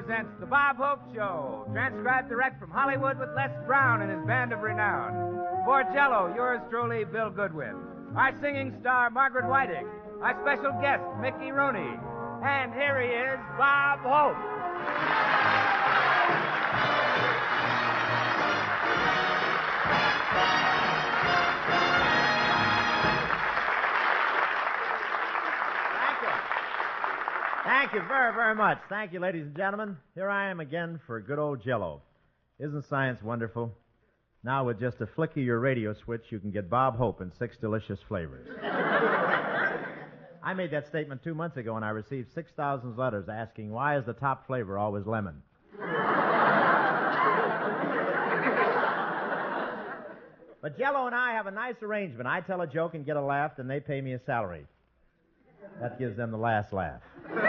presents The Bob Hope Show, transcribed direct from Hollywood with Les Brown and his band of renown. For Jell-O, yours truly, Bill Goodwin. Our singing star, Margaret Whiting. Our special guest, Mickey Rooney. And here he is, Bob Hope. Thank you very, very much. Thank you, ladies and gentlemen. Here I am again for good old Jell-O. Isn't science wonderful? Now, with just a flick of your radio switch, you can get Bob Hope in 6 delicious flavors. I made that statement 2 months ago, and I received 6,000 letters asking, why is the top flavor always lemon? But Jell-O and I have a nice arrangement. I tell a joke and get a laugh, and they pay me a salary. That gives them the last laugh. But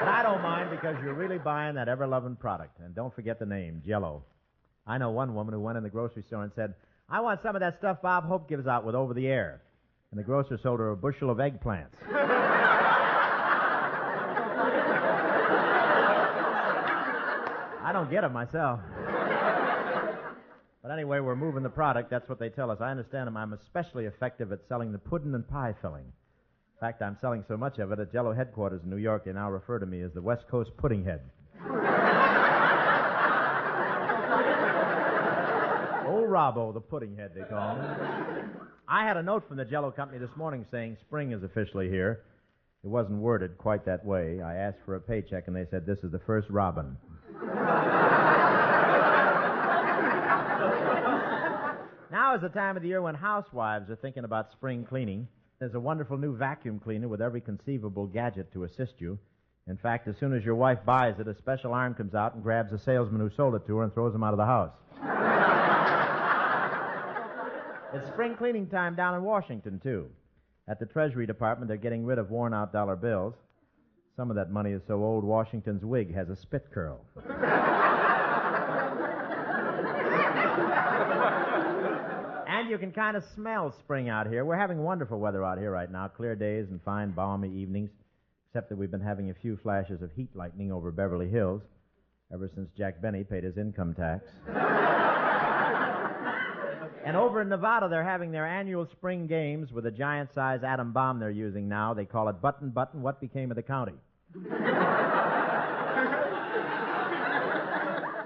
I don't mind because you're really buying that ever-loving product. And don't forget the name, Jell-O. I know one woman who went in the grocery store and said, I want some of that stuff Bob Hope gives out with over the air. And the grocer sold her a bushel of eggplants. I don't get it myself. But anyway, we're moving the product. That's what they tell us. I understand I'm especially effective at selling the pudding and pie filling. In fact, I'm selling so much of it at Jell-O headquarters in New York, they now refer to me as the West Coast Pudding Head. Old Robbo, the Pudding Head, they call him. I had a note from the Jell-O company this morning saying spring is officially here. It wasn't worded quite that way. I asked for a paycheck, and they said, this is the first robin. Now is the time of the year when housewives are thinking about spring cleaning. There's a wonderful new vacuum cleaner with every conceivable gadget to assist you. In fact, as soon as your wife buys it, a special arm comes out and grabs the salesman who sold it to her and throws him out of the house. It's spring cleaning time down in Washington, too. At the Treasury Department, they're getting rid of worn-out dollar bills. Some of that money is so old Washington's wig has a spit curl. And you can kind of smell spring out here. We're having wonderful weather out here right now, clear days and fine, balmy evenings, except that we've been having a few flashes of heat lightning over Beverly Hills ever since Jack Benny paid his income tax. And over in Nevada, they're having their annual spring games with a giant-sized atom bomb they're using now. They call it Button, Button, What Became of the County?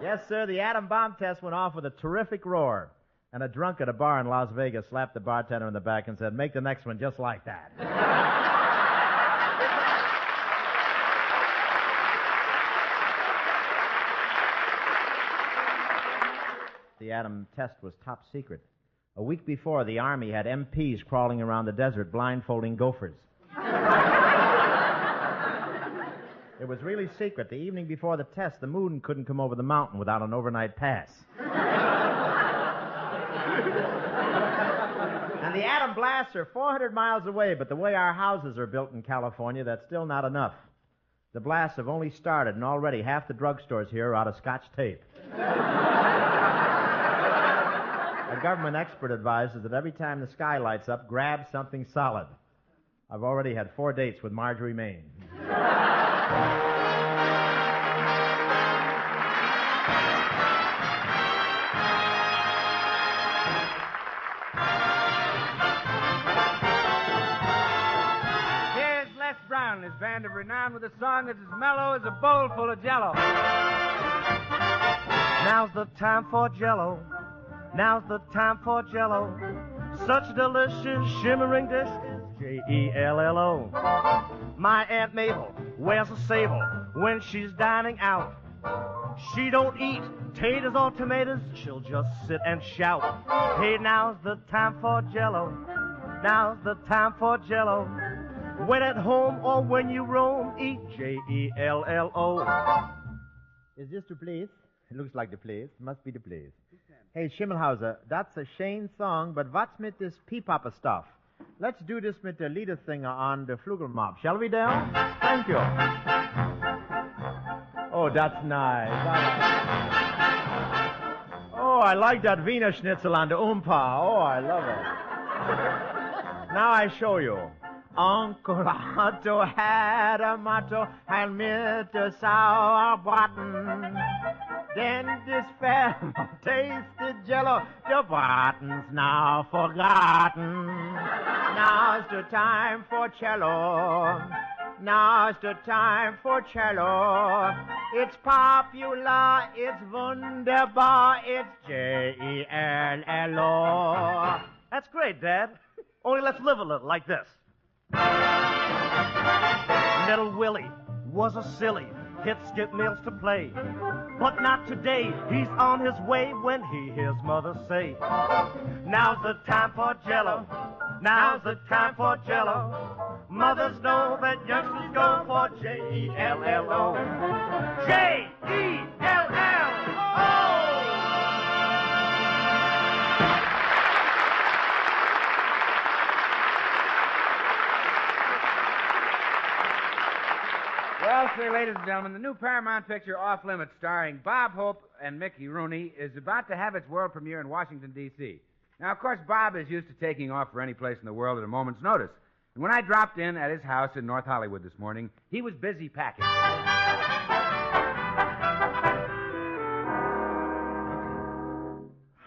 Yes, sir, the atom bomb test went off with a terrific roar. And a drunk at a bar in Las Vegas slapped the bartender in the back and said, make the next one just like that. The atom test was top secret. A week before, the Army had MPs crawling around the desert blindfolding gophers. It was really secret. The evening before the test, the moon couldn't come over the mountain without an overnight pass. And the atom blasts are 400 miles away, but the way our houses are built in California, that's still not enough. The blasts have only started, and already half the drugstores here are out of Scotch tape. A government expert advises that every time the sky lights up, grab something solid. I've already had 4 dates with Marjorie Main. Brown and his band of renown with a song that's as mellow as a bowl full of Jell-O. Now's the time for Jell-O. Now's the time for Jell-O. Such delicious shimmering dishes, J-E-L-L-O. My Aunt Mabel wears a sable when she's dining out. She don't eat taters or tomatoes, she'll just sit and shout. Hey, now's the time for Jell-O. Now's the time for Jell-O. When at home or when you roam, eat J-E-L-L-O. Is this the place? It looks like the place. Must be the place. Hey, Schimmelhauser, that's a Shane song, but what's with this pee-popper stuff? Let's do this with the leader thing on the Flugelmob. Shall we, Dale? Thank you. Oh, that's nice. Oh, I like that Wiener Schnitzel on the Oompa. Oh, I love it. Now I show you. Uncle Otto had a motto, I'll meet the Sauerbraten. Then this fellow tasted jello, the Bratens now forgotten. Now's the time for cello. Now's the time for cello. It's popular, it's wunderbar, it's Jello. That's great, Dad. Only let's live a little like this. Little Willie was a silly, hit skip meals to play. But not today, he's on his way when he hears Mother say, now's the time for Jello, now's the time for Jello. Mothers know that youngsters go for Jello. Jello! Well, sir, ladies and gentlemen, the new Paramount picture Off Limits, starring Bob Hope and Mickey Rooney, is about to have its world premiere in Washington, D.C. Now, of course, Bob is used to taking off for any place in the world at a moment's notice. And when I dropped in at his house in North Hollywood this morning, he was busy packing.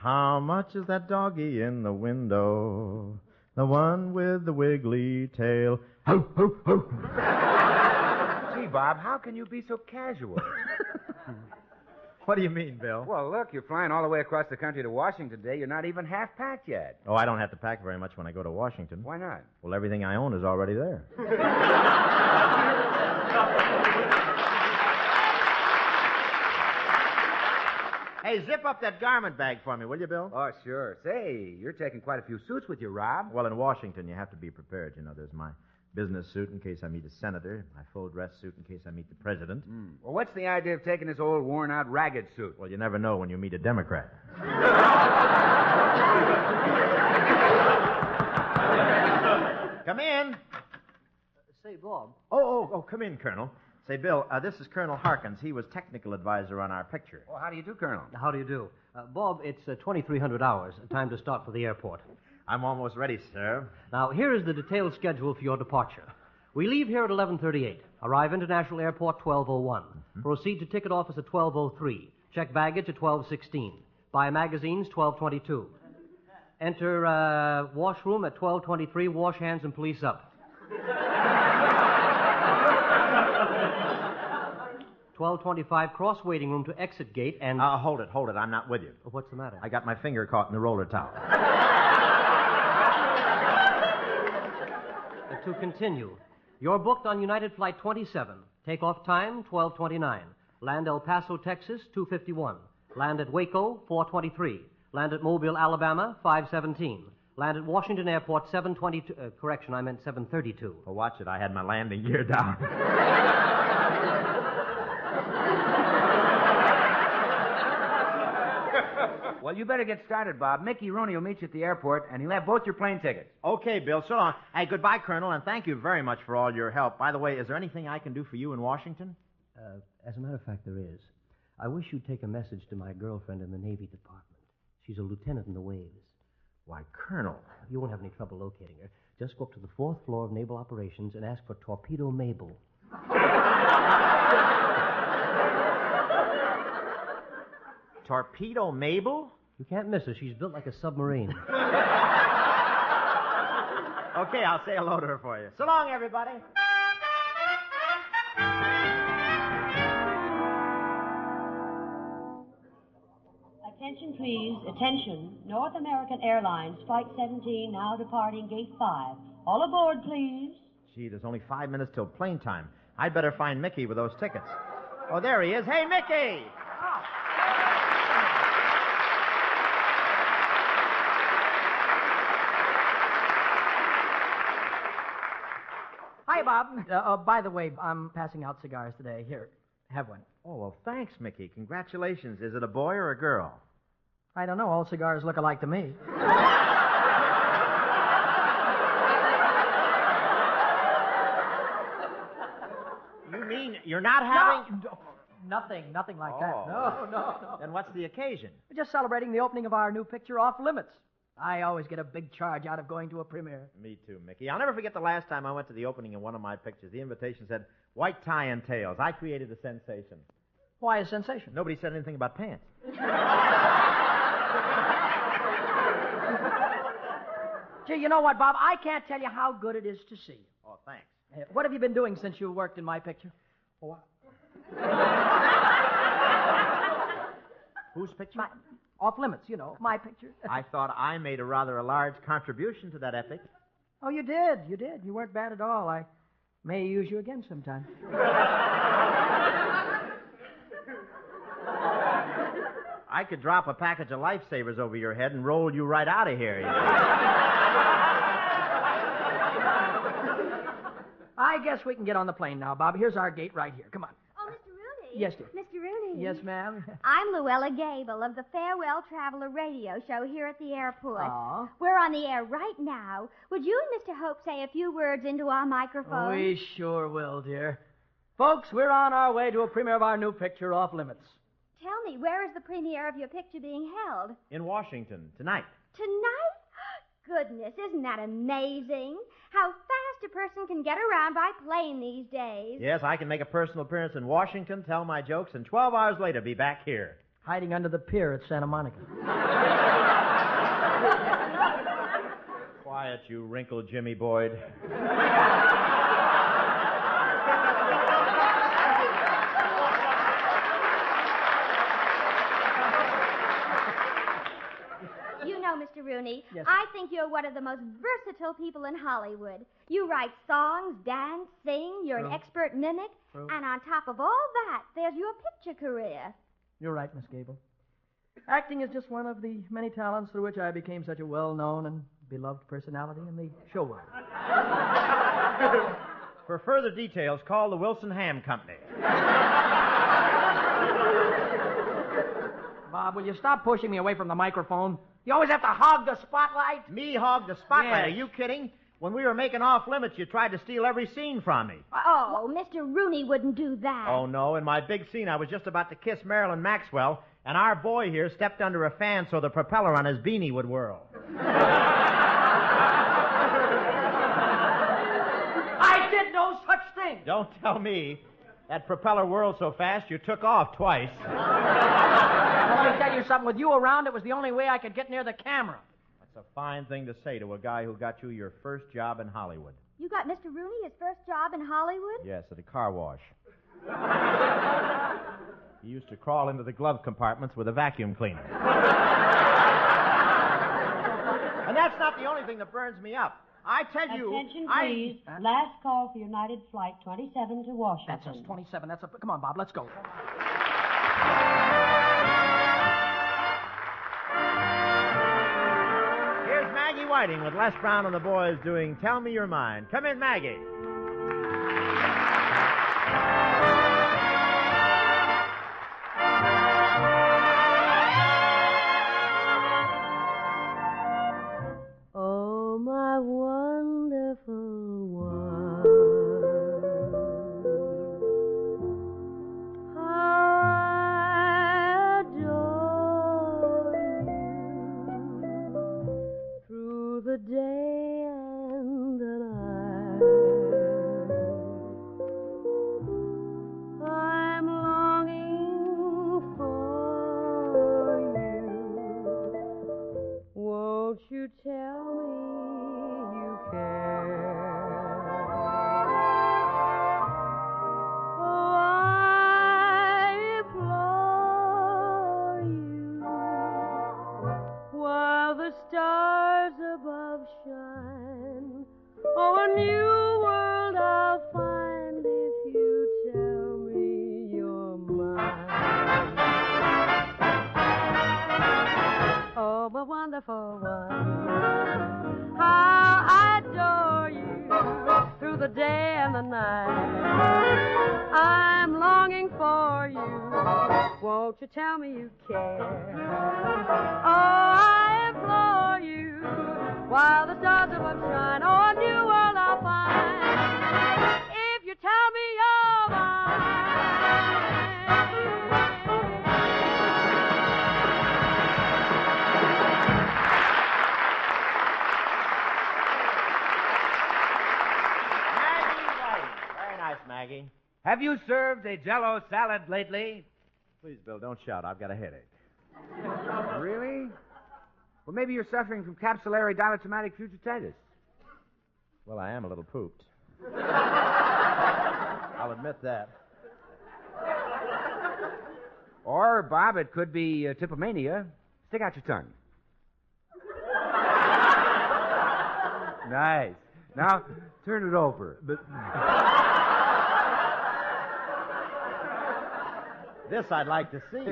How much is that doggy in the window? The one with the wiggly tail. Ho, ho, ho. Gee, Bob, how can you be so casual? What do you mean, Bill? Well, look, you're flying all the way across the country to Washington today. You're not even half packed yet. Oh, I don't have to pack very much when I go to Washington. Why not? Well, everything I own is already there. Hey, zip up that garment bag for me, will you, Bill? Oh, sure. Say, you're taking quite a few suits with you, Rob. Well, in Washington, you have to be prepared. You know, there's my business suit in case I meet a senator, my full dress suit in case I meet the president. Well, what's the idea of taking this old, worn-out, ragged suit? Well, you never know when you meet a Democrat. Come in. Say, Bob. Oh, come in, Colonel. Say, Bill, this is Colonel Harkins. He was technical advisor on our picture. Well, how do you do, Colonel? How do you do? Bob, it's 2300 hours. Time to start for the airport. I'm almost ready, sir. Now, here is the detailed schedule for your departure. We leave here at 11:38. Arrive International Airport 12:01. Proceed to ticket office at 12:03. Check baggage at 12:16. Buy magazines 12:22. Enter washroom at 12:23. Wash hands and police up. 12:25. Cross waiting room to exit gate and... Hold it. I'm not with you. What's the matter? I got my finger caught in the roller towel. To continue, you're booked on United Flight 27. Takeoff time, 12:29. Land El Paso, Texas, 2:51. Land at Waco, 4:23. Land at Mobile, Alabama, 5:17. Land at Washington Airport, 7:22. Correction, I meant 7:32. Well, watch it. I had my landing gear down. Well, you better get started, Bob. Mickey Rooney will meet you at the airport, and he'll have both your plane tickets. Okay, Bill. So long. Hey, goodbye, Colonel, and thank you very much for all your help. By the way, is there anything I can do for you in Washington? As a matter of fact, there is. I wish you'd take a message to my girlfriend in the Navy Department. She's a lieutenant in the Waves. Why, Colonel. You won't have any trouble locating her. Just go up to the 4th floor of Naval Operations and ask for Torpedo Mabel. Torpedo Mabel? You can't miss her. She's built like a submarine. Okay, I'll say hello to her for you. So long, everybody. Attention, please. Attention. North American Airlines, Flight 17, now departing Gate 5. All aboard, please. Gee, there's only 5 minutes till plane time. I'd better find Mickey with those tickets. Oh, there he is. Hey, Mickey! Hi, Bob. By the way, I'm passing out cigars today. Here, have one. Oh, well, thanks, Mickey. Congratulations. Is it a boy or a girl? I don't know. All cigars look alike to me. You mean you're not having... No, nothing like that. Oh. No. Then what's the occasion? We're just celebrating the opening of our new picture, Off Limits. I always get a big charge out of going to a premiere. Me too, Mickey. I'll never forget the last time I went to the opening of one of my pictures. The invitation said, white tie and tails. I created a sensation. Why a sensation? Nobody said anything about pants. Gee, you know what, Bob? I can't tell you how good it is to see you. Oh, thanks. What have you been doing since you worked in my picture? Oh, Whose picture? Off Limits, you know, my picture. I thought I made a rather large contribution to that epic. Oh, you did. You did. You weren't bad at all. I may use you again sometime. I could drop a package of lifesavers over your head and roll you right out of here. I guess we can get on the plane now, Bob. Here's our gate right here. Come on. Oh, Mr. Rooney. Yes, dear. Mr. Rooney. Yes, ma'am. I'm Luella Gable of the Farewell Traveler radio show here at the airport. Aw. We're on the air right now. Would you and Mr. Hope say a few words into our microphone? We sure will, dear. Folks, we're on our way to a premiere of our new picture, Off Limits. Tell me, where is the premiere of your picture being held? In Washington, tonight. Tonight? Goodness, isn't that amazing? How fast a person can get around by plane these days. Yes, I can make a personal appearance in Washington, tell my jokes, and 12 hours later be back here. Hiding under the pier at Santa Monica. Quiet, you wrinkled Jimmy Boyd. You know, Mr. Rooney, Yes. I think you're one of the most versatile people in Hollywood. You write songs, dance, sing, you're True. an expert mimic, True. and on top of all that, there's your picture career. You're right, Miss Gable. Acting is just one of the many talents through which I became such a well-known and beloved personality in the show world. For further details, call the Wilson Ham Company. Bob, will you stop pushing me away from the microphone? You always have to hog the spotlight. Me hog the spotlight. Yes. Are you kidding? When we were making Off Limits, you tried to steal every scene from me. Oh, Mr. Rooney wouldn't do that. Oh, no. In my big scene, I was just about to kiss Marilyn Maxwell, and our boy here stepped under a fan so the propeller on his beanie would whirl. I did no such thing. Don't tell me. That propeller whirled so fast, you took off twice. Let me tell you something. With you around, it was the only way I could get near the camera. That's a fine thing to say to a guy who got you your first job in Hollywood. You got Mr. Rooney his first job in Hollywood? Yes, at a car wash. He used to crawl into the glove compartments with a vacuum cleaner. And that's not the only thing that burns me up. I tell you... Attention, please. Last call for United Flight 27 to Washington. That's us, 27. Come on, Bob, let's go. Here's Maggie Whiting with Les Brown and the boys doing Tell Me Your Mind. Come in, Maggie. Oh, my wonderful one, how I adore you through the day and the night. I'm longing for you. Won't you tell me you care? Oh, I implore you while the stars above shine. Oh, a new world I'll find if you tell me you're mine. Oh, my wonderful one, how I adore you through the day and the night. I'm longing for you. Won't you tell me you care? Oh, I implore you while the stars above shine. Oh, a new world I'll find if you tell me you're mine. Have you served a Jell-O salad lately? Please, Bill, don't shout. I've got a headache. Really? Well, maybe you're suffering from capillary dilatomatic fugititis. Well, I am a little pooped. I'll admit that. Or, Bob, it could be tipomania. Stick out your tongue. Nice. Now, turn it over. This I'd like to see.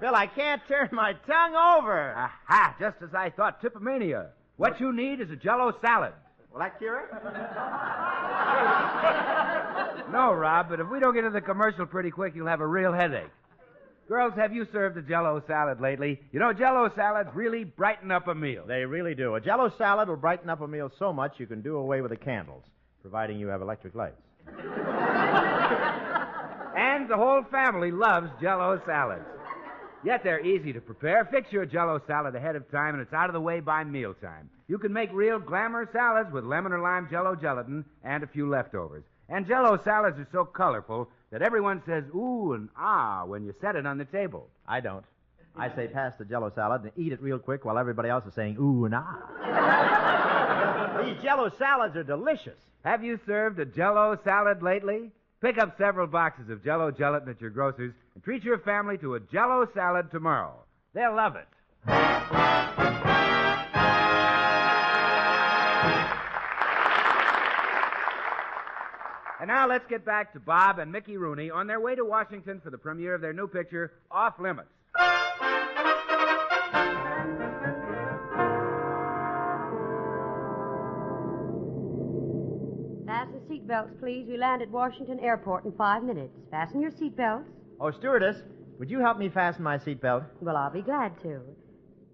Bill, I can't turn my tongue over. Aha, just as I thought, tipomania. What you need is a Jell-O salad. Will that cure it? No, Rob, but if we don't get to the commercial pretty quick, you'll have a real headache. Girls, have you served a Jell-O salad lately? You know, Jell-O salads really brighten up a meal. They really do. A Jell-O salad will brighten up a meal so much you can do away with the candles, providing you have electric lights. And the whole family loves Jell-O salads. Yet they're easy to prepare. Fix your Jell-O salad ahead of time, and it's out of the way by mealtime. You can make real glamour salads with lemon or lime Jell-O gelatin and a few leftovers. And Jell-O salads are so colorful that everyone says ooh and ah when you set it on the table. I don't. I say pass the Jell-O salad and eat it real quick while everybody else is saying ooh and ah. These Jell-O salads are delicious. Have you served a Jell-O salad lately? Pick up several boxes of Jell-O gelatin at your grocer's and treat your family to a Jell-O salad tomorrow. They'll love it. And now let's get back to Bob and Mickey Rooney on their way to Washington for the premiere of their new picture, Off Limits. Fasten seatbelts, please. We land at Washington Airport in 5 minutes. Fasten your seatbelts. Oh, stewardess, would you help me fasten my seatbelt? Well, I'll be glad to.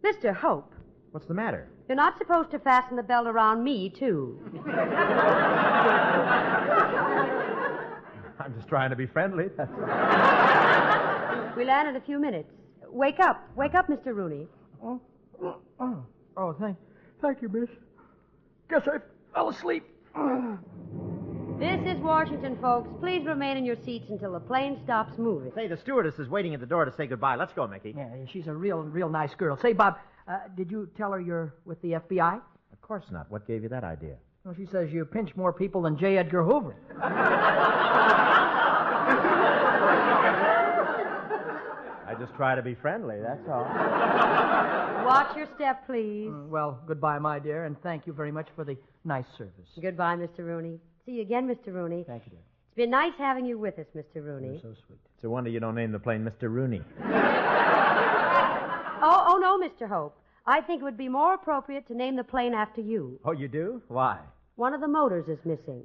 Mr. Hope. What's the matter? You're not supposed to fasten the belt around me, too. I'm just trying to be friendly. That's all. We land in a few minutes. Wake up. Wake up, Mr. Rooney. Thank you, miss. Guess I fell asleep. This is Washington, folks. Please remain in your seats until the plane stops moving. Say, the stewardess is waiting at the door to say goodbye. Let's go, Mickey. Yeah, she's a real nice girl. Say, Bob, did you tell her you're with the FBI? Of course not. What gave you that idea? Well, she says you pinch more people than J. Edgar Hoover. I just try to be friendly, that's all. Watch your step, please. Well, goodbye, my dear, and thank you very much for the nice service. Goodbye, Mr. Rooney. See you again, Mr. Rooney. Thank you, dear. It's been nice having you with us, Mr. Rooney. You're so sweet. It's a wonder you don't name the plane Mr. Rooney. Oh, no, Mr. Hope. I think it would be more appropriate to name the plane after you. Oh, you do? Why? One of the motors is missing.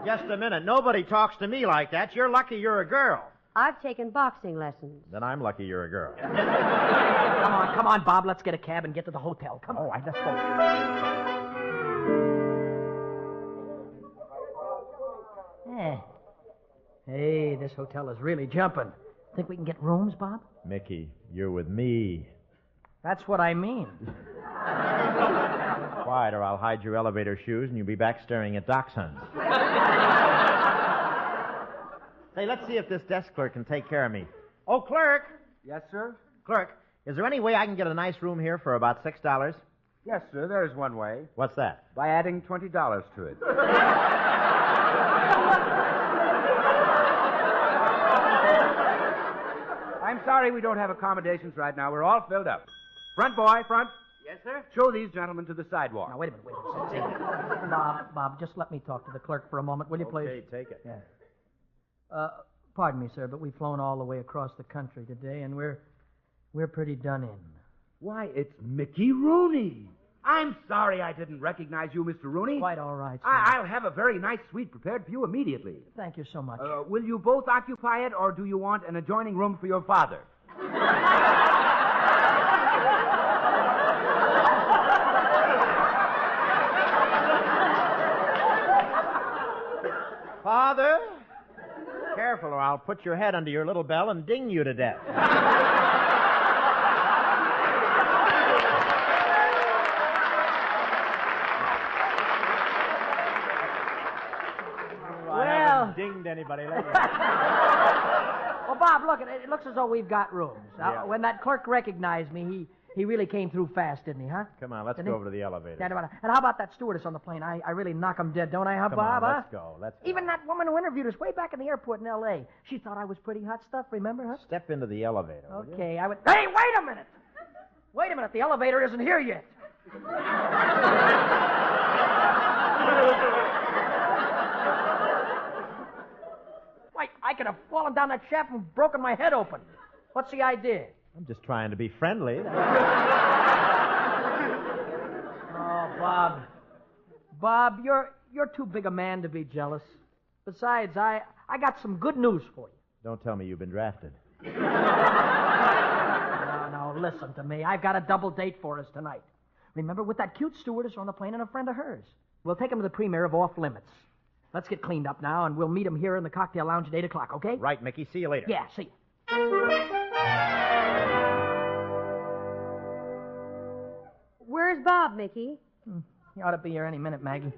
Just a minute. Nobody talks to me like that. You're lucky you're a girl. I've taken boxing lessons. Then I'm lucky you're a girl. Come on, Bob. Let's get a cab and get to the hotel. Come on. Let's go. Hey, this hotel is really jumping. Think we can get rooms, Bob? Mickey, you're with me. That's what I mean. Quiet, or I'll hide your elevator shoes and you'll be back staring at dachshunds. Say, let's see if this desk clerk can take care of me. Oh, clerk! Yes, sir? Clerk, is there any way I can get a nice room here for about $6? Yes, sir, there's one way. What's that? By adding $20 to it. I'm sorry we don't have accommodations right now. We're all filled up. Front boy, front. Yes, sir? Show these gentlemen to the sidewalk. Now, wait a minute. Bob, just let me talk to the clerk for a moment, will you, please? Okay, take it. Yeah. Pardon me, sir, but we've flown all the way across the country today, and we're pretty done in. Why, it's Mickey Rooney. I'm sorry I didn't recognize you, Mr. Rooney. Quite all right, sir. I'll have a very nice suite prepared for you immediately. Thank you so much. Will you both occupy it, or do you want an adjoining room for your father? Father? Careful, or I'll put your head under your little bell and ding you to death. anybody lately. Well, Bob, look, it looks as though we've got rooms. Yeah. When that clerk recognized me, he really came through fast, didn't he, huh? Come on, let's Didn't go he? over to the elevator. Yeah, and how about that stewardess on the plane? I really knock 'em dead, don't I, huh, Come Bob? on, huh? let's go. Let's go. Even that woman who interviewed us way back in the airport in L.A., she thought I was pretty hot stuff, remember, huh? Step into the elevator, will you? Okay, I would... Hey, wait a minute! Wait a minute, the elevator isn't here yet. I could have fallen down that shaft and broken my head open. What's the idea? I'm just trying to be friendly. Oh, Bob. Bob, you're too big a man to be jealous. Besides, I got some good news for you. Don't tell me you've been drafted. No, listen to me. I've got a double date for us tonight. Remember, with that cute stewardess on the plane and a friend of hers. We'll take him to the premiere of Off Limits. Let's get cleaned up now, and we'll meet him here in the cocktail lounge at 8 o'clock, okay? Right, Mickey. See you later. Yeah, see you. Where's Bob, Mickey? He ought to be here any minute, Maggie.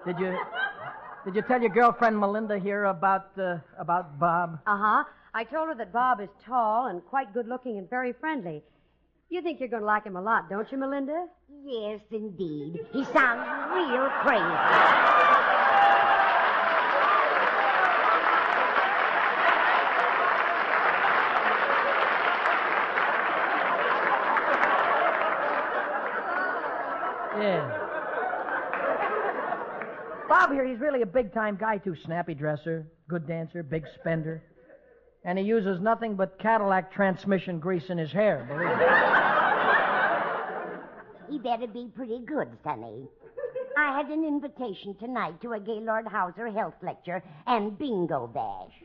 Did you tell your girlfriend Melinda here about Bob? Uh-huh. I told her that Bob is tall and quite good-looking and very friendly. You think you're going to like him a lot, don't you, Melinda? Yes, indeed. He sounds real crazy. Yeah. Bob here, he's really a big-time guy, too. Snappy dresser, good dancer, big spender. And he uses nothing but Cadillac transmission grease in his hair, believe me. He better be pretty good, Sonny. I had an invitation tonight to a Gaylord Hauser health lecture and bingo bash.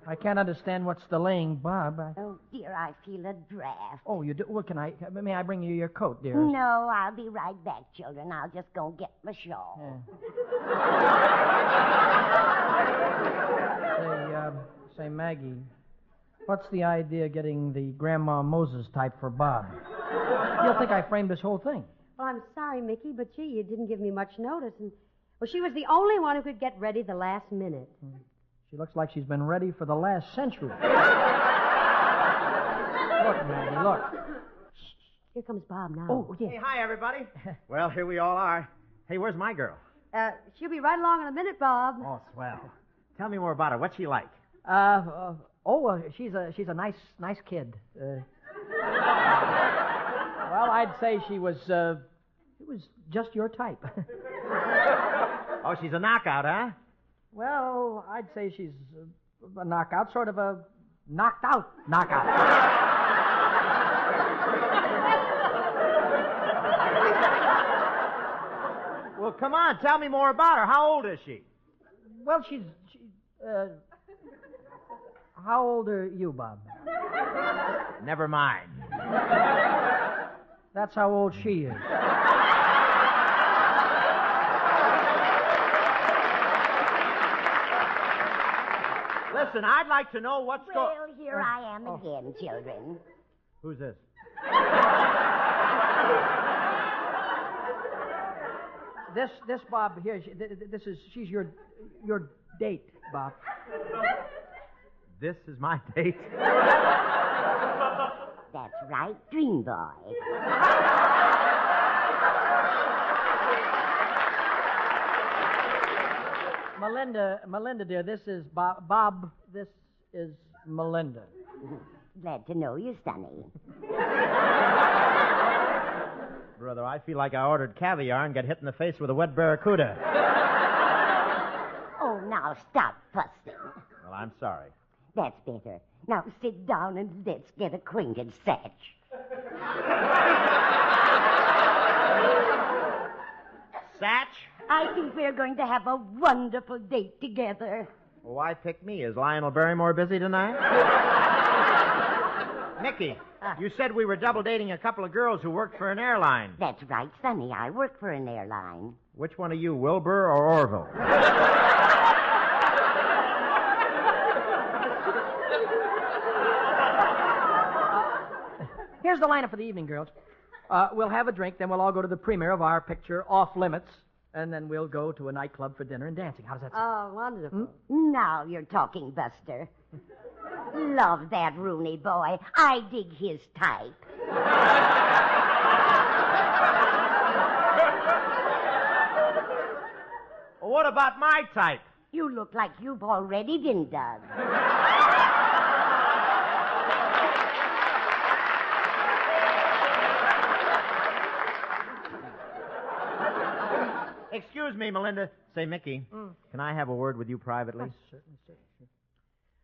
I can't understand what's delaying Bob. Oh, dear, I feel a draft. Oh, you do? Well, may I bring you your coat, dear? No, I'll be right back, children. I'll just go get my shawl. Say, Maggie, what's the idea of getting the Grandma Moses type for Bob? You'll think I framed this whole thing. Well, I'm sorry, Mickey, but gee, you didn't give me much notice. And well, she was the only one who could get ready the last minute. She looks like she's been ready for the last century. Look, Maggie, look. Shh, here comes Bob now. Oh, yeah. Hey, hi, everybody. Well, here we all are. Hey, where's my girl? She'll be right along in a minute, Bob. Oh, swell. Tell me more about her. What's she like? She's a nice kid. Well, I'd say she was just your type. Oh, she's a knockout, huh? Well, I'd say she's a knockout, sort of a knocked out knockout. Well, come on, tell me more about her. How old is she? Well, how old are you, Bob? Never mind. That's how old she is. Listen, I'd like to know what's going... Well, here I am again, children. Who's this? This Bob here, she's your date, Bob. This is my date? That's right, Dream Boy. Melinda, dear, this is Bob, this is Melinda. Glad to know you, Sonny. Brother, I feel like I ordered caviar and got hit in the face with a wet barracuda. Oh, now stop fussing. Well, I'm sorry. That's better. Now sit down and let's get acquainted, Satch. Satch? I think we're going to have a wonderful date together. Well, why pick me? Is Lionel Barrymore busy tonight? Mickey, you said we were double dating a couple of girls who worked for an airline. That's right, Sonny. I work for an airline. Which one of you, Wilbur or Orville? Here's the lineup for the evening, girls. We'll have a drink, then we'll all go to the premiere of our picture, Off Limits. And then we'll go to a nightclub for dinner and dancing. How does that sound? Oh, wonderful. Now you're talking, Buster. Love that Rooney boy. I dig his type. Well, what about my type? You look like you've already been dug. Excuse me, Melinda. Say, Mickey, can I have a word with you privately? Certainly.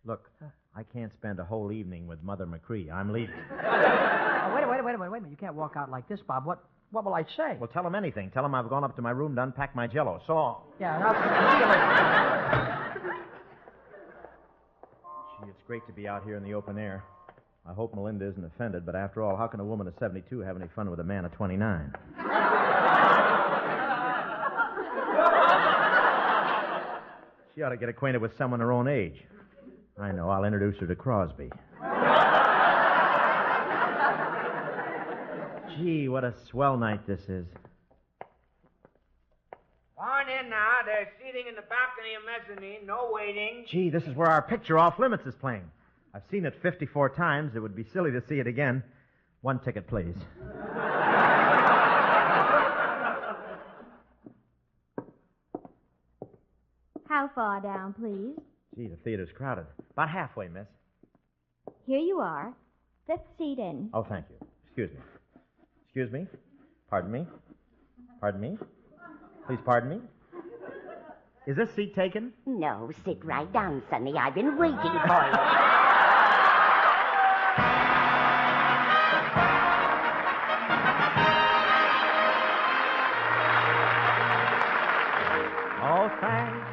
Look, I can't spend a whole evening with Mother McCree. I'm leaving. Oh, wait a minute. You can't walk out like this, Bob. What will I say? Well, tell him anything. Tell him I've gone up to my room to unpack my Jell-O. So long. Yeah, I'll see you later. Gee, it's great to be out here in the open air. I hope Melinda isn't offended, but after all, how can a woman of 72 have any fun with a man of 29? She ought to get acquainted with someone her own age. I know. I'll introduce her to Crosby. Gee, what a swell night this is. On in now. There's seating in the balcony and mezzanine. No waiting. Gee, this is where our picture Off Limits is playing. I've seen it 54 times. It would be silly to see it again. One ticket, please. How far down, please? Gee, the theater's crowded. About halfway, miss. Here you are. Fifth seat in. Oh, thank you. Excuse me. Excuse me. Pardon me. Pardon me. Please pardon me. Is this seat taken? No, sit right down, Sonny. I've been waiting for you. Oh, thanks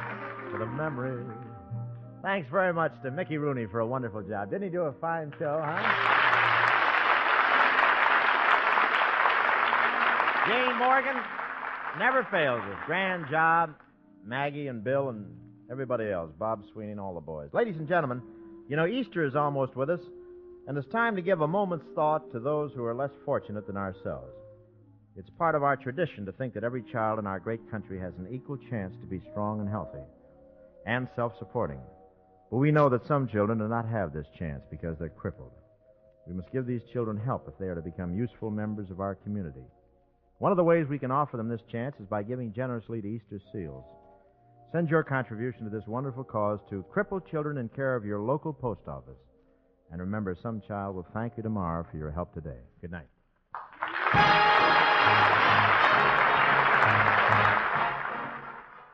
for the memory. Thanks very much to Mickey Rooney for a wonderful job. Didn't he do a fine show, huh? Jane Morgan never fails us. Grand job. Maggie and Bill and everybody else. Bob Sweeney and all the boys. Ladies and gentlemen, you know, Easter is almost with us, and it's time to give a moment's thought to those who are less fortunate than ourselves. It's part of our tradition to think that every child in our great country has an equal chance to be strong and healthy and self-supporting. But we know that some children do not have this chance because they're crippled. We must give these children help if they are to become useful members of our community. One of the ways we can offer them this chance is by giving generously to Easter Seals. Send your contribution to this wonderful cause to Crippled Children in care of your local post office. And remember, some child will thank you tomorrow for your help today. Good night.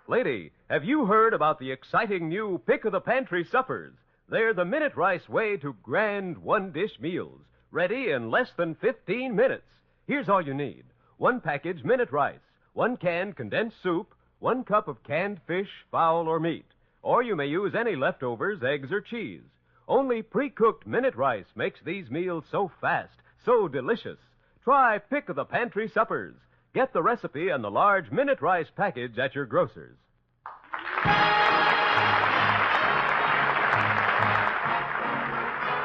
Lady, have you heard about the exciting new pick-of-the-pantry suppers? They're the minute rice way to grand one-dish meals, ready in less than 15 minutes. Here's all you need. 1 package minute rice, 1 can condensed soup, 1 cup of canned fish, fowl, or meat. Or you may use any leftovers, eggs, or cheese. Only pre-cooked minute rice makes these meals so fast, so delicious. Try pick-of-the-pantry suppers. Get the recipe and the large minute rice package at your grocer's.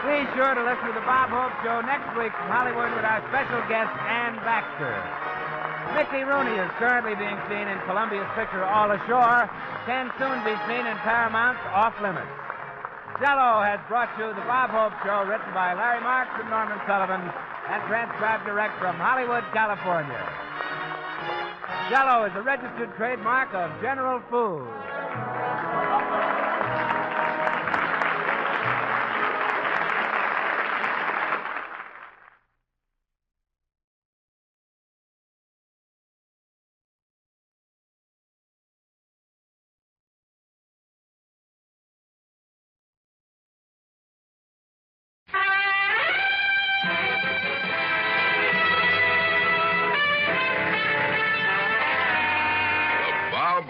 Be sure to listen to the Bob Hope Show next week from Hollywood with our special guest, Ann Baxter. Mickey Rooney is currently being seen in Columbia's picture All Ashore, can soon be seen in Paramount's Off Limits. Jell-O has brought you the Bob Hope Show, written by Larry Marks and Norman Sullivan, and transcribed direct from Hollywood, California. Jell-O is a registered trademark of General Foods.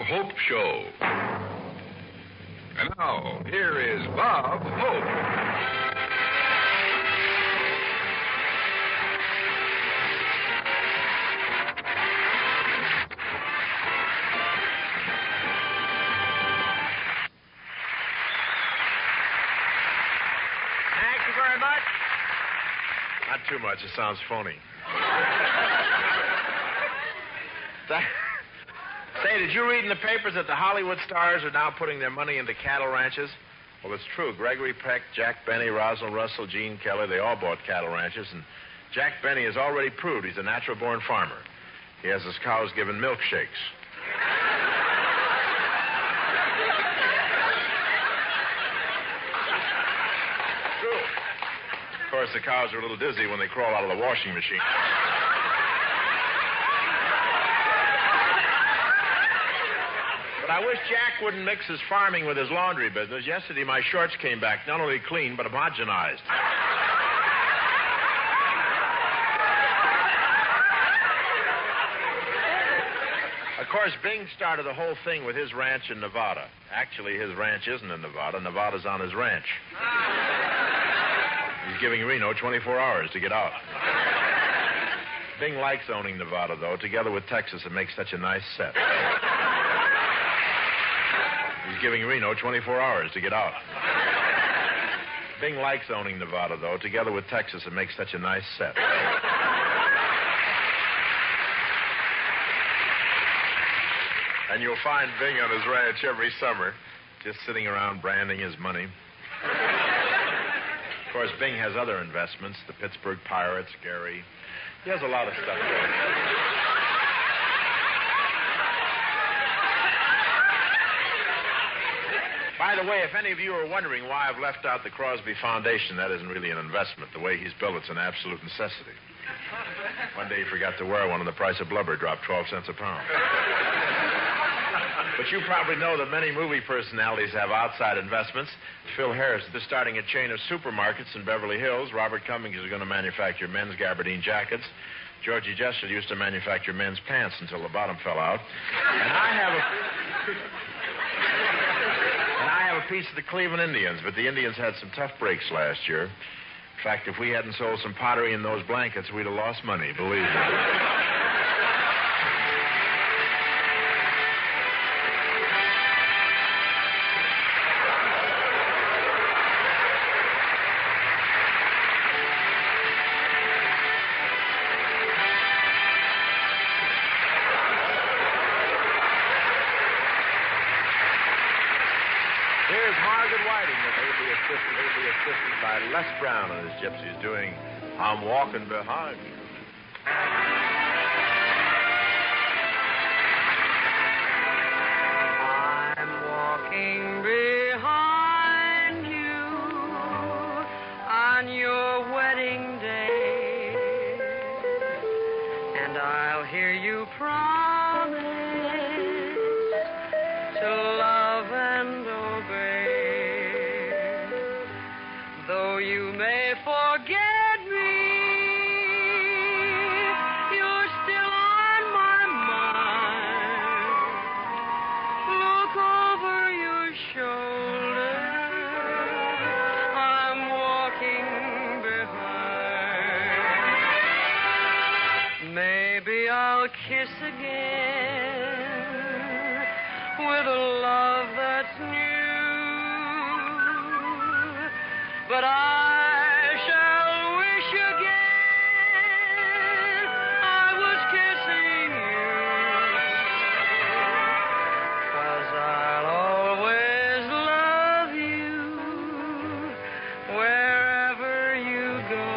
Hope Show. And now, here is Bob Hope. Thank you very much. Not too much. It sounds phony. Say, did you read in the papers that the Hollywood stars are now putting their money into cattle ranches? Well, it's true. Gregory Peck, Jack Benny, Rosalind Russell, Gene Kelly, they all bought cattle ranches, and Jack Benny has already proved he's a natural-born farmer. He has his cows given milkshakes. True. Of course, the cows are a little dizzy when they crawl out of the washing machine. But I wish Jack wouldn't mix his farming with his laundry business. Yesterday, my shorts came back not only clean, but homogenized. Of course, Bing started the whole thing with his ranch in Nevada. Actually, his ranch isn't in Nevada. Nevada's on his ranch. He's giving Reno 24 hours to get out. Bing likes owning Nevada, though. Together with Texas, it makes such a nice set. He's giving Reno 24 hours to get out. Bing likes owning Nevada, though. Together with Texas, it makes such a nice set. And you'll find Bing on his ranch every summer, just sitting around branding his money. Of course, Bing has other investments, the Pittsburgh Pirates, Gary. He has a lot of stuff going. By the way, if any of you are wondering why I've left out the Crosby Foundation, that isn't really an investment. The way he's built, it's an absolute necessity. One day he forgot to wear one, and the price of blubber dropped 12 cents a pound. But you probably know that many movie personalities have outside investments. Phil Harris is starting a chain of supermarkets in Beverly Hills. Robert Cummings is going to manufacture men's gabardine jackets. Georgie Jester used to manufacture men's pants until the bottom fell out. And I have a piece of the Cleveland Indians, but the Indians had some tough breaks last year. In fact, if we hadn't sold some pottery in those blankets, we'd have lost money, believe me. Les Brown and his gypsies doing I'm Walking Behind You. I'm walking behind you on your wedding day, and I'll hear you promise to love and obey. Though you may forget me, you're still on my mind. Look over your shoulder, I'm walking behind. Maybe I'll kiss again with a love that's new. But I shall wish again I was kissing you, 'cause I'll always love you wherever you go.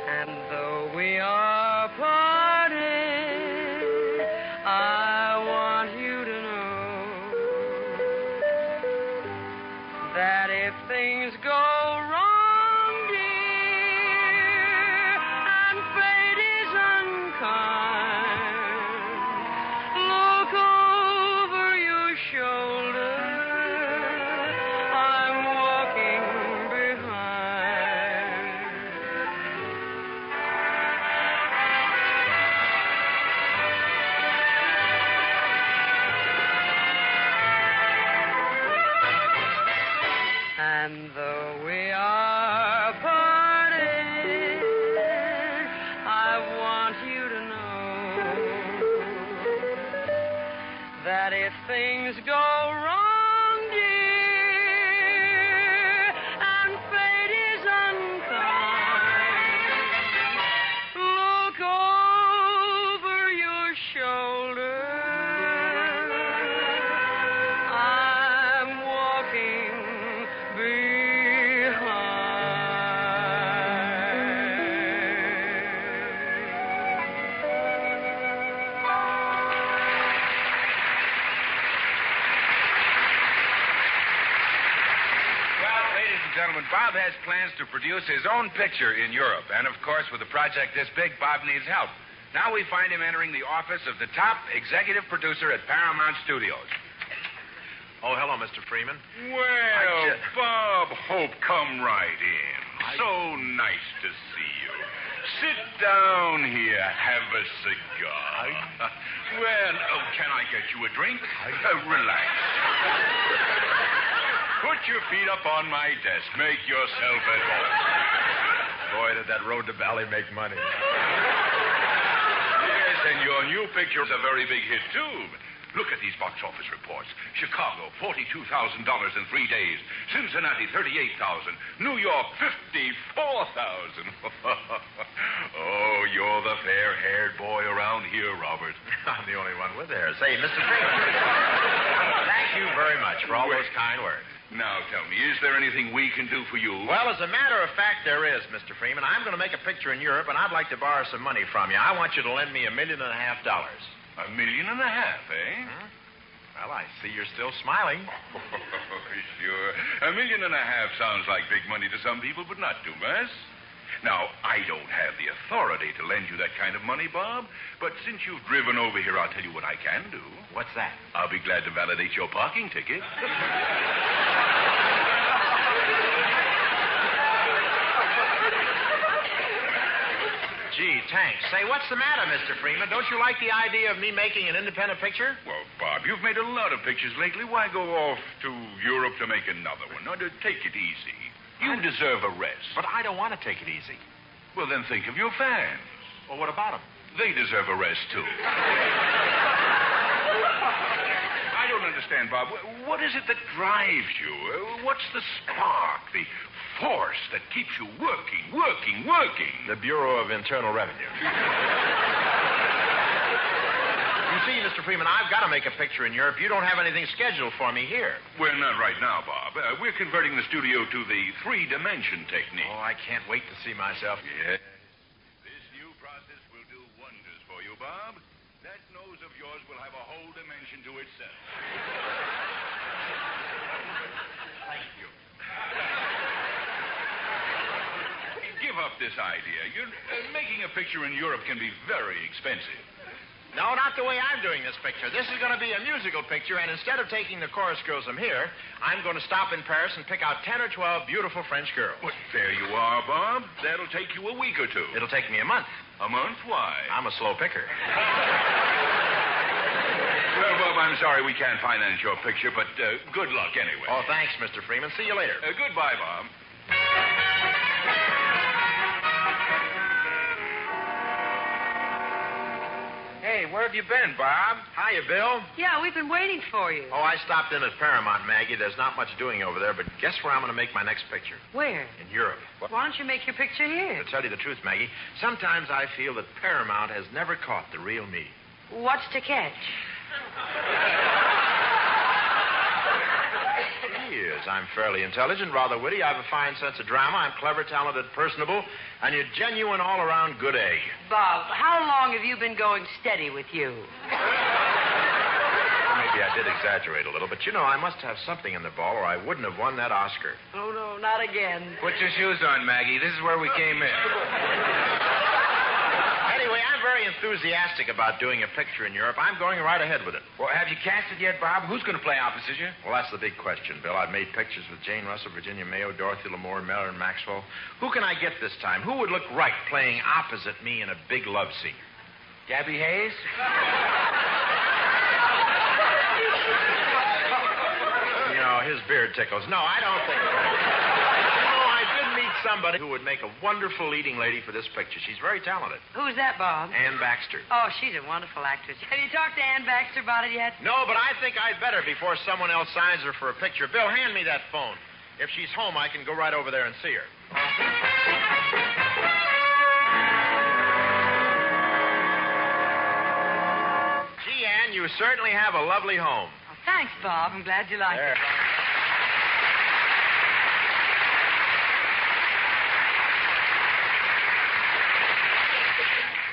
And though we are parted, I want you to know that if things go wrong, dear, and fate is unkind, look over your shoulder, I'm walking behind. And though we are parted, I want you to know that if things go wrong, dear, and fate is unkind, look over your gentlemen, Bob has plans to produce his own picture in Europe. And, of course, with a project this big, Bob needs help. Now we find him entering the office of the top executive producer at Paramount Studios. Oh, hello, Mr. Freeman. Well, Bob Hope, come right in. So nice to see you. Sit down here. Have a cigar. Well, can I get you a drink? Relax. Put your feet up on my desk. Make yourself at home. Boy, did that road to Bali make money. Yes, and your new picture is a very big hit, too. Look at these box office reports. Chicago, $42,000 in 3 days. Cincinnati, $38,000. New York, $54,000. Oh, you're the fair-haired boy around here, Robert. I'm the only one with hair. Say, Mr. Freeman, thank you very much for all those kind words. Now, tell me, is there anything we can do for you? Well, as a matter of fact, there is, Mr. Freeman. I'm going to make a picture in Europe, and I'd like to borrow some money from you. I want you to lend me $1.5 million. $1.5 million, eh? Well, I see you're still smiling. Sure. $1.5 million sounds like big money to some people, but not to us. Now, I don't have the authority to lend you that kind of money, Bob, but since you've driven over here, I'll tell you what I can do. What's that? I'll be glad to validate your parking ticket. Gee, thanks. Say, what's the matter, Mr. Freeman? Don't you like the idea of me making an independent picture? Well, Bob, you've made a lot of pictures lately. Why go off to Europe to make another one? Now, take it easy. You deserve a rest. But I don't want to take it easy. Well, then think of your fans. Well, what about them? They deserve a rest, too. I don't understand, Bob. What is it that drives you? What's the spark, the force that keeps you working? The Bureau of Internal Revenue. You see, Mr. Freeman, I've got to make a picture in Europe. You don't have anything scheduled for me here. Well, not right now, Bob. We're converting the studio to the three-dimension technique. Oh, I can't wait to see myself. Yes. This new process will do wonders for you, Bob. That nose of yours will have a whole dimension to itself. Thank you. Give up this idea. Making a picture in Europe can be very expensive. No, not the way I'm doing this picture. This is going to be a musical picture, and instead of taking the chorus girls from here, I'm going to stop in Paris and pick out 10 or 12 beautiful French girls. Well, there you are, Bob. That'll take you a week or two. It'll take me a month. A month? Why? I'm a slow picker. Well, Bob, I'm sorry we can't finance your picture, but good luck anyway. Oh, thanks, Mr. Freeman. See you later. Goodbye, Bob. Hey, where have you been, Bob? Hiya, Bill. Yeah, we've been waiting for you. Oh, I stopped in at Paramount, Maggie. There's not much doing over there, but guess where I'm going to make my next picture? Where? In Europe. Why don't you make your picture here? To tell you the truth, Maggie, sometimes I feel that Paramount has never caught the real me. What's to catch? Yes, I'm fairly intelligent, rather witty. I have a fine sense of drama. I'm clever, talented, personable, and you're genuine all-around good egg. Bob, how long have you been going steady with you? Well, maybe I did exaggerate a little, but you know, I must have something in the ball or I wouldn't have won that Oscar. Oh, no, not again. Put your shoes on, Maggie. This is where we came in. Anyway, I'm very enthusiastic about doing a picture in Europe. I'm going right ahead with it. Well, have you cast it yet, Bob? Who's going to play opposite you? Well, that's the big question, Bill. I've made pictures with Jane Russell, Virginia Mayo, Dorothy Lamour, Merle, and Maxwell. Who can I get this time? Who would look right playing opposite me in a big love scene? Gabby Hayes? You know, his beard tickles. No, I don't think so. Somebody who would make a wonderful leading lady for this picture. She's very talented. Who's that, Bob? Ann Baxter. Oh, she's a wonderful actress. Have you talked to Ann Baxter about it yet? No, but I think I'd better before someone else signs her for a picture. Bill, hand me that phone. If she's home, I can go right over there and see her. Gee, Ann, you certainly have a lovely home. Oh, thanks, Bob. I'm glad you like it.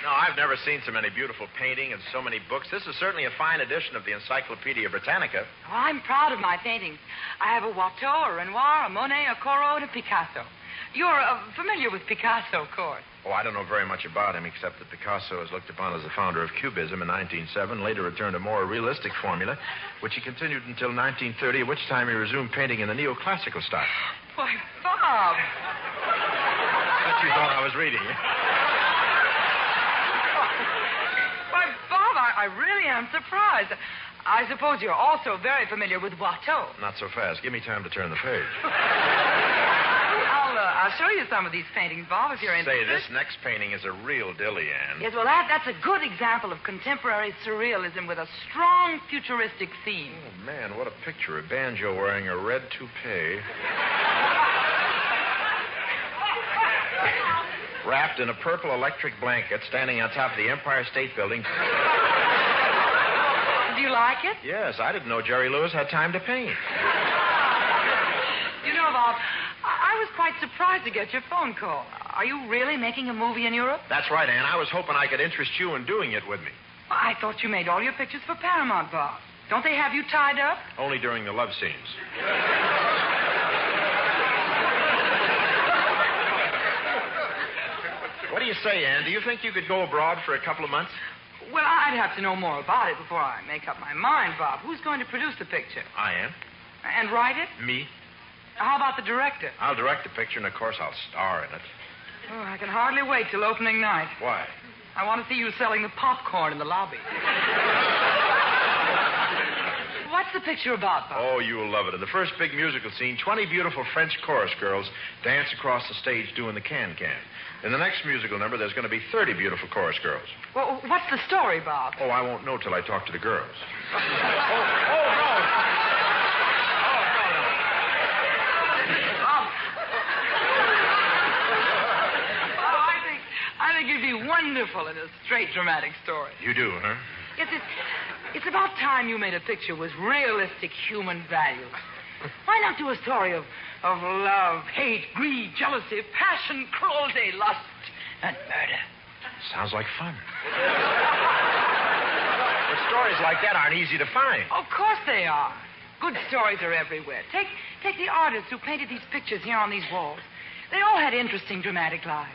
No, I I've never seen so many beautiful painting and so many books. This is certainly a fine edition of the Encyclopedia Britannica. Oh, I'm proud of my paintings. I have a Watteau, a Renoir, a Monet, a Corot, and a Picasso. You're familiar with Picasso, of course. Oh, I don't know very much about him, except that Picasso is looked upon as the founder of Cubism in 1907, later returned a more realistic formula, which he continued until 1930, at which time he resumed painting in the neoclassical style. Why, Bob. But you thought I was reading you. Why, Bob, I really am surprised. I suppose you're also very familiar with Watteau. Not so fast. Give me time to turn the page. I'll show you some of these paintings, Bob, if you're interested. Say, this next painting is a real dilly, Ann. Yes, well, that's a good example of contemporary surrealism with a strong futuristic theme. Oh, man, what a picture. A banjo wearing a red toupee. Wrapped in a purple electric blanket, standing on top of the Empire State Building. Do you like it? Yes, I didn't know Jerry Lewis had time to paint. You know, Bob, I was quite surprised to get your phone call. Are you really making a movie in Europe? That's right, Ann. I was hoping I could interest you in doing it with me. I thought you made all your pictures for Paramount, Bob. Don't they have you tied up? Only during the love scenes. What do you say, Ann? Do you think you could go abroad for a couple of months? Well, I'd have to know more about it before I make up my mind, Bob. Who's going to produce the picture? I am. And write it? Me. How about the director? I'll direct the picture, and of course I'll star in it. Oh, I can hardly wait till opening night. Why? I want to see you selling the popcorn in the lobby. What's the picture about, Bob? Oh, you'll love it. In the first big musical scene, 20 beautiful French chorus girls dance across the stage doing the can-can. In the next musical number, there's going to be 30 beautiful chorus girls. Well, what's the story, Bob? Oh, I won't know till I talk to the girls. No. I think you'd be wonderful in a straight dramatic story. You do, huh? Yes, it's about time you made a picture with realistic human values. Why not do a story of love, hate, greed, jealousy, passion, cruelty, lust, and murder? Sounds like fun. But stories like that aren't easy to find. Of course they are. Good stories are everywhere. Take the artists who painted these pictures here on these walls. They all had interesting, dramatic lives.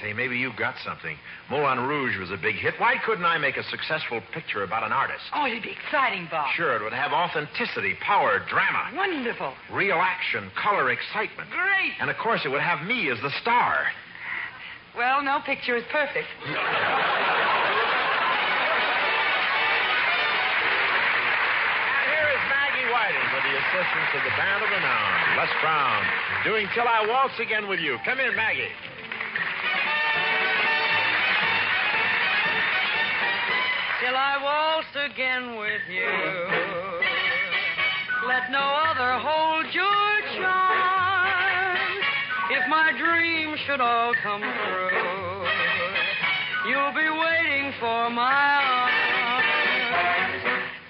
Say, maybe you've got something. Moulin Rouge was a big hit. Why couldn't I make a successful picture about an artist? Oh, it'd be exciting, Bob. Sure, it would have authenticity, power, drama. Wonderful. Real action, color, excitement. Great. And, of course, it would have me as the star. Well, no picture is perfect. And here is Maggie Whiting with the assistance of the band of renown, Les Brown, doing Till I Waltz Again With You. Come in, Maggie. Till I waltz again with you. Let no other hold your charm. If my dreams should all come true, you'll be waiting for my arms.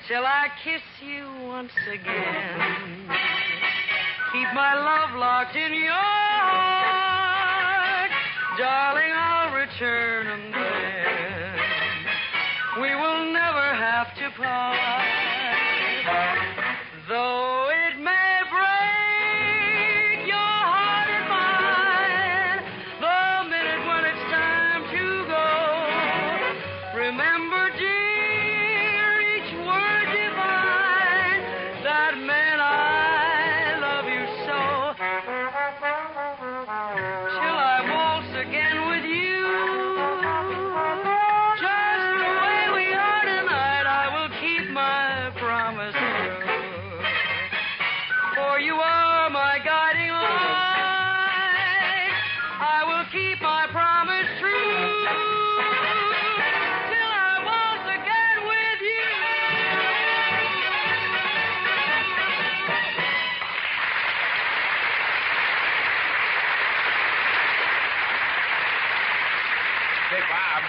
Till I kiss you once again. Keep my love locked in your heart. Darling, I'll return and then we will never have to part. Though it may break your heart and mine, the minute when it's time to go, remember, dear, each word divine that meant I love you so. Till I waltz again with you. You are my guiding light. I will keep my promise true till I waltz again with you. Hey, Bob.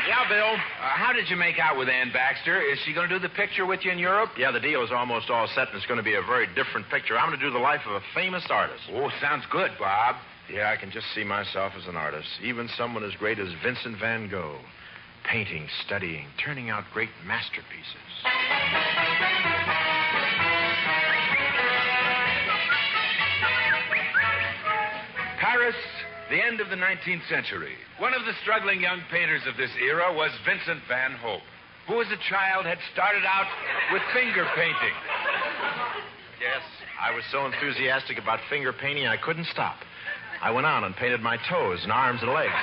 Yeah, Bill. How did you make out with Ann Baxter? Is she going to do the picture with you in Europe? Yeah, the deal is almost all set, and it's going to be a very different picture. I'm going to do the life of a famous artist. Oh, sounds good, Bob. Yeah, I can just see myself as an artist, even someone as great as Vincent van Gogh. painting, studying, turning out great masterpieces. Paris, the end of the 19th century. One of the struggling young painters of this era was Vincent van Gogh, who as a child had started out with finger painting. Yes, I was so enthusiastic about finger painting I couldn't stop. I went on and painted my toes and arms and legs.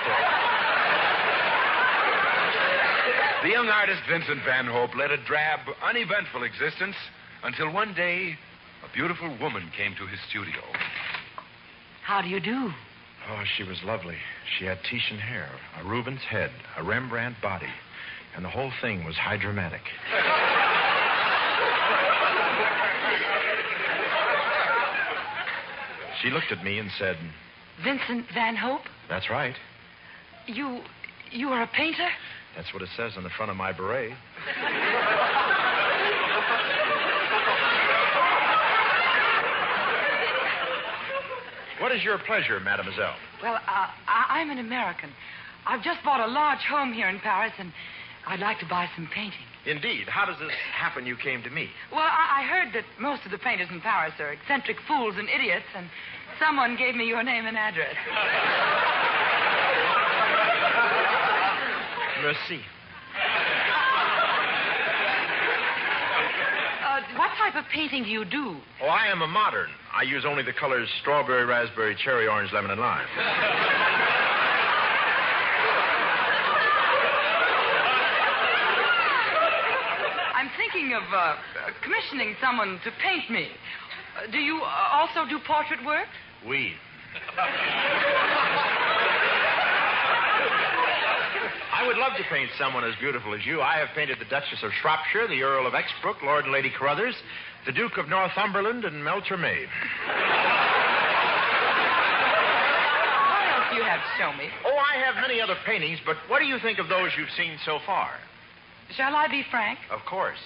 The young artist Vincent van Gogh led a drab, uneventful existence until one day a beautiful woman came to his studio. How do you do? Oh, she was lovely. She had Titian hair, a Rubens head, a Rembrandt body, and the whole thing was hydromatic. She looked at me and said, Vincent van Gogh? That's right. You are a painter? That's what it says on the front of my beret. What is your pleasure, mademoiselle? Well, I'm an American. I've just bought a large home here in Paris, and I'd like to buy some painting. Indeed. How does this happen you came to me? Well, I heard that most of the painters in Paris are eccentric fools and idiots, and someone gave me your name and address. Merci. What type of painting do you do? Oh, I am a modern. I use only the colors strawberry, raspberry, cherry, orange, lemon, and lime. I'm thinking of commissioning someone to paint me. Do you also do portrait work? Oui. I would love to paint someone as beautiful as you. I have painted the Duchess of Shropshire, the Earl of Exbrook, Lord and Lady Carruthers, the Duke of Northumberland, and Melcher-Maid. What else do you have to show me? Oh, I have many other paintings, but what do you think of those you've seen so far? Shall I be frank? Of course.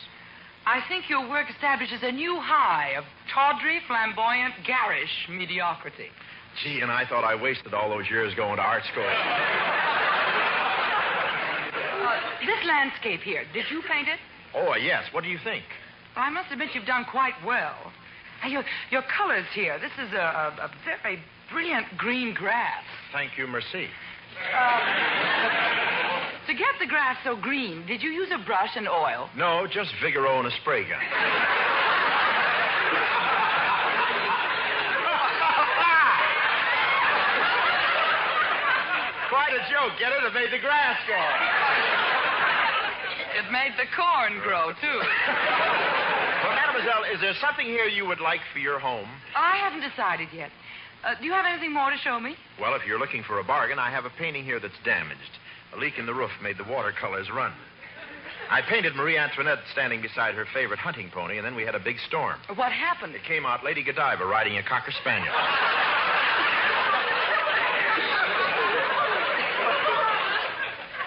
I think your work establishes a new high of tawdry, flamboyant, garish mediocrity. Gee, and I thought I wasted all those years going to art school. This landscape here, did you paint it? Oh, yes. What do you think? I must admit you've done quite well. Your colors here, this is a very brilliant green grass. Thank you, merci. To get the grass so green, did you use a brush and oil? No, just Vigoro and a spray gun. Quite a joke, get it? It made the grass grow. It made the corn grow, too. Well, mademoiselle, is there something here you would like for your home? I haven't decided yet. Do you have anything more to show me? Well, if you're looking for a bargain, I have a painting here that's damaged. A leak in the roof made the watercolors run. I painted Marie Antoinette standing beside her favorite hunting pony, and then we had a big storm. What happened? It came out Lady Godiva riding a Cocker Spaniel.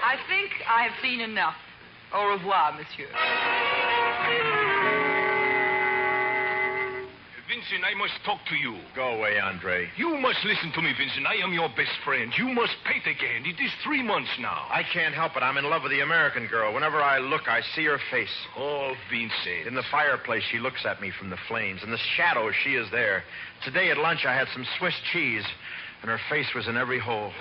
I think I have seen enough. Au revoir, monsieur. Vincent, I must talk to you. Go away, Andre. You must listen to me, Vincent. I am your best friend. You must paint again. It is 3 months now. I can't help it. I'm in love with the American girl. Whenever I look, I see her face. Oh, Vincent. In the fireplace, she looks at me from the flames. In the shadows, she is there. Today at lunch, I had some Swiss cheese, and her face was in every hole.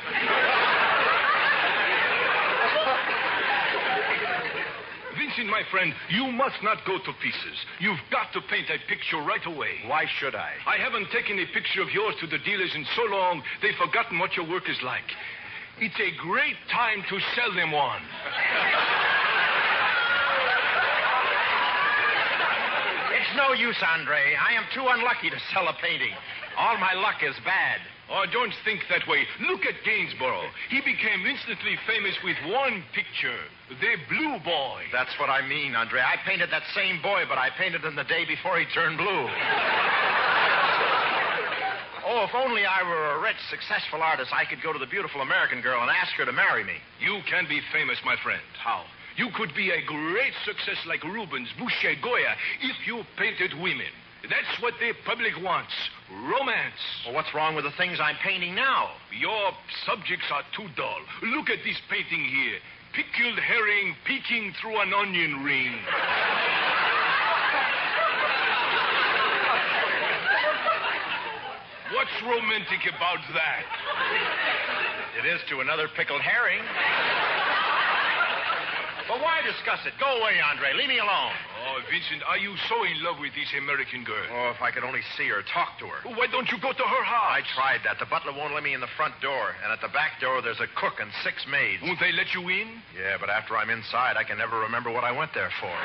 Vincent, my friend, you must not go to pieces. You've got to paint a picture right away. Why should I? I haven't taken a picture of yours to the dealers in so long, they've forgotten what your work is like. It's a great time to sell them one. It's no use, Andre. I am too unlucky to sell a painting. All my luck is bad. Oh, don't think that way. Look at Gainsborough. He became instantly famous with one picture, The Blue Boy. That's what I mean, Andre. I painted that same boy, but I painted him the day before he turned blue. Oh, if only I were a rich, successful artist, I could go to the beautiful American girl and ask her to marry me. You can be famous, my friend. How? You could be a great success like Rubens, Boucher, Goya, if you painted women. That's what the public wants. Romance. Well, what's wrong with the things I'm painting now? Your subjects are too dull. Look at this painting here. pickled herring peeking through an onion ring. What's romantic about that? It is to another pickled herring. But why discuss it? Go away, Andre. Leave me alone. Oh, Vincent, are you so in love with this American girl? Oh, if I could only see her, talk to her. Well, why don't you go to her house? I tried that. The butler won't let me in the front door. And at the back door, there's a cook and 6 maids. Won't they let you in? Yeah, but after I'm inside, I can never remember what I went there for.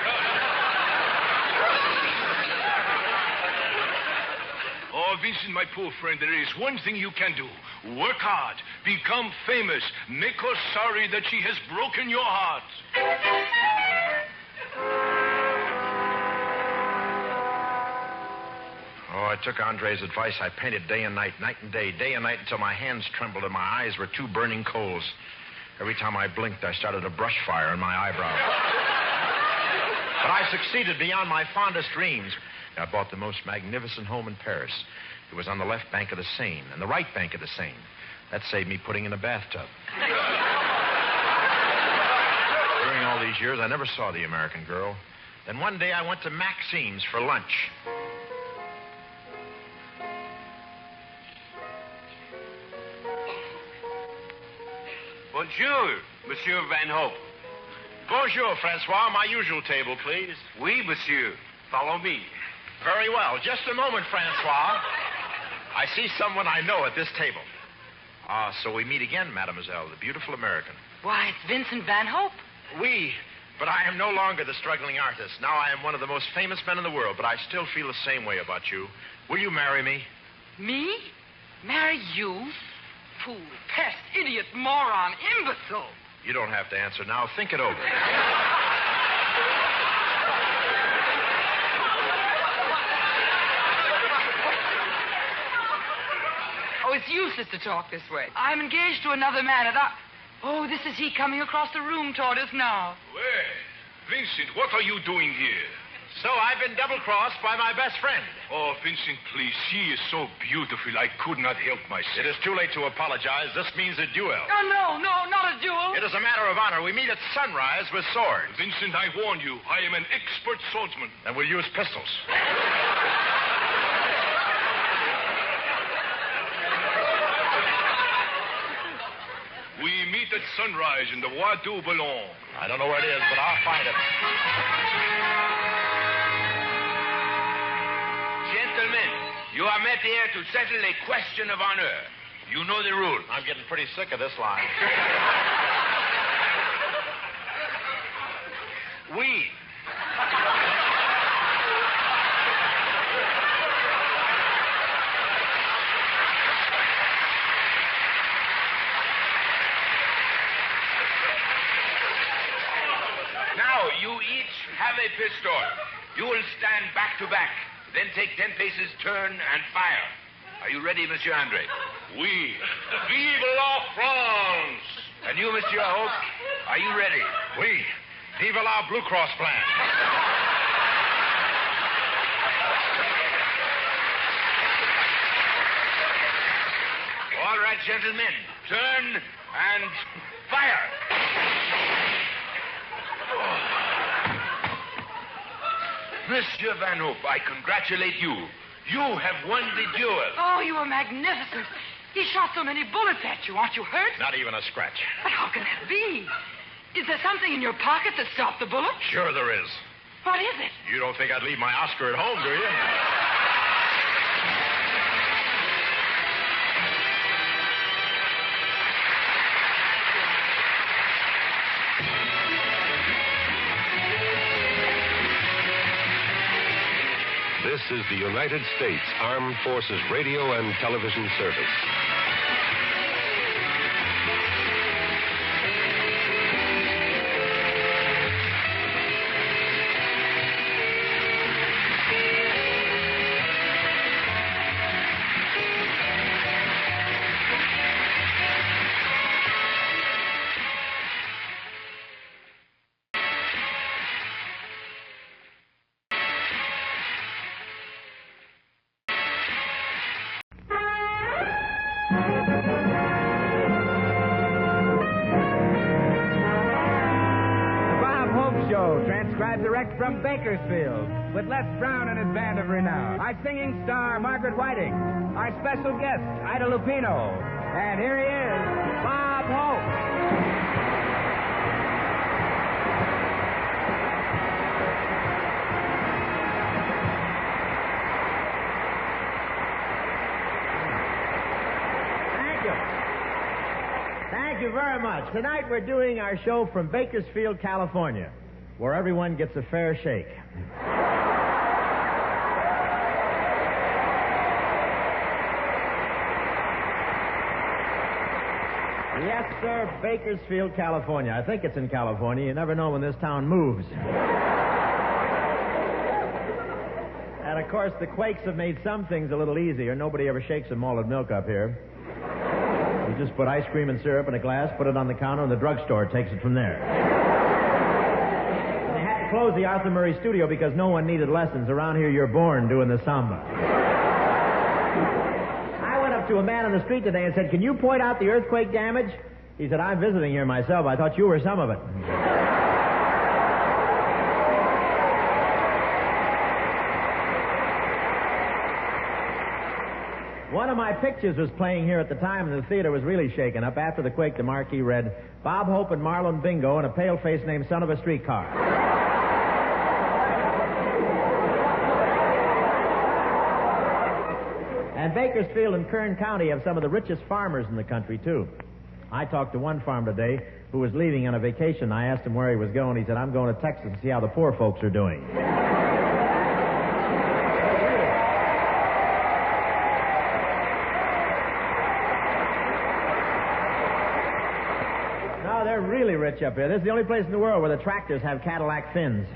Oh, Vincent, my poor friend, there is one thing you can do. Work hard. Become famous. Make her sorry that she has broken your heart. Oh, I took Andre's advice. I painted day and night and day and night, until my hands trembled and my eyes were 2 burning coals. Every time I blinked, I started a brush fire in my eyebrows. But I succeeded beyond my fondest dreams. I bought the most magnificent home in Paris. It was on the left bank of the Seine and the right bank of the Seine. That saved me putting in a bathtub. During all these years, I never saw the American girl. Then one day I went to Maxine's for lunch. Bonjour, Monsieur Van Hope. Bonjour, Francois. My usual table, please. Oui, monsieur. Follow me. Very well. Just a moment, Francois. I see someone I know at this table. Ah, so we meet again, mademoiselle, the beautiful American. Why, it's Vincent Van Hope. Oui, but I am no longer the struggling artist. Now I am one of the most famous men in the world, but I still feel the same way about you. Will you marry me? Me? Marry you? Fool, pest, idiot, moron, imbecile. You don't have to answer now. Think it over. Oh, it's useless to talk this way. I'm engaged to another man, and Oh, this is he coming across the room toward us now. Well, Vincent, what are you doing here? So I've been double-crossed by my best friend. Oh, Vincent, please. She is so beautiful, I could not help myself. It is too late to apologize. This means a duel. Oh, no, not a duel. It is a matter of honor. We meet at sunrise with swords. Vincent, I warn you, I am an expert swordsman. And we'll use pistols. We meet at sunrise in the Bois du Ballon. I don't know where it is, but I'll find it. Gentlemen, you are met here to settle a question of honor. You know the rules. I'm getting pretty sick of this line. We. Now, you each have a pistol. You will stand back to back. Then take 10 paces, turn, and fire. Are you ready, Monsieur Andre? Oui. Vive la France! And you, Monsieur Hope, are you ready? Oui. Vive la Blue Cross plan. All right, gentlemen. Turn and fire. Monsieur Van Hope, I congratulate you. You have won the duel. Oh, you were magnificent. He shot so many bullets at you. Aren't you hurt? Not even a scratch. But how can that be? Is there something in your pocket that stopped the bullet? Sure there is. What is it? You don't think I'd leave my Oscar at home, do you? This is the United States Armed Forces Radio and Television Service. transcribed direct from Bakersfield with Les Brown and his band of renown. Our singing star, Margaret Whiting. Our special guest, Ida Lupino. And here he is, Bob Hope. Thank you very much. Tonight we're doing our show from Bakersfield, California, where everyone gets a fair shake. Yes, sir, Bakersfield, California. I think it's in California. You never know when this town moves. And, of course, the quakes have made some things a little easier. Nobody ever shakes a malted milk up here. You just put ice cream and syrup in a glass, put it on the counter, and the drugstore takes it from there. They had to close the Arthur Murray studio because no one needed lessons. Around here, you're born doing the samba. I went up to a man on the street today and said, "Can you point out the earthquake damage?" He said, "I'm visiting here myself. I thought you were some of it." One of my pictures was playing here at the time, and the theater was really shaken up. After the quake, the marquee read, "Bob Hope and Marlon Bingo and a pale-face named Son of a Streetcar." And Bakersfield and Kern County have some of the richest farmers in the country, too. I talked to one farmer today who was leaving on a vacation. I asked him where he was going. He said, "I'm going to Texas to see how the poor folks are doing." They're really rich up here. This is the only place in the world where the tractors have Cadillac fins.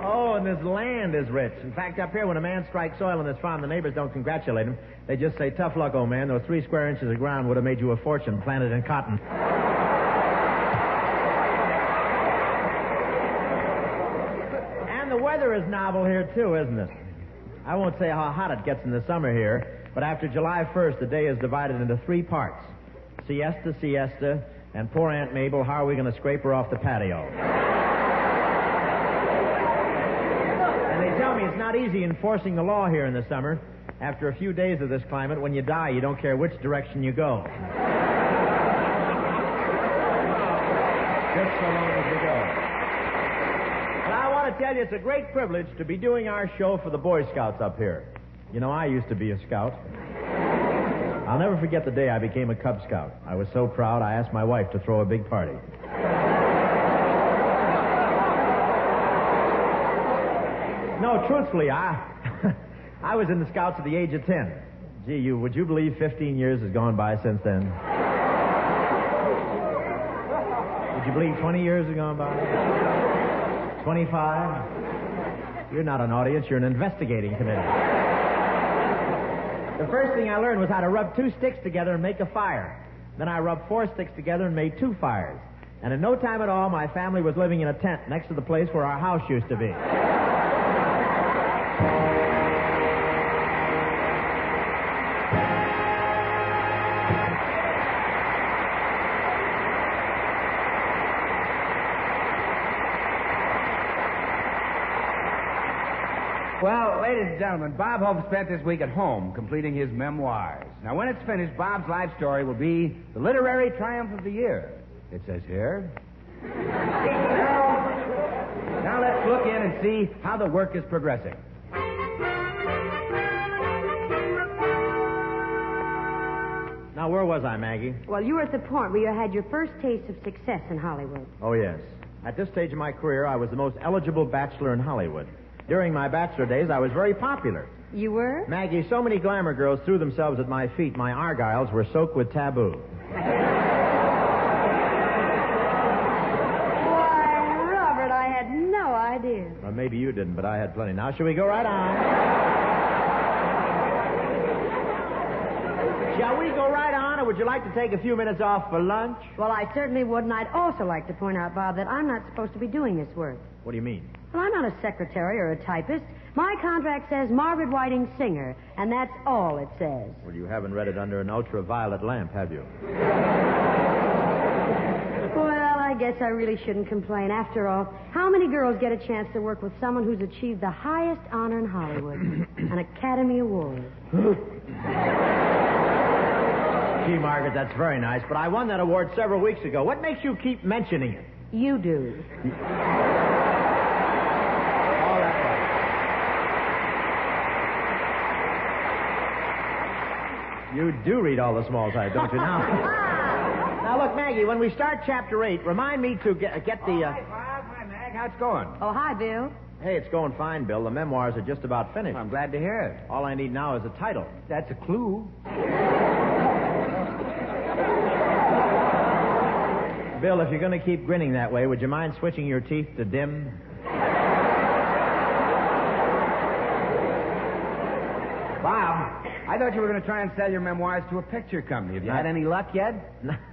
Oh, and this land is rich. In fact, up here, when a man strikes oil on his farm, the neighbors don't congratulate him. They just say, "Tough luck, old man. Those 3 square inches of ground would have made you a fortune planted in cotton." The weather is novel here, too, isn't it? I won't say how hot it gets in the summer here, but after July 1st, the day is divided into 3 parts. Siesta, siesta, and poor Aunt Mabel, how are we going to scrape her off the patio? And they tell me it's not easy enforcing the law here in the summer. After a few days of this climate, when you die, you don't care which direction you go. Just so long as you go. I want to tell you, it's a great privilege to be doing our show for the Boy Scouts up here. You know, I used to be a scout. I'll never forget the day I became a Cub Scout. I was so proud, I asked my wife to throw a big party. No, truthfully, I was in the Scouts at the age of 10. Gee, would you believe 15 years has gone by since then? Would you believe 20 years have gone by? 25? You're not an audience, you're an investigating committee. The first thing I learned was how to rub 2 sticks together and make a fire. Then I rubbed 4 sticks together and made 2 fires. And in no time at all, my family was living in a tent next to the place where our house used to be. Well, ladies and gentlemen, Bob Hope spent this week at home completing his memoirs. Now, when it's finished, Bob's life story will be the literary triumph of the year. It says here. Now let's look in and see how the work is progressing. Now, where was I, Maggie? Well, you were at the point where you had your first taste of success in Hollywood. Oh, yes. At this stage of my career, I was the most eligible bachelor in Hollywood. During my bachelor days, I was very popular. You were? Maggie, so many glamour girls threw themselves at my feet, my argyles were soaked with taboo. Why, Robert, I had no idea. Well, maybe you didn't, but I had plenty. Now, shall we go right on? Shall we go right on, or would you like to take a few minutes off for lunch? Well, I certainly would, and I'd also like to point out, Bob, that I'm not supposed to be doing this work. What do you mean? Well, I'm not a secretary or a typist. My contract says Margaret Whiting, singer, and that's all it says. Well, you haven't read it under an ultraviolet lamp, have you? Well, I guess I really shouldn't complain. After all, how many girls get a chance to work with someone who's achieved the highest honor in Hollywood, an Academy Award? Gee, Margaret, that's very nice, but I won that award several weeks ago. What makes you keep mentioning it? You do. All that right. You do read all the small type, don't you now? Now, look, Maggie, when we start Chapter 8, remind me to get the... Hi, Mag. How's it going? Oh, hi, Bill. Hey, it's going fine, Bill. The memoirs are just about finished. I'm glad to hear it. All I need now is a title. That's a clue. Bill, if you're going to keep grinning that way, would you mind switching your teeth to dim? Bob, I thought you were going to try and sell your memoirs to a picture company. Have you had any luck yet?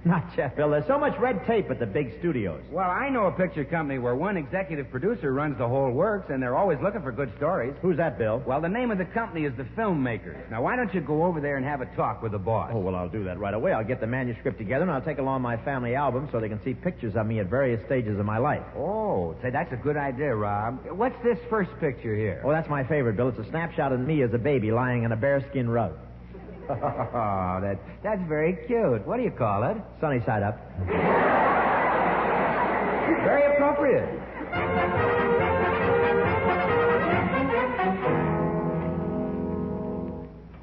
Not yet, Bill. There's so much red tape at the big studios. Well, I know a picture company where one executive producer runs the whole works, and they're always looking for good stories. Who's that, Bill? Well, the name of the company is the Filmmakers. Now, why don't you go over there and have a talk with the boss? Oh, well, I'll do that right away. I'll get the manuscript together, and I'll take along my family album so they can see pictures of me at various stages of my life. Oh, say, that's a good idea, Rob. What's this first picture here? Oh, that's my favorite, Bill. It's a snapshot of me as a baby lying on a bearskin rug. Oh, that's very cute. What do you call it? Sunny side up. Very appropriate.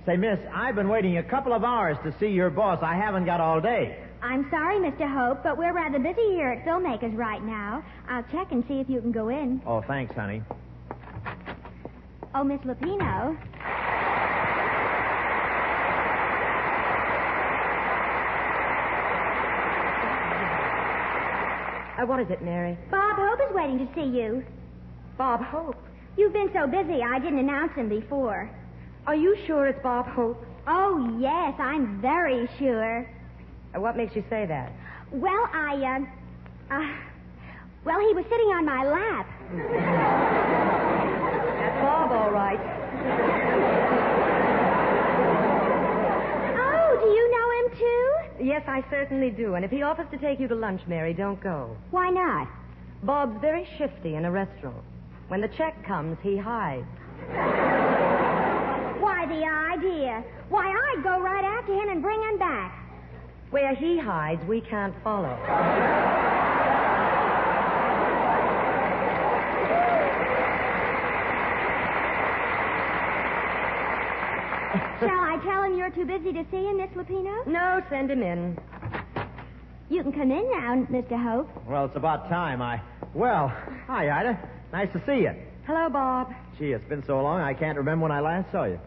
Say, miss, I've been waiting a couple of hours to see your boss. I haven't got all day. I'm sorry, Mr. Hope, but we're rather busy here at Filmmakers right now. I'll check and see if you can go in. Oh, thanks, honey. Oh, Miss Lupino. What is it, Mary? Bob Hope is waiting to see you. Bob Hope? You've been so busy, I didn't announce him before. Are you sure it's Bob Hope? Oh, yes, I'm very sure. What makes you say that? Well, well, he was sitting on my lap. That's Bob, all right. Oh, do you know him, too? Yes, I certainly do. And if he offers to take you to lunch, Mary, don't go. Why not? Bob's very shifty in a restaurant. When the check comes, he hides. Why, the idea. Why, I'd go right after him and bring him back. Where he hides, we can't follow. Shall I tell him you're too busy to see him, Miss Lupino? No, send him in. You can come in now, Mr. Hope. Well, it's about time. Well, hi, Ida. Nice to see you. Hello, Bob. Gee, it's been so long, I can't remember when I last saw you.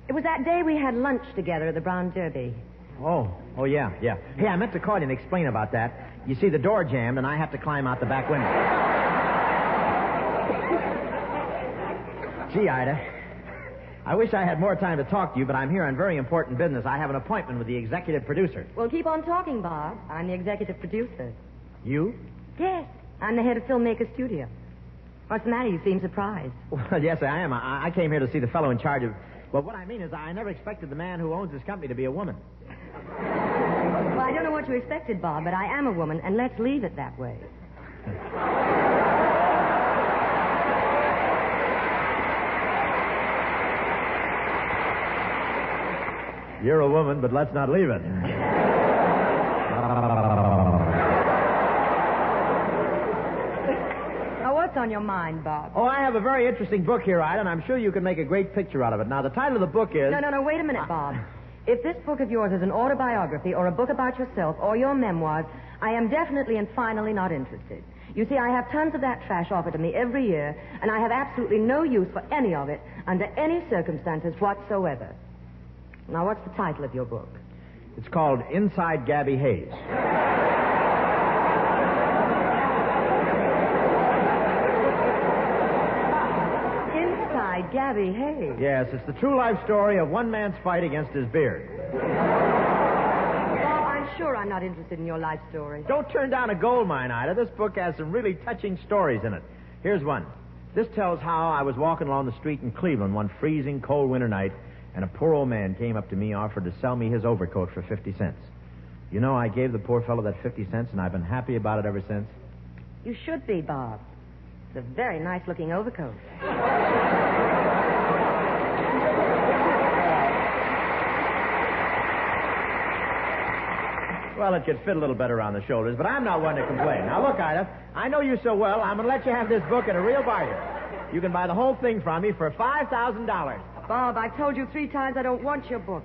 It was that day we had lunch together at the Brown Derby. Oh, yeah. Hey, I meant to call you and explain about that. You see, the door jammed, and I have to climb out the back window. Gee, Ida, I wish I had more time to talk to you, but I'm here on very important business. I have an appointment with the executive producer. Well, keep on talking, Bob. I'm the executive producer. You? Yes, I'm the head of Filmmaker Studio. What's the matter? You seem surprised. Well, yes, I am. I came here to see the fellow in charge of... Well, what I mean is I never expected the man who owns this company to be a woman. Well, I don't know what you expected, Bob, but I am a woman, and let's leave it that way. You're a woman, but let's not leave it. Now, what's on your mind, Bob? Oh, I have a very interesting book here, Ida, and I'm sure you can make a great picture out of it. Now, the title of the book is... No, wait a minute, Bob. If this book of yours is an autobiography or a book about yourself or your memoirs, I am definitely and finally not interested. You see, I have tons of that trash offered to me every year, and I have absolutely no use for any of it under any circumstances whatsoever. Now, what's the title of your book? It's called Inside Gabby Hayes. Inside Gabby Hayes? Yes, it's the true life story of one man's fight against his beard. sure I'm not interested in your life story. Don't turn down a gold mine, Ida. This book has some really touching stories in it. Here's one. This tells how I was walking along the street in Cleveland one freezing cold winter night, and a poor old man came up to me, offered to sell me his overcoat for 50 cents. You know, I gave the poor fellow that 50 cents, and I've been happy about it ever since. You should be, Bob. It's a very nice-looking overcoat. Well, it could fit a little better around the shoulders, but I'm not one to complain. Now, look, Ida, I know you so well, I'm going to let you have this book at a real bargain. You can buy the whole thing from me for $5,000. Bob, I've told you 3 times I don't want your book.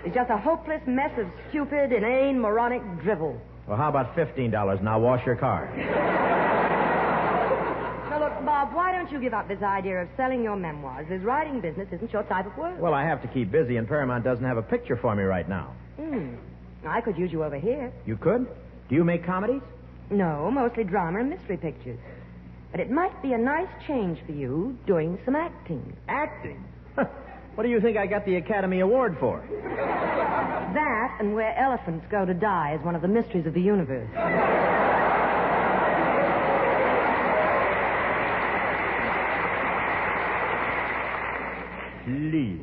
It's just a hopeless mess of stupid, inane, moronic drivel. Well, how about $15 and I'll wash your car? Now, look, Bob, why don't you give up this idea of selling your memoirs? This writing business isn't your type of work. Well, I have to keep busy, and Paramount doesn't have a picture for me right now. I could use you over here. You could? Do you make comedies? No, mostly drama and mystery pictures. But it might be a nice change for you doing some acting. Acting? What do you think I got the Academy Award for? That and where elephants go to die is one of the mysteries of the universe. Please.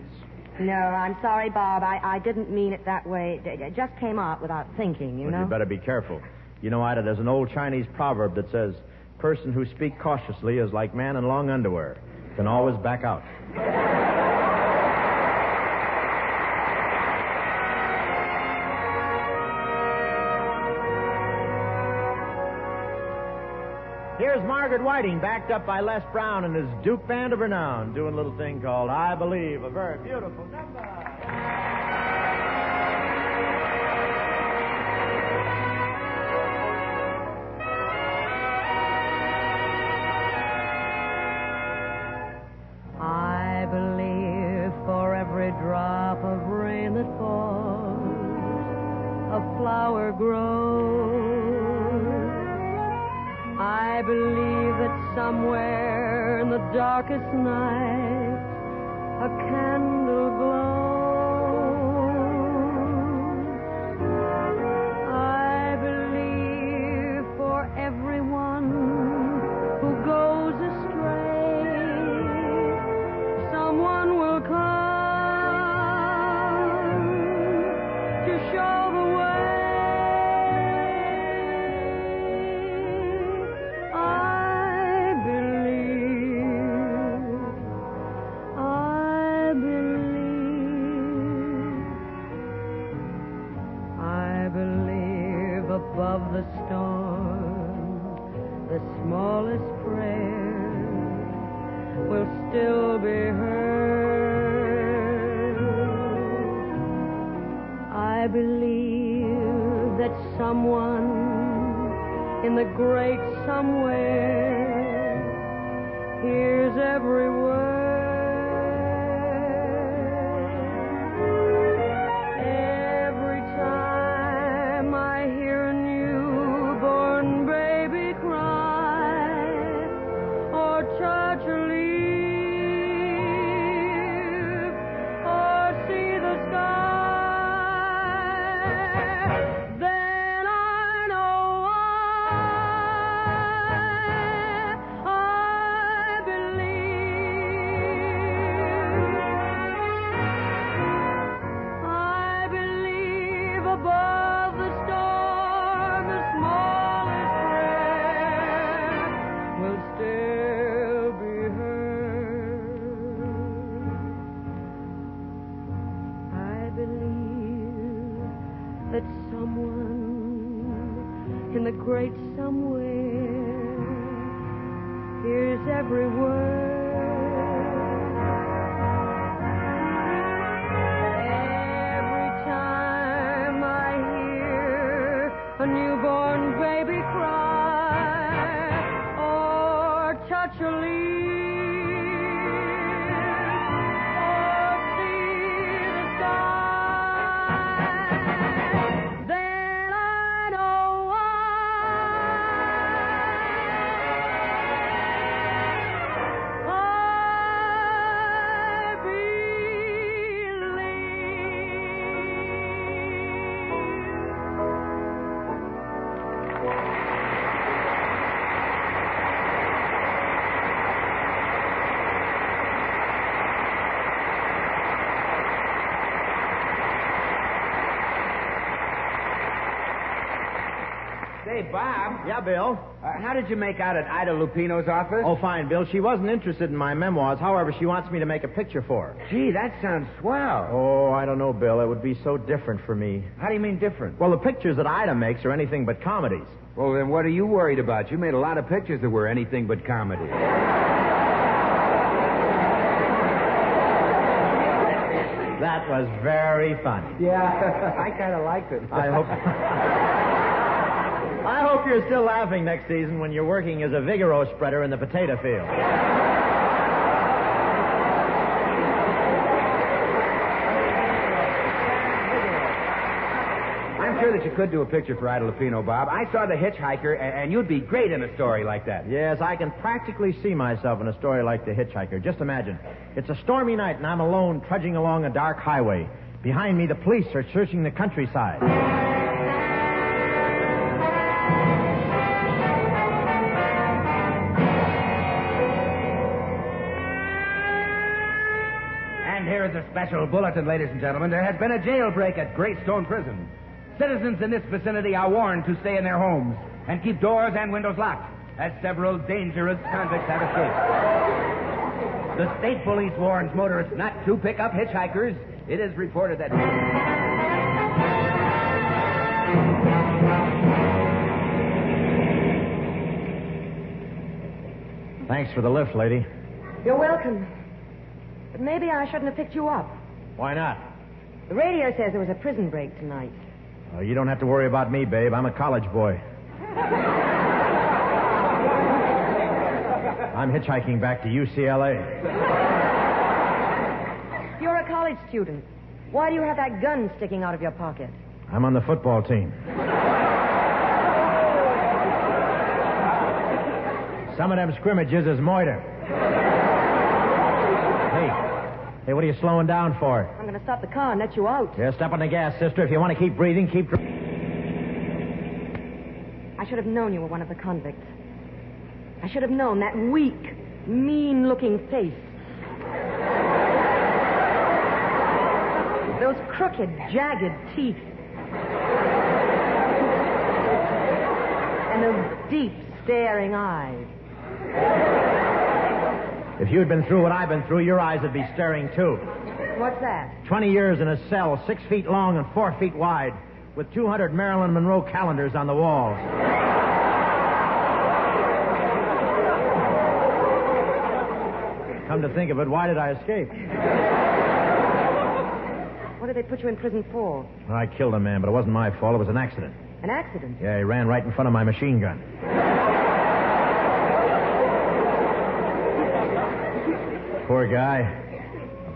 No, I'm sorry, Bob. I didn't mean it that way. It just came out without thinking, you know? You better be careful. You know, Ida, there's an old Chinese proverb that says, person who speaks cautiously is like man in long underwear. Can always back out. Here's Margaret Whiting, backed up by Les Brown and his Duke Band of Renown, doing a little thing called I Believe, a very beautiful number. I believe for every drop of rain that falls, a flower grows. I believe that somewhere in the darkest night a candle glows. I believe for everyone who goes astray, someone will come to show the way. Above the storm, the smallest prayer will still be heard. I believe that someone in the great somewhere hears every word. Great somewhere, here's every word. Every time I hear a newborn baby cry or touch a leaf or see the sky, then I know Say, Bob. Yeah, Bill? How did you make out at Ida Lupino's office? Oh, fine, Bill. She wasn't interested in my memoirs. However, she wants me to make a picture for her. Gee, that sounds swell. Oh, I don't know, Bill. It would be so different for me. How do you mean different? Well, the pictures that Ida makes are anything but comedies. Well, then what are you worried about? You made a lot of pictures that were anything but comedy. That was very funny. Yeah, I kind of liked it. I hope you're still laughing next season when you're working as a Vigoro spreader in the potato field. I'm sure that you could do a picture for Ida Lupino, Bob. I saw The Hitchhiker, and you'd be great in a story like that. Yes, I can practically see myself in a story like The Hitchhiker. Just imagine. It's a stormy night, and I'm alone trudging along a dark highway. Behind me, the police are searching the countryside. And here is a special bulletin, ladies and gentlemen. There has been a jailbreak at Greystone Prison. Citizens in this vicinity are warned to stay in their homes and keep doors and windows locked, as several dangerous convicts have escaped. The state police warns motorists not to pick up hitchhikers. It is reported that... Thanks for the lift, lady. You're welcome. But maybe I shouldn't have picked you up. Why not? The radio says there was a prison break tonight. Oh, you don't have to worry about me, babe. I'm a college boy. I'm hitchhiking back to UCLA. You're a college student. Why do you have that gun sticking out of your pocket? I'm on the football team. Some of them scrimmages is moiter. Hey, what are you slowing down for? I'm going to stop the car and let you out. Yeah, step on the gas, sister. If you want to keep breathing, keep... I should have known you were one of the convicts. I should have known that weak, mean-looking face. Those crooked, jagged teeth. And those deep, staring eyes. If you'd been through what I've been through, your eyes would be staring, too. What's that? 20 years in a cell, 6 feet long and 4 feet wide, with 200 Marilyn Monroe calendars on the walls. Come to think of it, why did I escape? What did they put you in prison for? Well, I killed a man, but it wasn't my fault. It was an accident. An accident? Yeah, he ran right in front of my machine gun. Poor guy. I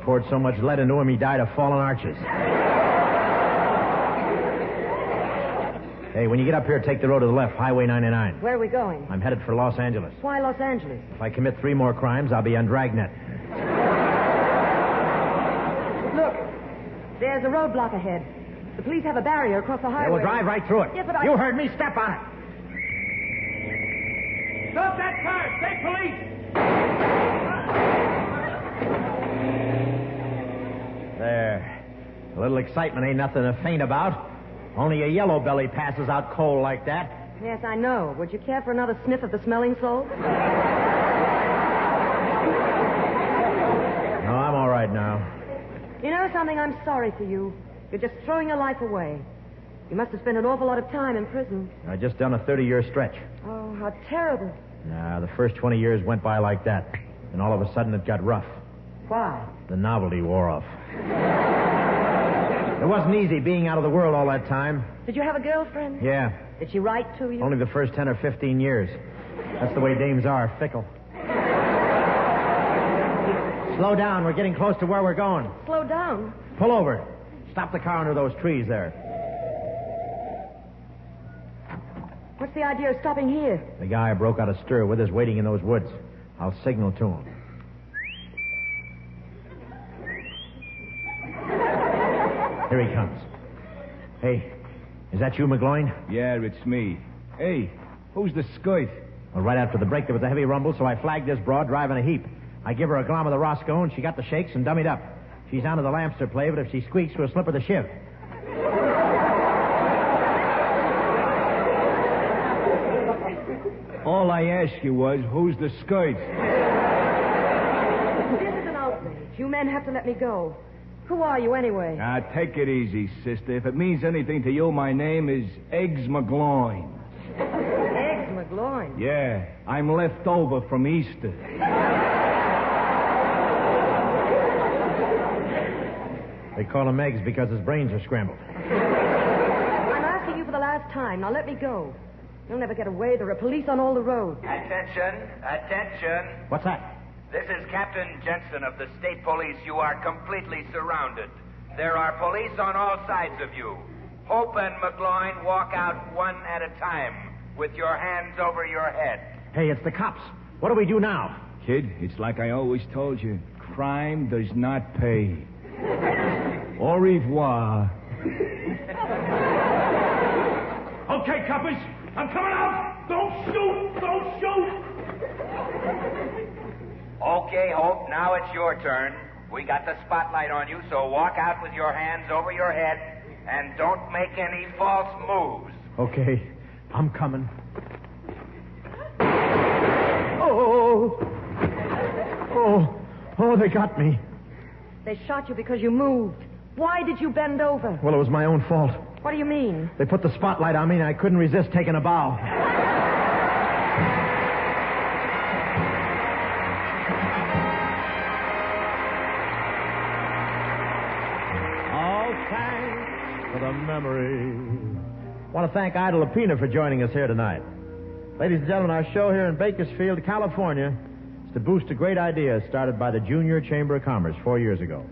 poured so much lead into him, he died of fallen arches. Hey, when you get up here, take the road to the left, Highway 99. Where are we going? I'm headed for Los Angeles. Why Los Angeles? If I commit 3 more crimes, I'll be on Dragnet. Look, there's a roadblock ahead. The police have a barrier across the highway. Yeah, we'll drive right through it. Yeah, but You heard me. Step on it. Stop that car! State police! There. A little excitement ain't nothing to faint about. Only a yellow belly passes out cold like that. Yes, I know. Would you care for another sniff of the smelling salts? No, I'm all right now. You know something? I'm sorry for you. You're just throwing your life away. You must have spent an awful lot of time in prison. I just done a 30-year stretch. Oh, how terrible. Nah, the first 20 years went by like that. And all of a sudden it got rough. Why? The novelty wore off. It wasn't easy being out of the world all that time. Did you have a girlfriend? Yeah. Did she write to you? Only the first 10 or 15 years. That's the way dames are, fickle. Slow down. We're getting close to where we're going. Slow down. Pull over. Stop the car under those trees there. What's the idea of stopping here? The guy I broke out a stir with is waiting in those woods. I'll signal to him. Here he comes. Hey, is that you, McGloin? Yeah, it's me. Hey, who's the skite? Well, right after the break, there was a heavy rumble, so I flagged this broad driving a heap. I give her a glom of the Roscoe, and she got the shakes and dummied up. She's on to the Lampster play, but if she squeaks, we'll slip her the shiv. All I asked you was, who's the skirts? This is an outrage. You men have to let me go. Who are you, anyway? Take it easy, sister. If it means anything to you, my name is Eggs McGloin. Eggs McGloin? Yeah, I'm left over from Easter. They call him Eggs because his brains are scrambled. I'm asking you for the last time. Now let me go. You'll never get away. There are police on all the roads. Attention. Attention. What's that? This is Captain Jensen of the State Police. You are completely surrounded. There are police on all sides of you. Hope and McGloin walk out one at a time with your hands over your head. Hey, it's the cops. What do we do now? Kid, it's like I always told you. Crime does not pay. Au revoir. Okay, coppers, I'm coming out. Don't shoot. Don't shoot. Okay, Hope, now it's your turn. We got the spotlight on you, so walk out with your hands over your head and don't make any false moves. Okay, I'm coming. Oh, they got me. They shot you because you moved. Why did you bend over? Well, it was my own fault. What do you mean? They put the spotlight on me and I couldn't resist taking a bow. For the memory. I want to thank Ida Lupino for joining us here tonight. Ladies and gentlemen, our show here in Bakersfield, California, is to boost a great idea started by the Junior Chamber of Commerce 4 years ago.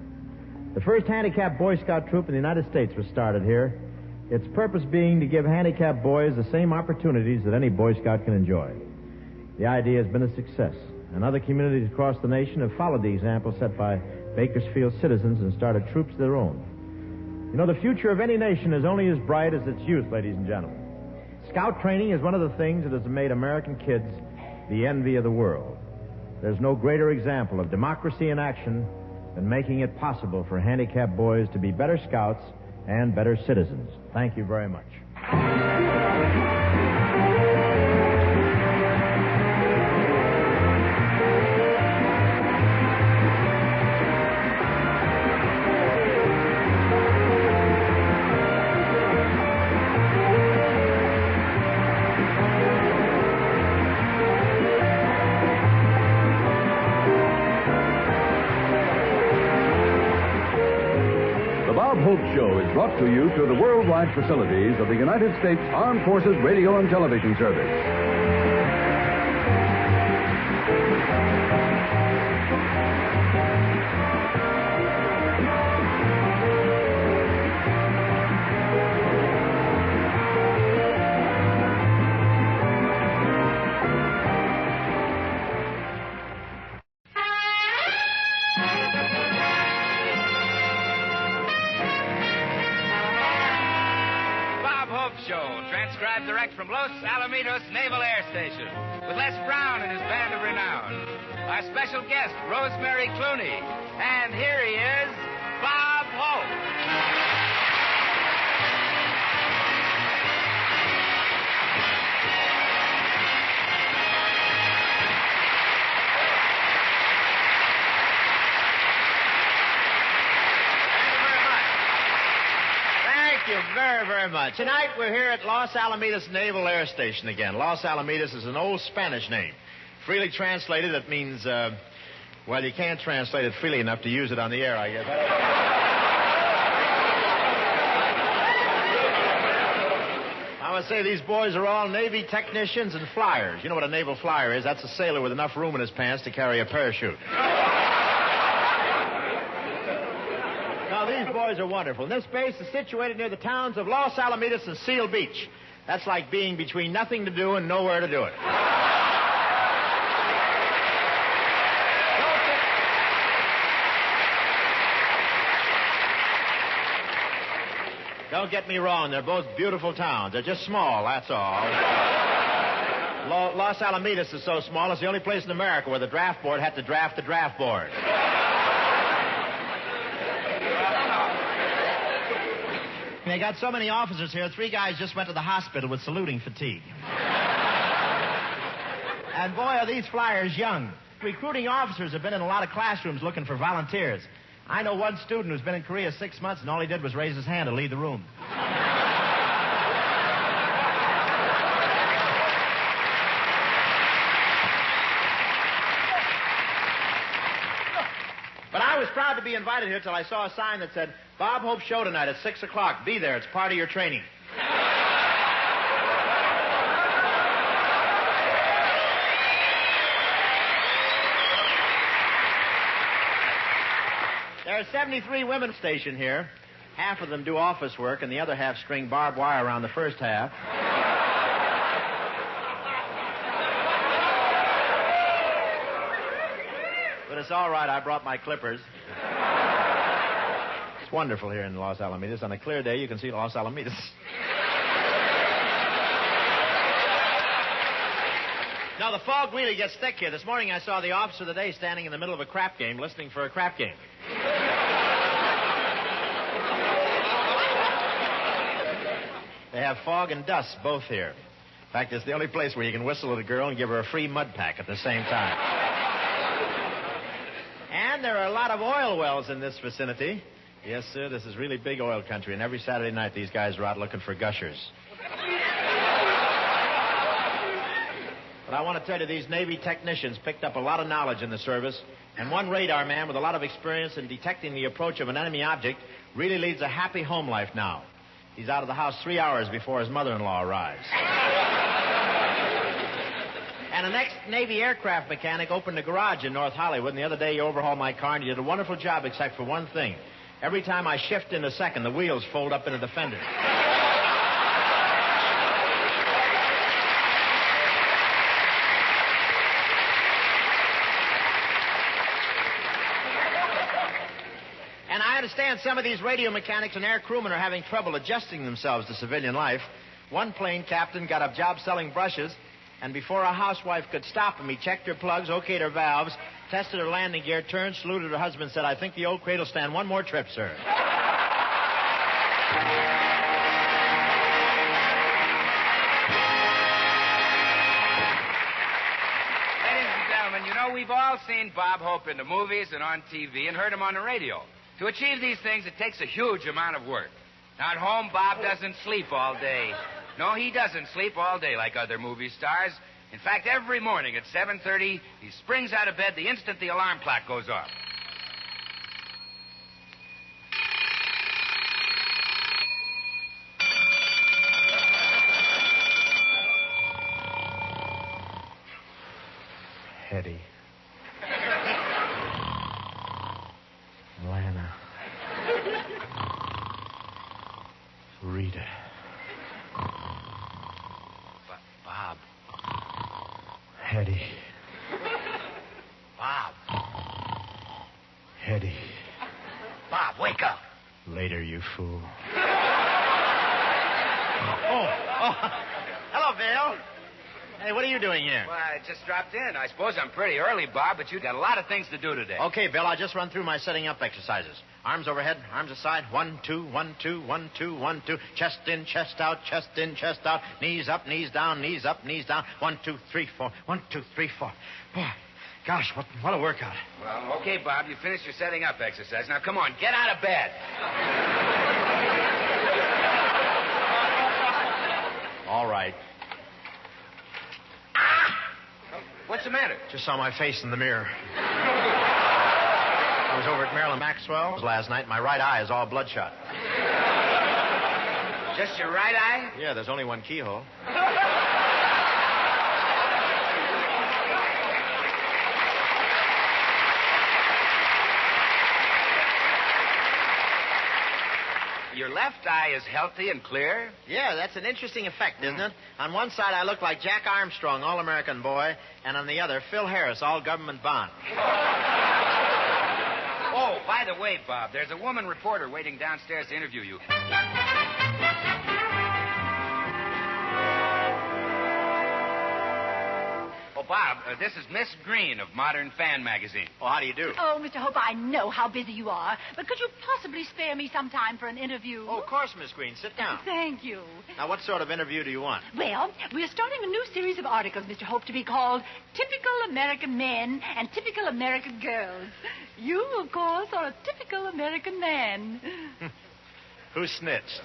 The first handicapped Boy Scout troop in the United States was started here, its purpose being to give handicapped boys the same opportunities that any Boy Scout can enjoy. The idea has been a success, and other communities across the nation have followed the example set by Bakersfield citizens and started troops of their own. You know, the future of any nation is only as bright as its youth, ladies and gentlemen. Scout training is one of the things that has made American kids the envy of the world. There's no greater example of democracy in action than making it possible for handicapped boys to be better scouts and better citizens. Thank you very much. Hope Show is brought to you through the worldwide facilities of the United States Armed Forces Radio and Television Service. Transcribed direct from Los Alamitos Naval Air Station with Les Brown and his band of renown. Our special guest, Rosemary Clooney. And here he is, Bob Hope. Thank you very, very much. Tonight we're here at Los Alamitos Naval Air Station again. Los Alamitos is an old Spanish name. Freely translated, it means, well, you can't translate it freely enough to use it on the air, I guess. I must say these boys are all Navy technicians and flyers. You know what a naval flyer is? That's a sailor with enough room in his pants to carry a parachute. Now, these boys are wonderful. And this base is situated near the towns of Los Alamitos and Seal Beach. That's like being between nothing to do and nowhere to do it. Don't get me wrong. They're both beautiful towns. They're just small, that's all. Los Alamitos is so small, it's the only place in America where the draft board had to draft the draft board. They got so many officers here, 3 guys just went to the hospital with saluting fatigue. And boy, are these flyers young. Recruiting officers have been in a lot of classrooms looking for volunteers. I know one student who's been in Korea 6 months, and all he did was raise his hand to leave the room. But I was proud to be invited here till I saw a sign that said, Bob Hope Show tonight at 6 o'clock. Be there. It's part of your training. There are 73 women stationed here. Half of them do office work, and the other half string barbed wire around the first half. But it's all right. I brought my clippers. It's wonderful here in Los Alamitos. On a clear day, you can see Los Alamitos. Now, the fog really gets thick here. This morning I saw the officer of the day standing in the middle of a crap game, listening for a crap game. They have fog and dust both here. In fact, it's the only place where you can whistle at a girl and give her a free mud pack at the same time. And there are a lot of oil wells in this vicinity. Yes, sir, this is really big oil country, and every Saturday night these guys are out looking for gushers. But I want to tell you, these Navy technicians picked up a lot of knowledge in the service, and one radar man with a lot of experience in detecting the approach of an enemy object really leads a happy home life now. He's out of the house 3 hours before his mother-in-law arrives. And an ex-Navy aircraft mechanic opened a garage in North Hollywood, and the other day he overhauled my car, and he did a wonderful job except for one thing. Every time I shift in a second, the wheels fold up into the fender. And I understand some of these radio mechanics and air crewmen are having trouble adjusting themselves to civilian life. One plane captain got a job selling brushes, and before a housewife could stop him, he checked her plugs, okayed her valves, tested her landing gear, turned, saluted her husband, and said, I think the old crate will stand one more trip, sir. Ladies and gentlemen, you know, we've all seen Bob Hope in the movies and on TV and heard him on the radio. To achieve these things, it takes a huge amount of work. Now, at home, Bob doesn't sleep all day. No, he doesn't sleep all day like other movie stars. In fact, every morning at 7:30, he springs out of bed the instant the alarm clock goes off. Hetty. Lana. Rita. Bob. Hetty. Bob. Hetty. Bob, wake up. Later, you fool. Hello, Bill. Hey, what are you doing here? Well, I just dropped in. I suppose I'm pretty early, Bob, but you've got a lot of things to do today. Okay, Bill, I'll just run through my setting up exercises. Arms overhead, arms aside. 1, 2, 1, 2, 1, 2, 1, 2. Chest in, chest out, chest in, chest out. Knees up, knees down, knees up, knees down. 1, 2, 3, 4. 1, 2, 3, 4. Boy, gosh, what a workout. Well, okay, Bob, you finished your setting up exercise. Now, come on, get out of bed. All right. What's the matter? Just saw my face in the mirror. I was over at MARILYN Maxwell's last night. My right eye is all bloodshot. Just your right eye? Yeah, there's only one keyhole. Your left eye is healthy and clear? Yeah, that's an interesting effect, isn't it? On one side, I look like Jack Armstrong, all-American boy, and on the other, Phil Harris, all-government bond. Oh, by the way, Bob, there's a woman reporter waiting downstairs to interview you. Oh, Bob, this is Miss Green of Modern Fan Magazine. Oh, how do you do? Oh, Mr. Hope, I know how busy you are, but could you possibly spare me some time for an interview? Oh, of course, Miss Green. Sit down. Thank you. Now, what sort of interview do you want? Well, we're starting a new series of articles, Mr. Hope, to be called Typical American Men and Typical American Girls. You, of course, are a typical American man. Who snitched?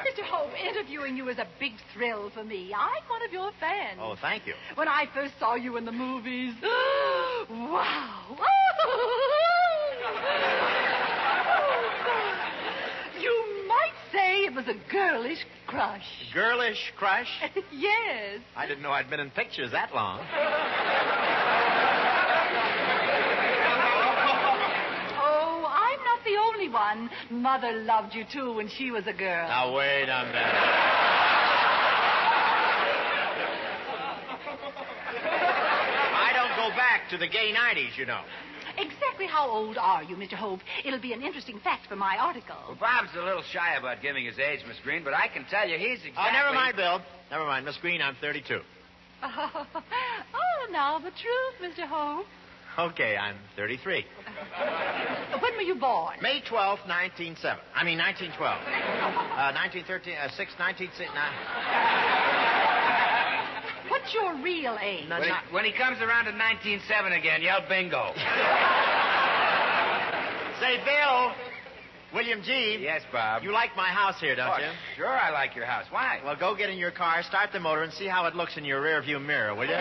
Mr. Hope, interviewing you is a big thrill for me. I'm one of your fans. Oh, thank you. When I first saw you in the movies, wow. You might say it was a girlish crush. Girlish crush? Yes. I didn't know I'd been in pictures that long. Oh, I'm not the only one. Mother loved you, too, when she was a girl. Now, wait a minute. I don't go back to the gay 90s, you know. Exactly how old are you, Mr. Hope? It'll be an interesting fact for my article. Well, Bob's a little shy about giving his age, Miss Green, but I can tell you he's exactly... Oh, never mind, Bill. Never mind. Miss Green, I'm 32. Oh, now the truth, Mr. Hope. Okay, I'm 33. When were you born? May 12th, 1907. I mean, 1912. 1913, 19... What's your real age? When he comes around to 1907 again, yell bingo. Say, Bill, William G. Yes, Bob. You like my house here, don't you? Sure, I like your house. Why? Well, go get in your car, start the motor, and see how it looks in your rearview mirror, will you?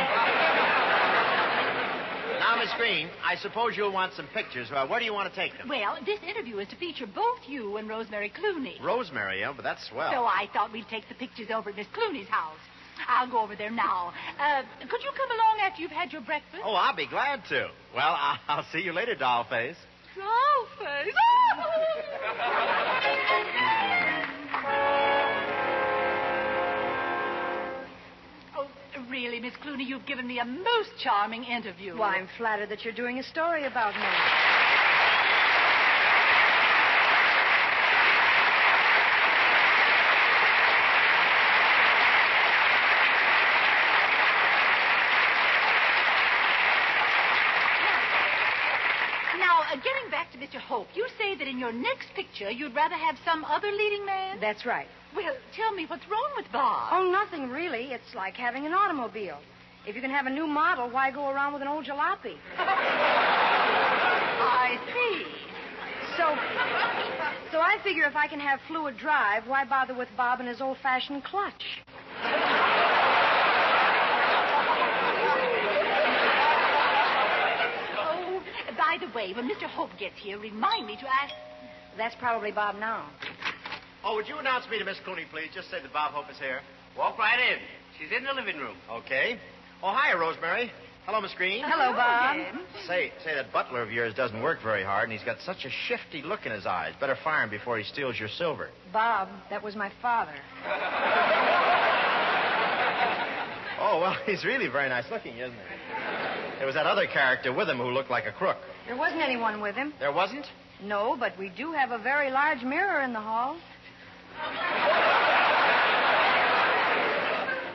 Now, Miss Green, I suppose you'll want some pictures. Well, where do you want to take them? Well, this interview is to feature both you and Rosemary Clooney. Rosemary, yeah, but that's swell. So I thought we'd take the pictures over at Miss Clooney's house. I'll go over there now. Could you come along after you've had your breakfast? Oh, I'll be glad to. Well, I'll see you later, Dollface. Dollface? Oh, really, Miss Clooney, you've given me a most charming interview. Why, I'm flattered that you're doing a story about me. Getting back to Mr. Hope, you say that in your next picture you'd rather have some other leading man? That's right. Well, tell me, what's wrong with Bob? Oh, nothing really. It's like having an automobile. If you can have a new model, why go around with an old jalopy? I see. So I figure if I can have fluid drive, why bother with Bob and his old-fashioned clutch? By the way, when Mr. Hope gets here, remind me to ask... That's probably Bob now. Oh, would you announce me to Miss Clooney, please? Just say that Bob Hope is here. Walk right in. She's in the living room. Okay. Oh, hi, Rosemary. Hello, Miss Green. Hello, Bob. Say, that butler of yours doesn't work very hard, and he's got such a shifty look in his eyes. Better fire him before he steals your silver. Bob, that was my father. Oh, well, he's really very nice looking, isn't he? There was that other character with him who looked like a crook. There wasn't anyone with him. There wasn't? No, but we do have a very large mirror in the hall.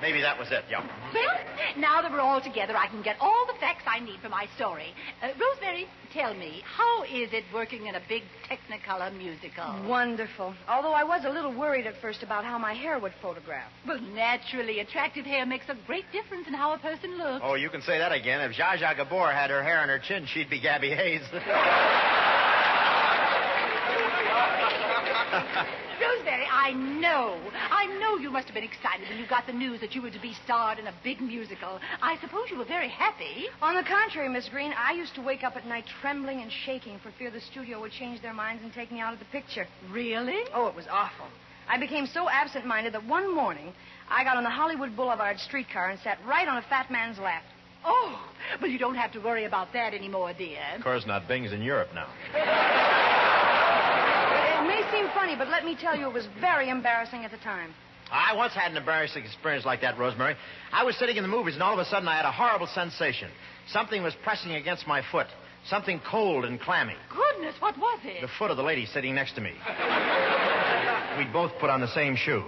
Maybe that was it, yeah. Well, now that we're all together, I can get all the facts I need for my story. Rosemary, tell me, how is it working in a big Technicolor musical? Wonderful. Although I was a little worried at first about how my hair would photograph. Well, naturally, attractive hair makes a great difference in how a person looks. Oh, you can say that again. If Zsa Zsa Gabor had her hair on her chin, she'd be Gabby Hayes. Rosemary, I know you must have been excited when you got the news that you were to be starred in a big musical. I suppose you were very happy. On the contrary, Miss Green, I used to wake up at night trembling and shaking for fear the studio would change their minds and take me out of the picture. Really? Oh, it was awful. I became so absent-minded that one morning I got on the Hollywood Boulevard streetcar and sat right on a fat man's lap. Oh, well, you don't have to worry about that anymore, dear. Of course not. Bing's in Europe now. It may seem funny, but let me tell you, it was very embarrassing at the time. I once had an embarrassing experience like that, Rosemary. I was sitting in the movies, and all of a sudden I had a horrible sensation. Something was pressing against my foot. Something cold and clammy. Goodness, what was it? The foot of the lady sitting next to me. We'd both put on the same shoe.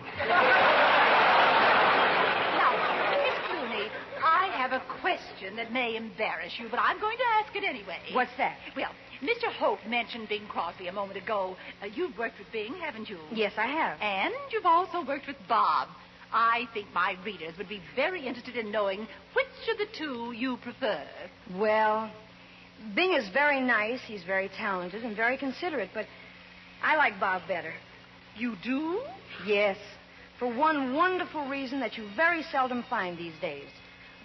question that may embarrass you, but I'm going to ask it anyway. What's that? Well, Mr. Hope mentioned Bing Crosby a moment ago. You've worked with Bing, haven't you? Yes, I have. And you've also worked with Bob. I think my readers would be very interested in knowing which of the two you prefer. Well, Bing is very nice, he's very talented, and very considerate, but I like Bob better. You do? Yes, for one wonderful reason that you very seldom find these days.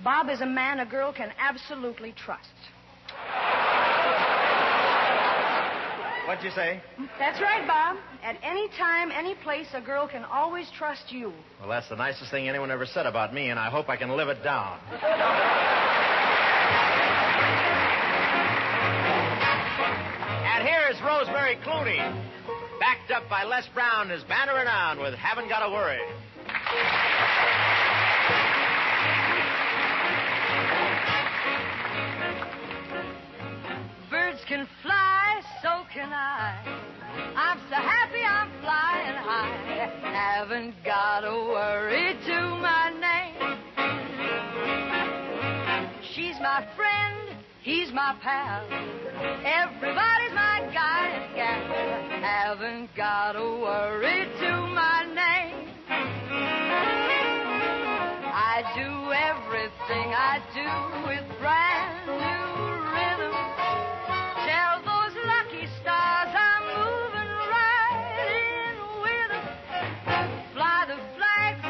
Bob is a man a girl can absolutely trust. What'd you say? That's right, Bob. At any time, any place, a girl can always trust you. Well, that's the nicest thing anyone ever said about me, and I hope I can live it down. And here's Rosemary Clooney, backed up by Les Brown, his band of renown with Haven't Gotta Worry. Birds can fly, so can I. I'm so happy I'm flying high. Haven't got a worry to my name. She's my friend, he's my pal. Everybody's my guy and gal. Haven't got a worry to my name. I do everything I do with brand new rhythm. Tell those lucky stars I'm moving right in with them. Fly the flags,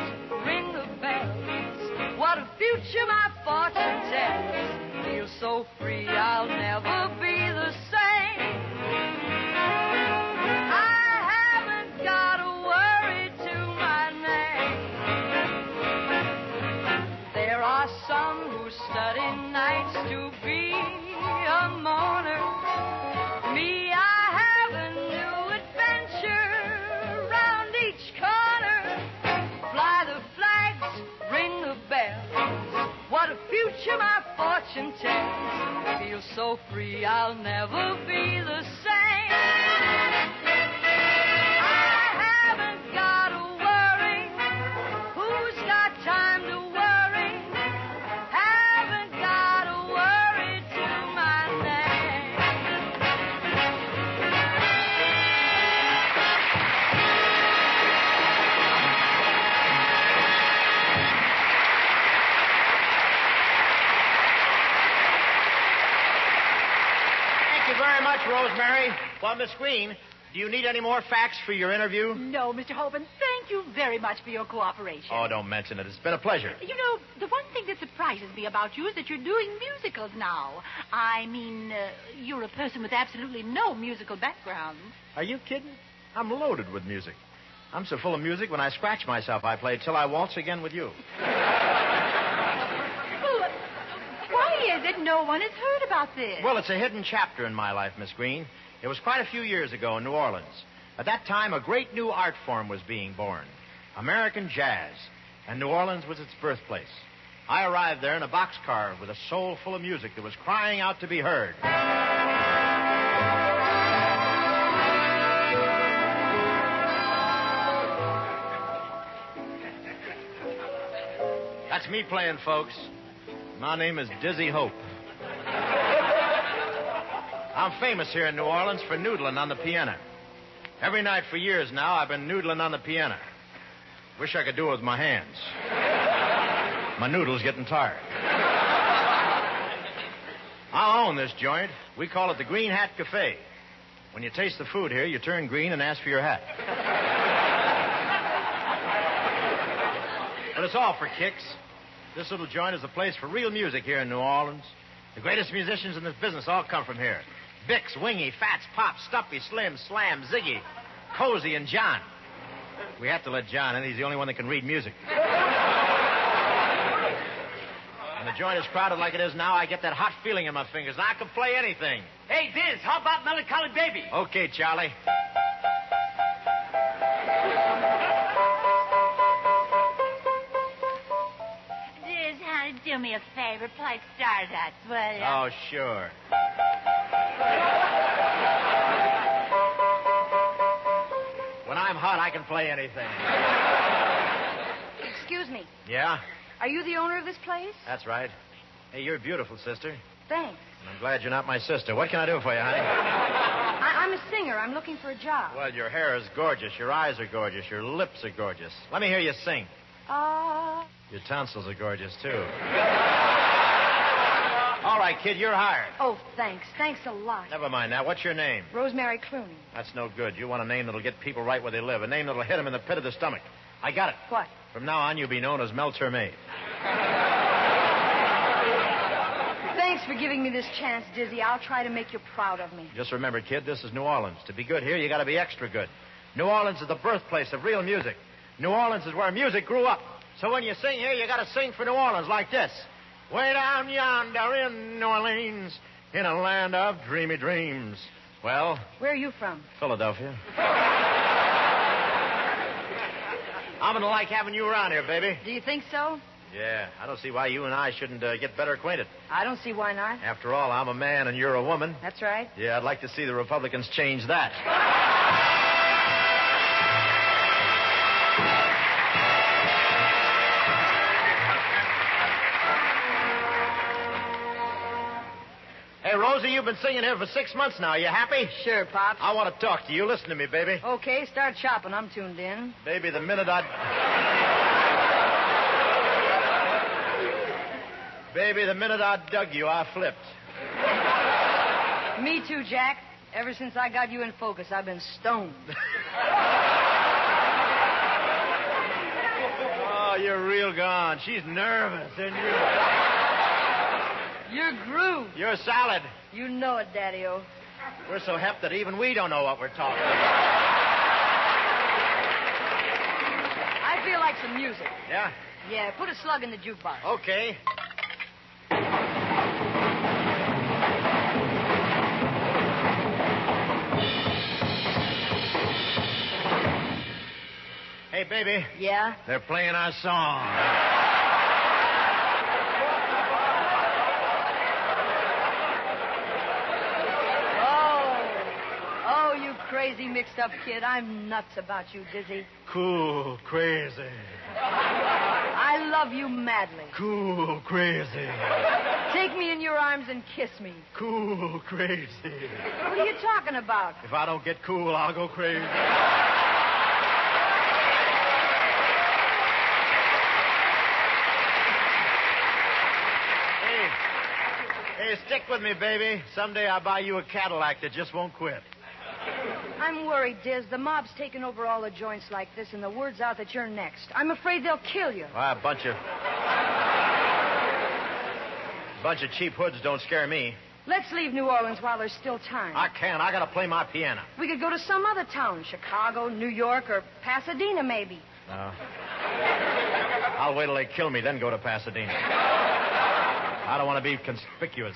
ring the bells. What a future my fortune tells. Feel so free I'll never be the same. I haven't got a worry to my name. There are some who study nights to be a mourner. Me, I have a new adventure round each corner. Fly the flags, ring the bells. What a future my fortune tells. Feel so free I'll never be the same. I haven't got a worry. Who's got time to worry? Haven't got a worry to my name. Thank you very much, Rosemary. Well, Miss Green, do you need any more facts for your interview? No, Mr. Hope, and thank you very much for your cooperation. Oh, don't mention it. It's been a pleasure. You know, the one thing that surprises me about you is that you're doing musicals now. I mean, you're a person with absolutely no musical background. Are you kidding? I'm loaded with music. I'm so full of music, when I scratch myself, I play Till I Waltz Again with You. Well, why is it no one has heard about this? Well, it's a hidden chapter in my life, Miss Green. It was quite a few years ago in New Orleans. At that time, a great new art form was being born, American jazz, and New Orleans was its birthplace. I arrived there in a boxcar with a soul full of music that was crying out to be heard. That's me playing, folks. My name is Dizzy Hope. I'm famous here in New Orleans for noodling on the piano. Every night for years now, I've been noodling on the piano. Wish I could do it with my hands. My noodle's getting tired. I own this joint. We call it the Green Hat Cafe. When you taste the food here, you turn green and ask for your hat. But it's all for kicks. This little joint is a place for real music here in New Orleans. The greatest musicians in this business all come from here. Bix, Wingy, Fats, Pop, Stumpy, Slim, Slam, Ziggy, Cozy, and John. We have to let John in. He's the only one that can read music. When the joint is crowded like it is now, I get that hot feeling in my fingers, and I can play anything. Hey, Diz, how about Melancholy Baby? Okay, Charlie. Diz, honey, do me a favor. Play Stardust, will you? Oh, sure. When I'm hot, I can play anything. Excuse me. Yeah? Are you the owner of this place? That's right. Hey, you're beautiful, sister. Thanks. I'm glad you're not my sister. What can I do for you, honey? I'm a singer. I'm looking for a job. Well, your hair is gorgeous. Your eyes are gorgeous. Your lips are gorgeous. Let me hear you sing. Your tonsils are gorgeous, too. All right, kid, you're hired. Oh, thanks. Thanks a lot. Never mind that. What's your name? Rosemary Clooney. That's no good. You want a name that'll get people right where they live. A name that'll hit them in the pit of the stomach. I got it. What? From now on, you'll be known as Mel Termaid. Thanks for giving me this chance, Dizzy. I'll try to make you proud of me. Just remember, kid, this is New Orleans. To be good here, you got to be extra good. New Orleans is the birthplace of real music. New Orleans is where music grew up. So when you sing here, you got to sing for New Orleans like this. Way down yonder in New Orleans, in a land of dreamy dreams. Well? Where are you from? Philadelphia. I'm going to like having you around here, baby. Do you think so? Yeah, I don't see why you and I shouldn't get better acquainted. I don't see why not. After all, I'm a man and you're a woman. That's right. Yeah, I'd like to see the Republicans change that. Hey, Rosie, you've been singing here for 6 months now. You happy? Sure, Pops. I want to talk to you. Listen to me, baby. Okay, start shopping. I'm tuned in. Baby, the minute I dug you, I flipped. Me too, Jack. Ever since I got you in focus, I've been stoned. Oh, you're real gone. She's nervous, isn't you? You're groove. You're salad. You know it, Daddy-O. We're so hep that even we don't know what we're talking about. I feel like some music. Yeah? Yeah, put a slug in the jukebox. Okay. Hey, baby. Yeah? They're playing our song. Oh, you crazy mixed-up kid. I'm nuts about you, Dizzy. Cool, crazy. I love you madly. Cool, crazy. Take me in your arms and kiss me. Cool, crazy. What are you talking about? If I don't get cool, I'll go crazy. Hey, stick with me, baby. Someday I'll buy you a Cadillac that just won't quit. I'm worried, Diz. The mob's taking over all the joints like this, and the word's out that you're next. I'm afraid they'll kill you. Well, a bunch of cheap hoods don't scare me. Let's leave New Orleans while there's still time. I can't. I gotta play my piano. We could go to some other town, Chicago, New York, or Pasadena, maybe. No. I'll wait till they kill me, then go to Pasadena. I don't want to be conspicuous.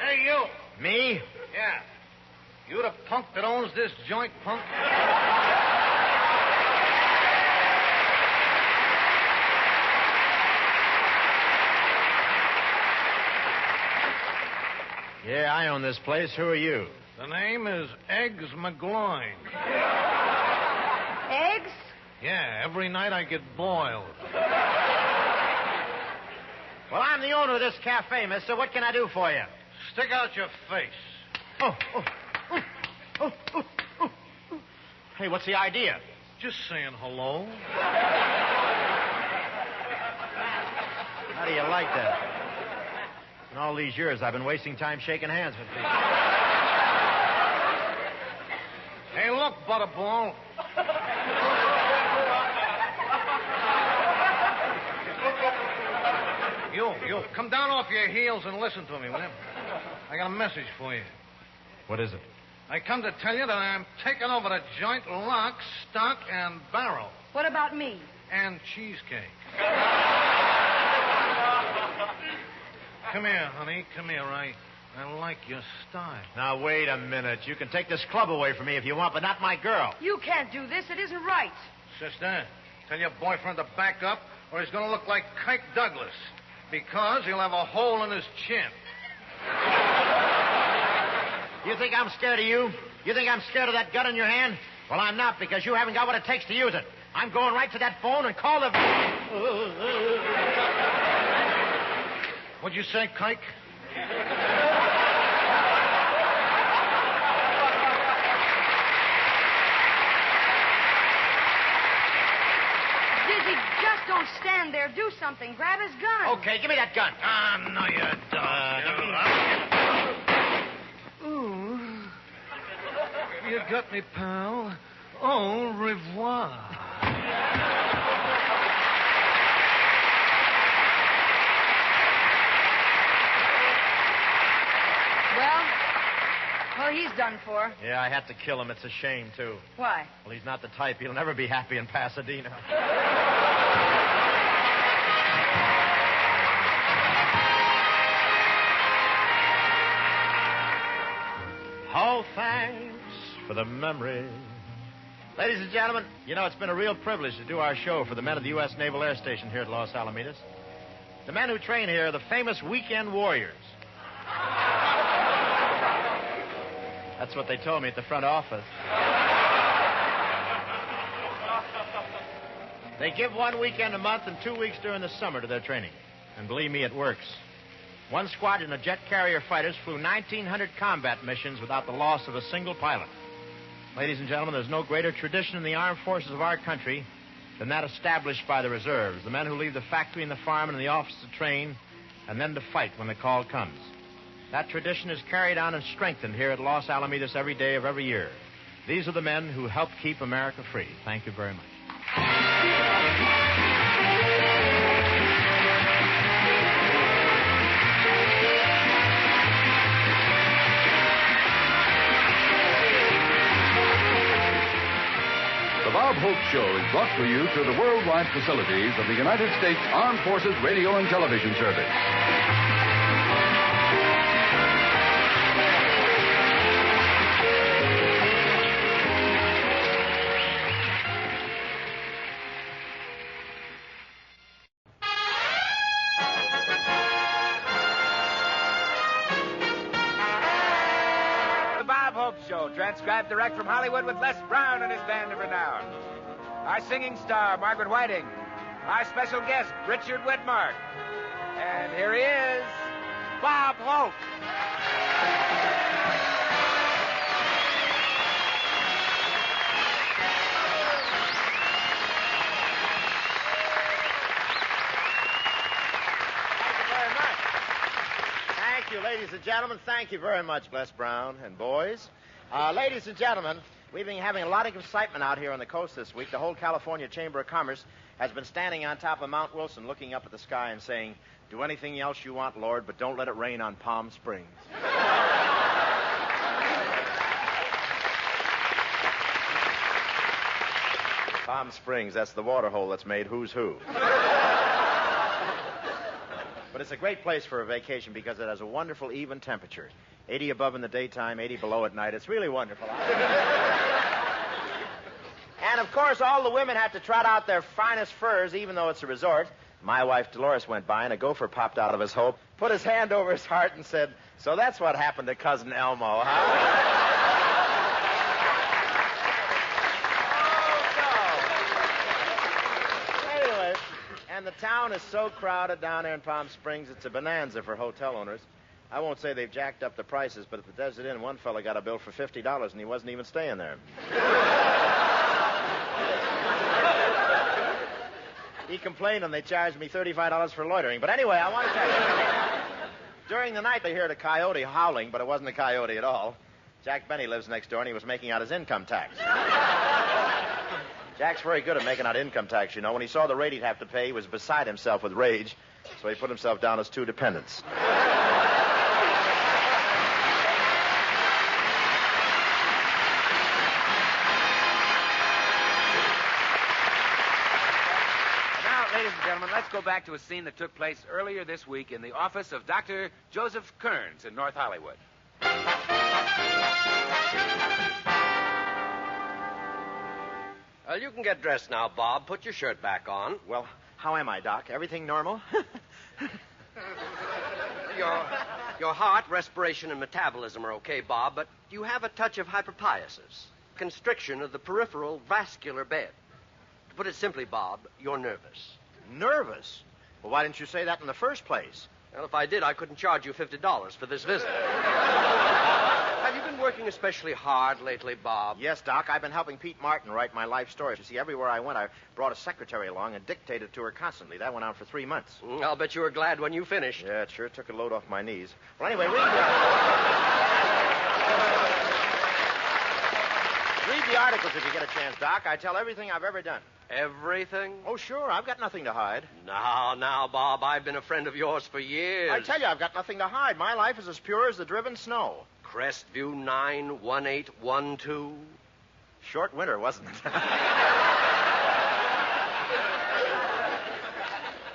Hey, you. Me? Yeah. You the punk that owns this joint, punk? Yeah, I own this place. Who are you? The name is Eggs McGloin. Eggs? Yeah, every night I get boiled. Well, I'm the owner of this cafe, mister. What can I do for you? Stick out your face. Hey, what's the idea? Just saying hello. How do you like that? In all these years, I've been wasting time shaking hands with people. Hey, look, Butterball. You, come down off your heels and listen to me, will you? I got a message for you. What is it? I come to tell you that I'm taking over the joint lock, stock, and barrel. What about me? And cheesecake. Come here, honey. Come here. I like your style. Now, wait a minute. You can take this club away from me if you want, but not my girl. You can't do this. It isn't right. Sister, tell your boyfriend to back up, or he's going to look like Kirk Douglas, because he'll have a hole in his chin. You think I'm scared of you? You think I'm scared of that gun in your hand? Well, I'm not, because you haven't got what it takes to use it. I'm going right to that phone and call the... What'd you say, Kike? Dizzy, just don't stand there. Do something. Grab his gun. Okay, give me that gun. No, you don't. Ooh. You got me, pal. Au revoir. Well, he's done for. Yeah, I had to kill him. It's a shame, too. Why? Well, he's not the type. He'll never be happy in Pasadena. Oh, thanks for the memory. Ladies and gentlemen, you know, it's been a real privilege to do our show for the men of the U.S. Naval Air Station here at Los Alamitos. The men who train here are the famous weekend warriors. That's what they told me at the front office. They give 1 weekend a month and 2 weeks during the summer to their training. And believe me, it works. One squadron of jet carrier fighters flew 1,900 combat missions without the loss of a single pilot. Ladies and gentlemen, there's no greater tradition in the armed forces of our country than that established by the reserves, the men who leave the factory and the farm and the office to train and then to fight when the call comes. That tradition is carried on and strengthened here at Los Alamitos every day of every year. These are the men who help keep America free. Thank you very much. The Bob Hope Show is brought to you through the worldwide facilities of the United States Armed Forces Radio and Television Service. Transcribed direct from Hollywood with Les Brown and his band of renown. Our singing star, Margaret Whiting. Our special guest, Richard Widmark. And here he is, Bob Hope. Thank you, ladies and gentlemen. Thank you very much, Les Brown and boys. Ladies and gentlemen, we've been having a lot of excitement out here on the coast this week. The whole California Chamber of Commerce has been standing on top of Mount Wilson looking up at the sky and saying, "Do anything else you want, Lord, but don't let it rain on Palm Springs." Palm Springs, that's the water hole that's made Who's Who. But it's a great place for a vacation because it has a wonderful even temperature. 80 above in the daytime, 80 below at night. It's really wonderful. And, of course, all the women have to trot out their finest furs, even though it's a resort. My wife, Dolores, went by, and a gopher popped out of his hope, put his hand over his heart, and said, "So that's what happened to Cousin Elmo, huh?" Anyway, and the town is so crowded down there in Palm Springs, it's a bonanza for hotel owners. I won't say they've jacked up the prices, but at the Desert Inn, one fella got a bill for $50, and he wasn't even staying there. He complained, and they charged me $35 for loitering. But anyway, I want to tell you, during the night they heard a coyote howling, but it wasn't a coyote at all. Jack Benny lives next door, and he was making out his income tax. Jack's very good at making out income tax, you know. When he saw the rate he'd have to pay, he was beside himself with rage, so he put himself down as 2 dependents. Ladies and gentlemen, let's go back to a scene that took place earlier this week in the office of Dr. Joseph Kearns in North Hollywood. Well, you can get dressed now, Bob. Put your shirt back on. Well, how am I, Doc? Everything normal? Your heart, respiration, and metabolism are okay, Bob, but you have a touch of hyperpiesis, constriction of the peripheral vascular bed. To put it simply, Bob, you're nervous. Nervous? Well, why didn't you say that in the first place? Well, if I did, I couldn't charge you $50 for this visit. Have you been working especially hard lately, Bob? Yes, Doc. I've been helping Pete Martin write my life story. You see, everywhere I went, I brought a secretary along and dictated to her constantly. That went on for 3 months. I'll bet you were glad when you finished. Yeah, it sure took a load off my knees. Well, anyway, read the articles if you get a chance, Doc. I tell everything I've ever done. Everything? Oh, sure. I've got nothing to hide. Now, Bob, I've been a friend of yours for years. I tell you, I've got nothing to hide. My life is as pure as the driven snow. Crestview 91812. Short winter, wasn't it?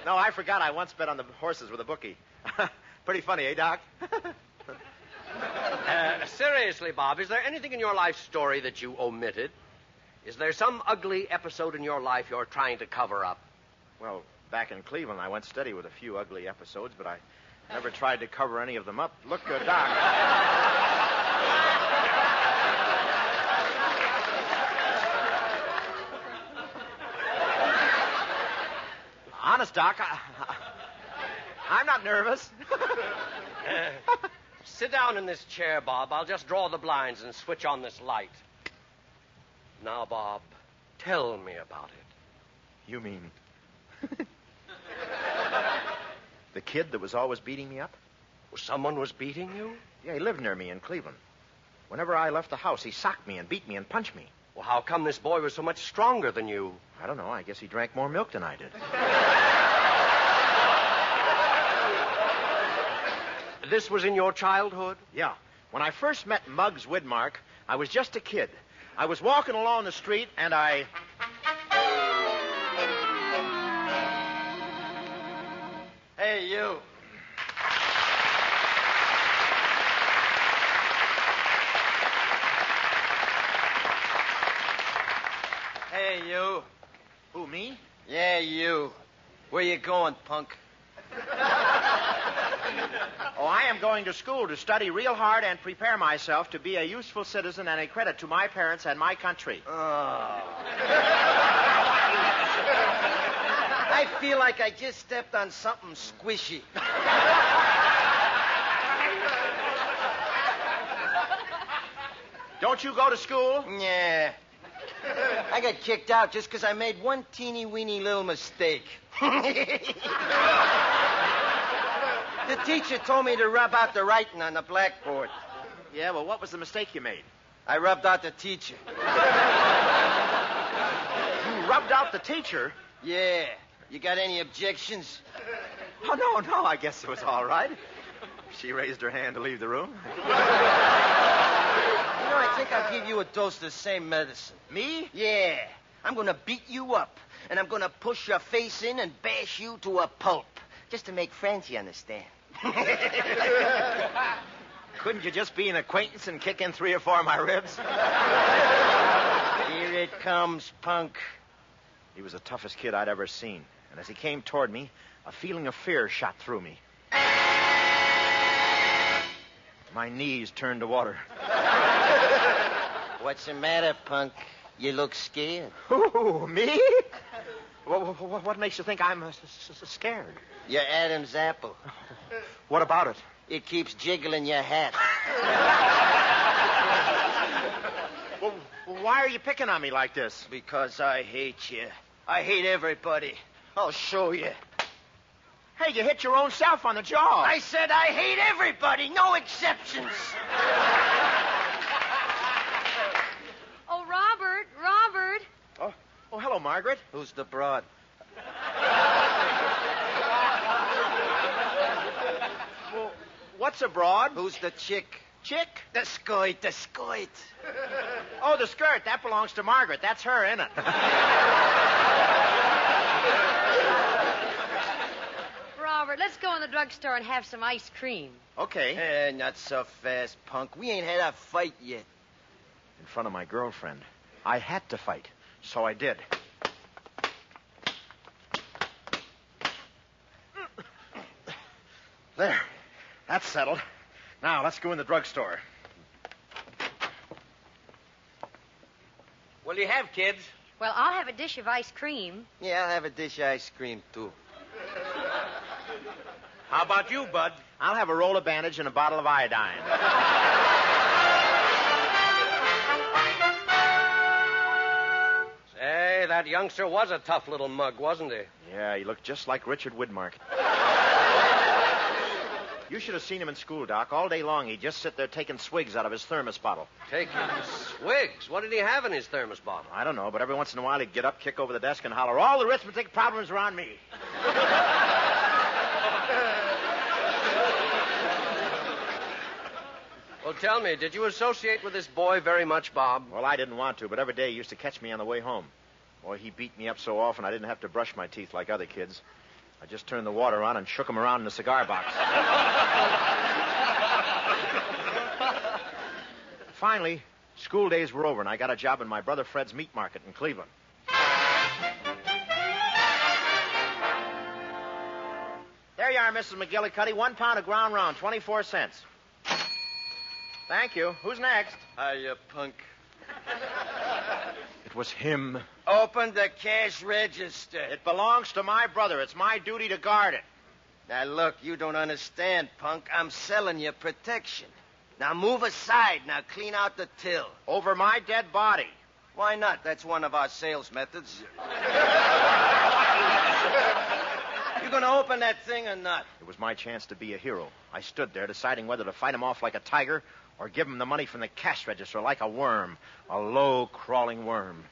No, I forgot. I once bet on the horses with a bookie. Pretty funny, eh, Doc? Seriously, Bob, is there anything in your life story that you omitted? Is there some ugly episode in your life you're trying to cover up? Well, back in Cleveland, I went steady with a few ugly episodes, but I never tried to cover any of them up. Look, Doc. Honest, Doc, I'm not nervous. Sit down in this chair, Bob. I'll just draw the blinds and switch on this light. Now, Bob, tell me about it. You mean the kid that was always beating me up? Well, someone was beating you? Yeah, he lived near me in Cleveland. Whenever I left the house, he socked me and beat me and punched me. Well, how come this boy was so much stronger than you? I don't know. I guess he drank more milk than I did. This was in your childhood? Yeah. When I first met Muggs Widmark, I was just a kid. I was walking along the street, and I... Hey, you. Hey, you. Who, me? Yeah, you. Where you going, punk? Oh, I am going to school to study real hard and prepare myself to be a useful citizen and a credit to my parents and my country. Oh. I feel like I just stepped on something squishy. Don't you go to school? Yeah. I got kicked out just because I made one teeny-weeny little mistake. The teacher told me to rub out the writing on the blackboard. Yeah, well, what was the mistake you made? I rubbed out the teacher. You rubbed out the teacher? Yeah. You got any objections? Oh, no, I guess it was all right. She raised her hand to leave the room. You know, I think I'll give you a dose of the same medicine. Me? Yeah. I'm going to beat you up, and I'm going to push your face in and bash you to a pulp. Just to make friends, you understand. Couldn't you just be an acquaintance and kick in 3 or 4 of my ribs? Here it comes, punk. He was the toughest kid I'd ever seen. And as he came toward me, a feeling of fear shot through me. My knees turned to water. What's the matter, punk? You look scared. Who, me? What makes you think I'm scared? You're Adam's apple. What about it? It keeps jiggling your hat. Well, why are you picking on me like this? Because I hate you. I hate everybody. I'll show you. Hey, you hit your own self on the jaw. I said I hate everybody, no exceptions. Oh, Robert. Oh, hello, Margaret. Who's the broad? Well, what's a broad? Who's the chick? Chick? The skirt. Oh, the skirt. That belongs to Margaret. That's her, isn't it? Robert, let's go in the drugstore and have some ice cream. Okay. Not so fast, punk. We ain't had a fight yet. In front of my girlfriend. I had to fight, so I did. There. That's settled. Now, let's go in the drugstore. What'll you have, kids? Well, I'll have a dish of ice cream. Yeah, I'll have a dish of ice cream, too. How about you, Bud? I'll have a roll of bandage and a bottle of iodine. Say, that youngster was a tough little mug, wasn't he? Yeah, he looked just like Richard Widmark. You should have seen him in school, Doc. All day long, he'd just sit there taking swigs out of his thermos bottle. Taking swigs? What did he have in his thermos bottle? I don't know, but every once in a while he'd get up, kick over the desk, and holler, all the arithmetic problems are on me. Well, tell me, did you associate with this boy very much, Bob? Well, I didn't want to, but every day he used to catch me on the way home. Boy, he beat me up so often I didn't have to brush my teeth like other kids. I just turned the water on and shook him around in the cigar box. Finally, school days were over, and I got a job in my brother Fred's meat market in Cleveland. There you are, Mrs. McGillicuddy. 1 pound of ground round, 24 cents. Thank you. Who's next? Hiya, punk. It was him. Open the cash register. It belongs to my brother. It's my duty to guard it. Now, look, you don't understand, punk. I'm selling you protection. Now, move aside. Now, clean out the till. Over my dead body. Why not? That's one of our sales methods. You gonna open that thing or not? It was my chance to be a hero. I stood there deciding whether to fight him off like a tiger or give him the money from the cash register like a worm. A low, crawling worm.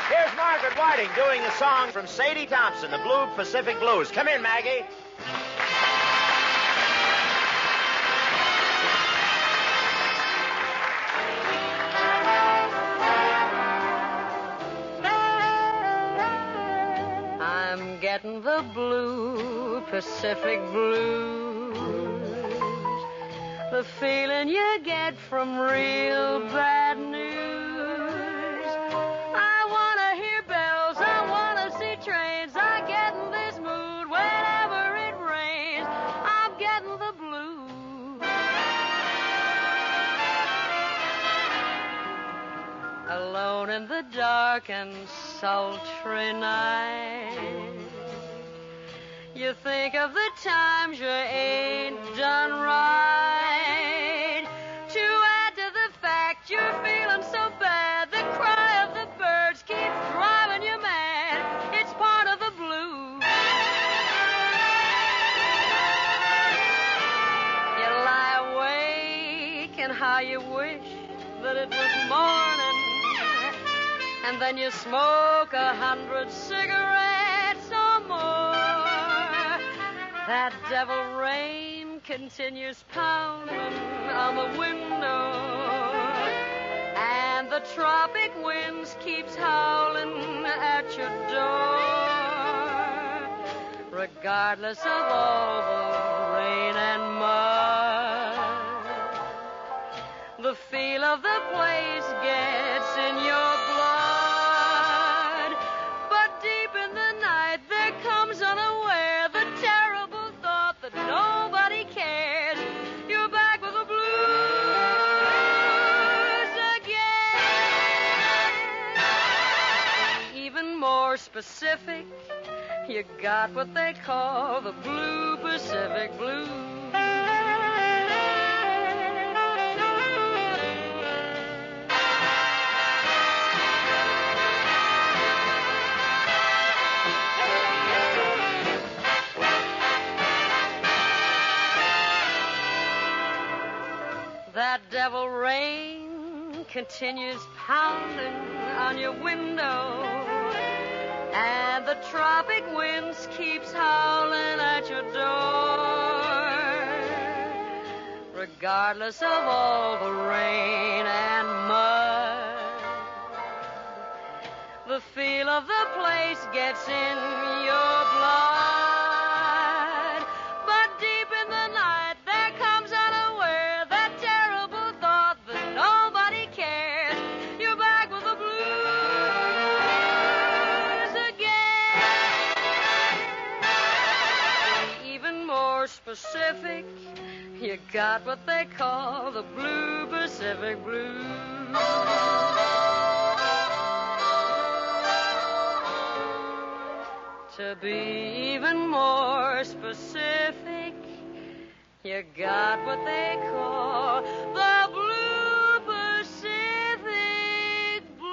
Here's Margaret Whiting doing a song from Sadie Thompson, the Blue Pacific Blues. Come in, Maggie. I'm getting the blue Pacific blues, the feeling you get from real bad news. I want to hear bells, I want to see trains. I get in this mood whenever it rains. I'm getting the blues. Alone in the dark and sultry night, you think of the times you ain't done right. To add to the fact you're feeling so bad, the cry of the birds keeps driving you mad. It's part of the blues. You lie awake and how you wish that it was morning, and then you smoke 100 cigarettes or more. That devil rain continues pounding on the window, and the tropic winds keeps howling at your door. Regardless of all the rain and mud, the feel of the place gets in your blood. But deep in the night there comes unaware the terrible thought that nobody cares. You're back with the blues again. Even more specific, you got what they call the Blue Pacific Blues. That devil rain continues pounding on your window, and the tropic winds keeps howling at your door. Regardless of all the rain and mud, the feel of the place gets in your blood. But deep in the night there comes unaware that terrible thought that nobody cares. You're back with the blues again. Even more specific, You got what they call the blue Pacific blues. To be even more specific, you got what they call the blue Pacific blues.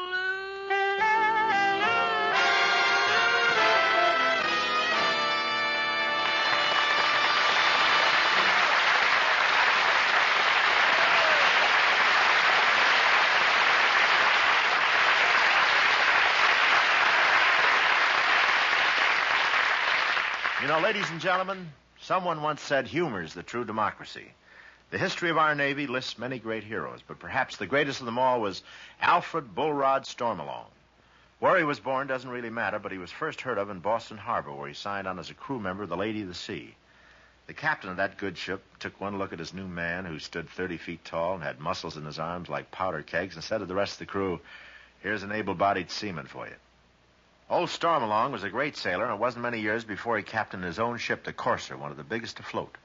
You know, ladies and gentlemen, someone once said humor's the true democracy. The history of our Navy lists many great heroes, but perhaps the greatest of them all was Alfred Bullrod Stormalong. Where he was born doesn't really matter, but he was first heard of in Boston Harbor, where he signed on as a crew member of the Lady of the Sea. The captain of that good ship took one look at his new man, who stood 30 feet tall and had muscles in his arms like powder kegs, and said to the rest of the crew, "Here's an able-bodied seaman for you." Old Stormalong was a great sailor, and it wasn't many years before he captained his own ship, the Courser, one of the biggest afloat.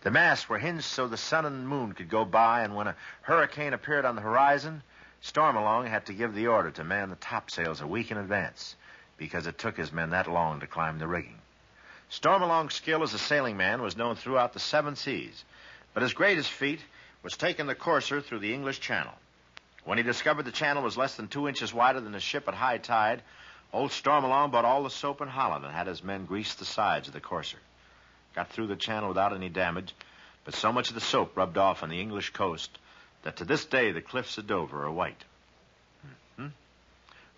The masts were hinged so the sun and moon could go by, and when a hurricane appeared on the horizon, Stormalong had to give the order to man the topsails a week in advance, because it took his men that long to climb the rigging. Stormalong's skill as a sailing man was known throughout the seven seas, but his greatest feat was taking the Courser through the English Channel. When he discovered the channel was less than 2 inches wider than his ship at high tide, old Stormalong bought all the soap in Holland and had his men grease the sides of the Courser. Got through the channel without any damage, but so much of the soap rubbed off on the English coast that to this day the cliffs of Dover are white.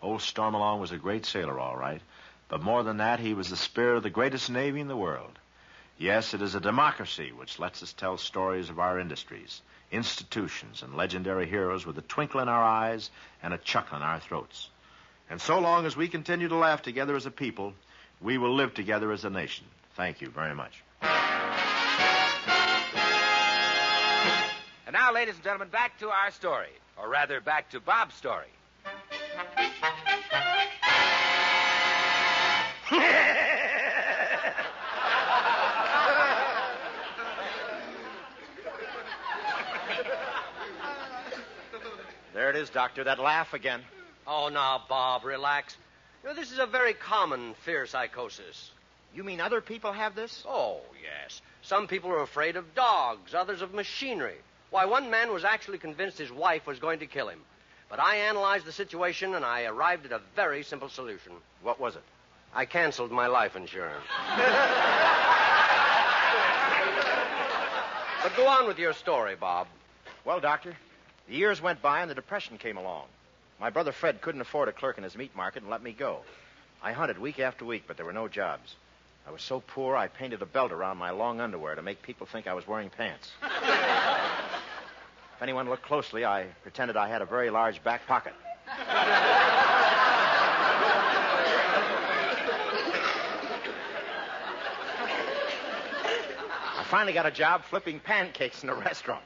Old Stormalong was a great sailor, all right, but more than that, he was the spirit of the greatest navy in the world. Yes, it is a democracy which lets us tell stories of our industries, institutions, and legendary heroes with a twinkle in our eyes and a chuckle in our throats. And so long as we continue to laugh together as a people, we will live together as a nation. Thank you very much. And now, ladies and gentlemen, back to our story. Or rather, back to Bob's story. There it is, Doctor, that laugh again. Oh, now, Bob, relax. You know, this is a very common fear psychosis. You mean other people have this? Oh, yes. Some people are afraid of dogs, others of machinery. Why, one man was actually convinced his wife was going to kill him. But I analyzed the situation, and I arrived at a very simple solution. What was it? I canceled my life insurance. But go on with your story, Bob. Well, Doctor, the years went by and the Depression came along. My brother Fred couldn't afford a clerk in his meat market and let me go. I hunted week after week, but there were no jobs. I was so poor, I painted a belt around my long underwear to make people think I was wearing pants. If anyone looked closely, I pretended I had a very large back pocket. I finally got a job flipping pancakes in a restaurant.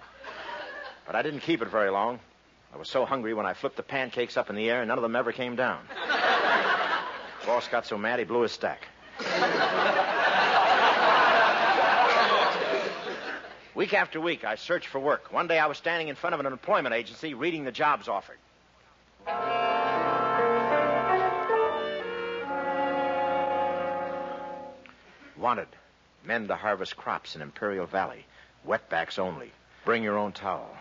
But I didn't keep it very long. I was so hungry when I flipped the pancakes up in the air, none of them ever came down. The boss got so mad he blew his stack. Week after week, I searched for work. One day I was standing in front of an employment agency reading the jobs offered. Wanted. Men to harvest crops in Imperial Valley. Wetbacks only. Bring your own towel.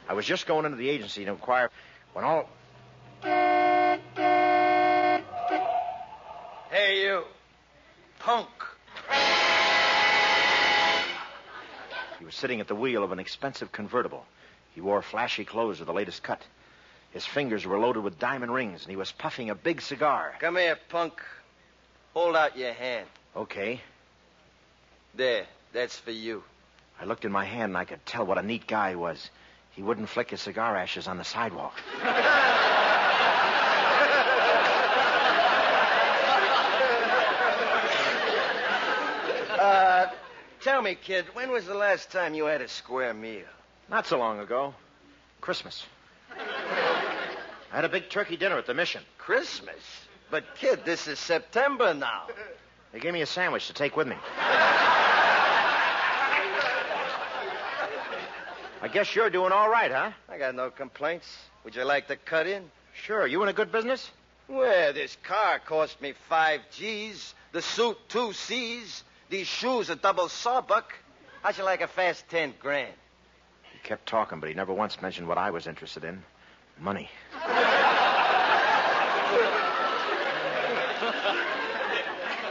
I was just going into the agency to inquire when all... Hey, you. Punk. He was sitting at the wheel of an expensive convertible. He wore flashy clothes of the latest cut. His fingers were loaded with diamond rings, and he was puffing a big cigar. Come here, punk. Hold out your hand. Okay. There. That's for you. I looked in my hand, and I could tell what a neat guy he was. He wouldn't flick his cigar ashes on the sidewalk. Tell me, kid, when was the last time you had a square meal? Not so long ago. Christmas. I had a big turkey dinner at the mission. Christmas? But, kid, this is September now. They gave me a sandwich to take with me. I guess you're doing all right, huh? I got no complaints. Would you like to cut in? Sure. You in a good business? Well, this car cost me 5 G's, the suit 2 C's, these shoes a double sawbuck. How'd you like a fast 10 grand? He kept talking, but he never once mentioned what I was interested in. Money.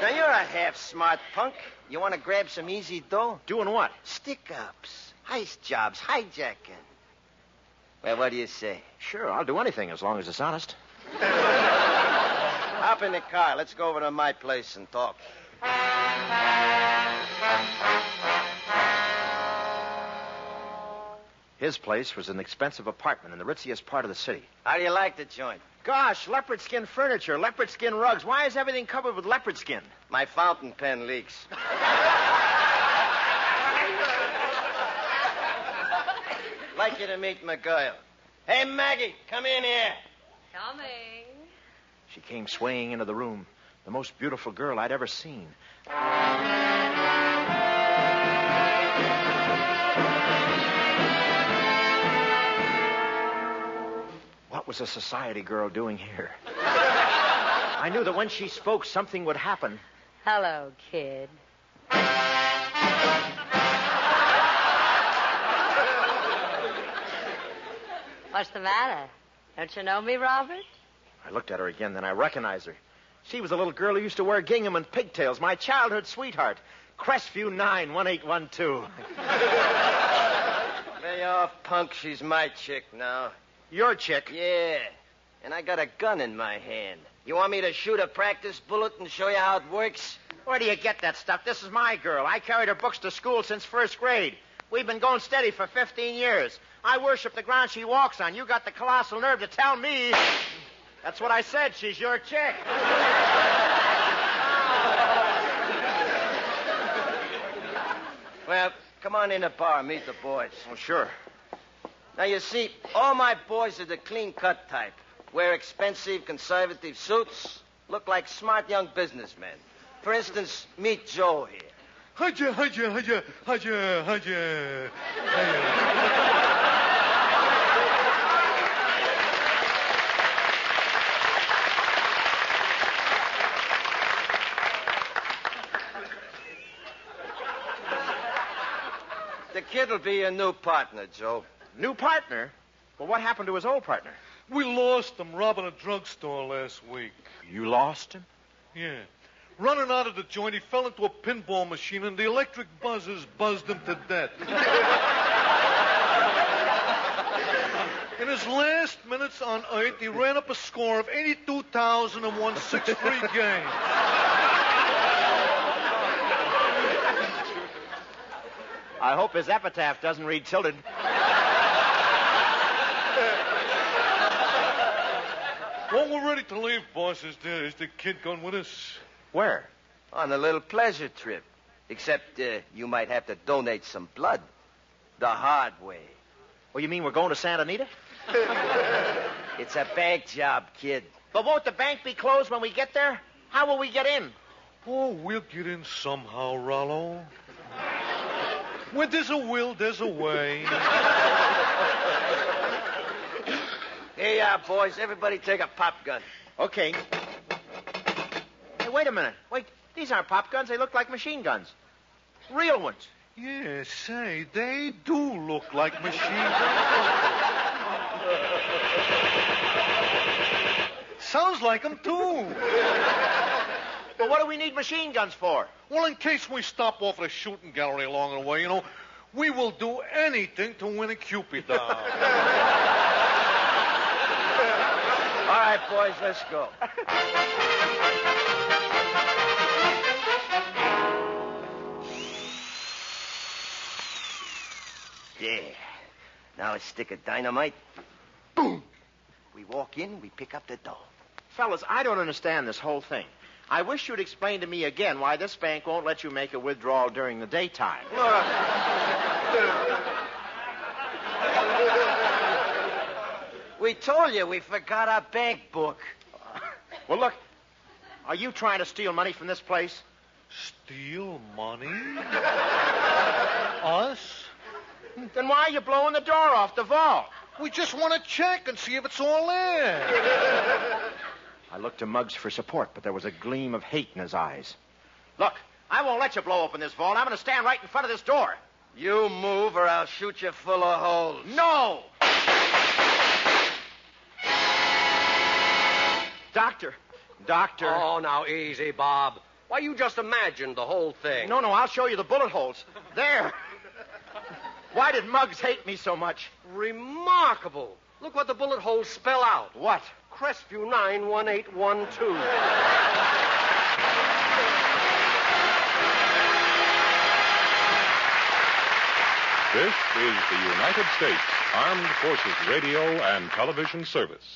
Now, you're a half-smart punk. You want to grab some easy dough? Doing what? Stick-ups, heist jobs, hijacking. Well, what do you say? Sure, I'll do anything as long as it's honest. Hop in the car. Let's go over to my place and talk. His place was an expensive apartment in the ritziest part of the city. How do you like the joint? Gosh, leopard skin furniture, leopard skin rugs. Why is everything covered with leopard skin? My fountain pen leaks. Like you to meet my girl. Hey, Maggie, come in here. Coming. She came swaying into the room. The most beautiful girl I'd ever seen. What was a society girl doing here? I knew that when she spoke, something would happen. Hello, kid. What's the matter? Don't you know me, Robert? I looked at her again, then I recognized her. She was a little girl who used to wear gingham and pigtails, my childhood sweetheart. Crestview 91812. Lay off, punk. She's my chick now. Your chick? Yeah. And I got a gun in my hand. You want me to shoot a practice bullet and show you how it works? Where do you get that stuff? This is my girl. I carried her books to school since first grade. We've been going steady for 15 years. I worship the ground she walks on. You got the colossal nerve to tell me... That's what I said. She's your chick. Well, come on in the bar. Meet the boys. Oh, sure. Now, you see, all my boys are the clean-cut type. Wear expensive, conservative suits. Look like smart young businessmen. For instance, meet Joe here. Haja, haja, haja, haja, haja. The kid'll be your new partner, Joe. New partner? Well, what happened to his old partner? We lost him robbing a drugstore last week. You lost him? Yeah. Running out of the joint, he fell into a pinball machine, and the electric buzzers buzzed him to death. In his last minutes on Earth, he ran up a score of 82,000 and won 6 free games. I hope his epitaph doesn't read tilted. Well, we're ready to leave, boss. Is the kid going with us? Where? On a little pleasure trip. Except you might have to donate some blood. The hard way. Oh, you mean we're going to Santa Anita? It's a bank job, kid. But won't the bank be closed when we get there? How will we get in? Oh, we'll get in somehow, Rollo. Where there's a will, there's a way. Here you are, boys. Everybody take a pop gun. Okay. Hey, wait a minute. Wait, these aren't pop guns. They look like machine guns. Real ones. Yeah, say, they do look like machine guns. Sounds like them, too. But what do we need machine guns for? Well, in case we stop off at a shooting gallery along the way, you know, we will do anything to win a Cupid doll. All right, boys, let's go. There. Now a stick of dynamite. Boom. We walk in, we pick up the dough. Fellas, I don't understand this whole thing. I wish you'd explain to me again why this bank won't let you make a withdrawal during the daytime. We told you we forgot our bank book. Well, look, are you trying to steal money from this place? Steal money? Us? Then why are you blowing the door off the vault? We just want to check and see if it's all in. I looked to Muggs for support, but there was a gleam of hate in his eyes. Look, I won't let you blow open this vault. I'm going to stand right in front of this door. You move or I'll shoot you full of holes. No! Doctor. Oh, now easy, Bob. Why, you just imagined the whole thing. No, I'll show you the bullet holes. There. Why did Muggs hate me so much? Remarkable. Look what the bullet holes spell out. What? Crestview 91812. This is the United States Armed Forces Radio and Television Service.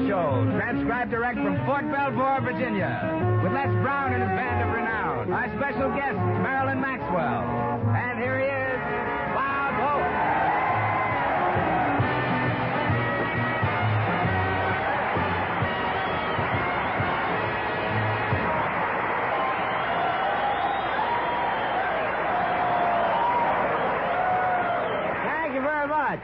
Show, transcribed direct from Fort Belvoir, Virginia, with Les Brown and his band of renown. Our special guest, Marilyn Maxwell. And here he is, Bob Hope. Thank you very much.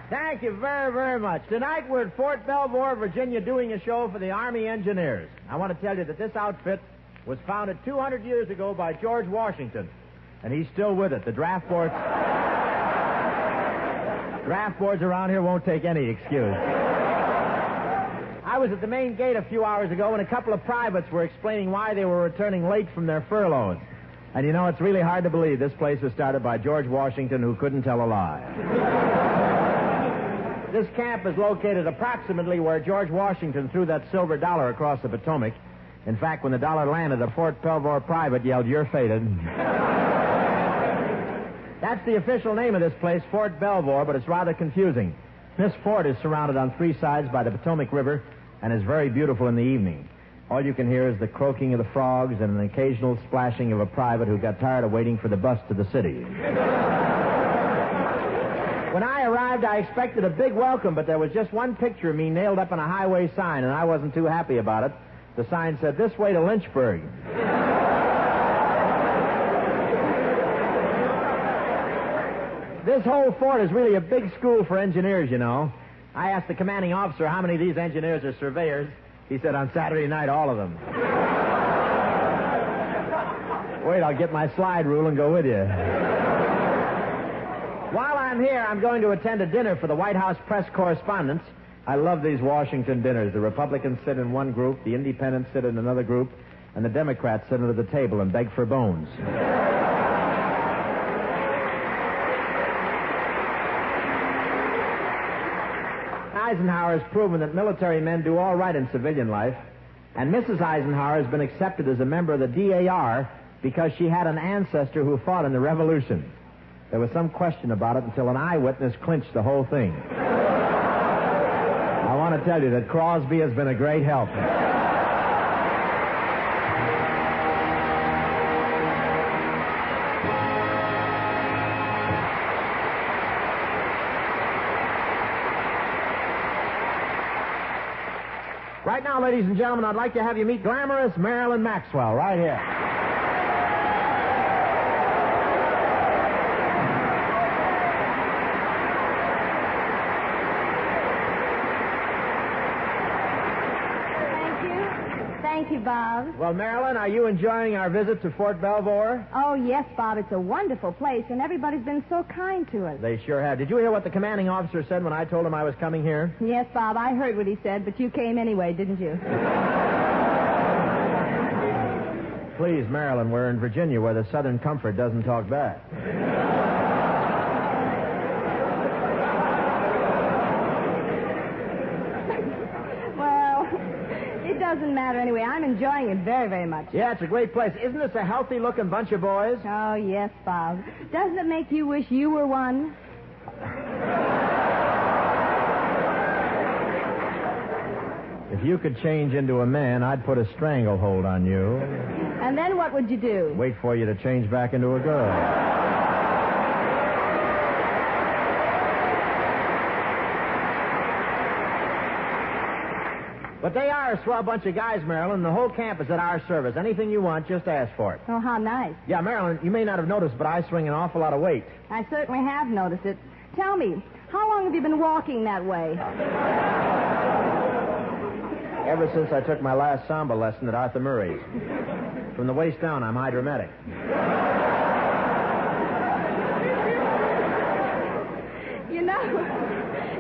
Thank you very, very much. Tonight we're at Fort Belvoir, Virginia, doing a show for the Army Engineers. I want to tell you that this outfit was founded 200 years ago by George Washington, and he's still with it. The draft boards around here won't take any excuse. I was at the main gate a few hours ago, and a couple of privates were explaining why they were returning late from their furloughs. And you know, it's really hard to believe this place was started by George Washington, who couldn't tell a lie. This camp is located approximately where George Washington threw that silver dollar across the Potomac. In fact, when the dollar landed, a Fort Belvoir private yelled, "You're fated." That's the official name of this place, Fort Belvoir, but it's rather confusing. This fort is surrounded on three sides by the Potomac River and is very beautiful in the evening. All you can hear is the croaking of the frogs and an occasional splashing of a private who got tired of waiting for the bus to the city. When I arrived, I expected a big welcome, but there was just one picture of me nailed up on a highway sign, and I wasn't too happy about it. The sign said, "This way to Lynchburg." This whole fort is really a big school for engineers, you know. I asked the commanding officer how many of these engineers are surveyors. He said, on Saturday night, all of them. Wait, I'll get my slide rule and go with you. While I'm here, I'm going to attend a dinner for the White House press correspondents. I love these Washington dinners. The Republicans sit in one group, the Independents sit in another group, and the Democrats sit under the table and beg for bones. Eisenhower has proven that military men do all right in civilian life, And Mrs. Eisenhower has been accepted as a member of the DAR because she had an ancestor who fought in the Revolution. There was some question about it until an eyewitness clinched the whole thing. I want to tell you that Crosby has been a great help. Right now, ladies and gentlemen, I'd like to have you meet glamorous Marilyn Maxwell right here. Thank you, Bob. Well, Marilyn, are you enjoying our visit to Fort Belvoir? Oh, yes, Bob. It's a wonderful place, and everybody's been so kind to us. They sure have. Did you hear what the commanding officer said when I told him I was coming here? Yes, Bob, I heard what he said, but you came anyway, didn't you? Please, Marilyn, we're in Virginia where the Southern Comfort doesn't talk back. Doesn't matter anyway. I'm enjoying it very, very much. Yeah, it's a great place. Isn't this a healthy-looking bunch of boys? Oh, yes, Bob. Doesn't it make you wish you were one? If you could change into a man, I'd put a stranglehold on you. And then what would you do? Wait for you to change back into a girl. But they are a swell bunch of guys, Marilyn. The whole camp is at our service. Anything you want, just ask for it. Oh, how nice. Yeah, Marilyn, you may not have noticed, but I swing an awful lot of weight. I certainly have noticed it. Tell me, how long have you been walking that way? Ever since I took my last samba lesson at Arthur Murray's. From the waist down, I'm hydromatic.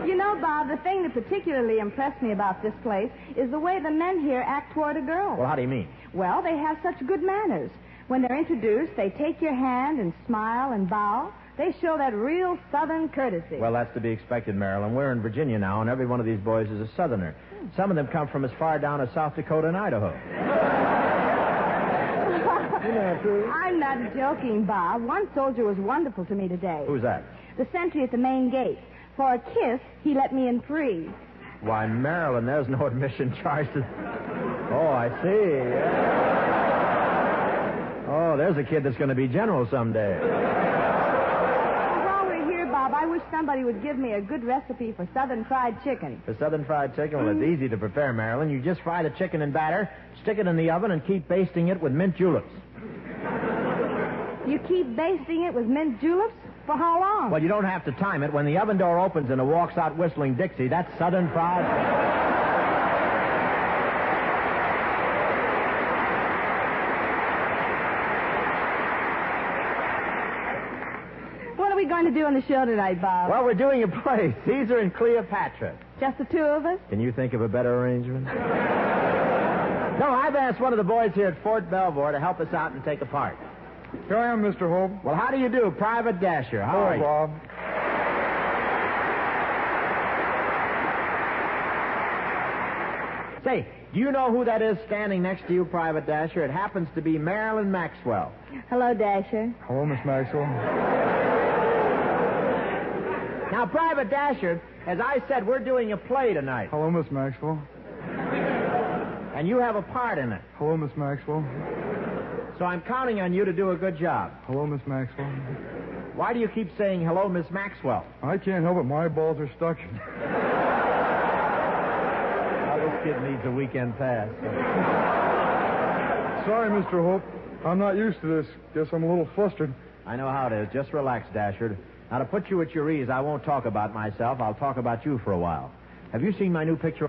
You know, Bob, the thing that particularly impressed me about this place is the way the men here act toward a girl. Well, how do you mean? Well, they have such good manners. When they're introduced, they take your hand and smile and bow. They show that real Southern courtesy. Well, that's to be expected, Marilyn. We're in Virginia now, and every one of these boys is a Southerner. Some of them come from as far down as South Dakota and Idaho. I'm not joking, Bob. One soldier was wonderful to me today. Who's that? The sentry at the main gate. For a kiss, he let me in free. Why, Marilyn, there's no admission charge to... Oh, I see. Yeah. Oh, there's a kid that's going to be general someday. While we're here, Bob, I wish somebody would give me a good recipe for Southern fried chicken. For Southern fried chicken? Well, it's easy to prepare, Marilyn. You just fry the chicken in batter, stick it in the oven, and keep basting it with mint juleps. You keep basting it with mint juleps? For how long? Well, you don't have to time it. When the oven door opens and it walks out whistling Dixie, that's Southern fried. What are we going to do on the show tonight, Bob? Well, we're doing a play, Caesar and Cleopatra. Just the two of us? Can you think of a better arrangement? No, I've asked one of the boys here at Fort Belvoir to help us out and take a part. Here I am, Mr. Hope. Well, how do you do, Private Dasher? How are you? Bob. Say, do you know who that is standing next to you, Private Dasher? It happens to be Marilyn Maxwell. Hello, Dasher. Hello, Miss Maxwell. Now, Private Dasher, as I said, we're doing a play tonight. Hello, Miss Maxwell. And you have a part in it. Hello, Miss Maxwell. So I'm counting on you to do a good job. Hello, Miss Maxwell. Why do you keep saying hello, Miss Maxwell? I can't help it. My balls are stuck. Now, this kid needs a weekend pass. Sorry, Mr. Hope. I'm not used to this. Guess I'm a little flustered. I know how it is. Just relax, Dasher. Now, to put you at your ease, I won't talk about myself. I'll talk about you for a while. Have you seen my new picture?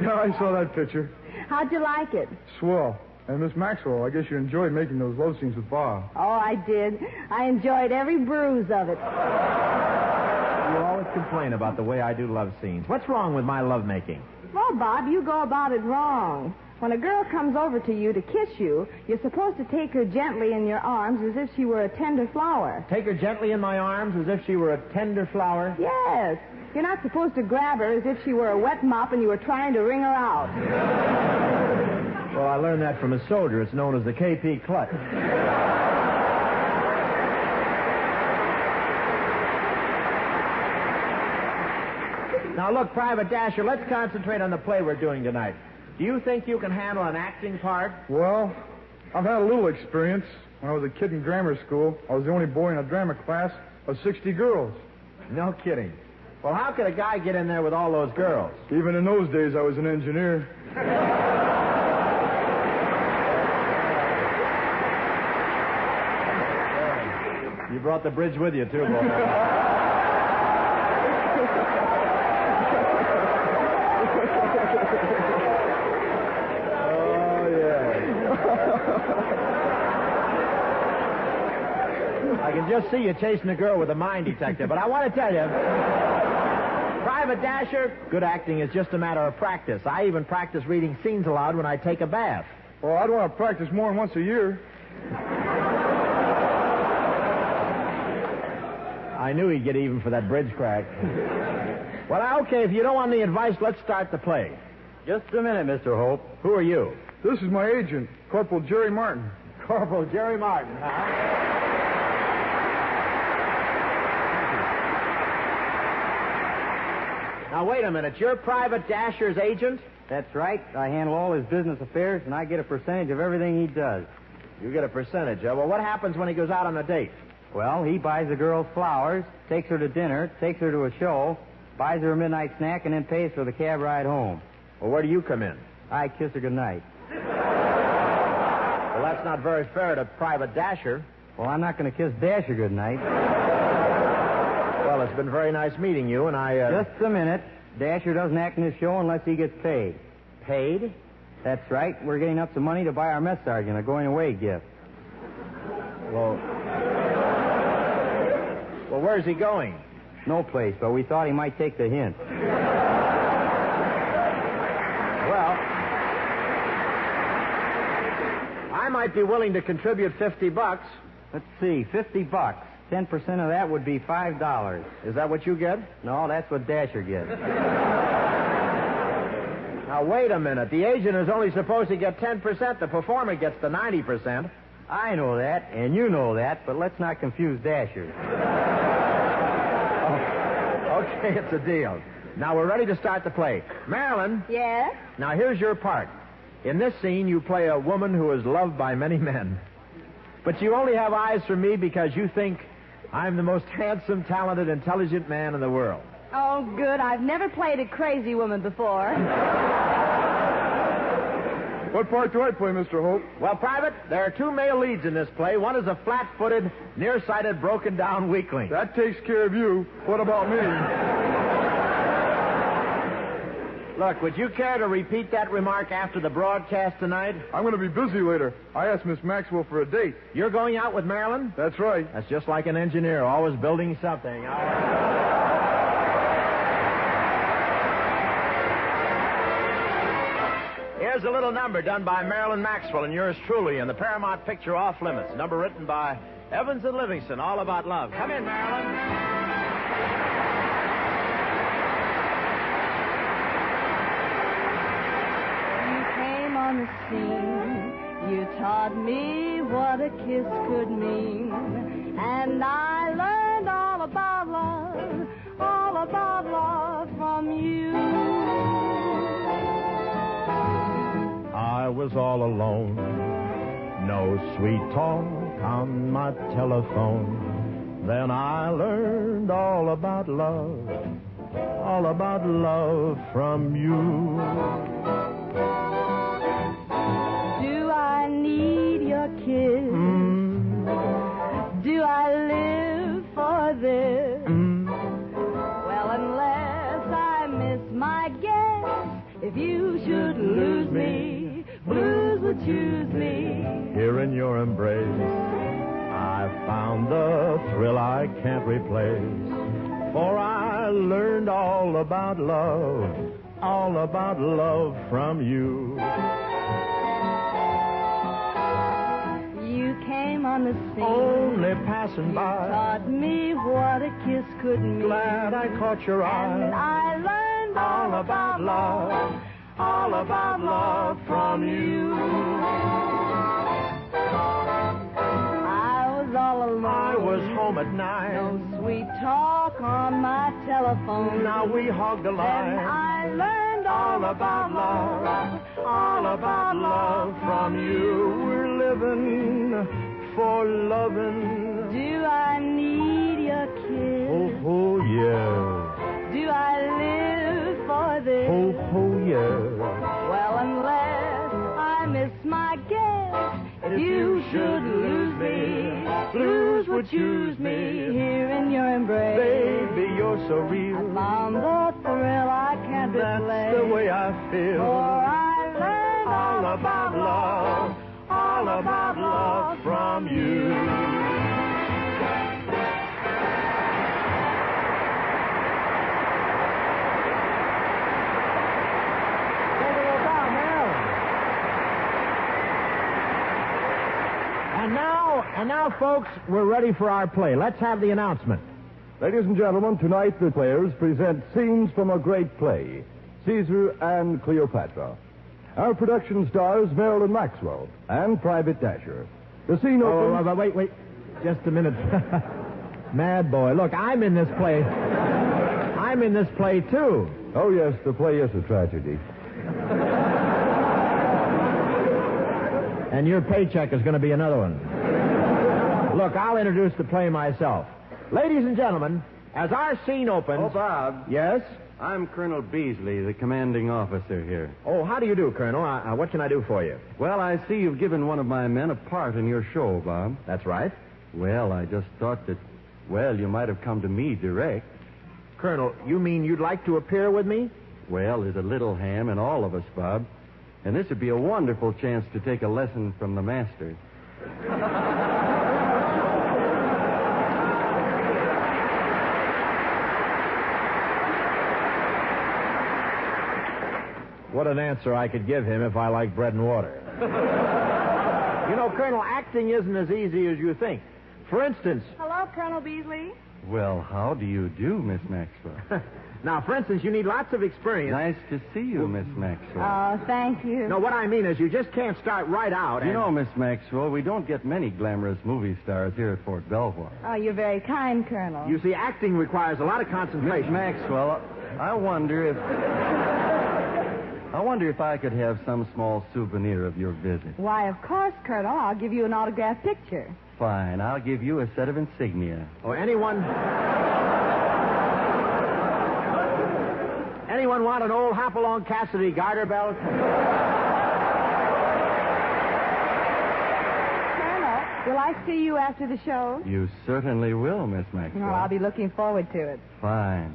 Yeah, I saw that picture. How'd you like it? Swell. And Miss Maxwell, I guess you enjoyed making those love scenes with Bob. Oh, I did. I enjoyed every bruise of it. You always complain about the way I do love scenes. What's wrong with my lovemaking? Well, Bob, you go about it wrong. When a girl comes over to you to kiss you, you're supposed to take her gently in your arms as if she were a tender flower. Take her gently in my arms as if she were a tender flower? Yes. You're not supposed to grab her as if she were a wet mop and you were trying to wring her out. Well, I learned that from a soldier. It's known as the KP clutch. Now, look, Private Dasher, let's concentrate on the play we're doing tonight. Do you think you can handle an acting part? Well, I've had a little experience. When I was a kid in grammar school, I was the only boy in a drama class of 60 girls. No kidding. Well, how could a guy get in there with all those girls? Even in those days, I was an engineer. You brought the bridge with you, too, boy. I can just see you chasing a girl with a mine detector, but I want to tell you, Private Dasher, good acting is just a matter of practice. I even practice reading scenes aloud when I take a bath. Well, I'd want to practice more than once a year. I knew he'd get even for that bridge crack. Well, okay, if you don't want any advice, let's start the play. Just a minute, Mr. Hope. Who are you? This is my agent, Corporal Jerry Martin. Corporal Jerry Martin, huh? Now, wait a minute. You're Private Dasher's agent? That's right. I handle all his business affairs, and I get a percentage of everything he does. You get a percentage, huh? Well, what happens when he goes out on a date? Well, he buys the girl flowers, takes her to dinner, takes her to a show, buys her a midnight snack, and then pays for the cab ride home. Well, where do you come in? I kiss her goodnight. Well, that's not very fair to Private Dasher. Well, I'm not going to kiss Dasher goodnight. Well, it's been very nice meeting you, and I... Just a minute. Dasher doesn't act in this show unless he gets paid. Paid? That's right. We're getting up some money to buy our mess sergeant a going-away gift. Well, where's he going? No place, but we thought he might take the hint. Well, I might be willing to contribute $50. Let's see, $50. 10% of that would be $5. Is that what you get? No, that's what Dasher gets. Now, wait a minute. The agent is only supposed to get 10%. The performer gets the 90%. I know that, and you know that, but let's not confuse Dasher. Okay, it's a deal. Now, we're ready to start the play. Marilyn. Yes? Now, here's your part. In this scene, you play a woman who is loved by many men. But you only have eyes for me because you think I'm the most handsome, talented, intelligent man in the world. Oh, good. I've never played a crazy woman before. What part do I play, Mr. Hope? Well, Private, there are two male leads in this play. One is a flat-footed, nearsighted, broken-down weakling. That takes care of you. What about me? Look, would you care to repeat that remark after the broadcast tonight? I'm going to be busy later. I asked Miss Maxwell for a date. You're going out with Marilyn? That's right. That's just like an engineer, always building something. Here's a little number done by Marilyn Maxwell and yours truly in the Paramount picture Off Limits. Number written by Evans and Livingston, All About Love. Come in, Marilyn. On the scene, you taught me what a kiss could mean, and I learned all about love from you. I was all alone, no sweet talk on my telephone. Then I learned all about love from you. Kiss. Do I live for this? Well, unless I miss my guess, if you should lose me, blues would choose me. Here in your embrace, I found the thrill I can't replace. For I learned all about love from you. You came came on the scene. Only passing by. Taught me what a kiss could mean. Glad I caught your eye. And I learned all about love. All about love from you. I was all alone. I was home at night. No sweet talk on my telephone. Now we hugged the line. And I learned all about love. All about love from you. We're living for loving. Do I need your kiss? Oh, yeah. Do I live for this? Oh, yeah. Well, unless I miss my guess, if you should lose me, blues would choose me here in your embrace. Baby, you're so real. I found the thrill I can't That's display. the way I feel. For I learned all about love. All about love from you. And now, folks, we're ready for our play. Let's have the announcement. Ladies and gentlemen, tonight the players present scenes from a great play, Caesar and Cleopatra. Our production stars Marilyn Maxwell and Private Dasher. The scene opens... Oh, wait. Just a minute. Mad boy. Look, I'm in this play. I'm in this play, too. Oh, yes, the play is a tragedy. And your paycheck is going to be another one. Look, I'll introduce the play myself. Ladies and gentlemen, as our scene opens... Oh, Bob. Yes? I'm Colonel Beasley, the commanding officer here. Oh, how do you do, Colonel? What can I do for you? Well, I see you've given one of my men a part in your show, Bob. That's right. Well, I just thought that, you might have come to me direct. Colonel, you mean you'd like to appear with me? Well, there's a little ham in all of us, Bob. And this would be a wonderful chance to take a lesson from the master. What an answer I could give him if I like bread and water. You know, Colonel, acting isn't as easy as you think. For instance... Hello, Colonel Beasley. Well, how do you do, Miss Maxwell? Now, for instance, you need lots of experience. Nice to see you, Miss Maxwell. Oh, thank you. No, what I mean is you just can't start right out You know, Miss Maxwell, we don't get many glamorous movie stars here at Fort Belvoir. Oh, you're very kind, Colonel. You see, acting requires a lot of concentration. Miss Maxwell, I wonder if I could have some small souvenir of your visit. Why, of course, Colonel. I'll give you an autographed picture. Fine. I'll give you a set of insignia. Oh, anyone want an old Hopalong Cassidy garter belt? Colonel, will I see you after the show? You certainly will, Miss Maxwell. Well, I'll be looking forward to it. Fine.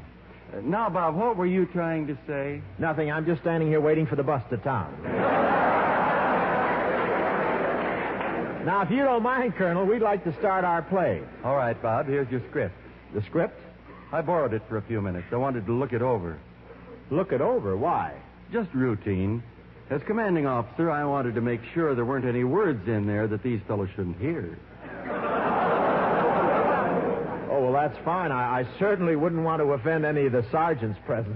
Now, Bob, what were you trying to say? Nothing. I'm just standing here waiting for the bus to town. Now, if you don't mind, Colonel, we'd like to start our play. All right, Bob, here's your script. The script? I borrowed it for a few minutes. I wanted to look it over. Look it over? Why? Just routine. As commanding officer, I wanted to make sure there weren't any words in there that these fellows shouldn't hear. Oh, well, that's fine. I certainly wouldn't want to offend any of the sergeants present.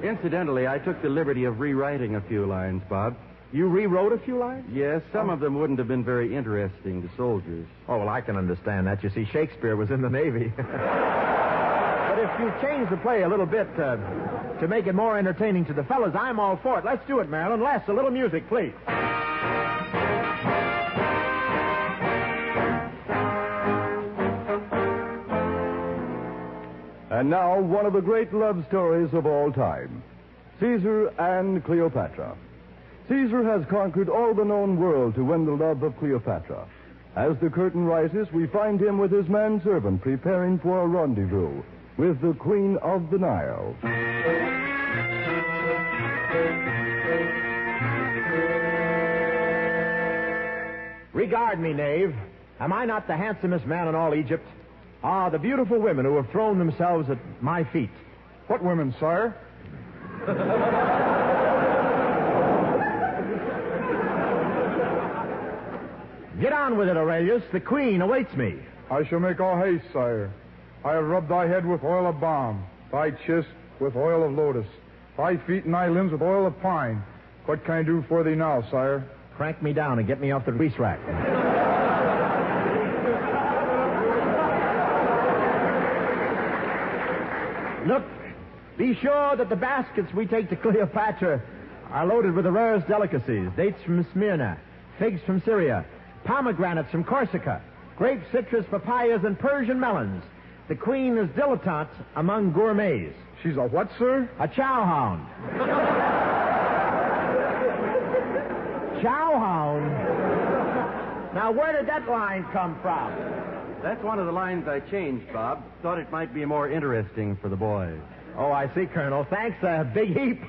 Incidentally, I took the liberty of rewriting a few lines, Bob. You rewrote a few lines? Yes, some of them wouldn't have been very interesting to soldiers. Oh, well, I can understand that. You see, Shakespeare was in the Navy. But if you change the play a little bit to make it more entertaining to the fellas, I'm all for it. Let's do it, Marilyn. Les, a little music, please. And now, one of the great love stories of all time, Caesar and Cleopatra. Caesar has conquered all the known world to win the love of Cleopatra. As the curtain rises, we find him with his manservant preparing for a rendezvous with the Queen of the Nile. Regard me, knave. Am I not the handsomest man in all Egypt? Ah, the beautiful women who have thrown themselves at my feet. What women, sire? Get on with it, Aurelius. The Queen awaits me. I shall make all haste, sire. I have rubbed thy head with oil of balm, thy chest with oil of lotus, thy feet and thy limbs with oil of pine. What can I do for thee now, sire? Crank me down and get me off the grease rack. Look, be sure that the baskets we take to Cleopatra are loaded with the rarest delicacies. Dates from Smyrna, figs from Syria, pomegranates from Corsica, grapes, citrus, papayas, and Persian melons. The Queen is dilettante among gourmets. She's a what, sir? A chowhound. Chowhound? Now, where did that line come from? That's one of the lines I changed, Bob. Thought it might be more interesting for the boys. Oh, I see, Colonel. Thanks, big heap.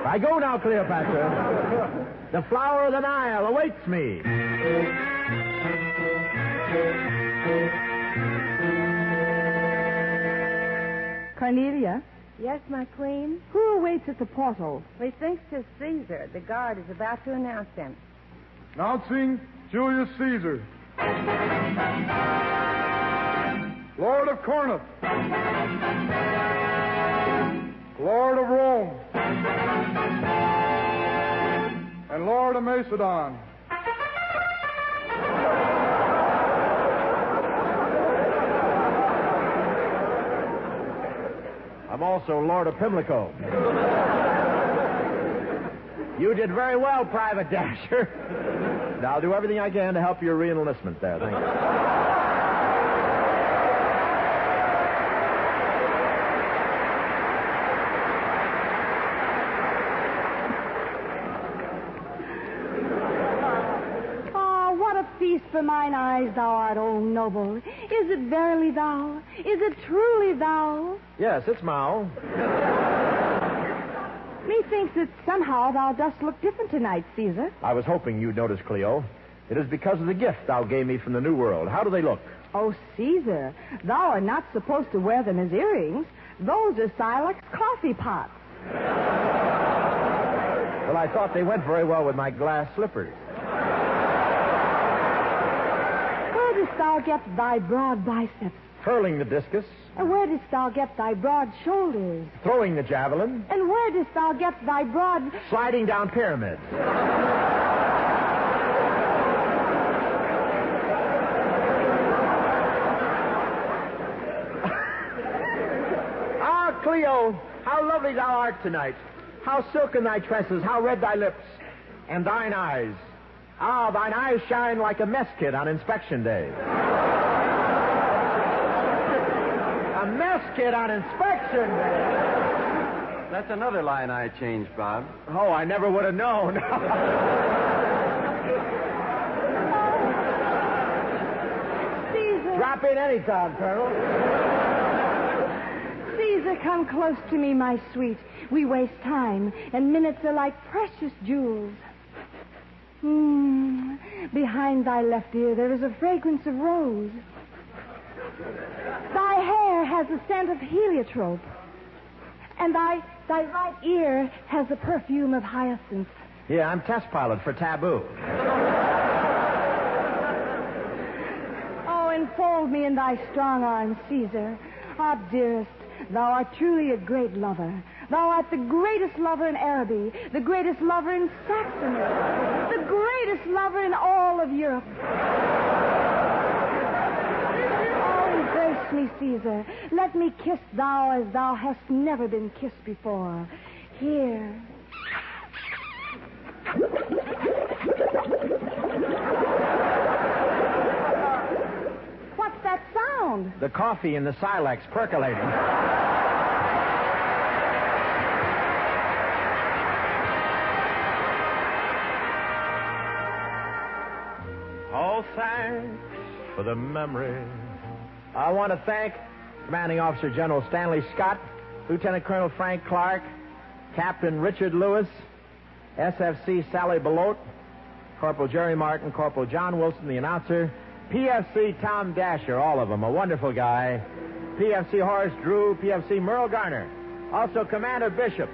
I go now, Cleopatra. The flower of the Nile awaits me. Cornelia? Yes, my queen? Who awaits at the portal? We think 'tis Caesar. The guard is about to announce him. Announcing Julius Caesar, Lord of Corinth, Lord of Rome, and Lord of Macedon. I'm also Lord of Pimlico. You did very well, Private Dasher. Now, I'll do everything I can to help your re-enlistment there. Thank you. For mine eyes thou art, O noble. Is it verily thou? Is it truly thou? Yes, it's Mao. Methinks that somehow thou dost look different tonight, Caesar. I was hoping you'd notice, Cleo. It is because of the gift thou gave me from the New World. How do they look? Oh, Caesar, thou art not supposed to wear them as earrings. Those are Silex coffee pots. Well, I thought they went very well with my glass slippers. Where didst thou get thy broad biceps? Hurling the discus. And where didst thou get thy broad shoulders? Throwing the javelin. And where didst thou get thy broad... Sliding down pyramids. Ah, Cleo, how lovely thou art tonight. How silken thy tresses, how red thy lips. And thine eyes. Ah, thine eyes shine like a mess kit on inspection day. A mess kit on inspection day. That's another line I changed, Bob. Oh, I never would have known. Caesar. Drop in anytime, Colonel. Caesar, come close to me, my sweet. We waste time, and minutes are like precious jewels. Behind thy left ear there is a fragrance of rose. Thy hair has the scent of heliotrope. And thy right ear has the perfume of hyacinth. Yeah, I'm test pilot for Taboo. Oh, enfold me in thy strong arms, Caesar. Ah, dearest, thou art truly a great lover. Thou art the greatest lover in Araby, the greatest lover in Saxony, the greatest lover in all of Europe. Oh, embrace me, Caesar. Let me kiss thou as thou hast never been kissed before. Here. What's that sound? The coffee in the Silex percolating. Oh, thanks for the memory. I want to thank Commanding Officer General Stanley Scott, Lieutenant Colonel Frank Clark, Captain Richard Lewis, SFC Sally Belote, Corporal Jerry Martin, Corporal John Wilson, the announcer, PFC Tom Dasher, all of them, a wonderful guy, PFC Horace Drew, PFC Merle Garner, also Commander Bishop,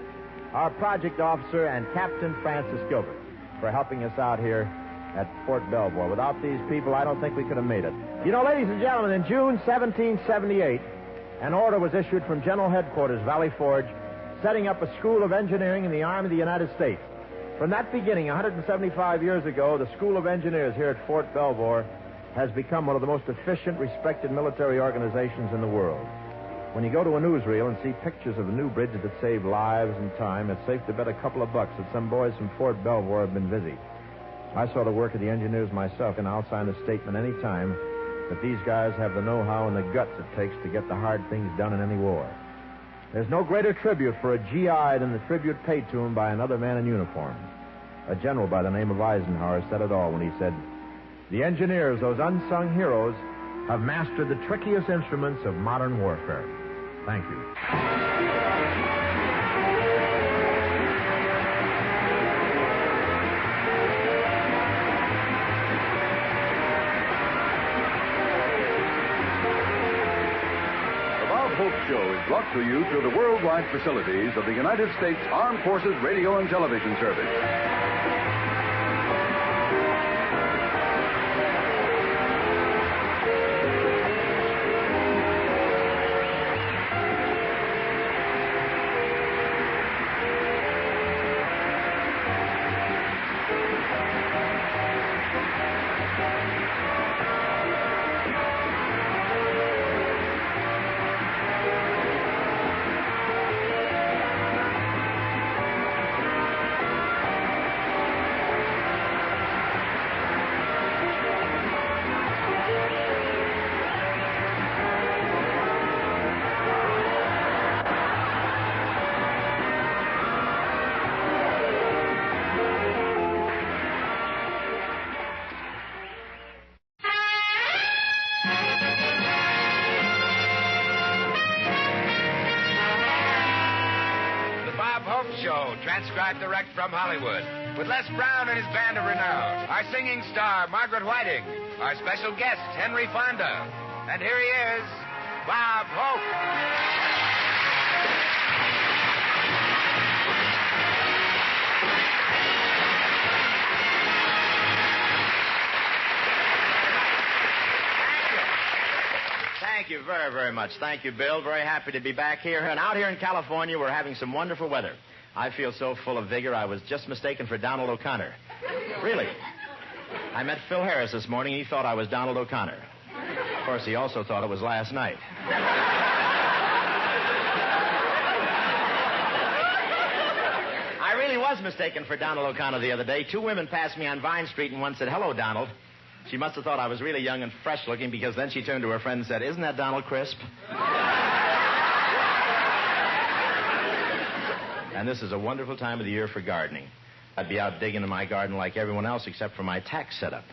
our project officer, and Captain Francis Gilbert for helping us out here at Fort Belvoir. Without these people, I don't think we could have made it. You know, ladies and gentlemen, in June 1778, an order was issued from General Headquarters, Valley Forge, setting up a school of engineering in the Army of the United States. From that beginning, 175 years ago, the School of Engineers here at Fort Belvoir has become one of the most efficient, respected military organizations in the world. When you go to a newsreel and see pictures of the new bridges that save lives and time, it's safe to bet a couple of bucks that some boys from Fort Belvoir have been busy. I saw the work of the engineers myself, and I'll sign a statement any time that these guys have the know-how and the guts it takes to get the hard things done in any war. There's no greater tribute for a GI than the tribute paid to him by another man in uniform. A general by the name of Eisenhower said it all when he said, "The engineers, those unsung heroes, have mastered the trickiest instruments of modern warfare." Thank you. The Bob Hope Show is brought to you through the worldwide facilities of the United States Armed Forces Radio and Television Service. Transcribed direct from Hollywood, with Les Brown and his band of renown, our singing star, Margaret Whiting, our special guest, Henry Fonda. And here he is, Bob Hope. Thank you very, very much. Thank you, Bill. Very happy to be back here. And out here in California, we're having some wonderful weather. I feel so full of vigor, I was just mistaken for Donald O'Connor. Really. I met Phil Harris this morning, and he thought I was Donald O'Connor. Of course, he also thought it was last night. I really was mistaken for Donald O'Connor the other day. Two women passed me on Vine Street, and one said, "Hello, Donald." She must have thought I was really young and fresh-looking, because then she turned to her friend and said, "Isn't that Donald Crisp?" And this is a wonderful time of the year for gardening. I'd be out digging in my garden like everyone else except for my tax setup.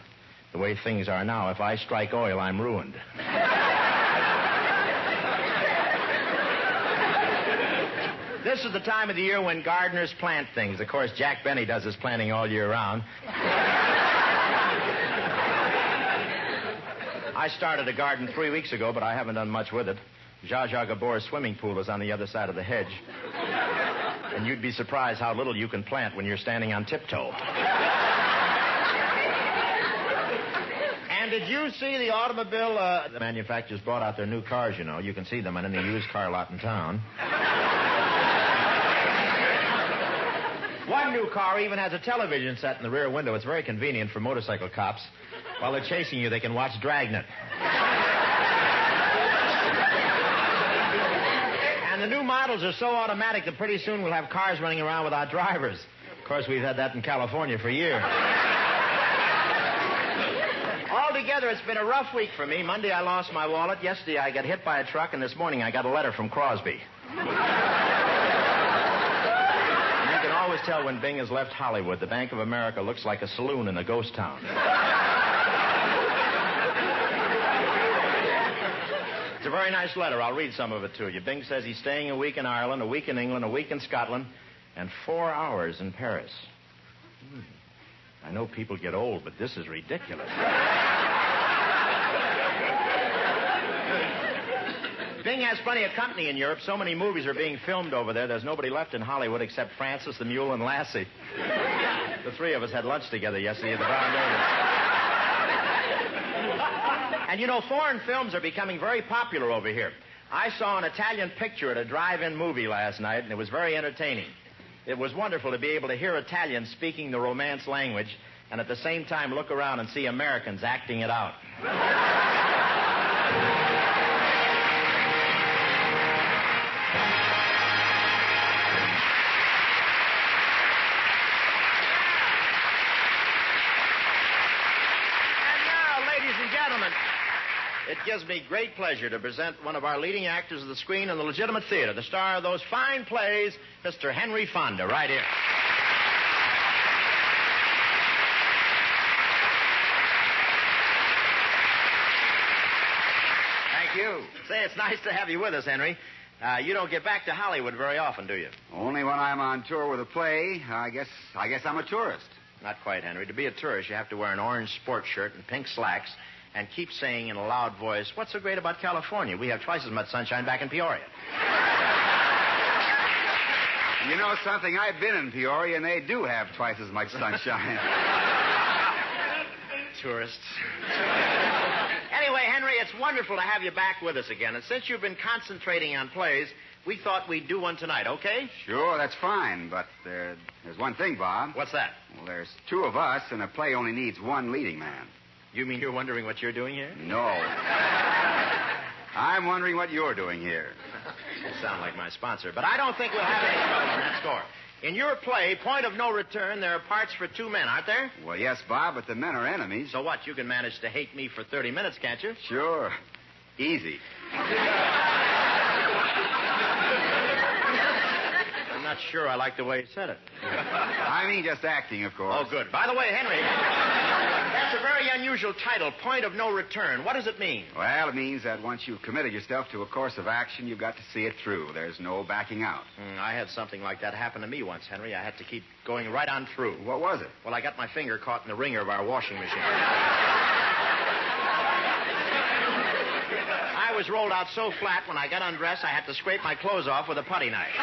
The way things are now, if I strike oil, I'm ruined. This is the time of the year when gardeners plant things. Of course, Jack Benny does his planting all year round. I started a garden 3 weeks ago, but I haven't done much with it. Zsa Zsa Gabor's swimming pool is on the other side of the hedge. And you'd be surprised how little you can plant when you're standing on tiptoe. And did you see the automobile? The manufacturers brought out their new cars, you know. You can see them in any used car lot in town. One new car even has a television set in the rear window. It's very convenient for motorcycle cops. While they're chasing you, they can watch Dragnet. And the new models are so automatic that pretty soon we'll have cars running around without drivers. Of course, we've had that in California for years. Altogether, it's been a rough week for me. Monday, I lost my wallet. Yesterday, I got hit by a truck. And this morning, I got a letter from Crosby. And you can always tell when Bing has left Hollywood. The Bank of America looks like a saloon in a ghost town. It's a very nice letter. I'll read some of it to you. Bing says he's staying a week in Ireland, a week in England, a week in Scotland, and 4 hours in Paris. I know people get old, but this is ridiculous. Bing King has plenty of company in Europe. So many movies are being filmed over there. There's nobody left in Hollywood except Francis, the Mule, and Lassie. The three of us had lunch together yesterday at the Brown Derby. And you know, foreign films are becoming very popular over here. I saw an Italian picture at a drive-in movie last night, and it was very entertaining. It was wonderful to be able to hear Italians speaking the Romance language and at the same time look around and see Americans acting it out. It gives me great pleasure to present one of our leading actors of the screen and the legitimate theater, the star of those fine plays, Mr. Henry Fonda, right here. Thank you. Say, it's nice to have you with us, Henry. You don't get back to Hollywood very often, do you? Only when I'm on tour with a play. I guess I'm a tourist. Not quite, Henry. To be a tourist, you have to wear an orange sports shirt and pink slacks and keep saying in a loud voice, "What's so great about California? We have twice as much sunshine back in Peoria." You know something? I've been in Peoria, and they do have twice as much sunshine. Tourists. Anyway, Henry, it's wonderful to have you back with us again. And since you've been concentrating on plays, we thought we'd do one tonight, okay? Sure, that's fine, but there's one thing, Bob. What's that? Well, there's two of us, and a play only needs one leading man. You mean you're wondering what you're doing here? No. I'm wondering what you're doing here. You sound like my sponsor, but I don't think we'll have any trouble on that score. In your play, Point of No Return, there are parts for two men, aren't there? Well, yes, Bob, but the men are enemies. So what? You can manage to hate me for 30 minutes, can't you? Sure. Easy. I'm not sure I like the way you said it. I mean just acting, of course. Oh, good. By the way, Henry, that's a very unusual title, Point of No Return. What does it mean? Well, it means that once you've committed yourself to a course of action, you've got to see it through. There's no backing out. I had something like that happen to me once, Henry. I had to keep going right on through. What was it? Well, I got my finger caught in the wringer of our washing machine. I was rolled out so flat when I got undressed, I had to scrape my clothes off with a putty knife.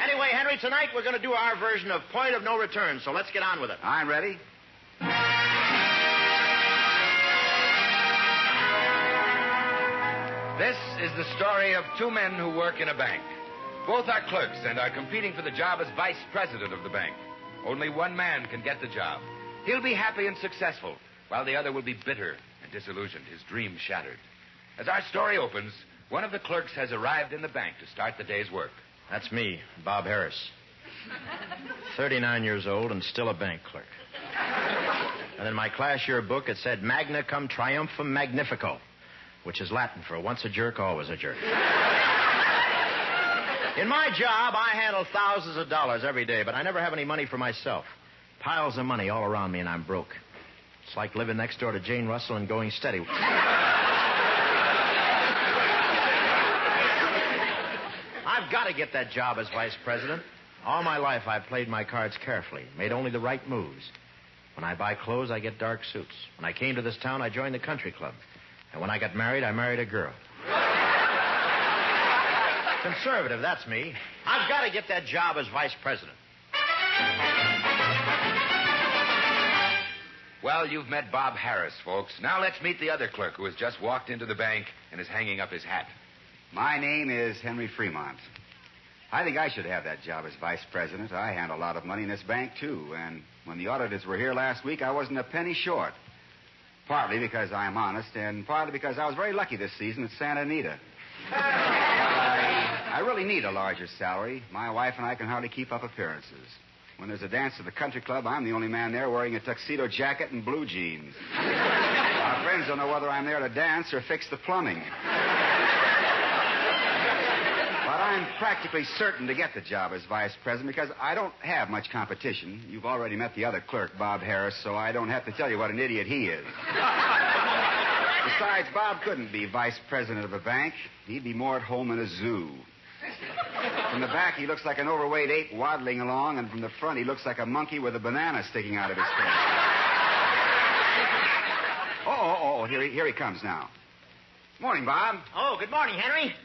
Anyway, Henry, tonight we're going to do our version of Point of No Return, so let's get on with it. I'm ready. This is the story of two men who work in a bank. Both are clerks and are competing for the job as vice president of the bank. Only one man can get the job. He'll be happy and successful, while the other will be bitter and disillusioned, his dreams shattered. As our story opens, one of the clerks has arrived in the bank to start the day's work. That's me, Bob Harris. 39 years old and still a bank clerk. And in my class yearbook, it said Magna Cum Triumphum Magnifico, which is Latin for once a jerk, always a jerk. In my job, I handle thousands of dollars every day, but I never have any money for myself. Piles of money all around me, and I'm broke. It's like living next door to Jane Russell and going steady. I've got to get that job as vice president. All my life, I've played my cards carefully, made only the right moves. When I buy clothes, I get dark suits. When I came to this town, I joined the country club. And when I got married, I married a girl. Conservative, that's me. I've got to get that job as vice president. Well, you've met Bob Harris, folks. Now let's meet the other clerk who has just walked into the bank and is hanging up his hat. My name is Henry Fremont. I think I should have that job as vice president. I handle a lot of money in this bank, too. And when the auditors were here last week, I wasn't a penny short. Partly because I'm honest, and partly because I was very lucky this season at Santa Anita. I really need a larger salary. My wife and I can hardly keep up appearances. When there's a dance at the country club, I'm the only man there wearing a tuxedo jacket and blue jeans. Our friends don't know whether I'm there to dance or fix the plumbing. But I'm practically certain to get the job as vice president because I don't have much competition. You've already met the other clerk, Bob Harris, so I don't have to tell you what an idiot he is. Besides, Bob couldn't be vice president of a bank. He'd be more at home in a zoo. From the back, he looks like an overweight ape waddling along, and from the front, he looks like a monkey with a banana sticking out of his face. Oh, here he comes now. Morning, Bob. Oh, good morning, Henry.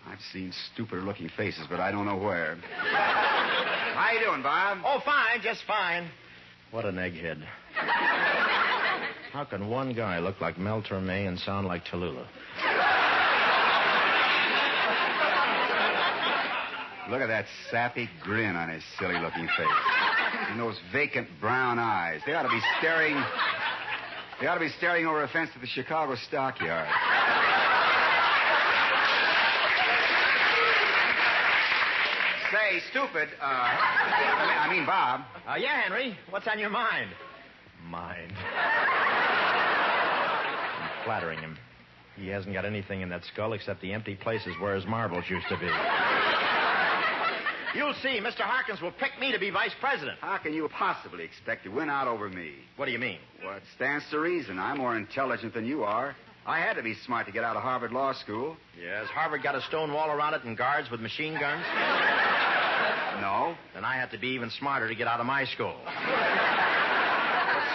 I've seen stupider-looking faces, but I don't know where. How you doing, Bob? Oh, fine, just fine. What an egghead. How can one guy look like Mel Torme and sound like Tallulah? Look at that sappy grin on his silly-looking face. And those vacant brown eyes. They ought to be staring over a fence to the Chicago stockyard. Say, stupid, I mean, Bob. Yeah, Henry. What's on your mind? Mind. I'm flattering him. He hasn't got anything in that skull except the empty places where his marbles used to be. You'll see. Mr. Harkins will pick me to be vice president. How can you possibly expect to win out over me? What do you mean? Well, it stands to reason. I'm more intelligent than you are. I had to be smart to get out of Harvard Law School. Yes, Harvard got a stone wall around it and guards with machine guns? No. Then I had to be even smarter to get out of my school. What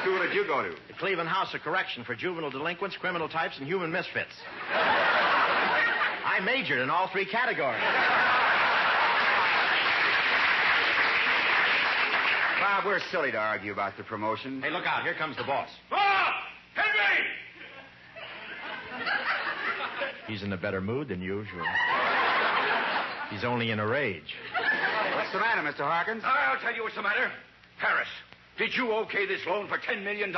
school did you go to? The Cleveland House of Correction for juvenile delinquents, criminal types, and human misfits. I majored in all three categories. Bob, we're silly to argue about the promotion. Hey, look out. Here comes the boss. Bob! Henry! He's in a better mood than usual. He's only in a rage. What's the matter, Mr. Harkins? I'll tell you what's the matter. Harris, did you okay this loan for $10 million?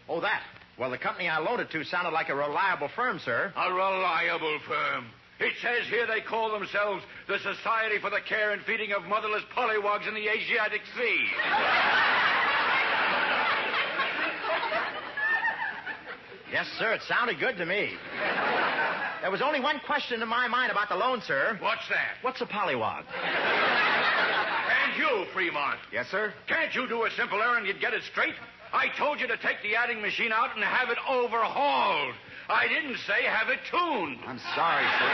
Oh, that? Well, the company I loaned it to sounded like a reliable firm, sir. A reliable firm. It says here they call themselves the Society for the Care and Feeding of Motherless Pollywogs in the Asiatic Sea. Yes, sir. It sounded good to me. There was only one question in my mind about the loan, sir. What's that? What's a pollywog? And you, Fremont. Yes, sir? Can't you do a simple errand and get it straight? I told you to take the adding machine out and have it overhauled. I didn't say have it tuned. I'm sorry, sir.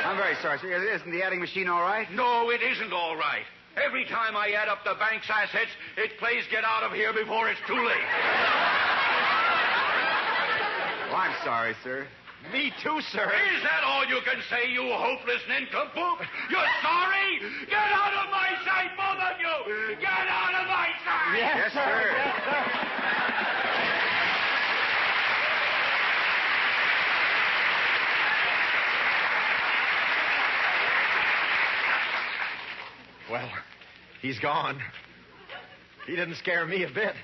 I'm very sorry, sir. Isn't the adding machine all right? No, it isn't all right. Every time I add up the bank's assets, it plays get out of here before it's too late. Well, I'm sorry, sir. Me too, sir. Is that all you can say, you hopeless nincompoop? You're sorry? Get out of my sight, both of you! Get out of my sight! Yes, sir. Yes, sir. Well, he's gone. He didn't scare me a bit.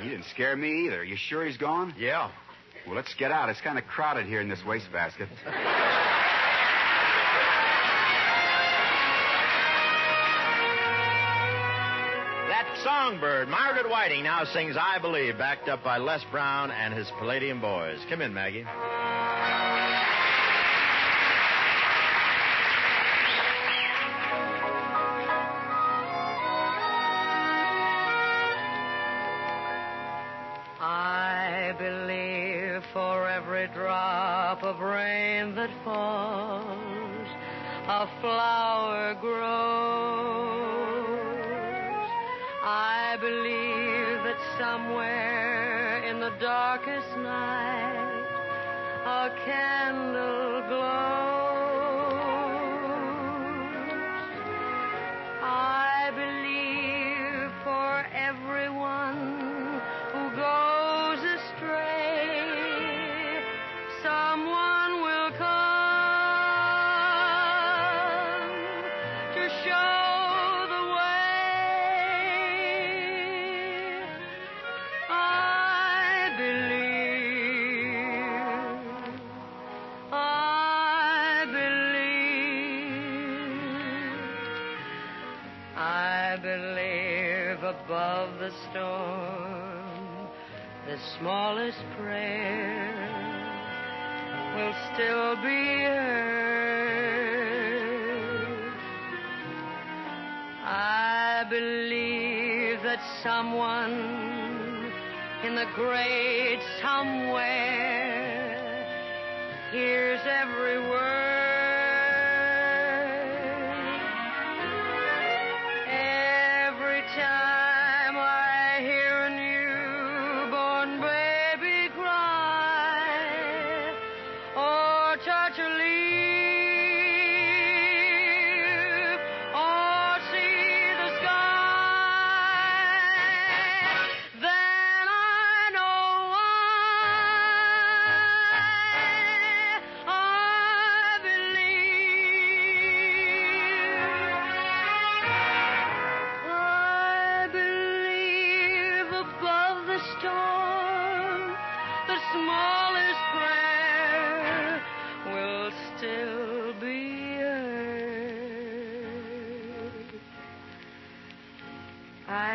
He didn't scare me either. You sure he's gone? Yeah. Well, let's get out. It's kind of crowded here in this wastebasket. That songbird, Margaret Whiting, now sings I Believe, backed up by Les Brown and his Palladium Boys. Come in, Maggie. I believe for every drop of rain that falls, a flower grows. I believe that somewhere in the darkest night, a candle glows. I believe for everyone who goes astray, someone will come to show the way. I believe, I believe, I believe above the storm, the smallest prayer will still be heard. I believe that someone in the great somewhere hears every word. Every time I hear a newborn baby cry,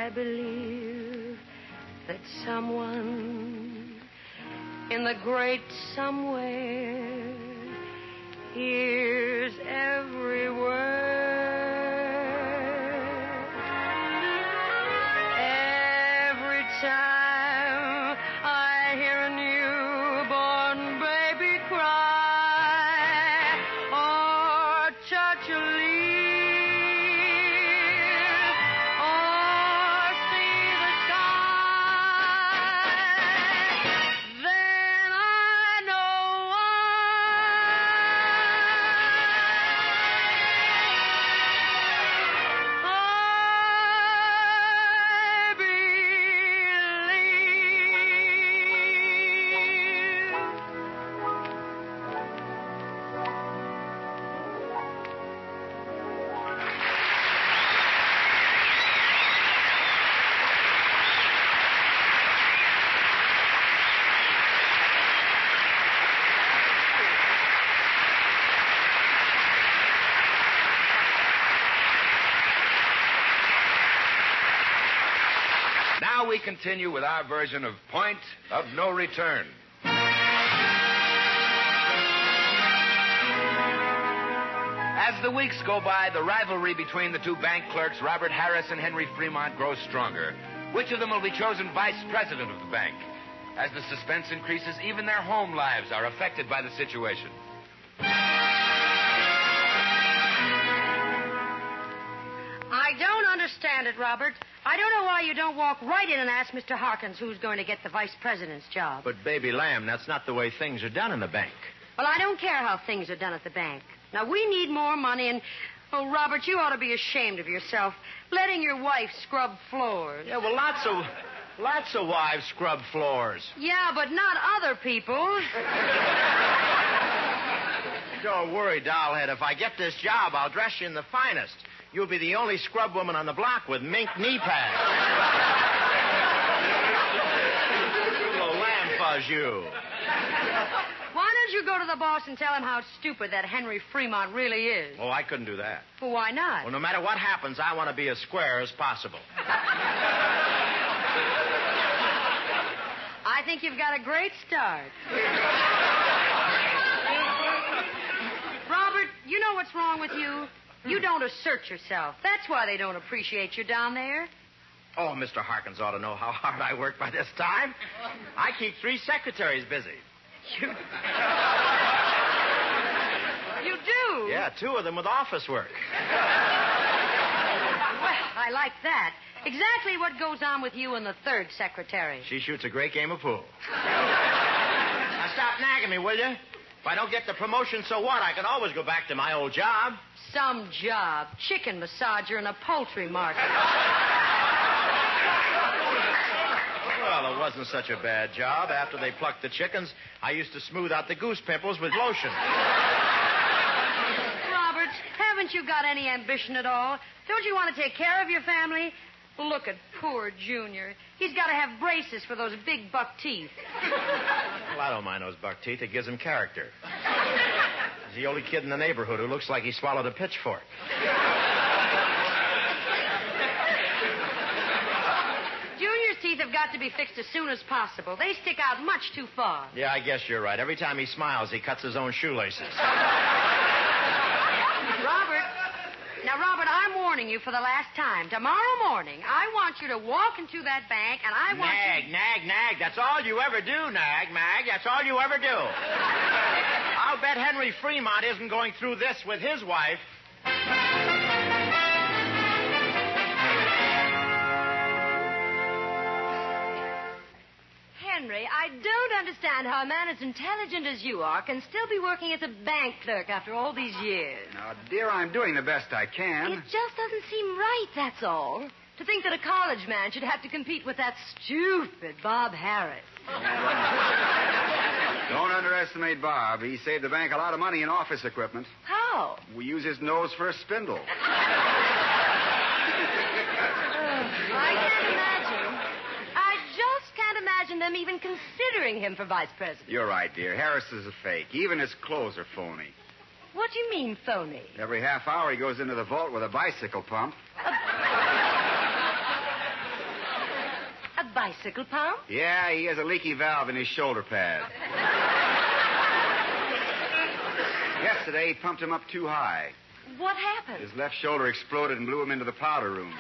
I believe that someone in the great somewhere hears every word. Every time I hear a newborn baby cry or touch a leaf or see the sky, then I know Now we continue with our version of Point of No Return. As the weeks go by, the rivalry between the two bank clerks, Robert Harris and Henry Fremont, grows stronger. Which of them will be chosen vice president of the bank? As the suspense increases, even their home lives are affected by the situation. I don't understand it, Robert. I don't know why you don't walk right in and ask Mr. Harkins who's going to get the vice president's job. But, baby lamb, that's not the way things are done in the bank. Well, I don't care how things are done at the bank. Now, we need more money, and, oh, Robert, you ought to be ashamed of yourself, letting your wife scrub floors. Yeah, well, lots of wives scrub floors. Yeah, but not other people's. Don't worry, dollhead. If I get this job, I'll dress you in the finest. You'll be the only scrub woman on the block with mink knee pads. Little lamb fuzz, you. Why don't you go to the boss and tell him how stupid that Henry Fremont really is? Oh, I couldn't do that. Well, why not? Well, no matter what happens, I want to be as square as possible. I think you've got a great start. Robert, you know what's wrong with you? You don't assert yourself. That's why they don't appreciate you down there. Oh, Mr. Harkins ought to know how hard I work by this time. I keep 3 secretaries busy. You do? Yeah, 2 of them with office work. Well, I like that. Exactly what goes on with you and the 3rd secretary. She shoots a great game of pool. Now, stop nagging me, will you? If I don't get the promotion, so what? I can always go back to my old job. Some job. Chicken massager in a poultry market. Well, it wasn't such a bad job. After they plucked the chickens, I used to smooth out the goose pimples with lotion. Robert, haven't you got any ambition at all? Don't you want to take care of your family? Look at poor Junior. He's got to have braces for those big buck teeth. Well, I don't mind those buck teeth. It gives him character. He's the only kid in the neighborhood who looks like he swallowed a pitchfork. Junior's teeth have got to be fixed as soon as possible. They stick out much too far. Yeah, I guess you're right. Every time he smiles, he cuts his own shoelaces. Robert, I'm warning you for the last time. Tomorrow morning, I want you to walk into that bank, and I want you... Nag. That's all you ever do, Mag. That's all you ever do. I'll bet Henry Fremont isn't going through this with his wife. Henry, I don't understand how a man as intelligent as you are can still be working as a bank clerk after all these years. Now, dear, I'm doing the best I can. It just doesn't seem right, that's all. To think that a college man should have to compete with that stupid Bob Harris. Don't underestimate Bob. He saved the bank a lot of money in office equipment. How? We use his nose for a spindle. I can't imagine. I just can't imagine them even considering him for vice president. You're right, dear. Harris is a fake. Even his clothes are phony. What do you mean, phony? Every half hour he goes into the vault with a bicycle pump. bicycle pump? Yeah, he has a leaky valve in his shoulder pad. Yesterday, he pumped him up too high. What happened? His left shoulder exploded and blew him into the powder room. It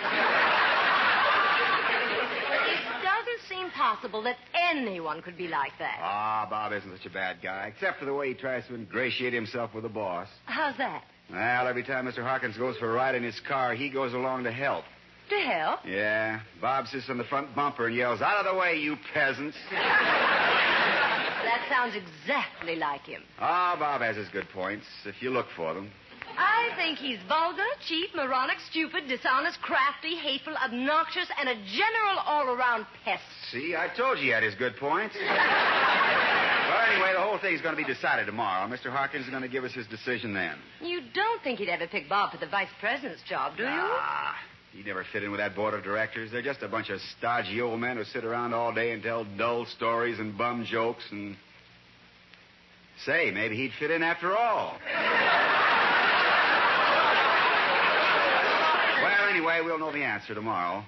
doesn't seem possible that anyone could be like that. Ah, Bob isn't such a bad guy, except for the way he tries to ingratiate himself with the boss. How's that? Well, every time Mr. Harkins goes for a ride in his car, he goes along to help. To help? Yeah. Bob sits on the front bumper and yells, "Out of the way, you peasants." That sounds exactly like him. Ah, Bob has his good points, if you look for them. I think he's vulgar, cheap, moronic, stupid, dishonest, crafty, hateful, obnoxious, and a general all-around pest. See, I told you he had his good points. Well, anyway, the whole thing's going to be decided tomorrow. Mr. Harkins is going to give us his decision then. You don't think he'd ever pick Bob for the vice president's job, do you? Ah, he'd never fit in with that board of directors. They're just a bunch of stodgy old men who sit around all day and tell dull stories and bum jokes and... Say, maybe he'd fit in after all. Well, anyway, we'll know the answer tomorrow.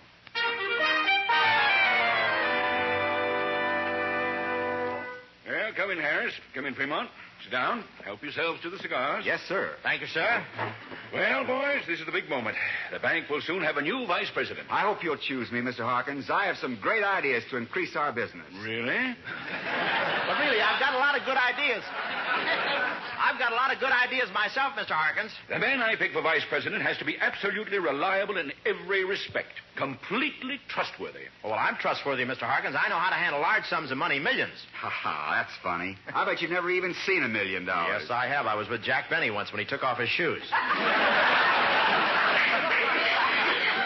Well, come in, Harris. Come in, Fremont. Sit down. Help yourselves to the cigars. Yes, sir. Thank you, sir. Well, boys, this is the big moment. The bank will soon have a new vice president. I hope you'll choose me, Mr. Harkins. I have some great ideas to increase our business. Really? But really, I've got a lot of good ideas. I've got a lot of good ideas myself, Mr. Harkins. The man I pick for vice president has to be absolutely reliable in every respect. Completely trustworthy. Well, I'm trustworthy, Mr. Harkins. I know how to handle large sums of money, millions. Ha ha, that's funny. I bet you've never even seen $1 million. Yes, I have. I was with Jack Benny once when he took off his shoes.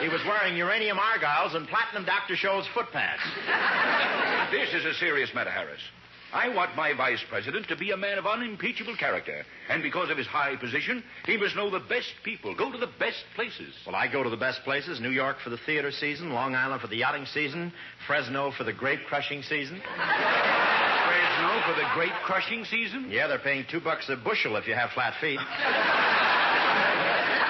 He was wearing uranium argyles and platinum Dr. Scholl's foot pads. This is a serious matter, Harris. I want my vice president to be a man of unimpeachable character. And because of his high position, he must know the best people, go to the best places. Well, I go to the best places. New York for the theater season, Long Island for the yachting season, Fresno for the grape crushing season. Fresno for the grape crushing season? Yeah, they're paying $2 a bushel if you have flat feet.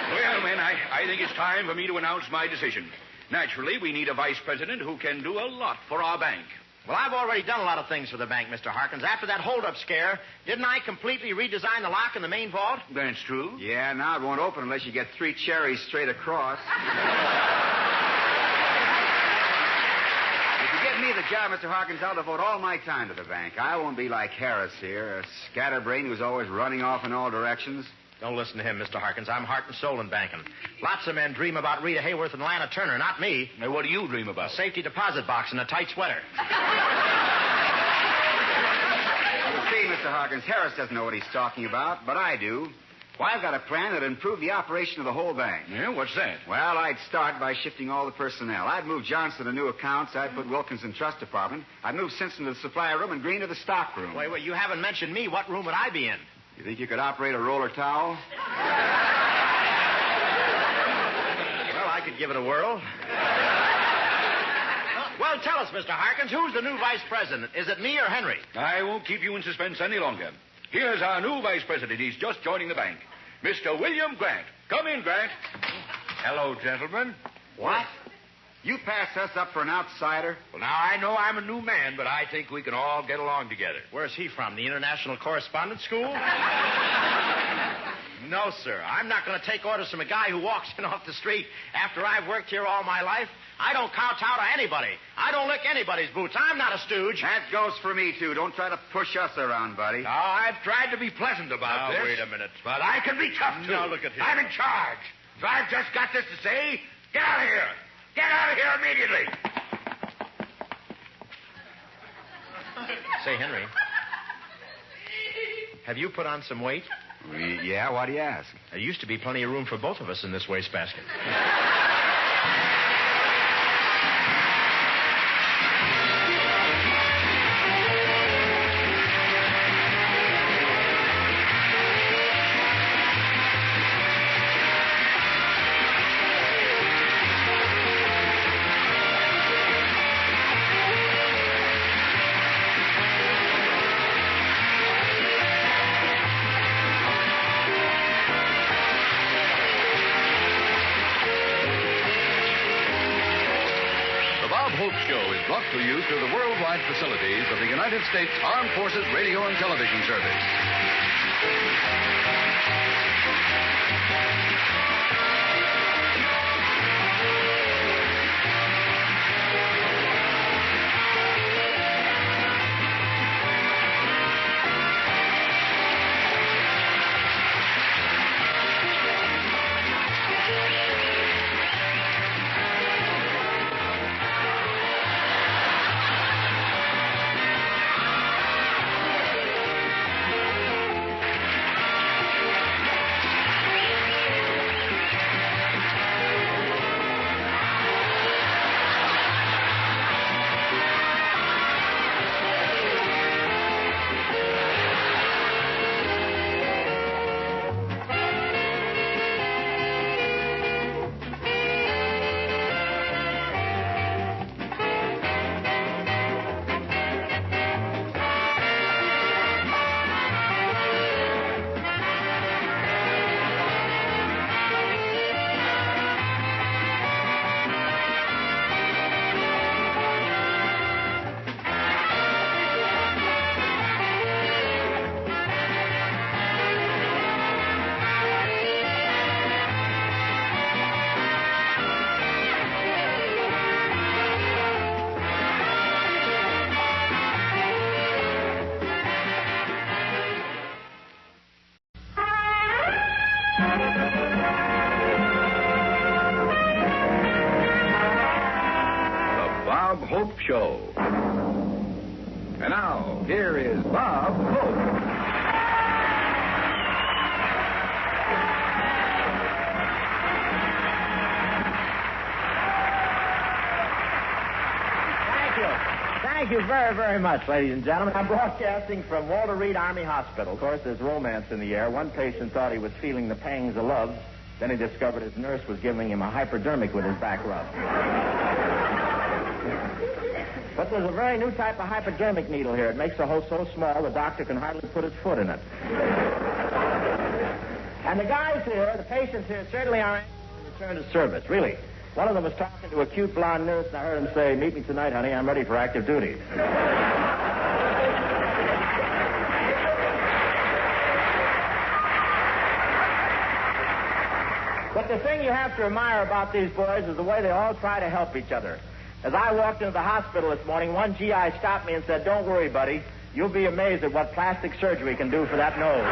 Well, men, I think it's time for me to announce my decision. Naturally, we need a vice president who can do a lot for our bank. Well, I've already done a lot of things for the bank, Mr. Harkins. After that hold-up scare, didn't I completely redesign the lock in the main vault? That's true. Yeah, now it won't open unless you get 3 cherries straight across. If you give me the job, Mr. Harkins, I'll devote all my time to the bank. I won't be like Harris here, a scatterbrain who's always running off in all directions. Don't listen to him, Mr. Harkins. I'm heart and soul in banking. Lots of men dream about Rita Hayworth and Lana Turner, not me. Now, what do you dream about? A safety deposit box and a tight sweater. See, Mr. Harkins, Harris doesn't know what he's talking about, but I do. Well, I've got a plan that'd improve the operation of the whole bank. Yeah, what's that? Well, I'd start by shifting all the personnel. I'd move Johnson to new accounts. I'd put Wilkins in trust department. I'd move Simpson to the supply room and Green to the stock room. Wait, you haven't mentioned me. What room would I be in? You think you could operate a roller towel? Well, I could give it a whirl. Well, tell us, Mr. Harkins, who's the new vice president? Is it me or Henry? I won't keep you in suspense any longer. Here's our new vice president. He's just joining the bank. Mr. William Grant. Come in, Grant. Hello, gentlemen. What? You pass us up for an outsider? Well, now, I know I'm a new man, but I think we can all get along together. Where's he from? The International Correspondence School? No, sir. I'm not going to take orders from a guy who walks in off the street after I've worked here all my life. I don't kowtow to anybody. I don't lick anybody's boots. I'm not a stooge. That goes for me, too. Don't try to push us around, buddy. Now, I've tried to be pleasant about this. Now, wait a minute. But I can be tough, too. Now, look at him. I'm in charge. So I've just got this to say. Get out of here. Get out of here immediately. Say, Henry, have you put on some weight? Yeah, why do you ask? There used to be plenty of room for both of us in this wastebasket. Show is brought to you through the worldwide facilities of the United States Armed Forces Radio and Television Service. Hope Show. And now, here is Bob Hope. Thank you very, very much, ladies and gentlemen. I'm broadcasting from Walter Reed Army Hospital. Of course, there's romance in the air. One patient thought he was feeling the pangs of love. Then he discovered his nurse was giving him a hypodermic with his back rub. But there's a very new type of hypodermic needle here. It makes the hole so small the doctor can hardly put his foot in it. And the guys here, the patients here, certainly aren't to return to service, really. One of them was talking to a cute blonde nurse, and I heard him say, "Meet me tonight, honey. I'm ready for active duty." But the thing you have to admire about these boys is the way they all try to help each other. As I walked into the hospital this morning, one GI stopped me and said, "Don't worry, buddy. You'll be amazed at what plastic surgery can do for that nose."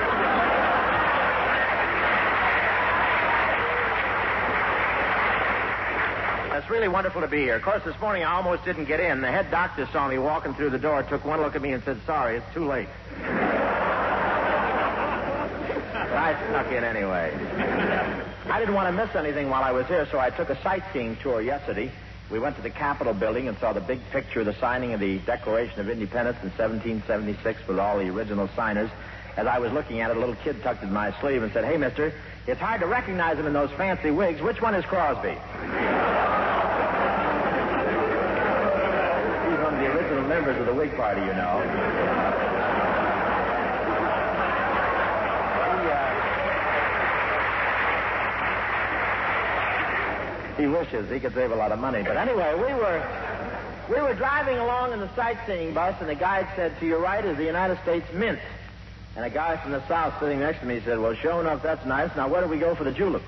It's really wonderful to be here. Of course, this morning I almost didn't get in. The head doctor saw me walking through the door, took one look at me and said, "Sorry, it's too late." But I snuck in anyway. I didn't want to miss anything while I was here, so I took a sightseeing tour yesterday. We went to the Capitol building and saw the big picture of the signing of the Declaration of Independence in 1776 with all the original signers. As I was looking at it, a little kid tucked in my sleeve and said, "Hey, mister, it's hard to recognize him in those fancy wigs. Which one is Crosby?" He's one of the original members of the Whig Party, you know. He wishes he could save a lot of money. But anyway, we were driving along in the sightseeing bus, and the guide said, "To your right is the United States Mint." And a guy from the South sitting next to me said, "Well, sure enough, that's nice. Now, where do we go for the julep?"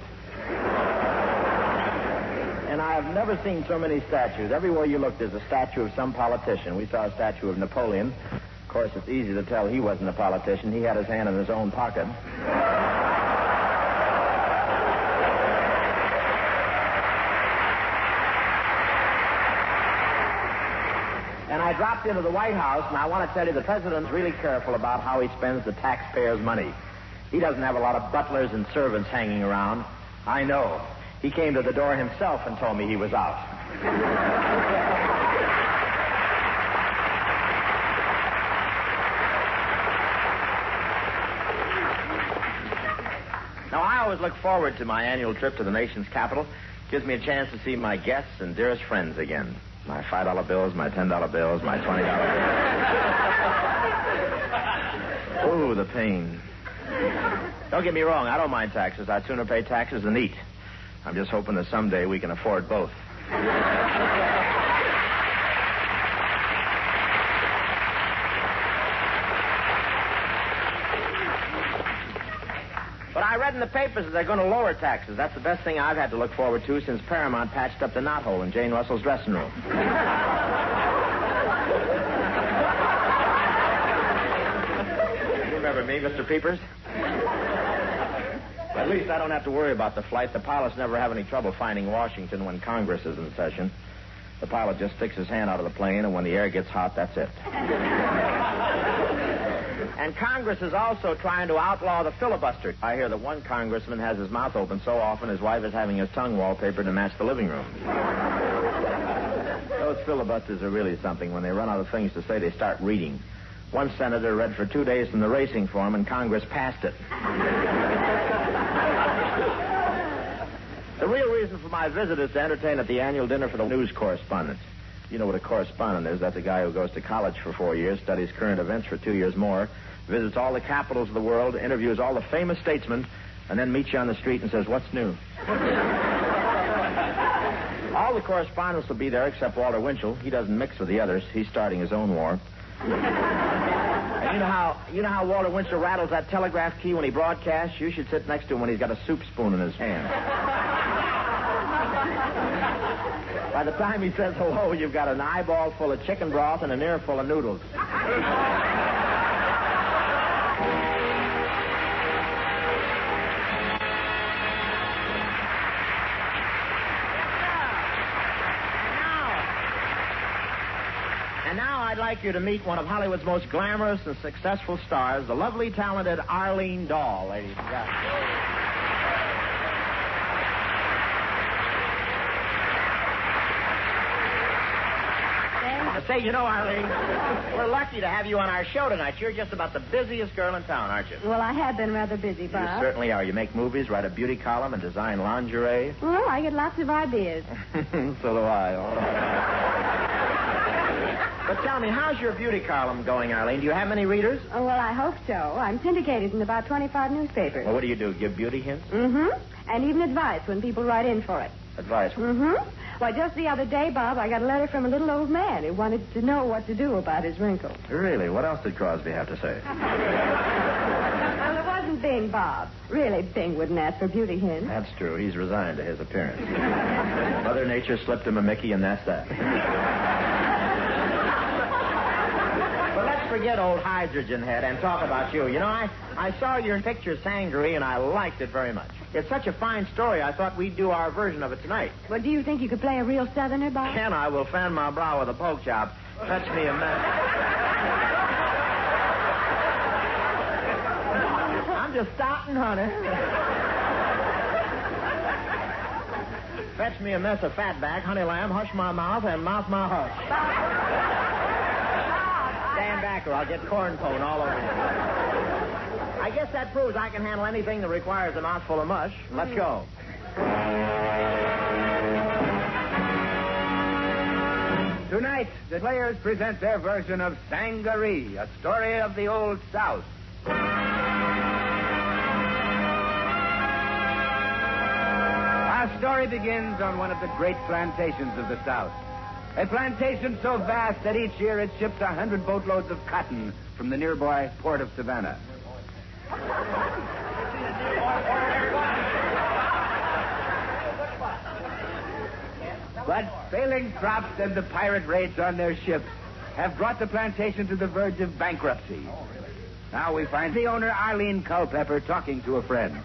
And I have never seen so many statues. Everywhere you look, there's a statue of some politician. We saw a statue of Napoleon. Of course, it's easy to tell he wasn't a politician. He had his hand in his own pocket. And I dropped into the White House, and I want to tell you the president's really careful about how he spends the taxpayers' money. He doesn't have a lot of butlers and servants hanging around. I know. He came to the door himself and told me he was out. Now, I always look forward to my annual trip to the nation's capital. Gives me a chance to see my guests and dearest friends again. My $5 bills, my $10 bills, my $20 bills. Ooh, the pain. Don't get me wrong, I don't mind taxes. I'd sooner pay taxes than eat. I'm just hoping that someday we can afford both. read in the papers that they're going to lower taxes. That's the best thing I've had to look forward to since Paramount patched up the knothole in Jane Russell's dressing room. You remember me, Mr. Peepers? At least I don't have to worry about the flight. The pilots never have any trouble finding Washington when Congress is in session. The pilot just sticks his hand out of the plane, and when the air gets hot, that's it. And Congress is also trying to outlaw the filibuster. I hear that one congressman has his mouth open so often his wife is having his tongue wallpapered to match the living room. Those filibusters are really something. When they run out of things to say, they start reading. One senator read for 2 days from the racing form, and Congress passed it. The real reason for my visit is to entertain at the annual dinner for the news correspondents. You know what a correspondent is. That's a guy who goes to college for 4 years, studies current events for 2 years more, visits all the capitals of the world, interviews all the famous statesmen, and then meets you on the street and says, "What's new?" All the correspondents will be there except Walter Winchell. He doesn't mix with the others. He's starting his own war. And you know how Walter Winchell rattles that telegraph key when he broadcasts? You should sit next to him when he's got a soup spoon in his hand. By the time he says hello, you've got an eyeball full of chicken broth and an ear full of noodles. And now I'd like you to meet one of Hollywood's most glamorous and successful stars, the lovely, talented Arlene Dahl, ladies and gentlemen. Say, you know, Arlene, we're lucky to have you on our show tonight. You're just about the busiest girl in town, aren't you? Well, I have been rather busy, Bob. You certainly are. You make movies, write a beauty column, and design lingerie. Well, I get lots of ideas. So do I. But tell me, how's your beauty column going, Arlene? Do you have many readers? Oh, well, I hope so. I'm syndicated in about 25 newspapers. Well, what do? Give beauty hints? Mm-hmm. And even advice when people write in for it. Advice? Mm-hmm. Why, just the other day, Bob, I got a letter from a little old man who wanted to know what to do about his wrinkles. Really? What else did Crosby have to say? Well, it wasn't Bing, Bob. Really, Bing wouldn't ask for beauty hints. That's true. He's resigned to his appearance. Mother Nature slipped him a Mickey, and that's that. But let's forget old Hydrogen Head and talk about you. You know, I saw your picture, Sangaree, and I liked it very much. It's such a fine story, I thought we'd do our version of it tonight. Well, do you think you could play a real Southerner, Bob? Can I will fan my brow with a poke chop. Fetch me a mess. I'm just starting, honey. Fetch me a mess of fatback, honey lamb, hush my mouth, and mouth my hush. Stand back or I'll get corn pone all over you. I guess that proves I can handle anything that requires a mouthful of mush. Let's go. Tonight, the players present their version of Sangaree, a story of the Old South. Our story begins on one of the great plantations of the South. A plantation so vast that each year it ships 100 boatloads of cotton from the nearby port of Savannah. But failing crops and the pirate raids on their ships have brought the plantation to the verge of bankruptcy. Now we find the owner, Arlene Culpepper, talking to a friend.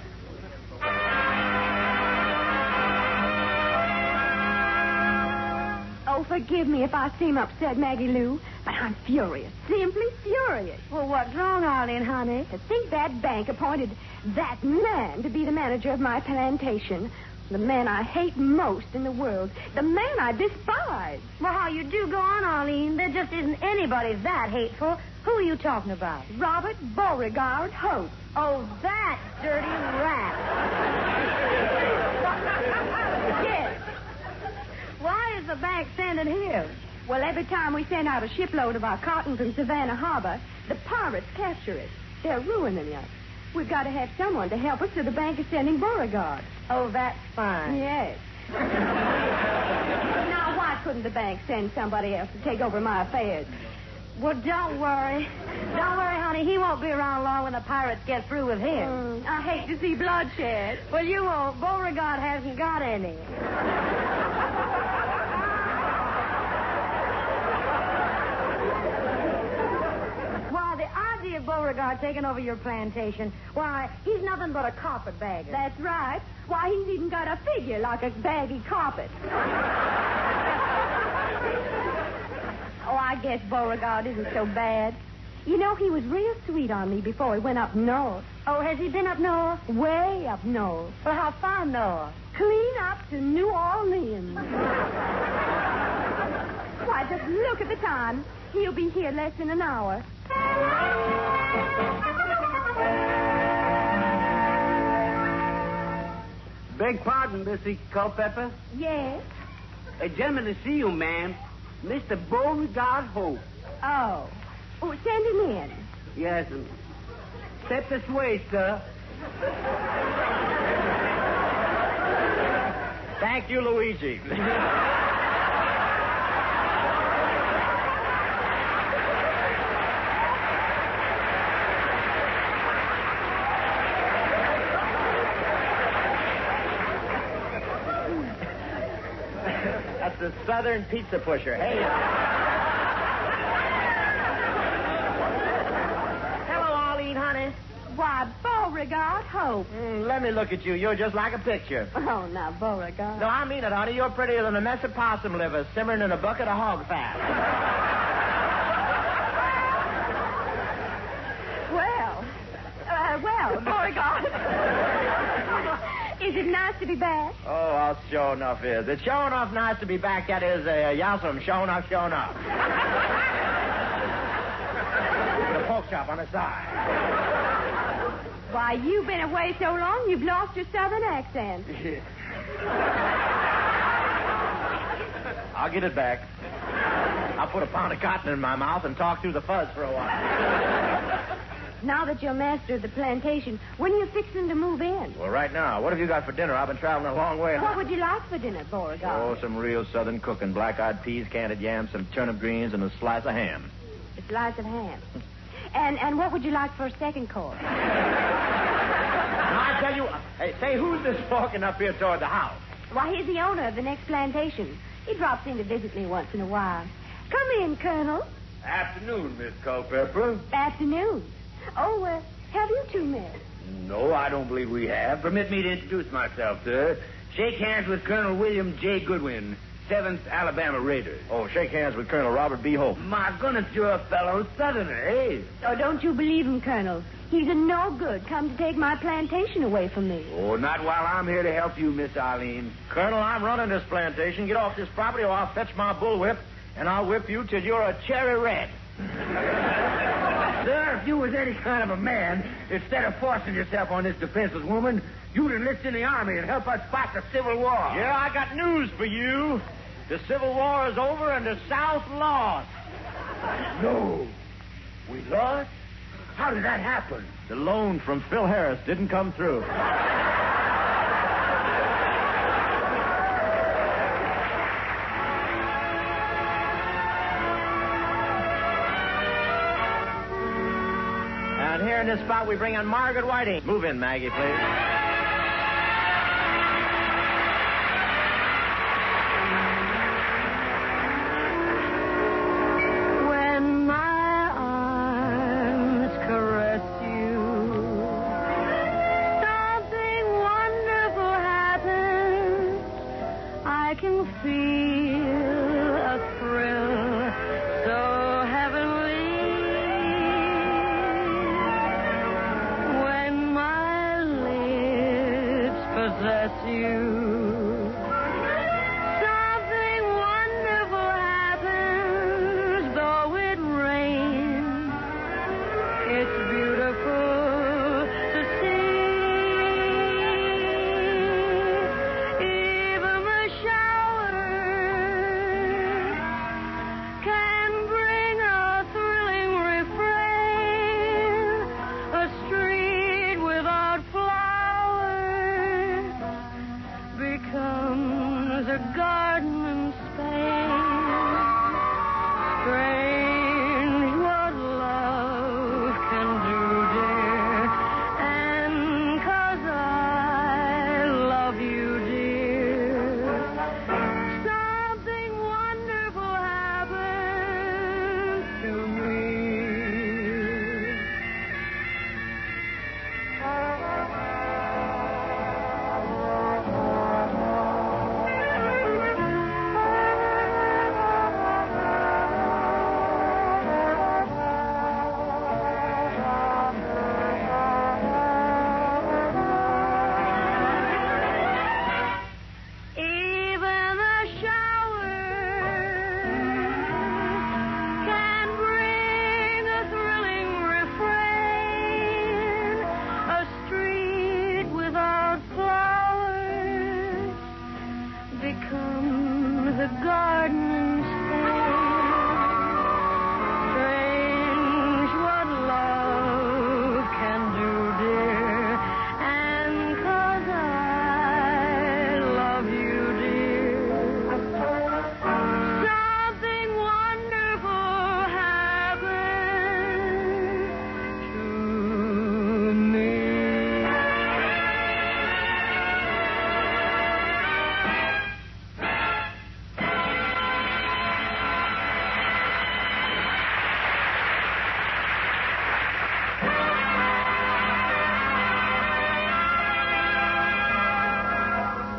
Oh, forgive me if I seem upset, Maggie Lou, but I'm furious. Simply furious. Well, what's wrong, Arlene, honey? To think that bank appointed that man to be the manager of my plantation. The man I hate most in the world. The man I despise. Well, how you do go on, Arlene. There just isn't anybody that hateful. Who are you talking about? Robert Beauregard Hope. Oh, that dirty rat. Yes. Why is the bank sending him? Well, every time we send out a shipload of our cotton from Savannah Harbor, the pirates capture it. They're ruining us. We've got to have someone to help us, so the bank is sending Beauregard. Oh, that's fine. Yes. Now, why couldn't the bank send somebody else to take over my affairs? Well, don't worry. Don't worry, honey. He won't be around long when the pirates get through with him. I hate to see bloodshed. Well, you won't. Beauregard hasn't got any. Why, the idea of Beauregard taking over your plantation, why, he's nothing but a carpetbagger. That's right. Why, he's even got a figure like a baggy carpet. Oh, I guess Beauregard isn't so bad. You know, he was real sweet on me before he went up north. Oh, has he been up north? Way up north. Well, how far north? Clean up to New Orleans. Why, just look at the time. He'll be here less than an hour. Beg pardon, Missy Culpepper. Yes? A gentleman to see you, ma'am. Mr. Beauregard Hope. Oh. Oh, send him in. Yes, step this way, sir. Thank you, Luigi. That's the Southern pizza pusher. Hey. Hello, Arlene, honey. Why, Beauregard Hope. Let me look at you. You're just like a picture. Oh, now, Beauregard. No, I mean it, honey. You're prettier than a mess of possum liver simmering in a bucket of hog fat. Well, Beauregard. Is it nice to be back? Oh, I'll sure enough is. It's sure enough nice to be back. That is, yowsome. Sure enough, sure enough. With a pork chop on the side. Why, you've been away so long, you've lost your southern accent. I'll get it back. I'll put a pound of cotton in my mouth and talk through the fuzz for a while. Now that you're master of the plantation, when are you fixing to move in? Well, right now. What have you got for dinner? I've been traveling a long way. What would you like for dinner, Beauregard? Oh, some real southern cooking. Black-eyed peas, candied yams, some turnip greens, and a slice of ham. A slice of ham. And what would you like for a second course? Now, I tell you, hey, say, who's this walking up here toward the house? Why, he's the owner of the next plantation. He drops in to visit me once in a while. Come in, Colonel. Afternoon, Miss Culpepper. Afternoon. Oh, have you two met? No, I don't believe we have. Permit me to introduce myself, sir. Shake hands with Colonel William J. Goodwin, 7th Alabama Raiders. Oh, shake hands with Colonel Robert B. Hope. My goodness, you're a fellow Southerner, eh? Oh, don't you believe him, Colonel. He's a no good come to take my plantation away from me. Oh, not while I'm here to help you, Miss Arlene. Colonel, I'm running this plantation. Get off this property or I'll fetch my bullwhip, and I'll whip you till you're a cherry red. Sir, if you was any kind of a man, instead of forcing yourself on this defenseless woman, you'd enlist in the army and help us fight the Civil War. Yeah, I got news for you. The Civil War is over and the South lost. No. We lost? How did that happen? The loan from Phil Harris didn't come through. And here in this spot, we bring on Margaret Whiting. Move in, Maggie, please. When my arms caress you, something wonderful happens. I can feel a thrill so heavenly. When my lips possess you, something wonderful happens. Though it rains, it's beautiful to see. Even the showers can bring a thrilling refrain. A street without flowers becomes a garden in Spain. Strange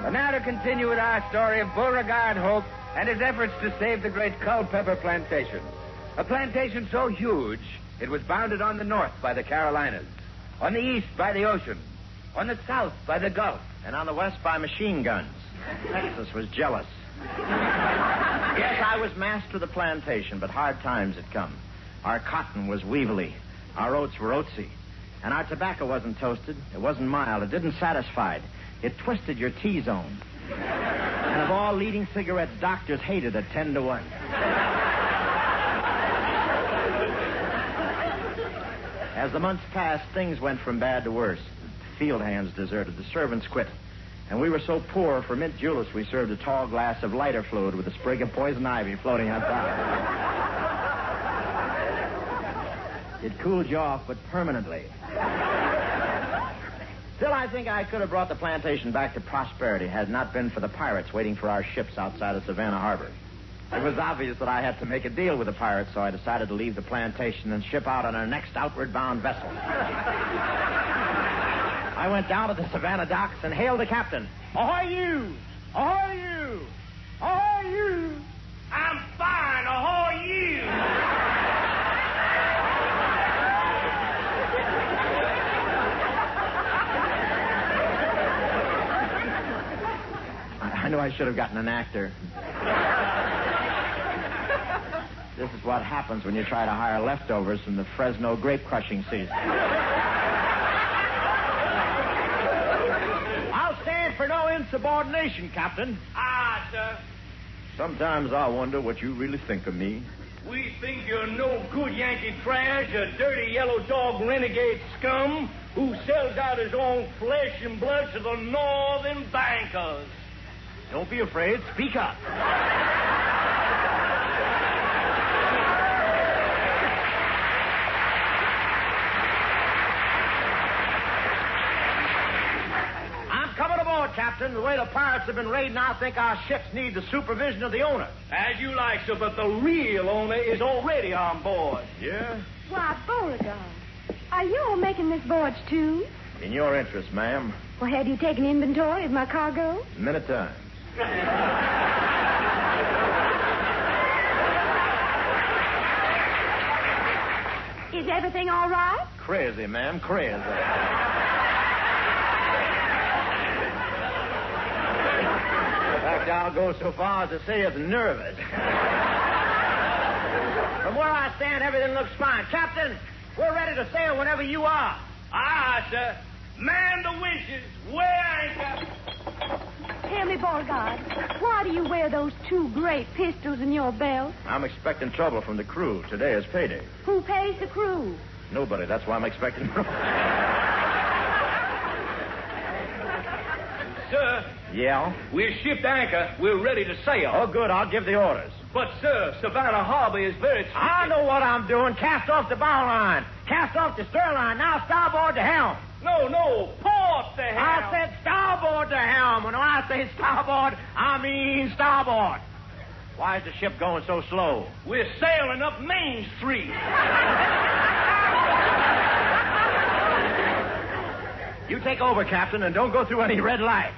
And now to continue with our story of Beauregard Hope and his efforts to save the great Culpeper plantation. A plantation so huge, it was bounded on the north by the Carolinas, on the east by the ocean, on the south by the Gulf, and on the west by machine guns. Texas was jealous. Yes, I was master of the plantation, but hard times had come. Our cotton was weevily, our oats were oatsy, and our tobacco wasn't toasted, it wasn't mild, it didn't satisfy. It twisted your T-zone. And of all leading cigarettes, doctors hated it 10 to 1. As the months passed, things went from bad to worse. The field hands deserted, the servants quit. And we were so poor, for mint juleps, we served a tall glass of lighter fluid with a sprig of poison ivy floating on top. It cooled you off, but permanently. Still, I think I could have brought the plantation back to prosperity had it not been for the pirates waiting for our ships outside of Savannah Harbor. It was obvious that I had to make a deal with the pirates, so I decided to leave the plantation and ship out on our next outward-bound vessel. I went down to the Savannah docks and hailed the captain. Ahoy, you! Ahoy, you! Ahoy, you! I'm fine. Ahoy, you! I knew I should have gotten an actor. This is what happens when you try to hire leftovers from the Fresno grape crushing season. I'll stand for no insubordination, Captain. Ah, sir. Sometimes I wonder what you really think of me. We think you're no good Yankee trash, a dirty yellow dog renegade scum who sells out his own flesh and blood to the northern bankers. Don't be afraid. Speak up. I'm coming aboard, Captain. The way the pirates have been raiding, I think our ships need the supervision of the owner. As you like, sir, but the real owner is already on board. Yeah? Why, Beauregard, are you all making this voyage, too? In your interest, ma'am. Well, have you taken inventory of my cargo? Many times. Is everything all right? Crazy, ma'am, crazy. In fact, I'll go so far as to say it's nervous. From where I stand, everything looks fine. Captain, we're ready to sail whenever you are. Aye, sir. Man the winches. Wear anchor. Tell me, Beauregard, why do you wear those two great pistols in your belt? I'm expecting trouble from the crew. Today is payday. Who pays the crew? Nobody. That's why I'm expecting trouble. Sir. Yeah? We're shipped anchor. We're ready to sail. Oh, good. I'll give the orders. But, sir, Savannah Harbor is very... I know what I'm doing. Cast off the bow line. Cast off the stern line. Now starboard the helm. No, port the helm. I said starboard the helm. And when I say starboard, I mean starboard. Why is the ship going so slow? We're sailing up Main Street. You take over, Captain, and don't go through any red light.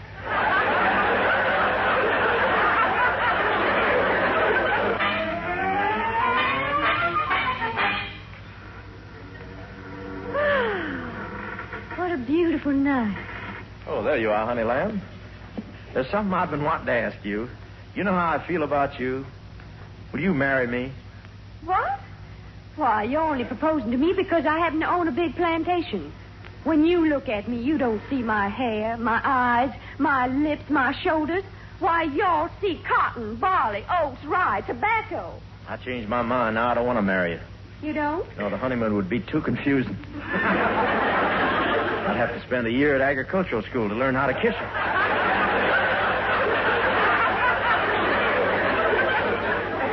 What a beautiful night. Oh, there you are, honey lamb. There's something I've been wanting to ask you. You know how I feel about you. Will you marry me? What? Why, you're only proposing to me because I happen to own a big plantation. When you look at me, you don't see my hair, my eyes, my lips, my shoulders. Why, y'all see cotton, barley, oats, rye, tobacco. I changed my mind. Now I don't want to marry you. You don't? No, the honeymoon would be too confusing. I'd have to spend a year at agricultural school to learn how to kiss her.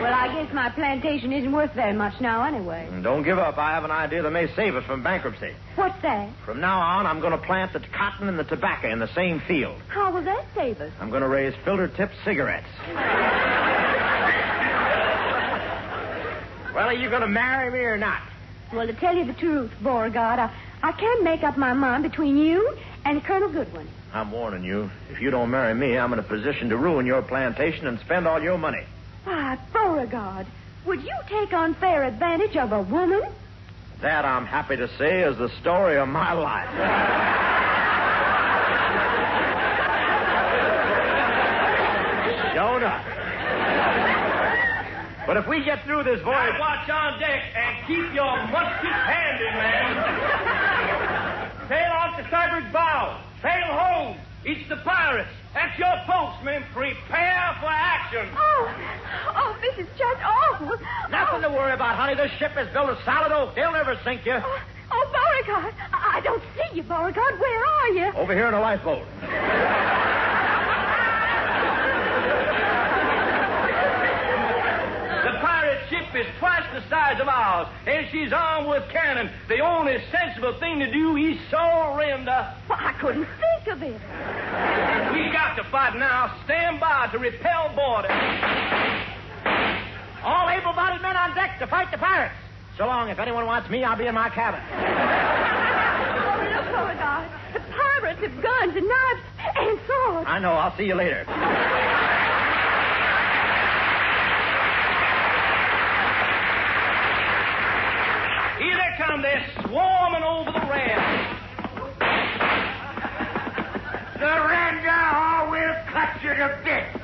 Well, I guess my plantation isn't worth very much now anyway. Don't give up. I have an idea that may save us from bankruptcy. What's that? From now on, I'm going to plant the cotton and the tobacco in the same field. How will that save us? I'm going to raise filter-tip cigarettes. Well, are you going to marry me or not? Well, to tell you the truth, Beauregard, I can't make up my mind between you and Colonel Goodwin. I'm warning you. If you don't marry me, I'm in a position to ruin your plantation and spend all your money. Why, Beauregard, would you take unfair advantage of a woman? That, I'm happy to say, is the story of my life. Jonah. But if we get through this voyage... Now watch on deck and keep your muskets handy, man. Sail off the starboard bow. Sail home. It's the pirates. At your post, men. Prepare for action. Oh, this is just awful. Nothing to worry about, honey. This ship is built of solid oak. They'll never sink you. Oh, Beauregard. I don't see you, Beauregard. Where are you? Over here in a lifeboat. The pirate ship is twice the size of ours, and she's armed with cannon. The only sensible thing to do is surrender. Well, I couldn't think of it. We got to fight now. Stand by to repel boarders. All able-bodied men on deck to fight the pirates. So long. If anyone wants me, I'll be in my cabin. Oh, look, Beauregard. The pirates have guns and knives and swords. I know. I'll see you later. Here they come. They're swarming over the raft. Surrender or we'll cut you to bits.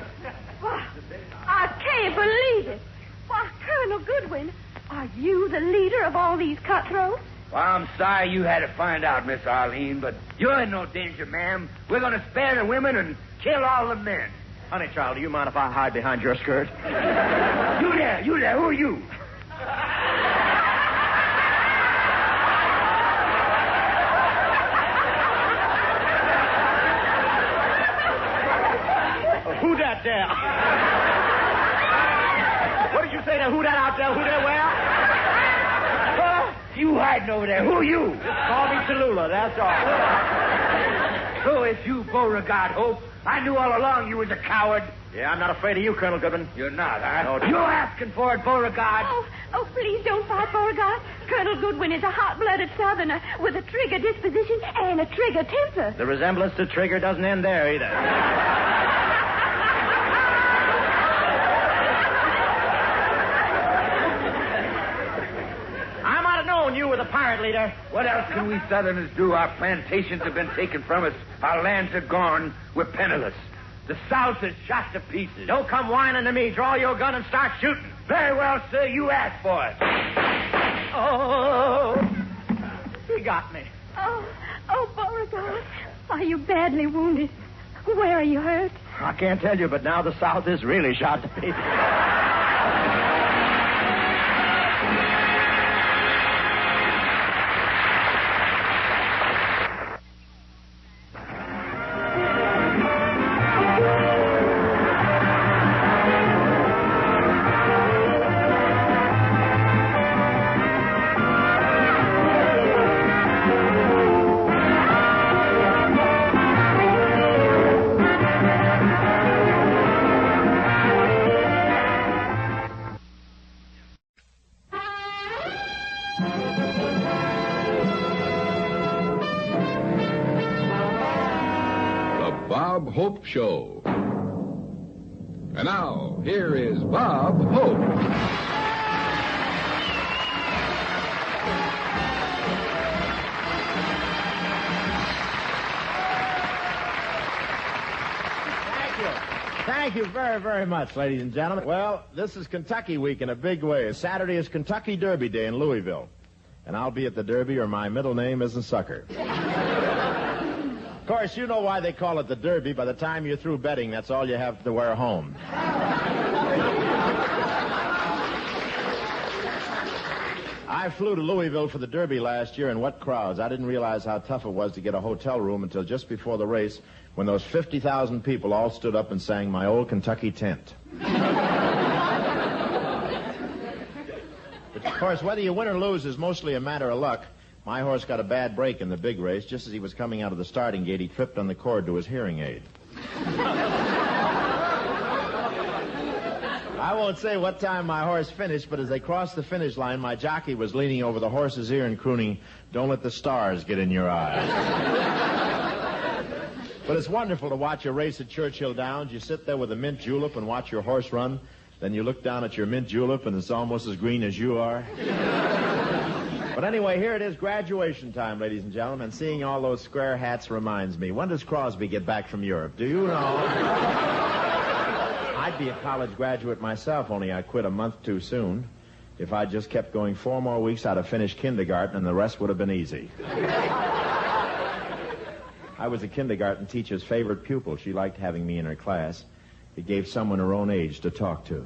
Why, I can't believe it. Why, Colonel Goodwin, are you the leader of all these cutthroats? Well, I'm sorry you had to find out, Miss Arlene, but you're in no danger, ma'am. We're going to spare the women and kill all the men. Honey, child, do you mind if I hide behind your skirt? You there. Who are you? Who that there? What did you say there? Who that out there? Who there where? You hiding over there. Who are you? Call me Tallulah, that's all. So it's you, Beauregard Hope. I knew all along you was a coward. Yeah, I'm not afraid of you, Colonel Goodwin. You're not, huh? No, you're asking for it, Beauregard. Oh, please don't fight, Beauregard. Colonel Goodwin is a hot-blooded Southerner with a trigger disposition and a trigger temper. The resemblance to Trigger doesn't end there, either. You were the pirate leader. What else can we Southerners do? Our plantations have been taken from us. Our lands are gone. We're penniless. The South is shot to pieces. Don't come whining to me. Draw your gun and start shooting. Very well, sir. You asked for it. Oh, he got me. Oh, Beauregard. Are you badly wounded? Where are you hurt? I can't tell you, but now the South is really shot to pieces. Hope Show. And now, here is Bob Hope. Thank you very, very much, ladies and gentlemen. Well, this is Kentucky Week in a big way. Saturday is Kentucky Derby Day in Louisville. And I'll be at the Derby or my middle name isn't Sucker. Of course, you know why they call it the Derby. By the time you're through betting, that's all you have to wear home. I flew to Louisville for the Derby last year, and what crowds. I didn't realize how tough it was to get a hotel room until just before the race, when those 50,000 people all stood up and sang My Old Kentucky Tent. But, of course, whether you win or lose is mostly a matter of luck. My horse got a bad break in the big race. Just as he was coming out of the starting gate, he tripped on the cord to his hearing aid. I won't say what time my horse finished, but as they crossed the finish line, my jockey was leaning over the horse's ear and crooning, "Don't let the stars get in your eyes." But it's wonderful to watch a race at Churchill Downs. You sit there with a mint julep and watch your horse run. Then you look down at your mint julep, and it's almost as green as you are. But anyway, here it is, graduation time, ladies and gentlemen. And seeing all those square hats reminds me. When does Crosby get back from Europe? Do you know? I'd be a college graduate myself, only I quit a month too soon. If I'd just kept going 4 more weeks, I'd have finished kindergarten, and the rest would have been easy. I was a kindergarten teacher's favorite pupil. She liked having me in her class. It gave someone her own age to talk to.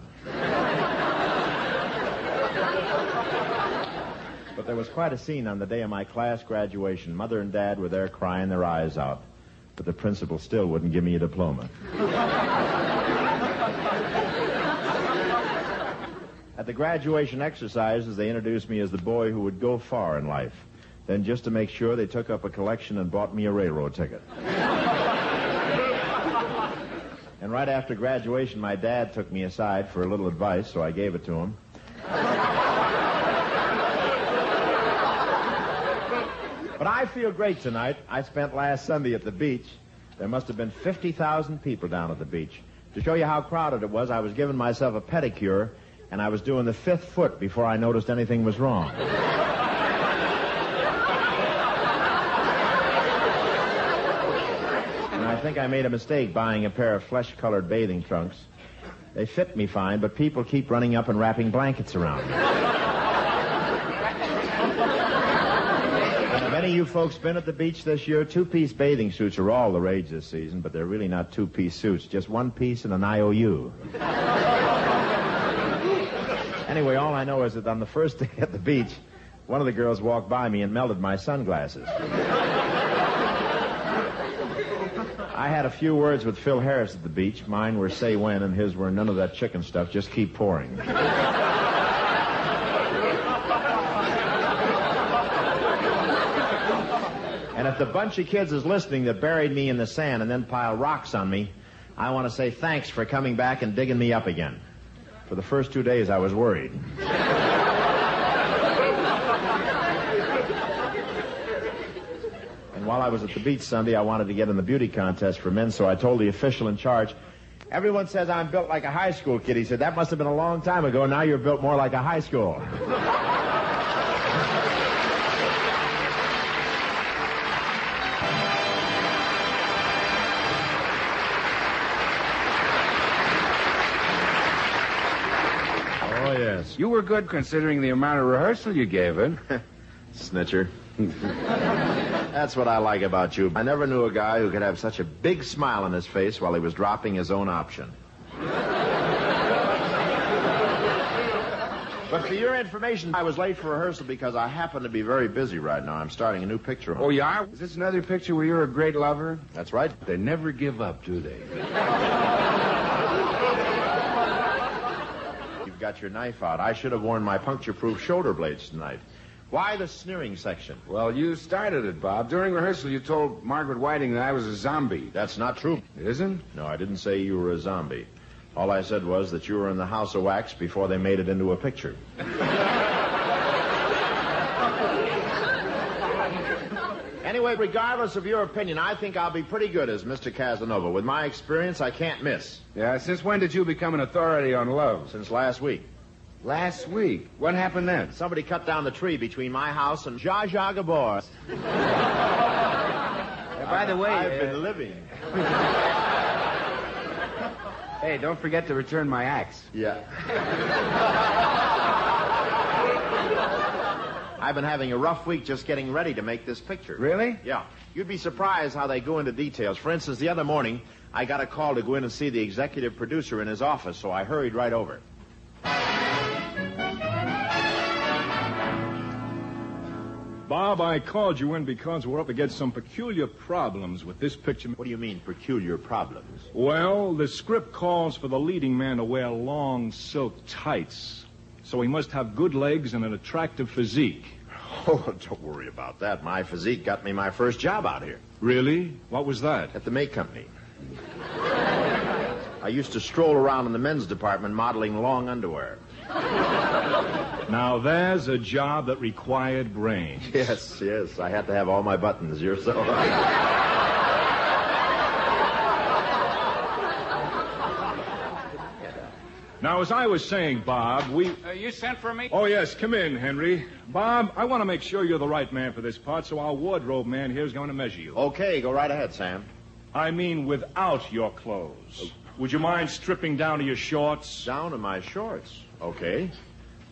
But there was quite a scene on the day of my class graduation. Mother and Dad were there crying their eyes out. But the principal still wouldn't give me a diploma. At the graduation exercises, they introduced me as the boy who would go far in life. Then, just to make sure, they took up a collection and bought me a railroad ticket. And right after graduation, my dad took me aside for a little advice, so I gave it to him. But I feel great tonight. I spent last Sunday at the beach. There must have been 50,000 people down at the beach. To show you how crowded it was, I was giving myself a pedicure, and I was doing the 5th foot before I noticed anything was wrong. I think I made a mistake buying a pair of flesh-colored bathing trunks. They fit me fine, but people keep running up and wrapping blankets around me. Have any of you folks been at the beach this year? 2-piece bathing suits are all the rage this season, but they're really not 2-piece suits, just 1 piece and an IOU. Anyway, all I know is that on the first day at the beach, one of the girls walked by me and melted my sunglasses. I had a few words with Phil Harris at the beach. Mine were say when, and his were none of that chicken stuff, just keep pouring. And if the bunch of kids is listening that buried me in the sand and then piled rocks on me, I want to say thanks for coming back and digging me up again. For the first 2 days, I was worried. While I was at the beach Sunday, I wanted to get in the beauty contest for men, so I told the official in charge, everyone says I'm built like a high school kid. He said, that must have been a long time ago. Now you're built more like a high school. Oh, yes. You were good considering the amount of rehearsal you gave it. Snitcher. That's what I like about you. I never knew a guy who could have such a big smile on his face while he was dropping his own option. But for your information, I was late for rehearsal because I happen to be very busy right now. I'm starting a new picture. Oh, yeah? Is this another picture where you're a great lover? That's right. They never give up, do they? You've got your knife out. I should have worn my puncture-proof shoulder blades tonight. Why the sneering section? Well, you started it, Bob. During rehearsal, you told Margaret Whiting that I was a zombie. That's not true. It isn't? No, I didn't say you were a zombie. All I said was that you were in the house of wax before they made it into a picture. Anyway, regardless of your opinion, I think I'll be pretty good as Mr. Casanova. With my experience, I can't miss. Yeah, since when did you become an authority on love? Since last week. Last week? What happened then? Somebody cut down the tree between my house and Gabor. By the way... I've been living. Hey, don't forget to return my axe. Yeah. I've been having a rough week just getting ready to make this picture. Really? Yeah. You'd be surprised how they go into details. For instance, the other morning, I got a call to go in and see the executive producer in his office, so I hurried right over. Bob, I called you in because we're up against some peculiar problems with this picture. What do you mean, peculiar problems? Well, the script calls for the leading man to wear long silk tights. So he must have good legs and an attractive physique. Oh, don't worry about that. My physique got me my first job out here. Really? What was that? At the May Company. I used to stroll around in the men's department modeling long underwear. Now, there's a job that required brains. Yes. I had to have all my buttons. You're so... Now, as I was saying, Bob, You sent for me? Oh, yes, come in, Henry. Bob, I want to make sure you're the right man for this part, so our wardrobe man here is going to measure you. Okay, go right ahead, Sam. I mean without your clothes. Would you mind stripping down to your shorts? Down to my shorts. Okay.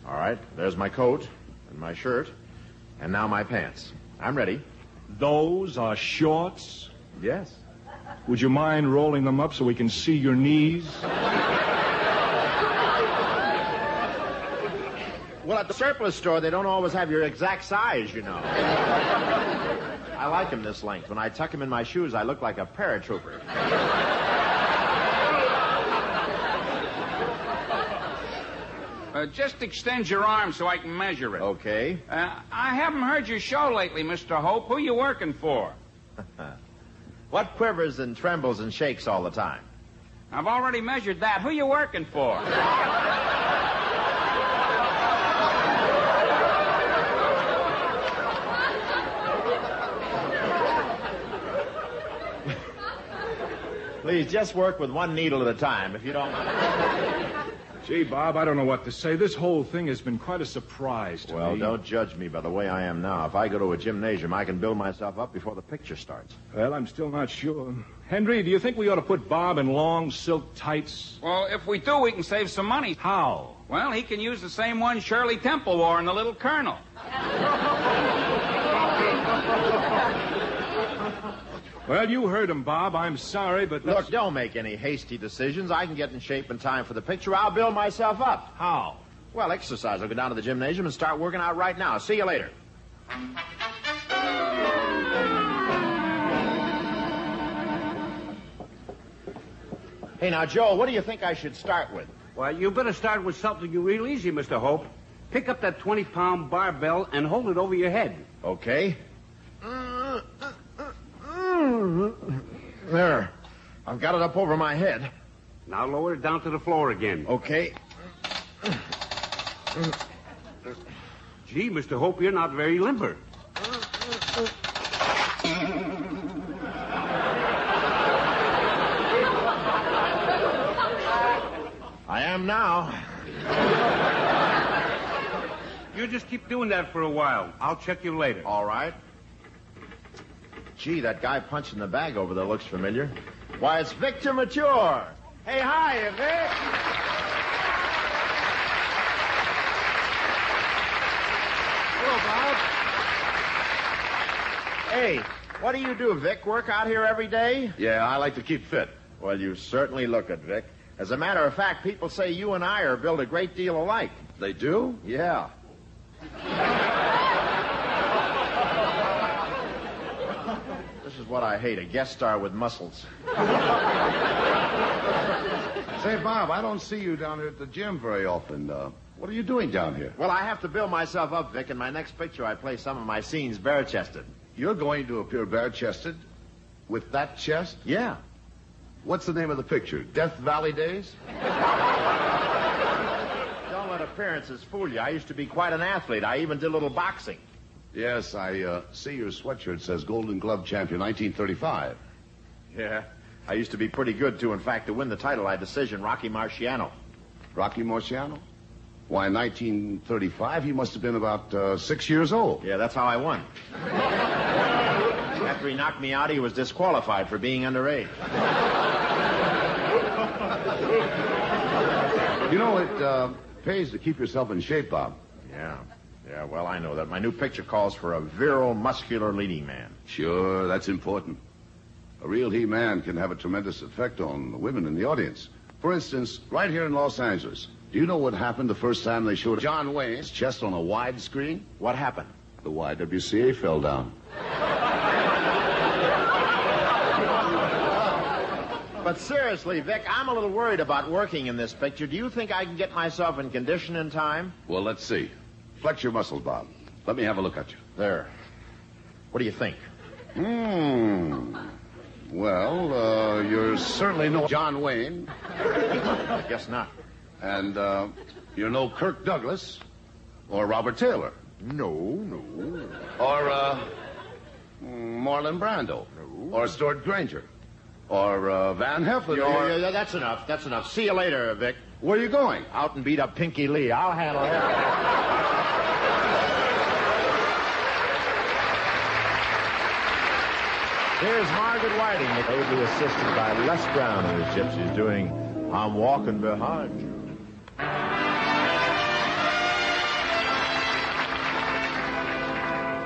All right, there's my coat and my shirt, and now my pants. I'm ready. Those are shorts? Yes. Would you mind rolling them up so we can see your knees? Well, at the surplus store, they don't always have your exact size, you know. I like them this length. When I tuck them in my shoes, I look like a paratrooper. Just extend your arm so I can measure it. Okay. I haven't heard your show lately, Mr. Hope. Who you working for? What quivers and trembles and shakes all the time? I've already measured that. Who you working for? Please, just work with one needle at a time, if you don't mind. Gee, Bob, I don't know what to say. This whole thing has been quite a surprise to me. Well, don't judge me by the way I am now. If I go to a gymnasium, I can build myself up before the picture starts. Well, I'm still not sure. Henry, do you think we ought to put Bob in long silk tights? Well, if we do, we can save some money. How? Well, he can use the same one Shirley Temple wore in The Little Colonel. Well, you heard him, Bob. I'm sorry, but Look, don't make any hasty decisions. I can get in shape in time for the picture. I'll build myself up. How? Well, exercise. I'll go down to the gymnasium and start working out right now. See you later. Hey, now, Joe, what do you think I should start with? Well, you better start with something real easy, Mr. Hope. Pick up that 20-pound barbell and hold it over your head. Okay. There. I've got it up over my head. Now lower it down to the floor again. Okay. Gee, Mr. Hope, you're not very limber. I am now. You just keep doing that for a while. I'll check you later. All right. Gee, that guy punching the bag over there looks familiar. Why, it's Victor Mature. Hey, hi, Vic. Hello, Bob. Hey, what do you do, Vic? Work out here every day? Yeah, I like to keep fit. Well, you certainly look it, Vic. As a matter of fact, people say you and I are built a great deal alike. They do? Yeah. This is what I hate, a guest star with muscles. Say, Bob, I don't see you down here at the gym very often. What are you doing down here? Well, I have to build myself up, Vic. In my next picture, I play some of my scenes bare-chested. You're going to appear bare-chested? With that chest? Yeah. What's the name of the picture? Death Valley Days? Don't let appearances fool you. I used to be quite an athlete. I even did a little boxing. Yes, I see your sweatshirt says Golden Glove Champion 1935. Yeah. I used to be pretty good, too. In fact, to win the title, I decisioned Rocky Marciano. Rocky Marciano? Why, in 1935, he must have been about 6 years old. Yeah, that's how I won. After he knocked me out, he was disqualified for being underage. You know, it pays to keep yourself in shape, Bob. Yeah. Yeah, well, I know that. My new picture calls for a virile, muscular leading man. Sure, that's important. A real he-man can have a tremendous effect on the women in the audience. For instance, right here in Los Angeles, do you know what happened the first time they showed John Wayne's chest on a wide screen? What happened? The YWCA fell down. But seriously, Vic, I'm a little worried about working in this picture. Do you think I can get myself in condition in time? Well, let's see. Flex your muscles, Bob. Let me have a look at you. There. What do you think? Well, you're certainly no John Wayne. I guess not. And you're no Kirk Douglas or Robert Taylor. No. Or Marlon Brando. No. Or Stuart Granger. Or Van Heflin. Yeah, that's enough. See you later, Vic. Where are you going? Out and beat up Pinky Lee. I'll handle him. Here's Margaret Whiting, ably assisted by Les Brown and his gypsies, doing I'm Walking Behind You.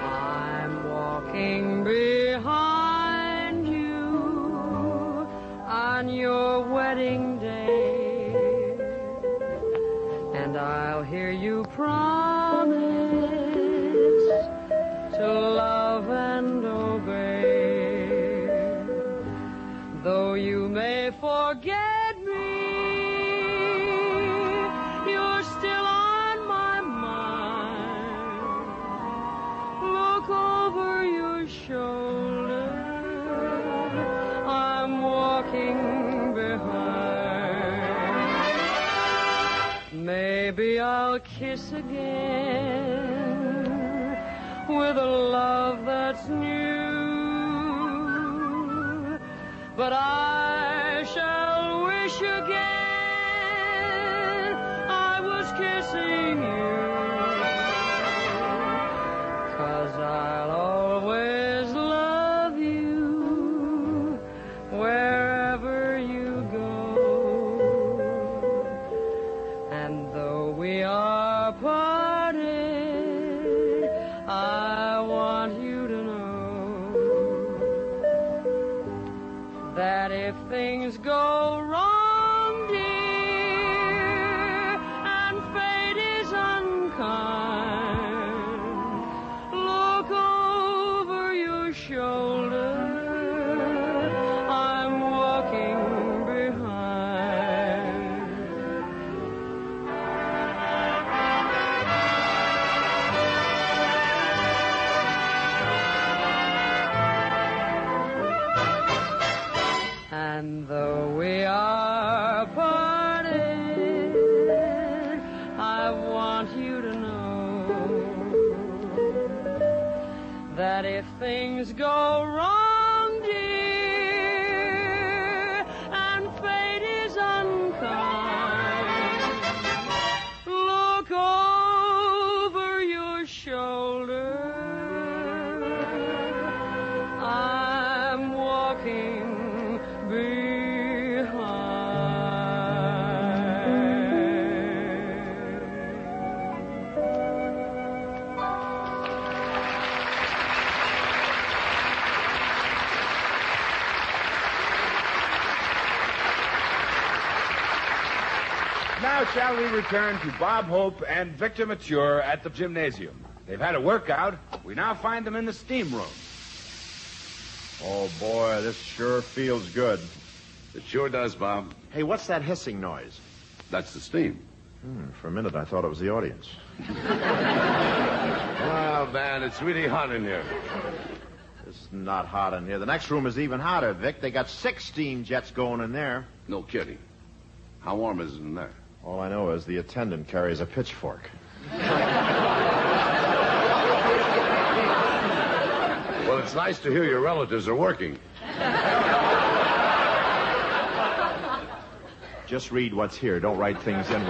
I'm walking behind you on your wedding day, and I'll hear you promise to love and obey. Though you may forget me, you're still on my mind. Look over your shoulder, I'm walking behind. Maybe I'll kiss again with a love that's new, but I shall wish again I was kissing you, 'cause I'll always love you wherever you go. And though we are parted, I want you to know that if things go wrong, dear, and fate is unkind, look over your shoulder, I'm walking behind. And though we are parted, I want you to know that if things go wrong, dear, and fate is unkind, look over your shoulder, I'm walking Now shall we return to Bob Hope and Victor Mature at the gymnasium. They've had a workout. We now find them in the steam room. Oh, boy, this sure feels good. It sure does, Bob. Hey, what's that hissing noise? That's the steam. For a minute, I thought it was the audience. Well, man, it's really hot in here. It's not hot in here. The next room is even hotter, Vic. They got 6 steam jets going in there. No kidding. How warm is it in there? All I know is the attendant carries a pitchfork. Well, it's nice to hear your relatives are working. Just read what's here. Don't write things in.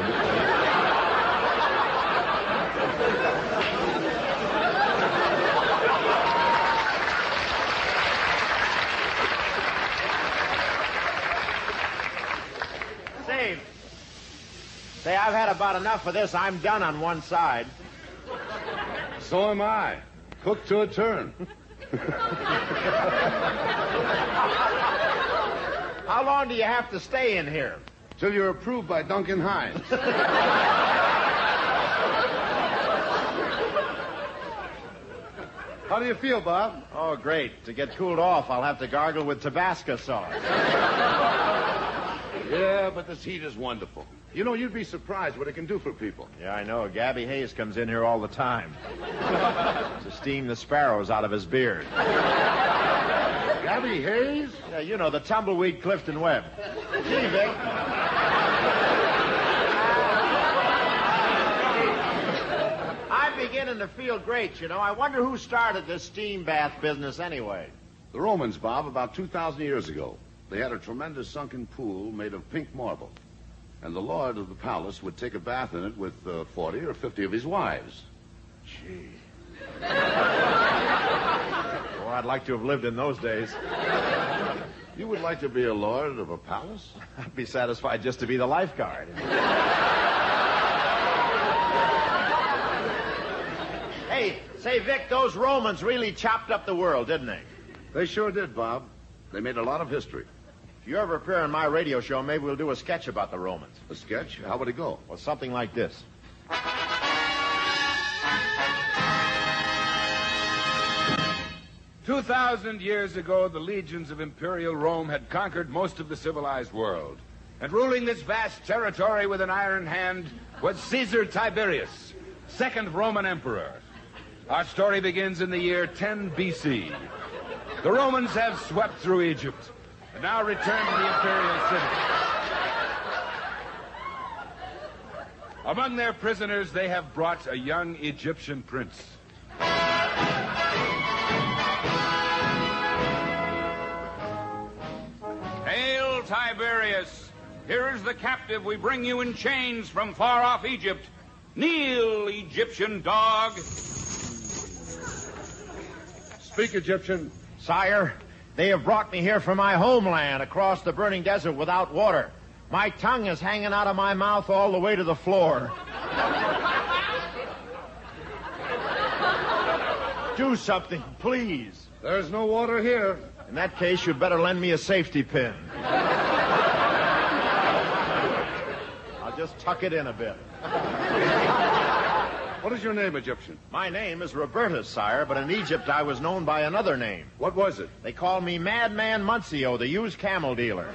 Say, I've had about enough of this. I'm done on one side. So am I. Cooked to a turn. How long do you have to stay in here? Till you're approved by Duncan Hines. How do you feel, Bob? Oh, great. To get cooled off, I'll have to gargle with Tabasco sauce. Yeah, but this heat is wonderful. You know, you'd be surprised what it can do for people. Yeah, I know. Gabby Hayes comes in here all the time to steam the sparrows out of his beard. Gabby Hayes? Yeah, you know, the tumbleweed Clifton Webb. Gee, Vic. I'm beginning to feel great, you know. I wonder who started this steam bath business anyway. The Romans, Bob, about 2,000 years ago. They had a tremendous sunken pool made of pink marble. And the lord of the palace would take a bath in it with 40 or 50 of his wives. Gee. Oh, I'd like to have lived in those days. You would like to be a lord of a palace? I'd be satisfied just to be the lifeguard. Hey, say, Vic, those Romans really chopped up the world, didn't they? They sure did, Bob. They made a lot of history. If you ever appear on my radio show, maybe we'll do a sketch about the Romans. A sketch? How would it go? Well, something like this. 2,000 years ago, the legions of Imperial Rome had conquered most of the civilized world. And ruling this vast territory with an iron hand was Caesar Tiberius, second Roman emperor. Our story begins in the year 10 BC. The Romans have swept through Egypt and now return to the imperial city. Among their prisoners, they have brought a young Egyptian prince. Hail, Tiberius! Here is the captive we bring you in chains from far off Egypt. Kneel, Egyptian dog. Speak, Egyptian. Sire, they have brought me here from my homeland across the burning desert without water. My tongue is hanging out of my mouth all the way to the floor. Do something, please. There's no water here. In that case, you'd better lend me a safety pin. I'll just tuck it in a bit. What is your name, Egyptian? My name is Robertus, sire, but in Egypt I was known by another name. What was it? They called me Madman Muncio, the used camel dealer.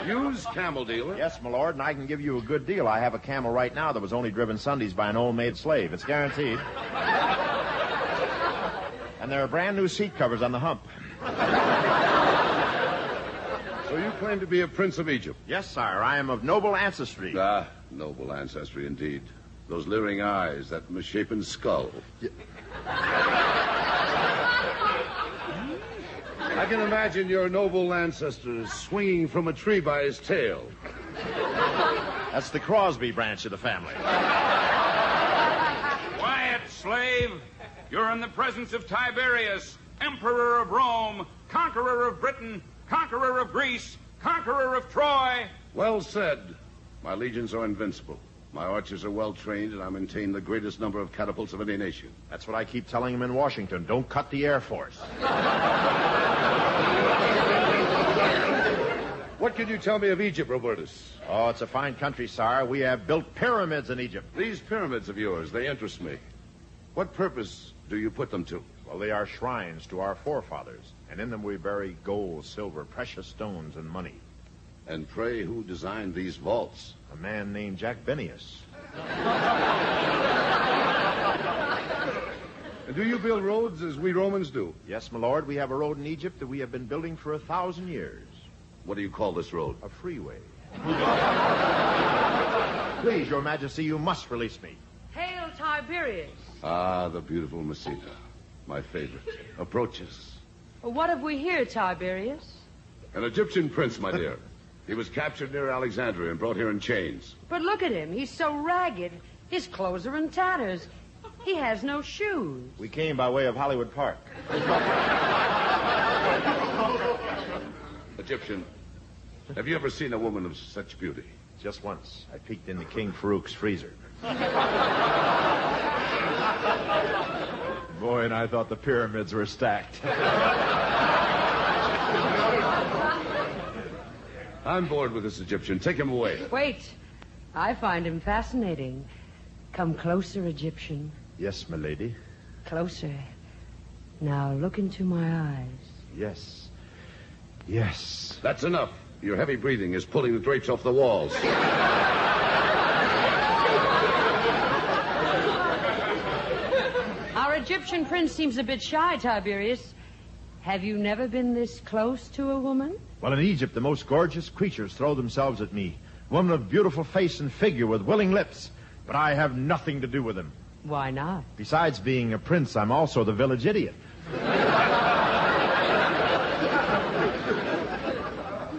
Used camel dealer? Yes, my lord, and I can give you a good deal. I have a camel right now that was only driven Sundays by an old maid slave. It's guaranteed. And there are brand new seat covers on the hump. So you claim to be a prince of Egypt? Yes, sire. I am of noble ancestry. Ah, noble ancestry indeed. Those leering eyes, that misshapen skull. I can imagine your noble ancestors swinging from a tree by his tail. That's the Crosby branch of the family. Quiet, slave. You're in the presence of Tiberius, Emperor of Rome, conqueror of Britain, conqueror of Greece, conqueror of Troy. Well said. My legions are invincible. My archers are well trained, and I maintain the greatest number of catapults of any nation. That's what I keep telling them in Washington. Don't cut the Air Force. What can you tell me of Egypt, Robertus? Oh, it's a fine country, sire. We have built pyramids in Egypt. These pyramids of yours, they interest me. What purpose do you put them to? Well, they are shrines to our forefathers, and in them we bury gold, silver, precious stones, and money. And pray, who designed these vaults? A man named Jack Bennius. And do you build roads as we Romans do? Yes, my lord. We have a road in Egypt that we have been building for 1,000 years. What do you call this road? A freeway. Please, your majesty, you must release me. Hail, Tiberius. Ah, the beautiful Mesita. My favorite. Approaches. Well, what have we here, Tiberius? An Egyptian prince, my dear. He was captured near Alexandria and brought here in chains. But look at him. He's so ragged. His clothes are in tatters. He has no shoes. We came by way of Hollywood Park. Egyptian, have you ever seen a woman of such beauty? Just once. I peeked into King Farouk's freezer. Boy, and I thought the pyramids were stacked. I'm bored with this Egyptian. Take him away. Wait. I find him fascinating. Come closer, Egyptian. Yes, my lady. Closer. Now look into my eyes. Yes. Yes. That's enough. Your heavy breathing is pulling the drapes off the walls. Our Egyptian prince seems a bit shy, Tiberius. Have you never been this close to a woman? Well, in Egypt, the most gorgeous creatures throw themselves at me. Women of beautiful face and figure with willing lips. But I have nothing to do with them. Why not? Besides being a prince, I'm also the village idiot.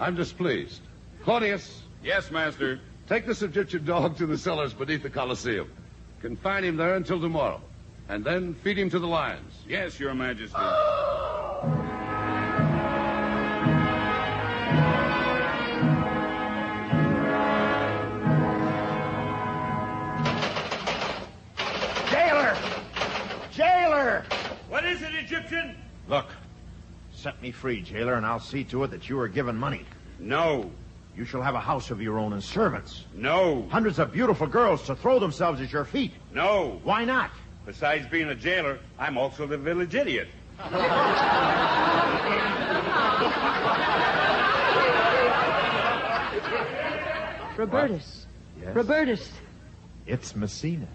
I'm displeased. Claudius, Yes, master. take this Egyptian dog to the cellars beneath the Colosseum. Confine him there until tomorrow. And then feed him to the lions. Yes, Your Majesty. Jailer! Jailer! What is it, Egyptian? Look, set me free, jailer, and I'll see to it that you are given money. No. You shall have a house of your own and servants. No. Hundreds of beautiful girls to throw themselves at your feet. No. Why not? Besides being a jailer, I'm also the village idiot. Robertus. Yes? Robertus, It's Messina.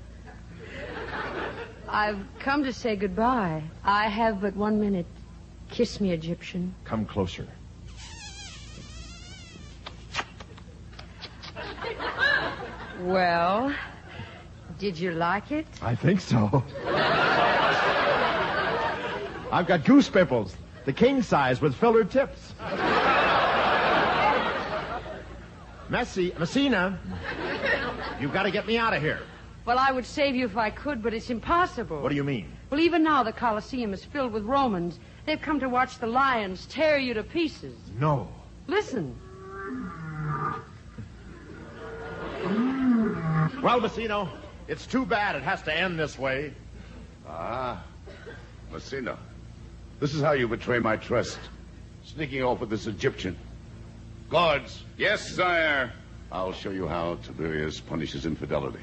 I've come to say goodbye. I have but 1 minute. Kiss me, Egyptian. Come closer. Well, did you like it? I think so. I've got goose pimples, the king size with filler tips. Messina, you've got to get me out of here. Well, I would save you if I could, but it's impossible. What do you mean? Well, even now the Colosseum is filled with Romans. They've come to watch the lions tear you to pieces. No. Listen. Well, Messina, it's too bad it has to end this way. Ah, Messina, this is how you betray my trust. Sneaking off with this Egyptian. Guards. Yes, sire. I'll show you how Tiberius punishes infidelity.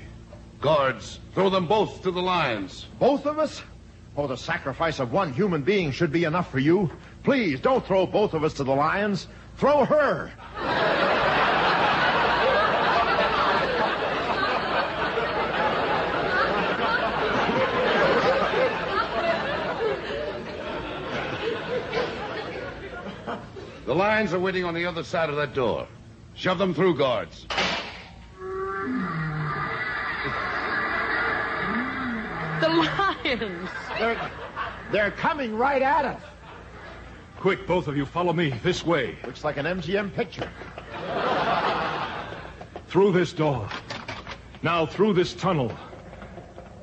Guards, throw them both to the lions. Both of us? Oh, the sacrifice of one human being should be enough for you. Please, don't throw both of us to the lions. Throw her. The lions are waiting on the other side of that door. Shove them through, guards. The lions. They're coming right at us. Quick, both of you, follow me. This way. Looks like an MGM picture. Through this door. Now through this tunnel.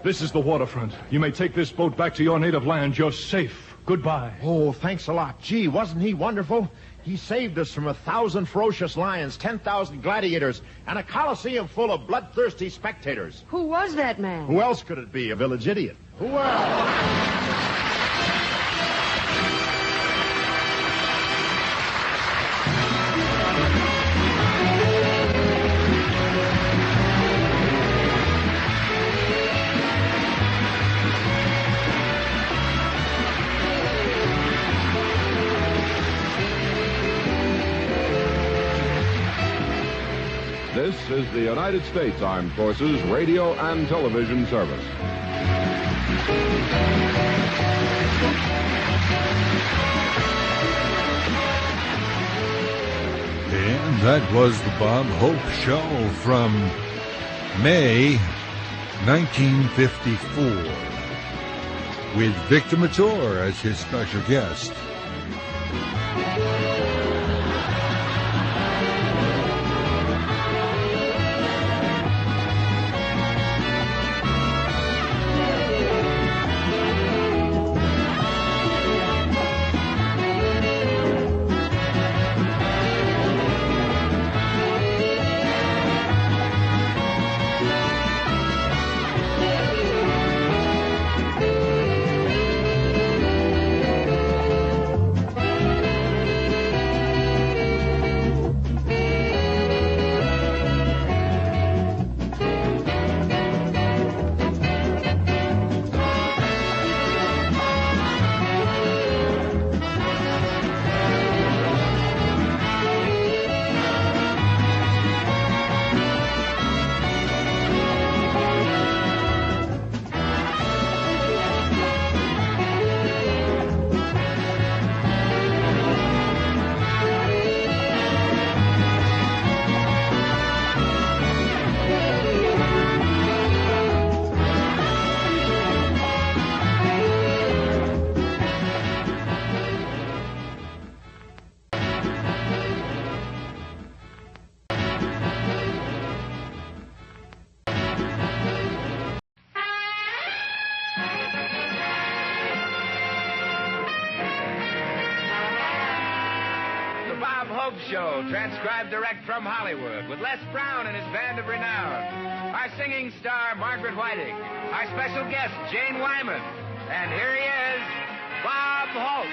This is the waterfront. You may take this boat back to your native land. You're safe. Goodbye. Oh, thanks a lot. Gee, wasn't he wonderful? He saved us from 1,000 ferocious lions, 10,000 gladiators, and a coliseum full of bloodthirsty spectators. Who was that man? Who else could it be? A village idiot. Who else? This is the United States Armed Forces Radio and Television Service. And that was the Bob Hope Show from May 1954 with Victor Mature as his special guest. Show, transcribed direct from Hollywood, with Les Brown and his band of renown. Our singing star, Margaret Whiting. Our special guest, Jane Wyman. And here he is, Bob Hope.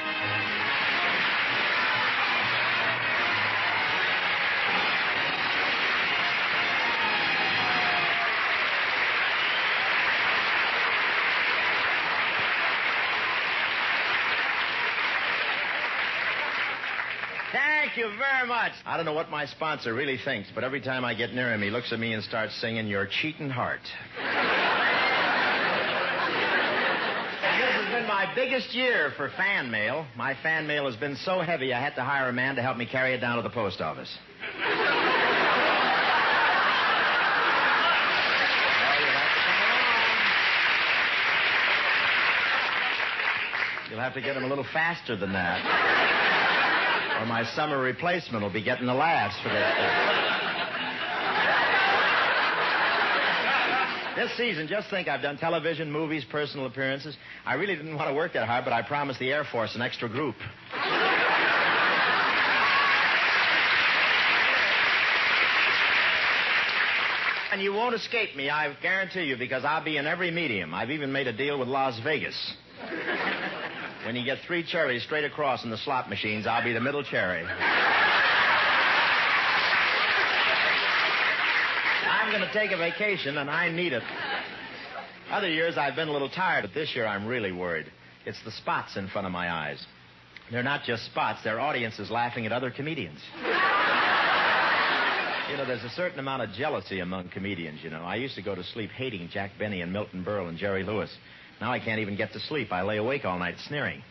Thank you very much. I don't know what my sponsor really thinks, but every time I get near him, he looks at me and starts singing, "Your Cheatin' Heart." And this has been my biggest year for fan mail. My fan mail has been so heavy, I had to hire a man to help me carry it down to the post office. You'll have to get him a little faster than that. Or my summer replacement will be getting the laughs for this stuff. This season, just think, I've done television, movies, personal appearances. I really didn't want to work that hard, but I promised the Air Force an extra group. And you won't escape me, I guarantee you, because I'll be in every medium. I've even made a deal with Las Vegas. When you get 3 cherries straight across in the slot machines, I'll be the middle cherry. I'm going to take a vacation, and I need it. Other years, I've been a little tired, but this year I'm really worried. It's the spots in front of my eyes. They're not just spots. They're audiences laughing at other comedians. You know, there's a certain amount of jealousy among comedians, you know. I used to go to sleep hating Jack Benny and Milton Berle and Jerry Lewis. Now I can't even get to sleep. I lay awake all night sneering.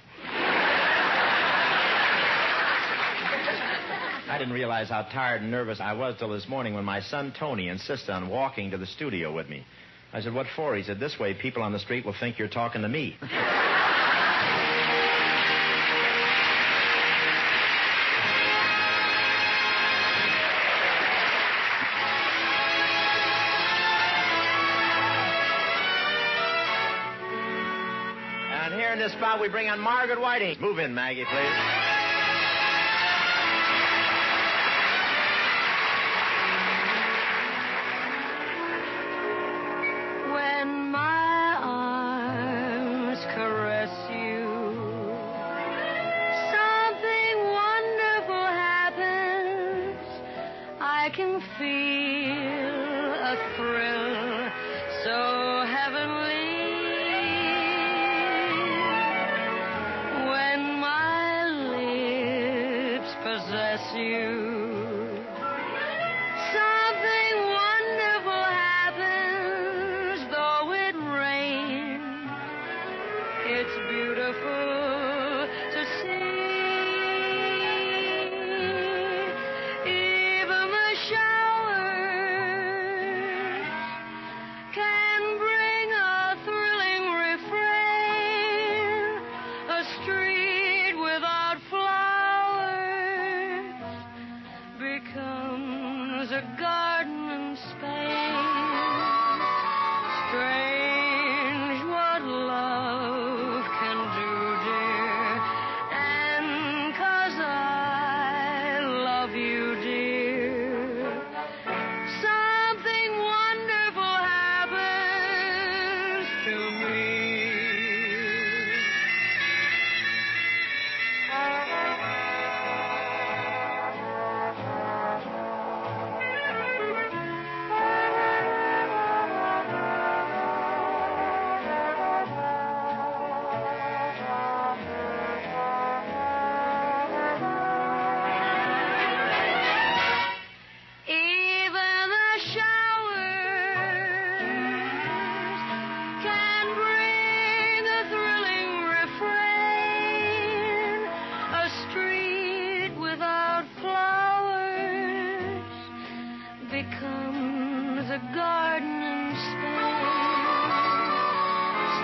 I didn't realize how tired and nervous I was till this morning when my son Tony insisted on walking to the studio with me. I said, "What for?" He said, "This way people on the street will think you're talking to me." In this spot, we bring on Margaret Whiting. Move in, Maggie, please. When my arms caress you, something wonderful happens. I can feel a thrill so heavenly. You. Something wonderful happens, though it rains. It's beautiful to see. Even the showers can bring a thrilling refrain. A street without flowers becomes a garden in Spain. Strange what love can do, dear. And 'cause I love you, dear, something wonderful happens to me. Becomes a garden in Spain.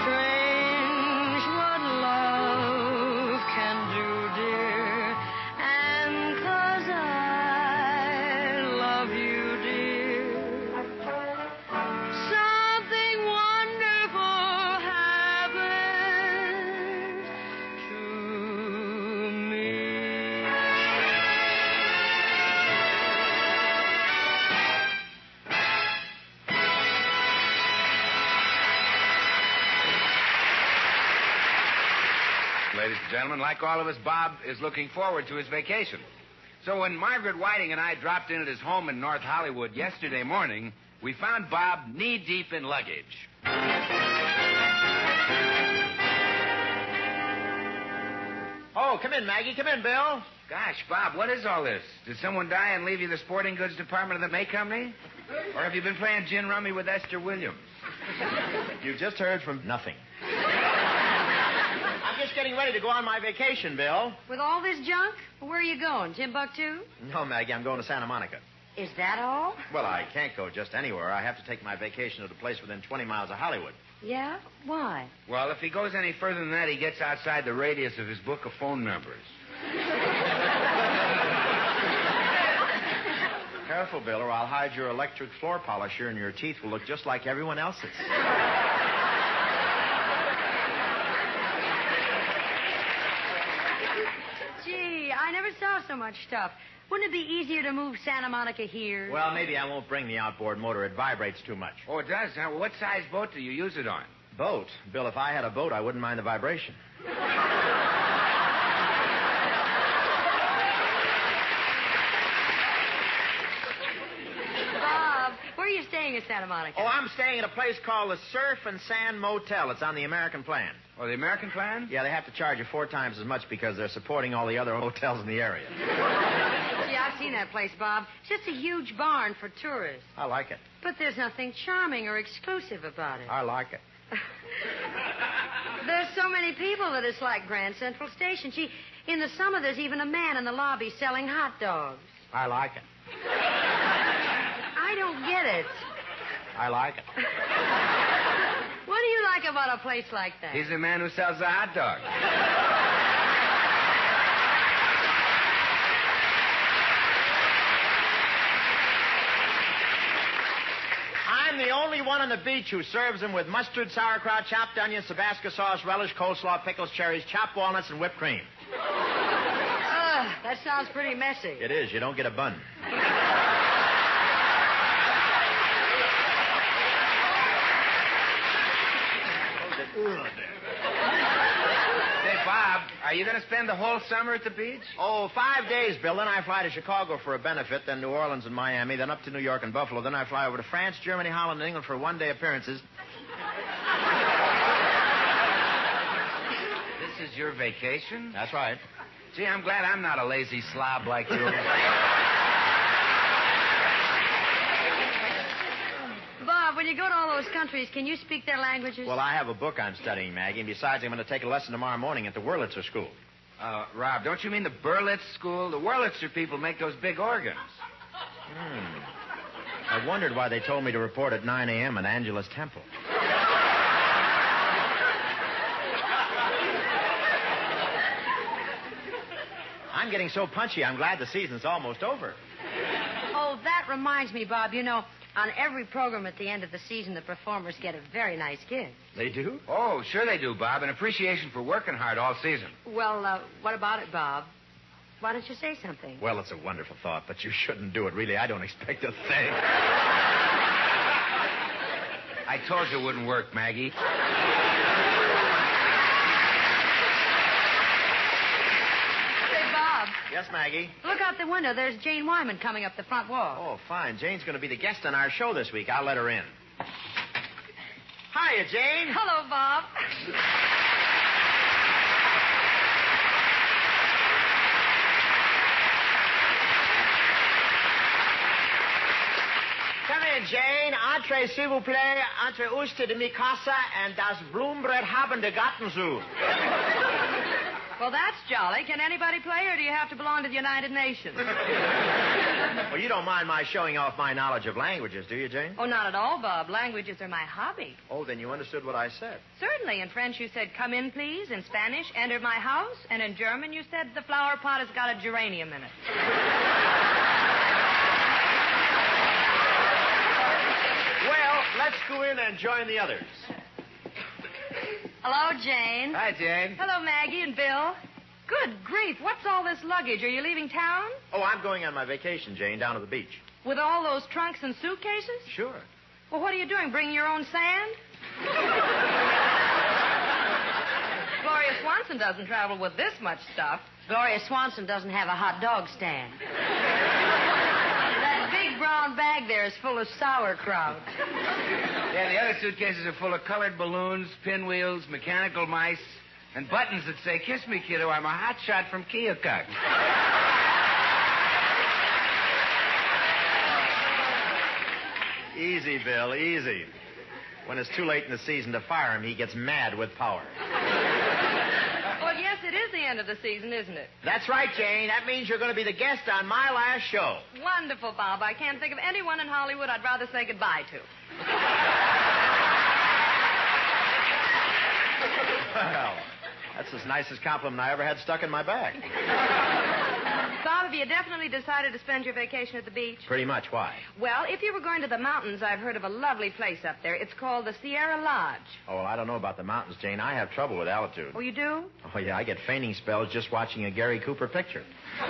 Strange what love can do, dear. And 'cause I love you, dear, something wonderful happens to me. ladies and gentlemen. Like all of us, Bob is looking forward to his vacation. So when Margaret Whiting and I dropped in at his home in North Hollywood yesterday morning, we found Bob knee-deep in luggage. Oh, come in, Maggie. Come in, Bill. Gosh, Bob, what is all this? Did someone die and leave you the sporting goods department of the May Company? Or have you been playing gin rummy with Esther Williams? You just heard from nothing. I'm just getting ready to go on my vacation, Bill. With all this junk? Where are you going, Timbuktu? No, Maggie, I'm going to Santa Monica. Is that all? Well, I can't go just anywhere. I have to take my vacation to a place within 20 miles of Hollywood. Yeah? Why? Well, if he goes any further than that, he gets outside the radius of his book of phone numbers. Careful, Bill, or I'll hide your electric floor polisher and your teeth will look just like everyone else's. Gee, I never saw so much stuff. Wouldn't it be easier to move Santa Monica here? Well, maybe I won't bring the outboard motor. It vibrates too much. Oh, it does? Now, what size boat do you use it on? Boat? Bill, if I had a boat, I wouldn't mind the vibration. Bob, where are you staying in Santa Monica? Oh, I'm staying at a place called the Surf and Sand Motel. It's on the American plan. Oh, the American plan? Yeah, they have to charge you 4 times as much because they're supporting all the other hotels in the area. Gee, I've seen that place, Bob. It's just a huge barn for tourists. I like it. But there's nothing charming or exclusive about it. I like it. There's so many people that it's like Grand Central Station. Gee, in the summer, there's even a man in the lobby selling hot dogs. I like it. I don't get it. I like it. What do you like about a place like that? He's the man who sells the hot dog. I'm the only one on the beach who serves them with mustard, sauerkraut, chopped onions, Tabasco sauce, relish, coleslaw, pickles, cherries, chopped walnuts, and whipped cream. That sounds pretty messy. It is. You don't get a bun. Say, Bob, are you going to spend the whole summer at the beach? Oh, 5 days, Bill. Then I fly to Chicago for a benefit, then New Orleans and Miami, then up to New York and Buffalo. Then I fly over to France, Germany, Holland, and England for one-day appearances. This is your vacation? That's right. Gee, I'm glad I'm not a lazy slob like you. Bob, when you go to all those countries, can you speak their languages? Well, I have a book I'm studying, Maggie, and besides, I'm going to take a lesson tomorrow morning at the Wurlitzer School. Rob, don't you mean the Berlitz School? The Wurlitzer people make those big organs. I wondered why they told me to report at 9 a.m. at Angela's Temple. I'm getting so punchy, I'm glad the season's almost over. Oh, that reminds me, Bob. You know, on every program at the end of the season, the performers get a very nice gift. They do? Oh, sure they do, Bob. An appreciation for working hard all season. Well, what about it, Bob? Why don't you say something? Well, it's a wonderful thought, but you shouldn't do it, really. I don't expect a thing. I told you it wouldn't work, Maggie. Yes, Maggie? Look out the window. There's Jane Wyman coming up the front wall. Oh, fine. Jane's going to be the guest on our show this week. I'll let her in. Hiya, Jane. Hello, Bob. Come in, Jane. Entree, s'il vous plaît. Entre usted de mi casa and das Blumenbrett haben de Garten zu. Well, that's jolly. Can anybody play, or do you have to belong to the United Nations? Well, you don't mind my showing off my knowledge of languages, do you, Jane? Oh, not at all, Bob. Languages are my hobby. Oh, then you understood what I said. Certainly. In French, you said, come in, please. In Spanish, enter my house. And in German, you said, the flower pot has got a geranium in it. Well, let's go in and join the others. Hello, Jane. Hi, Jane. Hello, Maggie and Bill. Good grief. What's all this luggage? Are you leaving town? Oh, I'm going on my vacation, Jane, down to the beach. With all those trunks and suitcases? Sure. Well, what are you doing? Bringing your own sand? Gloria Swanson doesn't travel with this much stuff. Gloria Swanson doesn't have a hot dog stand. That big brown bag there is full of sauerkraut. Yeah, the other suitcases are full of colored balloons, pinwheels, mechanical mice, and buttons that say, "Kiss me, kiddo, I'm a hot shot from Keokuk." Easy, Bill, easy. When it's too late in the season to fire him, he gets mad with power. Well, yes, it is the end of the season, isn't it? That's right, Jane. That means you're going to be the guest on my last show. Wonderful, Bob. I can't think of anyone in Hollywood I'd rather say goodbye to. Well, that's the nicest compliment I ever had stuck in my back. Bob, have you definitely decided to spend your vacation at the beach? Pretty much. Why? Well, if you were going to the mountains, I've heard of a lovely place up there. It's called the Sierra Lodge. Oh, well, I don't know about the mountains, Jane. I have trouble with altitude. Oh, you do? Oh, yeah, I get fainting spells just watching a Gary Cooper picture. Well,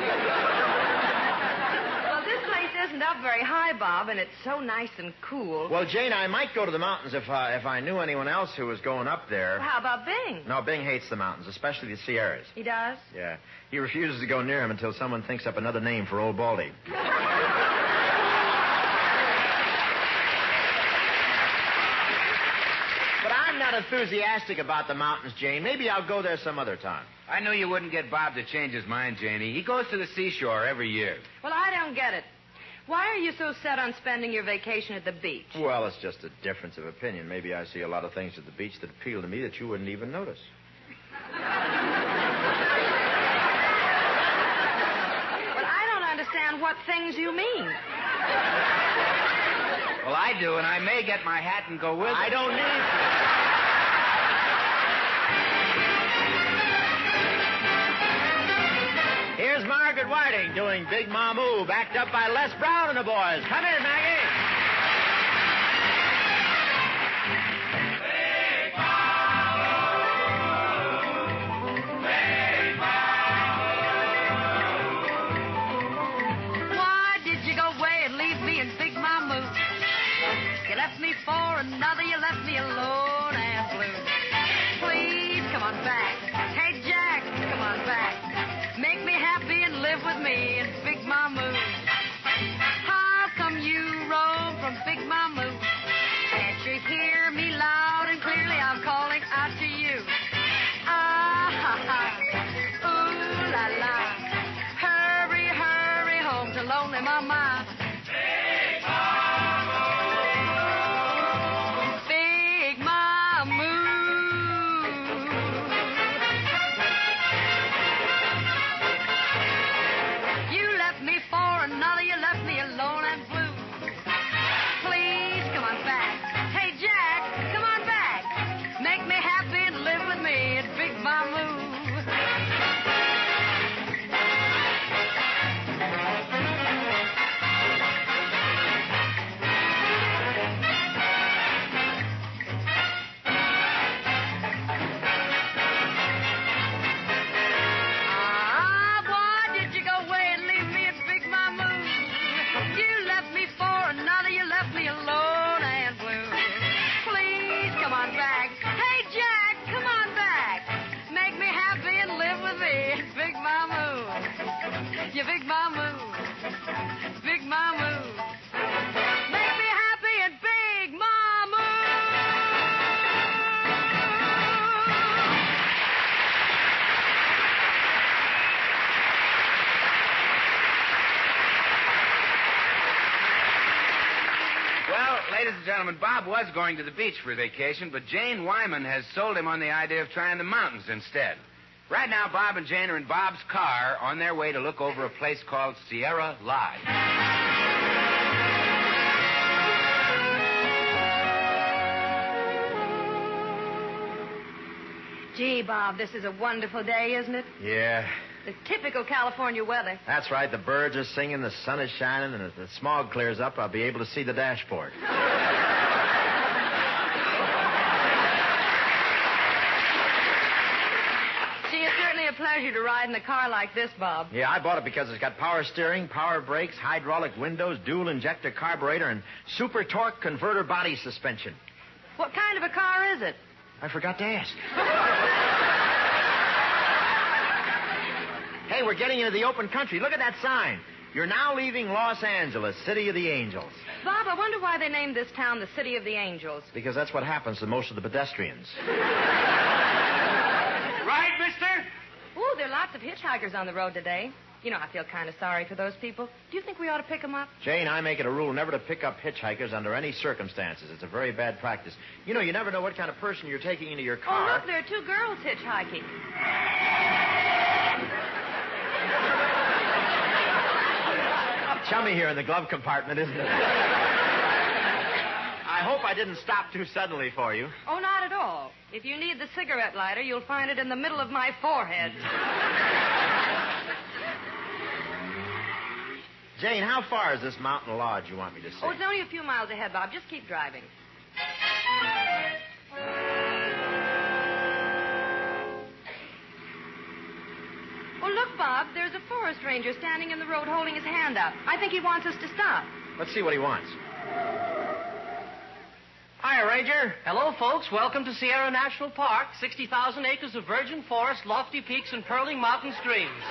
this place isn't up very high, Bob, and it's so nice and cool. Well, Jane, I might go to the mountains if I knew anyone else who was going up there. Well, how about Bing? No, Bing hates the mountains, especially the Sierras. He does? Yeah. He refuses to go near him until someone thinks up another name for old Baldy. But I'm not enthusiastic about the mountains, Jane. Maybe I'll go there some other time. I knew you wouldn't get Bob to change his mind, Janie. He goes to the seashore every year. Well, I don't get it. Why are you so set on spending your vacation at the beach? Well, it's just a difference of opinion. Maybe I see a lot of things at the beach that appeal to me that you wouldn't even notice. Well, I don't understand what things you mean. Well, I do, and I may get my hat and go with I it. don't need... Here's Margaret Whiting doing Big Mamu, backed up by Les Brown and the boys. Come in, Maggie. Why did you go away and leave me in Big Mamu? You left me for another, you left me alone and blue. Please, come on back. Hey, Jack, come on back. Make me happy and live with me in Big Mamu. How come you roam from Big Mamu? Can't you hear me loud and clearly? I'm calling out to you. Ah, ha, ha. Ooh, la, la. Hurry, hurry home to lonely mama. Big Mamu. Big Mamu. You left me for another, you left me alone and blue. Please, come on back. Hey, Jack, come on back. Make me happy and live with me at Big Mamu. Ah, why did you go away and leave me at Big Mamu? You left me for another, you left me alone and blue. Please, come on back. Hey, Jack, come on back. Make me happy and live with me at Big Mamu. You Big Mamu. Big Mamu. Make me happy at Big Mamu. Well, ladies and gentlemen, Bob was going to the beach for vacation, but Jane Wyman has sold him on the idea of trying the mountains instead. Right now, Bob and Jane are in Bob's car on their way to look over a place called Sierra Lodge. Gee, Bob, this is a wonderful day, isn't it? Yeah, It's typical California weather. that's right. The birds are singing, the sun is shining, and as the smog clears up, I'll be able to see the dashboard. See, it's certainly a pleasure to ride in a car like this, Bob. Yeah, I bought it because it's got power steering, power brakes, hydraulic windows, dual injector carburetor, and super torque converter body suspension. What kind of a car is it? I forgot to ask. Hey, we're getting into the open country. Look at that sign. You're now leaving Los Angeles, City of the Angels. Bob, I wonder why they named this town the City of the Angels. Because that's what happens to most of the pedestrians. Right, mister? Ooh, there are lots of hitchhikers on the road today. You know, I feel kind of sorry for those people. Do you think we ought to pick them up? Jane, I make it a rule never to pick up hitchhikers under any circumstances. It's a very bad practice. You know, you never know what kind of person you're taking into your Oh, car. look, there are two girls hitchhiking. Chummy here in the glove compartment, isn't it? I hope I didn't stop too suddenly for you. Oh, not at all. If you need the cigarette lighter, you'll find it in the middle of my forehead. Jane, how far is this mountain lodge you want me to see? Oh, it's only a few miles ahead, Bob. Just keep driving. Oh, look, Bob. There's a forest ranger standing in the road holding his hand up. I think he wants us to stop. Let's see what he wants. Hiya, Ranger. Hello, folks. Welcome to Sierra National Park. 60,000 acres of virgin forest, lofty peaks, and purling mountain streams.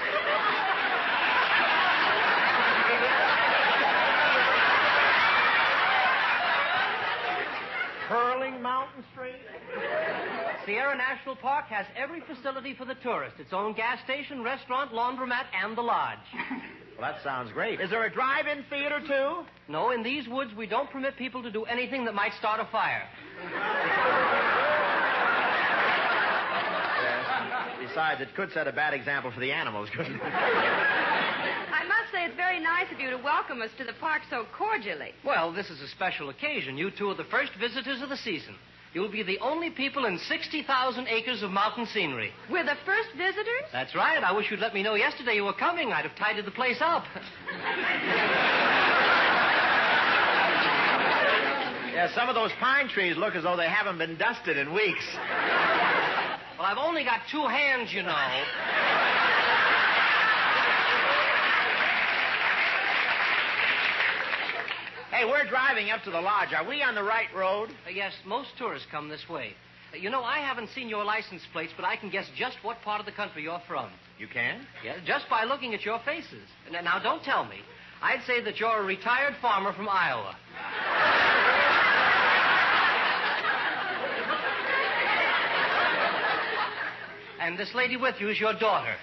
Purling mountain stream? Sierra National Park has every facility for the tourist. Its own gas station, restaurant, laundromat, and the lodge. Well, that sounds great. Is there a drive-in theater, too? No, in these woods, we don't permit people to do anything that might start a fire. Yes. Besides, it could set a bad example for the animals, couldn't it? I must say it's very nice of you to welcome us to the park so cordially. Well, this is a special occasion. You two are the first visitors of the season. You'll be the only people in 60,000 acres of mountain scenery. We're the first visitors? That's right. I wish you'd let me know yesterday you were coming. I'd have tidied the place up. Yeah, some of those pine trees look as though they haven't been dusted in weeks. Well, I've only got two hands, you know. Hey, we're driving up to the lodge. Are we on the right road? Yes, most tourists come this way. You know, I haven't seen your license plates, but I can guess just what part of the country you're from. You can? Yeah, just by looking at your faces. Now, don't tell me. I'd say that you're a retired farmer from Iowa. And this lady with you is your daughter.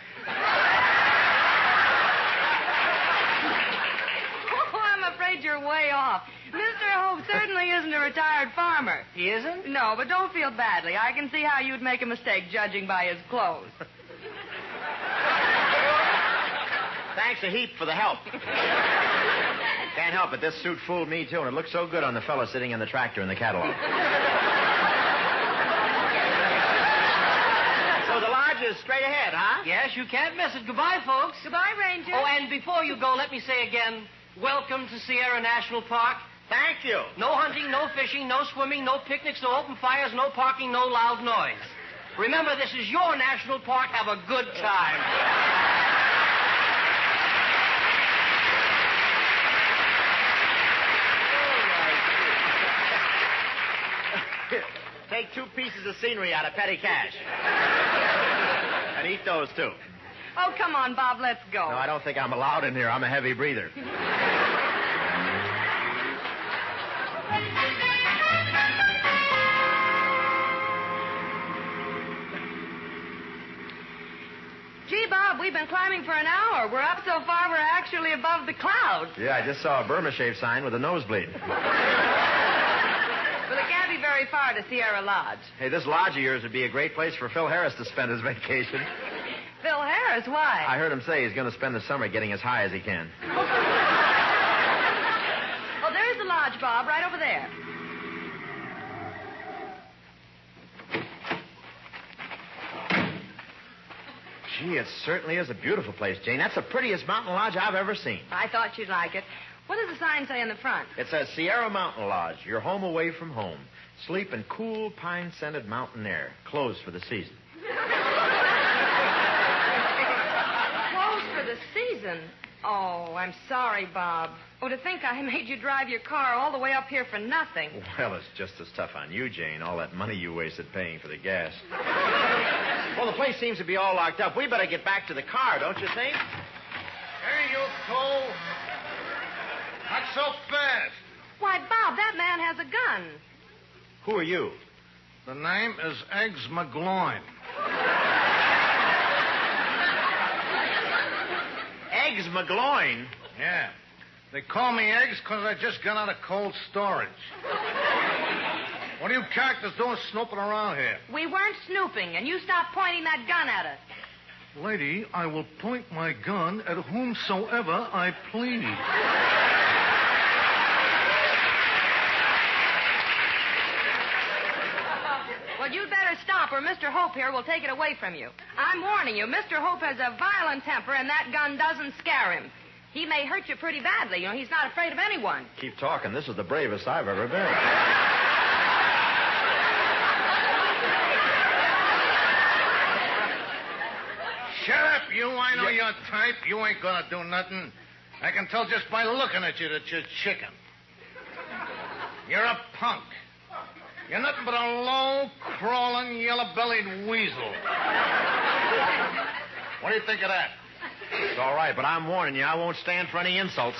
You're way off. Mr. Hope certainly isn't a retired farmer. He isn't? No, but don't feel badly. I can see how you'd make a mistake judging by his clothes. Thanks a heap for the help. Can't help it. This suit fooled me, too, and it looked so good on the fellow sitting in the tractor in the catalog. So the lodge is straight ahead, huh? Yes, you can't miss it. Goodbye, folks. Goodbye, Ranger. Oh, and before you go, let me say again, welcome to Sierra National Park. Thank you. No hunting, no fishing, no swimming, no picnics, no open fires, no parking, no loud noise. Remember, this is your national park. Have a good time. Take 2 pieces of scenery out of petty cash. And eat those, too. Oh, come on, Bob, let's go. No, I don't think I'm allowed in here. I'm a heavy breather. Gee, Bob, we've been climbing for an hour. We're up so far we're actually above the clouds. Yeah, I just saw a Burma shave sign with a nosebleed. Well, it can't be very far to Sierra Lodge. Hey, this lodge of yours would be a great place for Phil Harris to spend his vacation. Phil Harris, why? I heard him say he's going to spend the summer getting as high as he can. Oh, there's the lodge, Bob, right over there. Gee, it certainly is a beautiful place, Jane. That's the prettiest mountain lodge I've ever seen. I thought you'd like it. What does the sign say in the front? It says Sierra Mountain Lodge, your home away from home. Sleep in cool, pine-scented mountain air. Closed for the season. Closed for the season? Oh, I'm sorry, Bob. Oh, to think I made you drive your car all the way up here for nothing. Well, it's just as tough on you, Jane. All that money you wasted paying for the gas. Well, the place seems to be all locked up. We better get back to the car, don't you think? Hey, you two. Not so fast. Why, Bob, that man has a gun. Who are you? The name is Eggs McGloin. Eggs McGloin? Yeah. They call me Eggs because I just got out of cold storage. What are you characters doing snooping around here? We weren't snooping, and you stopped pointing that gun at us. Lady, I will point my gun at whomsoever I please. Well, you'd better stop, or Mr. Hope here will take it away from you. I'm warning you, Mr. Hope has a violent temper, and that gun doesn't scare him. He may hurt you pretty badly. You know, he's not afraid of anyone. Keep talking. This is the bravest I've ever been. Shut up, you. I know your type. You ain't gonna do nothing. I can tell just by looking at you that you're chicken. You're a punk. You're nothing but a low, crawling, yellow-bellied weasel. What do you think of that? It's all right, but I'm warning you, I won't stand for any insults.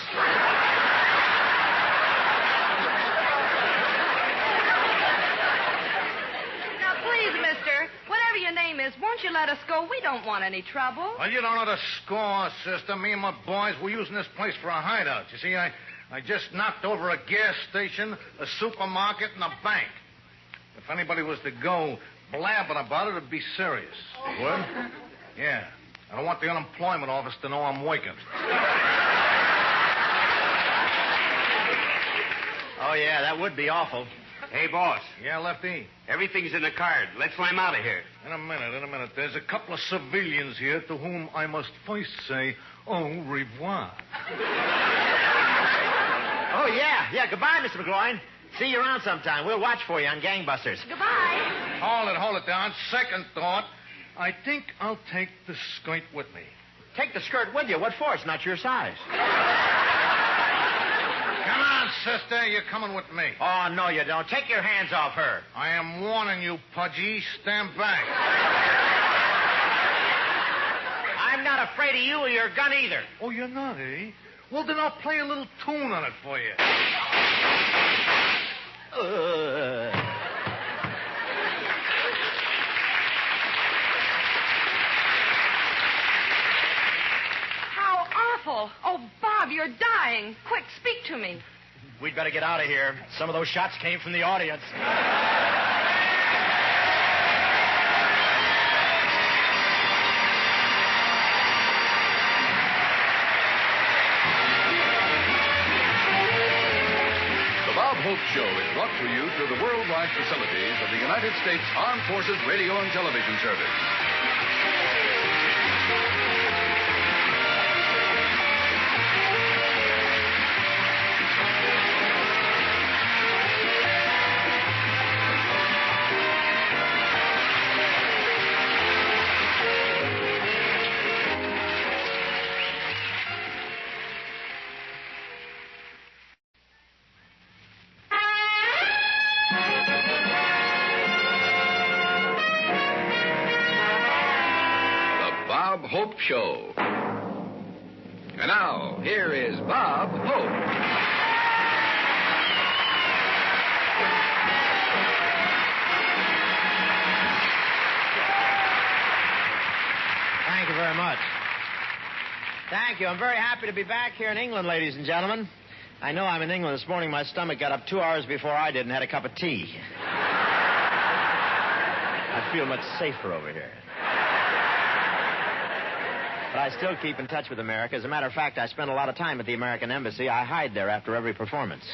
Now, please, mister, whatever your name is, won't you let us go? We don't want any trouble. Well, you don't know the score, sister. Me and my boys, we're using this place for a hideout. You see, I just knocked over a gas station, a supermarket, and a bank. If anybody was to go blabbing about it, it'd be serious. What? Yeah. I don't want the unemployment office to know I'm working. Oh, yeah, that would be awful. Hey, boss. Yeah, Lefty? Everything's in the card. Let's climb out of here. In a minute. There's a couple of civilians here to whom I must first say au revoir. Oh, yeah. Goodbye, Mr. McGloin. See you around sometime. We'll watch for you on Gangbusters. Goodbye. Hold it down. Second thought, I think I'll take the skirt with me. Take the skirt with you? What for? It's not your size. Come on, sister. You're coming with me. Oh, no, you don't. Take your hands off her. I am warning you, Pudgy. Stand back. I'm not afraid of you or your gun either. Oh, you're not, eh? Well, then I'll play a little tune on it for you. How awful. Oh, Bob, you're dying. Quick, speak to me. We'd better get out of here. Some of those shots came from the audience. The Bob Hope Show is brought to you through the worldwide facilities of the United States Armed Forces Radio and Television Service. Bob Hope Show. And now, here is Bob Hope. Thank you very much. Thank you. I'm very happy to be back here in England, ladies and gentlemen. I know I'm in England this morning. My stomach got up 2 hours before I did and had a cup of tea. I feel much safer over here. But I still keep in touch with America. As a matter of fact, I spend a lot of time at the American Embassy. I hide there after every performance.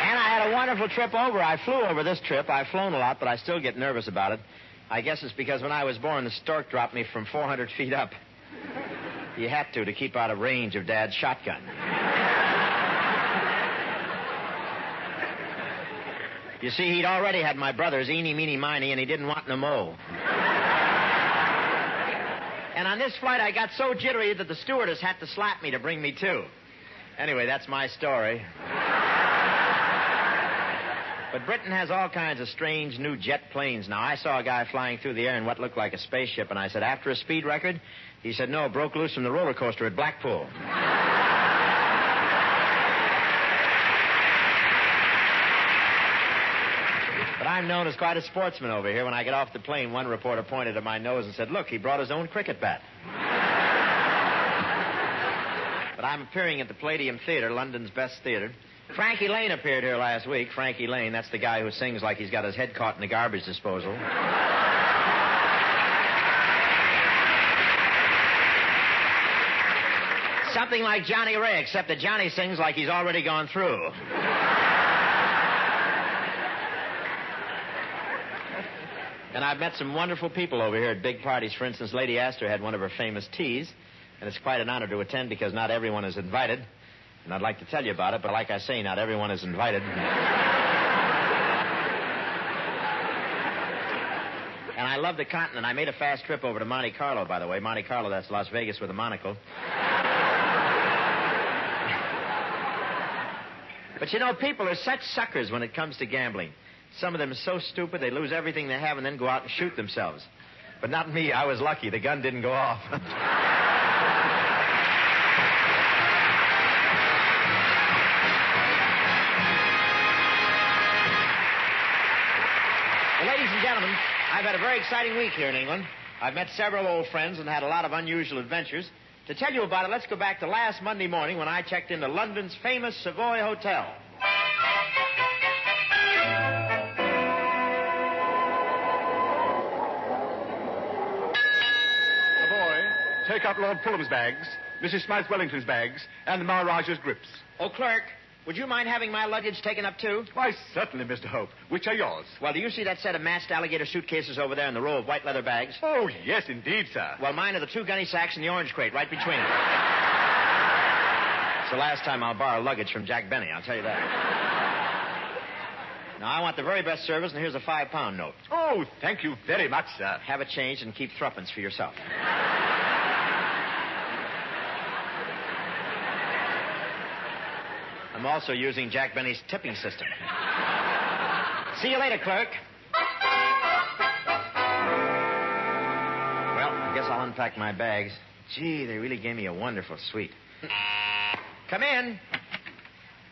And I had a wonderful trip over. I flew over this trip. I've flown a lot, but I still get nervous about it. I guess it's because when I was born, the stork dropped me from 400 feet up. You had to keep out of range of Dad's shotgun. You see, he'd already had my brothers, eeny, meeny, miny, and he didn't want no mo. And on this flight, I got so jittery that the stewardess had to slap me to bring me to. Anyway, that's my story. But Britain has all kinds of strange new jet planes now. I saw a guy flying through the air in what looked like a spaceship, and I said, after a speed record? He said, no, broke loose from the roller coaster at Blackpool. But I'm known as quite a sportsman over here. When I get off the plane, one reporter pointed at my nose and said, look, he brought his own cricket bat. But I'm appearing at the Palladium Theater, London's best theater. Frankie Lane appeared here last week. Frankie Lane, that's the guy who sings like he's got his head caught in the garbage disposal. Something like Johnny Ray, except that Johnny sings like he's already gone through. And I've met some wonderful people over here at big parties. For instance, Lady Astor had one of her famous teas, and it's quite an honor to attend because not everyone is invited. And I'd like to tell you about it, but like I say, not everyone is invited. And I love the continent. I made a fast trip over to Monte Carlo, by the way. Monte Carlo, that's Las Vegas with a monocle. But you know, people are such suckers when it comes to gambling. Some of them are so stupid they lose everything they have and then go out and shoot themselves. But not me. I was lucky. The gun didn't go off. Well, ladies and gentlemen, I've had a very exciting week here in England. I've met several old friends and had a lot of unusual adventures. To tell you about it, let's go back to last Monday morning when I checked into London's famous Savoy Hotel. Take up Lord Fulham's bags, Mrs. Smythe Wellington's bags, and the Maharaja's grips. Oh, clerk, would you mind having my luggage taken up, too? Why, certainly, Mr. Hope. Which are yours? Well, do you see that set of matched alligator suitcases over there in the row of white leather bags? Oh, yes, indeed, sir. Well, mine are the 2 gunny sacks and the orange crate right between them. It's the last time I'll borrow luggage from Jack Benny, I'll tell you that. Now, I want the very best service, and here's a £5 note. Oh, thank you very much, sir. Have it changed and keep threepence for yourself. I'm also using Jack Benny's tipping system. See you later, clerk. Well, I guess I'll unpack my bags. Gee, they really gave me a wonderful suite. Come in.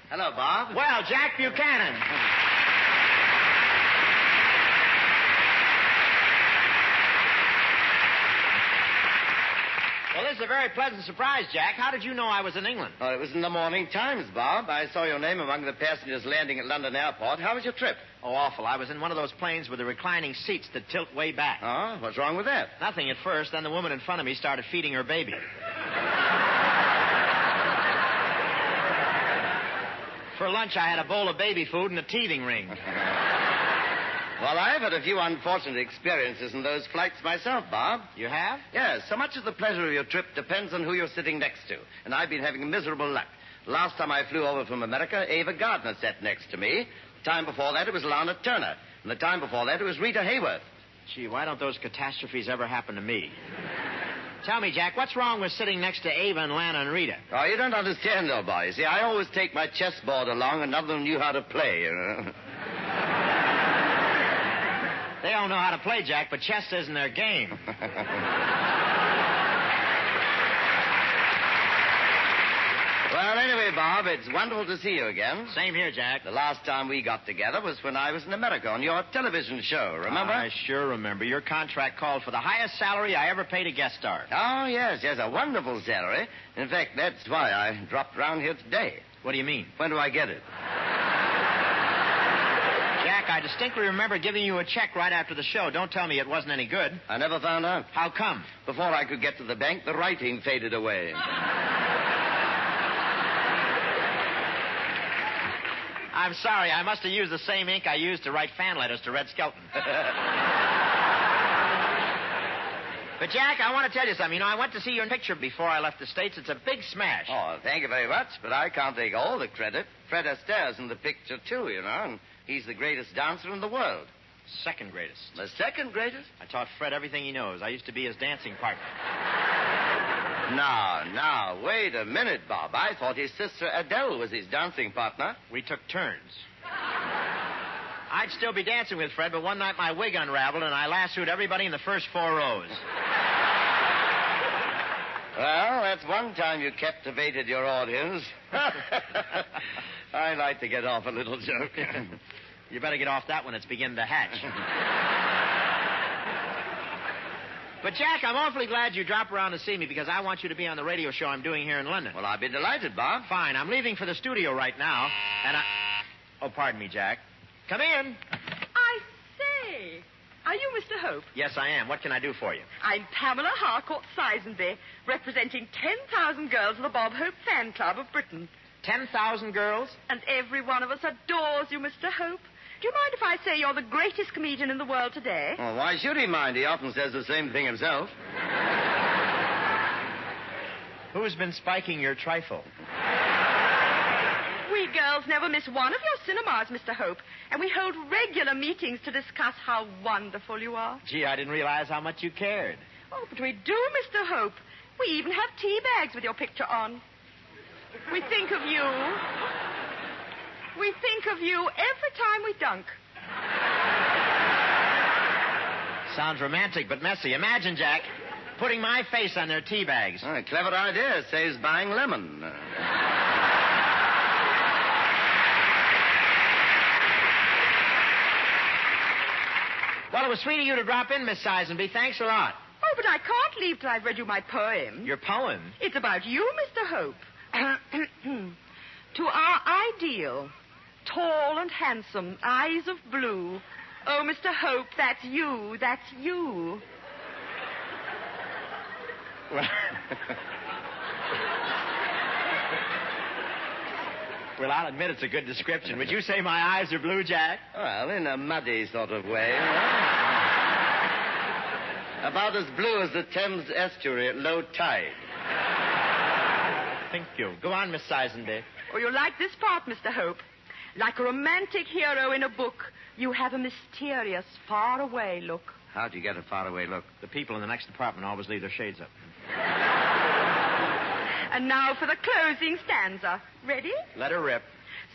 Hello, Bob. Well, Jack Buchanan. Well, this is a very pleasant surprise, Jack. How did you know I was in England? Oh, it was in the Morning Times, Bob. I saw your name among the passengers landing at London Airport. How was your trip? Oh, awful. I was in one of those planes with the reclining seats that tilt way back. Oh, what's wrong with that? Nothing at first. Then the woman in front of me started feeding her baby. For lunch, I had a bowl of baby food and a teething ring. Well, I've had a few unfortunate experiences in those flights myself, Bob. You have? Yes. So much of the pleasure of your trip depends on who you're sitting next to. And I've been having miserable luck. Last time I flew over from America, Ava Gardner sat next to me. The time before that, it was Lana Turner. And the time before that, it was Rita Hayworth. Gee, why don't those catastrophes ever happen to me? Tell me, Jack, what's wrong with sitting next to Ava and Lana and Rita? Oh, you don't understand, old boy. You see, I always take my chessboard along and none of them knew how to play, you know. They all know how to play, Jack, but chess isn't their game. Well, anyway, Bob, it's wonderful to see you again. Same here, Jack. The last time we got together was when I was in America on your television show, remember? I sure remember. Your contract called for the highest salary I ever paid a guest star. Oh, yes, a wonderful salary. In fact, that's why I dropped around here today. What do you mean? When do I get it? Jack, I distinctly remember giving you a check right after the show. Don't tell me it wasn't any good. I never found out. How come? Before I could get to the bank, the writing faded away. I'm sorry. I must have used the same ink I used to write fan letters to Red Skelton. But, Jack, I want to tell you something. You know, I went to see your picture before I left the States. It's a big smash. Oh, thank you very much, but I can't take all the credit. Fred Astaire's in the picture, too, you know, and he's the greatest dancer in the world. Second greatest. The second greatest? I taught Fred everything he knows. I used to be his dancing partner. Now, wait a minute, Bob. I thought his sister Adele was his dancing partner. We took turns. I'd still be dancing with Fred, but one night my wig unraveled and I lassoed everybody in the first 4 rows. Well, that's one time you captivated your audience. I like to get off a little joke. You better get off that when it's beginning to hatch. But, Jack, I'm awfully glad you dropped around to see me because I want you to be on the radio show I'm doing here in London. Well, I'd be delighted, Bob. Fine. I'm leaving for the studio right now, and I... Oh, pardon me, Jack. Come in. I say, are you Mr. Hope? Yes, I am. What can I do for you? I'm Pamela Harcourt Sizenby, representing 10,000 girls of the Bob Hope Fan Club of Britain. 10,000 girls? And every one of us adores you, Mr. Hope. Do you mind if I say you're the greatest comedian in the world today? Well, why should he mind? He often says the same thing himself. Who's been spiking your trifle? We girls never miss one of your cinemas, Mr. Hope, and we hold regular meetings to discuss how wonderful you are. Gee, I didn't realize how much you cared. Oh, but we do, Mr. Hope. We even have tea bags with your picture on. We think of you. We think of you every time we dunk. Sounds romantic, but messy. Imagine, Jack, putting my face on their tea bags. Oh, clever idea. Saves buying lemon. Well, it was sweet of you to drop in, Miss Sizenby. Thanks a lot. Oh, but I can't leave till I've read you my poem. Your poem? It's about you, Mr. Hope. To our ideal, tall and handsome, eyes of blue. Oh, Mr. Hope, that's you, that's you. Well, I'll admit it's a good description. Would you say my eyes are blue, Jack? Well, in a muddy sort of way. About as blue as the Thames estuary at low tide. Thank you. Go on, Miss Sizenby. Oh, you'll like this part, Mr. Hope. Like a romantic hero in a book, you have a mysterious, faraway look. How'd you get a faraway look? The people in the next apartment always leave their shades up. And now for the closing stanza. Ready? Let her rip.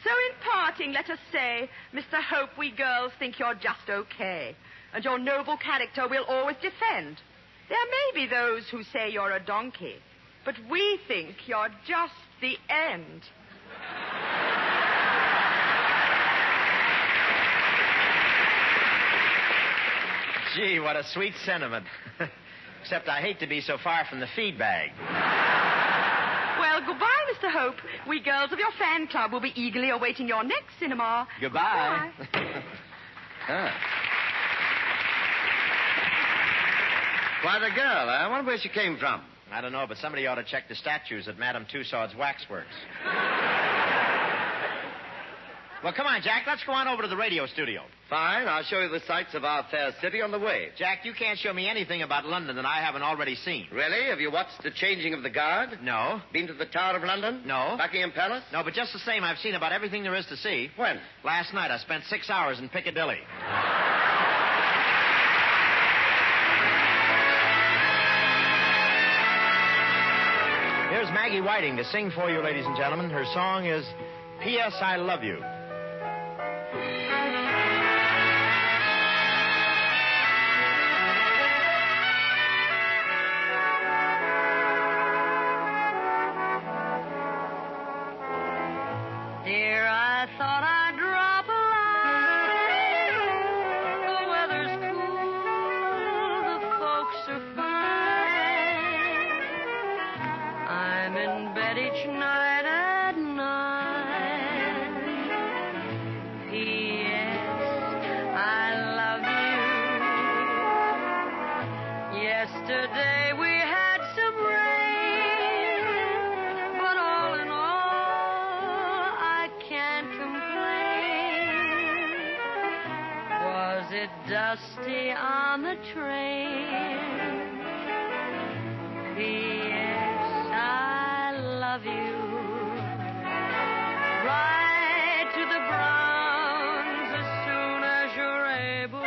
So in parting, let us say, Mr. Hope, we girls think you're just okay. And your noble character we'll always defend. There may be those who say you're a donkey, but we think you're just the end. Gee, what a sweet sentiment. Except I hate to be so far from the feed bag. Well, goodbye, Mr. Hope. We girls of your fan club will be eagerly awaiting your next cinema. Goodbye. Quite a girl, I wonder where she came from. I don't know, but somebody ought to check the statues at Madame Tussauds Waxworks. Well, come on, Jack. Let's go on over to the radio studio. Fine. I'll show you the sights of our fair city on the way. Jack, you can't show me anything about London that I haven't already seen. Really? Have you watched the changing of the guard? No. Been to the Tower of London? No. Buckingham Palace? No, but just the same, I've seen about everything there is to see. When? Last night. I spent 6 hours in Piccadilly. Here's Maggie Whiting to sing for you, ladies and gentlemen. Her song is P.S. I Love You. Dear, I thought I'd drop a line. The weather's cool, the folks are fine. I'm in bed each night at 9. P.S. I love you. Yesterday we had some rain, but all in all, I can't complain. Was it dusty on the train? P.S. I love you. Ride to the Bronx as soon as you're able.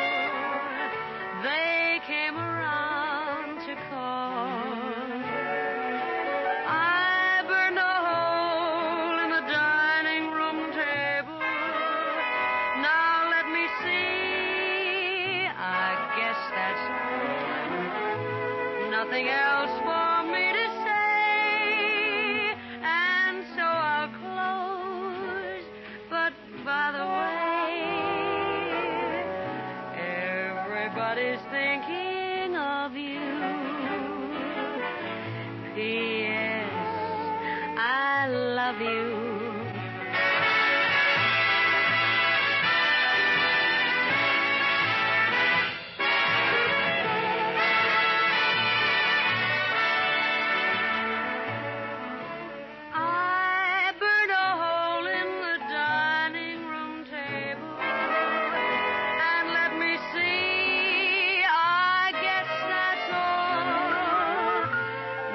I love you.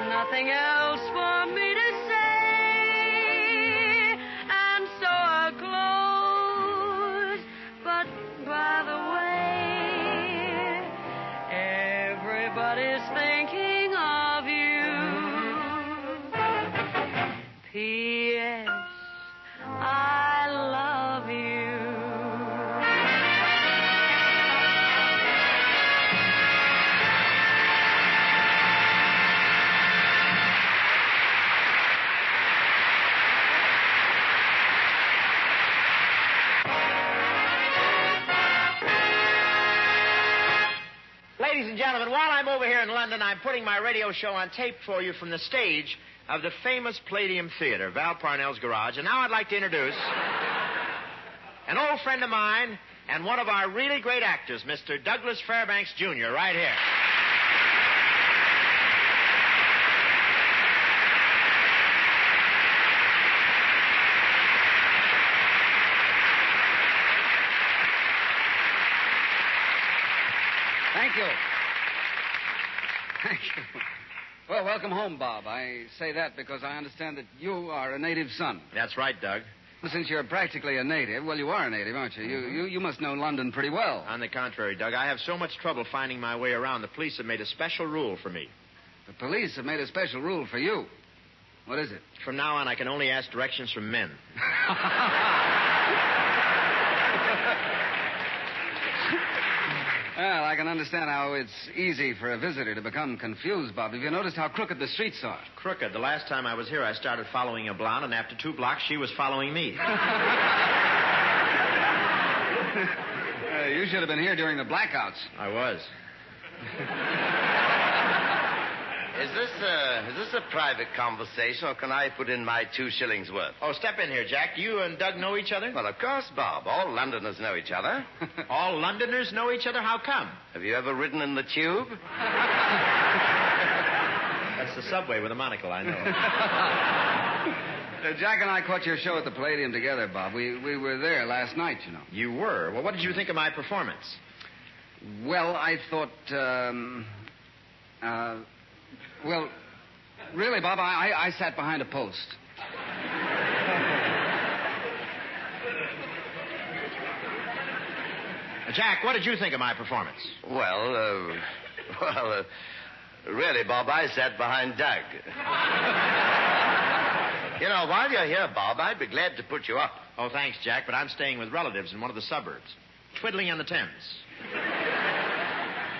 Nothing else for me to say, and so I'll close. But by the way, everybody's thinking of you. P.S. I love you. Ladies and gentlemen, while I'm over here in London, I'm putting my radio show on tape for you from the stage of the famous Palladium Theater, Val Parnell's garage. And now I'd like to introduce an old friend of mine and one of our really great actors, Mr. Douglas Fairbanks, Jr., right here. Thank you. Thank you. Well, welcome home, Bob. I say that because I understand that you are a native son. That's right, Doug. Since you're practically a native, well, you are a native, aren't you? You must know London pretty well. On the contrary, Doug, I have so much trouble finding my way around. The police have made a special rule for me. The police have made a special rule for you. What is it? From now on, I can only ask directions from men. Well, I can understand how it's easy for a visitor to become confused, Bob. Have you noticed how crooked the streets are? Crooked. The last time I was here, I started following a blonde, and after 2 blocks, she was following me. You should have been here during the blackouts. I was. Is this a private conversation, or can I put in my 2 shillings worth? Oh, step in here, Jack. You and Doug know each other? Well, of course, Bob. All Londoners know each other. All Londoners know each other? How come? Have you ever ridden in the tube? That's the subway with a monocle, I know. Jack and I caught your show at the Palladium together, Bob. We were there last night, you know. You were? Well, what did you think of my performance? Well, I thought, well, really, Bob, I sat behind a post. Jack, what did you think of my performance? Well, really, Bob, I sat behind Doug. You know, while you're here, Bob, I'd be glad to put you up. Oh, thanks, Jack, but I'm staying with relatives in one of the suburbs. Twiddling on the Thames.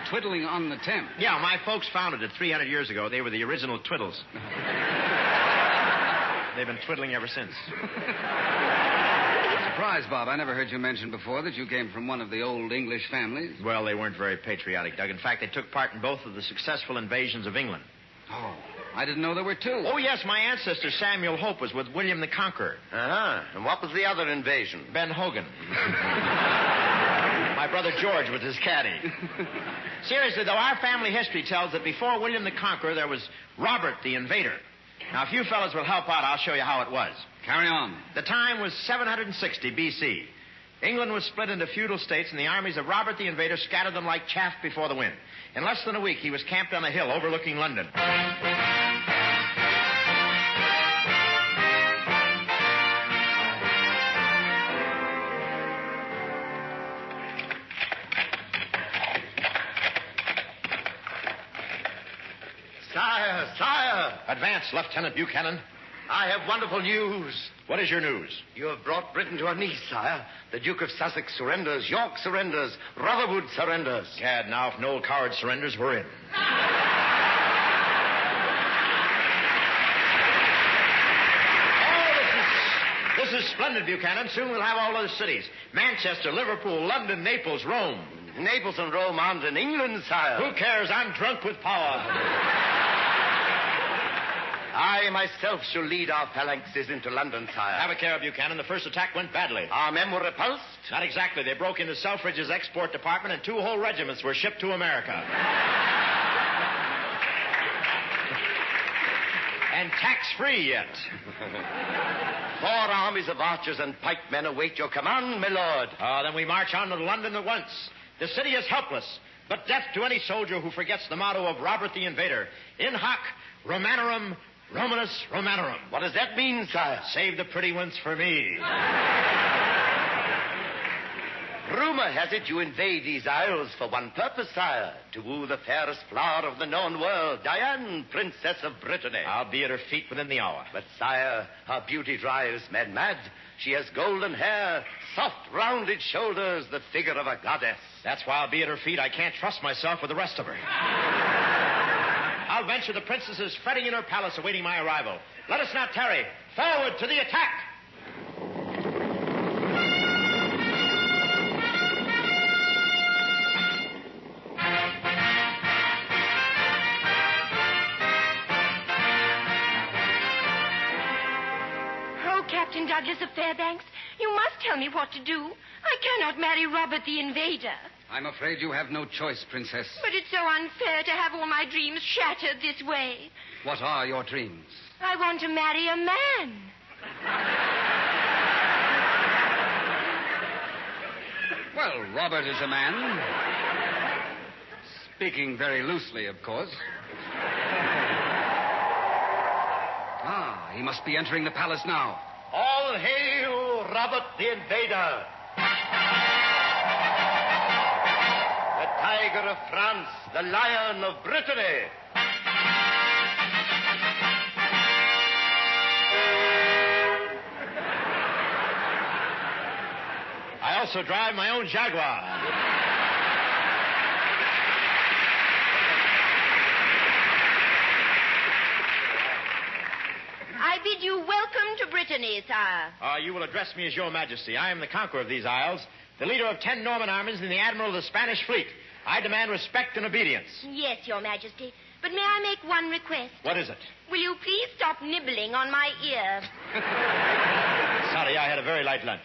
Twiddling on the Thames? Yeah, my folks founded it 300 years ago. They were the original Twiddles. They've been twiddling ever since. Surprised, Bob. I never heard you mention before that you came from one of the old English families. Well, they weren't very patriotic, Doug. In fact, they took part in both of the successful invasions of England. Oh, I didn't know there were 2. Oh, yes, my ancestor, Samuel Hope, was with William the Conqueror. Uh-huh. And what was the other invasion? Ben Hogan. My brother George was his caddy. Seriously, though, our family history tells that before William the Conqueror, there was Robert the Invader. Now, if you fellas will help out, I'll show you how it was. Carry on. The time was 760 B.C. England was split into feudal states, and the armies of Robert the Invader scattered them like chaff before the wind. In less than a week, he was camped on a hill overlooking London. Sire! Advance, Lieutenant Buchanan. I have wonderful news. What is your news? You have brought Britain to her knees, sire. The Duke of Sussex surrenders, York surrenders, Rotherwood surrenders. Gad, now if Noel Coward surrenders, we're in. This is splendid, Buchanan. Soon we'll have all those cities. Manchester, Liverpool, London, Naples, Rome. Naples and Rome aren't in England, sire. Who cares? I'm drunk with power. I myself shall lead our phalanxes into London, sire. Have a care, Buchanan. The first attack went badly. Our men were repulsed? Not exactly. They broke into Selfridge's export department, and 2 whole regiments were shipped to America. And tax-free yet. 4 armies of archers and pikemen await your command, my lord. Then we march on to London at once. The city is helpless, but death to any soldier who forgets the motto of Robert the Invader. In hoc Romanorum Romanus Romanorum. What does that mean, sire? Save the pretty ones for me. Rumor has it you invade these isles for one purpose, sire. To woo the fairest flower of the known world, Diane, Princess of Brittany. I'll be at her feet within the hour. But, sire, her beauty drives men mad. She has golden hair, soft, rounded shoulders, the figure of a goddess. That's why I'll be at her feet. I can't trust myself with the rest of her. I'll venture the princess is fretting in her palace awaiting my arrival. Let us not tarry. Forward to the attack! Captain Douglas of Fairbanks, you must tell me what to do. I cannot marry Robert the Invader. I'm afraid you have no choice, Princess. But it's so unfair to have all my dreams shattered this way. What are your dreams? I want to marry a man. Well, Robert is a man. Speaking very loosely, of course. He must be entering the palace now. All hail Robert the Invader. The tiger of France, the lion of Brittany. I also drive my own Jaguar. I bid you welcome to Brittany, sire. You will address me as your majesty. I am the conqueror of these isles, the leader of 10 Norman armies and the admiral of the Spanish fleet. I demand respect and obedience. Yes, your majesty. But may I make one request? What is it? Will you please stop nibbling on my ear? Sorry, I had a very light lunch.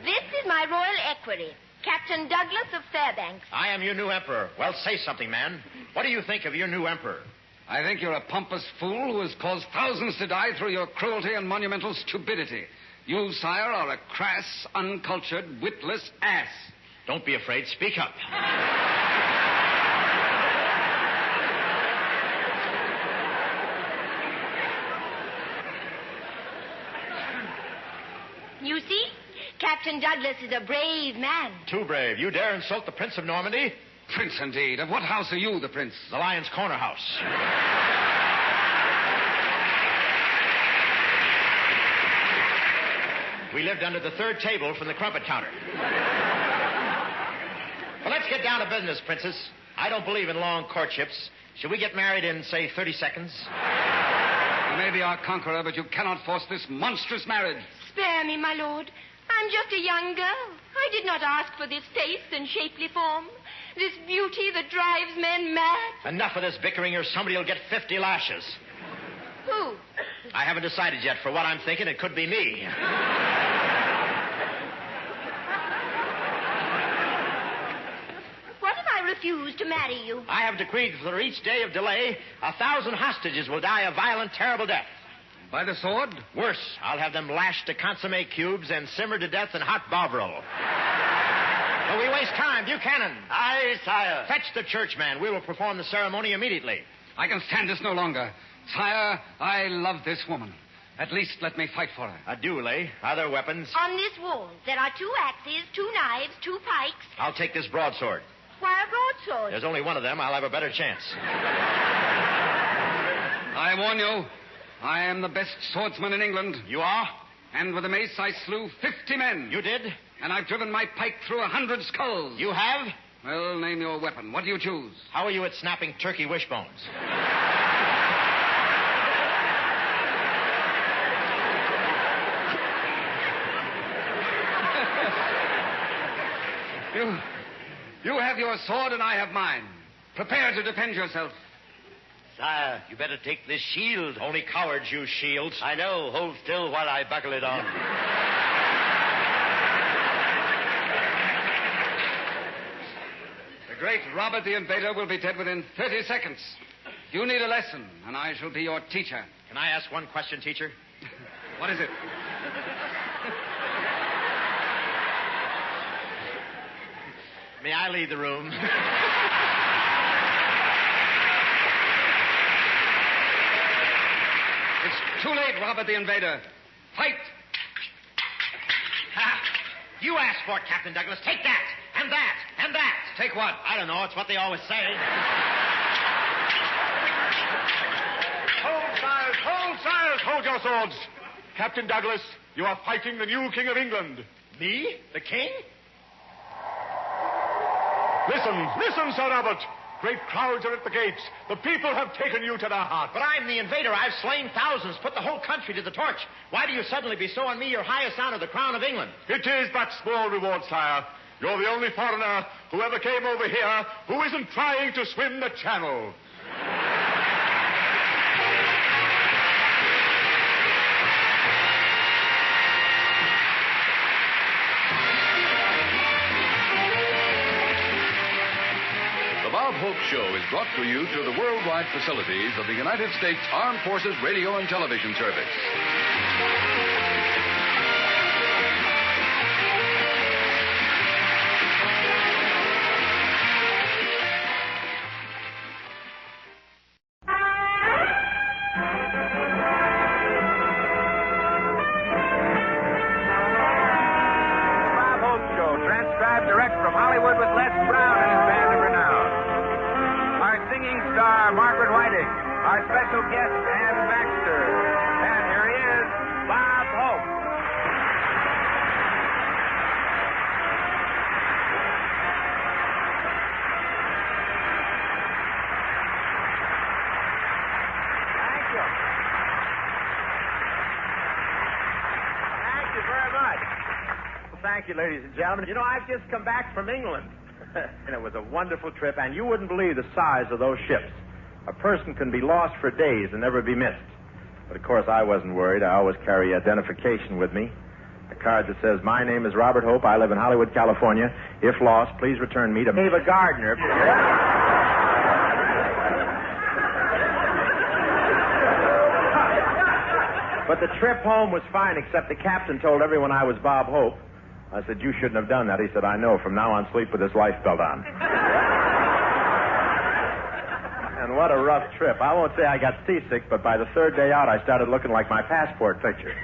This is my royal equerry, Captain Douglas of Fairbanks. I am your new emperor. Well, say something, man. What do you think of your new emperor? I think you're a pompous fool who has caused thousands to die through your cruelty and monumental stupidity. You, sire, are a crass, uncultured, witless ass. Don't be afraid. Speak up. You see? Captain Douglas is a brave man. Too brave. You dare insult the Prince of Normandy? Prince, indeed. Of what house are you, the prince? The Lion's Corner House. We lived under the third table from the crumpet counter. Well, let's get down to business, Princess. I don't believe in long courtships. Should we get married in, say, 30 seconds? You may be our conqueror, but you cannot force this monstrous marriage. Spare me, my lord. I'm just a young girl. I did not ask for this face and shapely form. This beauty that drives men mad. Enough of this bickering or somebody will get 50 lashes. Who? I haven't decided yet. For what I'm thinking, it could be me. What if I refuse to marry you? I have decreed for each day of delay, 1,000 hostages will die a violent, terrible death. By the sword? Worse. I'll have them lashed to consomme cubes and simmered to death in hot bovril. But we waste time. Buchanan. Aye, sire. Fetch the churchman. We will perform the ceremony immediately. I can stand this no longer. Sire, I love this woman. At least let me fight for her. A duel, eh? Are there weapons? On this wall, there are 2 axes, 2 knives, 2 pikes. I'll take this broadsword. Why a broadsword? There's only one of them. I'll have a better chance. I warn you, I am the best swordsman in England. You are? And with a mace, I slew 50 men. You did? And I've driven my pike through 100 skulls. You have? Well, name your weapon. What do you choose? How are you at snapping turkey wishbones? You have your sword and I have mine. Prepare to defend yourself. Sire, you better take this shield. Only cowards use shields. I know. Hold still while I buckle it on. The great Robert the Invader will be dead within 30 seconds. You need a lesson, and I shall be your teacher. Can I ask one question, teacher? What is it? May I leave the room? It's too late, Robert the Invader. Fight! Ha! You asked for it, Captain Douglas. Take that, and that, and that. Take what? I don't know. It's what they always say. Hold, sires! Hold, sires! Hold your swords! Captain Douglas, you are fighting the new King of England. Me? The king? Listen, Sir Robert. Great crowds are at the gates. The people have taken you to their hearts. But I'm the invader. I've slain thousands, put the whole country to the torch. Why do you suddenly bestow on me your highest honor, the crown of England? It is but small reward, sire. You're the only foreigner who ever came over here who isn't trying to swim the channel. The Bob Hope Show is brought to you through the worldwide facilities of the United States Armed Forces Radio and Television Service. Bob Hope Show, transcribed direct from Hollywood with Les Brown and his band of renown. Our singing star, Margaret Whiting. Our special guest, Ann Baxter. And here he is, Bob Hope. Thank you. Thank you very much. Well, thank you, ladies and gentlemen. You know, I've just come back from England. And it was a wonderful trip, and you wouldn't believe the size of those ships. A person can be lost for days and never be missed. But, of course, I wasn't worried. I always carry identification with me. A card that says, "My name is Robert Hope. I live in Hollywood, California. If lost, please return me to Ava Gardner." But the trip home was fine, except the captain told everyone I was Bob Hope. I said, "You shouldn't have done that." He said, "I know. From now on, sleep with this life belt on." And what a rough trip. I won't say I got seasick, but by the third day out, I started looking like my passport picture.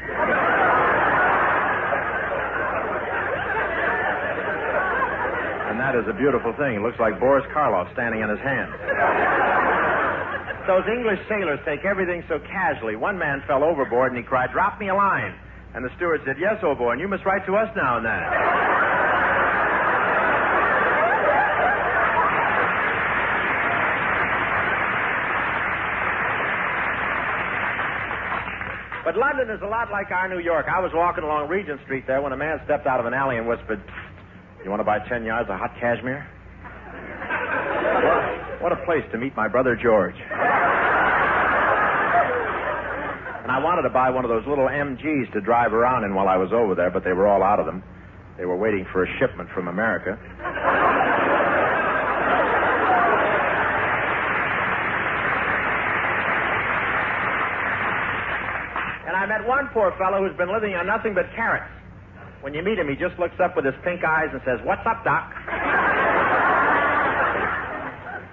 And that is a beautiful thing. It looks like Boris Karloff standing on his hands. Those English sailors take everything so casually. One man fell overboard and he cried, "Drop me a line." And the steward said, "Yes, old boy, and you must write to us now and then." But London is a lot like our New York. I was walking along Regent Street there when a man stepped out of an alley and whispered, "You want to buy 10 yards of hot cashmere?" What a place to meet my brother George. And I wanted to buy one of those little MGs to drive around in while I was over there, but they were all out of them. They were waiting for a shipment from America. And I met one poor fellow who's been living on nothing but carrots. When you meet him, he just looks up with his pink eyes and says, "What's up, Doc?"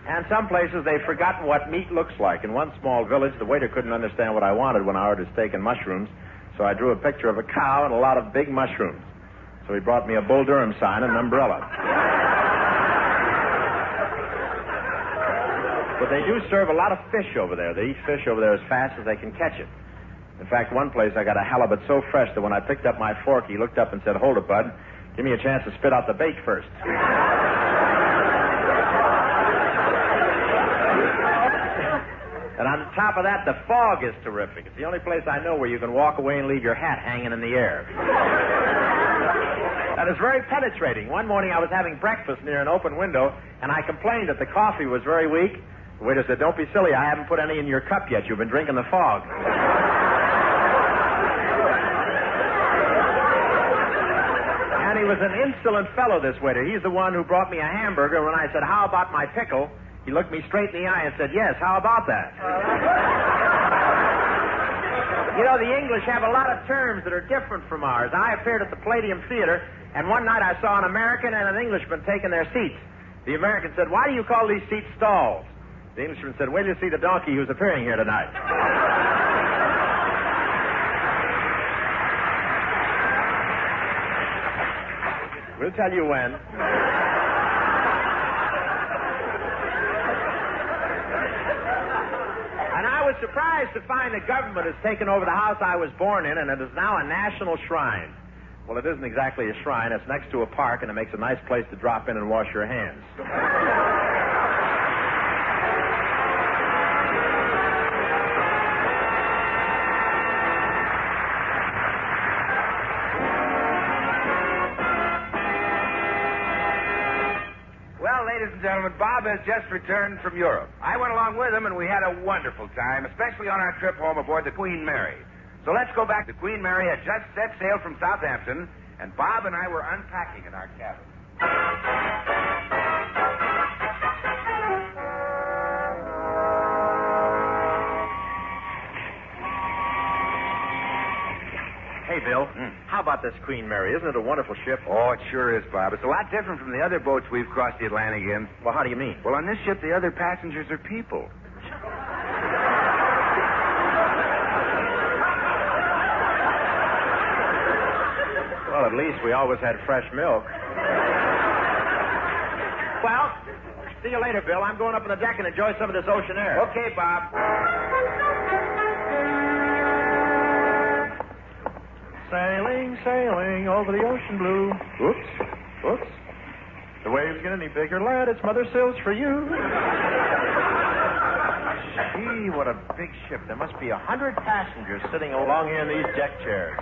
And some places they've forgotten what meat looks like. In one small village, the waiter couldn't understand what I wanted when I ordered steak and mushrooms, so I drew a picture of a cow and a lot of big mushrooms. So he brought me a Bull Durham sign and an umbrella. But they do serve a lot of fish over there. They eat fish over there as fast as they can catch it. In fact, one place I got a halibut so fresh that when I picked up my fork, he looked up and said, "Hold it, bud. Give me a chance to spit out the bait first." And on top of that, the fog is terrific. It's the only place I know where you can walk away and leave your hat hanging in the air. That is very penetrating. One morning I was having breakfast near an open window, and I complained that the coffee was very weak. The waiter said, don't be silly. I haven't put any in your cup yet. You've been drinking the fog. And he was an insolent fellow, this waiter. He's the one who brought me a hamburger. When I said, how about my pickle? He looked me straight in the eye and said, yes, how about that? You know, the English have a lot of terms that are different from ours. I appeared at the Palladium Theater, and one night I saw an American and an Englishman taking their seats. The American said, why do you call these seats stalls? The Englishman said, wait till you see the donkey who's appearing here tonight. We'll tell you when. And I was surprised to find the government has taken over the house I was born in, and it is now a national shrine. Well, it isn't exactly a shrine. It's next to a park, and it makes a nice place to drop in and wash your hands. Ladies and gentlemen, Bob has just returned from Europe. I went along with him, and we had a wonderful time, especially on our trip home aboard the Queen Mary. So let's go back. The Queen Mary had just set sail from Southampton, and Bob and I were unpacking in our cabin. Hey, Bill, how about this Queen Mary? Isn't it a wonderful ship? Oh, it sure is, Bob. It's a lot different from the other boats we've crossed the Atlantic in. Well, how do you mean? Well, on this ship, the other passengers are people. Well, at least we always had fresh milk. Well, see you later, Bill. I'm going up on the deck and enjoy some of this ocean air. Okay, Bob. Sailing, sailing over the ocean blue. Oops, oops. The waves get any bigger, lad. It's mother sails for you. Gee, what a big ship. There must be 100 passengers sitting along here in these deck chairs.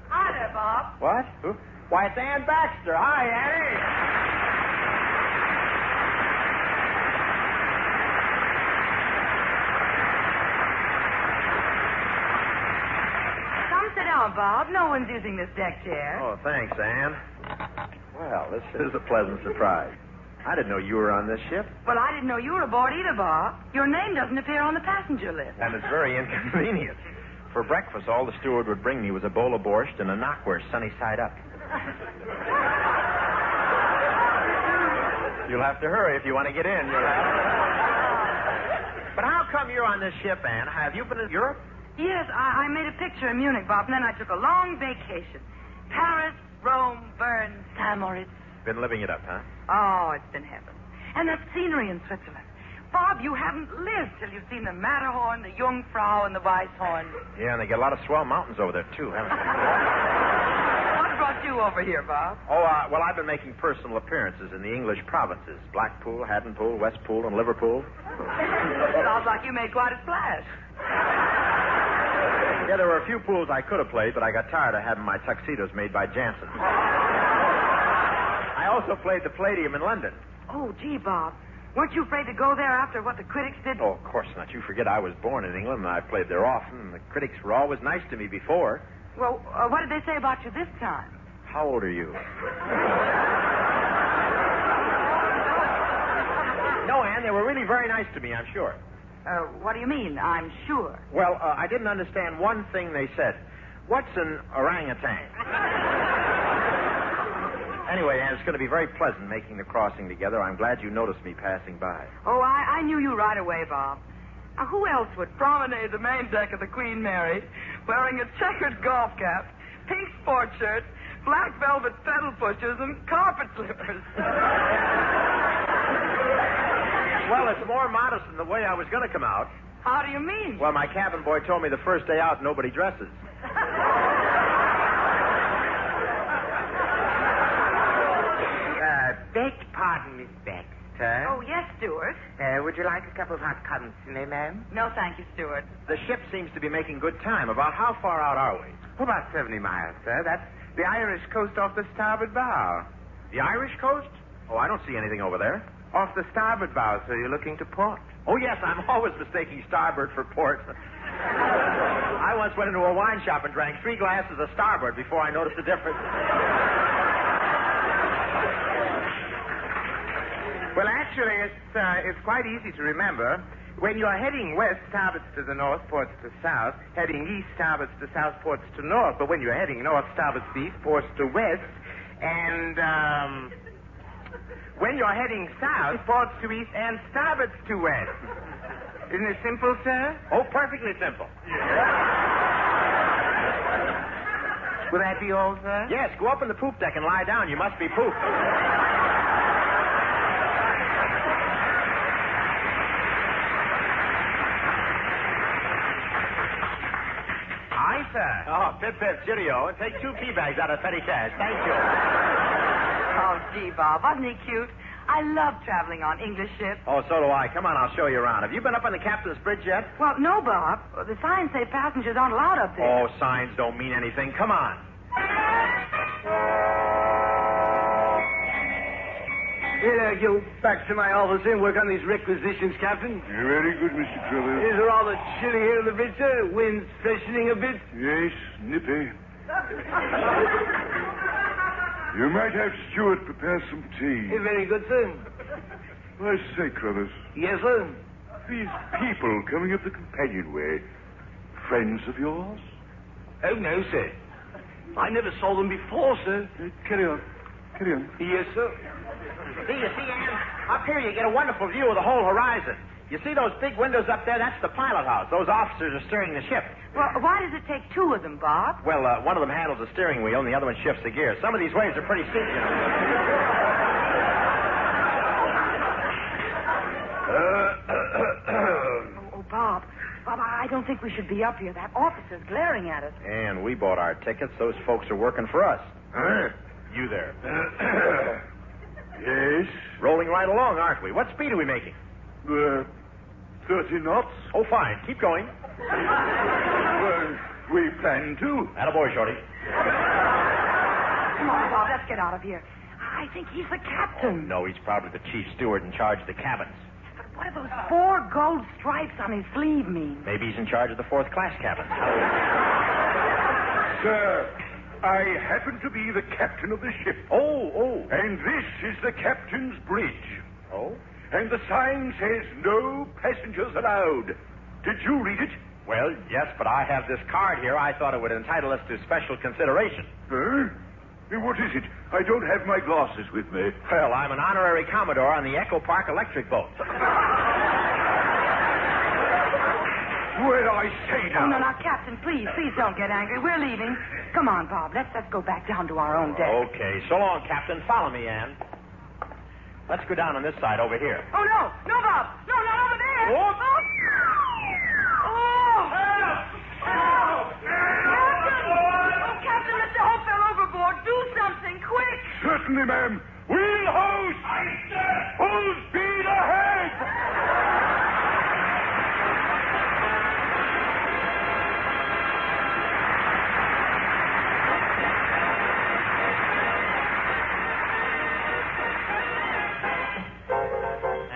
Hi there, Bob. What? Who? Why, it's Ann Baxter. Hi, Annie. Bob. No one's using this deck chair. Oh, thanks, Ann. Well, this is a pleasant surprise. I didn't know you were on this ship. Well, I didn't know you were aboard either, Bob. Your name doesn't appear on the passenger list. And it's very inconvenient. For breakfast, all the steward would bring me was a bowl of borscht and a knockwurst sunny side up. You'll have to hurry if you want to get in. You'll have to. But how come you're on this ship, Ann? Have you been in Europe? Yes, I made a picture in Munich, Bob, and then I took a long vacation. Paris, Rome, Bern, St. Moritz. Been living it up, huh? Oh, it's been heaven. And that scenery in Switzerland. Bob, you haven't lived till you've seen the Matterhorn, the Jungfrau, and the Weisshorn. Yeah, and they get a lot of swell mountains over there, too, haven't they? What brought you over here, Bob? Oh, well, I've been making personal appearances in the English provinces. Blackpool, Haddonpool, Westpool, and Liverpool. Sounds like you made quite a splash. Yeah, there were a few pools I could have played, but I got tired of having my tuxedos made by Jansen. I also played the Palladium in London. Oh, gee, Bob. Weren't you afraid to go there after what the critics did? Oh, of course not. You forget I was born in England, and I played there often, and the critics were always nice to me before. Well, what did they say about you this time? How old are you? No, Ann, they were really very nice to me, I'm sure. What do you mean, I'm sure? Well, I didn't understand one thing they said. What's an orangutan? Anyway, Ann, it's going to be very pleasant making the crossing together. I'm glad you noticed me passing by. Oh, I knew you right away, Bob. Now, who else would promenade the main deck of the Queen Mary wearing a checkered golf cap, pink sport shirt, black velvet pedal pushers, and carpet slippers? Well, it's more modest than the way I was going to come out. How do you mean? Well, my cabin boy told me the first day out, nobody dresses. Beg pardon, Miss Baxter. Oh, yes, Stewart. Would you like a cup of hot consomme, ma'am? No, thank you, Stewart. The ship seems to be making good time. About how far out are we? About 70 miles, sir. That's the Irish coast off the starboard bow. The Irish coast? Oh, I don't see anything over there. Off the starboard bow, sir. You're looking to port. Oh, yes, I'm always mistaking starboard for port. I once went into a wine shop and drank 3 glasses of starboard before I noticed the difference. Well, actually, it's quite easy to remember. When you're heading west, starboards to the north, ports to south. Heading east, starboards to south, ports to north. But when you're heading north, starboards to east, ports to west. And, when you're heading south, ports to east and starboards to west. Isn't it simple, sir? Oh, perfectly simple. Will that be all, sir? Yes, go up in the poop deck and lie down. You must be pooped. Aye, sir. Oh, pip, cheerio. And take 2 key bags out of petty cash. Thank you. Oh, gee, Bob, wasn't he cute? I love traveling on English ships. Oh, so do I. Come on, I'll show you around. Have you been up on the captain's bridge yet? Well, no, Bob. The signs say passengers aren't allowed up there. Oh, signs don't mean anything. Come on. Here, go back to my office and work on these requisitions, Captain. You're very good, Mr. Travers. Is it rather chilly here in the bridge, sir? Wind's freshening a bit? Yes, nippy. You might have Stewart prepare some tea. Very good, sir. I say, Crothers. Yes, sir. These people coming up the companionway, friends of yours? Oh, no, sir. I never saw them before, sir. Carry on. Carry on. Yes, sir. See, Ann, up here you get a wonderful view of the whole horizon. You see those big windows up there? That's the pilot house. Those officers are steering the ship. Well, why does it take 2 of them, Bob? Well, one of them handles the steering wheel and the other one shifts the gear. Some of these waves are pretty steep, you know. Bob, I don't think we should be up here. That officer's glaring at us. And we bought our tickets. Those folks are working for us. Huh? You there. Yes? Rolling right along, aren't we? What speed are we making? 30 knots. Oh, fine. Keep going. Well, we plan to. Attaboy, Shorty. Come on, Bob, let's get out of here. I think he's the captain. No, he's probably the chief steward in charge of the cabins. But what do those 4 gold stripes on his sleeve mean? Maybe he's in charge of the 4th class cabin. Sir, I happen to be the captain of the ship. Oh. And this is the captain's bridge. Oh? And the sign says no passengers allowed. Did you read it? Well, yes, but I have this card here. I thought it would entitle us to special consideration. Huh? What is it? I don't have my glasses with me. Well, I'm an honorary Commodore on the Echo Park electric boat. Well, I say now. Oh, no, Captain, please don't get angry. We're leaving. Come on, Bob. Let's go back down to our own deck. Okay. So long, Captain. Follow me, Ann. Let's go down on this side over here. Oh, no, Bob. No, not over there. Oh. Captain, Mr. Hope fell overboard. Do something, quick. Certainly, ma'am. Wheel host! Full speed ahead!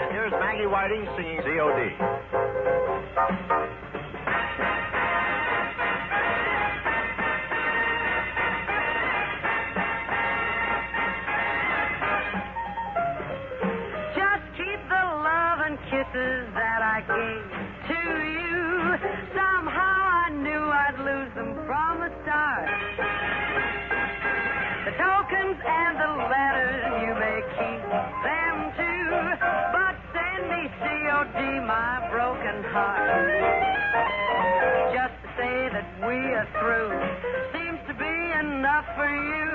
And here's Maggie Whiting singing Z.O.D. Kisses that I gave to you. Somehow I knew I'd lose them from the start. The tokens and the letters, you may keep them too, but send me COD, my broken heart. Just to say that we are through seems to be enough for you,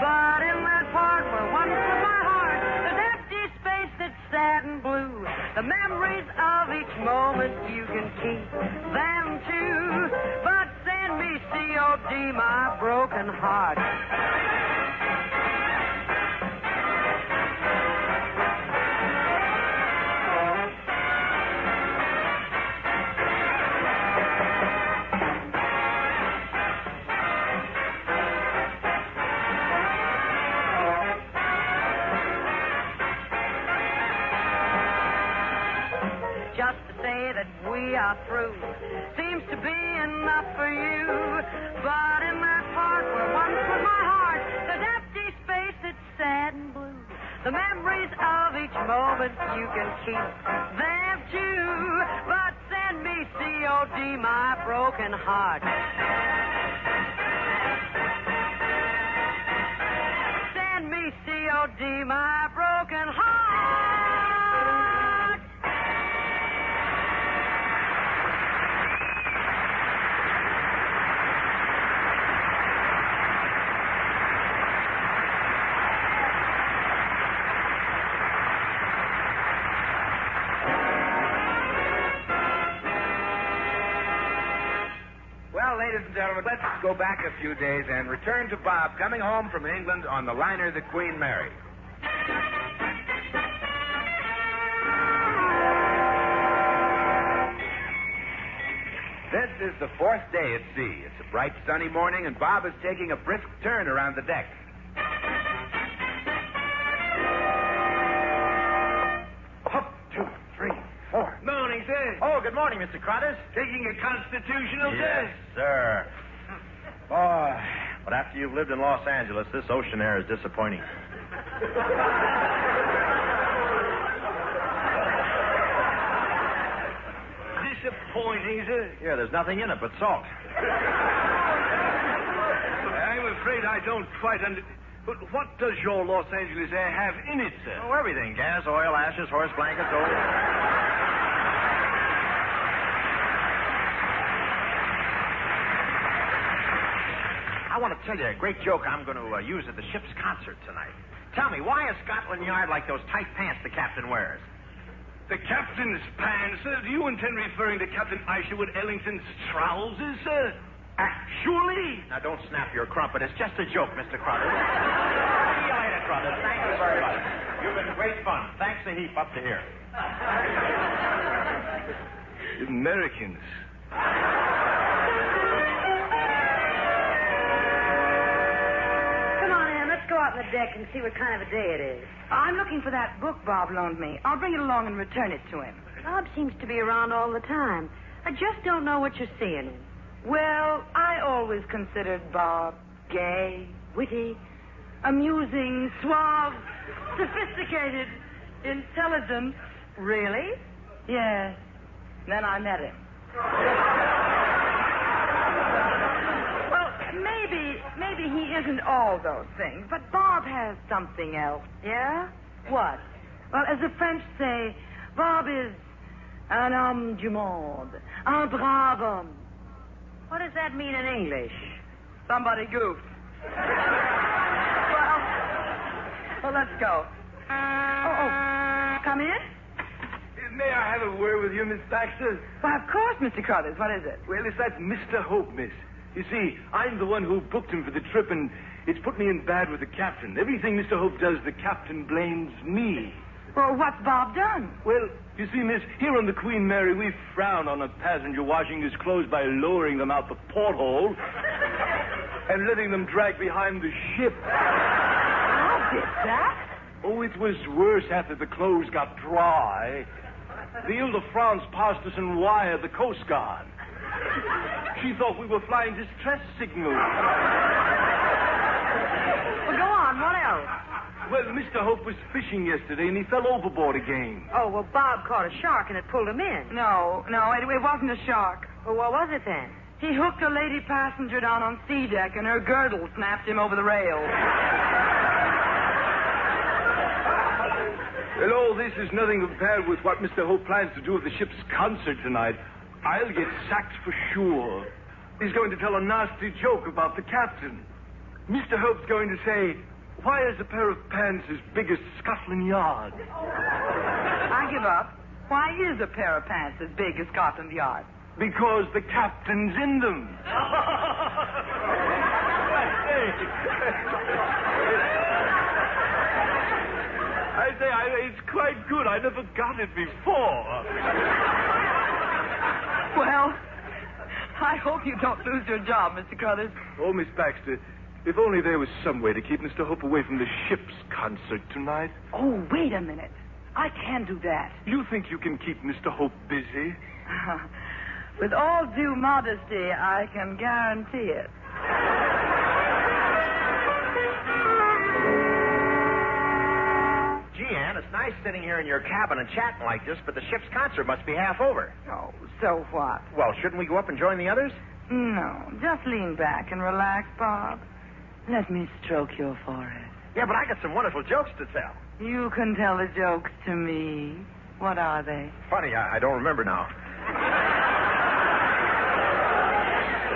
but in that part where one put my heart, there's empty space that's sad and blue. The memories of each moment you can keep them too, but send me COD, my broken heart. The memories of each moment you can keep them too. But send me COD, my broken heart. Send me COD, my broken heart. Well, ladies and gentlemen, let's go back a few days and return to Bob coming home from England on the liner the Queen Mary. This is the fourth day at sea. It's a bright, sunny morning, and Bob is taking a brisk turn around the deck. Up, 2, 3, 4. Morning, sir. Oh, good morning, Mr. Crothers. Taking a constitutional Yes, sir. Boy, but after you've lived in Los Angeles, this ocean air is disappointing. Disappointing, sir. Yeah, there's nothing in it but salt. I'm afraid I don't quite But what does your Los Angeles air have in it, sir? Oh, everything. Gas, oil, ashes, horse blankets, oil. I want to tell you a great joke I'm going to use at the ship's concert tonight. Tell me, why is Scotland Yard like those tight pants the captain wears? The captain's pants, sir? Do you intend referring to Captain Isherwood Ellington's trousers, sir? Actually? Now, don't snap your crumpet. It's just a joke, Mr. Crothers. See you later, Crothers. Thank you very much. You've been great fun. Thanks a heap up to here. Americans. Come on, Ann, let's go out on the deck and see what kind of a day it is. I'm looking for that book Bob loaned me. I'll bring it along and return it to him. Bob seems to be around all the time. I just don't know what you're seeing him. Well, I always considered Bob gay, witty, amusing, suave, sophisticated, intelligent. Really? Yes. Then I met him. Well, maybe he isn't all those things, but Bob has something else. Yeah? What? Well, as the French say, Bob is un homme du monde, un brave homme. What does that mean in English? Somebody goofed. well, let's go. Oh, come in? May I have a word with you, Miss Baxter? Why, of course, Mr. Crothers. What is it? Well, it's that Mr. Hope, miss. You see, I'm the one who booked him for the trip, and it's put me in bad with the captain. Everything Mr. Hope does, the captain blames me. Well, what's Bob done? Well, you see, miss, here on the Queen Mary, we frown on a passenger washing his clothes by lowering them out the porthole and letting them drag behind the ship. How did that? Oh, it was worse after the clothes got dry. The Ile-de-France passed us and wired the Coast Guard. She thought we were flying distress signals. Well, go on. What else? Well, Mr. Hope was fishing yesterday, and he fell overboard again. Oh, well, Bob caught a shark and it pulled him in. No, it wasn't a shark. Well, what was it then? He hooked a lady passenger down on C deck, and her girdle snapped him over the rail. Well, all this is nothing compared with what Mr. Hope plans to do at the ship's concert tonight. I'll get sacked for sure. He's going to tell a nasty joke about the captain. Mr. Hope's going to say, why is a pair of pants as big as Scotland Yard? I give up. Why is a pair of pants as big as Scotland Yard? Because the captain's in them. I say, it's quite good. I never got it before. Well, I hope you don't lose your job, Mr. Crothers. Oh, Miss Baxter, if only there was some way to keep Mr. Hope away from the ship's concert tonight. Oh, wait a minute. I can do that. You think you can keep Mr. Hope busy? With all due modesty, I can guarantee it. Gee, Ann, it's nice sitting here in your cabin and chatting like this, but the ship's concert must be half over. Oh, so what? Well, shouldn't we go up and join the others? No, just lean back and relax, Bob. Let me stroke your forehead. Yeah, but I got some wonderful jokes to tell. You can tell the jokes to me. What are they? Funny, I don't remember now.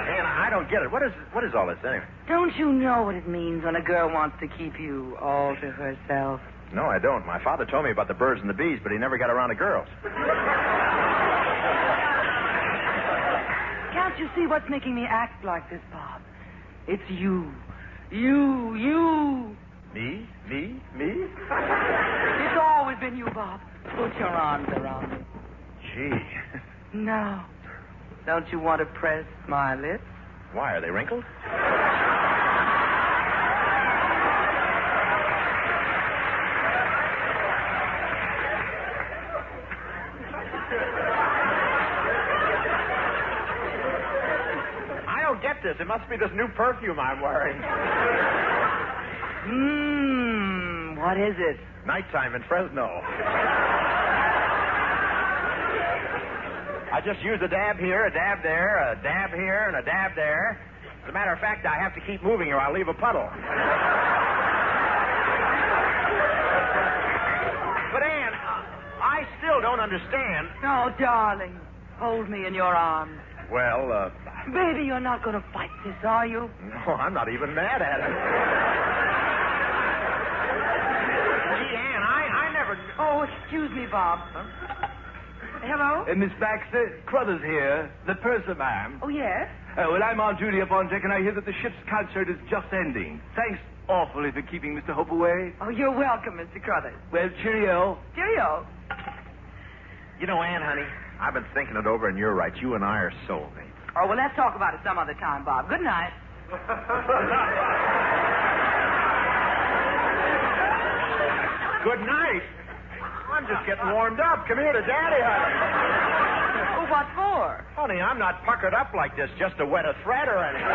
Ann, I don't get it. What is all this, anyway? Don't you know what it means when a girl wants to keep you all to herself? No, I don't. My father told me about the birds and the bees, but he never got around to girls. Can't you see what's making me act like this, Bob? It's you. You. Me? It's always been you, Bob. Put your arms around me. Gee. Now, don't you want to press my lips? Why, are they wrinkled? I don't get this. It must be this new perfume I'm wearing. What is it? Nighttime in Fresno. I just use a dab here, a dab there, a dab here, and a dab there. As a matter of fact, I have to keep moving or I'll leave a puddle. But, Ann, I still don't understand. Oh, darling, hold me in your arms. Well, Baby, you're not going to fight this, are you? No, I'm not even mad at it. Gee, Ann, I never... Oh, excuse me, Bob. Huh? Hello? Miss Baxter, Crothers here, the purser, ma'am. Oh, yes? Well, I'm on duty up on deck, and I hear that the ship's concert is just ending. Thanks awfully for keeping Mr. Hope away. Oh, you're welcome, Mr. Crothers. Well, cheerio. Cheerio. You know, Ann, honey, I've been thinking it over, and you're right. You and I are soulmates. Oh, well, let's talk about it some other time, Bob. Good night. Good night. I'm just getting warmed up. Come here to Daddy, honey. Oh, what for? Honey, I'm not puckered up like this just to wet a thread or anything. No.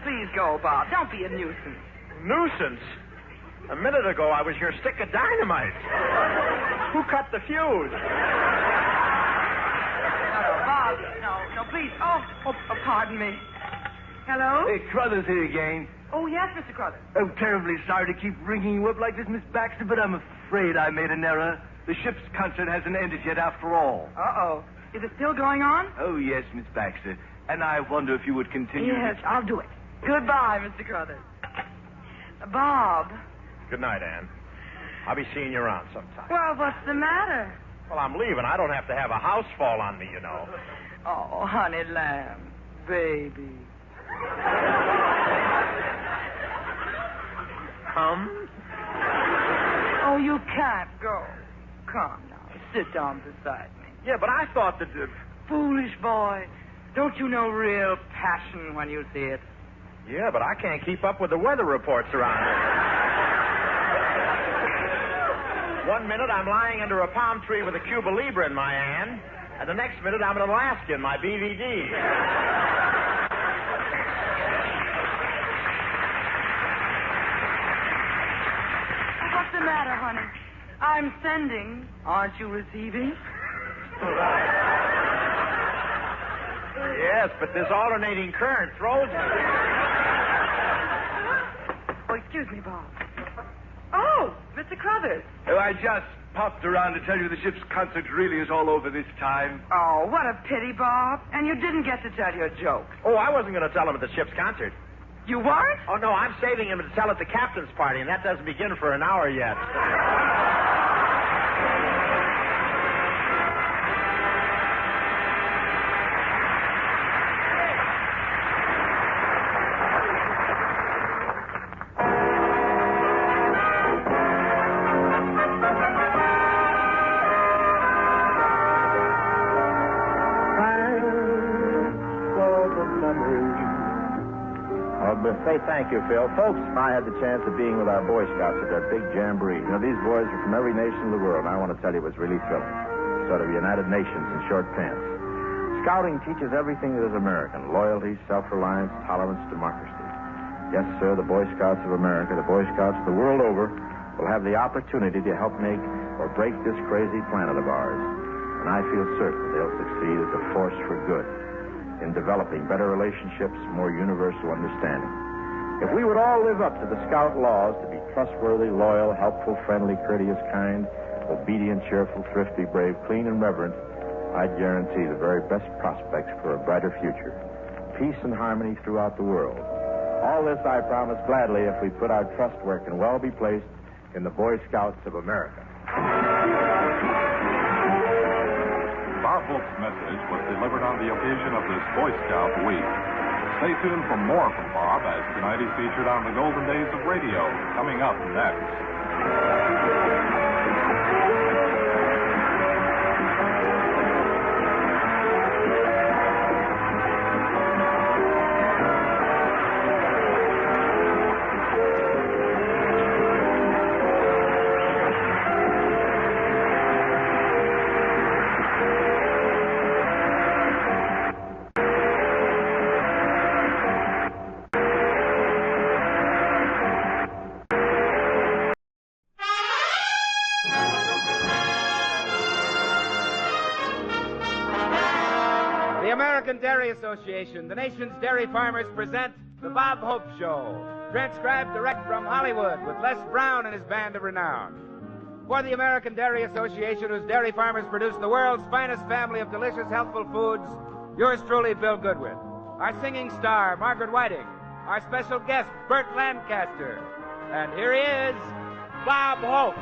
Please go, Bob. Don't be a nuisance. Nuisance? A minute ago, I was your stick of dynamite. Who cut the fuse? No, Bob. No, please. Oh, pardon me. Hello? Hey, Crothers here again. Oh, yes, Mr. Crothers. I'm terribly sorry to keep ringing you up like this, Miss Baxter, but I'm afraid I made an error. The ship's concert hasn't ended yet after all. Uh-oh. Is it still going on? Oh, yes, Miss Baxter. And I wonder if you would continue... Yes, I'll do it. Goodbye, Mr. Crothers. Bob. Good night, Ann. I'll be seeing you around sometime. Well, what's the matter? Well, I'm leaving. I don't have to have a house fall on me, you know. Oh, honey lamb. Baby. Oh, you can't go. Come now. Sit down beside me. Yeah, but I thought that... Foolish boy. Don't you know real passion when you see it? Yeah, but I can't keep up with the weather reports around here. 1 minute I'm lying under a palm tree with a Cuba Libre in my hand, and the next minute I'm in Alaska in my BVD. What's the matter, honey? I'm sending. Aren't you receiving? Yes, but this alternating current throws me. Oh, excuse me, Bob. Oh, Mr. Crothers. Oh, I just popped around to tell you the ship's concert really is all over this time. Oh, what a pity, Bob. And you didn't get to tell your joke. Oh, I wasn't going to tell him at the ship's concert. You weren't? Oh, no, I'm saving him to tell at the captain's party, and that doesn't begin for an hour yet. Say thank you, Phil. Folks, I had the chance of being with our Boy Scouts at that big jamboree. You know, these boys are from every nation in the world, and I want to tell you it was really thrilling. Sort of United Nations in short pants. Scouting teaches everything that is American: loyalty, self-reliance, tolerance, democracy. Yes, sir, the Boy Scouts of America, the Boy Scouts the world over, will have the opportunity to help make or break this crazy planet of ours. And I feel certain they'll succeed as a force for good in developing better relationships, more universal understanding. If we would all live up to the Scout laws to be trustworthy, loyal, helpful, friendly, courteous, kind, obedient, cheerful, thrifty, brave, clean, and reverent, I'd guarantee the very best prospects for a brighter future. Peace and harmony throughout the world. All this I promise gladly if we put our trust where it can well be placed in the Boy Scouts of America. Bob Hope's message was delivered on the occasion of this Boy Scout Week. Stay tuned for more from Bob as tonight he's featured on the Golden Days of Radio, coming up next. Dairy Association, the nation's dairy farmers present The Bob Hope Show, transcribed direct from Hollywood with Les Brown and his band of renown. For the American Dairy Association, whose dairy farmers produce the world's finest family of delicious, healthful foods, yours truly, Bill Goodwin. Our singing star, Margaret Whiting. Our special guest, Burt Lancaster. And here he is, Bob Hope.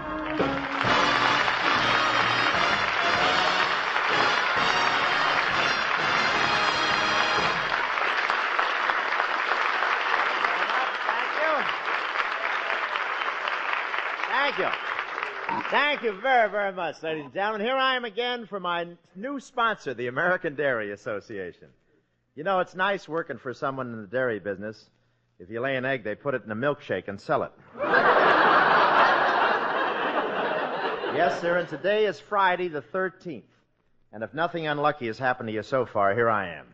Thank you very, very much, ladies and gentlemen. Here I am again for my new sponsor, the American Dairy Association. You know, it's nice working for someone in the dairy business. If you lay an egg, they put it in a milkshake and sell it. Yes, sir, and today is Friday the 13th. And if nothing unlucky has happened to you so far, here I am.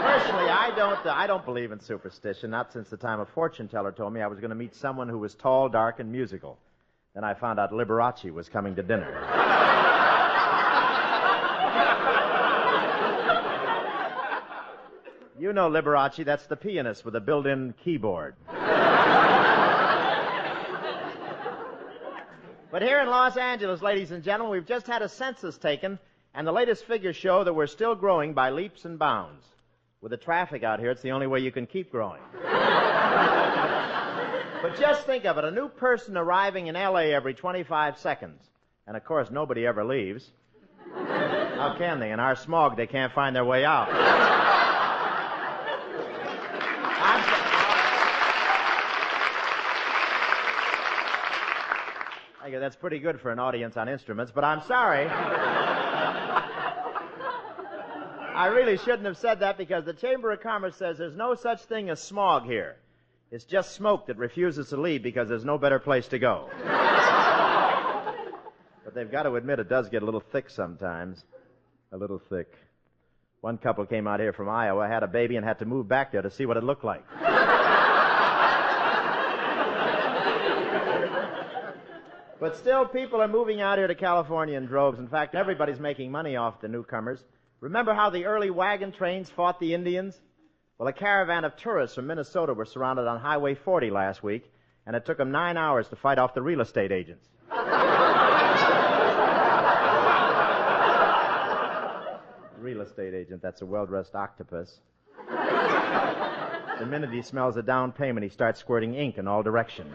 Personally, I don't believe in superstition, not since the time a fortune teller told me I was going to meet someone who was tall, dark, and musical. Then I found out Liberace was coming to dinner. You know Liberace, that's the pianist with a built-in keyboard. But here in Los Angeles, ladies and gentlemen, we've just had a census taken, and the latest figures show that we're still growing by leaps and bounds. With the traffic out here, it's the only way you can keep growing. But just think of it, a new person arriving in L.A. every 25 seconds. And, of course, nobody ever leaves. How can they? In our smog, they can't find their way out. I guess that's pretty good for an audience on instruments, but I'm sorry. I really shouldn't have said that because the Chamber of Commerce says there's no such thing as smog here. It's just smoke that refuses to leave because there's no better place to go. But they've got to admit it does get a little thick sometimes. A little thick. One couple came out here from Iowa, had a baby, and had to move back there to see what it looked like. But still, people are moving out here to California in droves. In fact, everybody's making money off the newcomers. Remember how the early wagon trains fought the Indians? Well, a caravan of tourists from Minnesota were surrounded on Highway 40 last week, and it took them 9 hours to fight off the real estate agents. Real estate agent, that's a well-dressed octopus. The minute he smells a down payment, he starts squirting ink in all directions.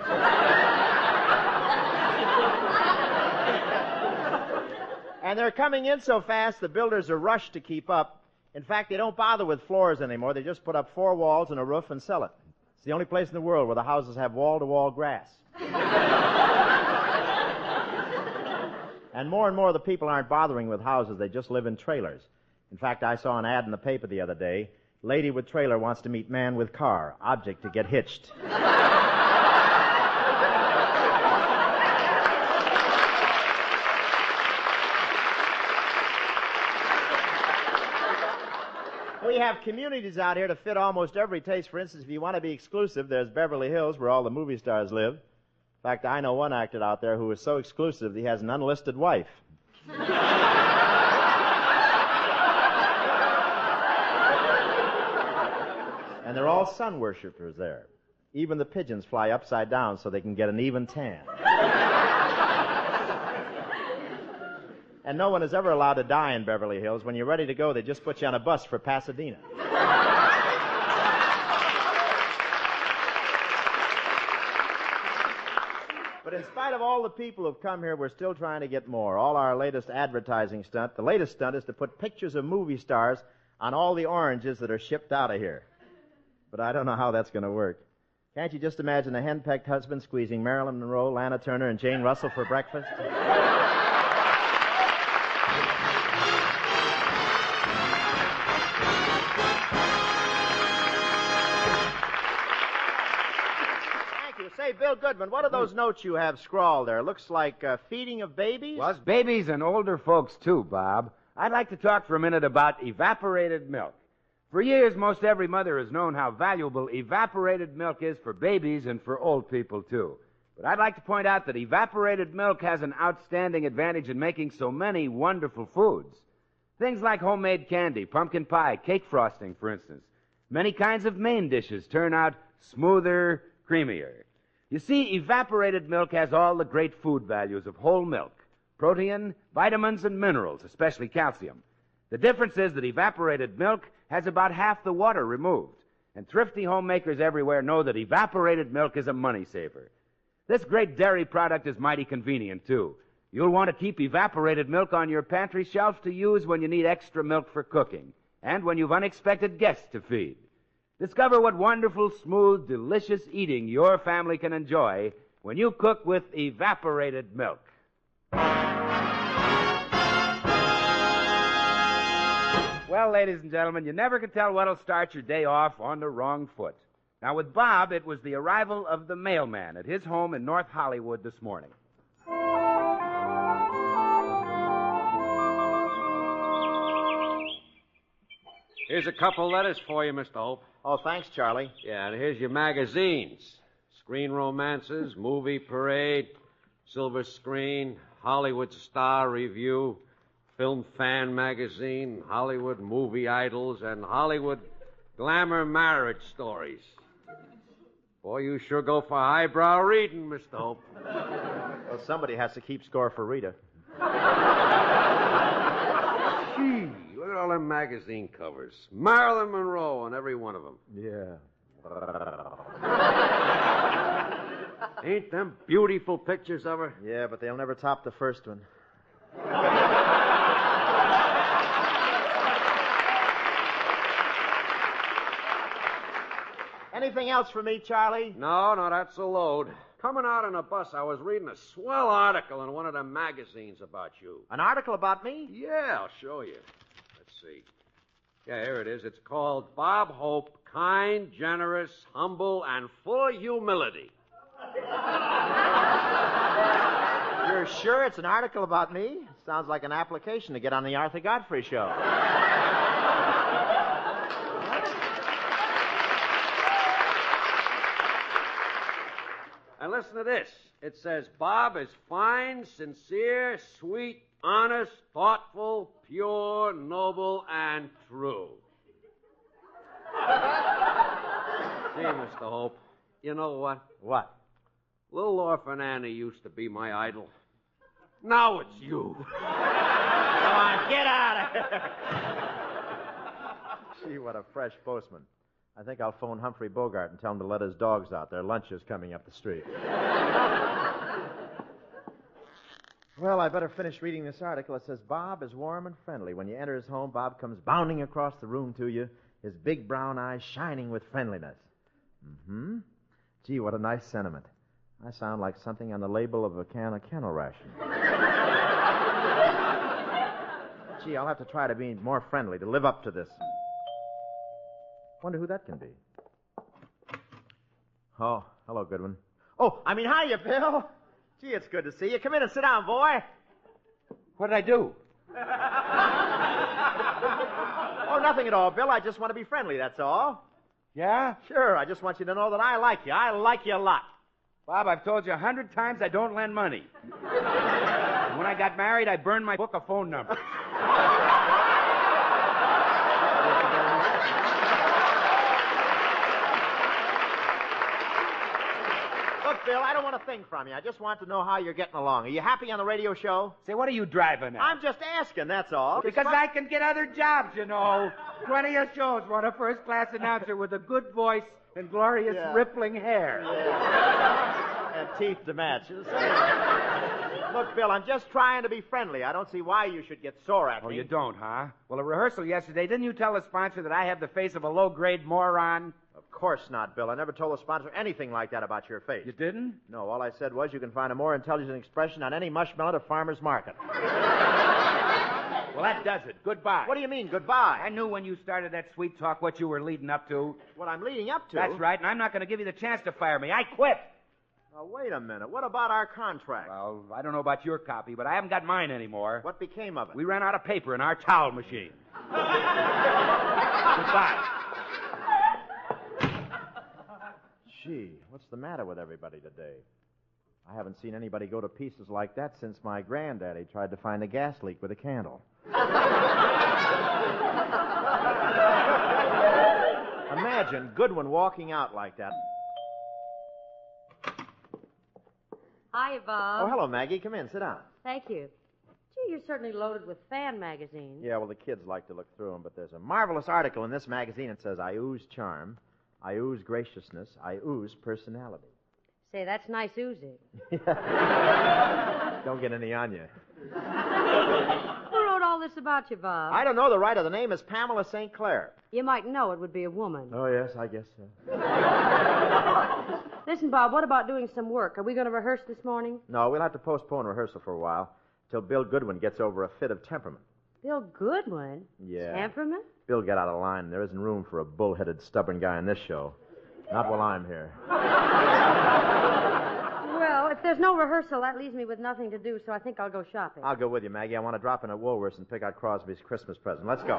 And they're coming in so fast, the builders are rushed to keep up. In fact, they don't bother with floors anymore. They just put up 4 walls and a roof and sell it. It's the only place in the world where the houses have wall-to-wall grass. And more of the people aren't bothering with houses. They just live in trailers. In fact, I saw an ad in the paper the other day. Lady with trailer wants to meet man with car. Object to get hitched. We have communities out here to fit almost every taste. For instance, if you want to be exclusive, there's Beverly Hills, where all the movie stars live. In fact, I know one actor out there who is so exclusive that he has an unlisted wife. And they're all sun worshippers there. Even the pigeons fly upside down so they can get an even tan. And no one is ever allowed to die in Beverly Hills. When you're ready to go, they just put you on a bus for Pasadena. But in spite of all the people who've come here, we're still trying to get more. All our latest advertising stunt. The latest stunt is to put pictures of movie stars on all the oranges that are shipped out of here. But I don't know how that's going to work. Can't you just imagine a henpecked husband squeezing Marilyn Monroe, Lana Turner, and Jane Russell for breakfast? Say, Bill Goodman, what are those notes you have scrawled there? Looks like feeding of babies? Well, babies and older folks, too, Bob. I'd like to talk for a minute about evaporated milk. For years, most every mother has known how valuable evaporated milk is for babies and for old people, too. But I'd like to point out that evaporated milk has an outstanding advantage in making so many wonderful foods. Things like homemade candy, pumpkin pie, cake frosting, for instance. Many kinds of main dishes turn out smoother, creamier. You see, evaporated milk has all the great food values of whole milk, protein, vitamins, and minerals, especially calcium. The difference is that evaporated milk has about half the water removed, and thrifty homemakers everywhere know that evaporated milk is a money saver. This great dairy product is mighty convenient, too. You'll want to keep evaporated milk on your pantry shelf to use when you need extra milk for cooking, and when you've unexpected guests to feed. Discover what wonderful, smooth, delicious eating your family can enjoy when you cook with evaporated milk. Well, ladies and gentlemen, you never can tell what'll start your day off on the wrong foot. Now, with Bob, it was the arrival of the mailman at his home in North Hollywood this morning. Here's a couple letters for you, Mr. Hope. Oh, thanks, Charlie. Yeah, and here's your magazines. Screen Romances, Movie Parade, Silver Screen, Hollywood Star Review, Film Fan Magazine, Hollywood Movie Idols, and Hollywood Glamour Marriage Stories. Boy, you sure go for highbrow reading, Mr. Hope. Well, somebody has to keep score for Rita. Gee, look at all them magazine covers. Marilyn Monroe on every one of them. Yeah. Ain't them beautiful pictures of her? Yeah, but they'll never top the first one. Anything else for me, Charlie? No, that's a load. Coming out on a bus, I was reading a swell article in one of them magazines about you. An article about me? Yeah, I'll show you. Let's see. Yeah, here it is. It's called Bob Hope, Kind, Generous, Humble, and Full of Humility. You're sure it's an article about me? Sounds like an application to get on the Arthur Godfrey show. And listen to this. It says, Bob is fine, sincere, sweet, honest, thoughtful, pure, noble, and true. Gee, Mr. Hope, you know what? What? Little Orphan Annie used to be my idol. Now it's you. Come on, get out of here. Gee, what a fresh postman. I think I'll phone Humphrey Bogart and tell him to let his dogs out. Their lunch is coming up the street. Well, I better finish reading this article. It says, Bob is warm and friendly. When you enter his home, Bob comes bounding across the room to you, his big brown eyes shining with friendliness. Mm-hmm. Gee, what a nice sentiment. I sound like something on the label of a can of kennel ration. Gee, I'll have to try to be more friendly, to live up to this. Wonder who that can be. Oh, hello, Goodwin. Oh, hiya, Bill. Gee, it's good to see you. Come in and sit down, boy. What did I do? Oh, nothing at all, Bill. I just want to be friendly, that's all. Yeah? Sure, I just want you to know that I like you. I like you a lot. Bob, I've told you 100 times I don't lend money. And when I got married, I burned my book of phone numbers. Look, Bill, I don't want a thing from you. I just want to know how you're getting along. Are you happy on the radio show? Say, what are you driving at? I'm just asking, that's all. Because I can get other jobs, you know. 20 of shows want a first-class announcer with a good voice and glorious rippling hair. And teeth to match. Look, Bill, I'm just trying to be friendly. I don't see why you should get sore at me. Oh, you don't, huh? Well, at rehearsal yesterday, didn't you tell the sponsor that I have the face of a low-grade moron? Of course not, Bill. I never told the sponsor anything like that about your face. You didn't? No, all I said was you can find a more intelligent expression on any mushmallow at farmer's market. Well, that does it. Goodbye. What do you mean, goodbye? I knew when you started that sweet talk what you were leading up to. What I'm leading up to? That's right, and I'm not going to give you the chance to fire me. I quit. Now, wait a minute. What about our contract? Well, I don't know about your copy, but I haven't got mine anymore. What became of it? We ran out of paper in our towel machine. Goodbye. Gee, what's the matter with everybody today? I haven't seen anybody go to pieces like that since my granddaddy tried to find a gas leak with a candle. Imagine Goodwin walking out like that. Hi, Bob. Oh, hello, Maggie. Come in. Sit down. Thank you. Gee, you're certainly loaded with fan magazines. Yeah, well, the kids like to look through them, but there's a marvelous article in this magazine that says, I ooze charm, I ooze graciousness, I ooze personality. Say, that's nice oozing. Don't get any on you. Who wrote all this about you, Bob? I don't know. The writer. The name is Pamela St. Clair. You might know it would be a woman. Oh, yes, I guess so. Listen, Bob, what about doing some work? Are we going to rehearse this morning? No, we'll have to postpone rehearsal for a while till Bill Goodwin gets over a fit of temperament. Bill Goodwin? Yeah. Temperament? Bill got out of line. There isn't room for a bull-headed, stubborn guy in this show. Not while I'm here. Well, if there's no rehearsal, that leaves me with nothing to do, so I think I'll go shopping. I'll go with you, Maggie. I want to drop in at Woolworth's and pick out Crosby's Christmas present. Let's go.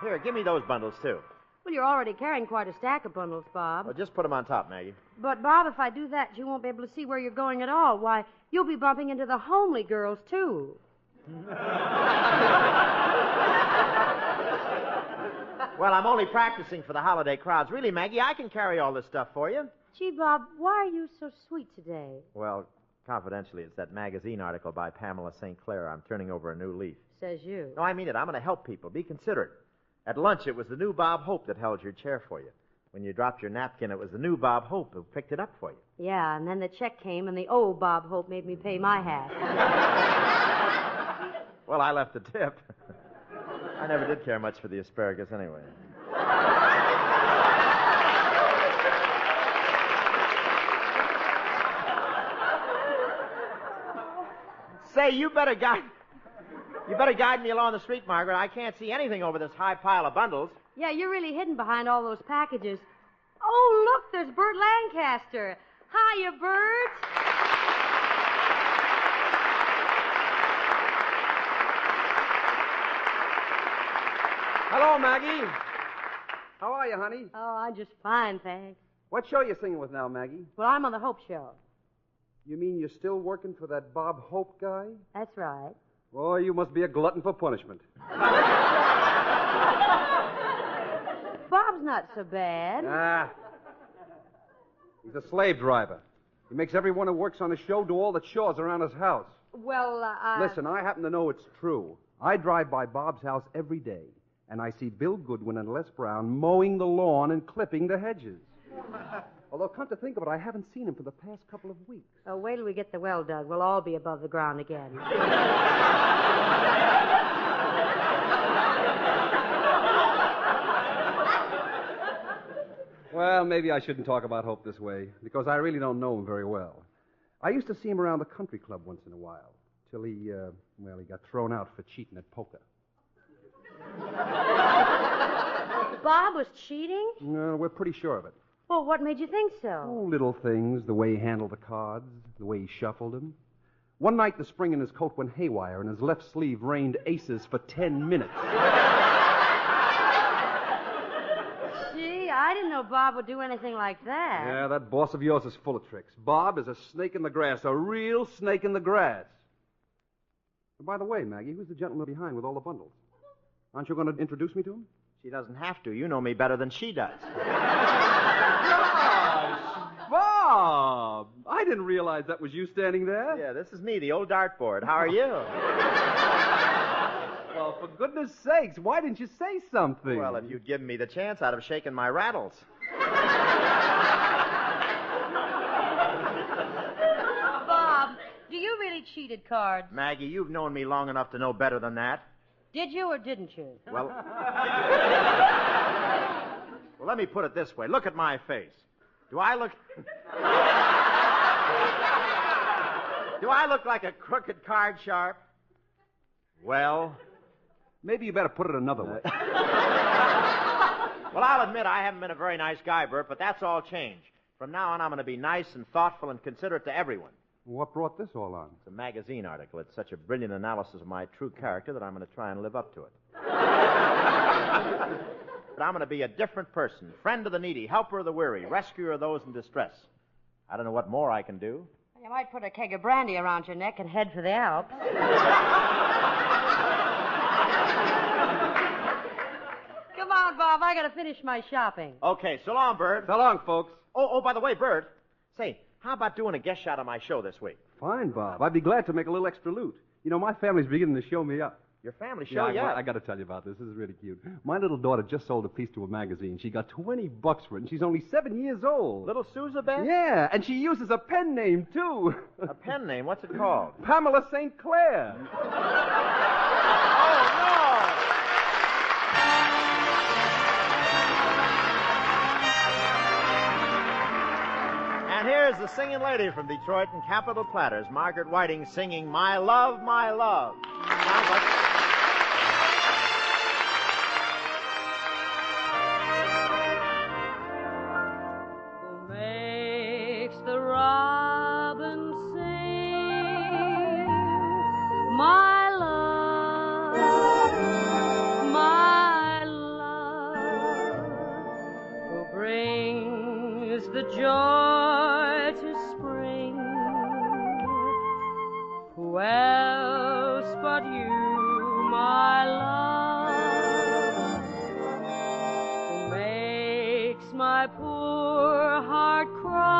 Here, give me those bundles, too. Well, you're already carrying quite a stack of bundles, Bob. Well, just put them on top, Maggie. But, Bob, if I do that, you won't be able to see where you're going at all. Why, you'll be bumping into the homely girls, too. Well, I'm only practicing for the holiday crowds. Really, Maggie, I can carry all this stuff for you. Gee, Bob, why are you so sweet today? Well, confidentially, it's that magazine article by Pamela St. Clair. I'm turning over a new leaf. Says you. No, I mean it. I'm going to help people. Be considerate. At lunch, it was the new Bob Hope that held your chair for you. When you dropped your napkin, it was the new Bob Hope who picked it up for you. Yeah, and then the check came, and the old Bob Hope made me pay my half. Well, I left the tip. I never did care much for the asparagus anyway. Say, you better guide me along the street, Margaret. I can't see anything over this high pile of bundles. Yeah, you're really hidden behind all those packages. Oh, look, there's Burt Lancaster. Hiya, Burt. Hello, Maggie. How are you, honey? Oh, I'm just fine, thanks. What show you singing with now, Maggie? Well, I'm on the Hope Show. You mean you're still working for that Bob Hope guy? That's right. Boy, you must be a glutton for punishment. Bob's not so bad. Ah. He's a slave driver. He makes everyone who works on the show do all the chores around his house. Well, Listen, I happen to know it's true. I drive by Bob's house every day, and I see Bill Goodwin and Les Brown mowing the lawn and clipping the hedges. Although, come to think of it, I haven't seen him for the past couple of weeks. Oh, wait till we get the well dug. We'll all be above the ground again. Well, maybe I shouldn't talk about Hope this way, because I really don't know him very well. I used to see him around the country club once in a while, till he got thrown out for cheating at poker. Bob was cheating? No, we're pretty sure of it. Well, what made you think so? Oh, little things, the way he handled the cards, the way he shuffled them. One night, the spring in his coat went haywire, and his left sleeve rained aces for 10 minutes. Gee, I didn't know Bob would do anything like that. Yeah, that boss of yours is full of tricks. Bob is a snake in the grass, a real snake in the grass. And by the way, Maggie, who's the gentleman behind with all the bundles? Aren't you going to introduce me to him? She doesn't have to. You know me better than she does. Bob! I didn't realize that was you standing there. Yeah, this is me, the old dartboard. How are you? Well, for goodness sakes, why didn't you say something? Well, if you'd given me the chance, I'd have shaken my rattles. Bob, do you really cheat at cards? Maggie, you've known me long enough to know better than that. Did you or didn't you? Well, well, let me put it this way. Look at my face. Do I look... Do I look like a crooked card sharp? Well... Maybe you better put it another way. Well, I'll admit I haven't been a very nice guy, Bert, but that's all changed. From now on, I'm going to be nice and thoughtful and considerate to everyone. What brought this all on? It's a magazine article. It's such a brilliant analysis of my true character that I'm going to try and live up to it. But I'm going to be a different person. Friend of the needy, helper of the weary, rescuer of those in distress. I don't know what more I can do. You might put a keg of brandy around your neck and head for the Alps. Come on, Bob. I got to finish my shopping. Okay, so long, Bert. So long, folks. Oh, by the way, Bert. Say, how about doing a guest shot on my show this week? Fine, Bob. I'd be glad to make a little extra loot. You know, my family's beginning to show me up. Your family show you up? I got to tell you about this. This is really cute. My little daughter just sold a piece to a magazine. She got $20 for it, and she's only 7 years old. Little Susan Ben? Yeah, and she uses a pen name, too. A pen name? What's it called? Pamela St. Clair. And here's the singing lady from Detroit and Capitol Platters, Margaret Whiting, singing My Love, My Love. Sounds like... Who makes the robin sing? My love, my love. Who brings the joy to spring? Who else but you, my love, who makes my poor heart cry?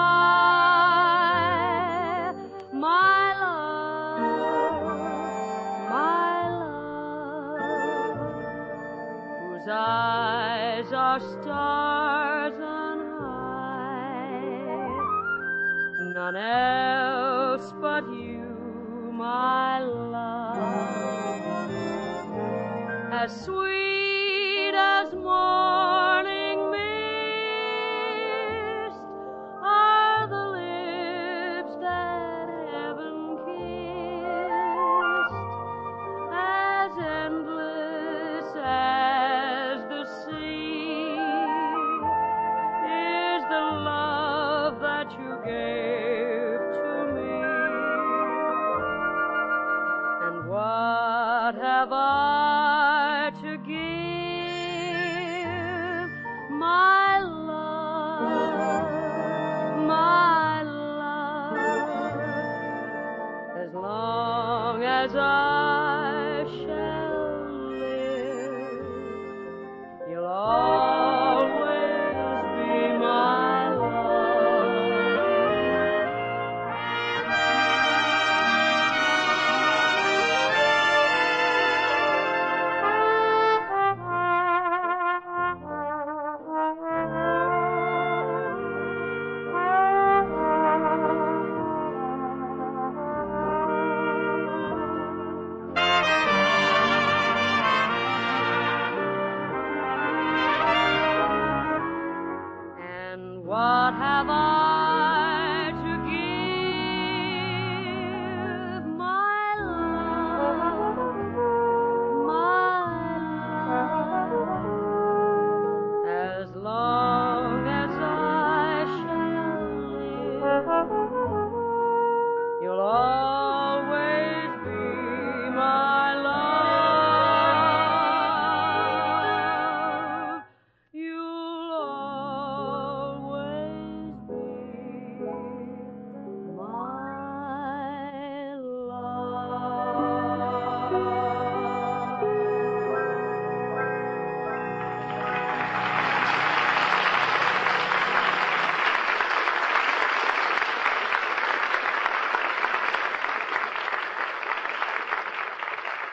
My love, whose eyes are stars on high, none else but you, my love, as sweet as morning mist are the lips that heaven kissed, as endless as the sea is the love that you gave to me. And what have I to give, my love, my love, as long as I shall live, you'll always be my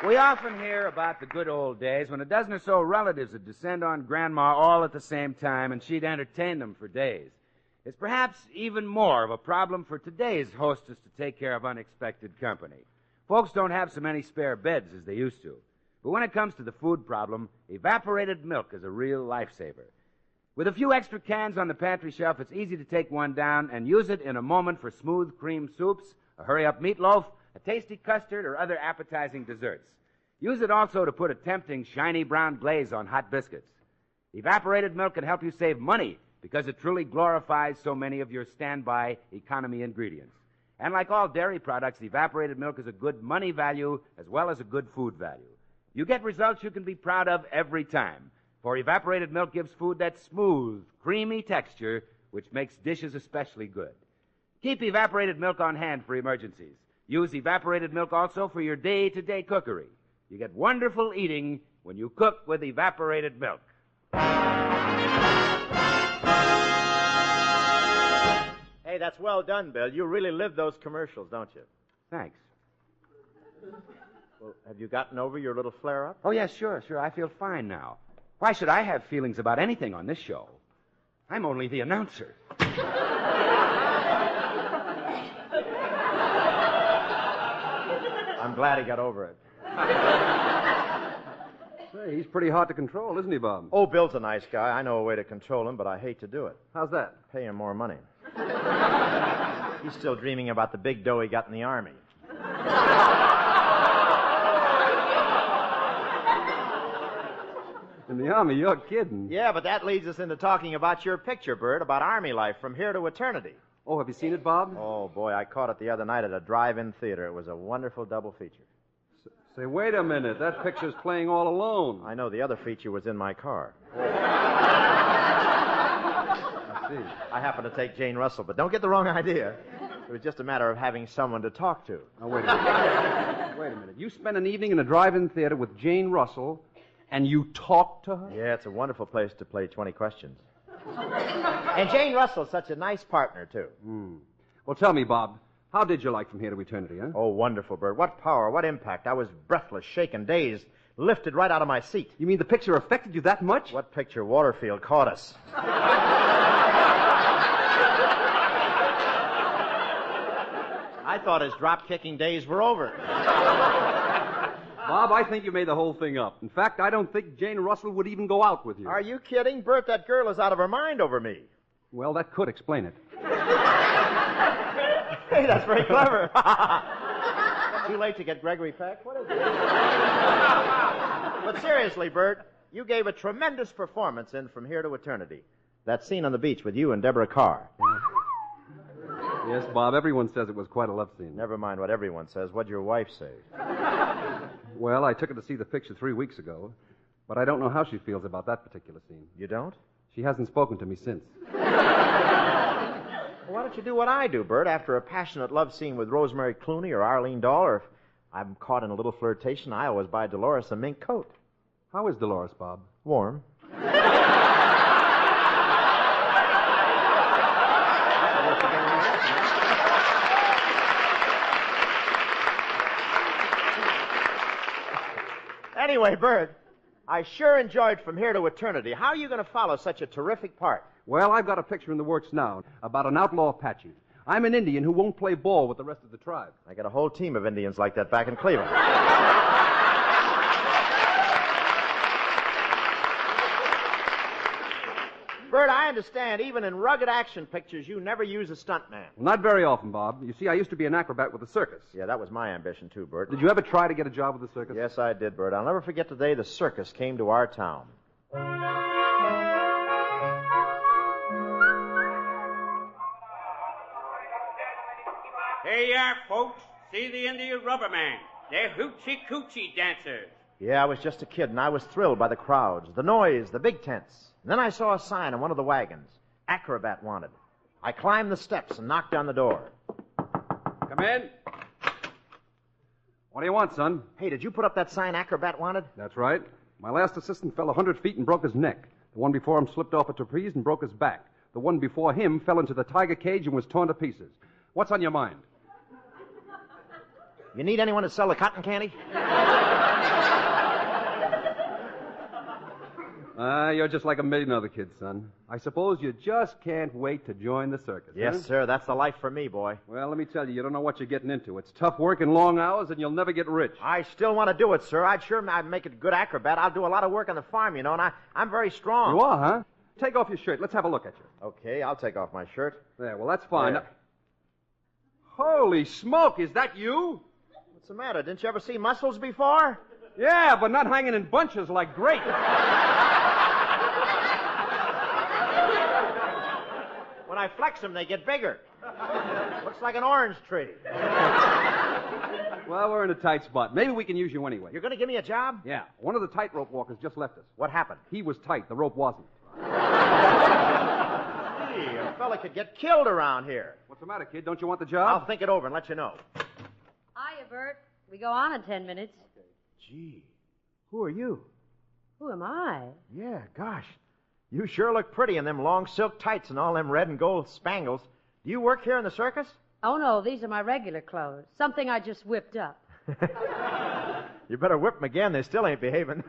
We often hear about the good old days when a dozen or so relatives would descend on Grandma all at the same time, and she'd entertain them for days. It's perhaps even more of a problem for today's hostess to take care of unexpected company. Folks don't have so many spare beds as they used to. But when it comes to the food problem, evaporated milk is a real lifesaver. With a few extra cans on the pantry shelf, it's easy to take one down and use it in a moment for smooth cream soups, a hurry-up meatloaf, a tasty custard, or other appetizing desserts. Use it also to put a tempting, shiny brown glaze on hot biscuits. Evaporated milk can help you save money because it truly glorifies so many of your standby economy ingredients. And like all dairy products, evaporated milk is a good money value as well as a good food value. You get results you can be proud of every time, for evaporated milk gives food that smooth, creamy texture, which makes dishes especially good. Keep evaporated milk on hand for emergencies. Use evaporated milk also for your day-to-day cookery. You get wonderful eating when you cook with evaporated milk. Hey, that's well done, Bill. You really live those commercials, don't you? Thanks. Well, have you gotten over your little flare-up? Oh, yes, sure. I feel fine now. Why should I have feelings about anything on this show? I'm only the announcer. I'm glad he got over it. Say, he's pretty hard to control, isn't he, Bob? Oh, Bill's a nice guy. I know a way to control him, but I hate to do it. How's that? Pay him more money. He's still dreaming about the big dough he got in the Army. In the Army, you're kidding. Yeah, but that leads us into talking about your picture, Bert, about Army life from here to eternity. Oh, have you seen it, Bob? Oh, boy, I caught it the other night at a drive-in theater. It was a wonderful double feature. Say, wait a minute. That picture's playing all alone. I know. The other feature was in my car. I see. I happened to take Jane Russell, but don't get the wrong idea. It was just a matter of having someone to talk to. Now, wait a minute. Wait a minute. You spent an evening in a drive-in theater with Jane Russell, and you talked to her? Yeah, it's a wonderful place to play 20 questions. And Jane Russell's such a nice partner, too. Well, tell me, Bob, how did you like From Here to Eternity, huh? Oh, wonderful, Bert. What power, what impact. I was breathless, shaken, dazed, lifted right out of my seat. You mean the picture affected you that much? What picture? Waterfield caught us. I thought his drop-kicking days were over. Bob, I think you made the whole thing up. In fact, I don't think Jane Russell would even go out with you. Are you kidding? Bert, that girl is out of her mind over me. Well, that could explain it. Hey, that's very clever. Too late to get Gregory Peck? What is it? But seriously, Bert, you gave a tremendous performance in From Here to Eternity. That scene on the beach with you and Deborah Carr. Yes, Bob, everyone says it was quite a love scene. Never mind what everyone says. What'd your wife say? Well, I took her to see the picture 3 weeks ago, but I don't know how she feels about that particular scene. You don't? She hasn't spoken to me since. Well, why don't you do what I do, Bert? After a passionate love scene with Rosemary Clooney or Arlene Dahl, or if I'm caught in a little flirtation, I always buy Dolores a mink coat. How is Dolores, Bob? Warm. Anyway, Bert, I sure enjoyed From Here to Eternity. How are you going to follow such a terrific part? Well, I've got a picture in the works now about an outlaw Apache. I'm an Indian who won't play ball with the rest of the tribe. I got a whole team of Indians like that back in Cleveland. Bert, I understand, even in rugged action pictures, you never use a stuntman. Well, not very often, Bob. You see, I used to be an acrobat with the circus. Yeah, that was my ambition, too, Bert. Did you ever try to get a job with the circus? Yes, I did, Bert. I'll never forget the day the circus came to our town. Here you are, folks. See the Indian rubber man. They're hoochie-coochie dancers. Yeah, I was just a kid, and I was thrilled by the crowds, the noise, the big tents. And then I saw a sign on one of the wagons. Acrobat wanted. I climbed the steps and knocked on the door. Come in. What do you want, son? Hey, did you put up that sign, Acrobat wanted? That's right. My last assistant fell 100 feet and broke his neck. The one before him slipped off a trapeze and broke his back. The one before him fell into the tiger cage and was torn to pieces. What's on your mind? You need anyone to sell the cotton candy? You're just like a million other kids, son. I suppose you just can't wait to join the circus. Yes, huh? sir. That's the life for me, boy. Well, let me tell you, you don't know what you're getting into. It's tough work and long hours, and you'll never get rich. I still want to do it, sir. I'd make a good acrobat. I'll do a lot of work on the farm, you know, and I'm very strong. You are, huh? Take off your shirt. Let's have a look at you. Okay, I'll take off my shirt. There, well, that's fine. There. Holy smoke, is that you? What's the matter? Didn't you ever see muscles before? Yeah, but not hanging in bunches like grapes. When I flex them, they get bigger. Looks like an orange tree. Well, we're in a tight spot. Maybe we can use you anyway. You're going to give me a job? Yeah. One of the tightrope walkers just left us. What happened? He was tight. The rope wasn't. Gee, a fella could get killed around here. What's the matter, kid? Don't you want the job? I'll think it over and let you know. Hiya, Bert. We go on in 10 minutes. Gee, who are you? Who am I? Yeah, gosh. You sure look pretty in them long silk tights and all them red and gold spangles. Do you work here in the circus? Oh, no, these are my regular clothes. Something I just whipped up. You better whip them again. They still ain't behaving.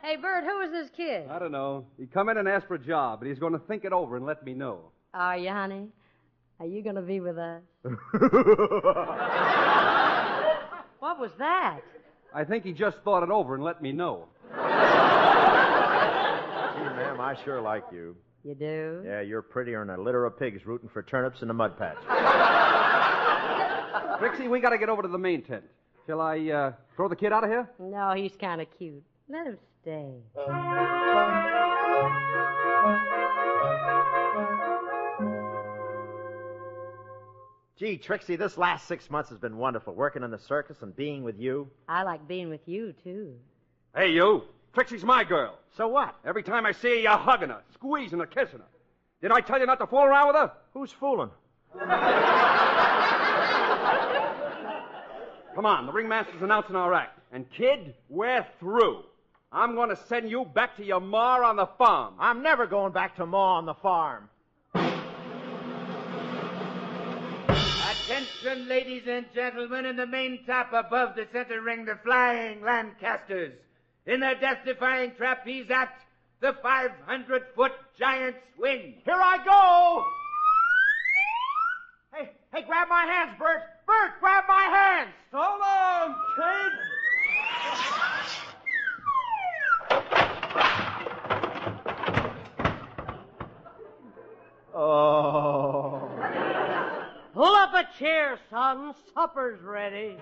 Hey, Bert, who is this kid? I don't know. He come in and asked for a job, but he's going to think it over and let me know. Are you, honey? Are you going to be with us? What was that? I think he just thought it over and let me know. Gee, ma'am, I sure like you. You do? Yeah, you're prettier than a litter of pigs rooting for turnips in a mud patch. Trixie, we got to get over to the main tent. Shall I throw the kid out of here? No, he's kind of cute. Let him stay. Gee, Trixie, this last 6 months has been wonderful, working in the circus and being with you. I like being with you, too. Hey, you. Trixie's my girl. So what? Every time I see her, you're hugging her, squeezing her, kissing her. Did I tell you not to fool around with her? Who's fooling? Come on, the ringmaster's announcing our act. And, kid, we're through. I'm going to send you back to your ma on the farm. I'm never going back to ma on the farm. Attention, ladies and gentlemen, in the main top above the center ring, the flying Lancasters. In their death-defying trapeze act, the 500-foot giant swing. Here I go! Hey, grab my hands, Bert! Bert, grab my hands! So long, kid! Oh. Pull up a chair, son. Supper's ready.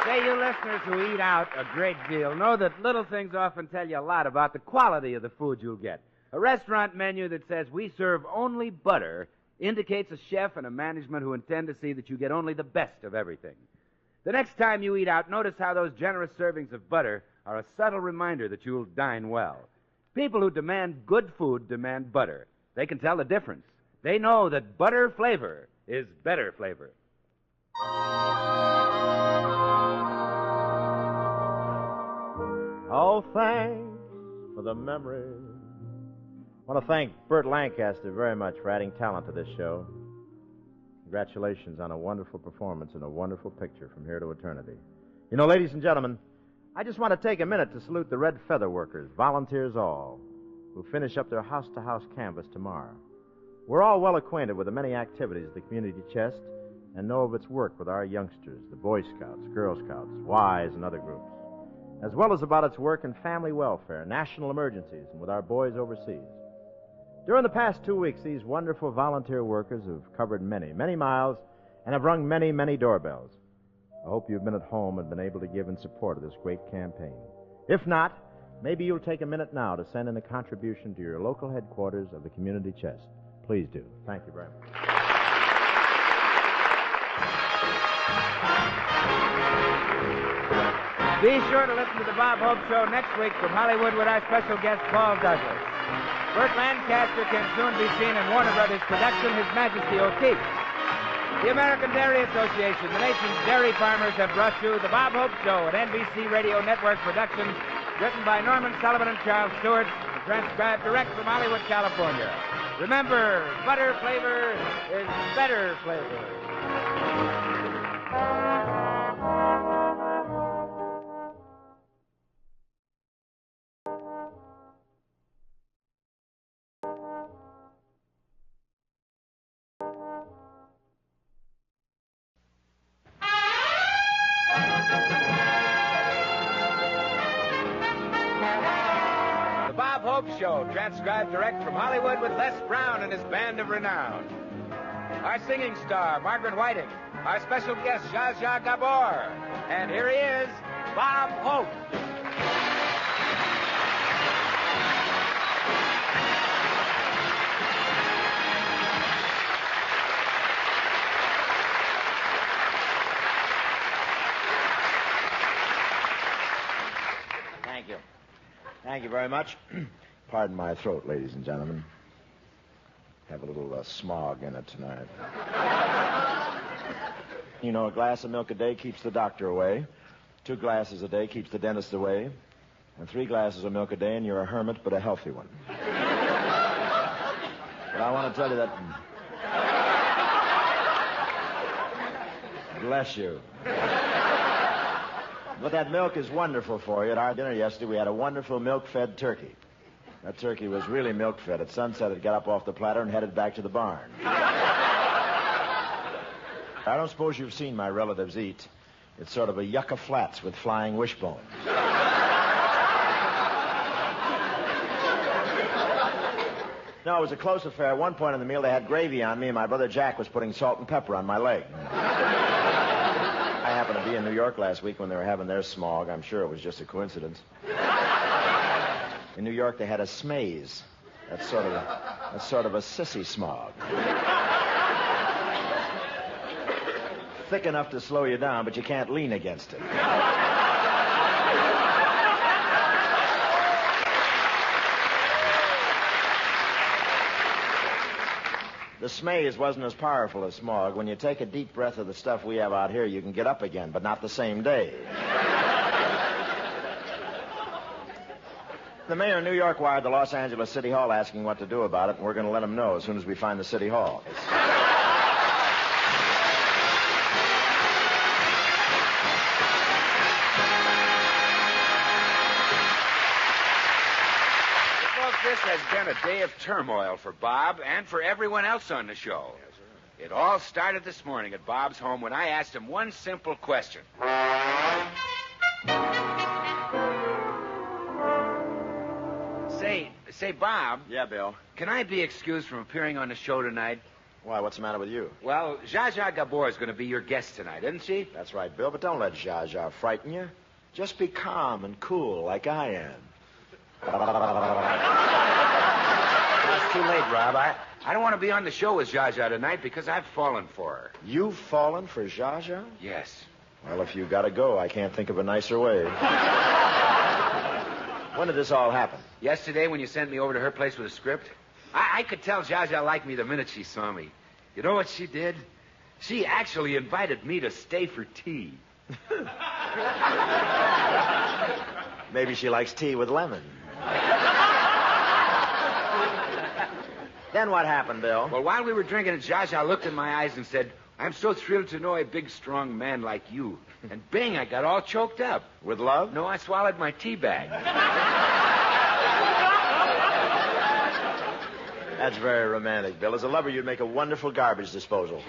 Say, you listeners who eat out a great deal know that little things often tell you a lot about the quality of the food you'll get. A restaurant menu that says we serve only butter indicates a chef and a management who intend to see that you get only the best of everything. The next time you eat out, notice how those generous servings of butter are a subtle reminder that you'll dine well. People who demand good food demand butter. They can tell the difference. They know that butter flavor is better flavor. Oh, thanks for the memories. I want to thank Burt Lancaster very much for adding talent to this show. Congratulations on a wonderful performance and a wonderful picture from here to eternity. You know, ladies and gentlemen, I just want to take a minute to salute the Red Feather Workers, volunteers all, who finish up their house-to-house canvass tomorrow. We're all well acquainted with the many activities of the community chest and know of its work with our youngsters, the Boy Scouts, Girl Scouts, Ys, and other groups, as well as about its work in family welfare, national emergencies, and with our boys overseas. During the past 2 weeks, these wonderful volunteer workers have covered many, many miles and have rung many, many doorbells. I hope you've been at home and been able to give in support of this great campaign. If not, maybe you'll take a minute now to send in a contribution to your local headquarters of the Community Chest. Please do. Thank you very much. Be sure to listen to the Bob Hope Show next week from Hollywood with our special guest, Paul Douglas. Burt Lancaster can soon be seen in Warner Brothers' production, His Majesty O'Keefe. The American Dairy Association, the nation's dairy farmers have brought you The Bob Hope Show, an NBC Radio Network production, written by Norman Sullivan and Charles Stewart, and transcribed direct from Hollywood, California. Remember, butter flavor is better flavor. Show, transcribed direct from Hollywood with Les Brown and his band of renown. Our singing star, Margaret Whiting. Our special guest, Zsa Zsa Gabor. And here he is, Bob Hope. Thank you. Thank you very much. Pardon my throat, ladies and gentlemen. Have a little smog in it tonight. You know, a glass of milk a day keeps the doctor away. 2 glasses a day keeps the dentist away. And 3 glasses of milk a day and you're a hermit, but a healthy one. But I want to tell you that... Bless you. But that milk is wonderful for you. At our dinner yesterday, we had a wonderful milk-fed turkey. That turkey was really milk-fed. At sunset, it got up off the platter and headed back to the barn. I don't suppose you've seen my relatives eat. It's sort of a yucca flats with flying wishbones. No, it was a close affair. At one point in the meal, they had gravy on me, and my brother Jack was putting salt and pepper on my leg. I happened to be in New York last week when they were having their smog. I'm sure it was just a coincidence. In New York, they had a smaze. That's sort of a sissy smog. Thick enough to slow you down, but you can't lean against it. The smaze wasn't as powerful as smog. When you take a deep breath of the stuff we have out here, you can get up again, but not the same day. The mayor of New York wired the Los Angeles City Hall asking what to do about it, and we're going to let him know as soon as we find the City Hall. Folks, this has been a day of turmoil for Bob and for everyone else on the show. Yes, sir. It all started this morning at Bob's home when I asked him one simple question. Say, Bob. Yeah, Bill? Can I be excused from appearing on the show tonight? Why, what's the matter with you? Well, Zsa Zsa Gabor is going to be your guest tonight, isn't she? That's right, Bill, but don't let Zsa Zsa frighten you. Just be calm and cool like I am. It's too late, Rob. I don't want to be on the show with Zsa Zsa tonight because I've fallen for her. You've fallen for Zsa Zsa? Yes. Well, if you gotta go, I can't think of a nicer way. When did this all happen? Yesterday when you sent me over to her place with a script. I could tell Zsa Zsa liked me the minute she saw me. You know what she did? She actually invited me to stay for tea. Maybe she likes tea with lemon. Then what happened, Bill? Well, while we were drinking it, Zsa Zsa looked in my eyes and said, "I'm so thrilled to know a big, strong man like you." And bing, I got all choked up. With love? No, I swallowed my tea bag. That's very romantic, Bill. As a lover, you'd make a wonderful garbage disposal.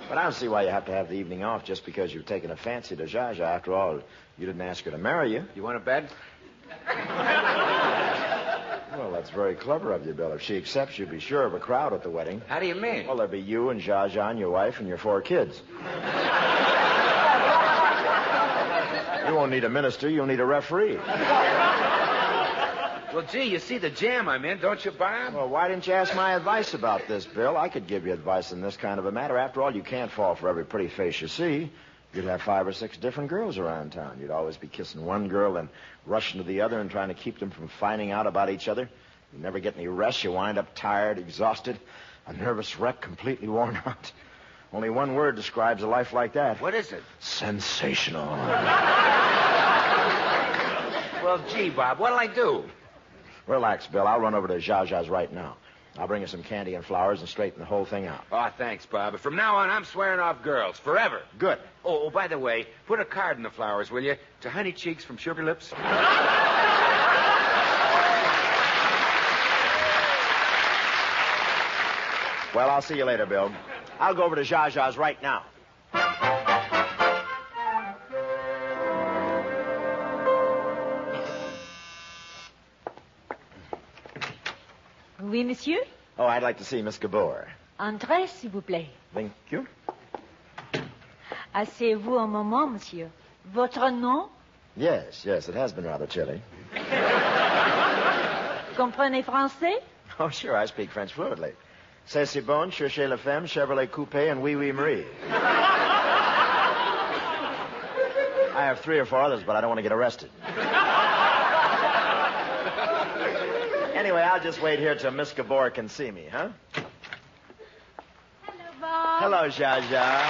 But I don't see why you have to have the evening off just because you've taken a fancy to Zsa Zsa. After all, you didn't ask her to marry you. You want a bed? Well, that's very clever of you, Bill. If she accepts, you'll be sure of a crowd at the wedding. How do you mean? Well, there'll be you and Zsa Zsa and your wife and your 4 kids. You won't need a minister. You'll need a referee. Well, gee, you see the jam I'm in, don't you, Bob? Well, why didn't you ask my advice about this, Bill? I could give you advice in this kind of a matter. After all, you can't fall for every pretty face you see. You'd have 5 or 6 different girls around town. You'd always be kissing one girl and rushing to the other and trying to keep them from finding out about each other. You never get any rest. You wind up tired, exhausted. A nervous wreck, completely worn out. Only one word describes a life like that. What is it? Sensational. Well, gee, Bob, what'll I do? Relax, Bill. I'll run over to Zsa Zsa's right now. I'll bring her some candy and flowers and straighten the whole thing out. Oh, thanks, Bob. But from now on, I'm swearing off girls. Forever. Good. Oh, by the way, put a card in the flowers, will you? To Honey Cheeks from Sugar Lips. Well, I'll see you later, Bill. I'll go over to Zsa Zsa's right now. Oui, monsieur? Oh, I'd like to see Miss Gabor. Entrez, s'il vous plaît. Thank you. Asseyez-vous un moment, monsieur. Votre nom? Yes, it has been rather chilly. Comprenez français? Oh, sure, I speak French fluently. C'est si bon, cherchez la femme, Chevrolet Coupé, and Oui, Oui, Marie. I have 3 or 4 others, but I don't want to get arrested. Anyway, I'll just wait here till Miss Gabor can see me, huh? Hello, Bob. Hello, Zsa Zsa.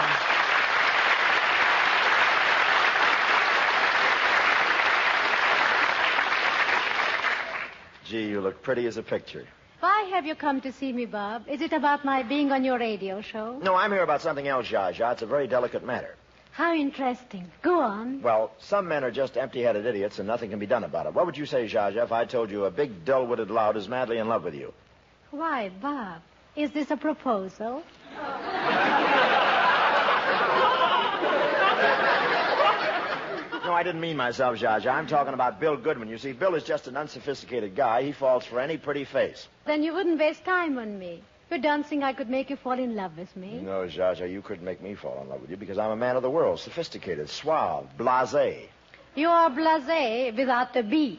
Gee, you look pretty as a picture. Why have you come to see me, Bob? Is it about my being on your radio show? No, I'm here about something else, Zsa Zsa. It's a very delicate matter. How interesting. Go on. Well, some men are just empty-headed idiots and nothing can be done about it. What would you say, Zsa Zsa, if I told you a big, dull-witted lout is madly in love with you? Why, Bob, is this a proposal? No, I didn't mean myself, Zsa Zsa. I'm talking about Bill Goodman. You see, Bill is just an unsophisticated guy. He falls for any pretty face. Then you wouldn't waste time on me. You don't think I could make you fall in love with me? No, Zsa Zsa, you couldn't make me fall in love with you because I'm a man of the world, sophisticated, suave, blasé. You are blasé without the B.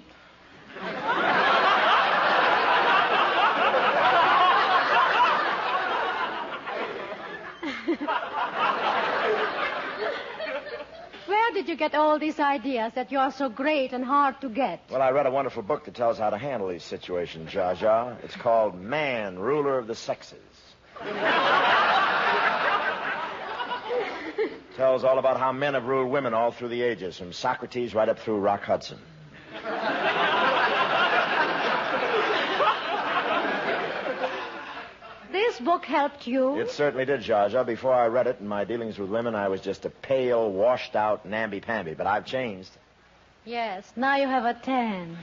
Where did you get all these ideas that you're so great and hard to get? Well, I read a wonderful book that tells how to handle these situations, Zsa Zsa. It's called Man, Ruler of the Sexes. Tells all about how men have ruled women all through the ages, from Socrates right up through Rock Hudson. This book helped you? It certainly did, Zsa Zsa. Before I read it, in my dealings with women, I was just a pale, washed-out namby-pamby. But I've changed. Yes, now you have a tan.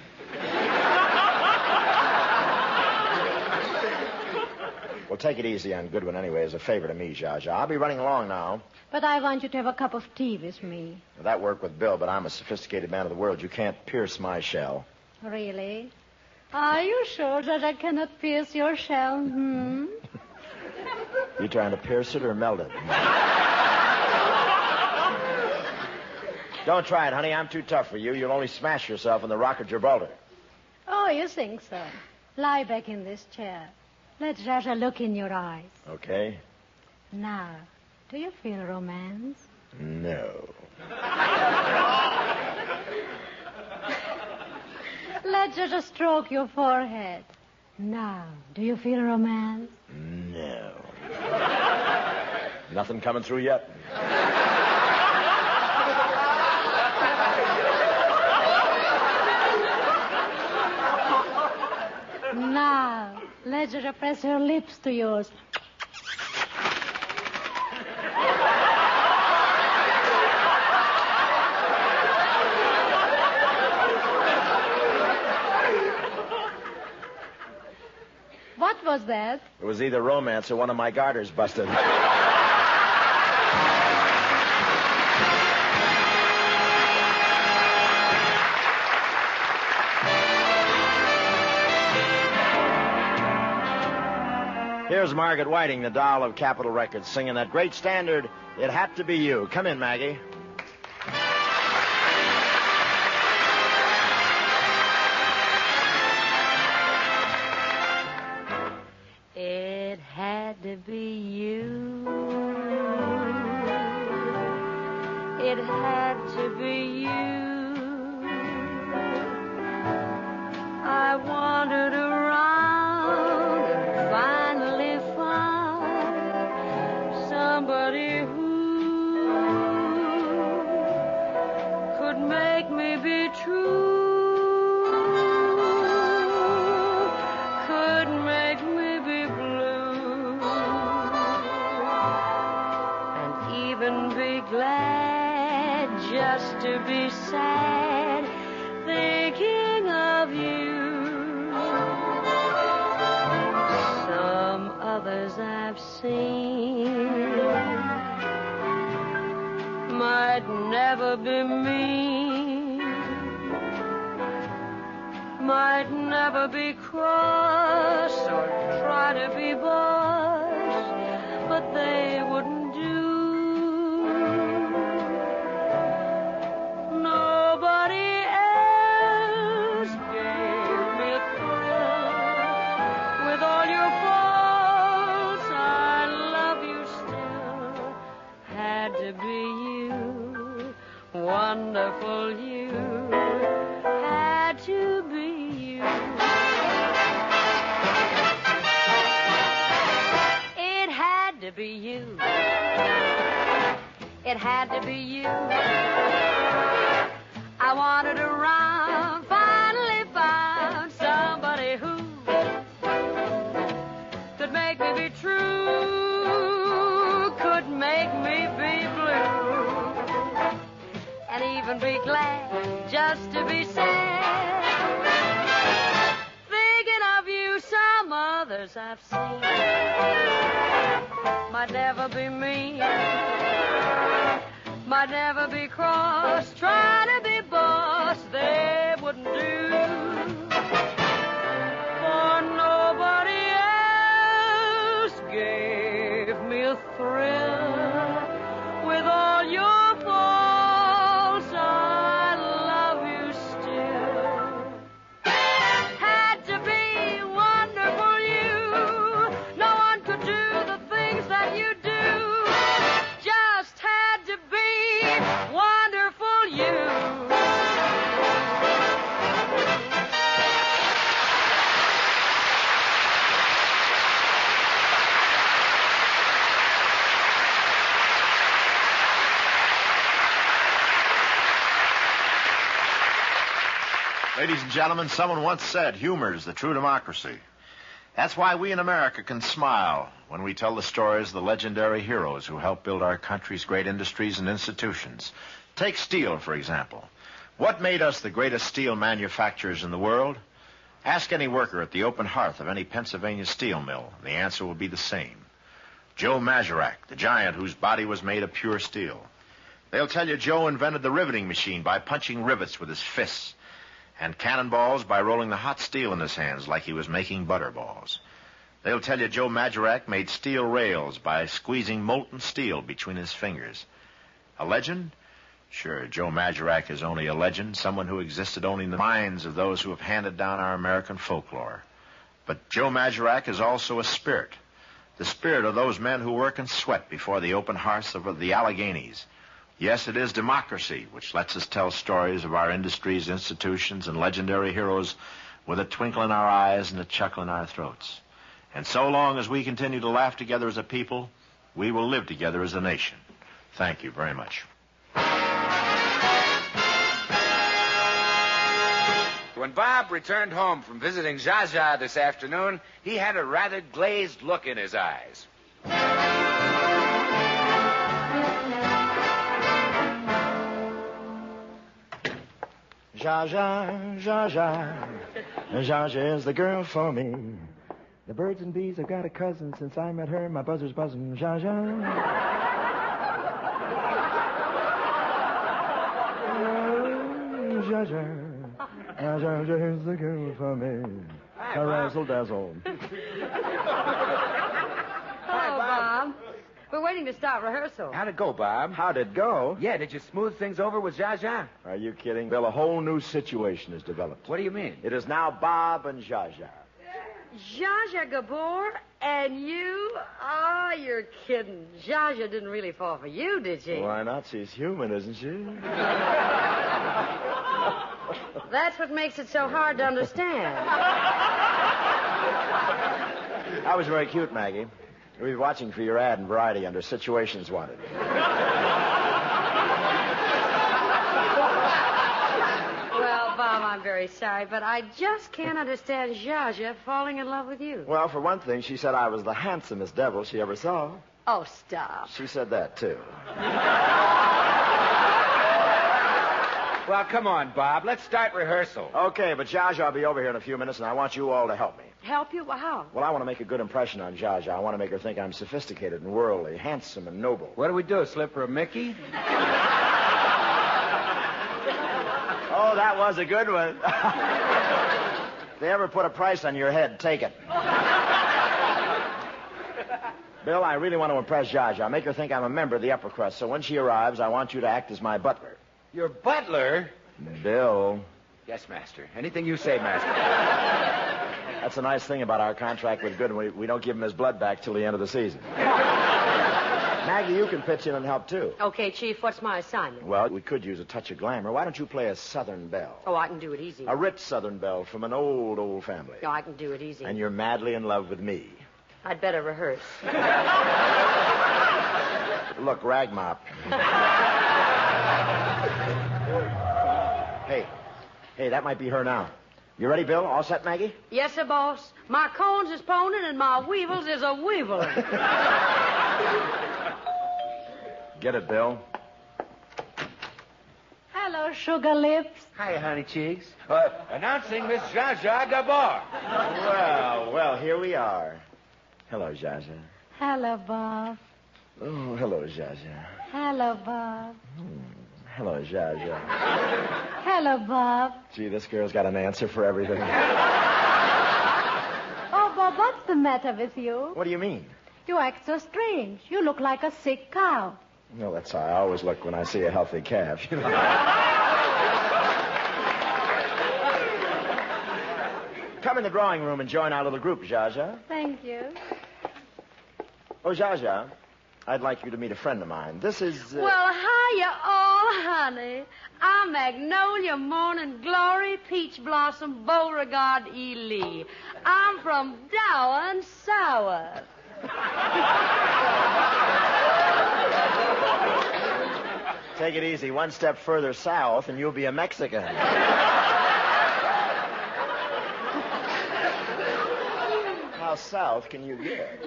Well, take it easy on Goodwin anyway, as a favor to me, Zsa Zsa. I'll be running along now. But I want you to have a cup of tea with me. Well, that worked with Bill, but I'm a sophisticated man of the world. You can't pierce my shell. Really? Are you sure that I cannot pierce your shell? You trying to pierce it or melt it? Don't try it, honey. I'm too tough for you. You'll only smash yourself in the Rock of Gibraltar. Oh, you think so? Lie back in this chair. Let Zsa Zsa look in your eyes. Okay? Now, do you feel romance? No. Let Zsa Zsa stroke your forehead. Now, do you feel romance? No. Nothing coming through yet? Now, let Zsa Zsa press her lips to yours. What was that? It was either romance or one of my garters busted. Here's Margaret Whiting, the doll of Capitol Records, singing that great standard, It Had to Be You. Come in, Maggie. It had to be you. It had to be you. I wandered around and finally found might never be me, might never be cross or try to be boss, but they wouldn't do. Nobody else gave me a thrill. With all your faults, I love you still. Had to be you, wonderful you. Had to be you. It had to be you. It had to be you. I wandered around, finally found somebody who could make me be true, could make me be blue, and even be glad just to be sad. Thinking of you, some others I've seen might never be me, might never be cross, trying to be boss, they wouldn't do. For nobody else gave me a thrill. With all your faults, I love you still. Had to be wonderful you. No one could do the things that you do. Just had to be wonderful you. Ladies and gentlemen, someone once said humor is the true democracy. That's why we in America can smile when we tell the stories of the legendary heroes who helped build our country's great industries and institutions. Take steel, for example. What made us the greatest steel manufacturers in the world? Ask any worker at the open hearth of any Pennsylvania steel mill, and the answer will be the same. Joe Mazurak, the giant whose body was made of pure steel. They'll tell you Joe invented the riveting machine by punching rivets with his fists, and cannonballs by rolling the hot steel in his hands like he was making butterballs. They'll tell you Joe Mazurak made steel rails by squeezing molten steel between his fingers. A legend? Sure, Joe Mazurak is only a legend, someone who existed only in the minds of those who have handed down our American folklore. But Joe Mazurak is also a spirit, the spirit of those men who work and sweat before the open hearths of the Alleghenies. Yes, it is democracy which lets us tell stories of our industries, institutions, and legendary heroes with a twinkle in our eyes and a chuckle in our throats. And so long as we continue to laugh together as a people, we will live together as a nation. Thank you very much. When Bob returned home from visiting Zsa Zsa this afternoon, he had a rather glazed look in his eyes. Zsa Zsa, Zsa Zsa, Zsa Zsa is the girl for me. The birds and bees have got a cousin. Since I met her, my buzzer's buzzing. Zsa Zsa. Zsa Zsa, Zsa Zsa is the girl for me. Razzle-dazzle. Hello, Bob. We're waiting to start rehearsal. How'd it go, Bob? How'd it go? Yeah, did you smooth things over with Zsa Zsa? Are you kidding? Bill, a whole new situation has developed. What do you mean? It is now Bob and Zsa Zsa. Zsa Zsa Gabor and you? Oh, you're kidding. Zsa Zsa didn't really fall for you, did she? Why not? She's human, isn't she? That's what makes it so hard to understand. That was very cute, Maggie. We'll be watching for your ad in Variety under Situations Wanted. Well, Bob, I'm very sorry, but I just can't understand Zsa Zsa falling in love with you. Well, for one thing, she said I was the handsomest devil she ever saw. Oh, stop. She said that, too. Well, come on, Bob. Let's start rehearsal. Okay, but Zsa Zsa will be over here in a few minutes, and I want you all to help me. Help you? How? Well, I want to make a good impression on Zsa Zsa. I want to make her think I'm sophisticated and worldly, handsome and noble. What do we do, slip her a Mickey? Oh, that was a good one. If they ever put a price on your head, take it. Bill, I really want to impress Zsa. Make her think I'm a member of the upper crust, so when she arrives, I want you to act as my butler. Your butler? Bill. Yes, master. Anything you say, master. That's the nice thing about our contract with Goodwin. We don't give him his blood back till the end of the season. Maggie, you can pitch in and help, too. Okay, Chief, what's my assignment? Well, we could use a touch of glamour. Why don't you play a Southern belle? Oh, I can do it easy. A rich Southern belle from an old, old family. No, I can do it easy. And you're madly in love with me. I'd better rehearse. Look, Ragmop. Hey, that might be her now. You ready, Bill? All set, Maggie? Yes, sir, boss. My cones is poning and my weevils is a weeveling. Get it, Bill. Hello, sugar lips. Hi, honey cheeks. Announcing Miss Zsa Gabor. Well, here we are. Hello, Zsa. Hello, Bob. Oh, hello, Zsa. Hello, Bob. Hello, Zsa. Hello, Bob. Gee, this girl's got an answer for everything. Oh, Bob, what's the matter with you? What do you mean? You act so strange. You look like a sick cow. Well, that's how I always look when I see a healthy calf. Come in the drawing room and join our little group, Zsa. Thank you. Oh, Zsa, I'd like you to meet a friend of mine. This is... Well, hiya, all, honey. I'm Magnolia Morning Glory, Peach Blossom, Beauregard E. Lee. I'm from Dower and Sour. Take it easy. One step further south, and you'll be a Mexican. How south can you get?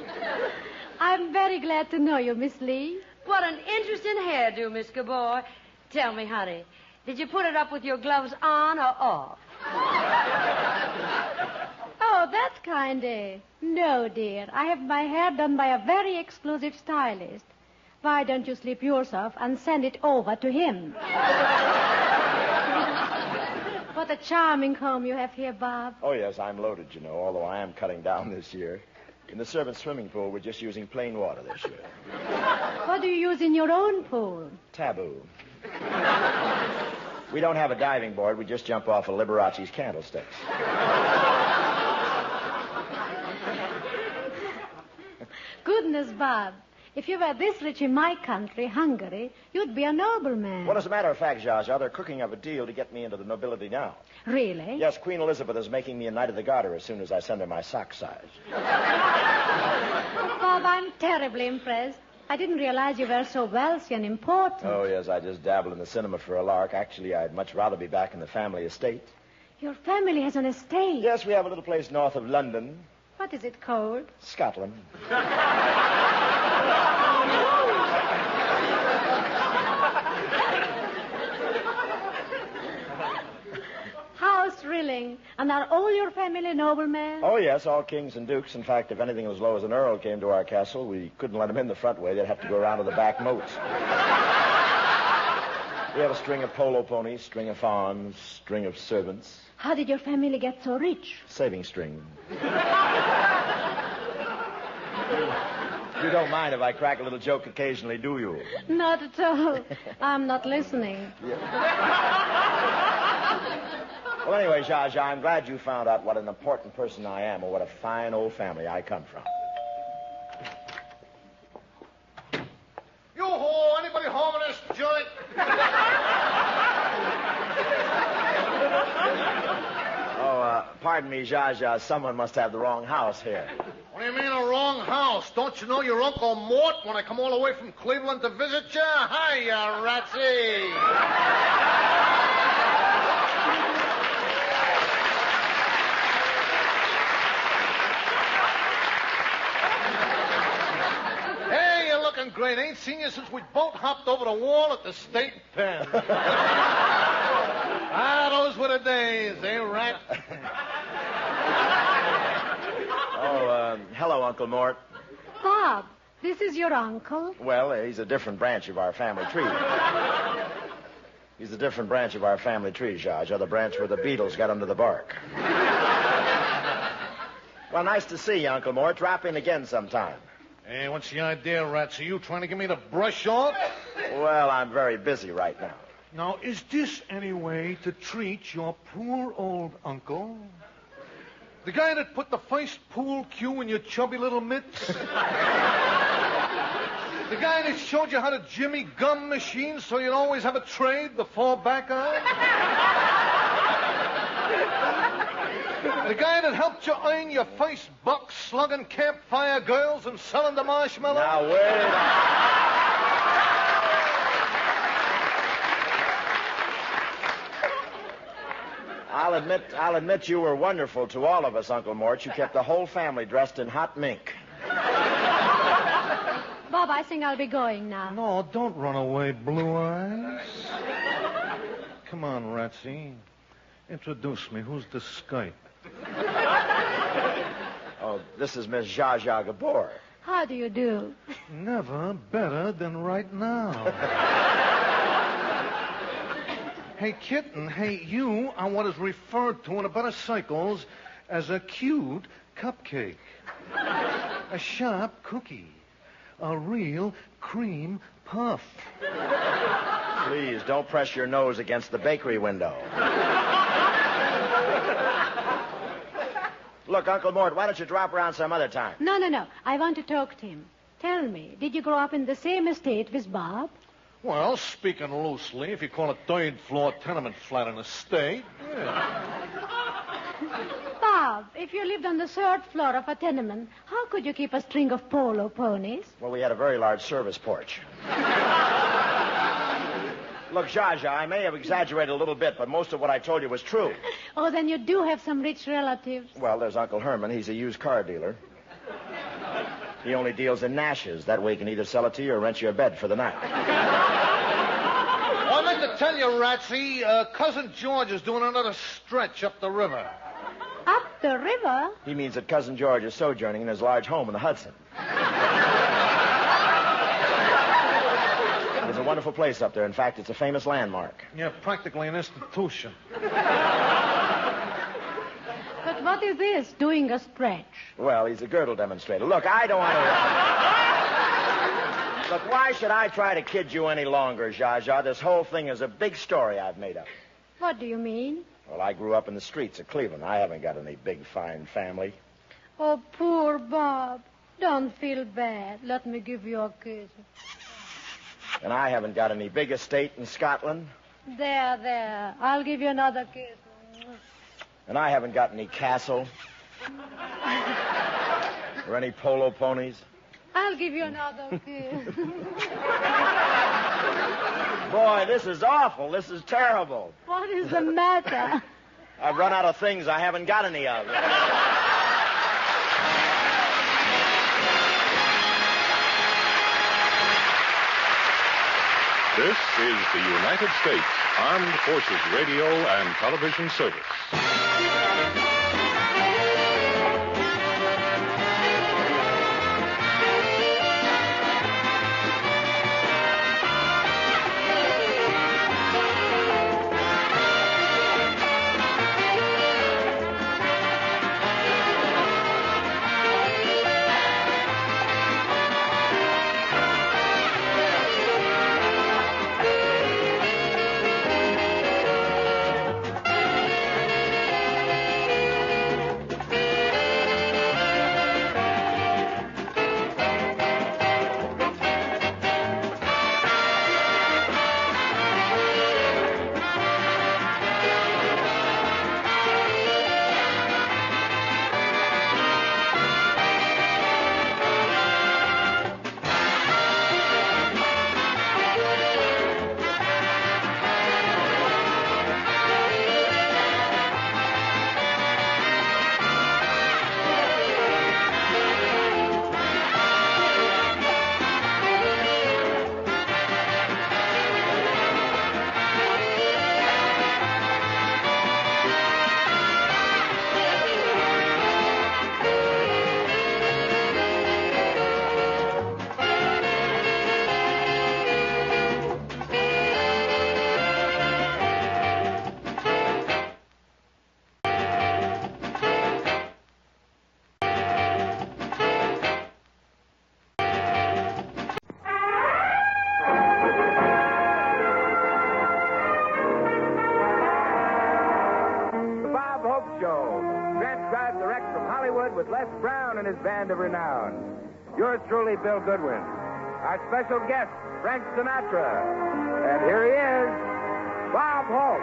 I'm very glad to know you, Miss Lee. What an interesting hairdo, Miss Gabor. Tell me, honey, did you put it up with your gloves on or off? Oh, that's kind, eh? No, dear. I have my hair done by a very exclusive stylist. Why don't you slip yours off and send it over to him? What a charming comb you have here, Bob. Oh, yes, I'm loaded, you know, although I am cutting down this year. In the servants' swimming pool, we're just using plain water this year. What do you use in your own pool? Taboo. We don't have a diving board. We just jump off of Liberace's candlesticks. Goodness, Bob. If you were this rich in my country, Hungary, you'd be a nobleman. Well, as a matter of fact, Zsa, they're cooking up a deal to get me into the nobility now. Really? Yes, Queen Elizabeth is making me a Knight of the Garter as soon as I send her my sock size. Bob, I'm terribly impressed. I didn't realize you were so wealthy and important. Oh, yes, I just dabble in the cinema for a lark. Actually, I'd much rather be back in the family estate. Your family has an estate? Yes, we have a little place north of London. What is it called? Scotland. How thrilling. And are all your family noblemen? Oh, yes, all kings and dukes. In fact, if anything as low as an earl came to our castle, we couldn't let them in the front way. They'd have to go around to the back moats. We have a string of polo ponies, string of fawns, string of servants. How did your family get so rich? Saving string. You don't mind if I crack a little joke occasionally, do you? Not at all. I'm not listening. Well, anyway, Zsa, I'm glad you found out what an important person I am or what a fine old family I come from. Yoo-hoo! Anybody home in this joint? Pardon me, Zsa. Someone must have the wrong house here. What do you mean a wrong house? Don't you know your Uncle Mort when I come all the way from Cleveland to visit you? Hiya, Ratsy. Hey, you're looking great. Ain't seen you since we both hopped over the wall at the state pen. Those were the days, eh, Rat? Hello, Uncle Mort. Bob, this is your uncle? Well, he's a different branch of our family tree. He's a different branch of our family tree, Zsa. The branch where the beetles got under the bark. Well, nice to see you, Uncle Mort. Drop in again sometime. Hey, what's the idea, Rats? Are you trying to get me to brush off? Well, I'm very busy right now. Now, is this any way to treat your poor old uncle? The guy that put the first pool cue in your chubby little mitts? The guy that showed you how to jimmy gum machines so you'd always have a trade to fall back on? The guy that helped you earn your first buck slugging campfire girls and selling the marshmallows? Now, wait. I'll admit you were wonderful to all of us, Uncle Mort. You kept the whole family dressed in hot mink. Bob, I think I'll be going now. No, don't run away, Blue Eyes. Come on, Ratsy. Introduce me. Who's the Skype? Oh, this is Miss Zsa Gabor. How do you do? Never better than right now. Hey, kitten, hey, you are what is referred to in a better circles as a cute cupcake. A sharp cookie. A real cream puff. Please, don't press your nose against the bakery window. Look, Uncle Mort, why don't you drop around some other time? No. I want to talk to him. Tell me, did you grow up in the same estate with Bob? Well, speaking loosely, if you call a third-floor tenement flat an estate, yeah. Bob, if you lived on the third floor of a tenement, how could you keep a string of polo ponies? Well, we had a very large service porch. Look, Zsa, I may have exaggerated a little bit, but most of what I told you was true. Oh, then you do have some rich relatives. Well, there's Uncle Herman. He's a used car dealer. He only deals in Nashes. That way he can either sell it to you or rent you a bed for the night. Well, I meant to tell you, Ratsy, Cousin George is doing another stretch up the river. Up the river? He means that Cousin George is sojourning in his large home in the Hudson. It's a wonderful place up there. In fact, it's a famous landmark. Yeah, practically an institution. But what is this, doing a stretch? Well, he's a girdle demonstrator. Look, I don't want to... Look, why should I try to kid you any longer, Zsa? This whole thing is a big story I've made up. What do you mean? Well, I grew up in the streets of Cleveland. I haven't got any big, fine family. Oh, poor Bob. Don't feel bad. Let me give you a kiss. And I haven't got any big estate in Scotland. There. I'll give you another kiss. And I haven't got any castle. Or any polo ponies. I'll give you another kiss. Boy, this is awful. This is terrible. What is the matter? I've run out of things I haven't got any of. This is the United States Armed Forces Radio and Television Service. Brown and his band of renown. Yours truly, Bill Goodwin. Our special guest, Frank Sinatra. And here he is, Bob Hope.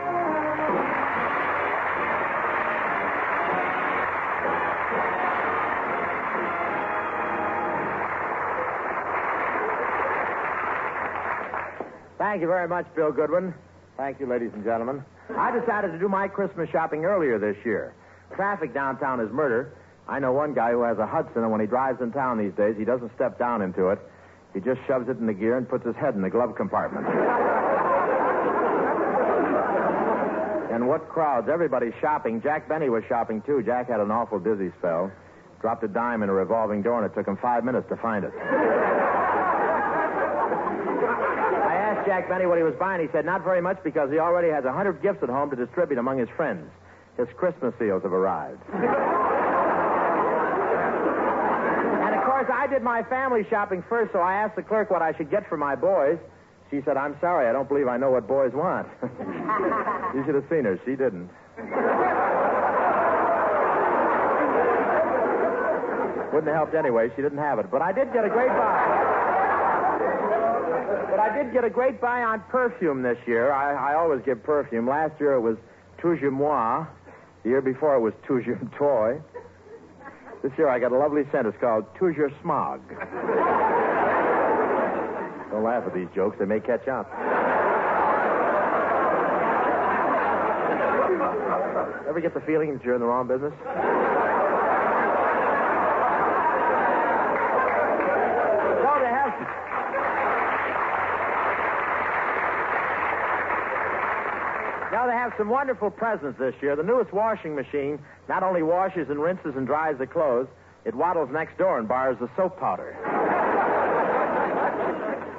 Thank you very much, Bill Goodwin. Thank you, ladies and gentlemen. I decided to do my Christmas shopping earlier this year. Traffic downtown is murder. I know one guy who has a Hudson, and when he drives in town these days, he doesn't step down into it. He just shoves it in the gear and puts his head in the glove compartment. And what crowds. Everybody's shopping. Jack Benny was shopping, too. Jack had an awful dizzy spell. Dropped a dime in a revolving door, and it took him 5 minutes to find it. I asked Jack Benny what he was buying. He said not very much because he already has 100 gifts at home to distribute among his friends. His Christmas seals have arrived. And, of course, I did my family shopping first, so I asked the clerk what I should get for my boys. She said, I'm sorry, I don't believe I know what boys want. You should have seen her. She didn't. Wouldn't have helped anyway. She didn't have it. But I did get a great buy. But I did get a great buy on perfume this year. I always give perfume. Last year it was Toujours Moi. The year before it was Toujours Toy. This year I got a lovely scent. It's called Toujours Smog. Don't laugh at these jokes. They may catch on. Ever get the feeling that you're in the wrong business? Now they have some wonderful presents this year. The newest washing machine not only washes and rinses and dries the clothes, it waddles next door and borrows the soap powder.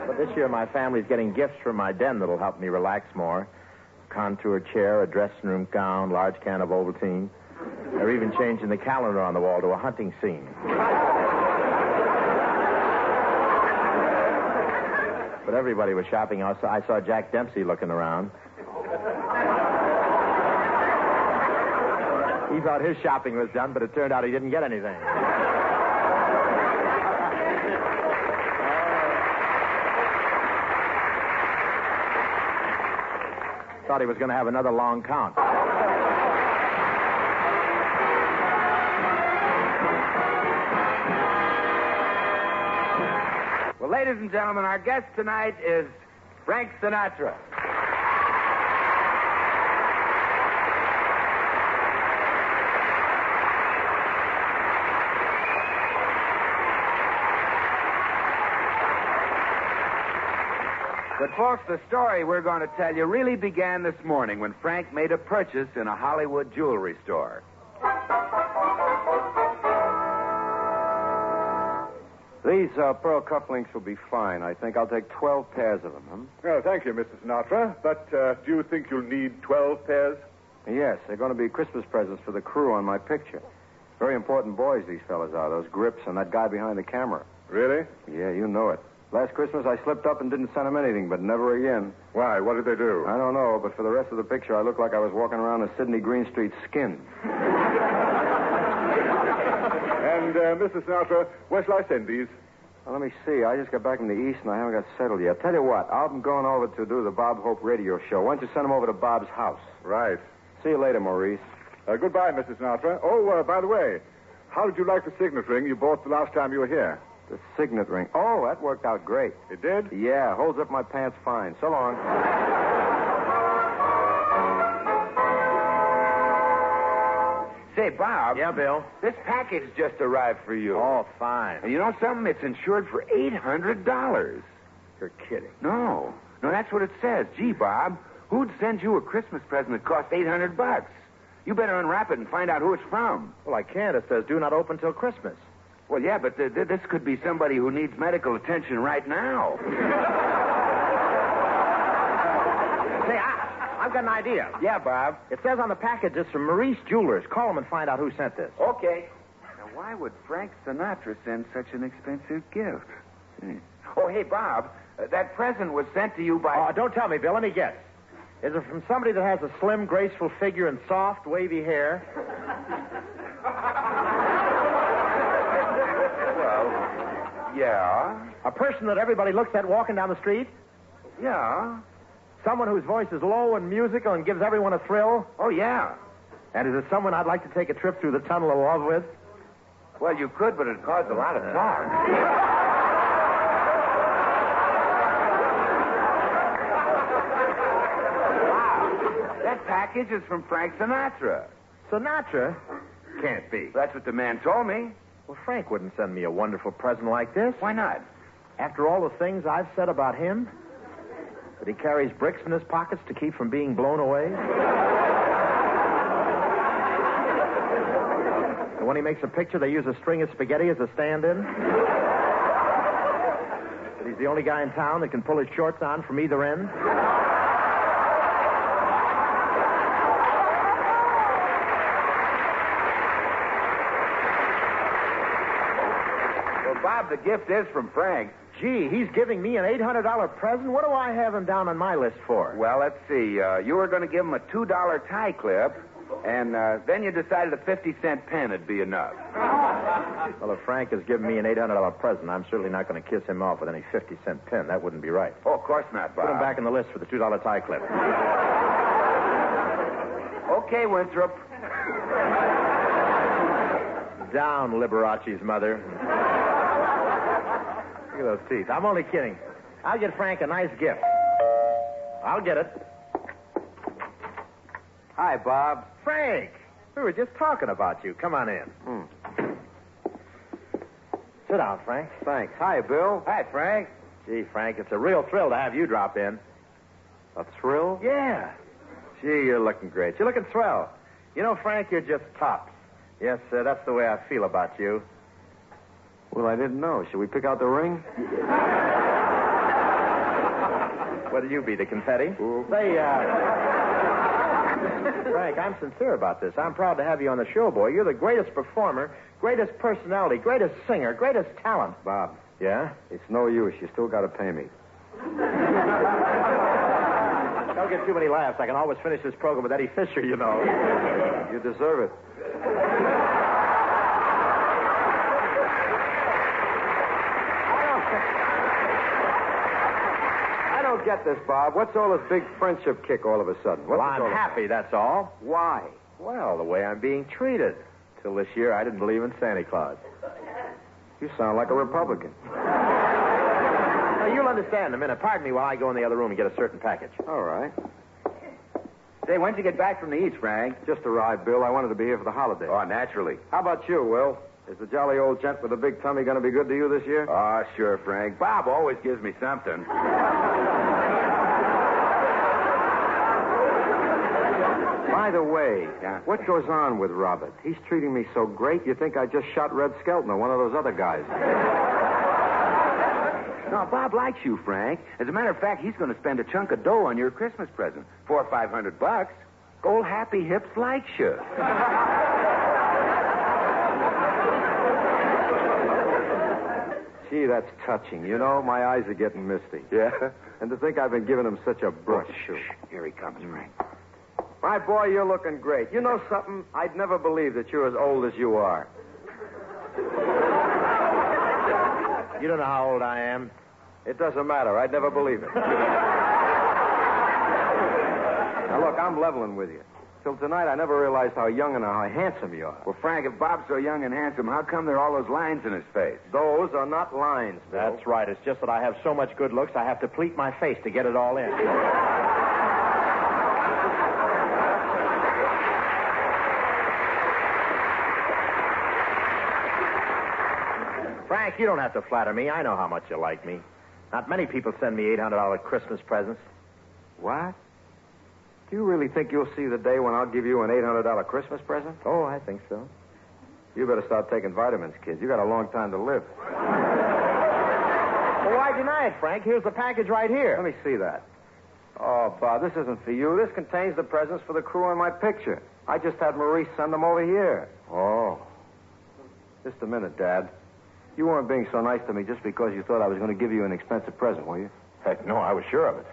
But this year my family's getting gifts from my den that'll help me relax more. Contour chair, a dressing room gown, large can of Ovaltine. They're even changing the calendar on the wall to a hunting scene. But everybody was shopping. I saw Jack Dempsey looking around. He thought his shopping was done, but it turned out he didn't get anything. Thought he was going to have another long count. Well, ladies and gentlemen, our guest tonight is Frank Sinatra. But, folks, the story we're going to tell you really began this morning when Frank made a purchase in a Hollywood jewelry store. These pearl cufflinks will be fine. I think I'll take 12 pairs of them, huh? Oh, thank you, Mr. Sinatra. But do you think you'll need 12 pairs? Yes, they're going to be Christmas presents for the crew on my picture. Very important boys, these fellas are. Those grips and that guy behind the camera. Really? Yeah, you know it. Last Christmas, I slipped up and didn't send them anything, but never again. Why? What did they do? I don't know, but for the rest of the picture, I looked like I was walking around in Sidney Greenstreet's skin. And, Mr. Sinatra, where shall I send these? Well, let me see. I just got back from the East, and I haven't got settled yet. Tell you what, I'm going over to do the Bob Hope radio show. Why don't you send them over to Bob's house? Right. See you later, Maurice. Goodbye, Mr. Sinatra. Oh, by the way, how did you like the signet ring you bought the last time you were here? The signet ring. Oh, that worked out great. It did? Yeah, holds up my pants fine. So long. Say, Bob. Yeah, Bill? This package just arrived for you. Oh, fine. And you know something? It's insured for $800. You're kidding. No, that's what it says. Gee, Bob, who'd send you a Christmas present that cost $800? You better unwrap it and find out who it's from. Well, I can't. It says do not open till Christmas. Well, yeah, but this could be somebody who needs medical attention right now. Say, I've got an idea. Yeah, Bob. It says on the package it's from Maurice Jewelers. Call them and find out who sent this. Okay. Now, why would Frank Sinatra send such an expensive gift? Oh, hey, Bob, that present was sent to you by... Oh, don't tell me, Bill. Let me guess. Is it from somebody that has a slim, graceful figure and soft, wavy hair? Yeah. A person that everybody looks at walking down the street? Yeah. Someone whose voice is low and musical and gives everyone a thrill? Oh, yeah. And is it someone I'd like to take a trip through the tunnel of love with? Well, you could, but it'd cause a lot of talk. Wow. That package is from Frank Sinatra. Sinatra? Can't be. That's what the man told me. Well, Frank wouldn't send me a wonderful present like this. Why not? After all the things I've said about him, that he carries bricks in his pockets to keep from being blown away. And when he makes a picture, they use a string of spaghetti as a stand-in. That he's the only guy in town that can pull his shorts on from either end. Bob, the gift is from Frank. Gee, he's giving me an $800 present? What do I have him down on my list for? Well, let's see. You were going to give him a $2 tie clip, and then you decided a 50-cent pen would be enough. Well, if Frank is giving me an $800 present, I'm certainly not going to kiss him off with any 50-cent pen. That wouldn't be right. Oh, of course not, Bob. Put him back in the list for the $2 tie clip. Okay, Winthrop. Down, Liberace's mother. Look at those teeth. I'm only kidding. I'll get Frank a nice gift. I'll get it. Hi, Bob. Frank, we were just talking about you. Come on in. Sit down, Frank. Thanks. Hi, Bill. Hi, Frank. Gee, Frank, it's a real thrill to have you drop in. A thrill? Yeah. Gee, you're looking great. You're looking swell. You know, Frank, you're just tops. Yes, that's the way I feel about you. Well, I didn't know. Should we pick out the ring? What'll you be, the confetti? Say, Frank, I'm sincere about this. I'm proud to have you on the show, boy. You're the greatest performer, greatest personality, greatest singer, greatest talent. Bob. Yeah? It's no use. You still got to pay me. Don't get too many laughs. I can always finish this program with Eddie Fisher, you know. You deserve it. I don't get this, Bob. What's all this big friendship kick all of a sudden? Well, I'm happy, that's all. Why? Well, the way I'm being treated. Till this year, I didn't believe in Santa Claus. You sound like a Republican. Now, you'll understand in a minute. Pardon me while I go in the other room and get a certain package. All right. Say, when'd you get back from the East, Frank? Just arrived, Bill. I wanted to be here for the holiday. Oh, naturally. How about you, Will? Is the jolly old gent with the big tummy going to be good to you this year? Oh, sure, Frank. Bob always gives me something. By the way, what goes on with Robert? He's treating me so great, you think I just shot Red Skelton or one of those other guys. No, Bob likes you, Frank. As a matter of fact, he's going to spend a chunk of dough on your Christmas present. $400 or $500. Old Happy Hips likes you. Gee, that's touching. You know, my eyes are getting misty. Yeah? And to think I've been giving him such a brush. Here he comes, Frank. My boy, you're looking great. You know something? I'd never believe that you're as old as you are. You don't know how old I am. It doesn't matter. I'd never believe it. Now, look, I'm leveling with you. Till tonight, I never realized how young and how handsome you are. Well, Frank, if Bob's so young and handsome, how come there are all those lines in his face? Those are not lines, Bill. That's right. It's just that I have so much good looks, I have to pleat my face to get it all in. Frank, you don't have to flatter me. I know how much you like me. Not many people send me $800 Christmas presents. What? Do you really think you'll see the day when I'll give you an $800 Christmas present? Oh, I think so. You better start taking vitamins, kid. You got a long time to live. Well, why deny it, Frank? Here's the package right here. Let me see that. Oh, Bob, this isn't for you. This contains the presents for the crew on my picture. I just had Maurice send them over here. Oh. Just a minute, Dad. You weren't being so nice to me just because you thought I was going to give you an expensive present, were you? Heck, no, I was sure of it.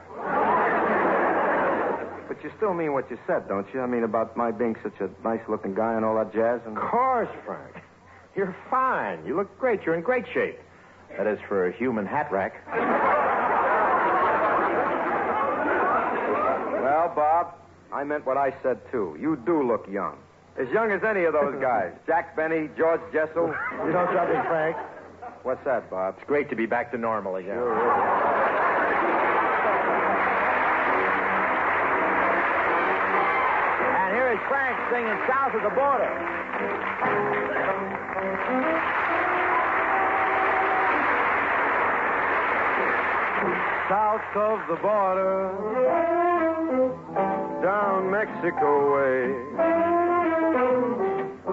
But you still mean what you said, don't you? I mean, about my being such a nice-looking guy and all that jazz? Of course, Frank. You're fine. You look great. You're in great shape. That is for a human hat rack. Well, Bob, I meant what I said, too. You do look young. As young as any of those guys. Jack Benny, George Jessel. You know something, Frank? What's that, Bob? It's great to be back to normal again. Sure is. And here is Frank singing South of the Border. South of the border, down Mexico way.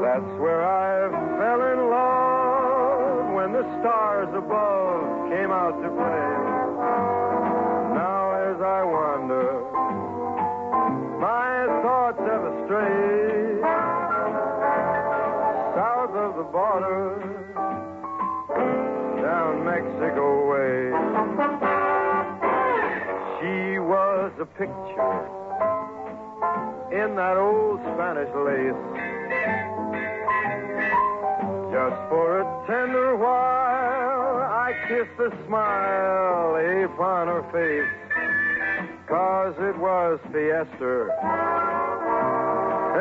That's where I fell in love when the stars above came out to play. Now as I wander, my thoughts ever stray. South of the border, down Mexico way. She was a picture in that old Spanish lace. Just for a tender while, I kissed the smile upon her face. 'Cause it was fiesta,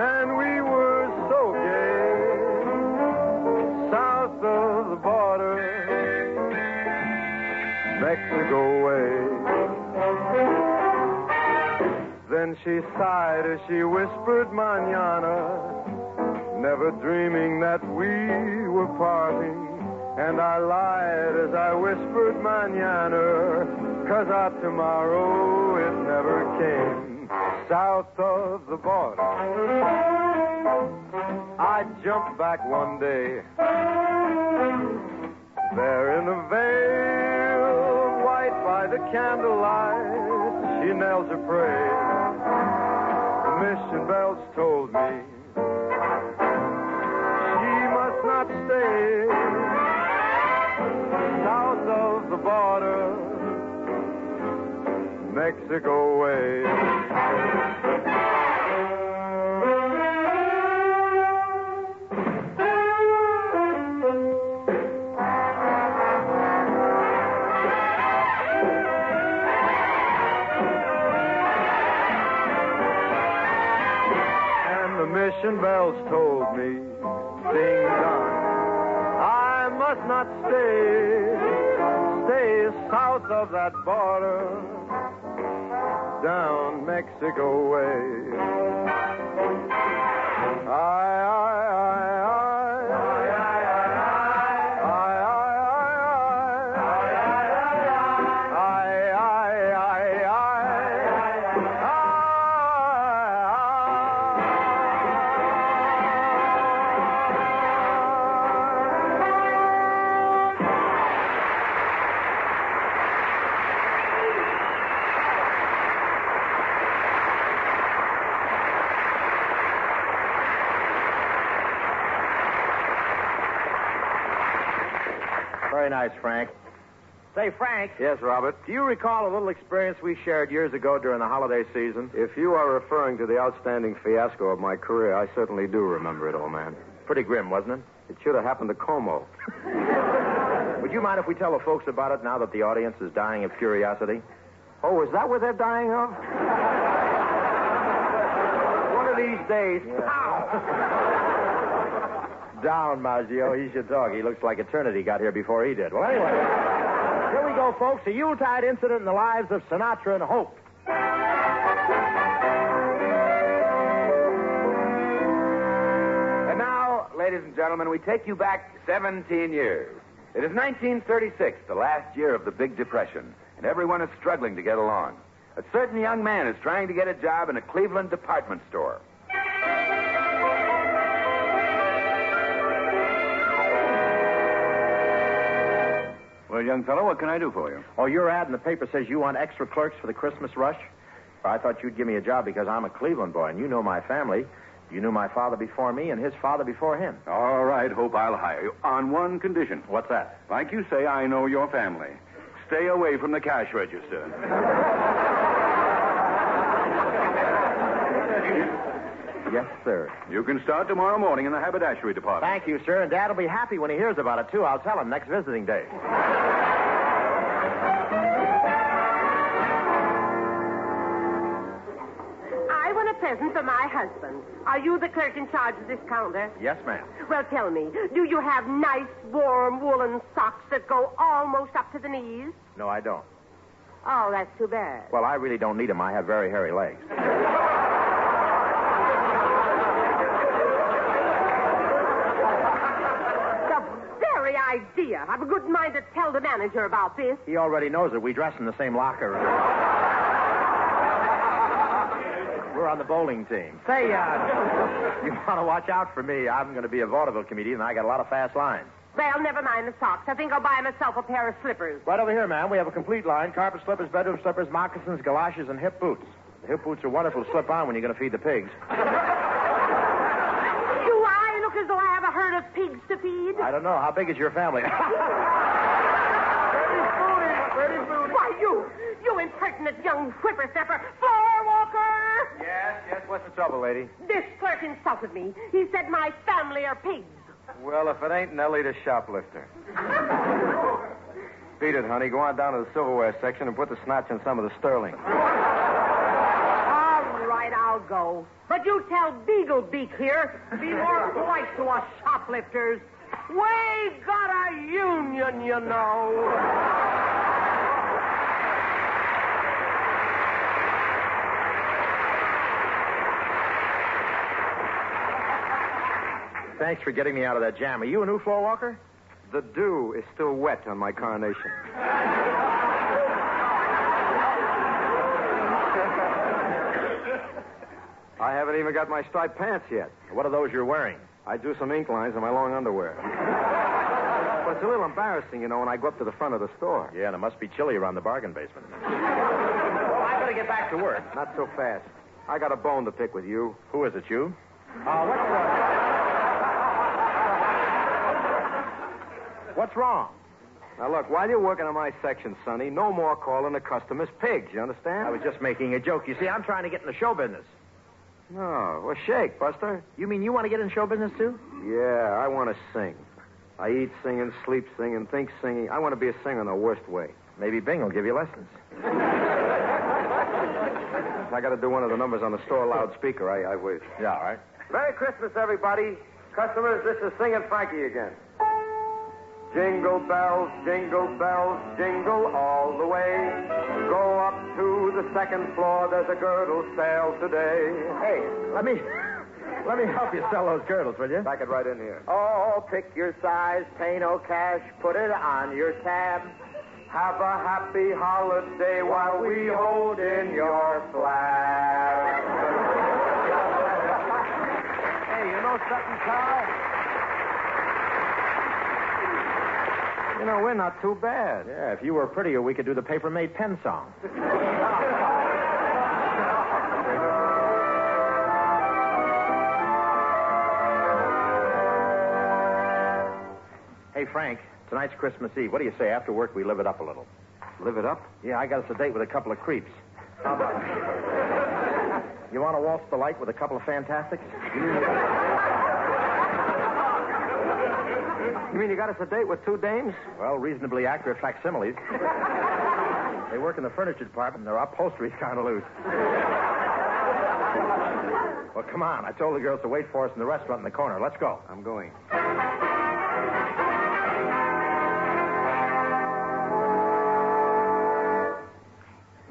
and we were so gay. South of the border, Mexico way. Then she sighed as she whispered mañana, never dreaming that we were parting. And I lied as I whispered mañana, 'cause our tomorrow, it never came. South of the border, I jumped back one day. There in the veil, white by the candlelight, she knelt to pray. The mission bells told me she must not stay. South of the border, Mexico way. Mission bells told me, ding dong, I must not stay south of that border, down Mexico way. Very nice, Frank. Say, Frank. Yes, Robert. Do you recall a little experience we shared years ago during the holiday season? If you are referring to the outstanding fiasco of my career, I certainly do remember it, old man. Pretty grim, wasn't it? It should have happened to Como. Would you mind if we tell the folks about it now that the audience is dying of curiosity? Oh, is that what they're dying of? One of these days. Pow! Down, Maggio. He should talk. He looks like eternity got here before he did. Well, anyway, here we go, folks. A Yuletide incident in the lives of Sinatra and Hope. And now, ladies and gentlemen, we take you back 17 years. It is 1936, the last year of the Big Depression, and everyone is struggling to get along. A certain young man is trying to get a job in a Cleveland department store. Well, young fellow, what can I do for you? Oh, your ad in the paper says you want extra clerks for the Christmas rush? I thought you'd give me a job because I'm a Cleveland boy, and you know my family. You knew my father before me and his father before him. All right, Hope, I'll hire you. On one condition. What's that? Like you say, I know your family. Stay away from the cash register. Yes, sir. You can start tomorrow morning in the haberdashery department. Thank you, sir. And Dad will be happy when he hears about it, too. I'll tell him next visiting day. I want a present for my husband. Are you the clerk in charge of this counter? Yes, ma'am. Well, tell me, do you have nice, warm woolen socks that go almost up to the knees? No, I don't. Oh, that's too bad. Well, I really don't need them. I have very hairy legs. The very idea. I've a good mind to tell the manager about this. He already knows it. We dress in the same locker. We're on the bowling team. Say, you want to watch out for me. I'm going to be a vaudeville comedian, and I got a lot of fast lines. Well, never mind the socks. I think I'll buy myself a pair of slippers. Right over here, ma'am. We have a complete line. Carpet slippers, bedroom slippers, moccasins, galoshes, and hip boots. The hip boots are wonderful to slip on when you're going to feed the pigs. Do I look as though I have a herd of pigs to feed? I don't know. How big is your family? Why, you impertinent young whippersnapper. Floor walker! Yes. What's the trouble, lady? This clerk insulted me. He said my family are pigs. Well, if it ain't Nellie the shoplifter. Beat it, honey. Go on down to the silverware section and put the snatch in some of the sterling. All right, I'll go. But you tell Beaglebeak here, be more polite to us shoplifters. We got a union, you know. Thanks for getting me out of that jam. Are you a new floor walker? The dew is still wet on my carnation. I haven't even got my striped pants yet. What are those you're wearing? I drew some ink lines on my long underwear. But it's a little embarrassing, you know, when I go up to the front of the store. Yeah, and it must be chilly around the bargain basement. Well, I better get back to work. Not so fast. I got a bone to pick with you. Who is it, you? What's wrong? Now, look, while you're working on my section, Sonny, no more calling the customers pigs, you understand? I was just making a joke. You see, I'm trying to get in the show business. No, well, shake, Buster. You mean you want to get in show business, too? Yeah, I want to sing. I eat singing, sleep singing, think singing. I want to be a singer in the worst way. Maybe Bing will give you lessons. I got to do one of the numbers on the store loudspeaker. I wait. Yeah, all right. Merry Christmas, everybody. Customers, this is Singing Frankie again. Jingle bells, jingle all the way. Go up to the second floor, there's a girdle sale today. Hey, let me help you sell those girdles, will you? Back it right in here. Oh, pick your size, pay no cash, put it on your tab. Have a happy holiday while we hold in your flag. Hey, you know something, Carl? You know, we're not too bad. Yeah, if you were prettier, we could do the paper-made pen song. Hey, Frank, tonight's Christmas Eve. What do you say? After work, we live it up a little. Live it up? Yeah, I got us a date with a couple of creeps. How about it? You want to waltz the light with a couple of fantastics? You mean you got us a date with two dames? Well, reasonably accurate facsimiles. They work in the furniture department, and their upholstery's kind of loose. Well, come on. I told the girls to wait for us in the restaurant in the corner. Let's go. I'm going.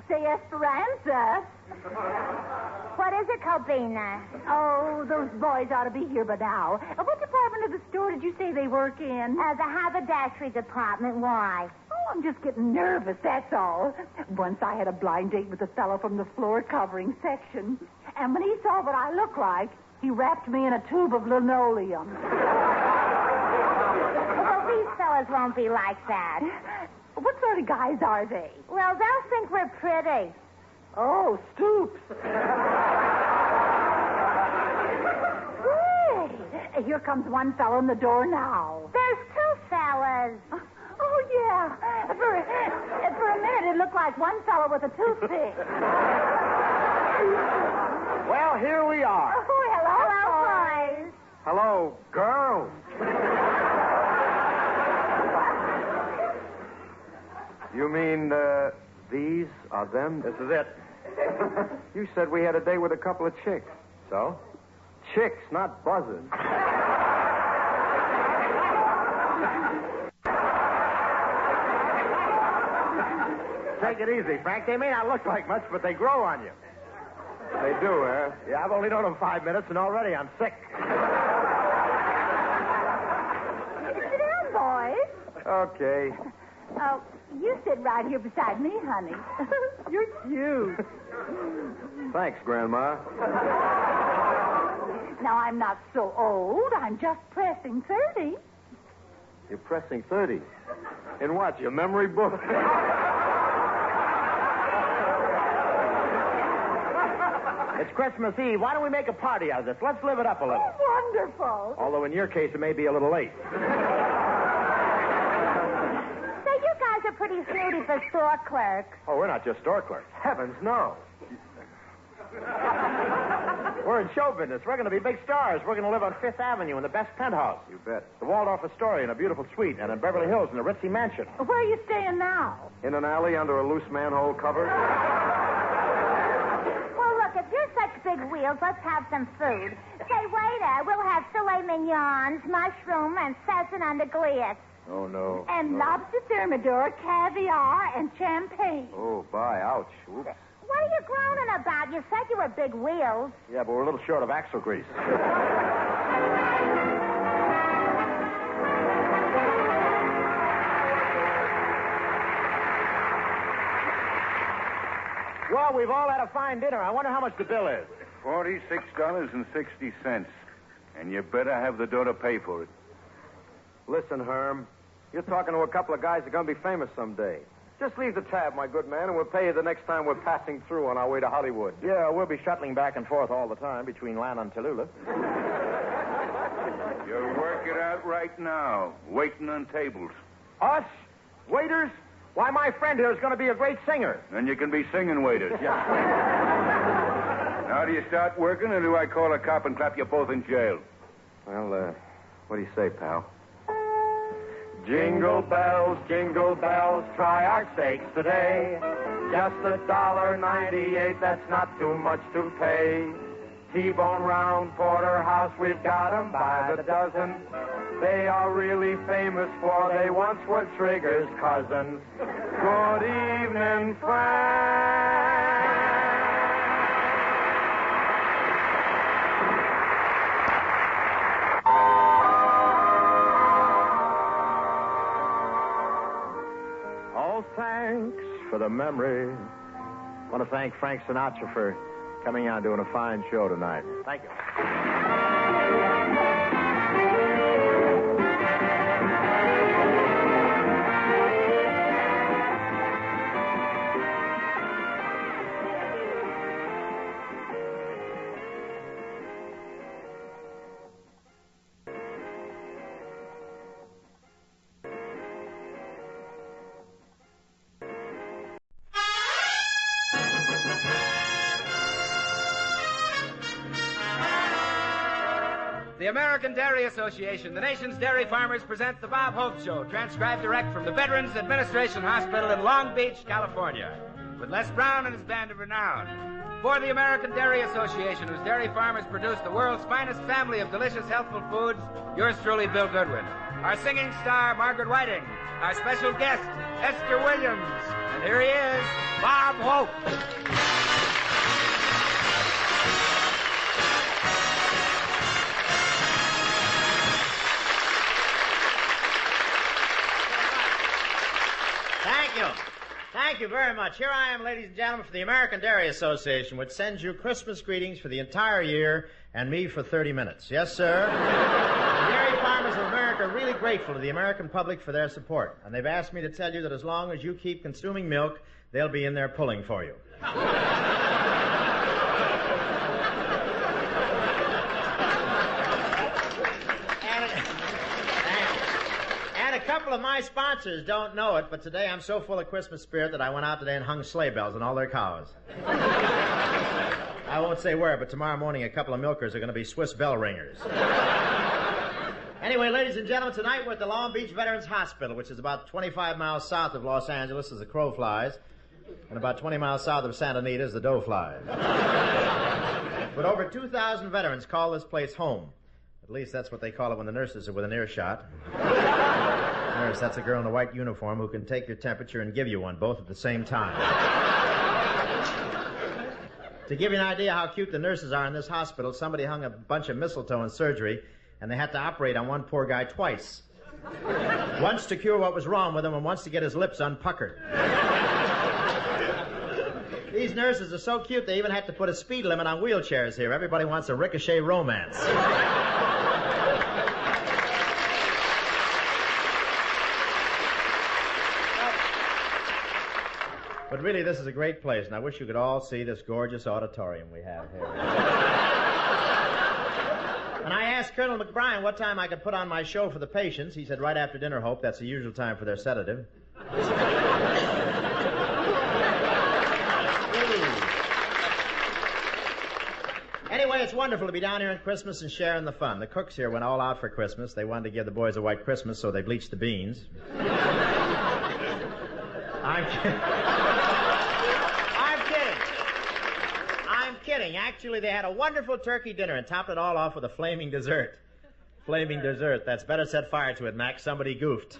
Say Esperanza. What is it, Cobina? Oh, those boys ought to be here by now. What department of the store did you say they work in? The haberdashery department. Why? Oh, I'm just getting nervous, that's all. Once I had a blind date with a fellow from the floor covering section. And when he saw what I look like, he wrapped me in a tube of linoleum. Well, these fellas won't be like that. What sort of guys are they? Well, they'll think we're pretty. Oh, Stoops. Hey, here comes one fellow in the door now. There's two fellas. Oh, yeah. For a minute, it looked like one fellow with a toothpick. Well, here we are. Oh, hello, Hello, girls. You mean, these are them? This is it. You said we had a date with a couple of chicks. So? Chicks, not buzzers. Take it easy, Frank. They may not look like much, but they grow on you. They do, eh? Yeah, I've only known them 5 minutes, and already I'm sick. Sit down, boys. Okay. Oh, you sit right here beside me, honey. You're cute. Thanks, Grandma. Now, I'm not so old. I'm just pressing 30. You're pressing 30. In what, your memory book? It's Christmas Eve. Why don't we make a party out of this? Let's live it up a little. Oh, wonderful. Although in your case, it may be a little late. So you guys are pretty snooty for store clerks. Oh, we're not just store clerks. Heavens, no. We're in show business. We're going to be big stars. We're going to live on Fifth Avenue in the best penthouse. You bet. The Waldorf Astoria in a beautiful suite, and in Beverly Hills in a ritzy mansion. Where are you staying now? In an alley under a loose manhole cover? Well, look, if you're such big wheels, let's have some food. Say, waiter, we'll have filet mignons, mushroom, and pheasant on the glass. Oh, no. And no. lobster thermidor, caviar, and champagne. Oh, bye. Ouch. Oops. What are you groaning about? You said you were big wheels. Yeah, but we're a little short of axle grease. Well, we've all had a fine dinner. I wonder how much the bill is. $46.60. And you better have the dough to pay for it. Listen, Herm, you're talking to a couple of guys that are going to be famous someday. Just leave the tab, my good man, and we'll pay you the next time we're passing through on our way to Hollywood. Yeah, we'll be shuttling back and forth all the time between Lana and Tallulah. You work it out right now, waiting on tables. Us? Waiters? Why, my friend here is going to be a great singer. Then you can be singing waiters. Yeah. Now do you start working, or do I call a cop and clap you both in jail? Well, what do you say, pal? Jingle bells, try our steaks today. Just $1.98, that's not too much to pay. T-bone round porterhouse, we've got 'em by the dozen. They are really famous, for they once were Trigger's cousins. Good evening, friends. All thanks for the memory. I want to thank Frank Sinatra for coming out and doing a fine show tonight. Thank you. The American Dairy Association, the nation's dairy farmers, present the Bob Hope Show, transcribed direct from the Veterans Administration Hospital in Long Beach, California, with Les Brown and his band of renown. For the American Dairy Association, whose dairy farmers produce the world's finest family of delicious, healthful foods, yours truly, Bill Goodwin. Our singing star, Margaret Whiting. Our special guest, Esther Williams. And here he is, Bob Hope. Thank you very much. Here I am, ladies and gentlemen, for the American Dairy Association, which sends you Christmas greetings for the entire year and me for 30 minutes. Yes, sir. The dairy farmers of America are really grateful to the American public for their support, and they've asked me to tell you that as long as you keep consuming milk, they'll be in there pulling for you. A couple of my sponsors don't know it, but today I'm so full of Christmas spirit that I went out today and hung sleigh bells on all their cows. I won't say where, but tomorrow morning a couple of milkers are going to be Swiss bell ringers. Anyway, ladies and gentlemen, tonight we're at the Long Beach Veterans Hospital, which is about 25 miles south of Los Angeles as the crow flies, and about 20 miles south of Santa Anita as the doe flies. But over 2,000 veterans call this place home. At least that's what they call it when the nurses are within earshot. Nurse, that's a girl in a white uniform who can take your temperature and give you one, both at the same time. To give you an idea how cute the nurses are in this hospital, somebody hung a bunch of mistletoe in surgery, and they had to operate on one poor guy twice. Once to cure what was wrong with him, and once to get his lips unpuckered. These nurses are so cute, they even had to put a speed limit on wheelchairs here. Everybody wants a ricochet romance. But really, this is a great place, and I wish you could all see this gorgeous auditorium we have here. And I asked Colonel McBrien what time I could put on my show for the patients. He said right after dinner, Hope. That's the usual time for their sedative. Anyway, it's wonderful to be down here on Christmas and sharing the fun. The cooks here went all out for Christmas. They wanted to give the boys a white Christmas, so they bleached the beans. I'm kidding. Actually, they had a wonderful turkey dinner and topped it all off with a flaming dessert. Flaming dessert. That's better set fire to it, Max. Somebody goofed.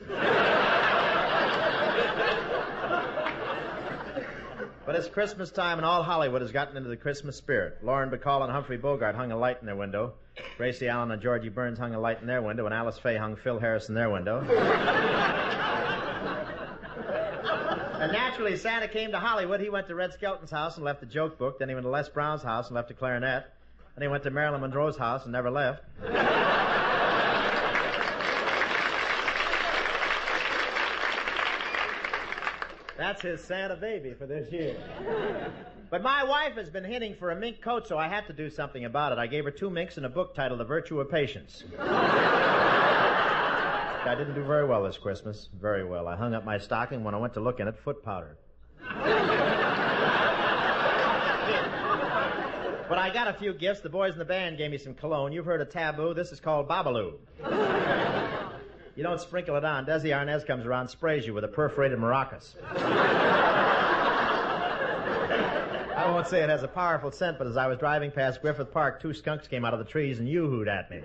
But it's Christmas time, and all Hollywood has gotten into the Christmas spirit. Lauren Bacall and Humphrey Bogart hung a light in their window. Gracie Allen and Georgie Burns hung a light in their window, and Alice Faye hung Phil Harris in their window. And naturally, Santa came to Hollywood. He went to Red Skelton's house and left the joke book. Then he went to Les Brown's house and left a clarinet. Then he went to Marilyn Monroe's house and never left. That's his Santa baby for this year. But my wife has been hinting for a mink coat, so I had to do something about it. I gave her 2 minks and a book titled The Virtue of Patience. I didn't do very well this Christmas. Very well. I hung up my stocking. When I went to look in it, foot powder. But I got a few gifts. The boys in the band gave me some cologne. You've heard of Taboo. This is called Babaloo. You don't sprinkle it on. Desi Arnaz comes around, sprays you with a perforated maracas. I won't say it has a powerful scent, but as I was driving past Griffith Park, 2 skunks came out of the trees and yoo-hooed at me.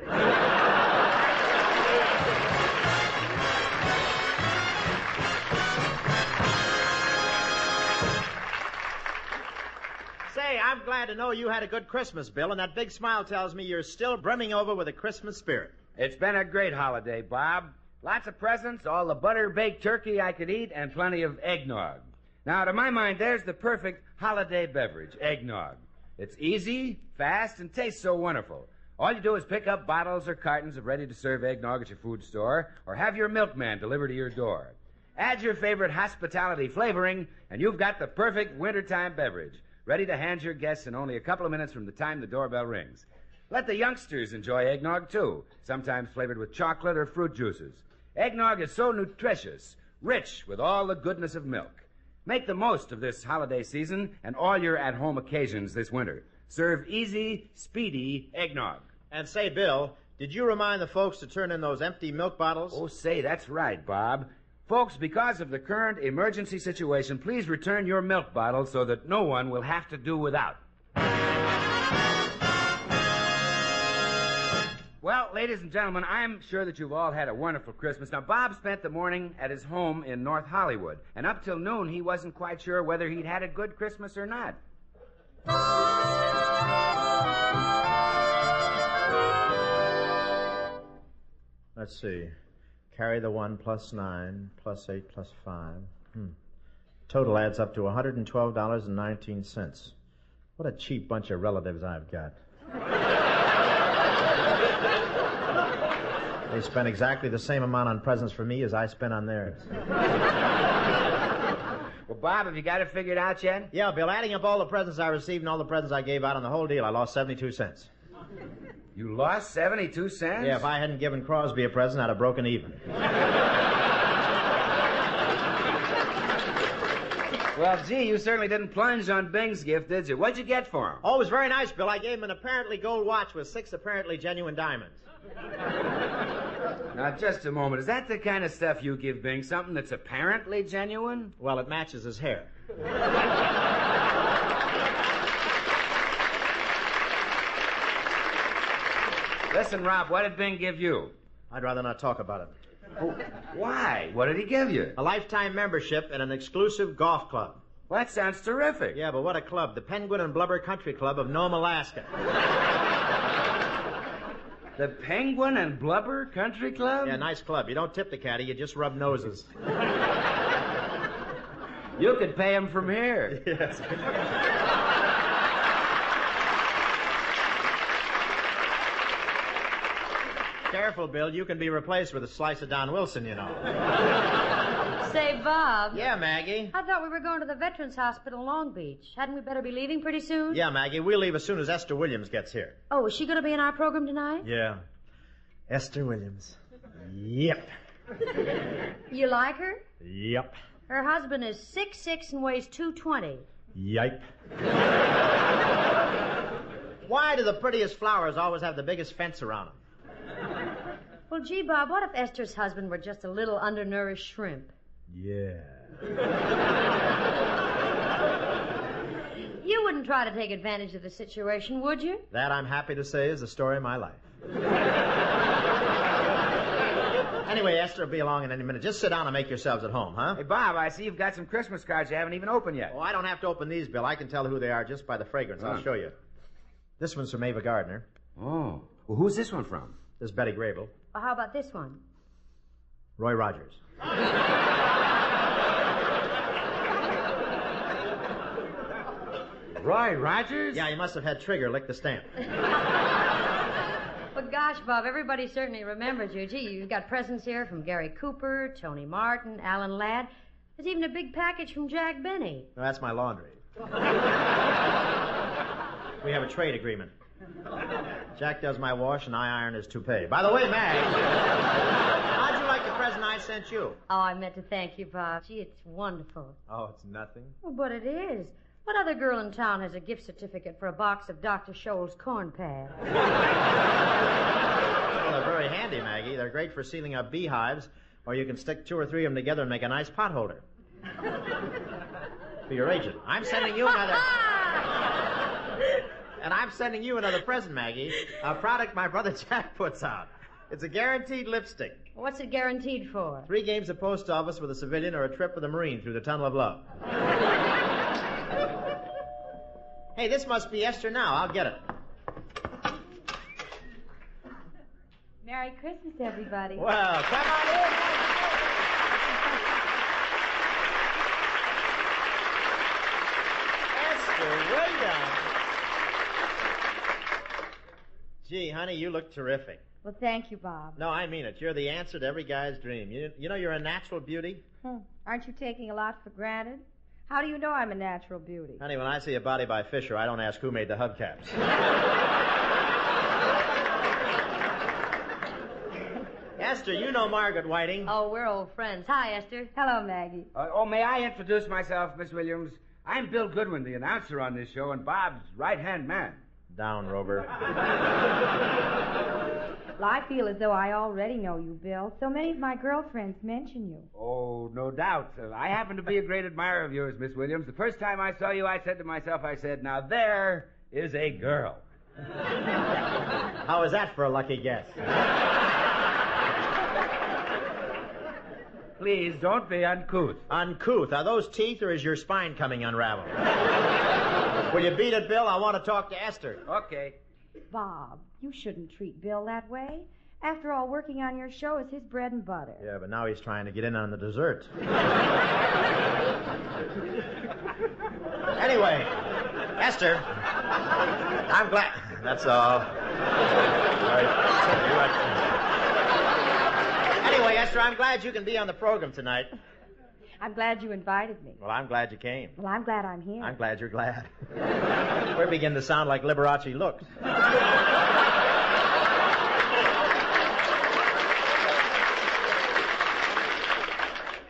Say, I'm glad to know you had a good Christmas, Bill, and that big smile tells me you're still brimming over with a Christmas spirit. It's been a great holiday, Bob. Lots of presents, all the butter-baked turkey I could eat, and plenty of eggnog. Now, to my mind, there's the perfect holiday beverage, eggnog. It's easy, fast, and tastes so wonderful. All you do is pick up bottles or cartons of ready-to-serve eggnog at your food store, or have your milkman deliver to your door. Add your favorite hospitality flavoring, and you've got the perfect wintertime beverage, ready to hand your guests in only a couple of minutes from the time the doorbell rings. Let the youngsters enjoy eggnog, too, sometimes flavored with chocolate or fruit juices. Eggnog is so nutritious, rich with all the goodness of milk. Make the most of this holiday season and all your at-home occasions this winter. Serve easy, speedy eggnog. And say, Bill, did you remind the folks to turn in those empty milk bottles? Oh, say, that's right, Bob. Folks, because of the current emergency situation, please return your milk bottles so that no one will have to do without. Well, ladies and gentlemen, I'm sure that you've all had a wonderful Christmas. Now, Bob spent the morning at his home in North Hollywood, and up till noon he wasn't quite sure whether he'd had a good Christmas or not. Let's see. Carry the 1 plus 9 plus 8 plus 5. Total adds up to $112.19. What a cheap bunch of relatives I've got. They spent exactly the same amount on presents for me as I spent on theirs. Well, Bob, have you got it figured out yet? Yeah, Bill, adding up all the presents I received and all the presents I gave out on the whole deal, I lost 72 cents. You lost 72 cents? Yeah, if I hadn't given Crosby a present, I'd have broken even. Well, gee, you certainly didn't plunge on Bing's gift, did you? What'd you get for him? Oh, it was very nice, Bill. I gave him an apparently gold watch with 6 apparently genuine diamonds. Now, just a moment. Is that the kind of stuff you give Bing? Something that's apparently genuine? Well, it matches his hair. Listen, Rob, what did Bing give you? I'd rather not talk about it. Oh, why? What did he give you? A lifetime membership in an exclusive golf club. Well, that sounds terrific. Yeah, but what a club. The Penguin and Blubber Country Club of Nome, Alaska. The Penguin and Blubber Country Club? Yeah, nice club. You don't tip the caddy, you just rub noses. You could pay him from here. Yes. Careful, Bill. You can be replaced with a slice of Don Wilson, you know. Say, Bob. Yeah, Maggie? I thought we were going to the Veterans Hospital, Long Beach. Hadn't we better be leaving pretty soon? Yeah, Maggie. We'll leave as soon as Esther Williams gets here. Oh, is she going to be in our program tonight? Yeah. Esther Williams. Yep. You like her? Yep. Her husband is 6'6" and weighs 220. Yipe. Why do the prettiest flowers always have the biggest fence around them? Well, gee, Bob, what if Esther's husband were just a little undernourished shrimp? Yeah. You wouldn't try to take advantage of the situation, would you? That, I'm happy to say, is the story of my life. Anyway, Esther will be along in any minute. Just sit down and make yourselves at home, huh? Hey, Bob, I see you've got some Christmas cards you haven't even opened yet. Oh, I don't have to open these, Bill. I can tell who they are just by the fragrance. I'll show you. This one's from Ava Gardner. Oh. Well, who's this one from? This is Betty Grable. Well, how about this one? Roy Rogers. Roy Rogers? Yeah, you must have had Trigger lick the stamp. But gosh, Bob, everybody certainly remembers you. Gee, you've got presents here from Gary Cooper, Tony Martin, Alan Ladd. There's even a big package from Jack Benny. No, that's my laundry. We have a trade agreement. Jack does my wash and I iron his toupee. By the way, Mag, how'd you like the present I sent you? Oh, I meant to thank you, Bob. Gee, it's wonderful. Oh, it's nothing? Oh, but it is. What other girl in town has a gift certificate for a box of Dr. Scholl's corn pads? Well, they're very handy, Maggie. They're great for sealing up beehives, or you can stick 2 or 3 of them together and make a nice pot holder. For your agent. I'm sending you another... And I'm sending you another present, Maggie. A product my brother Jack puts out. It's a guaranteed lipstick. What's it guaranteed for? 3 games of post office with a civilian or a trip with a Marine through the Tunnel of Love. Hey, this must be Esther now. I'll get it. Merry Christmas, everybody. Well, come on in. Esther, way down. Gee, honey, you look terrific. Well, thank you, Bob. No, I mean it. You're the answer to every guy's dream. You know you're a natural beauty? Aren't you taking a lot for granted? How do you know I'm a natural beauty? Honey, when I see a body by Fisher, I don't ask who made the hubcaps. Esther, you know Margaret Whiting. Oh, we're old friends. Hi, Esther. Hello, Maggie. May I introduce myself, Miss Williams? I'm Bill Goodwin, the announcer on this show, and Bob's right-hand man. Down, Rover. Well, I feel as though I already know you, Bill. So many of my girlfriends mention you. Oh, no doubt. I happen to be a great admirer of yours, Miss Williams. The first time I saw you, I said to myself, now there is a girl. How is that for a lucky guess? Please, don't be uncouth. Uncouth? Are those teeth or is your spine coming unraveled? Will you beat it, Bill? I want to talk to Esther. Okay. Bob, you shouldn't treat Bill that way. After all, working on your show is his bread and butter. Yeah, but now he's trying to get in on the dessert. Anyway, Esther, I'm glad... That's all. Anyway, Esther, I'm glad you can be on the program tonight. I'm glad you invited me. Well, I'm glad you came. Well, I'm glad I'm here. I'm glad you're glad. We're beginning to sound like Liberace looks.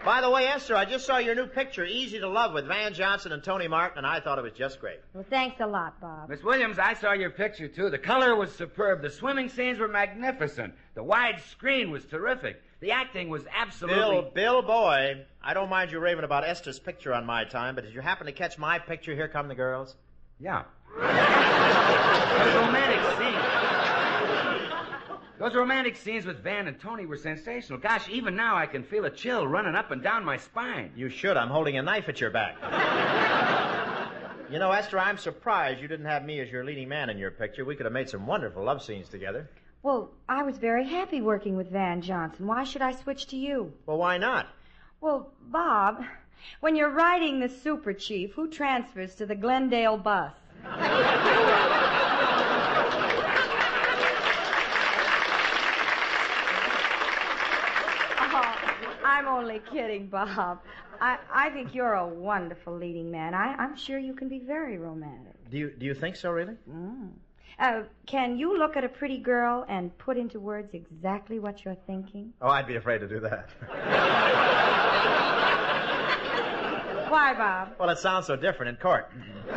By the way, Esther, I just saw your new picture, Easy to Love, with Van Johnson and Tony Martin, and I thought it was just great. Well, thanks a lot, Bob. Miss Williams, I saw your picture, too. The color was superb. The swimming scenes were magnificent. The wide screen was terrific. The acting was absolutely... Bill boy, I don't mind you raving about Esther's picture on my time, but did you happen to catch my picture, Here Come the Girls? Yeah. Those romantic scenes. Those romantic scenes with Van and Tony were sensational. Gosh, even now I can feel a chill running up and down my spine. You should. I'm holding a knife at your back. You know, Esther, I'm surprised you didn't have me as your leading man in your picture. We could have made some wonderful love scenes together. Well, I was very happy working with Van Johnson. Why should I switch to you? Well, why not? Well, Bob, when you're riding the Super Chief, who transfers to the Glendale bus? I'm only kidding, Bob. I think you're a wonderful leading man. I'm sure you can be very romantic. Do you think so, really? Can you look at a pretty girl and put into words exactly what you're thinking? Oh, I'd be afraid to do that. Why, Bob? Well, it sounds so different in court. Well,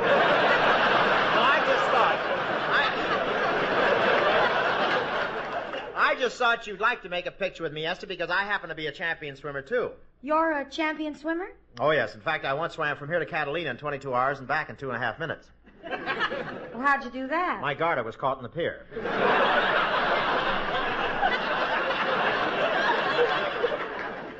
I just thought you'd like to make a picture with me, Esther, because I happen to be a champion swimmer, too. You're a champion swimmer? Oh, yes. In fact, I once swam from here to Catalina in 22 hours and back in 2.5 minutes. Well, how'd you do that? My garter was caught in the pier.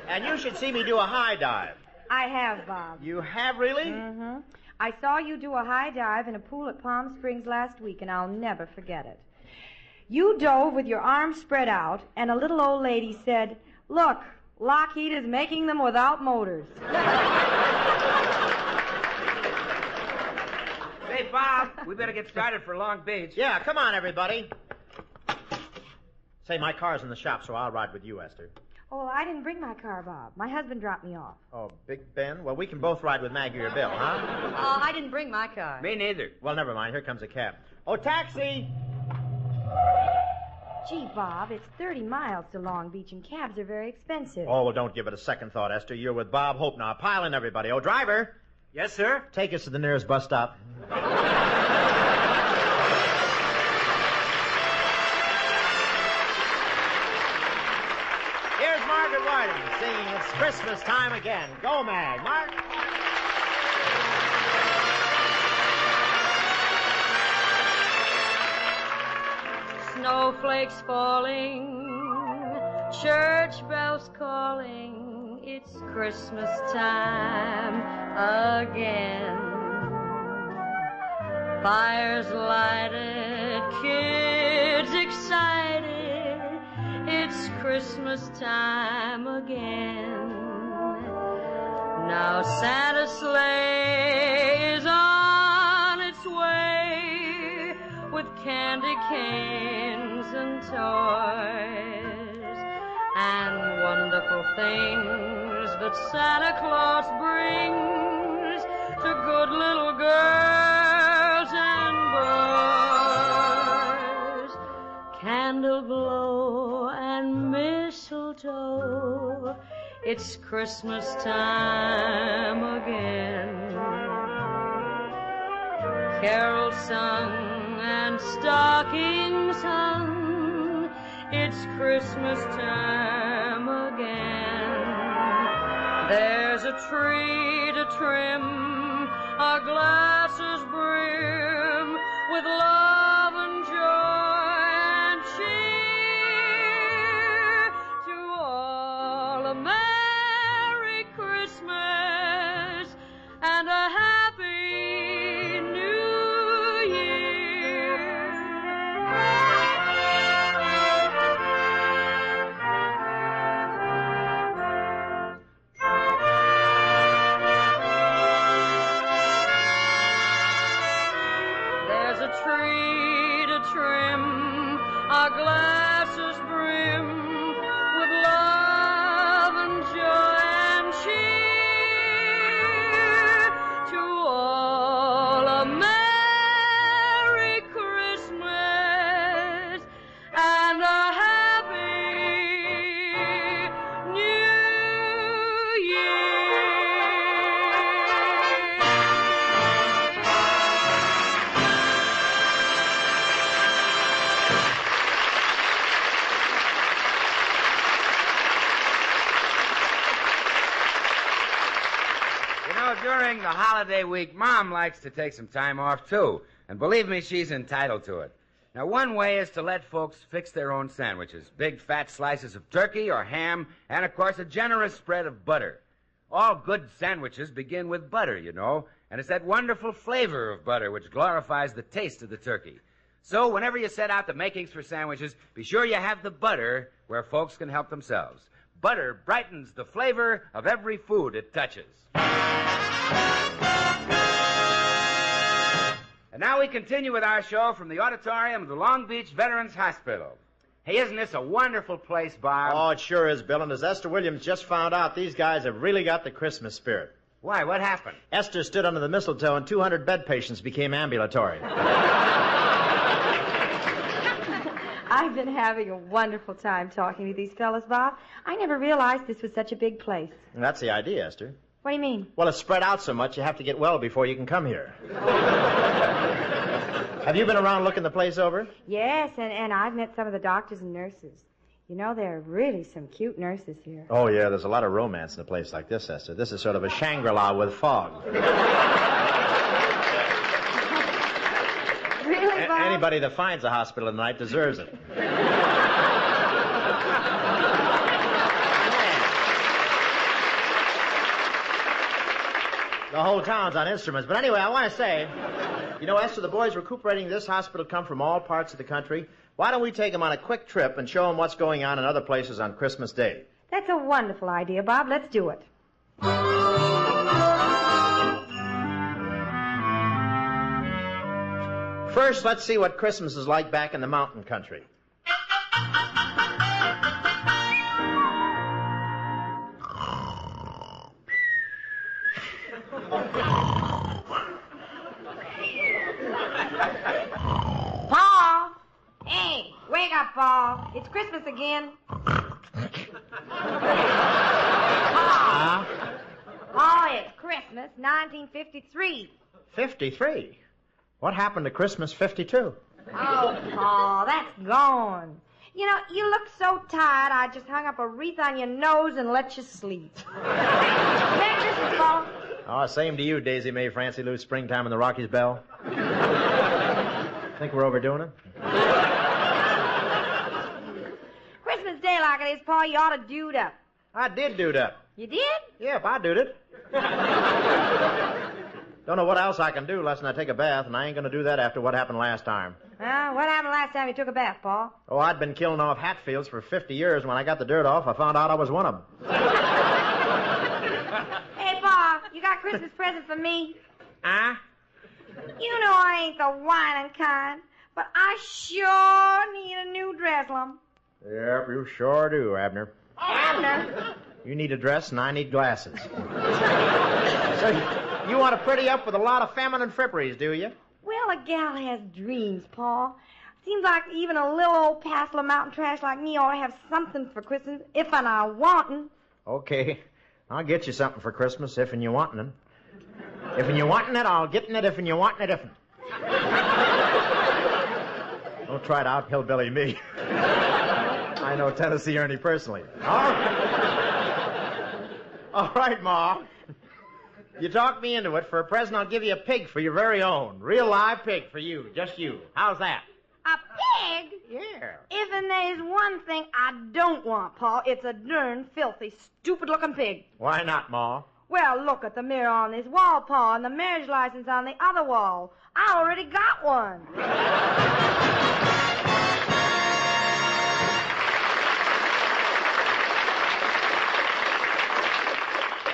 And you should see me do a high dive. I have, Bob. You have, really? Mm-hmm. I saw you do a high dive in a pool at Palm Springs last week, and I'll never forget it. You dove with your arms spread out, and a little old lady said, "Look, Lockheed is making them without motors." Say, Bob, we better get started for Long Beach. Yeah, come on, everybody. Say, my car's in the shop, so I'll ride with you, Esther. Oh, I didn't bring my car, Bob. My husband dropped me off. Oh, Big Ben? Well, we can both ride with Maggie or Bill, huh? Oh, I didn't bring my car. Me neither. Well, never mind. Here comes a cab. Oh, taxi! Gee, Bob, it's 30 miles to Long Beach, and cabs are very expensive. Oh, well, don't give it a second thought, Esther. You're with Bob Hope now. Pile in, everybody. Oh, driver. Yes, sir? Take us to the nearest bus stop. Here's Margaret Whiting singing It's Christmas Time Again. Go, Mag. Mark. Snowflakes falling, church bells calling, it's Christmas time again. Fires lighted, kids excited, it's Christmas time again. Now Santa's sleigh is on its way with candy canes and toys and wonderful things that Santa Claus brings to good little girls and boys. Candle glow and mistletoe, it's Christmas time again. Carols sung and stockings hung, it's Christmas time again. There's a tree to trim, our glasses brim with love and joy and cheer. To all a Merry Christmas and a Happy New Year. There's a tree to trim, our glasses brim with love and joy and cheer. during the holiday week, Mom likes to take some time off, too. And believe me, she's entitled to it. Now, one way is to let folks fix their own sandwiches. Big, fat slices of turkey or ham, and, of course, a generous spread of butter. All good sandwiches begin with butter, you know, and it's that wonderful flavor of butter which glorifies the taste of the turkey. So, whenever you set out the makings for sandwiches, be sure you have the butter where folks can help themselves. Butter brightens the flavor of every food it touches. And now we continue with our show from the auditorium of the Long Beach Veterans Hospital. Hey, isn't this a wonderful place, Bob? Oh, it sure is, Bill. And as Esther Williams just found out, these guys have really got the Christmas spirit. Why? What happened? Esther stood under the mistletoe and 200 bed patients became ambulatory. I've been having a wonderful time talking to these fellas, Bob. I never realized this was such a big place. And that's the idea, Esther. What do you mean? Well, it's spread out so much you have to get well before you can come here. Have you been around looking the place over? Yes, and I've met some of the doctors and nurses. You know, there are really some cute nurses here. Oh, yeah, there's a lot of romance in a place like this, Esther. This is sort of a Shangri-La with fog. Really, Bob? Anybody that finds a hospital tonight deserves it. The whole town's on instruments. But anyway, I want to say, you know, Esther, the boys recuperating in this hospital come from all parts of the country. Why don't we take them on a quick trip and show them what's going on in other places on Christmas Day? That's a wonderful idea, Bob. Let's do it. First, let's see what Christmas is like back in the mountain country. Paul! Hey, wake up, Paul. It's Christmas again. Paul, it's Christmas, 1953. 53? What happened to Christmas 52? Oh, Paul, that's gone. You know, you look so tired, I just hung up a wreath on your nose and let you sleep. Merry Christmas, Paul. Oh, same to you, Daisy Mae, Francie Lou, Springtime and the Rockies Bell. Think we're overdoing it? Christmas Day like it is, Paul, you ought to dude up. I did dude up. You did? Yep, I dude it. Don't know what else I can do less than I take a bath, and I ain't going to do that after what happened last time. What happened last time you took a bath, Paul? Oh, I'd been killing off Hatfields for 50 years. When I got the dirt off, I found out I was one of them. Hey, Paul, you got Christmas present for me? Huh? You know I ain't the whining kind, but I sure need a new dress, Lum. Yep, you sure do, Abner. Abner? You need a dress, and I need glasses. So, you want to pretty up with a lot of feminine fripperies, do you? Well, a gal has dreams, Paul. Seems like even a little old passel of mountain trash like me ought to have something for Christmas, if and I wantin'. Okay, I'll get you something for Christmas, if and you wantin' it. If and you wantin' it, I'll gettin' it, if and you wantin' it, if. Don't try to out-hillbilly me. I know Tennessee Ernie personally. All right, Ma. You talked me into it. For a present, I'll give you a pig for your very own. Real live pig for you. Just you. How's that? A pig? Yeah. If and there's one thing I don't want, Paul, it's a darn filthy, stupid-looking pig. Why not, Ma? Well, look at the mirror on this wall, Paul, and the marriage license on the other wall. I already got one.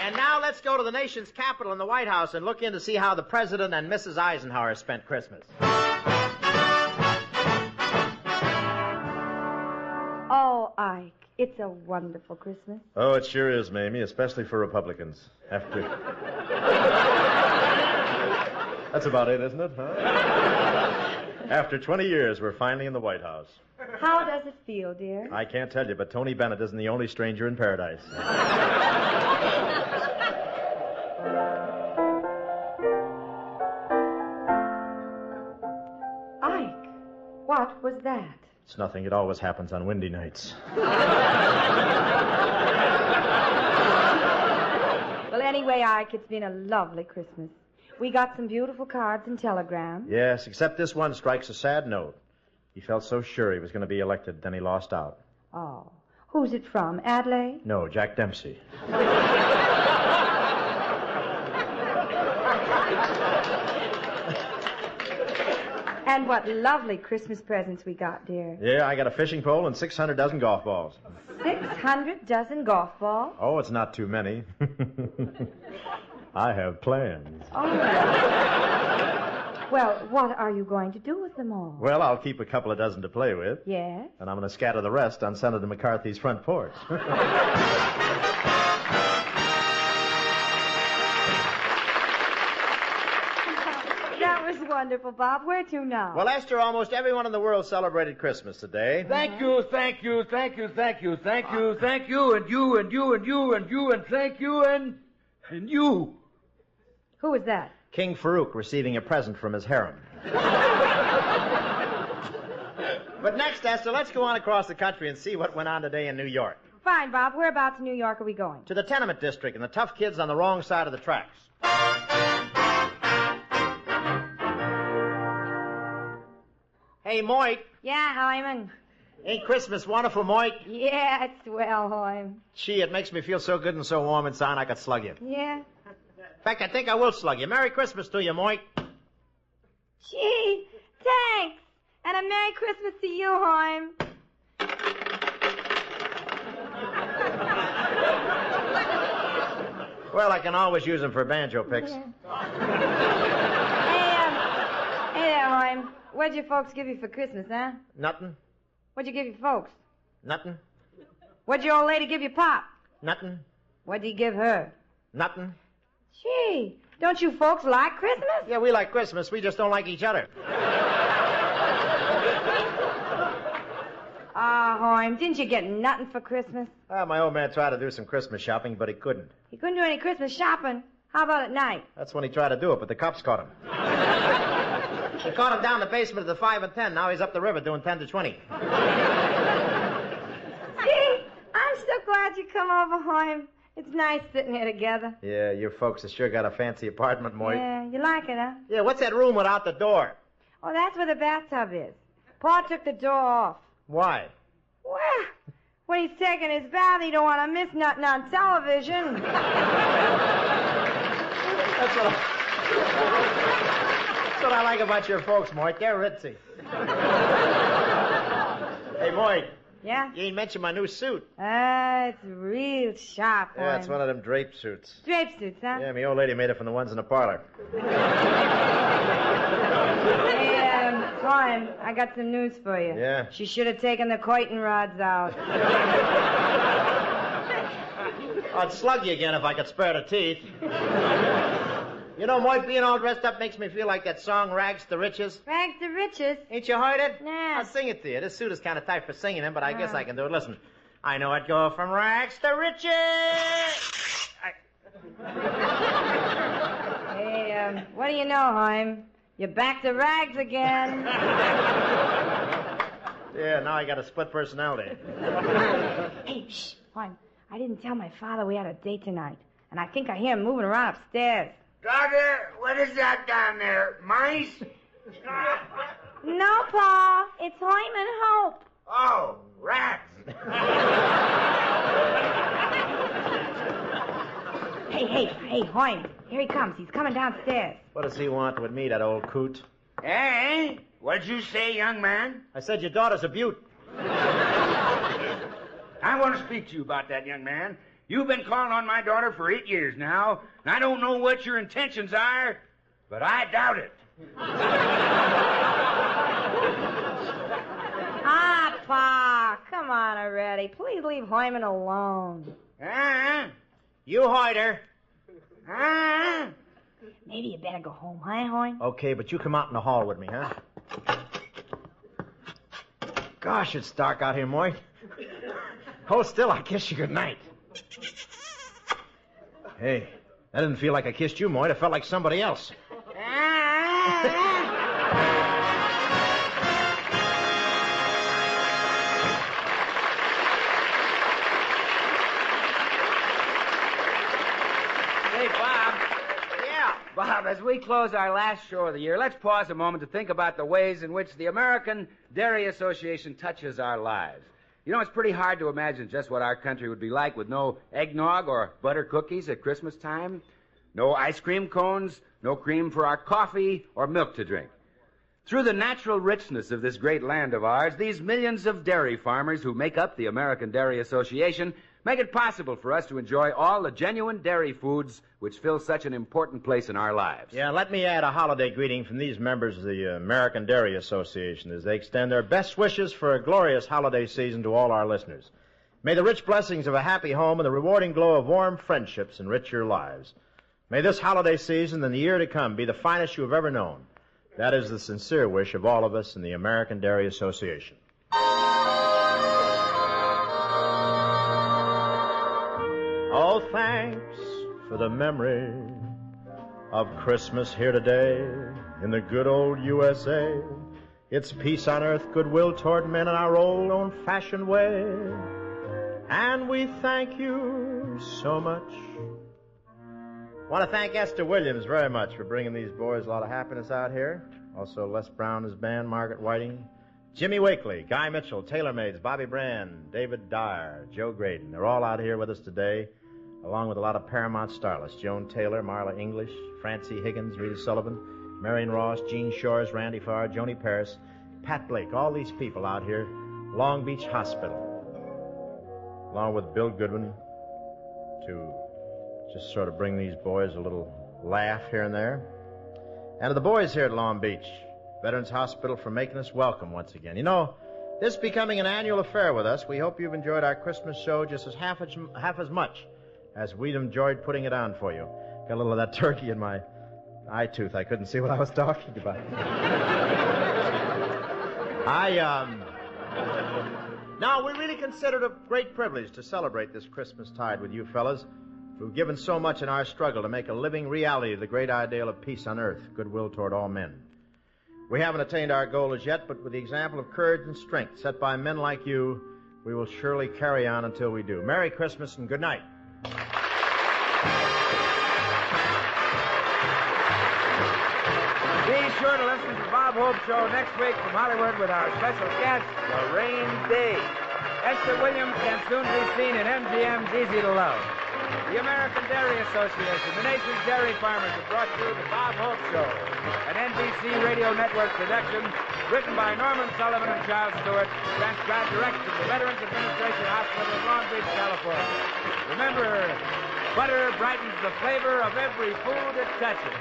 And now let's go to the nation's capital and the White House and look in to see how the President and Mrs. Eisenhower spent Christmas. Oh, Ike, it's a wonderful Christmas. Oh, it sure is, Mamie, especially for Republicans. That's about it, isn't it, huh? After 20 years, we're finally in the White House. How does it feel, dear? I can't tell you, but Tony Bennett isn't the only stranger in paradise. Ike, what was that? It's nothing. It always happens on windy nights. Well, anyway, Ike, it's been a lovely Christmas. We got some beautiful cards and telegrams. Yes, except this one strikes a sad note. He felt so sure he was going to be elected, then he lost out. Oh. Who's it from? Adelaide? No, Jack Dempsey. And what lovely Christmas presents we got, dear. Yeah, I got a fishing pole and 600 dozen golf balls. 600 dozen golf balls? Oh, it's not too many. I have plans. Oh. Well, what are you going to do with them all? Well, I'll keep a couple of dozen to play with. Yes? And I'm going to scatter the rest on Senator McCarthy's front porch. That was wonderful, Bob. Where to now? Well, Esther, almost everyone in the world celebrated Christmas today. Thank you, thank you, thank you, thank you, thank you, thank you, and you, and you, and you, and you, and thank you, and you. Who was that? King Farouk receiving a present from his harem. But next, Esther, let's go on across the country and see what went on today in New York. Fine, Bob. Whereabouts in New York are we going? To the tenement district and the tough kids on the wrong side of the tracks. Hey, Moit. Yeah, Hyman. Ain't Christmas wonderful, Moit? Yeah, it's swell, Hyman. Gee, it makes me feel so good and so warm inside I could slug you. Yeah? In fact, I think I will slug you. Merry Christmas to you, Moit. Gee, thanks. And a Merry Christmas to you, Hyman. Well, I can always use them for banjo picks. Yeah. Hey there, Hyman. What'd your folks give you for Christmas, huh? Nothing. What'd you give your folks? Nothing. What'd your old lady give your pop? Nothing. What'd he give her? Nothing. Gee, don't you folks like Christmas? Yeah, we like Christmas. We just don't like each other. Hoym, didn't you get nothing for Christmas? My old man tried to do some Christmas shopping, but he couldn't. He couldn't do any Christmas shopping. How about at night? That's when he tried to do it, but the cops caught him. They caught him down in the basement of the 5 and 10. Now he's up the river doing 10 to 20. Gee, I'm so glad you come over, Hoym. It's nice sitting here together. Yeah, your folks have sure got a fancy apartment, Moit. Yeah, you like it, huh? Yeah, what's that room without the door? Oh, that's where the bathtub is. Pa took the door off. Why? Well, when he's taking his bath, he don't want to miss nothing on television. That's what I like about your folks, Moit. They're ritzy. Hey, Moit. Yeah? You ain't mentioned my new suit. It's real sharp, Hoym. Yeah, it's one of them drape suits. Drape suits, huh? Yeah, my old lady made it from the ones in the parlor. Hey, Hoym, I got some news for you. Yeah? She should have taken the curtain rods out. I'd slug you again if I could spare the teeth. You know, Moit, being all dressed up makes me feel like that song, Rags to Riches. Rags to Riches? Ain't you heard it? Nah. I'll sing it to you. This suit is kind of tight for singing in, but I guess I can do it. Listen. I know I'd go from rags to riches. Hey, what do you know, Hoym? You're back to rags again. Yeah, now I got a split personality. Hey, shh, Hoym. I didn't tell my father we had a date tonight, and I think I hear him moving around upstairs. Daughter, what is that down there? Mice? No, Pa. It's Hoym and Hope. Oh, rats. Hey, Hoym. Here he comes. He's coming downstairs. What does he want with me, that old coot? Hey, what'd you say, young man? I said your daughter's a beaut. I want to speak to you about that, young man. You've been calling on my daughter for 8 years now, and I don't know what your intentions are, but I doubt it. Pa, come on already. Please leave Hyman alone. You hide her. Maybe you better go home, huh, Hoym? Okay, but you come out in the hall with me, huh? Gosh, it's dark out here, Moit. Hold still, I'll kiss you goodnight. Hey, that didn't feel like I kissed you, Moit. It felt like somebody else. Say, Bob. Yeah. Bob, as we close our last show of the year, let's pause a moment to think about the ways in which the American Dairy Association touches our lives. You know, it's pretty hard to imagine just what our country would be like with no eggnog or butter cookies at Christmas time, no ice cream cones, no cream for our coffee or milk to drink. Through the natural richness of this great land of ours, these millions of dairy farmers who make up the American Dairy Association make it possible for us to enjoy all the genuine dairy foods which fill such an important place in our lives. Yeah, let me add a holiday greeting from these members of the American Dairy Association as they extend their best wishes for a glorious holiday season to all our listeners. May the rich blessings of a happy home and the rewarding glow of warm friendships enrich your lives. May this holiday season and the year to come be the finest you have ever known. That is the sincere wish of all of us in the American Dairy Association. Oh, thanks for the memory of Christmas here today in the good old USA. It's peace on earth, goodwill toward men in our old old-fashioned way. And we thank you so much. I want to thank Esther Williams very much for bringing these boys a lot of happiness out here. Also, Les Brown and his band, Margaret Whiting, Jimmy Wakely, Guy Mitchell, Taylor Maids, Bobby Brand, David Dyer, Joe Graydon. They're all out here with us today, along with a lot of Paramount starlets, Joan Taylor, Marla English, Francie Higgins, Rita Sullivan, Marion Ross, Gene Shores, Randy Farr, Joni Paris, Pat Blake, all these people out here, Long Beach Hospital, along with Bill Goodwin, to just sort of bring these boys a little laugh here and there. And to the boys here at Long Beach Veterans Hospital for making us welcome once again. You know, this becoming an annual affair with us, we hope you've enjoyed our Christmas show just as half as much as we'd enjoyed putting it on for you. Got a little of that turkey in my eye tooth. I couldn't see what I was talking about. Now, we really consider it a great privilege to celebrate this Christmas tide with you fellas, who've given so much in our struggle to make a living reality the great ideal of peace on earth, goodwill toward all men. We haven't attained our goal as yet, but with the example of courage and strength set by men like you, we will surely carry on until we do. Merry Christmas and good night. Be sure to listen to the Bob Hope Show next week from Hollywood with our special guest, Lorraine Day. Esther Williams can soon be seen in MGM's Easy to Love. The American Dairy Association, the nation's dairy farmers, have brought you the Bob Hope Show, an NBC Radio Network production, written by Norman Sullivan and Charles Stewart, transcribed direct from the Veterans Administration Hospital in Long Beach, California. Remember, butter brightens the flavor of every food it touches.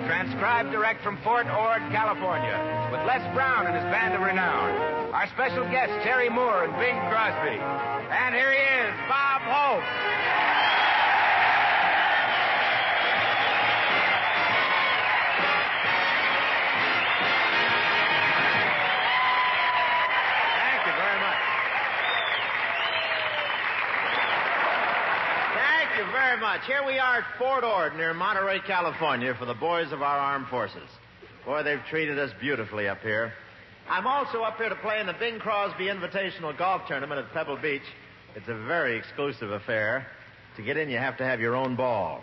Transcribed direct from Fort Ord, California, with Les Brown and his band of renown. Our special guests, Terry Moore and Bing Crosby. And here he is, Bob Hope. Thank you very much. Thank you very much. Here we are at Fort Ord near Monterey, California, for the boys of our armed forces. Boy, they've treated us beautifully up here. I'm also up here to play in the Bing Crosby Invitational Golf Tournament at Pebble Beach. It's a very exclusive affair. To get in, you have to have your own ball.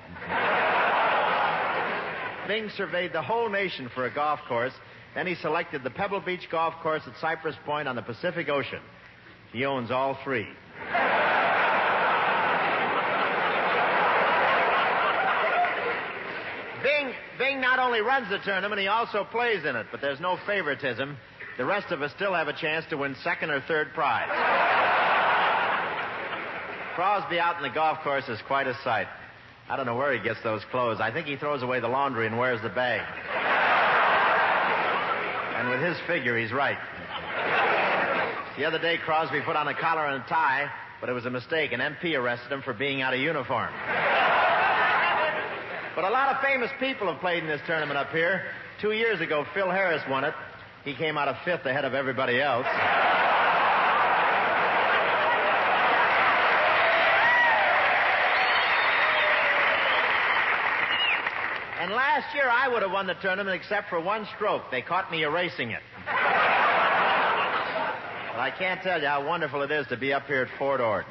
Bing surveyed the whole nation for a golf course. Then he selected the Pebble Beach Golf Course at Cypress Point on the Pacific Ocean. He owns all three. Bing not only runs the tournament, he also plays in it, but there's no favoritism. The rest of us still have a chance to win second or third prize. Crosby out in the golf course is quite a sight. I don't know where he gets those clothes. I think he throws away the laundry and wears the bag. And with his figure, he's right. The other day, Crosby put on a collar and a tie, But it was a mistake. An MP arrested him for being out of uniform. But a lot of famous people have played in this tournament up here. 2 years ago, Phil Harris won it. He came out of 5th ahead of everybody else. And last year, I would have won the tournament except for one stroke. They caught me erasing it. But I can't tell you how wonderful it is to be up here at Fort Ord.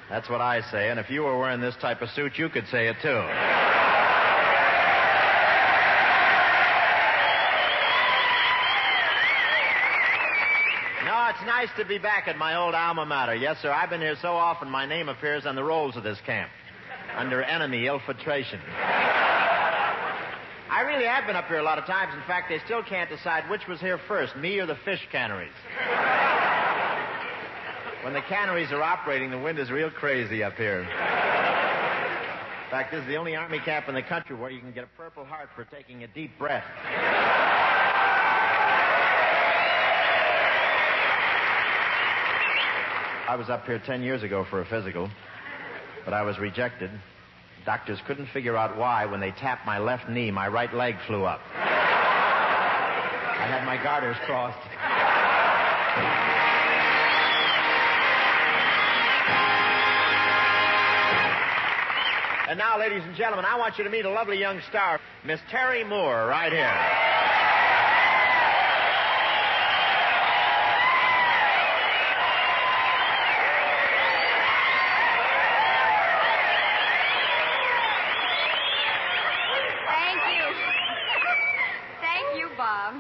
That's what I say, and if you were wearing this type of suit, you could say it too. No, it's nice to be back at my old alma mater. Yes, sir, I've been here so often my name appears on the rolls of this camp under enemy infiltration. I really have been up here a lot of times. In fact, they still can't decide which was here first, me or the fish canneries. When the canneries are operating, the wind is real crazy up here. In fact, this is the only Army camp in the country where you can get a Purple Heart for taking a deep breath. I was up here 10 years ago for a physical, but I was rejected. Doctors couldn't figure out why. When they tapped my left knee, my right leg flew up. I had my garters crossed. And now, ladies and gentlemen, I want you to meet a lovely young star, Miss Terry Moore, right here.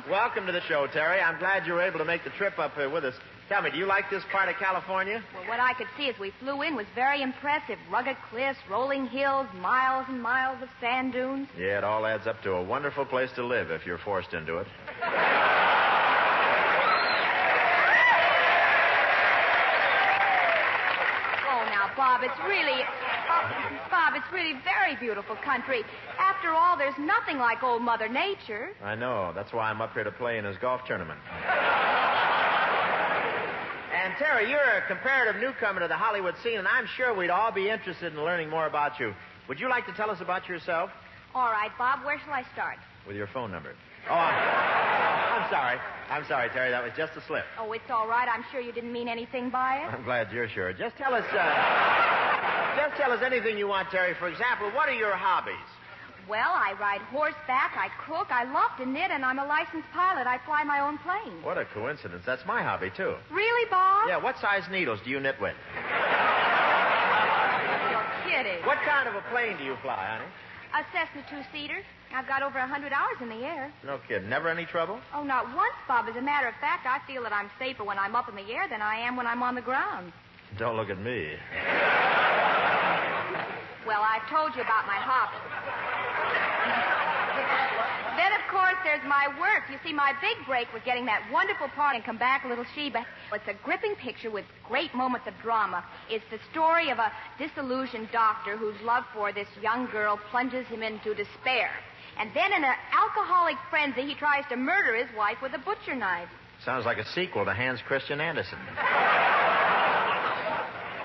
Welcome to the show, Terry. I'm glad you were able to make the trip up here with us. Tell me, do you like this part of California? Well, what I could see as we flew in was very impressive. Rugged cliffs, rolling hills, miles and miles of sand dunes. Yeah, it all adds up to a wonderful place to live if you're forced into it. Oh, now, Bob, it's really... Bob, it's really very beautiful country. After all, there's nothing like old Mother Nature. I know. That's why I'm up here to play in his golf tournament. And, Terry, you're a comparative newcomer to the Hollywood scene, and I'm sure we'd all be interested in learning more about you. Would you like to tell us about yourself? All right, Bob, where shall I start? With your phone number. Oh, I'm sorry. I'm sorry, Terry. That was just a slip. Oh, it's all right. I'm sure you didn't mean anything by it. I'm glad you're sure. Just tell us anything you want, Terry. For example, what are your hobbies? Well, I ride horseback, I cook, I love to knit, and I'm a licensed pilot. I fly my own plane. What a coincidence. That's my hobby, too. Really, Bob? Yeah, what size needles do you knit with? You're kidding. What kind of a plane do you fly, honey? A Cessna two-seater. I've got over 100 hours in the air. No kidding. Never any trouble? Oh, not once, Bob. As a matter of fact, I feel that I'm safer when I'm up in the air than I am when I'm on the ground. Don't look at me. Well, I've told you about my hobby. Then, of course, there's my work. You see, my big break was getting that wonderful part in Come Back, Little Sheba. It's a gripping picture with great moments of drama. It's the story of a disillusioned doctor whose love for this young girl plunges him into despair. And then in an alcoholic frenzy, he tries to murder his wife with a butcher knife. Sounds like a sequel to Hans Christian Andersen.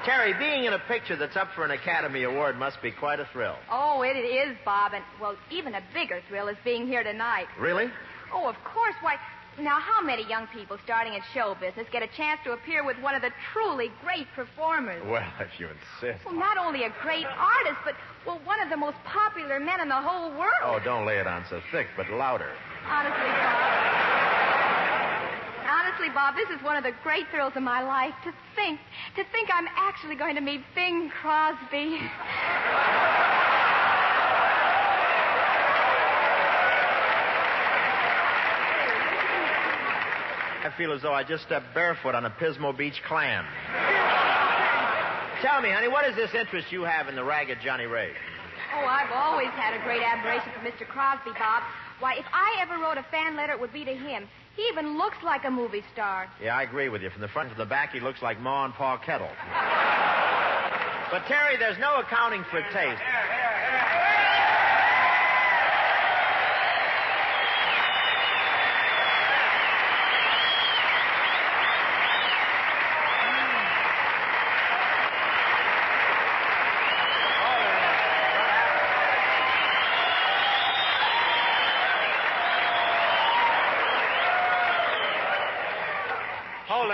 Terry, being in a picture that's up for an Academy Award must be quite a thrill. Oh, it is, Bob. And, well, even a bigger thrill is being here tonight. Really? Oh, of course. Why, now, how many young people starting in show business get a chance to appear with one of the truly great performers? Well, if you insist. Well, not only a great artist, but, well, one of the most popular men in the whole world. Oh, don't lay it on so thick, but louder. Honestly, Bob, this is one of the great thrills of my life. To think I'm actually going to meet Bing Crosby. I feel as though I just stepped barefoot on a Pismo Beach clam. Tell me, honey, what is this interest you have in the ragged Johnny Ray? Oh, I've always had a great admiration for Mr. Crosby, Bob. Why, if I ever wrote a fan letter, it would be to him. He even looks like a movie star. Yeah, I agree with you. From the front to the back, he looks like Ma and Pa Kettle. But, Terry, there's no accounting for taste.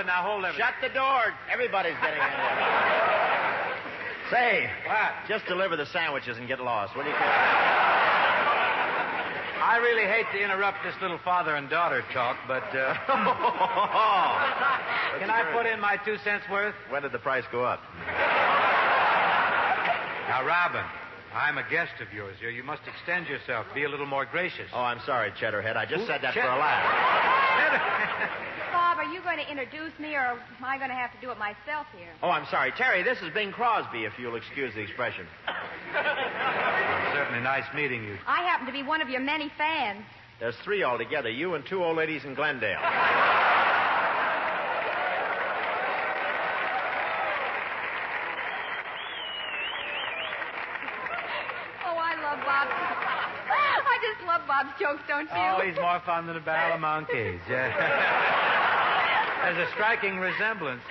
good. Now hold everything. Shut the door. Everybody's getting in here. Say, just deliver the sandwiches and get lost. What do you care? I really hate to interrupt this little father and daughter talk, but can I put in my 2 cents worth? When did the price go up? Now, Robin, I'm a guest of yours here. You must extend yourself. Be a little more gracious. Oh, I'm sorry, Cheddarhead. I just said that for a laugh. Bob, are you going to introduce me, or am I going to have to do it myself here? Oh, I'm sorry. Terry, this is Bing Crosby, if you'll excuse the expression. Certainly nice meeting you. I happen to be one of your many fans. There's 3 altogether, you and 2 old ladies in Glendale. I just love Bob's jokes, don't you? Oh, he's more fun than a barrel of monkeys. Yeah. There's a striking resemblance.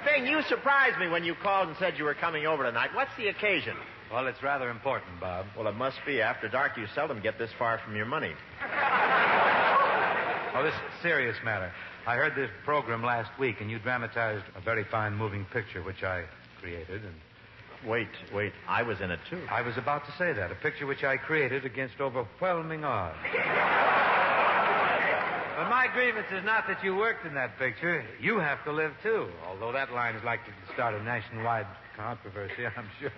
Bing, you surprised me when you called and said you were coming over tonight. What's the occasion? Well, it's rather important, Bob. Well, it must be. After dark, you seldom get this far from your money. Oh, this is a serious matter. I heard this program last week, and you dramatized a very fine moving picture, which I created, and... Wait. I was in it, too. I was about to say that. A picture which I created against overwhelming odds. But my grievance is not that you worked in that picture. You have to live, too. Although that line is likely to start a nationwide controversy, I'm sure.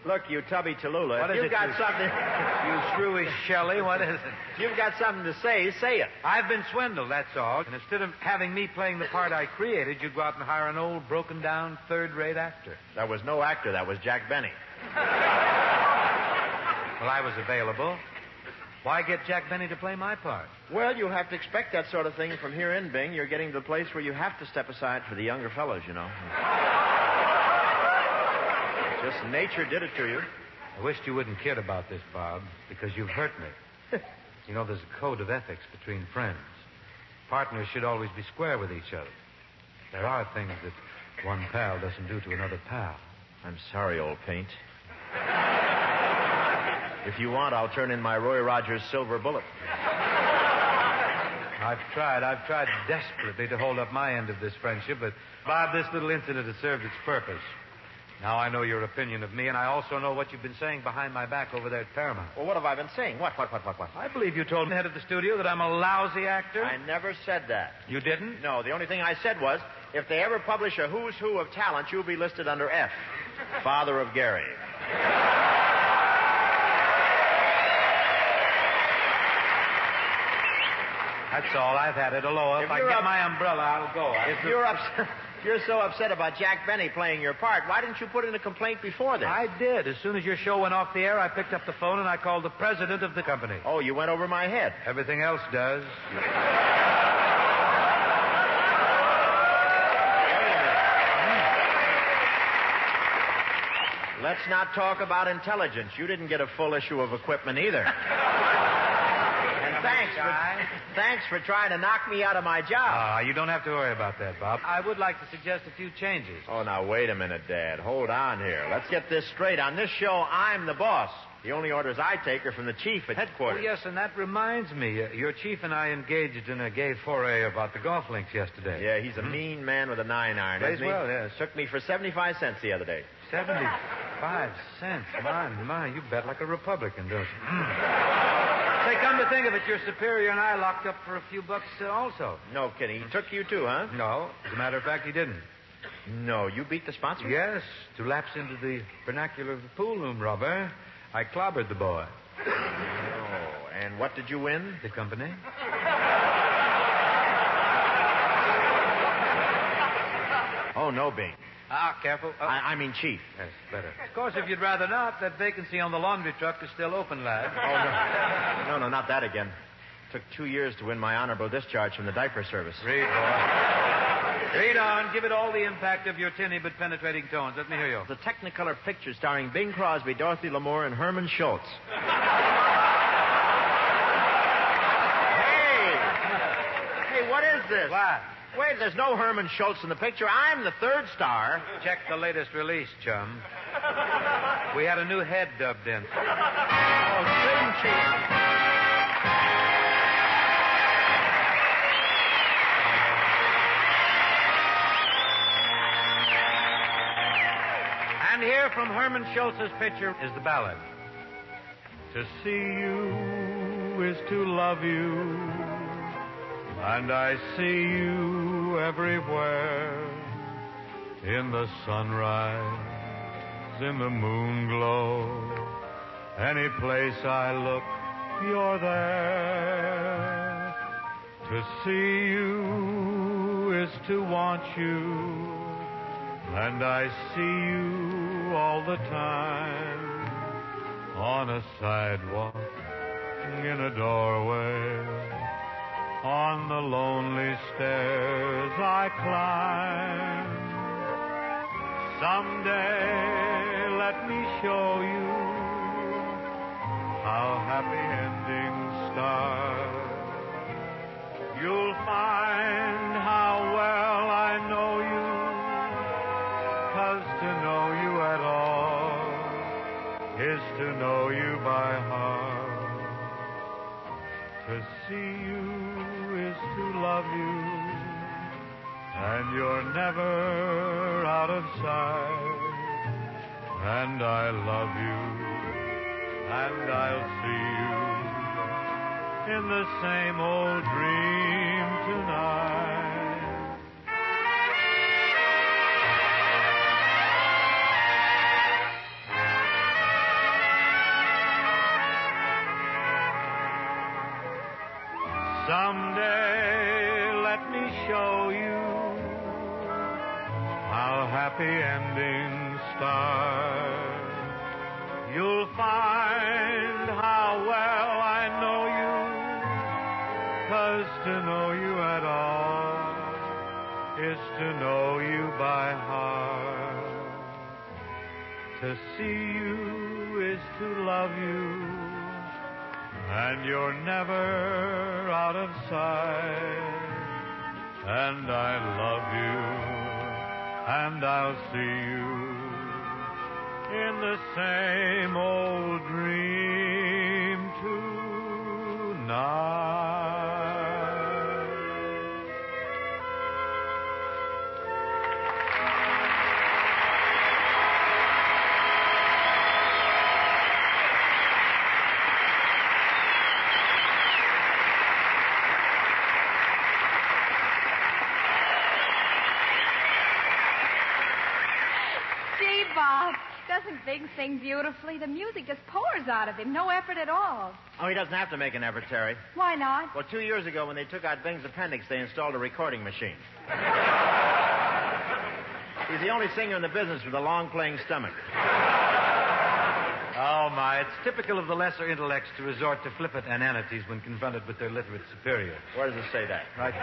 Look, you tubby Tallulah. What is you've got something... You shrewish Shelley, what is it? If you've got something to say it. I've been swindled, that's all. And instead of having me playing the part I created, you'd go out and hire an old, broken-down, third-rate actor. That was no actor. That was Jack Benny. Well, I was available. Why get Jack Benny to play my part? Well, you have to expect that sort of thing from here in, Bing. You're getting to the place where you have to step aside for the younger fellows, you know. Just nature did it to you. I wished you wouldn't kid about this, Bob, because you've hurt me. You know, there's a code of ethics between friends. Partners should always be square with each other. There are things that one pal doesn't do to another pal. I'm sorry, old paint. If you want, I'll turn in my Roy Rogers silver bullet. I've tried desperately to hold up my end of this friendship, but, Bob, this little incident has served its purpose. Now I know your opinion of me, and I also know what you've been saying behind my back over there at Paramount. Well, what have I been saying? What? I believe you told the head of the studio that I'm a lousy actor. I never said that. You didn't? No, the only thing I said was, if they ever publish a who's who of talent, you'll be listed under F, father of Gary. That's all. I've had it. Aloha. If I get my umbrella, I'll go. If you're so upset about Jack Benny playing your part, why didn't you put in a complaint before then? I did. As soon as your show went off the air, I picked up the phone and I called the president of the company. Oh, you went over my head. Everything else does. Let's not talk about intelligence. You didn't get a full issue of equipment either. Thanks for trying to knock me out of my job. You don't have to worry about that, Bob. I would like to suggest a few changes. Oh, now, wait a minute, Dad. Hold on here. Let's get this straight. On this show, I'm the boss. The only orders I take are from the chief at headquarters. Oh, yes, and that reminds me. Your chief and I engaged in a gay foray about the golf links yesterday. Yeah, he's a mean man with a 9-iron, Plays isn't he? well, yes. Took me for 75 cents the other day. 75 cents? My, you bet like a Republican, don't you? Say, come to think of it, your superior and I locked up for a few bucks also. No kidding. He took you too, huh? No. As a matter of fact, he didn't. No, you beat the sponsor? Yes. To lapse into the vernacular of the pool room robber, I clobbered the boy. Oh, and what did you win? The company. Oh, no, Bing. Careful. I mean chief. Yes, better. Of course, if you'd rather not, that vacancy on the laundry truck is still open, lad. Oh, no, not that again. Took 2 years to win my honorable discharge from the diaper service. Read, boy. Read on. Give it all the impact of your tinny but penetrating tones. Let me hear you. The Technicolor picture starring Bing Crosby, Dorothy Lamour, and Herman Schultz. Hey, what is this? What? Wait, there's no Herman Schultz in the picture. I'm the third star. Check the latest release, chum. We had a new head dubbed in. Oh, didn't you? And here from Herman Schultz's picture is the ballad. To see you is to love you, and I see you everywhere. In the sunrise, in the moon glow, any place I look, you're there. To see you is to want you, and I see you all the time. On a sidewalk, in a doorway, on the lonely stairs I climb. Someday, let me show you how happy endings start. You'll find how well I know you, 'cause to know you at all is to know you by heart. To see you is to love you, and you're never out of sight. And I love you, and I'll see you in the same old dream tonight. Someday, let me show you how happy endings start. You'll find how well I know you, 'cause to know you at all is to know you by heart. To see you is to love you, and you're never out of sight. And I love you, and I'll see you in the same old dream tonight. Bob, doesn't Big sing beautifully? The music just pours out of him. No effort at all. Oh, he doesn't have to make an effort, Terry. Why not? Well, 2 years ago, when they took out Bing's appendix, they installed a recording machine. He's the only singer in the business with a long-playing stomach. Oh, my. It's typical of the lesser intellects to resort to flippant inanities when confronted with their literate superiors. Where does it say that? Right.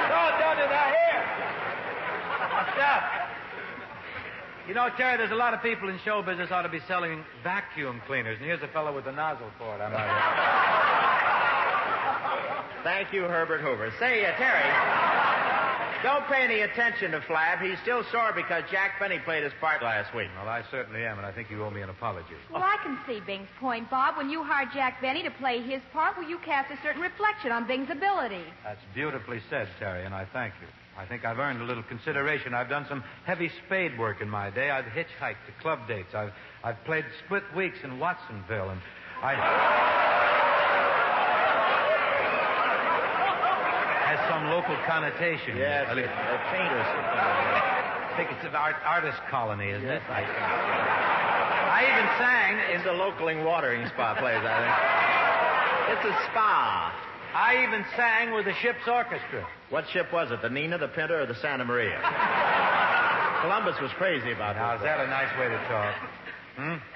Don't do that here. What's up? You know, Terry, there's a lot of people in show business ought to be selling vacuum cleaners, and here's a fellow with a nozzle for it. Thank you, Herbert Hoover. Say, Terry, don't pay any attention to Flab. He's still sore because Jack Benny played his part last week. Well, I certainly am, and I think you owe me an apology. Well, I can see Bing's point, Bob. When you hired Jack Benny to play his part, well, you cast a certain reflection on Bing's ability. That's beautifully said, Terry, and I thank you. I think I've earned a little consideration. I've done some heavy spade work in my day. I've hitchhiked to club dates. I've played split weeks in Watsonville, and has some local connotation. Yes, painters. I think it's an artist colony, isn't it? I even sang in the localing watering spa place, I think. It's a spa. I even sang with the ship's orchestra. What ship was it? The Nina, the Pinta, or the Santa Maria? Columbus was crazy about that. Now, is that a nice way to talk?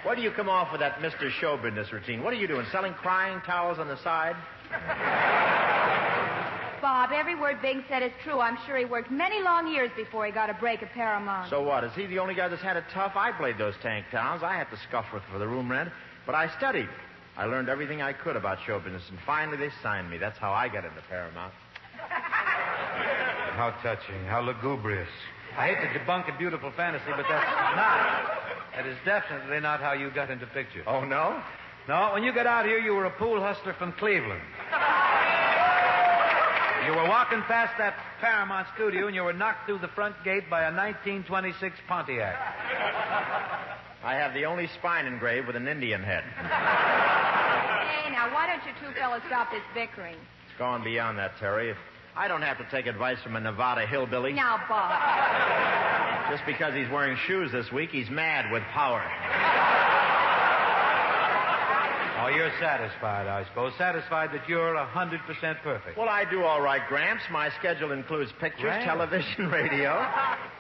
Where do you come off with that Mr. Show business routine? What are you doing? Selling crying towels on the side? Bob, every word Bing said is true. I'm sure he worked many long years before he got a break at Paramount. So what? Is he the only guy that's had it tough? I played those tank towns. I had to scuff with for the room rent. But I studied. I learned everything I could about show business, and finally they signed me. That's how I got into Paramount. How touching. How lugubrious. I hate to debunk a beautiful fantasy, but that is definitely not how you got into pictures. Oh, no? No, when you got out here, you were a pool hustler from Cleveland. You were walking past that Paramount studio and you were knocked through the front gate by a 1926 Pontiac. I have the only spine engraved with an Indian head. Hey, now, why don't you two fellas stop this bickering? It's gone beyond that, Terry. If I don't have to take advice from a Nevada hillbilly. Now, Bob. Just because he's wearing shoes this week, he's mad with power. Oh, you're satisfied, I suppose. Satisfied that you're 100% perfect. Well, I do all right, Gramps. My schedule includes pictures, Gramps? television, radio.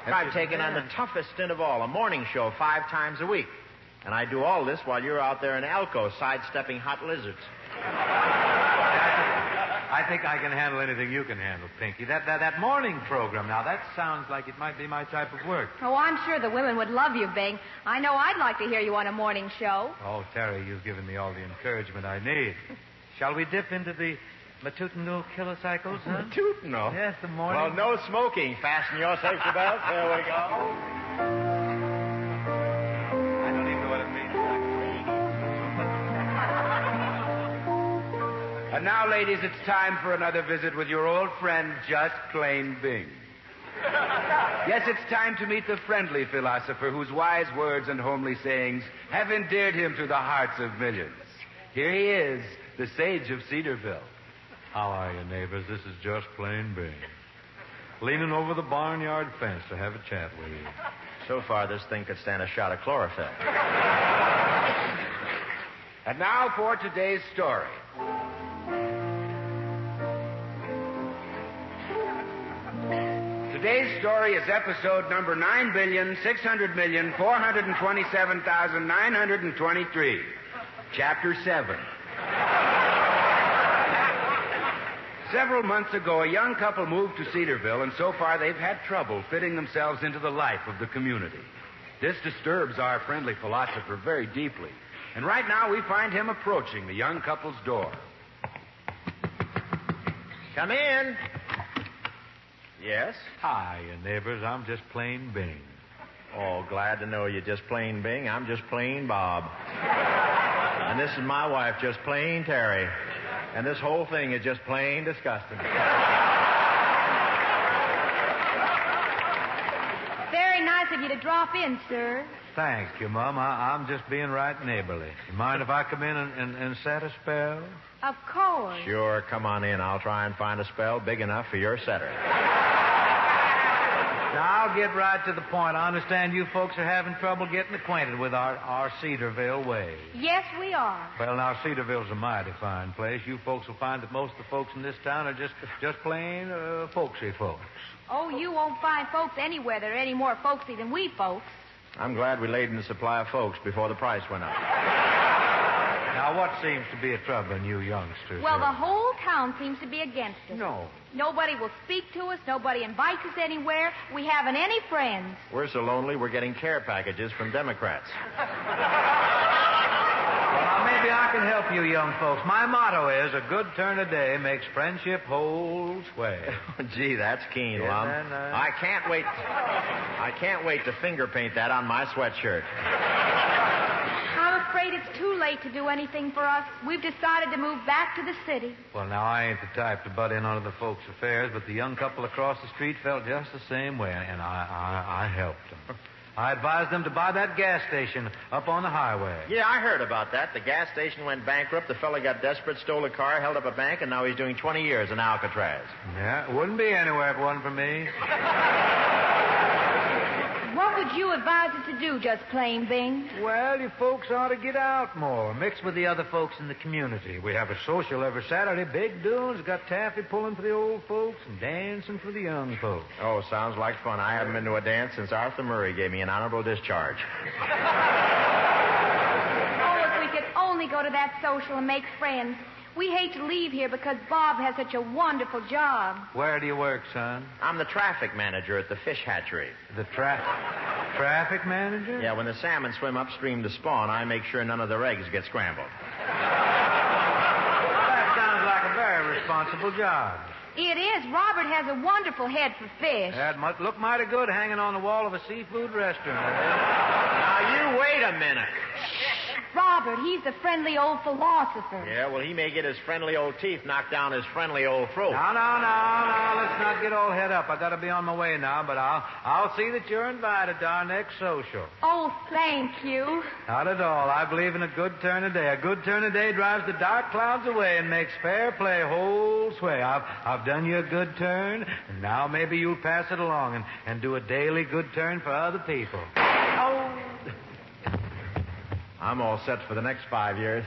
I've taken on the toughest stint of all, a morning show 5 times a week. And I do all this while you're out there in Elko sidestepping hot lizards. I think I can handle anything you can handle, Pinky. That morning program, now, that sounds like it might be my type of work. Oh, I'm sure the women would love you, Bing. I know I'd like to hear you on a morning show. Oh, Terry, you've given me all the encouragement I need. Shall we dip into the matutinal kilocycles, huh? Matutinal? Yes, the morning. Well, no smoking. Fasten your safety belts. There we go. I don't even know what it means. And now, ladies, it's time for another visit with your old friend, Just Plain Bing. Yes, it's time to meet the friendly philosopher whose wise words and homely sayings have endeared him to the hearts of millions. Here he is, the sage of Cedarville. How are you, neighbors? This is Just Plain Bing. Leaning over the barnyard fence to have a chat with you. So far, this thing could stand a shot of chlorophyll. And now for today's story. Today's story is episode number 9,600,427,923, Chapter 7. Several months ago, a young couple moved to Cedarville, and so far they've had trouble fitting themselves into the life of the community. This disturbs our friendly philosopher very deeply, and right now we find him approaching the young couple's door. Come in. Yes? Hi, you neighbors. I'm Just Plain Bing. Oh, glad to know you, Just Plain Bing. I'm Just Plain Bob. And this is my wife, Just Plain Terry. And this whole thing is just plain disgusting. Very nice of you to drop in, sir. Thank you, Mom. I'm just being right neighborly. You mind if I come in and set a spell? Of course. Sure, come on in. I'll try and find a spell big enough for your setter. Now, I'll get right to the point. I understand you folks are having trouble getting acquainted with our Cedarville ways. Yes, we are. Well, now, Cedarville's a mighty fine place. You folks will find that most of the folks in this town are just plain folksy folks. Oh, you won't find folks anywhere that are any more folksy than we folks. I'm glad we laid in the supply of folks before the price went up. Now, what seems to be a trouble in you youngsters? Well, the whole town seems to be against us. No. Nobody will speak to us. Nobody invites us anywhere. We haven't any friends. We're so lonely, we're getting care packages from Democrats. Well, maybe I can help you young folks. My motto is, a good turn a day makes friendship hold sway. Oh, gee, that's keen, Lum. I can't wait to finger paint that on my sweatshirt. I'm afraid it's too late to do anything for us. We've decided to move back to the city. Well, now, I ain't the type to butt in onto the folks' affairs, but the young couple across the street felt just the same way, and I helped them. I advised them to buy that gas station up on the highway. Yeah, I heard about that. The gas station went bankrupt, the fella got desperate, stole a car, held up a bank, and now he's doing 20 years in Alcatraz. Yeah, it wouldn't be anywhere if it wasn't for me. What would you advise us to do, Just Plain Bing? Well, you folks ought to get out more. Mix with the other folks in the community. We have a social every Saturday. Big doings. Got taffy pulling for the old folks and dancing for the young folks. Oh, sounds like fun. I haven't been to a dance since Arthur Murray gave me an honorable discharge. Oh, if we could only go to that social and make friends. We hate to leave here because Bob has such a wonderful job. Where do you work, son? I'm the traffic manager at the fish hatchery. The traffic manager? Yeah, when the salmon swim upstream to spawn, I make sure none of their eggs get scrambled. That sounds like a very responsible job. It is. Robert has a wonderful head for fish. That must look mighty good hanging on the wall of a seafood restaurant. Now, you wait a minute. Robert, he's the friendly old philosopher. Yeah, well, he may get his friendly old teeth knocked down his friendly old throat. No. Let's not get all head up. I got to be on my way now, but I'll see that you're invited to our next social. Oh, thank you. Not at all. I believe in a good turn a day. A good turn a day drives the dark clouds away and makes fair play whole sway. I've done you a good turn, and now maybe you'll pass it along and do a daily good turn for other people. Oh! I'm all set for the next 5 years.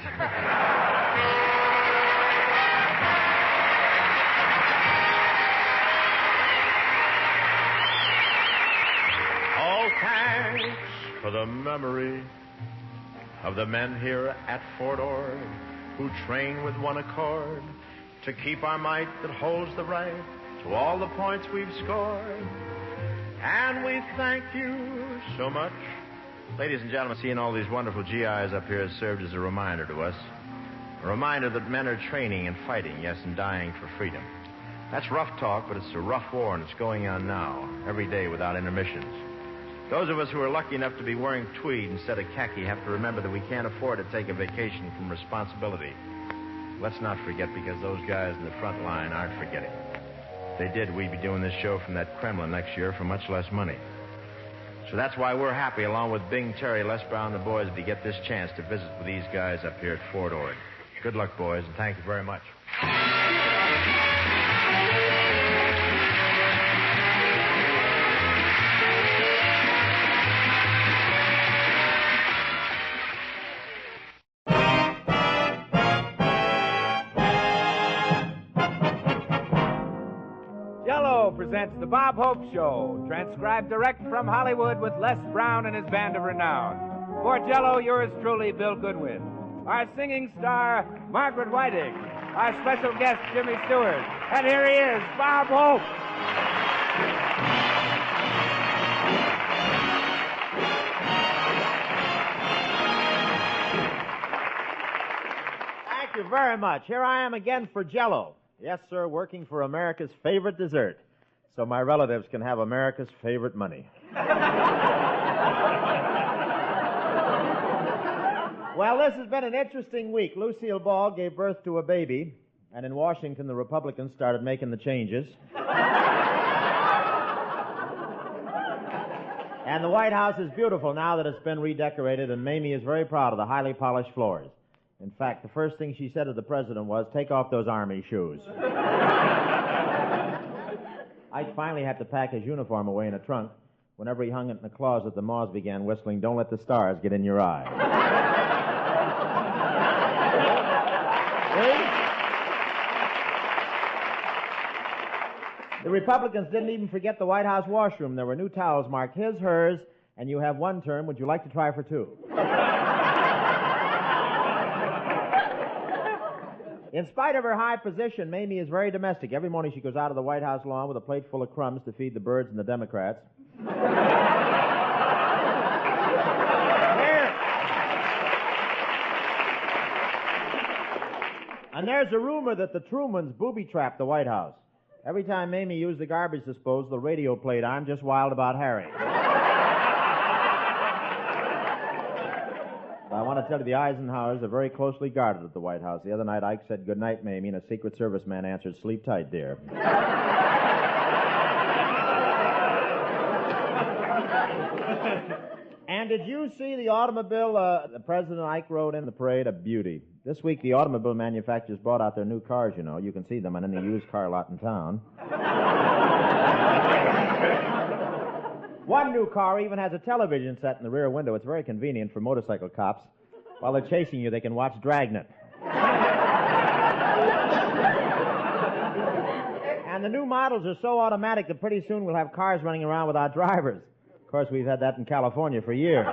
All thanks for the memory of the men here at Fort Ord who train with one accord to keep our might that holds the right to all the points we've scored. And we thank you so much. Ladies and gentlemen, seeing all these wonderful GIs up here has served as a reminder to us. A reminder that men are training and fighting, yes, and dying for freedom. That's rough talk, but it's a rough war, and it's going on now, every day without intermissions. Those of us who are lucky enough to be wearing tweed instead of khaki have to remember that we can't afford to take a vacation from responsibility. Let's not forget, because those guys in the front line aren't forgetting. If they did, we'd be doing this show from that Kremlin next year for much less money. So that's why we're happy, along with Bing, Terry, Les Brown, and the boys, to get this chance to visit with these guys up here at Fort Ord. Good luck, boys, and thank you very much. Presents The Bob Hope Show, transcribed direct from Hollywood with Les Brown and his band of renown. For Jell-O, yours truly, Bill Goodwin. Our singing star, Margaret Whiting. Our special guest, Jimmy Stewart. And here he is, Bob Hope. Thank you very much. Here I am again for Jell-O. Yes, sir, working for America's favorite dessert, so my relatives can have America's favorite money. Well, this has been an interesting week. Lucille Ball gave birth to a baby, and in Washington, the Republicans started making the changes. And the White House is beautiful now that it's been redecorated, and Mamie is very proud of the highly polished floors. In fact, the first thing she said to the president was, "Take off those army shoes." I finally had to pack his uniform away in a trunk. Whenever he hung it in the closet, the moths began whistling, "Don't let the stars get in your eye." The Republicans didn't even forget the White House washroom. There were new towels marked his, hers, and you have one term. Would you like to try for two? In spite of her high position, Mamie is very domestic. Every morning she goes out of the White House lawn with a plate full of crumbs to feed the birds and the Democrats. And there's a rumor that the Trumans booby-trapped the White House. Every time Mamie used the garbage disposal, the radio played, "I'm Just Wild About Harry." I want to tell you, the Eisenhowers are very closely guarded at the White House. The other night, Ike said, "Good night, Mamie," and a Secret Service man answered, "Sleep tight, dear." And did you see the automobile the President Ike rode in the parade? A beauty. This week, the automobile manufacturers brought out their new cars, you know. You can see them on any used car lot in town. One new car even has a television set in the rear window. It's very convenient for motorcycle cops. While they're chasing you, they can watch Dragnet. And the new models are so automatic that pretty soon we'll have cars running around without drivers. Of course, we've had that in California for years.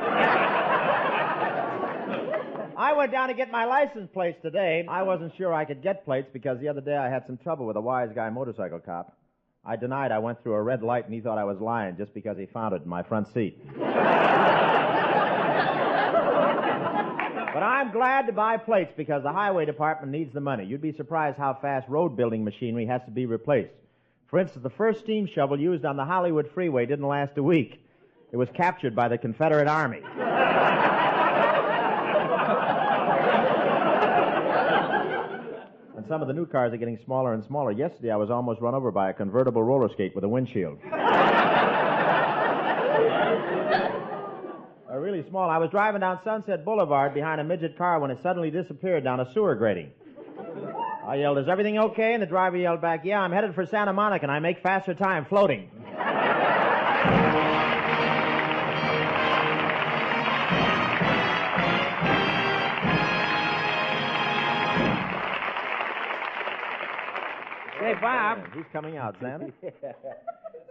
I went down to get my license plates today. I wasn't sure I could get plates because the other day I had some trouble with a wise guy motorcycle cop. I denied I went through a red light, and he thought I was lying just because he found it in my front seat. But I'm glad to buy plates because the highway department needs the money. You'd be surprised how fast road building machinery has to be replaced. For instance, the first steam shovel used on the Hollywood freeway didn't last a week. It was captured by the Confederate Army. And some of the new cars are getting smaller and smaller. Yesterday, I was almost run over by a convertible roller skate with a windshield. Really small. I was driving down Sunset Boulevard behind a midget car when it suddenly disappeared down a sewer grating. I yelled, "Is everything okay?" And the driver yelled back, "Yeah, I'm headed for Santa Monica, and I make faster time floating." Say, Bob. Who's coming out, Sam?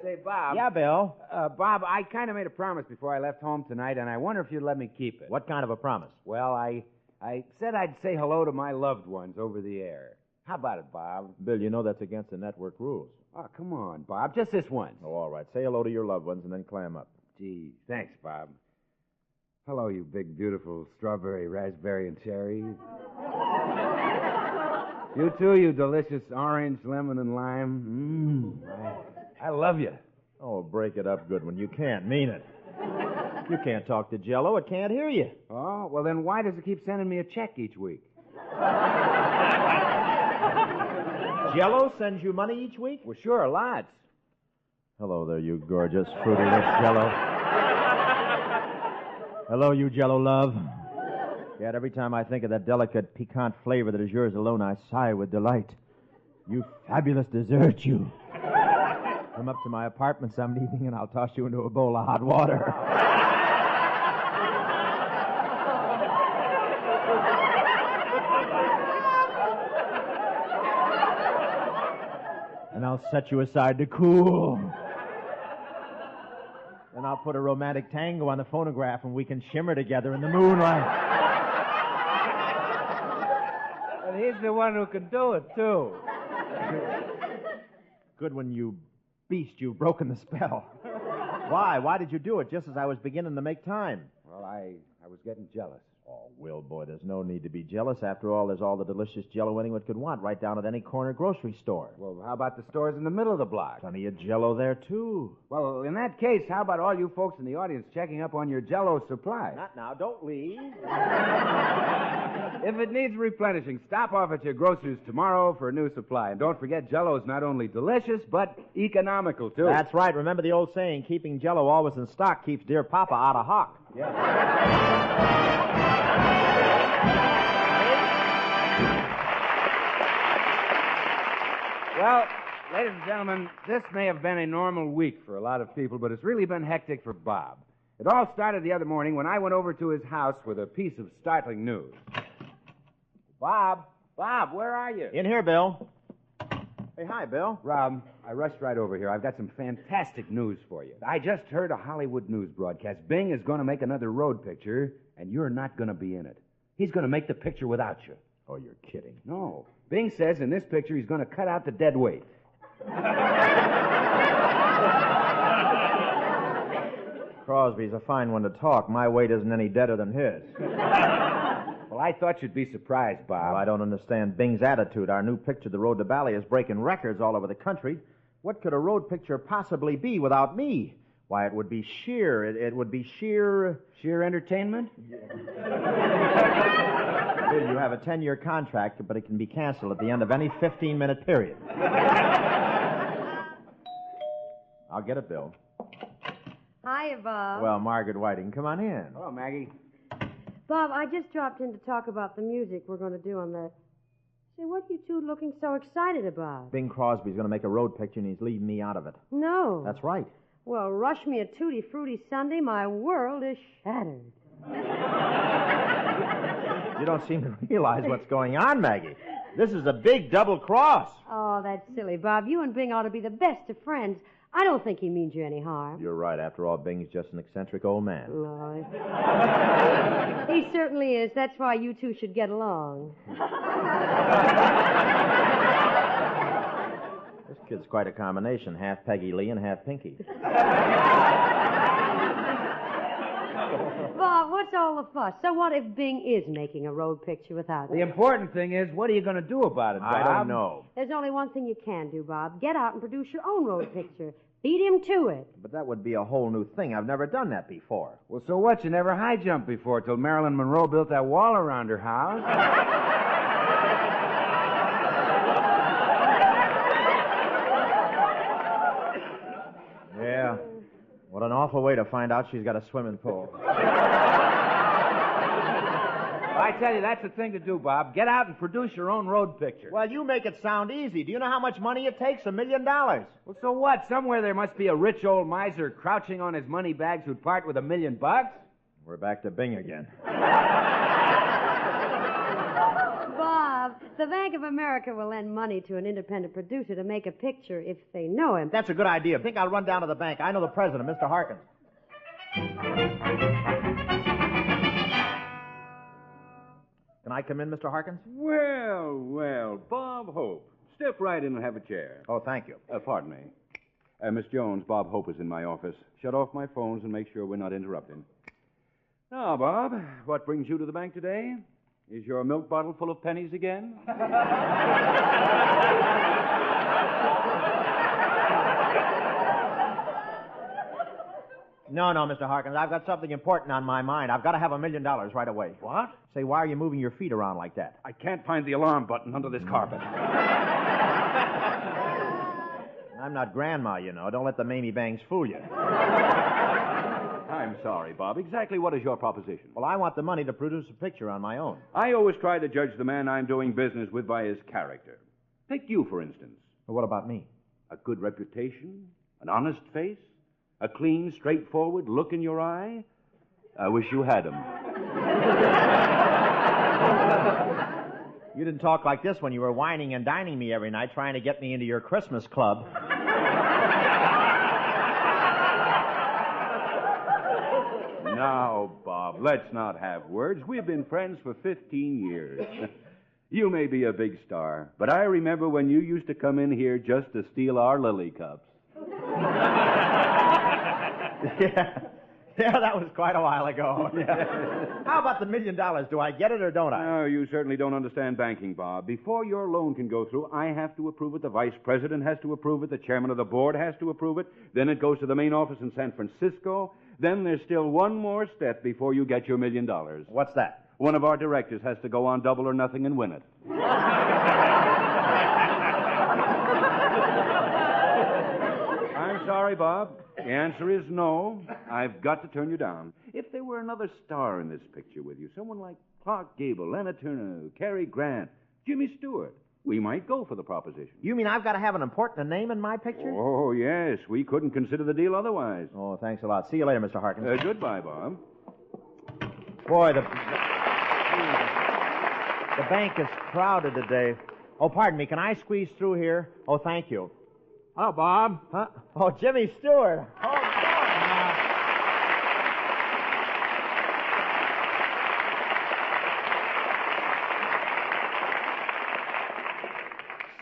Say, Bob. Yeah, Bill? Bob, I kind of made a promise before I left home tonight, and I wonder if you'd let me keep it. What kind of a promise? Well, I said I'd say hello to my loved ones over the air. How about it, Bob? Bill, you know that's against the network rules. Oh, come on, Bob. Just this once. Oh, all right. Say hello to your loved ones and then clam up. Gee, thanks, Bob. Hello, you big, beautiful strawberry, raspberry, and cherry. You too, you delicious orange, lemon, and lime. I love you. Oh, break it up, Goodwin. You can't mean it. You can't talk to Jell-O. It can't hear you. Oh, well, then why does it keep sending me a check each week? Jell-O sends you money each week? Well, sure, lots. Hello there, you gorgeous, fruity lips Jell-O. Hello, you Jell-O love. Yet every time I think of that delicate, piquant flavor that is yours alone, I sigh with delight. You fabulous dessert, you. Come up to my apartment some evening and I'll toss you into a bowl of hot water. And I'll set you aside to cool. Then I'll put a romantic tango on the phonograph and we can shimmer together in the moonlight. And he's the one who can do it, too. Goodwin, you beast, you've broken the spell. Why? Why did you do it just as I was beginning to make time? Well, I was getting jealous. Oh, Will, boy, there's no need to be jealous. After all, there's all the delicious Jell-O anyone could want right down at any corner grocery store. Well, how about the stores in the middle of the block? Plenty of Jell-O there, too. Well, in that case, how about all you folks in the audience checking up on your Jell-O supply? Not now. Don't leave. If it needs replenishing, stop off at your grocer's tomorrow for a new supply. And don't forget, Jell-O is not only delicious, but economical, too. That's right. Remember the old saying, keeping Jell-O always in stock keeps dear Papa out of hock. Yeah. Well, ladies and gentlemen, this may have been a normal week for a lot of people, but it's really been hectic for Bob. It all started the other morning when I went over to his house with a piece of startling news. Bob, where are you? In here, Bill. Hey, hi, Bill. Rob, I rushed right over here. I've got some fantastic news for you. I just heard a Hollywood news broadcast. Bing is going to make another road picture, and you're not going to be in it. He's going to make the picture without you. Oh, you're kidding. No. Bing says in this picture he's going to cut out the dead weight. Crosby's a fine one to talk. My weight isn't any deader than his. Well, I thought you'd be surprised, Bob. Well, I don't understand Bing's attitude. Our new picture, The Road to Bali, is breaking records all over the country. What could a road picture possibly be without me? Why, it would be sheer. It would be sheer... Sheer entertainment? Bill, you have a 10-year contract, but it can be canceled at the end of any 15-minute period. I'll get it, Bill. Hiya, Bob. Well, Margaret Whiting, come on in. Hello, Maggie. Bob, I just dropped in to talk about the music we're going to do on the... Say, what are you two looking so excited about? Bing Crosby's going to make a road picture, and he's leaving me out of it. No. That's right. Well, rush me a Tutti Frutti Sunday, my world is shattered. You don't seem to realize what's going on, Maggie. This is a big double cross. Oh, that's silly, Bob. You and Bing ought to be the best of friends. I don't think he means you any harm. You're right. After all, Bing's just an eccentric old man. Oh, he certainly is. That's why you two should get along. This kid's quite a combination. Half Peggy Lee and half Pinky. Bob, what's all the fuss? So what if Bing is making a road picture without The him? important thing is, what are you going to do about it, Bob? I don't know. There's only one thing you can do, Bob. Get out and produce your own road picture. Beat him to it. But that would be a whole new thing. I've never done that before. Well, so what? You never high jumped before till Marilyn Monroe built that wall around her house. What an awful way to find out she's got a swimming pool. I tell you, that's the thing to do, Bob. Get out and produce your own road picture. Well, you make it sound easy. Do you know how much money it takes? $1 million. Well, so what? Somewhere there must be a rich old miser crouching on his money bags who'd part with $1 million. We're back to Bing again. Bob, the Bank of America will lend money to an independent producer to make a picture if they know him. That's a good idea. I think I'll run down to the bank. I know the president, Mr. Harkins. Can I come in, Mr. Harkins? Well, well, Bob Hope. Step right in and have a chair. Oh, thank you. Pardon me. Miss Jones, Bob Hope is in my office. Shut off my phones and make sure we're not interrupting. Now, Bob, what brings you to the bank today? Is your milk bottle full of pennies again? No, Mr. Harkins. I've got something important on my mind. I've got to have $1 million right away. What? Say, why are you moving your feet around like that? I can't find the alarm button under this carpet. I'm not Grandma, you know. Don't let the Mamie Bangs fool you. I'm sorry, Bob. Exactly what is your proposition? Well, I want the money to produce a picture on my own. I always try to judge the man I'm doing business with by his character. Take you, for instance. Well, what about me? A good reputation, an honest face, a clean, straightforward look in your eye. I wish you had 'em. You didn't talk like this when you were whining and dining me every night trying to get me into your Christmas club. Now, Bob, let's not have words. We've been friends for 15 years. You may be a big star, but I remember when you used to come in here just to steal our lily cups. Yeah, that was quite a while ago. How about the $1 million? Do I get it or don't I? No, you certainly don't understand banking, Bob. Before your loan can go through, I have to approve it, the vice president has to approve it, the chairman of the board has to approve it, then it goes to the main office in San Francisco. Then there's still one more step before you get your $1 million. What's that? One of our directors has to go on Double or Nothing and win it. I'm sorry, Bob. The answer is no. I've got to turn you down. If there were another star in this picture with you, someone like Clark Gable, Lana Turner, Cary Grant, Jimmy Stewart, we might go for the proposition. You mean I've got to have an important name in my picture? Oh, yes. We couldn't consider the deal otherwise. Oh, thanks a lot. See you later, Mr. Harkins. Goodbye, Bob. Boy, the bank is crowded today. Oh, pardon me. Can I squeeze through here? Oh, thank you. Hello, Bob. Huh? Oh, Jimmy Stewart. Oh,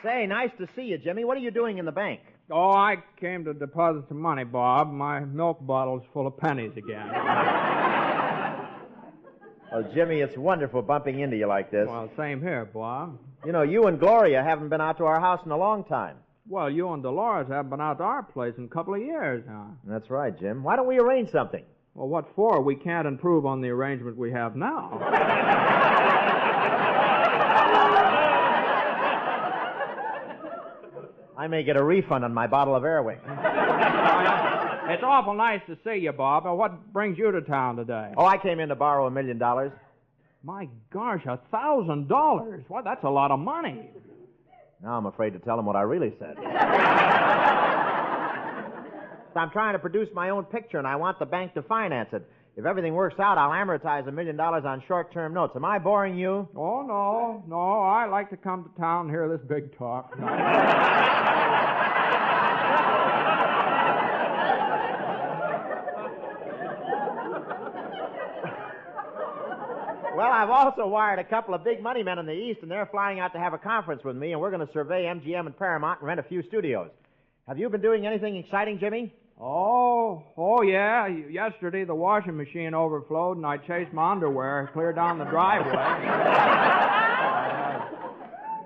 Say, nice to see you, Jimmy. What are you doing in the bank? Oh, I came to deposit some money, Bob. My milk bottle's full of pennies again. Well, Jimmy, it's wonderful bumping into you like this. Well, same here, Bob. You know, you and Gloria haven't been out to our house in a long time. Well, you and Dolores haven't been out to our place in a couple of years, huh? That's right, Jim. Why don't we arrange something? Well, what for? We can't improve on the arrangement we have now. I may get a refund on my bottle of Airwick. It's awful nice to see you, Bob. What brings you to town today? Oh, I came in to borrow $1 million. My gosh, $1,000. Well, that's a lot of money. Now I'm afraid to tell him what I really said. I'm trying to produce my own picture, and I want the bank to finance it. If everything works out, I'll amortize $1 million on short-term notes. Am I boring you? Oh, no. I like to come to town and hear this big talk. Well, I've also wired a couple of big money men in the East, and they're flying out to have a conference with me, and we're going to survey MGM and Paramount and rent a few studios. Have you been doing anything exciting, Jimmy? Oh, yeah. Yesterday, the washing machine overflowed, and I chased my underwear clear down the driveway.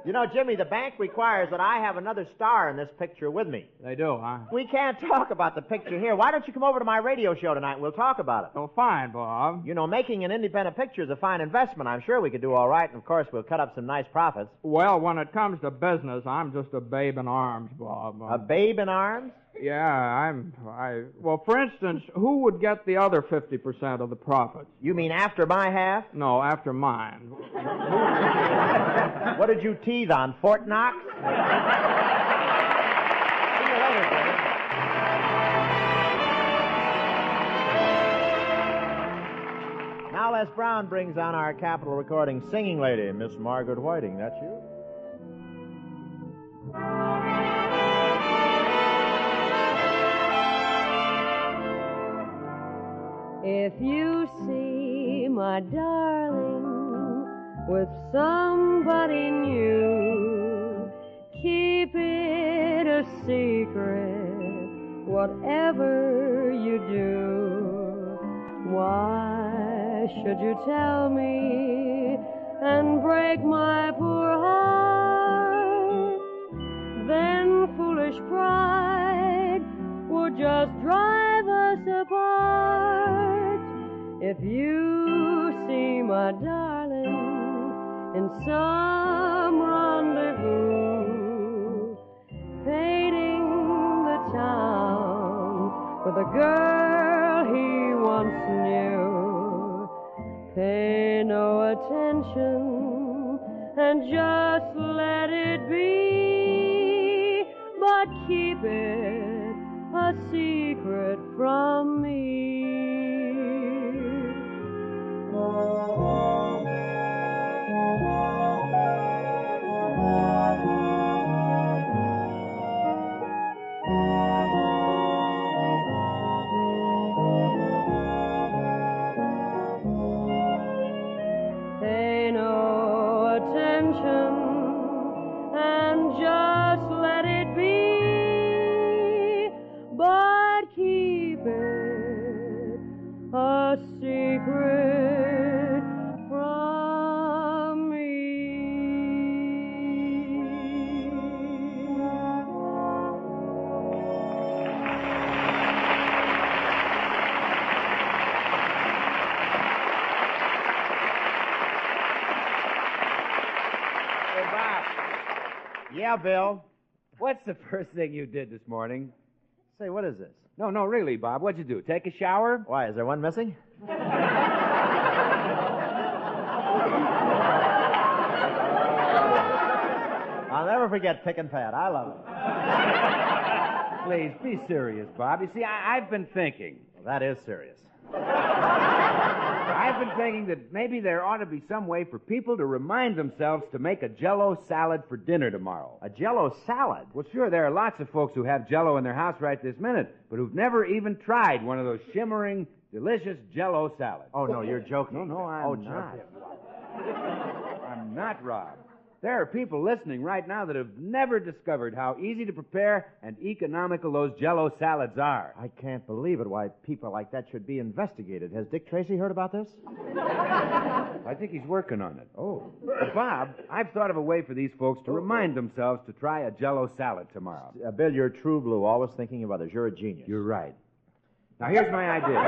You know, Jimmy, the bank requires that I have another star in this picture with me. They do, huh? We can't talk about the picture here. Why don't you come over to my radio show tonight and we'll talk about it? Oh, fine, Bob. You know, making an independent picture is a fine investment. I'm sure we could do all right, and of course we'll cut up some nice profits. Well, when it comes to business, I'm just a babe in arms, Bob. A babe in arms? Well, for instance, who would get the other 50% of the profits? You mean after my half? No, after mine. What did you tease on, Fort Knox? See you later, Billy. Now Les Brown brings on our Capitol recording singing lady, Miss Margaret Whiting. That's you? If you see my darling with somebody new, keep it a secret, whatever you do. Why should you tell me and break my poor heart? Then foolish pride would just drive us apart. If you see my darling in some rendezvous, painting the town with a girl he once knew, pay no attention and just let it be, but keep it a secret from me. Pay no attention and just let it be, but keep it a secret from me. Hey, Bob. Yeah, Bill. What's the first thing you did this morning? Say, what is this? No, really, Bob. What'd you do? Take a shower? Why, is there one missing? I'll never forget Pick and Pat. I love it. Please, be serious, Bob. You see, I've been thinking. Well, that is serious. I've been thinking that maybe there ought to be some way for people to remind themselves to make a Jell-O salad for dinner tomorrow. A Jell-O salad? Well, sure, there are lots of folks who have Jell-O in their house right this minute, but who've never even tried one of those shimmering, delicious Jell-O salads. Oh, no, you're joking. No, I'm not. I'm not, Rob. There are people listening right now that have never discovered how easy to prepare and economical those Jell-O salads are. I can't believe it. Why, people like that should be investigated. Has Dick Tracy heard about this? I think he's working on it. Oh. But Bob, I've thought of a way for these folks to remind themselves to try a Jell-O salad tomorrow. Bill, you're true blue, always thinking of others. You're a genius. You're right. Now, here's my idea.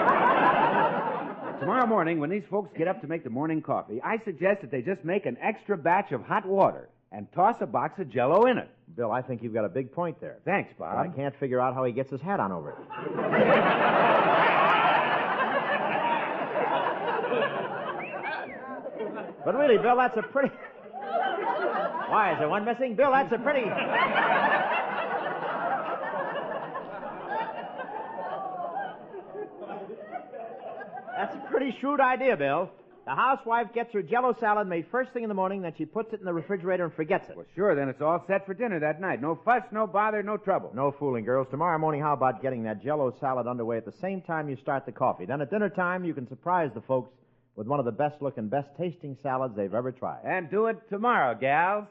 Tomorrow morning, when these folks get up to make the morning coffee, I suggest that they just make an extra batch of hot water and toss a box of Jell-O in it. Bill, I think you've got a big point there. Thanks, Bob. But I can't figure out how he gets his hat on over it. But really, Bill, that's a pretty... Why, is there one missing? Bill, that's a pretty... That's a pretty shrewd idea, Bill. The housewife gets her Jell-O salad made first thing in the morning, then she puts it in the refrigerator and forgets it. Well, sure, then it's all set for dinner that night. No fuss, no bother, no trouble. No fooling, girls. Tomorrow morning, how about getting that Jell-O salad underway at the same time you start the coffee? Then at dinner time, you can surprise the folks with one of the best-looking, best-tasting salads they've ever tried. And do it tomorrow, gals.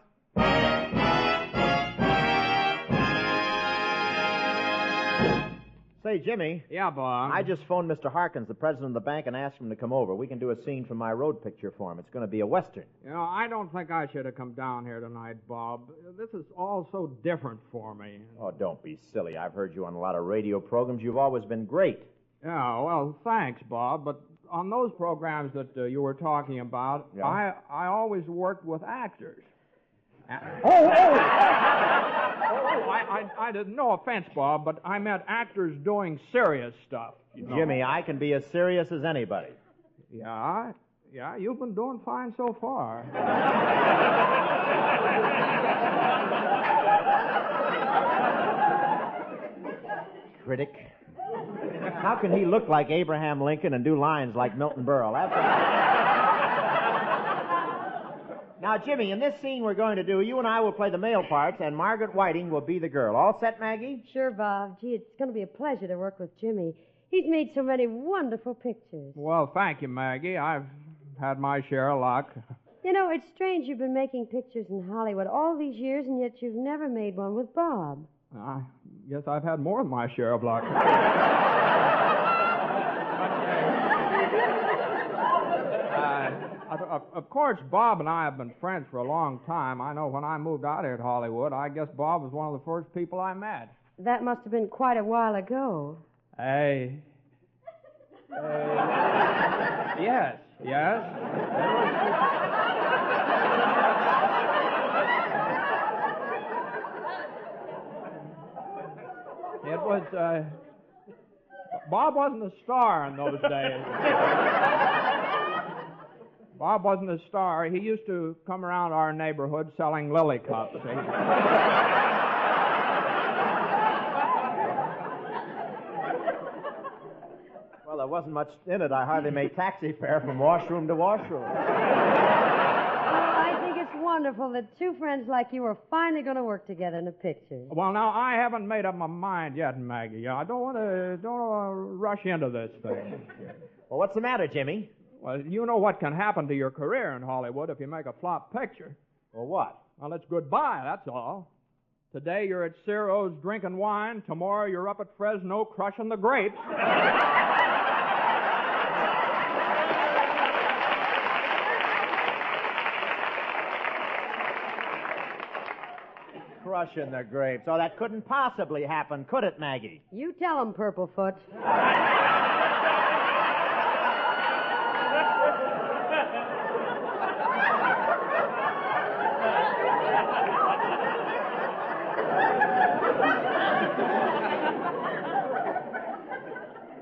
Say, Jimmy. Yeah, Bob? I just phoned Mr. Harkins, the president of the bank, and asked him to come over. We can do a scene from my road picture for him. It's going to be a Western. You know, I don't think I should have come down here tonight, Bob. This is all so different for me. Oh, don't be silly. I've heard you on a lot of radio programs. You've always been great. Yeah, well, thanks, Bob. But on those programs that you were talking about, yeah. I always worked with actors. I didn't. No offense, Bob, but I meant actors doing serious stuff. You know? Jimmy, I can be as serious as anybody. Yeah, you've been doing fine so far. Critic. How can he look like Abraham Lincoln and do lines like Milton Berle? Now, Jimmy, in this scene we're going to do, you and I will play the male parts, and Margaret Whiting will be the girl. All set, Maggie? Sure, Bob. Gee, it's going to be a pleasure to work with Jimmy. He's made so many wonderful pictures. Well, thank you, Maggie. I've had my share of luck. You know, it's strange you've been making pictures in Hollywood all these years, and yet you've never made one with Bob. I guess I've had more than my share of luck. Of course, Bob and I have been friends for a long time. I know when I moved out here to Hollywood, I guess Bob was one of the first people I met. That must have been quite a while ago. Yes. It was, Bob wasn't a star in those days. Bob wasn't a star. He used to come around our neighborhood selling lily cups. Well, there wasn't much in it. I hardly made taxi fare from washroom to washroom. I think it's wonderful that two friends like you are finally going to work together in a picture. Well, now, I haven't made up my mind yet, Maggie. I don't want to rush into this thing. Well, what's the matter, Jimmy? Well, you know what can happen to your career in Hollywood if you make a flop picture. Well, what? Well, it's goodbye, that's all. Today you're at Ciro's drinking wine. Tomorrow you're up at Fresno crushing the grapes. Crushing the grapes. Oh, that couldn't possibly happen, could it, Maggie? You tell him, Purplefoot.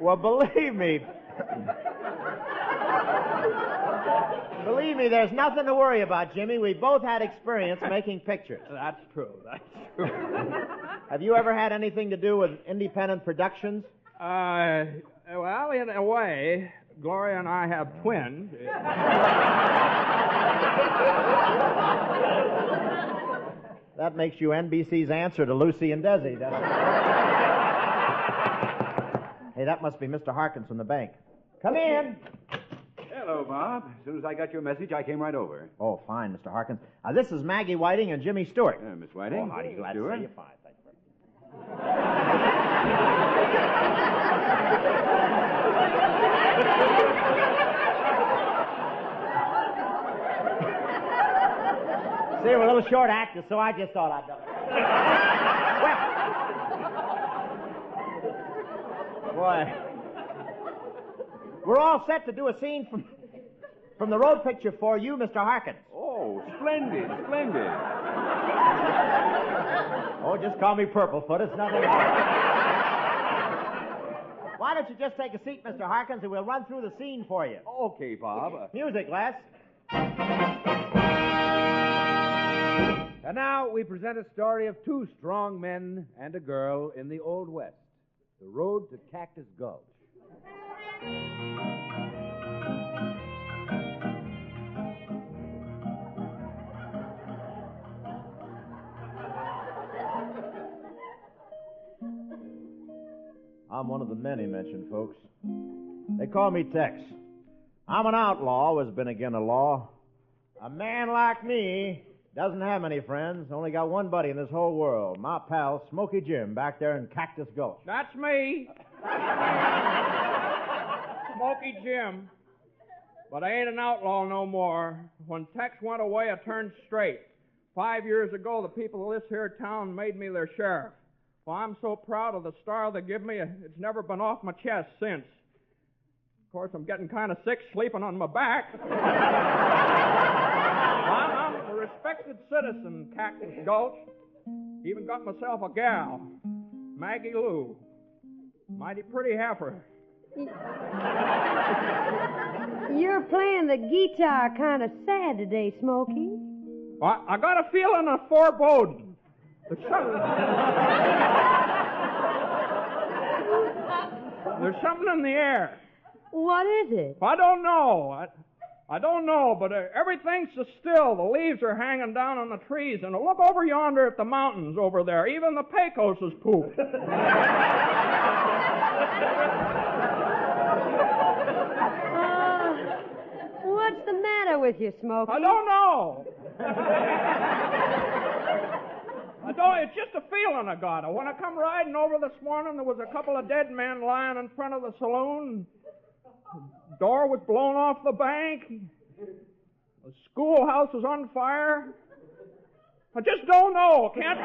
Well, believe me, there's nothing to worry about, Jimmy. We both had experience making pictures. That's true. Have you ever had anything to do with independent productions? Well, in a way, Gloria and I have twins. That makes you NBC's answer to Lucy and Desi, doesn't it? Hey, that must be Mr. Harkins from the bank. Come in. Hello, Bob. As soon as I got your message, I came right over. Oh, fine, Mr. Harkins. This is Maggie Whiting and Jimmy Stewart. Miss Whiting. Oh, howdy, glad Stewart. to see you. Fine, thank you. See, we're a little short actors, so I just thought I'd do it. Well, boy, we're all set to do a scene from the road picture for you, Mr. Harkins. Oh, splendid. Oh, just call me Purplefoot. It's nothing else. Why don't you just take a seat, Mr. Harkins, and we'll run through the scene for you. Okay, Bob. Music, Les. And now we present a story of two strong men and a girl in the Old West. The road to Cactus Gulch. I'm one of the men he mentioned, folks. They call me Tex. I'm an outlaw, always been against the law. A man like me doesn't have many friends, only got one buddy in this whole world, my pal Smoky Jim back there in Cactus Gulch. That's me. Smoky Jim. But I ain't an outlaw no more. When Tex went away, I turned straight. 5 years ago, the people of this here town made me their sheriff. Well, I'm so proud of the star they give me, it's never been off my chest since. Of course, I'm getting kind of sick sleeping on my back. I'm a respected citizen, Cactus Gulch. Even got myself a gal, Maggie Lou. Mighty pretty heifer. You're playing the guitar kind of sad today, Smokey. Well, I got a feeling of foreboding. There's something in the air. What is it? I don't know. I don't know, but everything's so still. The leaves are hanging down on the trees, and look over yonder at the mountains over there. Even the Pecos is pooped. What's the matter with you, Smokey? I don't know. It's just a feeling I got. When I come riding over this morning, there was a couple of dead men lying in front of the saloon. The door was blown off the bank. The schoolhouse was on fire. I just don't know. Can't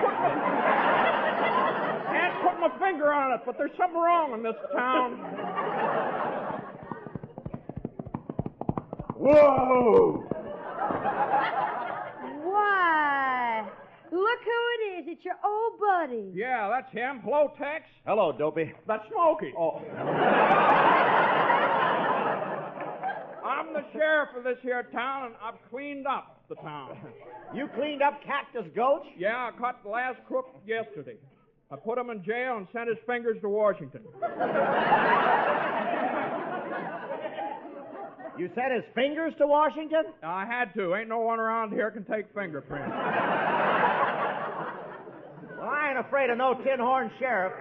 put my finger on it, but there's something wrong in this town. Whoa! Why, look who it is. It's your old buddy. Yeah, that's him. Hello, Tex. Hello, Dopey. That's Smokey. Oh. I'm the sheriff of this here town, and I've cleaned up the town. You cleaned up Cactus Gulch? Yeah, I caught the last crook yesterday. I put him in jail and sent his fingers to Washington. You sent his fingers to Washington? I had to. Ain't no one around here can take fingerprints. Well, I ain't afraid of no tin-horn sheriff.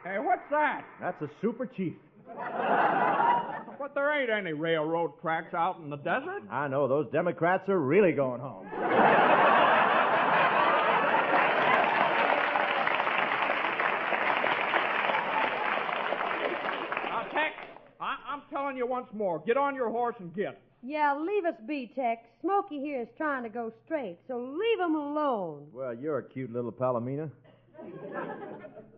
Hey, what's that? That's a super chief. But there ain't any railroad tracks out in the desert. I know. Those Democrats are really going home. Tex, I'm telling you once more. Get on your horse and get. Yeah, leave us be, Tex. Smokey here is trying to go straight, so leave him alone. Well, you're a cute little Palomina.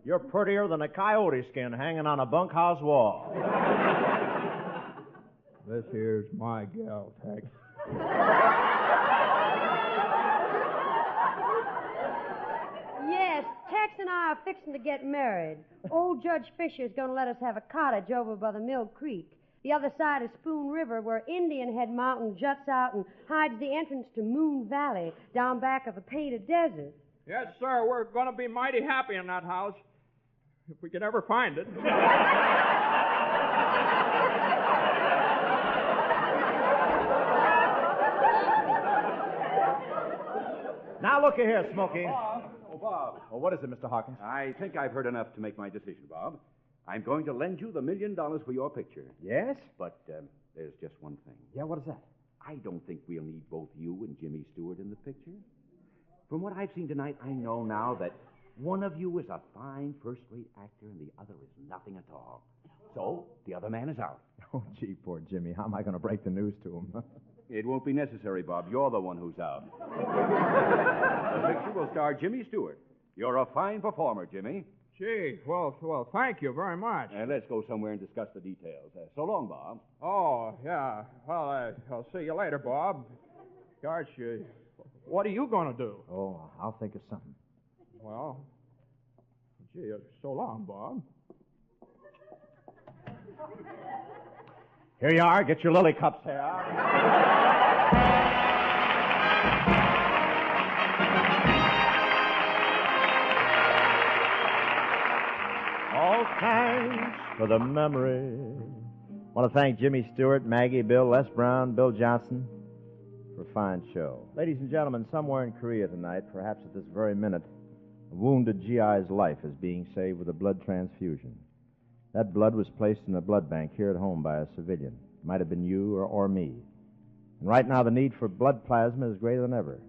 You're prettier than a coyote skin hanging on a bunkhouse wall. This here's my gal, Tex. Yes, Tex and I are fixing to get married. Old Judge Fisher's going to let us have a cottage over by the Mill Creek. The other side of Spoon River, where Indian Head Mountain juts out and hides the entrance to Moon Valley, down back of a painted desert. Yes, sir, we're going to be mighty happy in that house, if we can ever find it. Now, look here, Smokey. Bob. Oh, what is it, Mr. Hawkins? I think I've heard enough to make my decision, Bob. I'm going to lend you the $1 million for your picture. Yes? But there's just one thing. Yeah, what is that? I don't think we'll need both you and Jimmy Stewart in the picture. From what I've seen tonight, I know now that one of you is a fine first-rate actor and the other is nothing at all. So, the other man is out. Oh, gee, poor Jimmy. How am I going to break the news to him? It won't be necessary, Bob. You're the one who's out. The picture will star Jimmy Stewart. You're a fine performer, Jimmy. Gee, well, thank you very much. Let's go somewhere and discuss the details. So long, Bob. Oh, yeah. Well, I'll see you later, Bob. Gosh, what are you going to do? Oh, I'll think of something. Well, gee, so long, Bob. Here you are. Get your lily cups here. All thanks for the memory. I want to thank Jimmy Stewart, Maggie, Bill, Les Brown, Bill Johnson for a fine show. Ladies and gentlemen, somewhere in Korea tonight, perhaps at this very minute, a wounded GI's life is being saved with a blood transfusion. That blood was placed in a blood bank here at home by a civilian. It might have been you or me. And right now the need for blood plasma is greater than ever.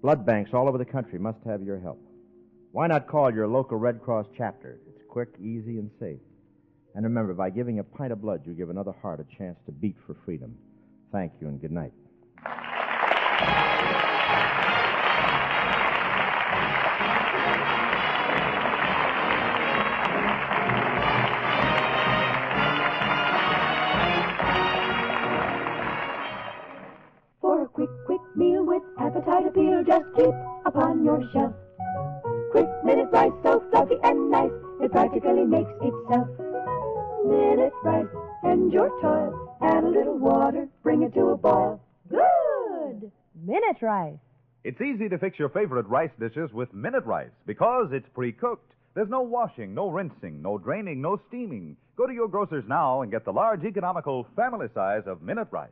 Blood banks all over the country must have your help. Why not call your local Red Cross chapter? It's quick, easy, and safe. And remember, by giving a pint of blood, you give another heart a chance to beat for freedom. Thank you and good night. your shelf. Quick Minute Rice, so fluffy and nice, it practically makes itself. Minute Rice, end your toil, add a little water, bring it to a boil. Good! Minute Rice. It's easy to fix your favorite rice dishes with Minute Rice because it's pre-cooked. There's no washing, no rinsing, no draining, no steaming. Go to your grocer's now and get the large, economical family size of Minute Rice.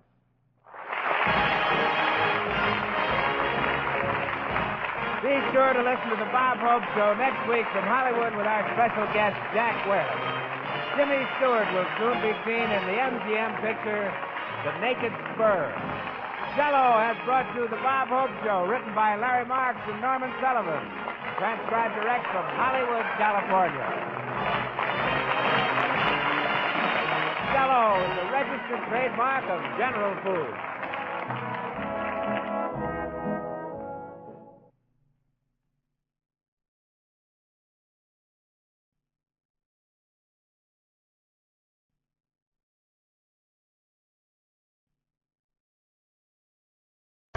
Be sure to listen to the Bob Hope Show next week from Hollywood with our special guest, Jack Webb. Jimmy Stewart will soon be seen in the MGM picture, The Naked Spur. Jello has brought you the Bob Hope Show, written by Larry Marks and Norman Sullivan. Transcribed direct from Hollywood, California. Jello is a registered trademark of General Foods.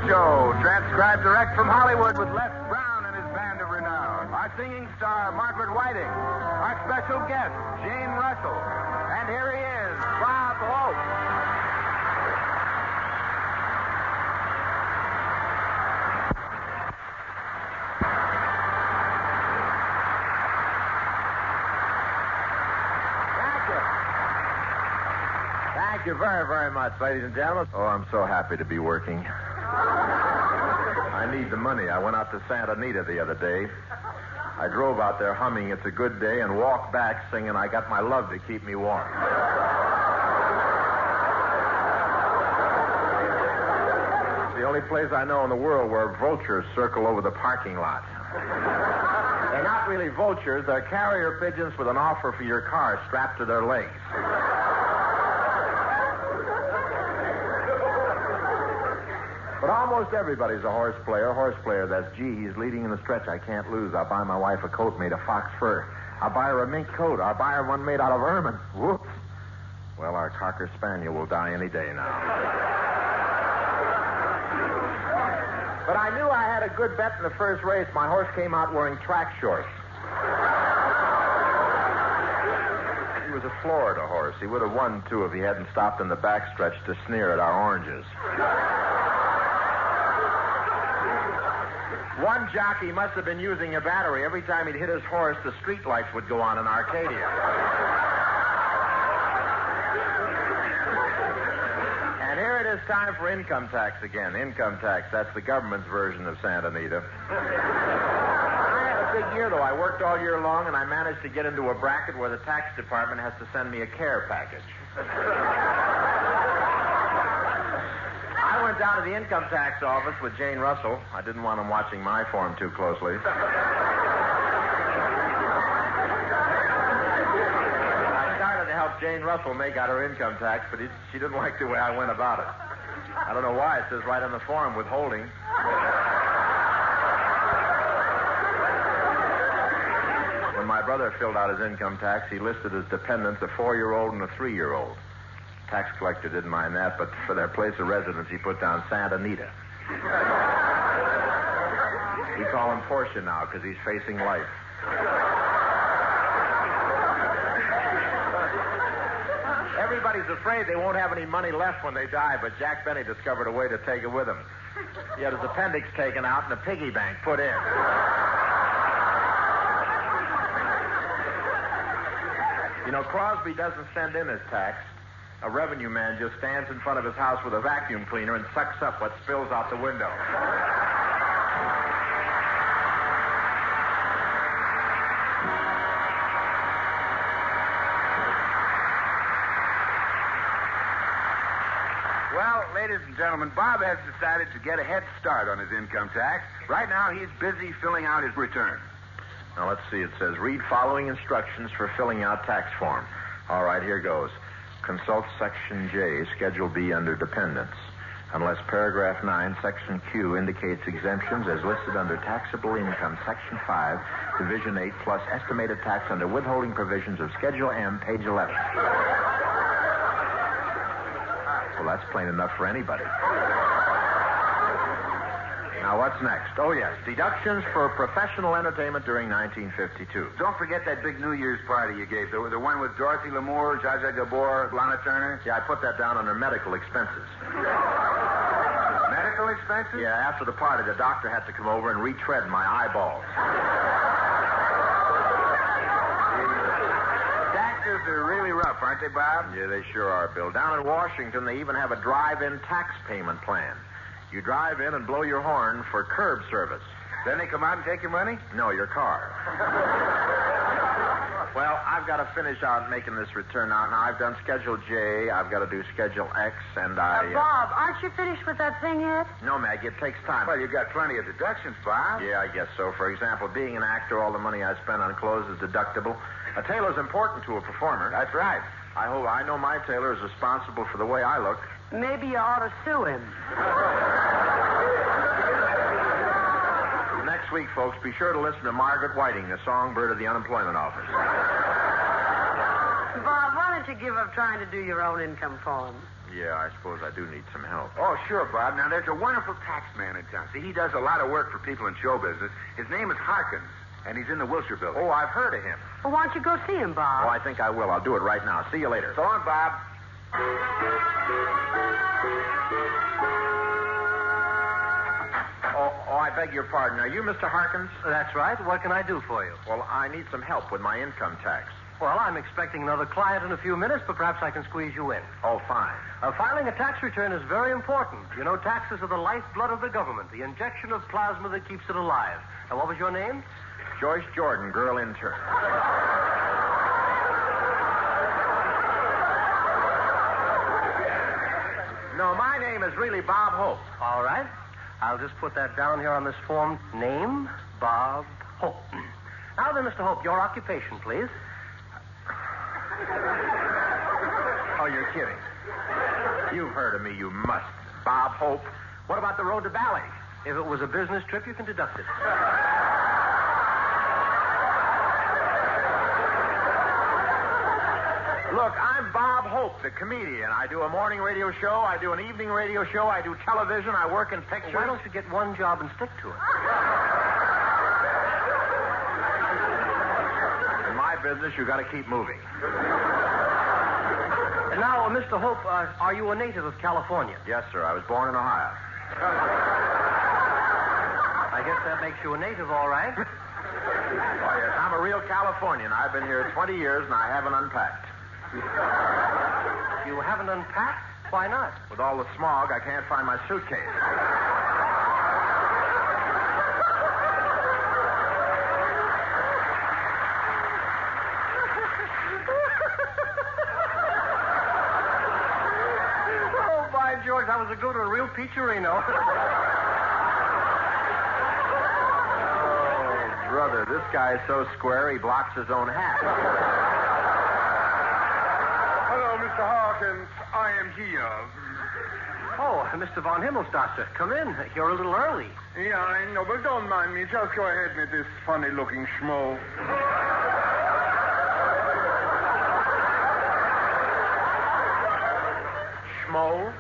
Show, transcribed direct from Hollywood with Les Brown and his band of renown. Our singing star, Margaret Whiting. Our special guest, Jane Russell. And here he is, Bob Hope. Thank you very, very much, ladies and gentlemen. Oh, I'm so happy to be working. I need the money. I went out to Santa Anita the other day. I drove out there humming It's a Good Day and walked back singing I Got My Love to Keep Me Warm. It's the only place I know in the world where vultures circle over the parking lot. They're not really vultures. They're carrier pigeons with an offer for your car strapped to their legs. But almost everybody's a horse player. Horse player, that's, gee, he's leading in the stretch. I can't lose. I'll buy my wife a coat made of fox fur. I'll buy her a mink coat. I'll buy her one made out of ermine. Whoops. Well, our Cocker Spaniel will die any day now. But I knew I had a good bet in the first race. My horse came out wearing track shorts. He was a Florida horse. He would have won, too, if he hadn't stopped in the backstretch to sneer at our oranges. One jockey must have been using a battery. Every time he'd hit his horse, the street lights would go on in Arcadia. And here it is time for income tax again. Income tax, that's the government's version of Santa Anita. I had a big year, though. I worked all year long, and I managed to get into a bracket where the tax department has to send me a care package. I went down to the income tax office with Jane Russell. I didn't want him watching my form too closely. I started to help Jane Russell make out her income tax, but she didn't like the way I went about it. I don't know why. It says right on the form, withholding. When my brother filled out his income tax, he listed as dependents a 4-year-old and a 3-year-old. Tax collector didn't mind that, but for their place of residence, he put down Santa Anita. We call him Portia now because he's facing life. Everybody's afraid they won't have any money left when they die, but Jack Benny discovered a way to take it with him. He had his appendix taken out and a piggy bank put in. You know, Crosby doesn't send in his tax. A revenue man just stands in front of his house with a vacuum cleaner and sucks up what spills out the window. Well, ladies and gentlemen, Bob has decided to get a head start on his income tax. Right now, he's busy filling out his return. Now, let's see. It says, read following instructions for filling out tax form. All right, here goes. Consult Section J, Schedule B under Dependents. Unless Paragraph 9, Section Q indicates exemptions as listed under Taxable Income, Section 5, Division 8, plus estimated tax under withholding provisions of Schedule M, page 11. Well, that's plain enough for anybody. Now, what's next? Oh, yes, deductions for professional entertainment during 1952. Don't forget that big New Year's party you gave. The one with Dorothy Lamour, Zsa Zsa Gabor, Lana Turner. Yeah, I put that down under medical expenses. Medical expenses? Yeah, after the party, the doctor had to come over and retread my eyeballs. Taxes are really rough, aren't they, Bob? Yeah, they sure are, Bill. Down in Washington, they even have a drive-in tax payment plan. You drive in and blow your horn for curb service. Then they come out and take your money? No, your car. Well, I've got to finish out making this return now. Now, I've done Schedule J, I've got to do Schedule X, and Bob, aren't you finished with that thing yet? No, Maggie, it takes time. Well, you've got plenty of deductions, Bob. Yeah, I guess so. For example, being an actor, all the money I spend on clothes is deductible. A tailor's important to a performer. That's right. I know my tailor is responsible for the way I look. Maybe you ought to sue him. Next week, folks, be sure to listen to Margaret Whiting, the songbird of the unemployment office. Bob, why don't you give up trying to do your own income form? Yeah, I suppose I do need some help. Oh, sure, Bob. Now, there's a wonderful tax man in town. See, he does a lot of work for people in show business. His name is Harkins, and he's in the Wilshire building. Oh, I've heard of him. Well, why don't you go see him, Bob? Oh, I think I will. I'll do it right now. See you later. So long, Bob. Oh, I beg your pardon. Are you Mr. Harkins? That's right. What can I do for you? Well, I need some help with my income tax. Well, I'm expecting another client in a few minutes, but perhaps I can squeeze you in. Oh, fine. Filing a tax return is very important. You know, taxes are the lifeblood of the government, the injection of plasma that keeps it alive. Now, what was your name? Joyce Jordan, girl intern. No, my name is really Bob Hope. All right. I'll just put that down here on this form. Name, Bob Hope. Now then, Mr. Hope, your occupation, please. Oh, you're kidding. You've heard of me, you must. Bob Hope. What about the road to Bali? If it was a business trip, you can deduct it. Look, I'm Bob Hope, the comedian. I do a morning radio show, I do an evening radio show, I do television, I work in pictures. Why don't you get one job and stick to it? In my business, you got to keep moving. And now, Mr. Hope, are you a native of California? Yes, sir. I was born in Ohio. I guess that makes you a native, all right. Oh, yes. I'm a real Californian. I've been here 20 years, and I haven't unpacked. You haven't unpacked? Why not? With all the smog, I can't find my suitcase. Oh, by George, I was a go to a real peacherino. Oh, brother, this guy is so square he blocks his own hat. Hello, Mr. Harkins. I am here. Oh, Mr. von Himmelstosser, come in. You're a little early. Yeah, I know, but don't mind me. Just go ahead with this funny-looking schmo. Schmo?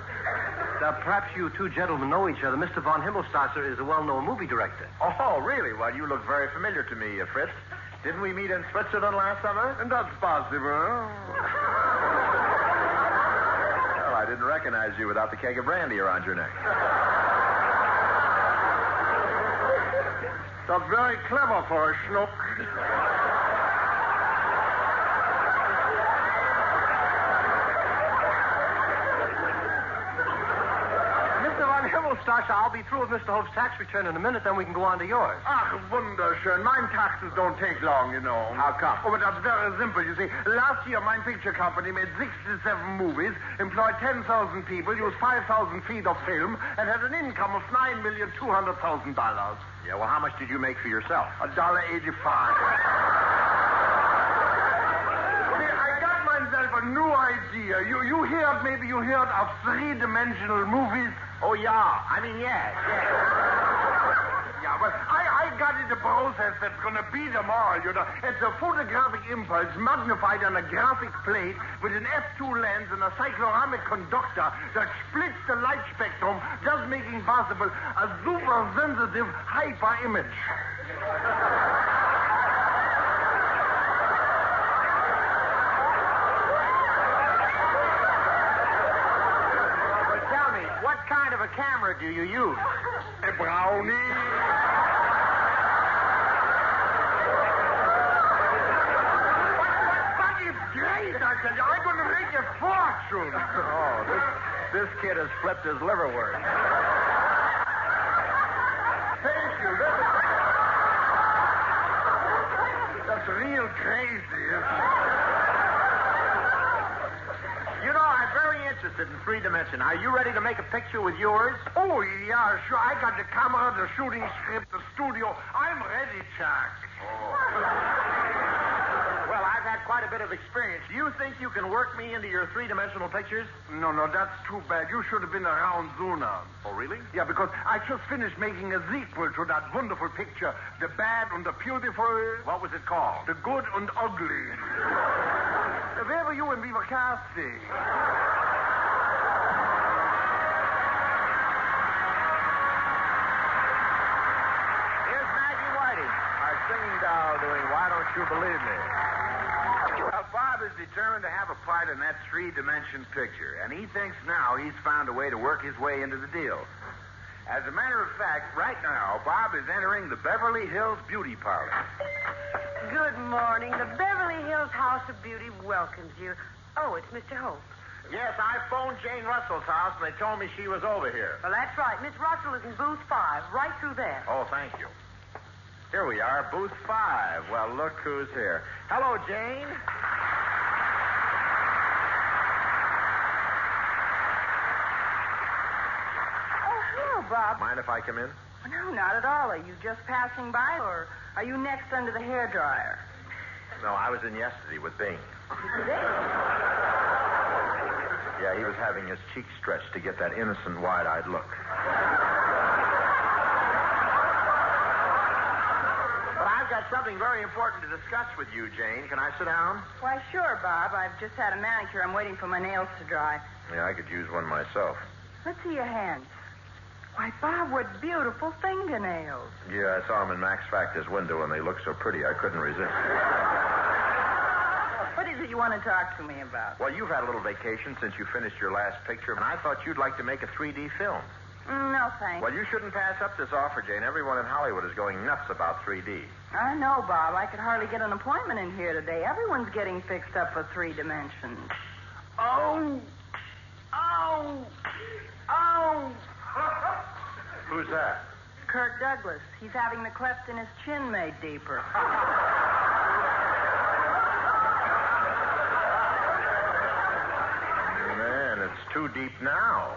Now, perhaps you two gentlemen know each other. Mr. von Himmelstosser is a well-known movie director. Oh, really? Well, you look very familiar to me, Fritz. Didn't we meet in Switzerland last summer? And that's possible. Well, I didn't recognize you without the keg of brandy around your neck. That's very clever for a schnook. Stasha, I'll be through with Mr. Hope's tax return in a minute, then we can go on to yours. Ach, wunderschön. Mine taxes don't take long, you know. How come? Oh, but that's very simple, you see. Last year, my picture company made 67 movies, employed 10,000 people, used 5,000 feet of film, and had an income of $9,200,000. Yeah, well, how much did you make for yourself? $1.85. A new idea. You heard, maybe you heard of three-dimensional movies? Oh, yeah. I mean, yes. Yeah, well, I I got it a process that's going to beat them all, you know. It's a photographic impulse magnified on a graphic plate with an f2 lens and a cycloramic conductor that splits the light spectrum, thus making possible a super-sensitive hyper-image. Tell me, what kind of a camera do you use? A brownie. But it's great, I tell you. I'm going to make a fortune. Oh, this kid has flipped his liverwort. Thank you. That's real crazy. You know, I'm very interested in three dimension. Are you ready to make a picture with yours? Oh, yeah, sure. I got the camera, the shooting script, the studio. I'm ready, Chuck. Well, I've had quite a bit of experience. Do you think you can work me into your three-dimensional pictures? No, that's too bad. You should have been around sooner. Oh, really? Yeah, because I just finished making a sequel to that wonderful picture, The Bad and the Beautiful. What was it called? The Good and Ugly. Where were you when we were casting? Singing doll doing Why Don't You Believe Me? Well, Bob is determined to have a part in that three-dimension picture, and he thinks now he's found a way to work his way into the deal. As a matter of fact, right now, Bob is entering the Beverly Hills Beauty Parlor. Good morning. The Beverly Hills House of Beauty welcomes you. Oh, it's Mr. Holt. Yes, I phoned Jane Russell's house, and they told me she was over here. Well, that's right. Miss Russell is in booth 5, right through there. Oh, thank you. Here we are, booth 5. Well, look who's here. Hello, Jane. Oh, hello, Bob. Mind if I come in? No, not at all. Are you just passing by, or are you next under the hairdryer? No, I was in yesterday with Bing. Yeah, he was having his cheeks stretched to get that innocent, wide-eyed look. I've got something very important to discuss with you, Jane. Can I sit down? Why, sure, Bob. I've just had a manicure. I'm waiting for my nails to dry. Yeah, I could use one myself. Let's see your hands. Why, Bob, what beautiful fingernails. Yeah, I saw them in Max Factor's window, and they looked so pretty I couldn't resist. What is it you want to talk to me about? Well, you've had a little vacation since you finished your last picture, and I thought you'd like to make a 3D film. No, thanks. Well, you shouldn't pass up this offer, Jane. Everyone in Hollywood is going nuts about 3D. I know, Bob. I could hardly get an appointment in here today. Everyone's getting fixed up for 3 dimensions. Oh! Who's that? Kirk Douglas. He's having the cleft in his chin made deeper. Man, it's too deep now.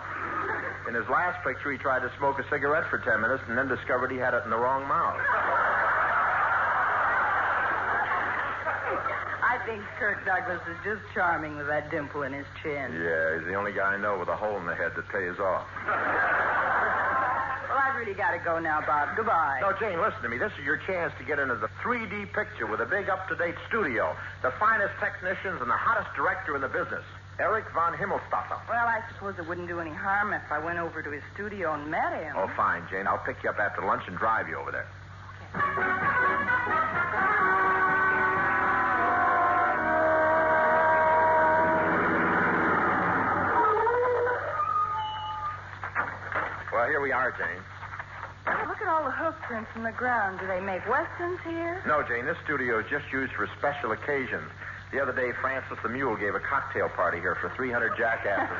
In his last picture, he tried to smoke a cigarette for 10 minutes and then discovered he had it in the wrong mouth. I think Kirk Douglas is just charming with that dimple in his chin. Yeah, he's the only guy I know with a hole in the head that pays off. Well, I've really got to go now, Bob. Goodbye. No, Jane, listen to me. This is your chance to get into the 3D picture with a big, up-to-date studio, the finest technicians and the hottest director in the business. Eric von Himmelstoffer. Well, I suppose it wouldn't do any harm if I went over to his studio and met him. Oh, fine, Jane. I'll pick you up after lunch and drive you over there. Well, here we are, Jane. Look at all the hoof prints in the ground. Do they make westerns here? No, Jane. This studio is just used for special occasions. The other day, Francis the Mule gave a cocktail party here for 300 jackasses.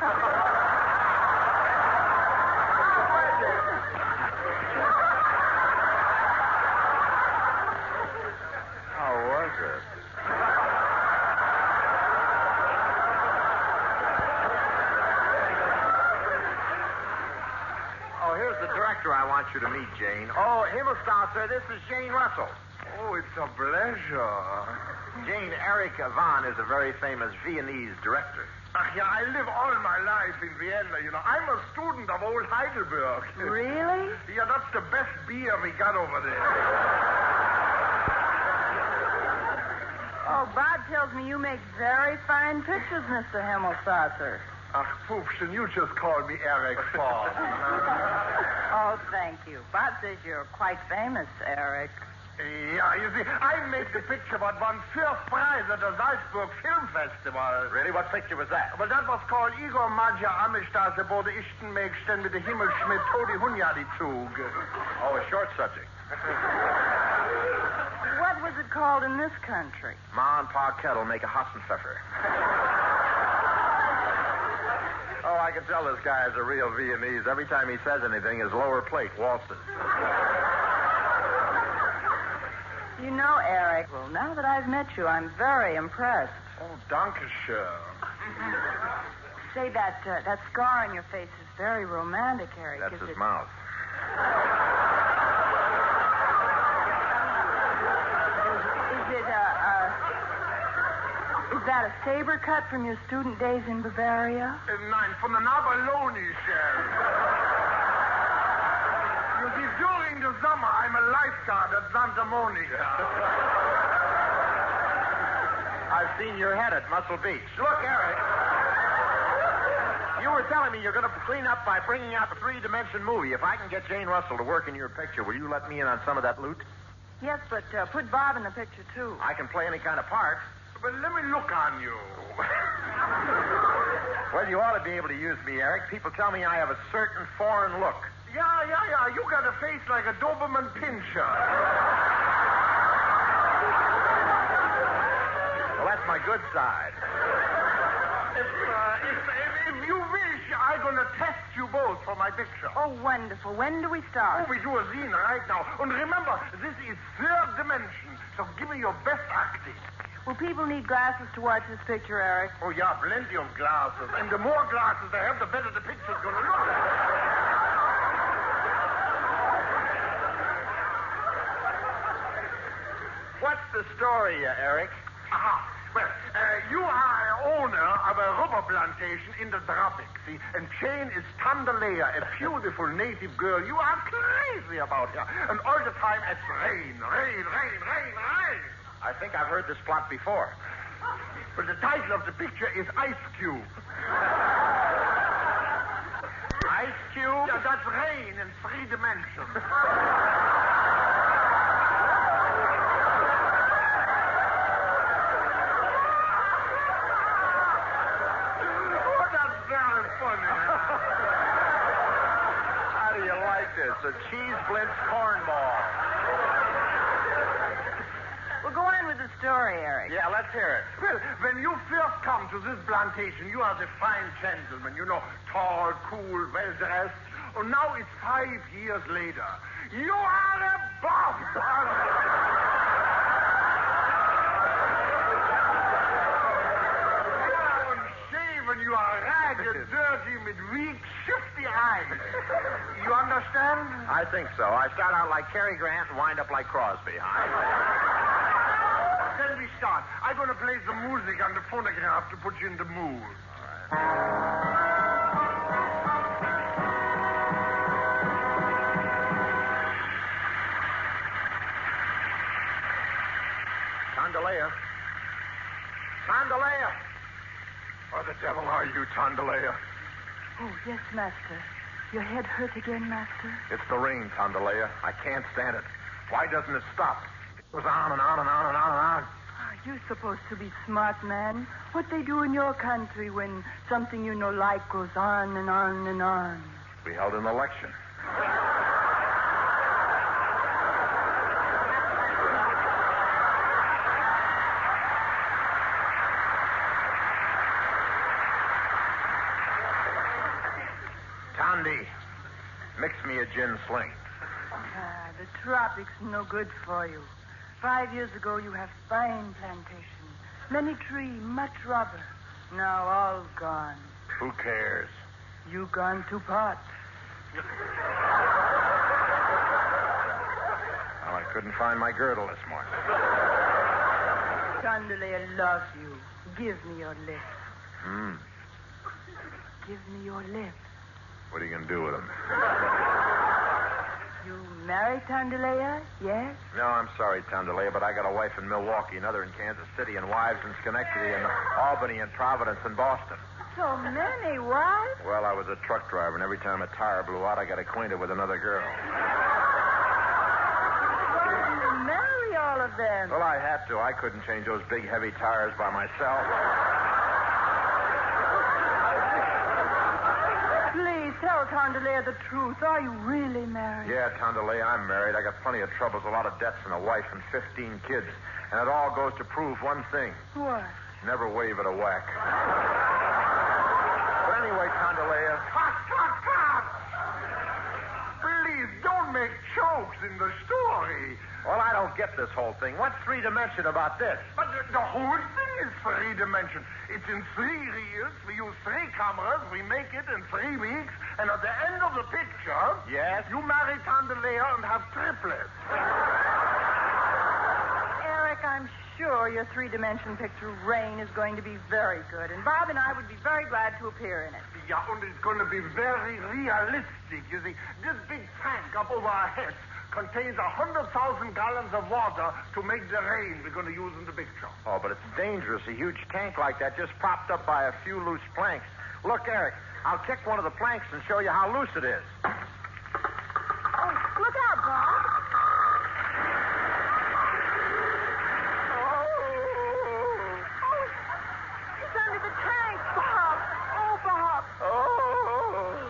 How was it? Oh, here's the director I want you to meet, Jane. Oh, Himmelstoffer, this is Jane Russell. Oh, it's a pleasure. Jane, Eric Von is a very famous Viennese director. Yeah, I live all my life in Vienna, I'm a student of old Heidelberg. Really? Yeah, that's the best beer we got over there. Oh, Bob tells me you make very fine pictures, Mr. Himmelsasser. Ach, Pupschen, you just called me Eric Ford. Oh, thank you. Bob says you're quite famous, Eric. Yeah, you see, I made the picture what won first prize at the Salzburg Film Festival. Really? What picture was that? Well, that was called Igor Madja Amistase bode Ichten Mägsten mit der Himmelschmidt Todi Hunja die Zug. Oh, a short subject. What was it called in this country? Ma and Pa Kettle make a Hassenpfeffer. Oh, I can tell this guy is a real Viennese. Every time he says anything, his lower plate waltzes. You know, Eric, well, now that I've met you, I'm very impressed. Oh, danke schön. Say, that scar on your face is very romantic, Eric. That's is his it... mouth. Is that a saber cut from your student days in Bavaria? Nein, von der Nabaloni shell. You see, during the summer, I'm a lifeguard at Santa Monica. I've seen your head at Muscle Beach. Look, Eric. You were telling me you're going to clean up by bringing out the three-dimension movie. If I can get Jane Russell to work in your picture, will you let me in on some of that loot? Yes, but put Bob in the picture, too. I can play any kind of part. But let me look on you. Well, you ought to be able to use me, Eric. People tell me I have a certain foreign look. Yeah. You got a face like a Doberman Pinscher. Well, that's my good side. If you wish, I'm going to test you both for my picture. Oh, wonderful. When do we start? Oh, we do a scene right now. And remember, this is third dimension, so give me your best acting. Will people need glasses to watch this picture, Eric? Oh, yeah, plenty of glasses. And the more glasses they have, the better the picture's going to look. What's the story, Eric? Aha. Well, you are owner of a rubber plantation in the tropics, see? And Jane is Tandalea, a beautiful native girl. You are crazy about her. And all the time it's rain. I think I've heard this plot before. But the title of the picture is Ice Cube. Ice Cube? Yeah, that's rain in 3 dimensions. Oh, that's very funny. How do you like this? A cheese blitz cornball. Well, go on with the story, Eric. Yeah, let's hear it. Well, when you first come to this plantation, you are the fine gentleman, tall, cool, well-dressed. Oh, now it's 5 years later. You are a boss. Unshaven, you are ragged, dirty, with weak, shifty eyes. You understand? I think so. I start out like Cary Grant and wind up like Crosby. Then we start. I'm going to play the music on the phonograph to put you in the mood. All right. Tandalea. Where the devil are you, Tandalea? Oh, yes, Master. Your head hurt again, Master? It's the rain, Tandalea. I can't stand it. Why doesn't it stop? It goes on and on and on and on and on. You're supposed to be smart, man. What they do in your country when something you like goes on and on and on? We held an election. Tandy, mix me a gin sling. The tropics no good for you. 5 years ago, you have fine plantation. Many tree, much rubber. Now all gone. Who cares? You gone to pot. Well, I couldn't find my girdle this morning. Chandelier, love you. Give me your lips. Give me your lips. What are you going to do with them? You married Tandalea, yes? No, I'm sorry, Tandalea, but I got a wife in Milwaukee, another in Kansas City, and wives in Schenectady and Albany and Providence and Boston. So many wives? Well, I was a truck driver, and every time a tire blew out, I got acquainted with another girl. Why didn't you marry all of them? Well, I had to. I couldn't change those big, heavy tires by myself. Please tell Tandalea the truth. Are you really married? Yeah, Tandalea, I'm married. I got plenty of troubles, a lot of debts, and a wife and 15 kids. And it all goes to prove one thing. What? Never wave at a whack. But anyway, Tandalea. Cut! Please, don't make jokes in the story. Well, I don't get this whole thing. What's three-dimension about this? But the whole thing is three-dimension. It's in 3 reels. We use 3 cameras. We make it in 3 weeks. And at the end of the picture... Yes? You marry Tandalea and have triplets. Eric, I'm sure your 3-dimension picture, Rain, is going to be very good. And Bob and I would be very glad to appear in it. Yeah, and it's going to be very realistic. You see, this big tank up over our heads contains 100,000 gallons of water to make the rain we're going to use in the picture. Oh, but it's dangerous. A huge tank like that just propped up by a few loose planks. Look, Eric, I'll kick one of the planks and show you how loose it is. Oh, look out, Bob. It's under the tank, Bob. Oh, Bob.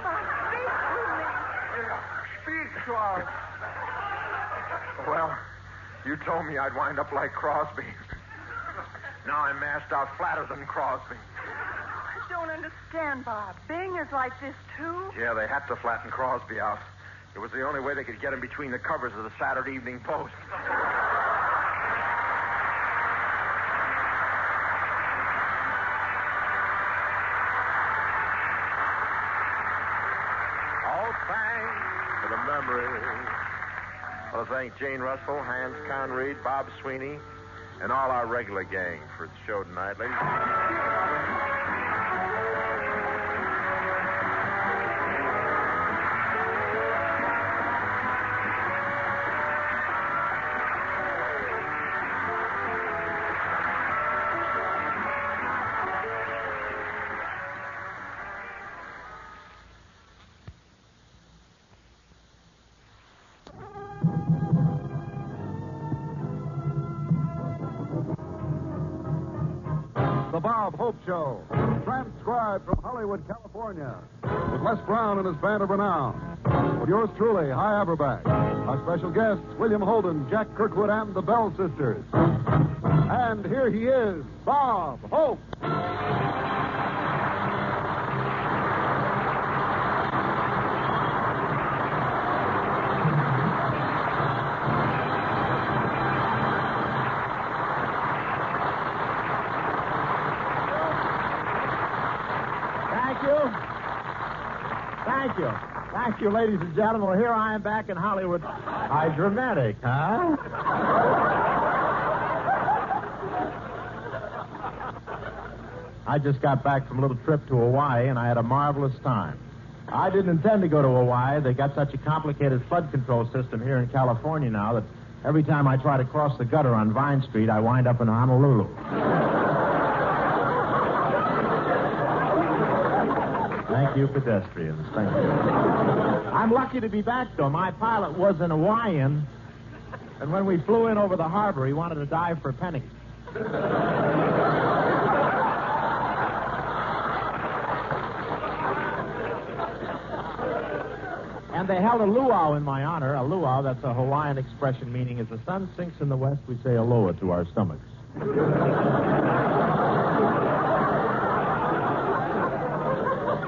Bob, speak to me. Speak to us. Well, you told me I'd wind up like Crosby. Now I'm mashed out flatter than Crosby. I don't understand, Bob. Bing is like this, too? Yeah, they had to flatten Crosby out. It was the only way they could get him between the covers of the Saturday Evening Post. All thanks for the memory. I want to thank Jane Russell, Hans Conried, Bob Sweeney, and all our regular gang for the show tonight, ladies. The Bob Hope Show, transcribed from Hollywood, California, with Les Brown and his band of renown. With yours truly, Hi Averback. Our special guests, William Holden, Jack Kirkwood, and the Bell Sisters. And here he is, Bob Hope. Thank you, ladies and gentlemen. Well, here I am back in Hollywood. Dramatic, huh? I just got back from a little trip to Hawaii, and I had a marvelous time. I didn't intend to go to Hawaii. They got such a complicated flood control system here in California now that every time I try to cross the gutter on Vine Street, I wind up in Honolulu. Thank you, pedestrians. Thank you. I'm lucky to be back, though. My pilot was an Hawaiian, and when we flew in over the harbor, he wanted to dive for pennies. And they held a luau in my honor. A luau, that's a Hawaiian expression meaning as the sun sinks in the west, we say aloha to our stomachs.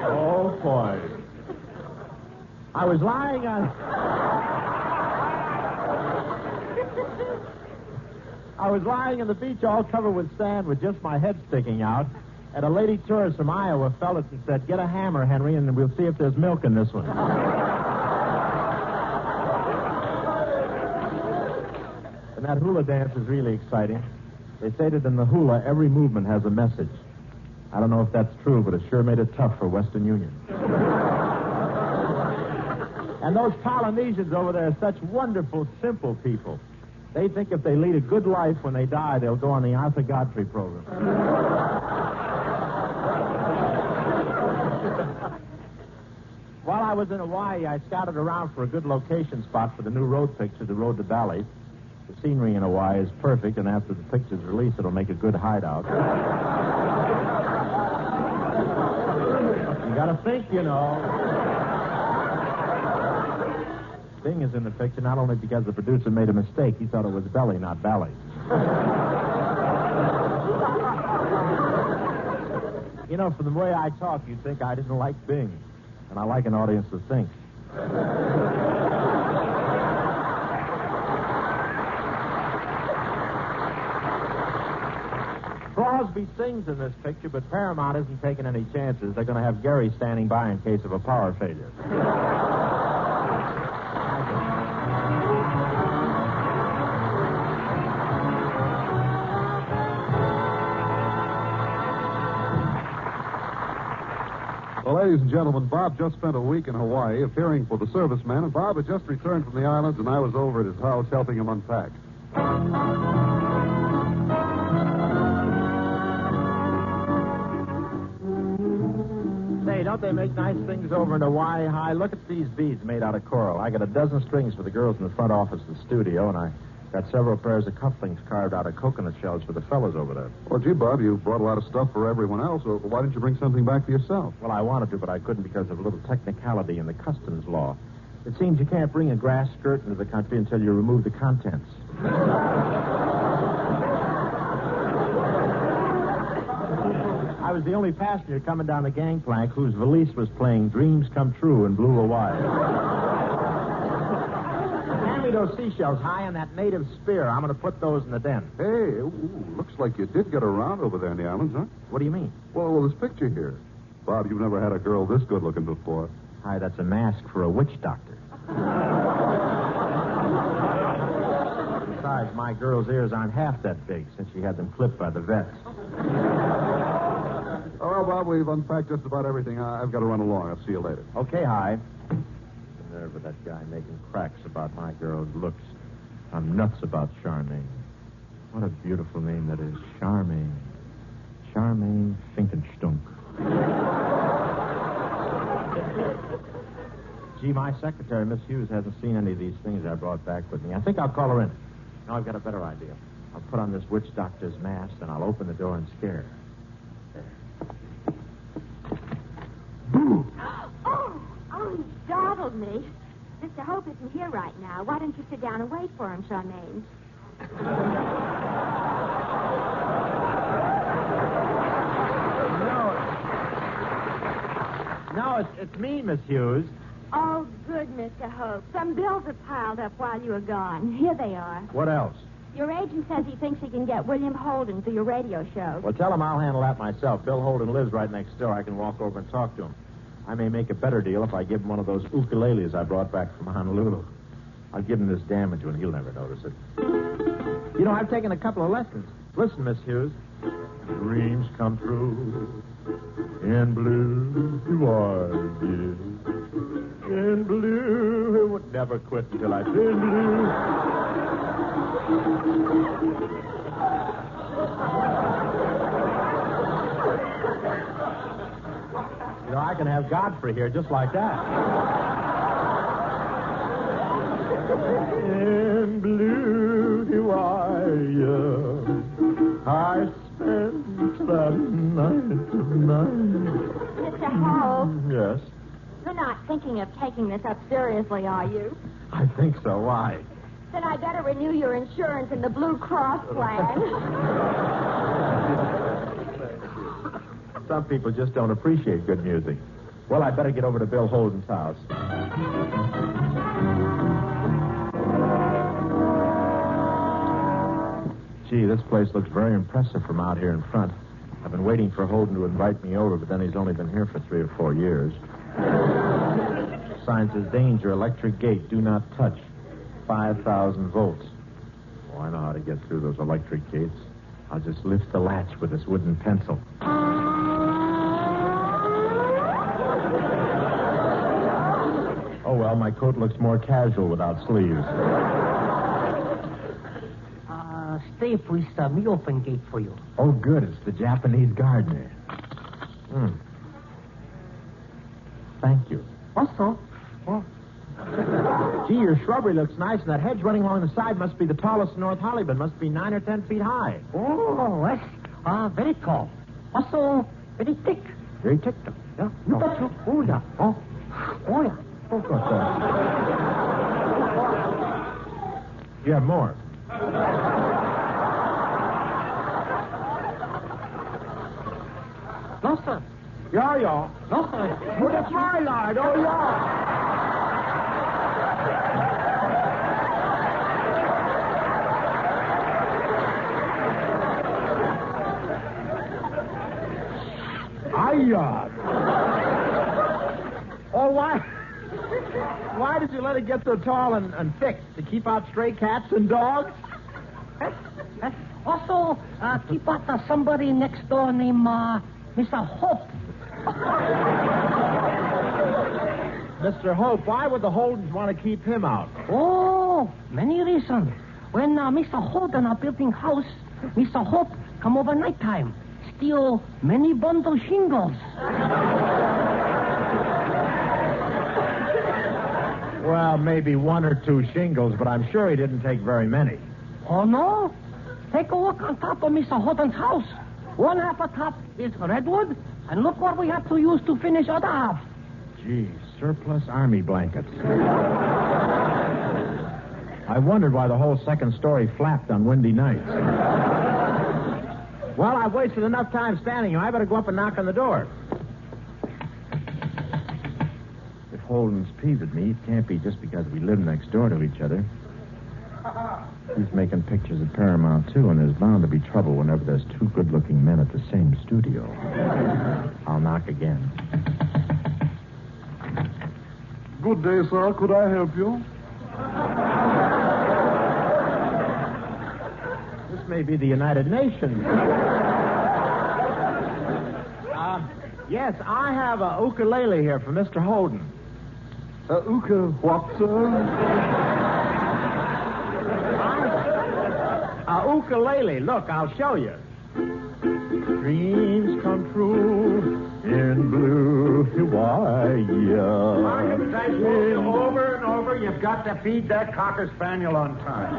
Oh, boy. I was lying on the beach all covered with sand with just my head sticking out. And a lady tourist from Iowa felt it and said, "Get a hammer, Henry, and we'll see if there's milk in this one." And that hula dance is really exciting. They say that in the hula, every movement has a message. I don't know if that's true, but it sure made it tough for Western Union. And those Polynesians over there are such wonderful, simple people. They think if they lead a good life when they die, they'll go on the Arthur Godfrey program. While I was in Hawaii, I scouted around for a good location spot for the new road picture, The Road to DAHL. The scenery in Hawaii is perfect, and after the picture's released, it'll make a good hideout. You gotta think, you know. Thing is in the picture not only because the producer made a mistake. He thought it was belly, not ballet. You know, from the way I talk, you'd think I didn't like Bing. And I like an audience to think. Crosby sings in this picture, but Paramount isn't taking any chances. They're going to have Gary standing by in case of a power failure. Well, ladies and gentlemen, Bob just spent a week in Hawaii appearing for the servicemen, and Bob had just returned from the islands, and I was over at his house helping him unpack. Say, don't they make nice things over in Hawaii High? Look at these beads made out of coral. I got a dozen strings for the girls in the front office of the studio, and I got several pairs of cufflinks carved out of coconut shells for the fellows over there. Well, gee, Bob, you brought a lot of stuff for everyone else. So why didn't you bring something back for yourself? Well, I wanted to, but I couldn't because of a little technicality in the customs law. It seems you can't bring a grass skirt into the country until you remove the contents. I was the only passenger coming down the gangplank whose valise was playing Dreams Come True in Blue Hawaii. Hand me those seashells high on that native spear. I'm going to put those in the den. Hey, looks like you did get around over there in the islands, huh? What do you mean? Well, this picture here. Bob, you've never had a girl this good looking before. Hi, that's a mask for a witch doctor. Besides, my girl's ears aren't half that big since she had them clipped by the vets. Oh, well, Bob, we've unpacked just about everything. I've got to run along. I'll see you later. Okay, hi. The nerve of that guy making cracks about my girl's looks. I'm nuts about Charmaine. What a beautiful name that is. Charmaine. Charmaine Finkenstunk. Gee, my secretary, Miss Hughes, hasn't seen any of these things I brought back with me. I think I'll call her in. Now I've got a better idea. I'll put on this witch doctor's mask, and I'll open the door and scare her. Oh, he startled me. Mr. Hope isn't here right now. Why don't you sit down and wait for him, Charmaine? No, it's me, Miss Hughes. Oh, good, Mr. Hope. Some bills have piled up while you were gone. Here they are. What else? Your agent says he thinks he can get William Holden for your radio show. Well, tell him I'll handle that myself. Bill Holden lives right next door. I can walk over and talk to him. I may make a better deal if I give him one of those ukuleles I brought back from Honolulu. I'll give him this damage one. He'll never notice it. You know, I've taken a couple of lessons. Listen, Miss Hughes. Dreams come true in blue. You are, dear. In blue. It would never quit until I say blue. You know, I can have Godfrey here just like that. In blue, you are young. I spent the night tonight. Mr. Hope. Yes? You're not thinking of taking this up seriously, are you? I think so. Why? Then I better renew your insurance in the Blue Cross plan. Some people just don't appreciate good music. Well, I'd better get over to Bill Holden's house. Gee, this place looks very impressive from out here in front. I've been waiting for Holden to invite me over, but then he's only been here for 3 or 4 years. Sign says, danger, electric gate, do not touch. 5,000 volts. Oh, I know how to get through those electric gates. I'll just lift the latch with this wooden pencil. Well, my coat looks more casual without sleeves. Stay, please. Me open gate for you. Oh, good. It's the Japanese gardener. Thank you. Also, Gee, your shrubbery looks nice, and that hedge running along the side must be the tallest in North Hollywood. Must be 9 or 10 feet high. Oh, that's very tall. Also, very thick. Very thick. Yeah. You betcha. Oh, yeah. Oh, yeah. Oh, good. You have more. No, sir. Yeah. No, sir. Oh, that's my lard. Oh, yeah. Oh, why did you let it get so tall and thick? To keep out stray cats and dogs? Also, keep out somebody next door named Mr. Hope. Mr. Hope, why would the Holdens want to keep him out? Oh, many reasons. When Mr. Holden are building house, Mr. Hope come over nighttime, steal many bundle shingles. Well, maybe 1 or 2 shingles, but I'm sure he didn't take very many. Oh, no? Take a look on top of Mr. Holden's house. One half of top is redwood, and look what we have to use to finish other half. Gee, surplus army blankets. I wondered why the whole second story flapped on windy nights. Well, I've wasted enough time standing here. I better go up and knock on the door. If Holden's peeved at me, it can't be just because we live next door to each other. He's making pictures at Paramount, too, and there's bound to be trouble whenever there's 2 good-looking men at the same studio. I'll knock again. Good day, sir. Could I help you? This may be the United Nations. Yes, I have a ukulele here for Mr. Holden. What, sir? Ukulele. Look, I'll show you. Dreams come true in blue Hawaii. Over and over, you've got to feed that Cocker Spaniel on time.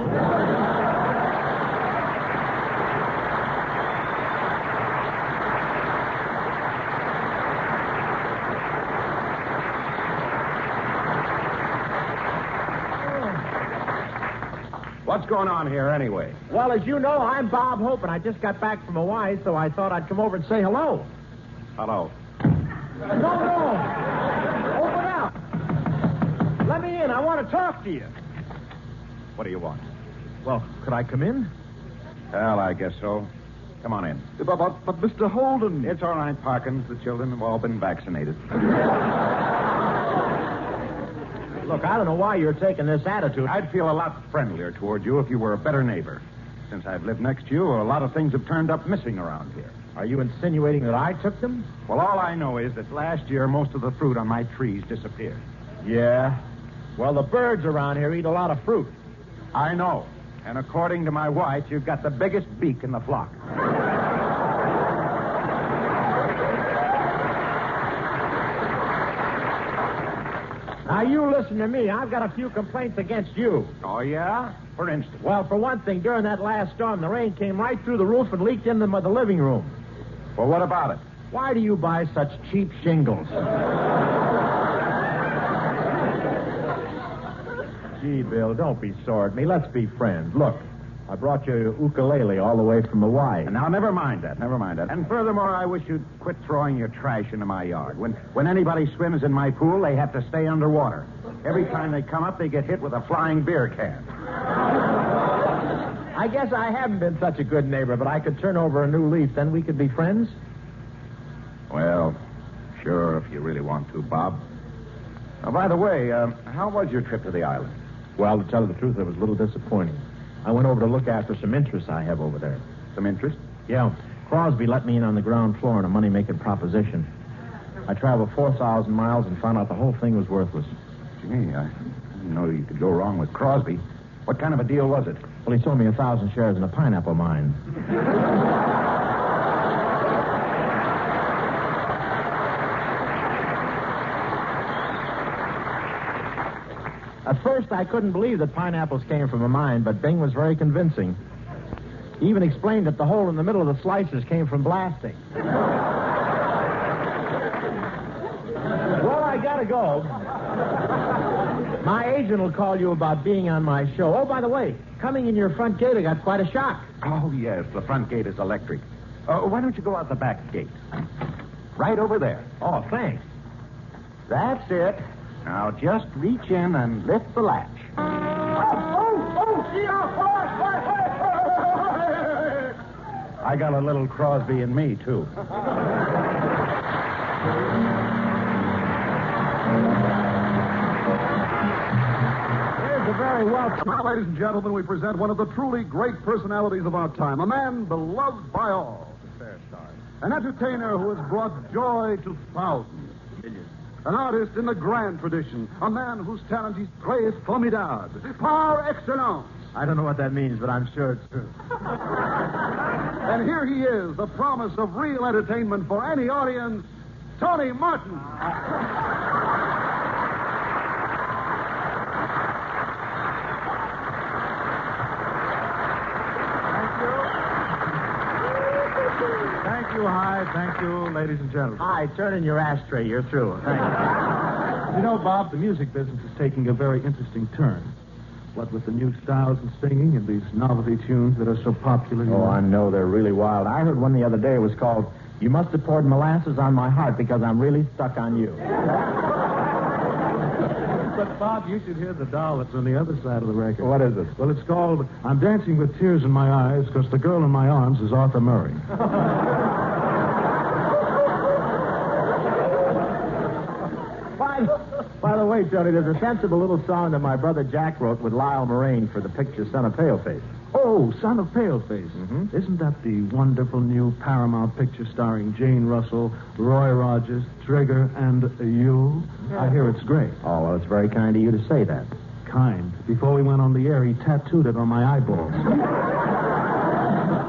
What's going on here, anyway? Well, as you know, I'm Bob Hope, and I just got back from Hawaii, so I thought I'd come over and say hello. Hello. No. Open up. Let me in. I want to talk to you. What do you want? Well, could I come in? Well, I guess so. Come on in. But Mr. Holden... It's all right, Parkins. The children have all been vaccinated. Look, I don't know why you're taking this attitude. I'd feel a lot friendlier toward you if you were a better neighbor. Since I've lived next to you, a lot of things have turned up missing around here. Are you insinuating that I took them? Well, all I know is that last year most of the fruit on my trees disappeared. Yeah? Well, the birds around here eat a lot of fruit. I know. And according to my wife, you've got the biggest beak in the flock. Now, you listen to me. I've got a few complaints against you. Oh, yeah? For instance? Well, for one thing, during that last storm, the rain came right through the roof and leaked into the living room. Well, what about it? Why do you buy such cheap shingles? Gee, Bill, don't be sore at me. Let's be friends. Look, I brought you a ukulele all the way from Hawaii. And now, never mind that. And furthermore, I wish you'd quit throwing your trash into my yard. When anybody swims in my pool, they have to stay underwater. Every time they come up, they get hit with a flying beer can. I guess I haven't been such a good neighbor, but I could turn over a new leaf. Then we could be friends? Well, sure, if you really want to, Bob. Now, by the way, how was your trip to the island? Well, to tell you the truth, it was a little disappointing. I went over to look after some interests I have over there. Some interest? Yeah. Crosby let me in on the ground floor on a money-making proposition. I traveled 4,000 miles and found out the whole thing was worthless. Gee, I didn't know you could go wrong with Crosby. What kind of a deal was it? Well, he sold me 1,000 shares in a pineapple mine. At first, I couldn't believe that pineapples came from a mine, but Bing was very convincing. He even explained that the hole in the middle of the slices came from blasting. Well, I gotta go. My agent will call you about being on my show. Oh, by the way, coming in your front gate, I got quite a shock. Oh, yes, the front gate is electric. Why don't you go out the back gate? Right over there. Oh, thanks. That's it. Now just reach in and lift the latch. I got a little Crosby in me, too. Very well. Now, ladies and gentlemen, we present one of the truly great personalities of our time. A man beloved by all. An entertainer who has brought joy to thousands. An artist in the grand tradition. A man whose talent is très formidable. Par excellence. I don't know what that means, but I'm sure it's true. And here he is, the promise of real entertainment for any audience, Tony Martin. Thank you, Hi. Thank you, ladies and gentlemen. Hi, turn in your ashtray. You're through. Thank you. You know, Bob, the music business is taking a very interesting turn. What with the new styles in singing and these novelty tunes that are so popular. Oh, I know. They're really wild. I heard one the other day. It was called, "You Must Have Poured Molasses on My Heart Because I'm Really Stuck on You." But, Bob, you should hear the doll that's on the other side of the record. What is it? Well, it's called "I'm Dancing with Tears in My Eyes Because the Girl in My Arms is Arthur Murray." By the way, Tony, there's a sensible little song that my brother Jack wrote with Lyle Moraine for the picture Son of Paleface. Oh, Son of Paleface. Mm-hmm. Isn't that the wonderful new Paramount picture starring Jane Russell, Roy Rogers, Trigger, and you? Yeah. I hear it's great. Oh, well, it's very kind of you to say that. Kind. Before we went on the air, he tattooed it on my eyeballs.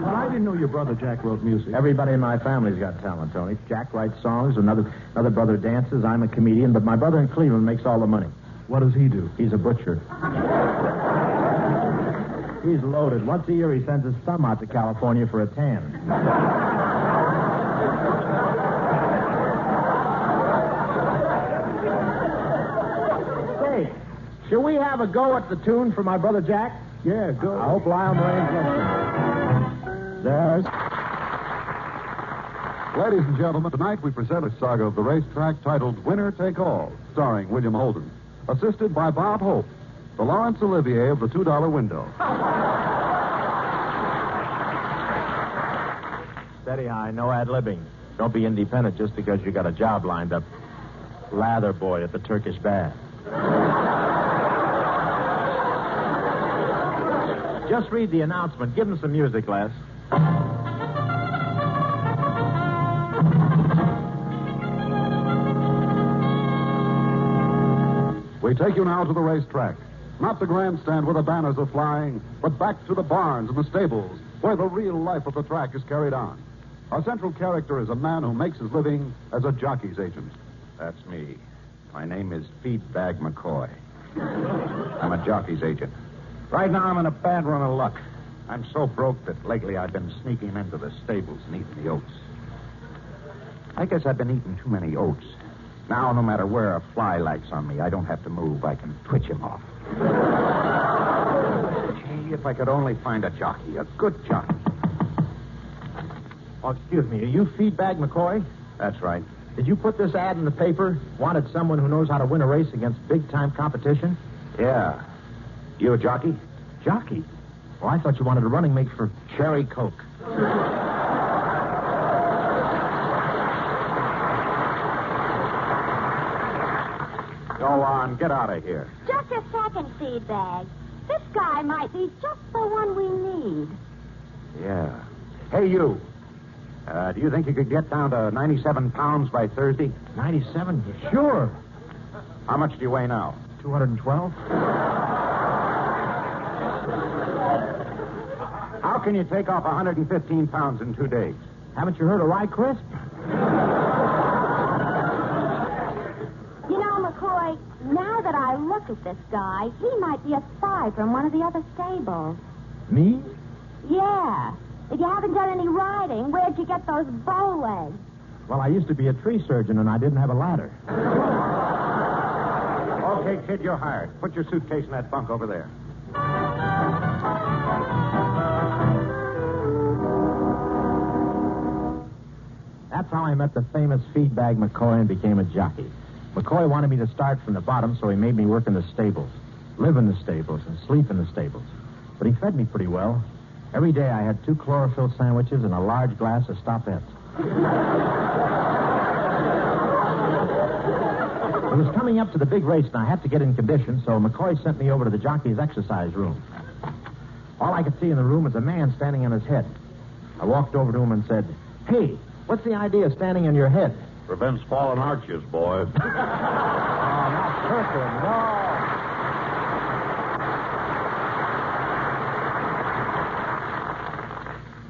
Well, I didn't know your brother Jack wrote music. Everybody in my family's got talent, Tony. Jack writes songs, another brother dances, I'm a comedian, but my brother in Cleveland makes all the money. What does he do? He's a butcher. He's loaded. Once a year he sends his thumb out to California for a tan. Say, shall we have a go at the tune for my brother Jack? Yeah, go. I hope Lyle Moraine's listening. There's... Ladies and gentlemen, tonight we present a saga of the racetrack titled Winner Take All, starring William Holden, assisted by Bob Hope, the Laurence Olivier of the $2 window. Steady, High, no ad-libbing. Don't be independent just because you got a job lined up. Lather boy at the Turkish bath. Just read the announcement. Give them some music, Les. We take you now to the racetrack. Not the grandstand where the banners are flying, but back to the barns and the stables, where the real life of the track is carried on. Our central character is a man who makes his living as a jockey's agent. That's me. My name is Feedbag McCoy. I'm a jockey's agent. Right now I'm in a bad run of luck. I'm so broke that lately I've been sneaking into the stables and eating the oats. I guess I've been eating too many oats. Now, no matter where a fly lights on me, I don't have to move. I can twitch him off. Gee, if I could only find a jockey, a good jockey. Oh, excuse me. Are you Feedbag McCoy? That's right. Did you put this ad in the paper? Wanted someone who knows how to win a race against big-time competition? Yeah. You a jockey? Jockey? Well, I thought you wanted a running mate for Cherry Coke. Go on, get out of here. Just a second, Feedbag. This guy might be just the one we need. Yeah. Hey, you. Do you think you could get down to 97 pounds by Thursday? 97? Sure. How much do you weigh now? 212. How can you take off 115 pounds in 2 days? Haven't you heard of Rye Crisp? You know, McCoy, now that I look at this guy, he might be a spy from one of the other stables. Me? Yeah. If you haven't done any riding, where'd you get those bow legs? Well, I used to be a tree surgeon, and I didn't have a ladder. Okay, kid, you're hired. Put your suitcase in that bunk over there. That's how I met the famous feedbag McCoy and became a jockey. McCoy wanted me to start from the bottom, so he made me work in the stables, live in the stables, and sleep in the stables. But he fed me pretty well. Every day I had 2 chlorophyll sandwiches and a large glass of Stopettes. It was coming up to the big race, and I had to get in condition, so McCoy sent me over to the jockey's exercise room. All I could see in the room was a man standing on his head. I walked over to him and said, "Hey, what's the idea of standing on your head?" Prevents fallen arches, boy. Oh, not perfect, no.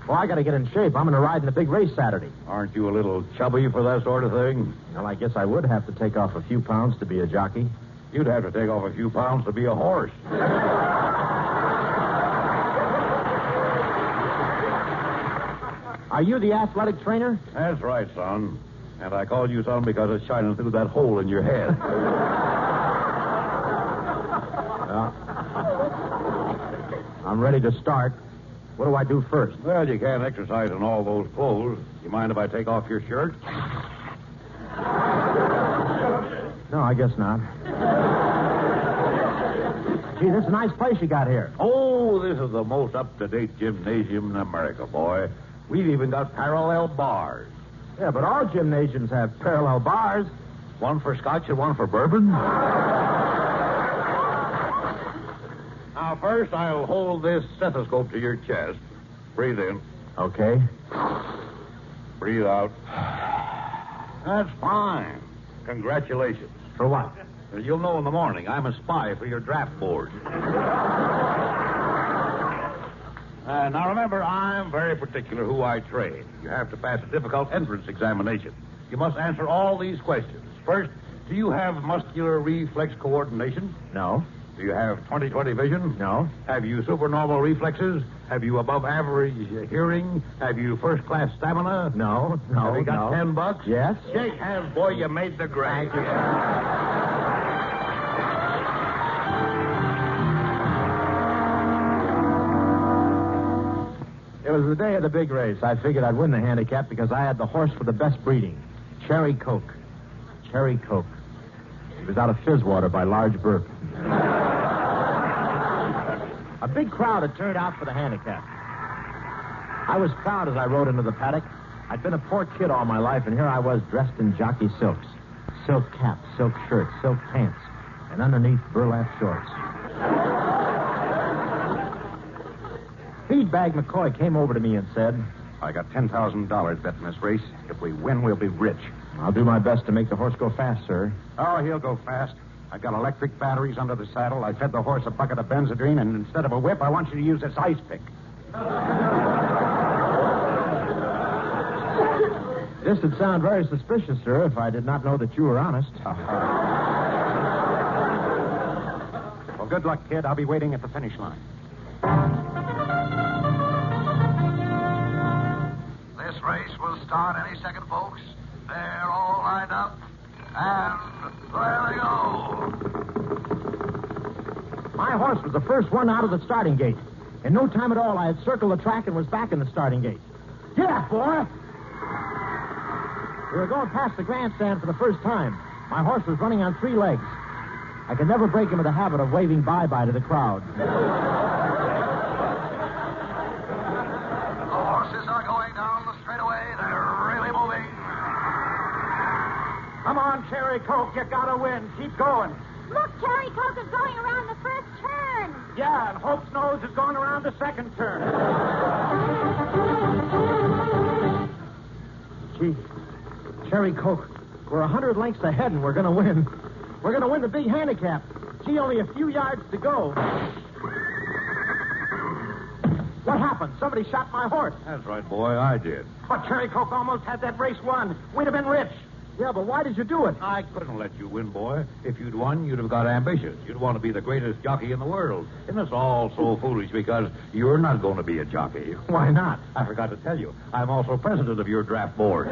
Well, I got to get in shape. I'm going to ride in the big race Saturday. Aren't you a little chubby for that sort of thing? Well, I guess I would have to take off a few pounds to be a jockey. You'd have to take off a few pounds to be a horse. Are you the athletic trainer? That's right, son. And I called you son because it's shining through that hole in your head. I'm ready to start. What do I do first? Well, you can't exercise in all those clothes. You mind if I take off your shirt? No, I guess not. Gee, this is a nice place you got here. Oh, this is the most up-to-date gymnasium in America, boy. We've even got parallel bars. Yeah, but all gymnasiums have parallel bars. One for scotch and one for bourbon. Now, first, I'll hold this stethoscope to your chest. Breathe in. Okay. Breathe out. That's fine. Congratulations. For what? You'll know in the morning. I'm a spy for your draft board. Now, remember, I'm very particular who I train. You have to pass a difficult entrance examination. You must answer all these questions. First, do you have muscular reflex coordination? No. Do you have 20/20 vision? No. Have you supernormal reflexes? Have you above average hearing? Have you first class stamina? No. Have you got $10? Yes. Shake hands, boy. You made the grade. Thank you. It was the day of the big race. I figured I'd win the handicap because I had the horse with the best breeding. Cherry Coke. Cherry Coke. It was out of Fizzwater by Large Burke. A big crowd had turned out for the handicap. I was proud as I rode into the paddock. I'd been a poor kid all my life, and here I was dressed in jockey silks. Silk cap, silk shirt, silk pants, and underneath burlap shorts. Feedbag McCoy came over to me and said, I got $10,000 betting this race. If we win, we'll be rich. I'll do my best to make the horse go fast, sir. Oh, he'll go fast. I've got electric batteries under the saddle. I fed the horse a bucket of benzodrine, and instead of a whip, I want you to use this ice pick. This would sound very suspicious, sir, if I did not know that you were honest. Well, good luck, kid. I'll be waiting at the finish line. This race will start any second, folks. They're all lined up. And there they go. My horse was the first one out of the starting gate. In no time at all, I had circled the track and was back in the starting gate. Yeah, boy! We were going past the grandstand for the first time. My horse was running on 3 legs. I could never break into the habit of waving bye-bye to the crowd. The horses are going down the straightaway. They're really moving. Come on, Cherry Coke. You gotta win. Keep going. Look, Cherry Coke is going around the first turn. Yeah, and Hope's nose is going around the second turn. Gee, Cherry Coke, we're 100 lengths ahead and we're going to win. We're going to win the big handicap. see only a few yards to go. What happened? Somebody shot my horse. That's right, boy. I did. But Cherry Coke almost had that race won. We'd have been rich. Yeah, but why did you do it? I couldn't let you win, boy. If you'd won, you'd have got ambitious. You'd want to be the greatest jockey in the world. And it's all so foolish because you're not going to be a jockey. Why not? I forgot to tell you. I'm also president of your draft board.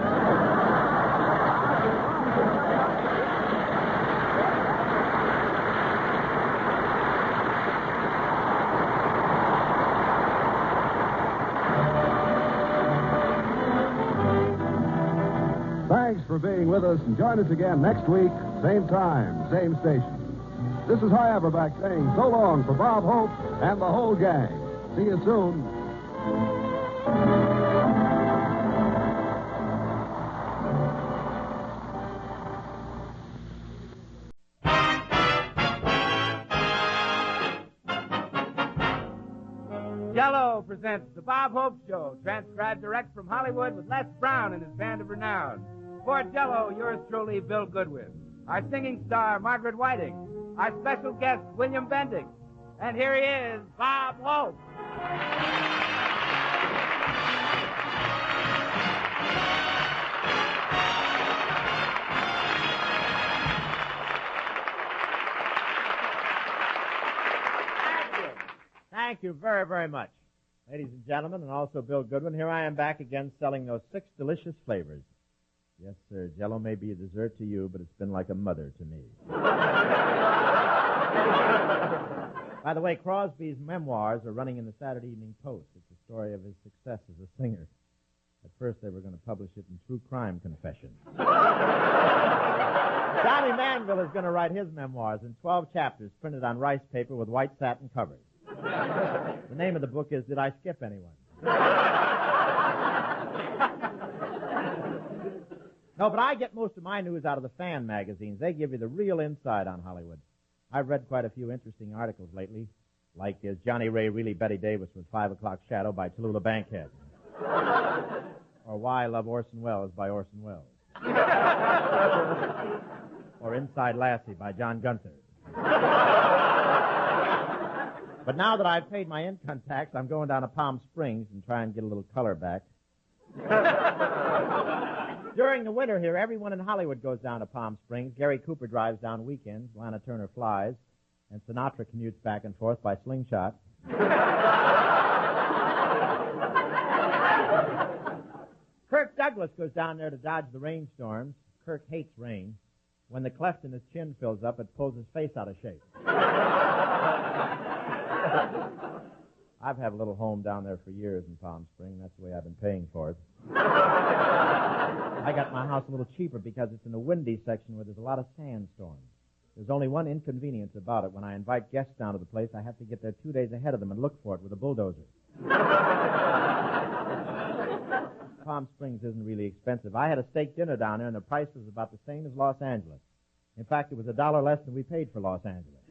Thanks for being with us, and join us again next week, same time, same station. This is High Averback saying so long for Bob Hope and the whole gang. See you soon. Jell-O presents The Bob Hope Show, transcribed direct from Hollywood with Les Brown and his band of renown. For Jell-O, yours truly, Bill Goodwin. Our singing star, Margaret Whiting. Our special guest, William Bendix. And here he is, Bob Hope. Thank you very, very much. Ladies and gentlemen, and also Bill Goodwin, here I am back again selling those 6 delicious flavors. Yes, sir, Jell-O may be a dessert to you, but it's been like a mother to me. By the way, Crosby's memoirs are running in the Saturday Evening Post. It's a story of his success as a singer. At first, they were going to publish it in True Crime Confession. Johnny Manville is going to write his memoirs in 12 chapters printed on rice paper with white satin covers. The name of the book is Did I Skip Anyone? No, but I get most of my news out of the fan magazines. They give you the real inside on Hollywood. I've read quite a few interesting articles lately, like Is Johnny Ray Really Betty Davis with 5 O'Clock Shadow by Tallulah Bankhead? Or Why I Love Orson Welles by Orson Welles? Or Inside Lassie by John Gunther? But now that I've paid my income tax, I'm going down to Palm Springs and try and get a little color back. During the winter here, everyone in Hollywood goes down to Palm Springs. Gary Cooper drives down weekends. Lana Turner flies. And Sinatra commutes back and forth by slingshot. Kirk Douglas goes down there to dodge the rainstorms. Kirk hates rain. When the cleft in his chin fills up, it pulls his face out of shape. I've had a little home down there for years in Palm Springs. That's the way I've been paying for it. I got my house a little cheaper because it's in a windy section where there's a lot of sandstorms. There's only one inconvenience about it. When I invite guests down to the place, I have to get there 2 days ahead of them and look for it with a bulldozer. Palm Springs isn't really expensive. I had a steak dinner down there, and the price was about the same as Los Angeles. In fact, it was $1 less than we paid for Los Angeles.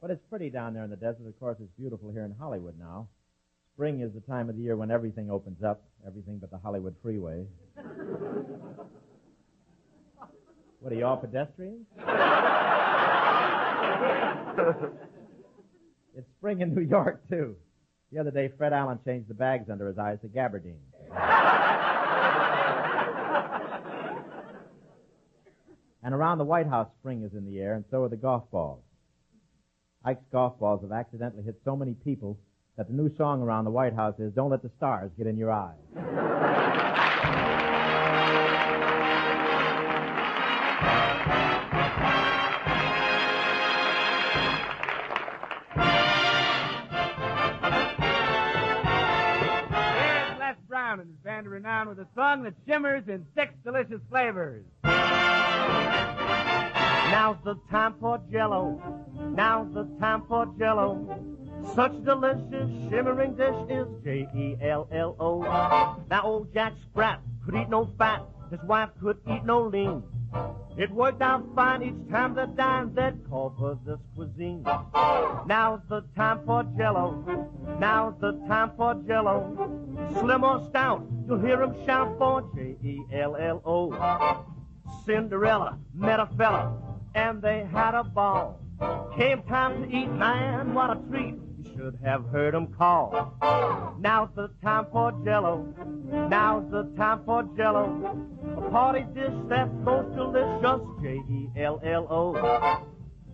But it's pretty down there in the desert. Of course, it's beautiful here in Hollywood now. Spring is the time of the year when everything opens up, everything but the Hollywood freeway. What, are you all pedestrians? It's spring in New York, too. The other day, Fred Allen changed the bags under his eyes to gabardines. And around the White House, spring is in the air, and so are the golf balls. Ike's golf balls have accidentally hit so many people that the new song around the White House is, Don't Let the Stars Get in Your Eyes. Here's Les Brown and his band of renown with a song that shimmers in 6 delicious flavors. Now's the time for Jell-O. Now's the time for Jell-O. Such delicious shimmering dish is J-E-L-L-O. Now old Jack Sprat could eat no fat. His wife could eat no lean. It worked out fine each time they dined. They'd call for this cuisine. Now's the time for Jell-O. Now's the time for Jell-O. Slim or stout, you'll hear 'em shout for J-E-L-L-O. Cinderella met a fella, and they had a ball. Came time to eat, man, what a treat. You should have heard 'em call. Now's the time for Jell-O. Now's the time for Jell-O. A party dish that's most delicious, J-E-L-L-O.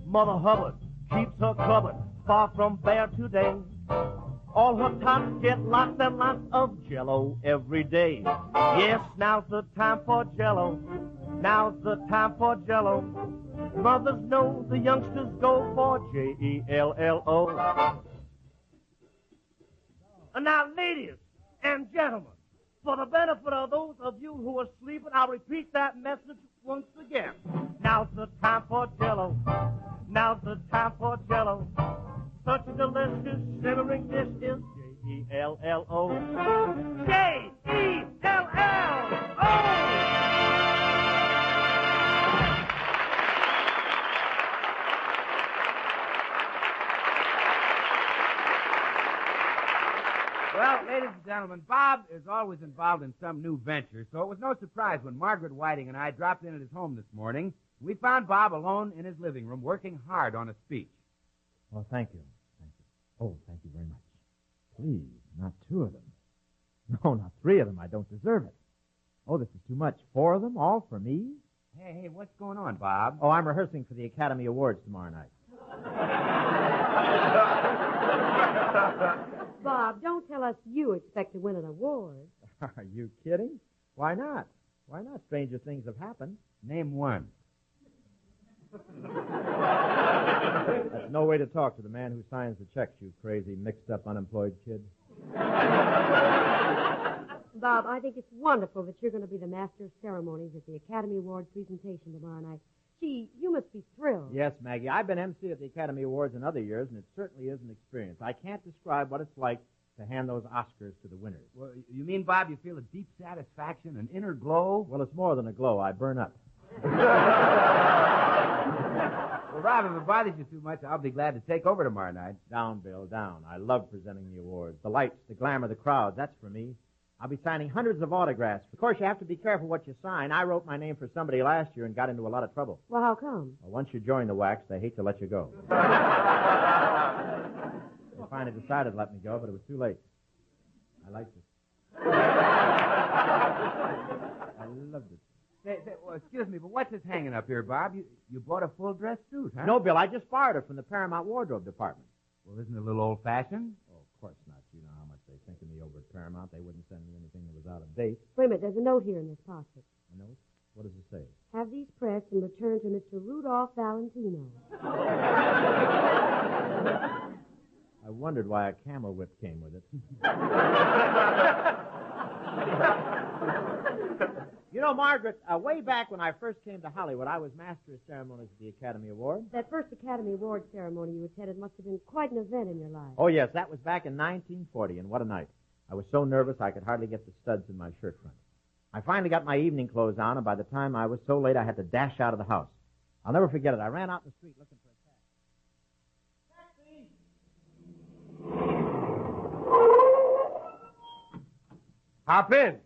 Mother Hubbard keeps her cupboard far from bare today. All her tots get lots and lots of Jell-O every day. Yes, now's the time for Jell-O. Now's the time for Jell-O. Mothers know the youngsters go for J-E-L-L-O. And now, ladies and gentlemen, for the benefit of those of you who are sleeping, I'll repeat that message once again. Now's the time for Jell-O. Now's the time for Jell-O. Such a delicious, shimmering dish is J-E-L-L-O. J-E-L-L-O! Well, ladies and gentlemen, Bob is always involved in some new venture, so it was no surprise when Margaret Whiting and I dropped in at his home this morning. We found Bob alone in his living room working hard on a speech. Oh, thank you. Thank you. Oh, thank you very much. Please, not 2 of them. No, not 3 of them. I don't deserve it. Oh, this is too much. 4 of them, all for me? Hey, what's going on, Bob? Oh, I'm rehearsing for the Academy Awards tomorrow night. Bob, don't tell us you expect to win an award. Are you kidding? Why not? Why not? Stranger things have happened. Name one. That's no way to talk to the man who signs the checks, you crazy, mixed-up, unemployed kid. Bob, I think it's wonderful that you're going to be the master of ceremonies at the Academy Award presentation tomorrow night. Gee, you must be thrilled. Yes, Maggie. I've been MC at the Academy Awards in other years, and it certainly is an experience. I can't describe what it's like to hand those Oscars to the winners. Well, you mean, Bob, you feel a deep satisfaction, an inner glow? Well, it's more than a glow. I burn up. Well, Rob, if it bothers you too much, I'll be glad to take over tomorrow night. Down, Bill, down. I love presenting the awards. The lights, the glamour, the crowds, that's for me. I'll be signing hundreds of autographs. Of course, you have to be careful what you sign. I wrote my name for somebody last year and got into a lot of trouble. Well, how come? Well, once you join the wax, they hate to let you go. They finally decided to let me go, but it was too late. I liked it. I loved it. Well, excuse me, but what's this hanging up here, Bob? You bought a full-dress suit, huh? No, Bill, I just borrowed it from the Paramount Wardrobe Department. Well, isn't it a little old-fashioned? Oh, of course not. You know how much they think of me over at Paramount. They wouldn't send me anything that was out of date. Wait a minute, there's a note here in this pocket. A note? What does it say? Have these pressed and returned to Mr. Rudolph Valentino. I wondered why a camel whip came with it. You know, Margaret, way back when I first came to Hollywood, I was master of ceremonies at the Academy Awards. That first Academy Award ceremony you attended must have been quite an event in your life. Oh, yes, that was back in 1940, and what a night. I was so nervous I could hardly get the studs in my shirt front. I finally got my evening clothes on, and by the time I was so late, I had to dash out of the house. I'll never forget it. I ran out in the street looking for a taxi. Hop in.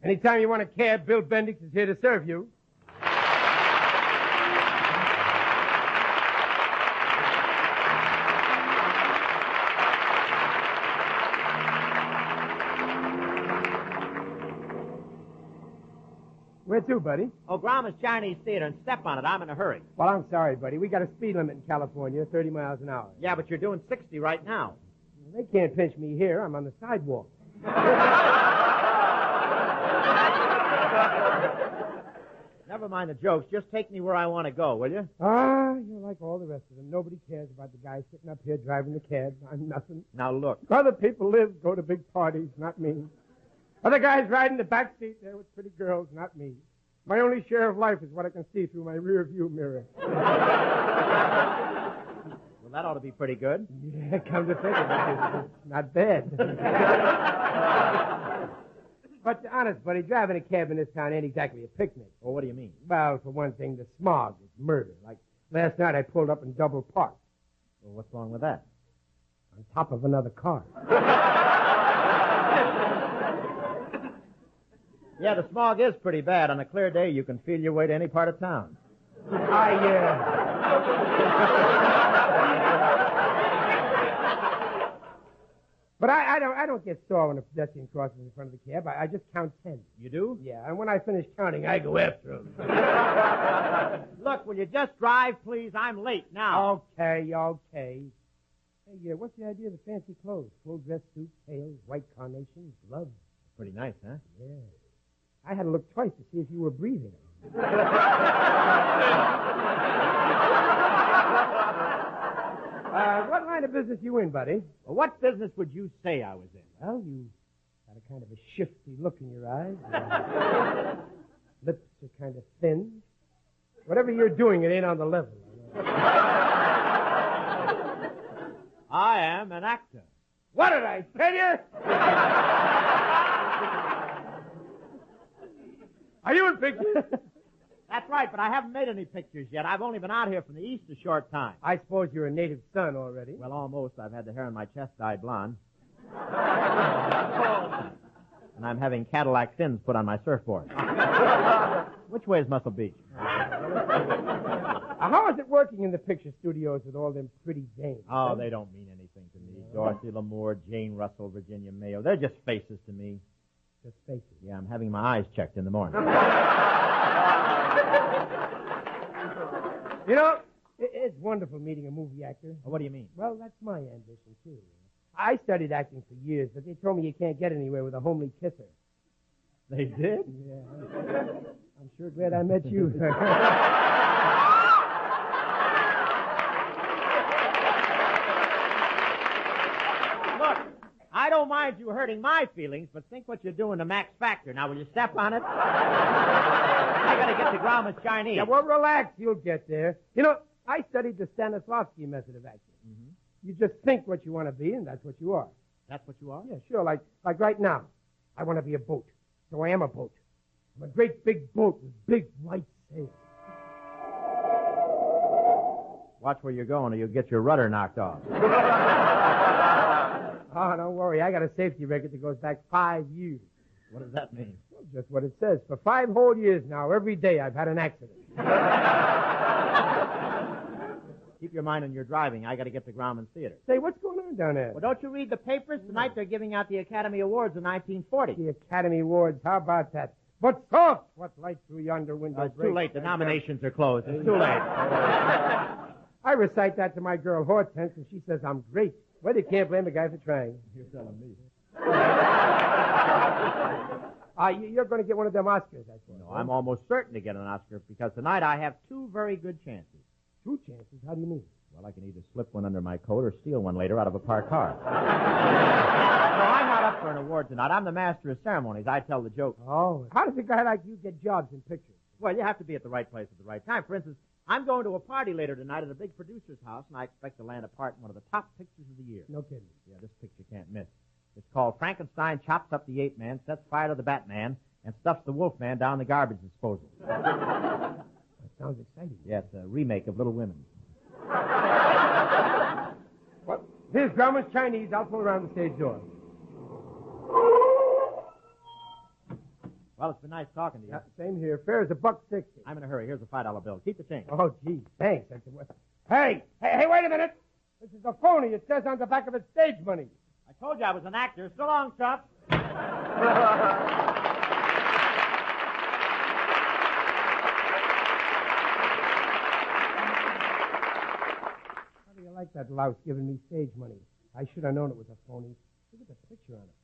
Anytime you want a cab, Bill Bendix is here to serve you. Where to, buddy? Oh, Grauman's Chinese Theater, and step on it. I'm in a hurry. Well, I'm sorry, buddy. We got a speed limit in California, 30 miles an hour. Yeah, but you're doing 60 right now. They can't pinch me here. I'm on the sidewalk. Never mind the jokes. Just take me where I want to go, will you? Ah, you're like all the rest of them. Nobody cares about the guy sitting up here driving the cab. I'm nothing. Now, look. Other people live, go to big parties, not me. Other guys ride in the back seat there with pretty girls, not me. My only share of life is what I can see through my rear view mirror. Well, that ought to be pretty good. Yeah, come to think of it, it's not bad. But honest, buddy, driving a cab in this town ain't exactly a picnic. Well, what do you mean? Well, for one thing, the smog is murder. Like last night I pulled up in double park. Well, what's wrong with that? On top of another car. Yeah, the smog is pretty bad. On a clear day, you can feel your way to any part of town. But I don't get sore when a pedestrian crosses in front of the cab. I just count 10. You do? Yeah, and when I finish counting, I go after him. Look, will you just drive, please? I'm late now. Okay. Hey, what's the idea of the fancy clothes? Full dress suit, tails, white carnations, gloves. Pretty nice, huh? Yeah. I had to look twice to see if you were breathing. What line of business you in, buddy? Well, what business would you say I was in? Well, you got a kind of a shifty look in your eyes. Lips are kind of thin. Whatever you're doing, it ain't on the level. I am an actor. What did I tell you? Are you in pictures? That's right, but I haven't made any pictures yet. I've only been out here from the east a short time. I suppose you're a native son already. Well, almost. I've had the hair on my chest dyed blonde. And I'm having Cadillac fins put on my surfboard. Which way is Muscle Beach? How is it working in the picture studios with all them pretty dames? Oh, they don't mean anything to me. Dorothy Lamour, Jane Russell, Virginia Mayo. They're just faces to me. Just faces? Yeah, I'm having my eyes checked in the morning. You know, it's wonderful meeting a movie actor. Well, what do you mean? Well, that's my ambition, too. I studied acting for years, but they told me you can't get anywhere with a homely kisser. They did? Yeah. I'm sure glad I met you. Look, I don't mind you hurting my feelings, but think what you're doing to Max Factor. Now, will you step on it? I gotta get to Grauman's Chinese. Yeah, well, relax. You'll get there. You know, I studied the Stanislavski method of acting. Mm-hmm. You just think what you want to be, and that's what you are. That's what you are? Yeah, sure. Like right now. I want to be a boat. So I am a boat. I'm a great big boat with big white sails. Watch where you're going or you'll get your rudder knocked off. Oh, don't worry. I got a safety record that goes back 5 years. What does that mean? Well, just what it says. For 5 whole years now, every day I've had an accident. Keep your mind on your driving. I got to get to Grauman's Theater. Say, what's going on down there? Well, don't you read the papers? Tonight they're giving out the Academy Awards in 1940. The Academy Awards. How about that? But soft! What light through yonder window It's too late. The nominations are closed. It's too late. I recite that to my girl Hortense, and she says I'm great. Well, you can't blame a guy for trying. You're telling me. You're going to get one of them Oscars, I suppose. No, I'm almost certain to get an Oscar because tonight I have 2 very good chances. 2 chances? How do you mean? Well, I can either slip one under my coat or steal one later out of a parked car. No, I'm not up for an award tonight. I'm the master of ceremonies. I tell the joke. Oh, how does a guy like you get jobs in pictures? Well, you have to be at the right place at the right time. For instance, I'm going to a party later tonight at a big producer's house, and I expect to land a part in one of the top pictures of the year. No kidding. Yeah, this picture can't miss. It's called Frankenstein Chops Up the Ape Man, Sets Fire to the Batman, and Stuffs the Wolfman Down the Garbage Disposal. That sounds exciting. Yeah, it's a remake of Little Women. Well, here's Grauman's Chinese. I'll pull around the stage door. Well, it's been nice talking to you. Same here. Fare's $1.60. I'm in a hurry. Here's a $5 bill. Keep the change. Oh, gee, thanks. Hey, wait a minute. This is a phony. It says on the back of it, stage money. I told you I was an actor. So long, Chuck. How do you like that louse giving me stage money? I should have known it was a phony. Look at the picture on it.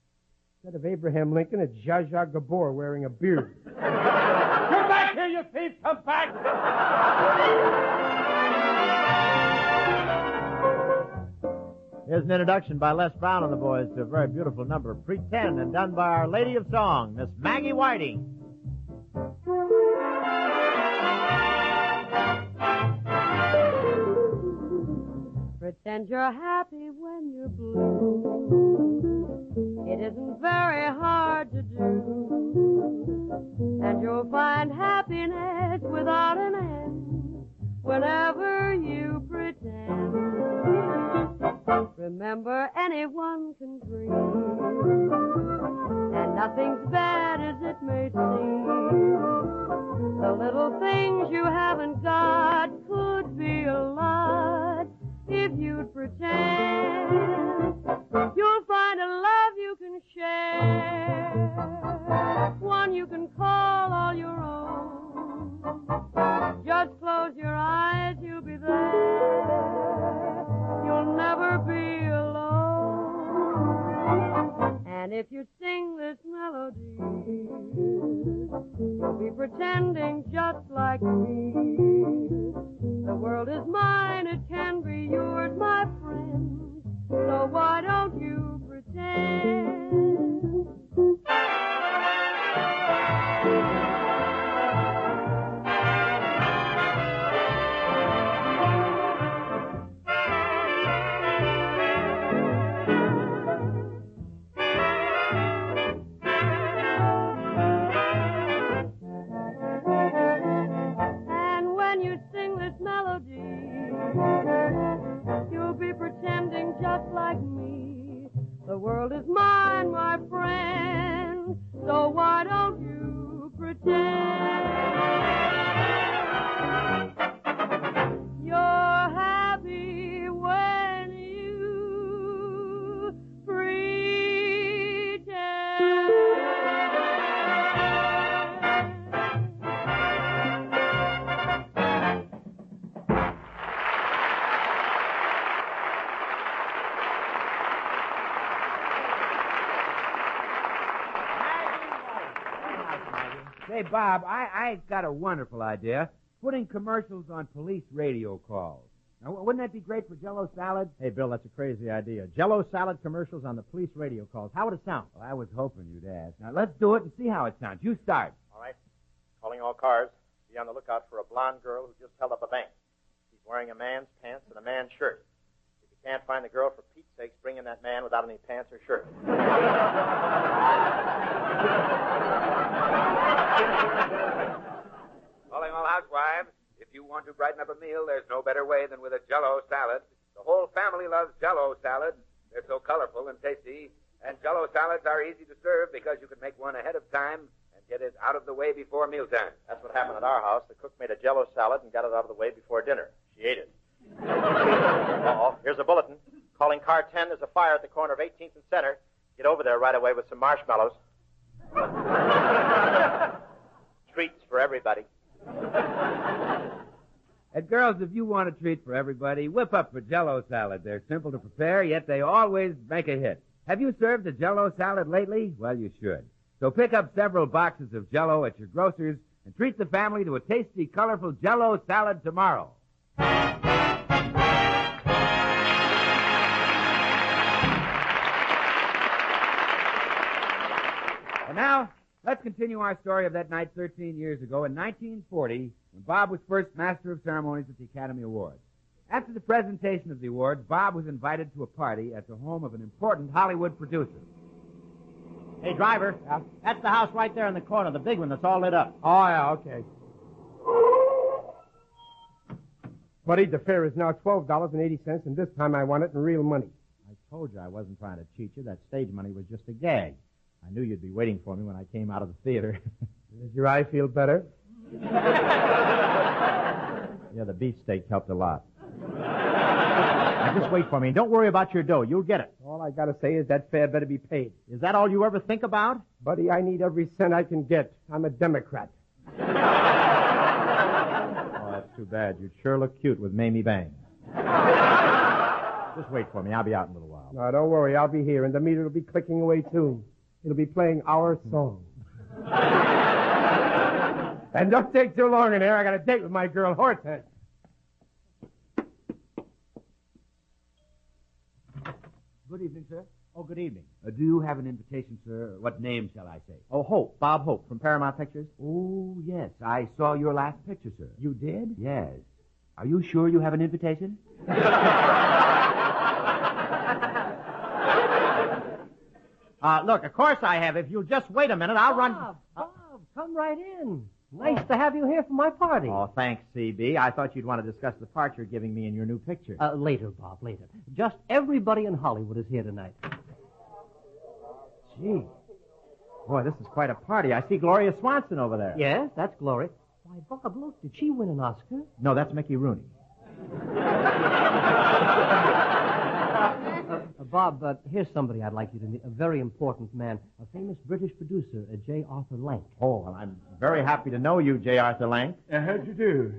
Instead of Abraham Lincoln, it's Zsa Zsa Gabor wearing a beard. Come back here, you thief! Come back! Here's an introduction by Les Brown and the boys to a very beautiful number, Pretend, and done by Our Lady of Song, Miss Maggie Whiting. Pretend you're happy when you're blue. It isn't very hard to do, and you'll find happiness without an end whenever you pretend. Remember, anyone can dream, and nothing's bad as it may seem. The little things you haven't got could be a lot if you'd pretend. You'll find a love you can share, one you can call all your own. Just close your eyes, you'll be there. You'll never be alone. And if you sing this melody, you'll be pretending just like me. The world is mine, it can be yours, my friend. So why don't you pretend? And when you sing this melody, you'll be pretending just like me. The world is mine, my friend, so why don't you pretend? You're happy when you pretend. Say, Bob, I got a wonderful idea. Putting commercials on police radio calls. Now, wouldn't that be great for Jell-O salad? Hey, Bill, that's a crazy idea. Jell-O salad commercials on the police radio calls. How would it sound? Well, I was hoping you'd ask. Now, let's do it and see how it sounds. You start. All right. Calling all cars. Be on the lookout for a blonde girl who just held up a bank. She's wearing a man's pants and a man's shirt. If you can't find the girl, for Pete's sakes, bring in that man without any pants or shirt. Calling all housewives. If you want to brighten up a meal, there's no better way than with a Jell-O salad. The whole family loves Jell-O salad. They're so colorful and tasty. And Jell-O salads are easy to serve because you can make one ahead of time and get it out of the way before mealtime. That's what happened at our house. The cook made a Jell-O salad and got it out of the way before dinner. She ate it. Uh-oh. Here's a bulletin. Calling car 10. There's a fire at the corner of 18th and Center. Get over there right away with some marshmallows. Treats for everybody. And girls, if you want a treat for everybody, whip up a Jell-O salad. They're simple to prepare, yet they always make a hit. Have you served a Jell-O salad lately? Well, you should. So pick up several boxes of Jell-O at your grocer's and treat the family to a tasty, colorful Jell-O salad tomorrow. And now, let's continue our story of that night 13 years ago in 1940 when Bob was first Master of Ceremonies at the Academy Awards. After the presentation of the awards, Bob was invited to a party at the home of an important Hollywood producer. Hey, driver, that's the house right there in the corner, the big one that's all lit up. Oh, yeah, okay. Buddy, the fare is now $12.80, and this time I want it in real money. I told you I wasn't trying to cheat you. That stage money was just a gag. I knew you'd be waiting for me when I came out of the theater. Does your eye feel better? Yeah, the beefsteak helped a lot. Now, just wait for me. Don't worry about your dough. You'll get it. All I gotta say is that fare better be paid. Is that all you ever think about? Buddy, I need every cent I can get. I'm a Democrat. Oh, that's too bad. You'd sure look cute with Mamie Bang. Just wait for me. I'll be out in a little while. No, don't worry. I'll be here, and the meter will be clicking away, too. It'll be playing our song. And don't take too long in there. I got a date with my girl, Hortense. Good evening, sir. Oh, good evening. Do you have an invitation, sir? What name shall I say? Oh, Hope. Bob Hope from Paramount Pictures. Oh, yes. I saw your last picture, sir. You did? Yes. Are you sure you have an invitation? Look, of course I have. If you'll just wait a minute, I'll run... Bob, come right in. Nice to have you here for my party. Oh, thanks, C.B. I thought you'd want to discuss the part you're giving me in your new picture. Later, Bob, later. Just everybody in Hollywood is here tonight. Gee. Boy, this is quite a party. I see Gloria Swanson over there. Yes, that's Gloria. Why, Bob, look, did she win an Oscar? No, that's Mickey Rooney. Bob, here's somebody I'd like you to meet. A very important man. A famous British producer, J. Arthur Lank. Oh, well, I'm very happy to know you, J. Arthur Lank. How'd you do?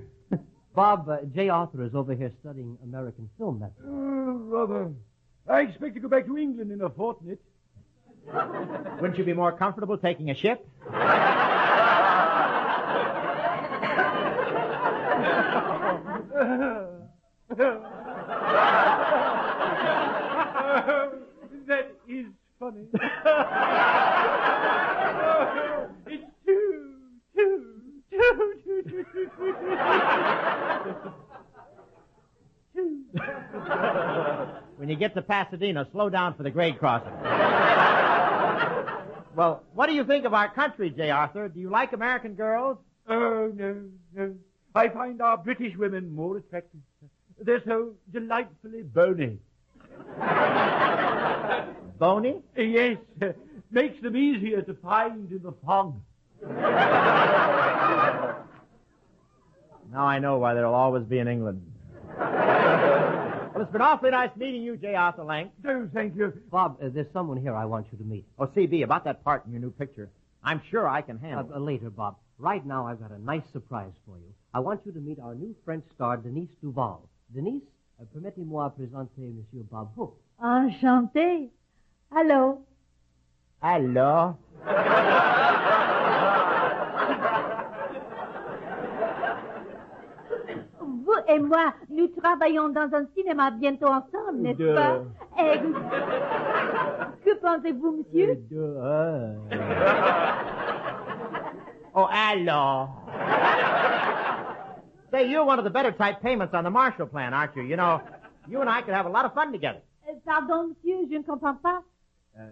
Bob, J. Arthur is over here studying American film methods. Rather. I expect to go back to England in a fortnight. Wouldn't you be more comfortable taking a ship? That is funny. It's too. When you get to Pasadena, slow down for the grade crossing. Well, what do you think of our country, J. Arthur? Do you like American girls? Oh, no. I find our British women more attractive. They're so delightfully bony. Bony? Yes. Makes them easier to find in the fog. Now I know why they'll always be in England. Well, it's been awfully nice meeting you, J. Arthur Lank. Oh, thank you. Bob, there's someone here I want you to meet. Oh, C.B., about that part in your new picture. I'm sure I can handle it. Later, Bob. Right now, I've got a nice surprise for you. I want you to meet our new French star, Denise Duval. Denise, permettez-moi présenter Monsieur Bob Hope. Enchanté. Hello. Hello. Vous et moi, nous travaillons dans un cinéma bientôt ensemble, n'est-ce pas? Que pensez-vous, monsieur? Oh, hello. Say, you're one of the better type payments on the Marshall Plan, aren't you? You know, you and I could have a lot of fun together. Pardon, monsieur, je ne comprends pas.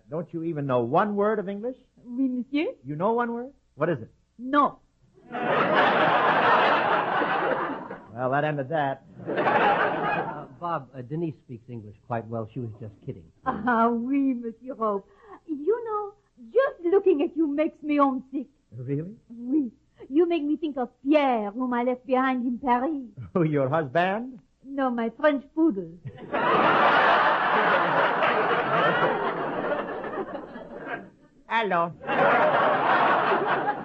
Don't you even know one word of English? Oui, monsieur. You know one word? What is it? No. Well, that ended that. Bob, Denise speaks English quite well. She was just kidding. Ah, oui, Monsieur Hope. You know, just looking at you makes me homesick. Really? Oui. You make me think of Pierre, whom I left behind in Paris. Oh, your husband? No, my French poodle. Hello.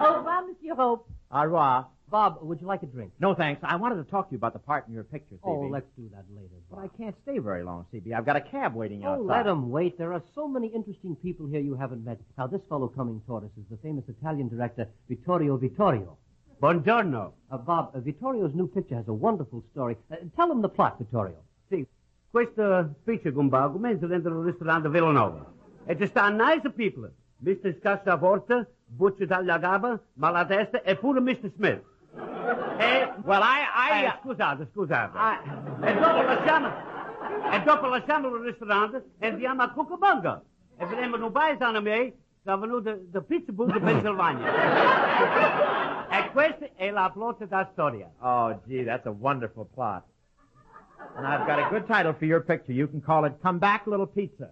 Au revoir, Monsieur Hope. Au revoir. Bob, would you like a drink? No, thanks. I wanted to talk to you about the part in your picture, C.B. Oh, let's do that later, Bob. But I can't stay very long, C.B. I've got a cab waiting outside. Oh, let him wait. There are so many interesting people here you haven't met. Now, this fellow coming toward us is the famous Italian director, Vittorio. Buongiorno. Bob, Vittorio's new picture has a wonderful story. Tell him the plot, Vittorio. Sì, questa picture, Gumba, comincia dentro il ristorante Villanova. E ci stanno nice people. Mr. Scassaforte, Butcher Tagliagaba, Malatesta e pure Mr. Smith. Well, Scusate. E dopo lasciamo il ristorante e andiamo a Cucamonga. E vedremo un paesano miei che è venuto da Pittsburgh, Pennsylvania. E questa è la plot della storia. Oh, gee, that's a wonderful plot. And I've got a good title for your picture. You can call it Come Back, Little Pizza.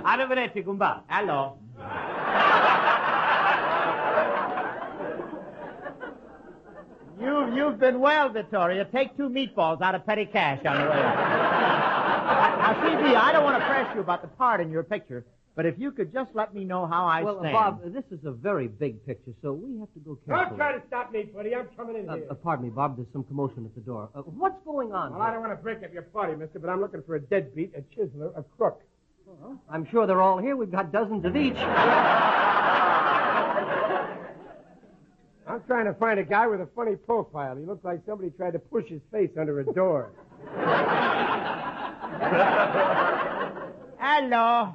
Arrivederci, Gumba. Hello. You've been well, Vittoria. Take 2 meatballs out of petty cash on the way out. Now, C.B., I don't want to press you about the part in your picture, but if you could just let me know how I stand. Well, Bob, this is a very big picture, so we have to go carefully. Don't try to stop me, buddy. I'm coming in here. Pardon me, Bob. There's some commotion at the door. What's going on? Well, I don't want to break up your party, mister, but I'm looking for a deadbeat, a chiseler, a crook. Well, I'm sure they're all here. We've got dozens of each. I'm trying to find a guy with a funny profile. He looks like somebody tried to push his face under a door. Hello.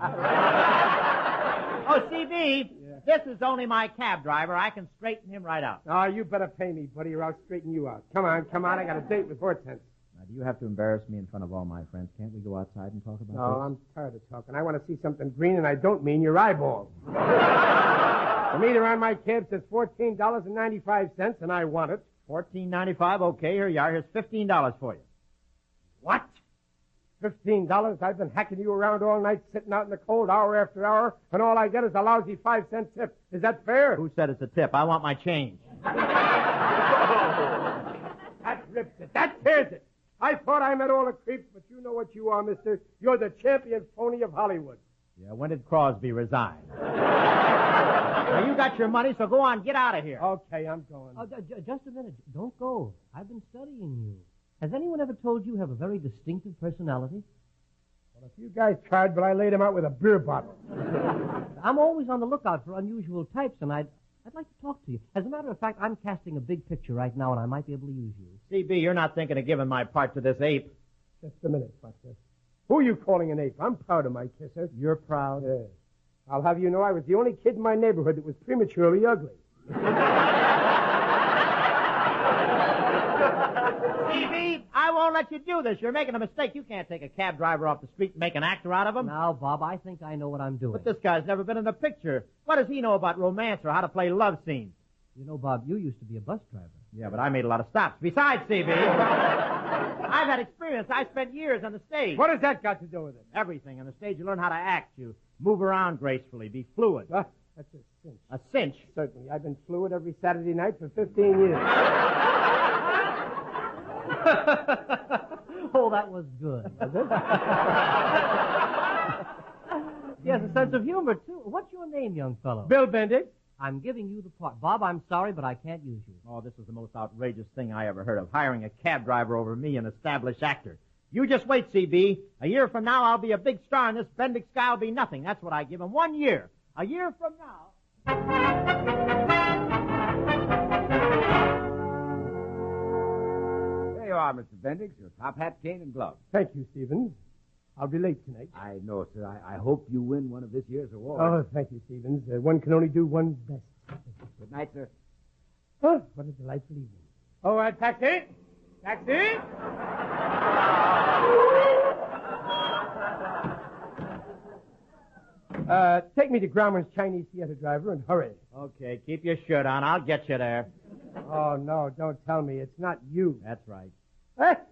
Oh, C.B., this is only my cab driver. I can straighten him right out. Oh, you better pay me, buddy, or I'll straighten you out. Come on. I got a date with Hortense. Now, do do you have to embarrass me in front of all my friends? Can't we go outside and talk about No, this? I'm tired of talking. I want to see something green, and I don't mean your eyeballs. The meter on my cab says $14.95, and I want it. $14.95? Okay, here you are. Here's $15 for you. What? $15? I've been hacking you around all night, sitting out in the cold hour after hour, and all I get is a lousy 5-cent tip. Is that fair? Who said it's a tip? I want my change. That rips it. That tears it. I thought I met all the creeps, but you know what you are, mister. You're the champion phony of Hollywood. Yeah, when did Crosby resign? Now, you got your money, so go on, get out of here. Okay, I'm going. Just a minute. Don't go. I've been studying you. Has anyone ever told you have a very distinctive personality? Well, a few guys tried, but I laid him out with a beer bottle. I'm always on the lookout for unusual types, and I'd like to talk to you. As a matter of fact, I'm casting a big picture right now, and I might be able to use you. CB, you're not thinking of giving my part to this ape. Just a minute, Buster. Who are you calling an ape? I'm proud of my kisser. You're proud? Yeah. I'll have you know I was the only kid in my neighborhood that was prematurely ugly. CB, I won't let you do this. You're making a mistake. You can't take a cab driver off the street and make an actor out of him. Now, Bob, I think I know what I'm doing. But this guy's never been in a picture. What does he know about romance or how to play love scenes? You know, Bob, you used to be a bus driver. Yeah, but I made a lot of stops. Besides, CB, I've had experience. I spent years on the stage. What has that got to do with it? Everything. On the stage, you learn how to act. You move around gracefully, be fluid. That's a cinch. A cinch? Certainly. I've been fluid every Saturday night for 15 years. Oh, that was good. He has a sense of humor, too. What's your name, young fellow? Bill Bendix. I'm giving you the part. Bob, I'm sorry, but I can't use you. Oh, this is the most outrageous thing I ever heard of, hiring a cab driver over me, an established actor. You just wait, CB. A year from now, I'll be a big star, and this Bendix guy will be nothing. That's what I give him. 1 year. A year from now. There you are, Mr. Bendix, your top hat, cane, and gloves. Thank you, Stevens. I'll be late tonight. I know, sir. I hope you win one of this year's awards. Oh, thank you, Stevens. One can only do one's best. Good night, sir. Oh, what a delightful evening. Oh, taxi! Taxi! Take me to Grauman's Chinese Theater, driver, and hurry. Okay, keep your shirt on. I'll get you there. Oh, no, don't tell me. It's not you. That's right.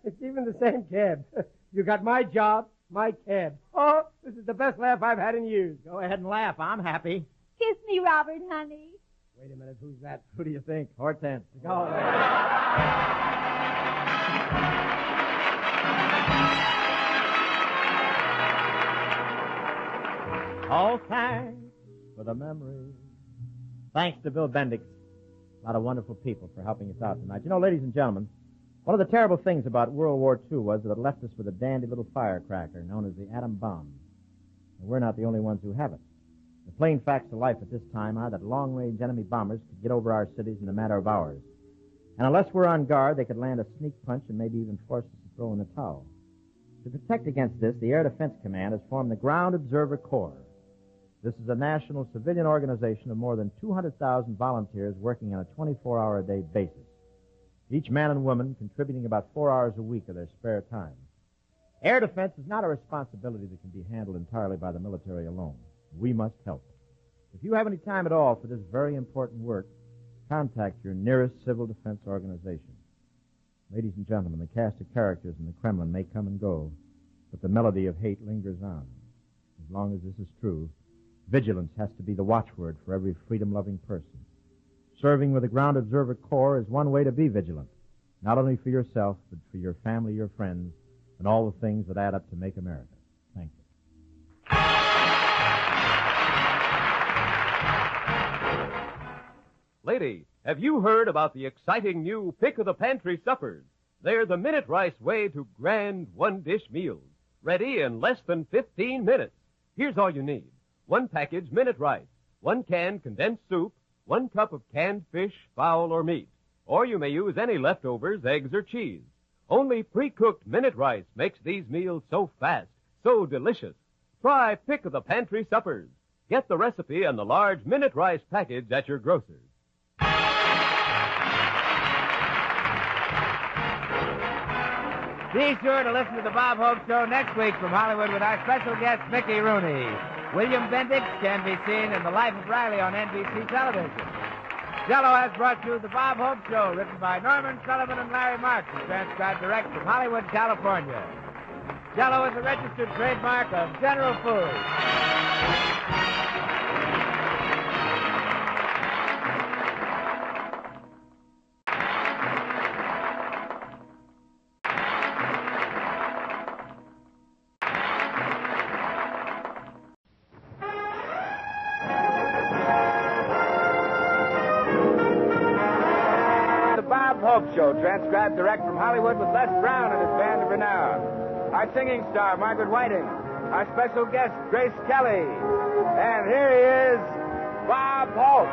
It's even the same cab. You got my job, my cab. Oh, this is the best laugh I've had in years. Go ahead and laugh. I'm happy. Kiss me, Robert, honey. Wait a minute. Who's that? Who do you think? Hortense. Go. All thanks for the memory. Thanks to Bill Bendix. A lot of wonderful people for helping us out tonight. You know, ladies and gentlemen, one of the terrible things about World War II was that it left us with a dandy little firecracker known as the atom bomb. And we're not the only ones who have it. The plain facts of life at this time are that long-range enemy bombers could get over our cities in a matter of hours. And unless we're on guard, they could land a sneak punch and maybe even force us to throw in the towel. To protect against this, the Air Defense Command has formed the Ground Observer Corps. This is a national civilian organization of more than 200,000 volunteers working on a 24-hour-a-day basis. Each man and woman contributing about 4 hours a week of their spare time. Air defense is not a responsibility that can be handled entirely by the military alone. We must help. If you have any time at all for this very important work, contact your nearest civil defense organization. Ladies and gentlemen, the cast of characters in the Kremlin may come and go, but the melody of hate lingers on. As long as this is true, vigilance has to be the watchword for every freedom-loving person. Serving with the Ground Observer Corps is one way to be vigilant, not only for yourself, but for your family, your friends, and all the things that add up to make America. Thank you. Lady, have you heard about the exciting new pick-of-the-pantry suppers? They're the minute rice way to grand one-dish meals, ready in less than 15 minutes. Here's all you need. 1 package minute rice, 1 can condensed soup, 1 cup of canned fish, fowl, or meat. Or you may use any leftovers, eggs, or cheese. Only pre-cooked minute rice makes these meals so fast, so delicious. Try pick-of-the-pantry suppers. Get the recipe and the large minute rice package at your grocer's. Be sure to listen to the Bob Hope Show next week from Hollywood with our special guest, Mickey Rooney. William Bendix can be seen in The Life of Riley on NBC television. Jell-O has brought you the Bob Hope Show, written by Norman Sullivan and Larry Marks, and transcribed direct from Hollywood, California. Jell-O is a registered trademark of General Foods. Hope Show, transcribed direct from Hollywood with Les Brown and his band of renown. Our singing star, Margaret Whiting. Our special guest, Grace Kelly. And here he is, Bob Hope.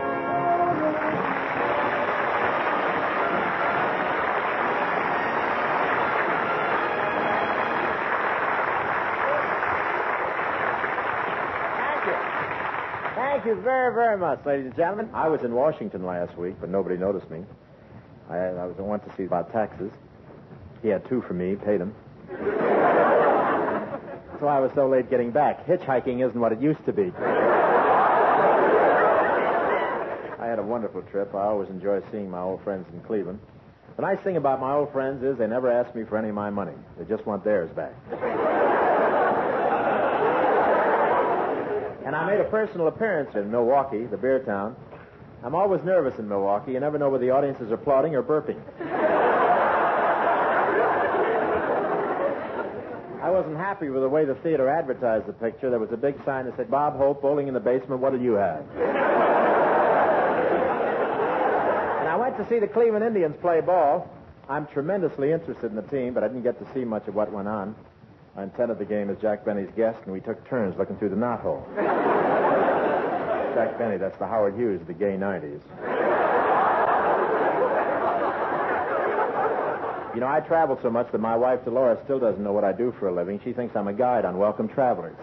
Thank you very, very much, ladies and gentlemen. I was in Washington last week, but nobody noticed me. I went to see about taxes. He had 2 for me, paid him. So I was so late getting back. Hitchhiking isn't what it used to be. I had a wonderful trip. I always enjoy seeing my old friends in Cleveland. The nice thing about my old friends is they never ask me for any of my money. They just want theirs back. And I made a personal appearance in Milwaukee, the beer town. I'm always nervous in Milwaukee. You never know whether the audiences are applauding or burping. I wasn't happy with the way the theater advertised the picture. There was a big sign that said, Bob Hope, bowling in the basement, what do you have? And I went to see the Cleveland Indians play ball. I'm tremendously interested in the team, but I didn't get to see much of what went on. I attended the game as Jack Benny's guest, and we took turns looking through the knothole. Jack Benny, that's the Howard Hughes of the gay 90s. You know, I travel so much that my wife, Dolores, still doesn't know what I do for a living. She thinks I'm a guide on Welcome Travelers.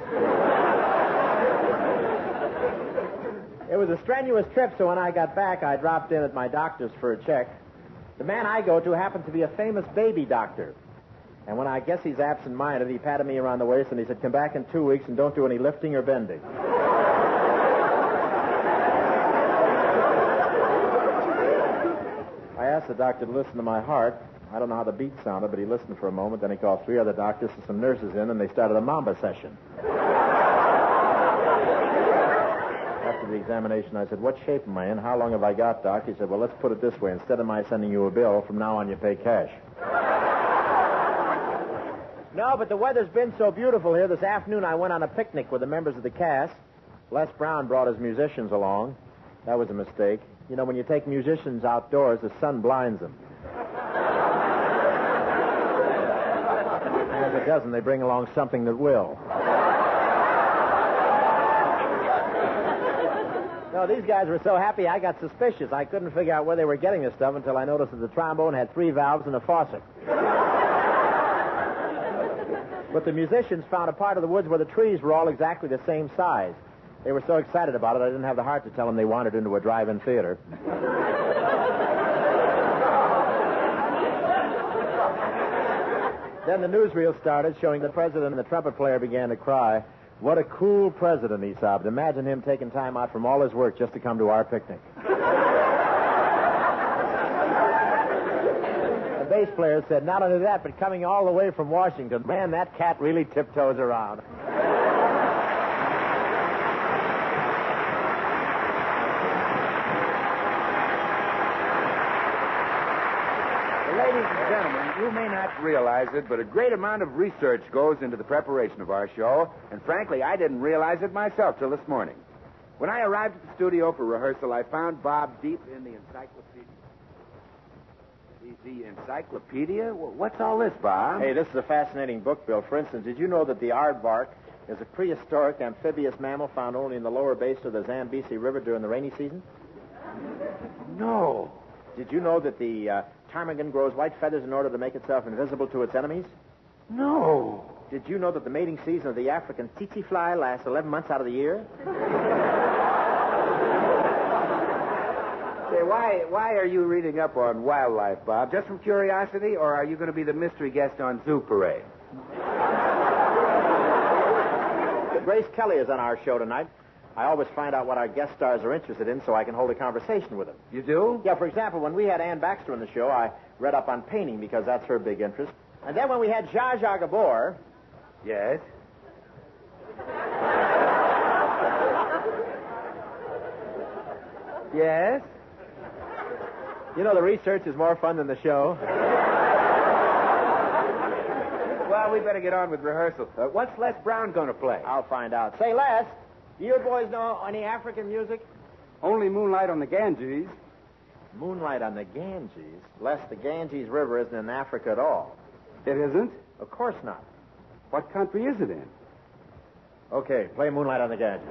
It was a strenuous trip, so when I got back, I dropped in at my doctor's for a check. The man I go to happens to be a famous baby doctor. And when I guess he's absent-minded, he patted me around the waist and he said, come back in 2 weeks and don't do any lifting or bending. I asked the doctor to listen to my heart. I don't know how the beat sounded, but he listened for a moment. Then he called 3 other doctors and some nurses in, and they started a mamba session. After the examination, I said, what shape am I in? How long have I got, Doc? He said, well, let's put it this way. Instead of my sending you a bill, from now on you pay cash. No, but the weather's been so beautiful here. This afternoon I went on a picnic with the members of the cast. Les Brown brought his musicians along. That was a mistake. You know, when you take musicians outdoors, the sun blinds them. And if it doesn't, they bring along something that will. No, these guys were so happy I got suspicious. I couldn't figure out where they were getting this stuff until I noticed that the trombone had 3 valves and a faucet. But the musicians found a part of the woods where the trees were all exactly the same size. They were so excited about it, I didn't have the heart to tell them they wandered into a drive-in theater. Then the newsreel started, showing the president and the trumpet player began to cry. What a cool president, he sobbed. Imagine him taking time out from all his work just to come to our picnic. The bass player said, not only that, but coming all the way from Washington. Man, that cat really tiptoes around. Ladies and gentlemen, you may not realize it, but a great amount of research goes into the preparation of our show, and frankly, I didn't realize it myself till this morning. When I arrived at the studio for rehearsal, I found Bob deep in the encyclopedia. The encyclopedia? What's all this, Bob? Hey, this is a fascinating book, Bill. For instance, did you know that the aardvark is a prehistoric amphibious mammal found only in the lower basin of the Zambezi River during the rainy season? No. Did you know that the ptarmigan grows white feathers in order to make itself invisible to its enemies? No. Did you know that the mating season of the African tsetse fly lasts 11 months out of the year? Say, why are you reading up on wildlife, Bob? Just from curiosity, or are you going to be the mystery guest on Zoo Parade? Grace Kelly is on our show tonight. I always find out what our guest stars are interested in so I can hold a conversation with them. You do? Yeah, for example, when we had Ann Baxter on the show, I read up on painting because that's her big interest. And then when we had Zsa Zsa Gabor... Yes? Yes? You know, the research is more fun than the show. Well, we better get on with rehearsal. What's Les Brown going to play? I'll find out. Say, Les, do you boys know any African music? Only Moonlight on the Ganges. Moonlight on the Ganges? Les, the Ganges River isn't in Africa at all. It isn't? Of course not. What country is it in? Okay, play Moonlight on the Ganges.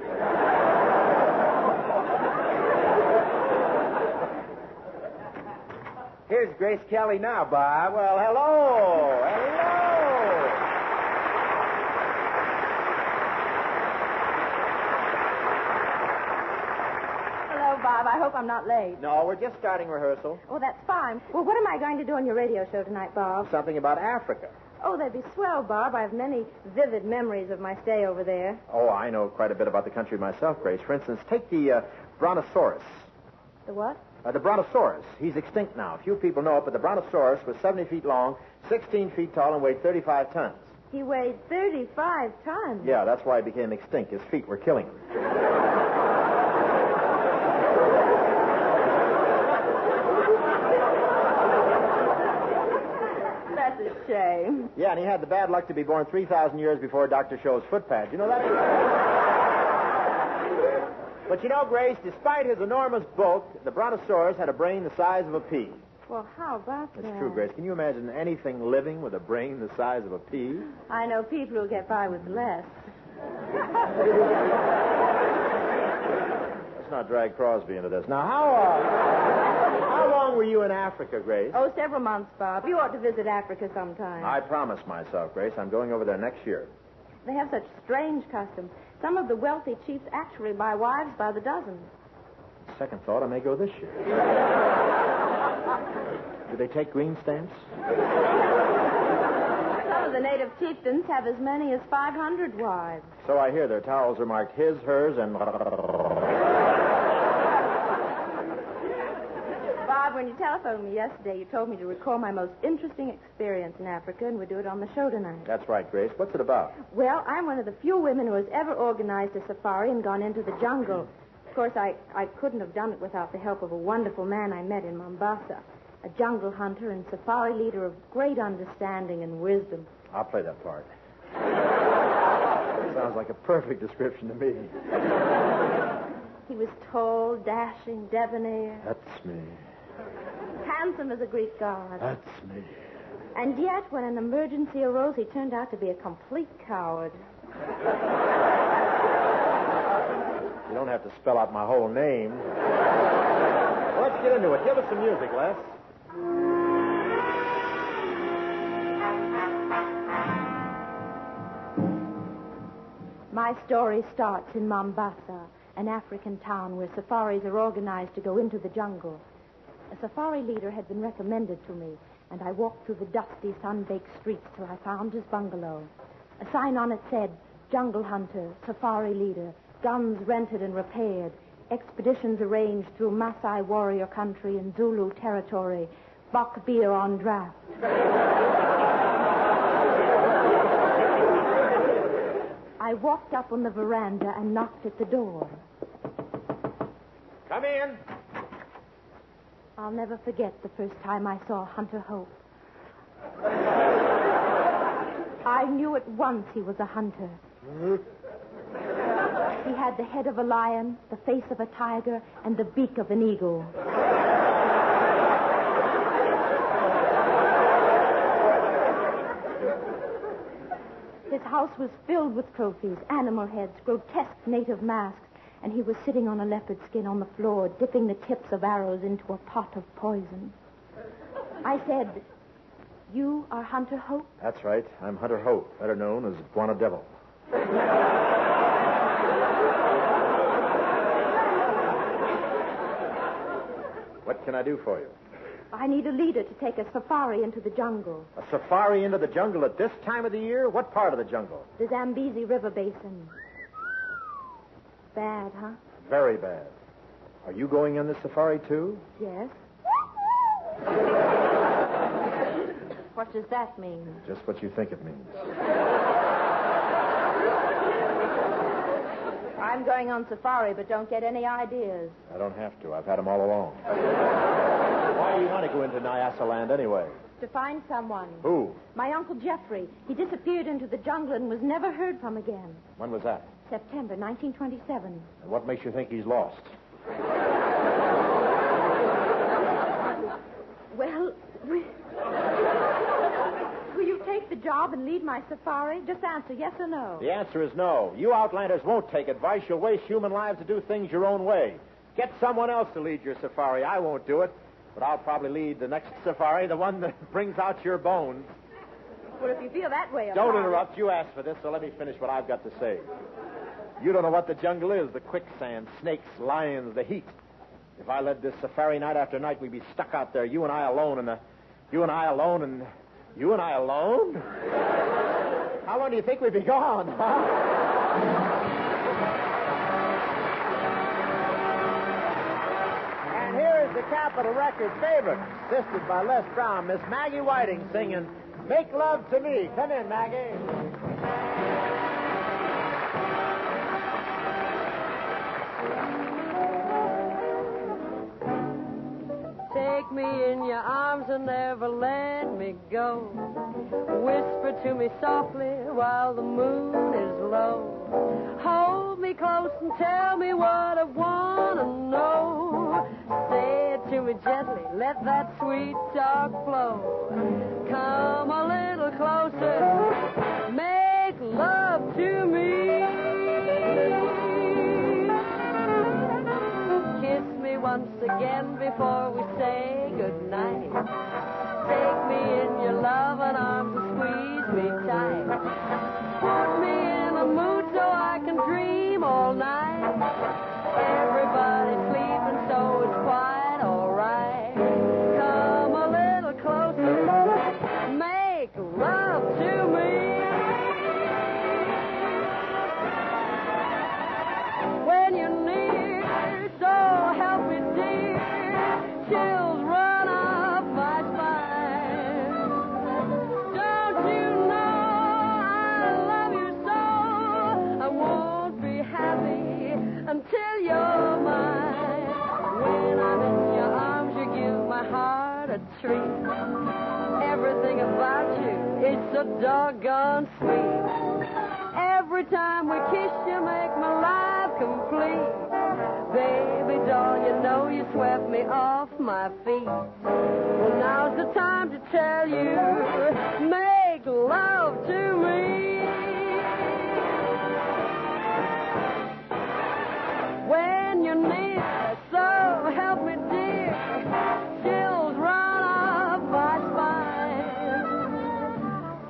Here's Grace Kelly now, Bob. Well, hello. Hello, Bob. I hope I'm not late. No, we're just starting rehearsal. Oh, that's fine. Well, what am I going to do on your radio show tonight, Bob? Something about Africa. Oh, that'd be swell, Bob. I have many vivid memories of my stay over there. Oh, I know quite a bit about the country myself, Grace. For instance, take the Brontosaurus. The what? The Brontosaurus. He's extinct now. Few people know it, but the Brontosaurus was 70 feet long, 16 feet tall, and weighed 35 tons. He weighed 35 tons. Yeah, that's why he became extinct. His feet were killing him. That's a shame. Yeah, and he had the bad luck to be born 3,000 years before Dr. Show's footpad. You know that? But you know, Grace, despite his enormous bulk, the Brontosaurus had a brain the size of a pea. Well, how about that? That's true, Grace. Can you imagine anything living with a brain the size of a pea? I know people who get by with less. Let's not drag Crosby into this. Now, how long were you in Africa, Grace? Oh, several months, Bob. You ought to visit Africa sometime. I promise myself, Grace. I'm going over there next year. They have such strange customs. Some of the wealthy chiefs actually buy wives by the dozen. Second thought, I may go this year. Do they take green stamps? Some of the native chieftains have as many as 500 wives. So I hear. Their towels are marked his, hers, and... Bob, when you telephoned me yesterday, you told me to recall my most interesting experience in Africa, and we'd do it on the show tonight. That's right, Grace. What's it about? Well, I'm one of the few women who has ever organized a safari and gone into the jungle. Of course, I couldn't have done it without the help of a wonderful man I met in Mombasa, a jungle hunter and safari leader of great understanding and wisdom. I'll play that part. Sounds like a perfect description to me. He was tall, dashing, debonair. That's me. Handsome as a Greek god. That's me. And yet, when an emergency arose, he turned out to be a complete coward. You don't have to spell out my whole name. Well, let's get into it. Give us some music, Les. My story starts in Mombasa, an African town where safaris are organized to go into the jungle. A safari leader had been recommended to me, and I walked through the dusty, sun-baked streets till I found his bungalow. A sign on it said, Jungle Hunter, Safari Leader, guns rented and repaired, expeditions arranged through Maasai warrior country and Zulu territory, Bok beer on draft. I walked up on the veranda and knocked at the door. Come in. I'll never forget the first time I saw Hunter Hope. I knew at once he was a hunter. He had the head of a lion, the face of a tiger, and the beak of an eagle. His house was filled with trophies, animal heads, grotesque native masks, and he was sitting on a leopard skin on the floor, dipping the tips of arrows into a pot of poison. I said, "You are Hunter Hope?" That's right. I'm Hunter Hope, better known as Guana Devil. What can I do for you? I need a leader to take a safari into the jungle. A safari into the jungle at this time of the year? What part of the jungle? The Zambezi River Basin. Bad, huh? Very bad. Are you going on this safari, too? Yes. What does that mean? Just what you think it means. I'm going on safari, but don't get any ideas. I don't have to. I've had them all along. Why do you want to go into Nyassa Land anyway? To find someone. Who? My Uncle Jeffrey. He disappeared into the jungle and was never heard from again. When was that? September 1927. And what makes you think he's lost? Well, will you take the job and lead my safari? Just answer yes or no. The answer is no. You outlanders won't take advice. You'll waste human lives to do things your own way. Get someone else to lead your safari. I won't do it. But I'll probably lead the next safari, the one that brings out your bones. Well, if you feel that way about Don't interrupt. You asked for this, so let me finish what I've got to say. You don't know what the jungle is. The quicksand, snakes, lions, the heat. If I led this safari night after night, we'd be stuck out there, you and I alone, and you and I alone. How long do you think we'd be gone, huh? And here is the Capitol Record favorite, assisted by Les Brown, Miss Maggie Whiting singing Make Love to Me. Come in, Maggie. Take me in your arms and never let me go. Whisper to me softly while the moon is low. Hold me close and tell me what I want to know. Say it to me gently, let that sweet talk flow. Come a little closer, make love to me. Kiss me once again before we say goodnight. Take me in your loving arms and squeeze me tight. Put me in a mood so I can dream all night. Everybody's sleeping, so it's quite all right. Come a little closer, make love to me. When you're near, so help me dear, chills run up my spine. Don't you know I love you so? I won't be happy until you're mine. When I'm in your arms, you give my heart a treat. Everything about you is so doggone sweet. Every time we kiss, you make my life complete. Baby doll, you know you swept me off my feet. Well, now's the time to tell you, make love to me. When you're near, so help me dear, chills run up my spine.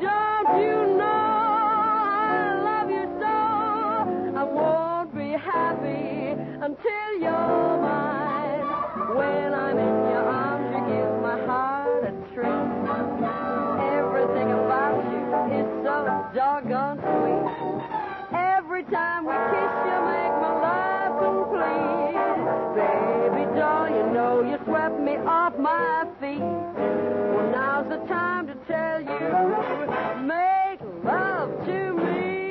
Don't you know I love you so? I won't be happy until you're mine. When I'm in your arms, you give my heart a treat. Everything about you is so doggone sweet. Every time we kiss, you make my life complete. Baby doll, you know you swept me off my feet. Well, now's the time to tell you, make love to me.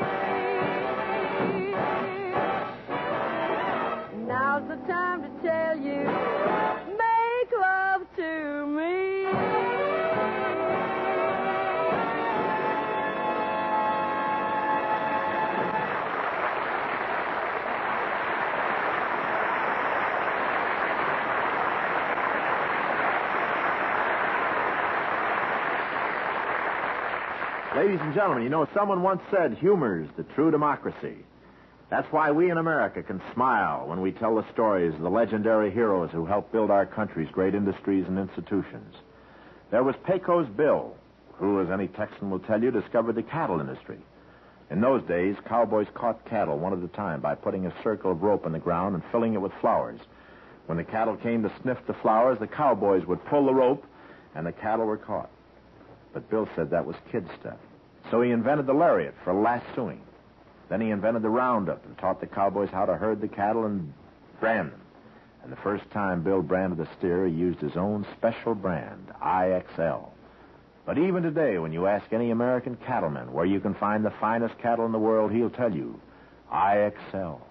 Now's the time to tell you, make love to me. Ladies and gentlemen, you know, someone once said humor's the true democracy. That's why we in America can smile when we tell the stories of the legendary heroes who helped build our country's great industries and institutions. There was Pecos Bill, who, as any Texan will tell you, discovered the cattle industry. In those days, cowboys caught cattle one at a time by putting a circle of rope in the ground and filling it with flowers. When the cattle came to sniff the flowers, the cowboys would pull the rope, and the cattle were caught. But Bill said that was kid stuff. So he invented the lariat for lassoing. Then he invented the roundup and taught the cowboys how to herd the cattle and brand them. And the first time Bill branded the steer, he used his own special brand, IXL. But even today, when you ask any American cattleman where you can find the finest cattle in the world, he'll tell you, IXL.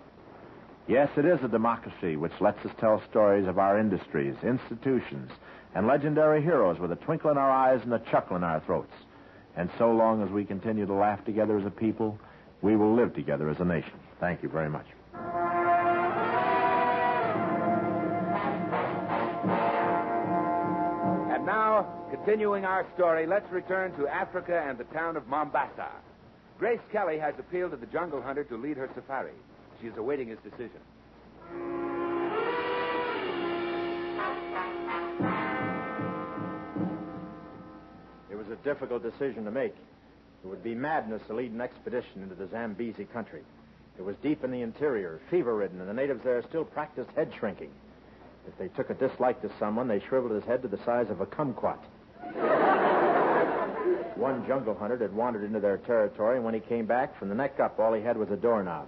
Yes, it is a democracy which lets us tell stories of our industries, institutions, and legendary heroes with a twinkle in our eyes and a chuckle in our throats. And so long as we continue to laugh together as a people, we will live together as a nation. Thank you very much. And now, continuing our story, let's return to Africa and the town of Mombasa. Grace Kelly has appealed to the jungle hunter to lead her safari. She is awaiting his decision. It was a difficult decision to make. It would be madness to lead an expedition into the Zambezi country. It was deep in the interior, fever-ridden, and the natives there still practiced head shrinking. If they took a dislike to someone, they shriveled his head to the size of a kumquat. One jungle hunter had wandered into their territory, and when he came back, from the neck up, all he had was a doorknob.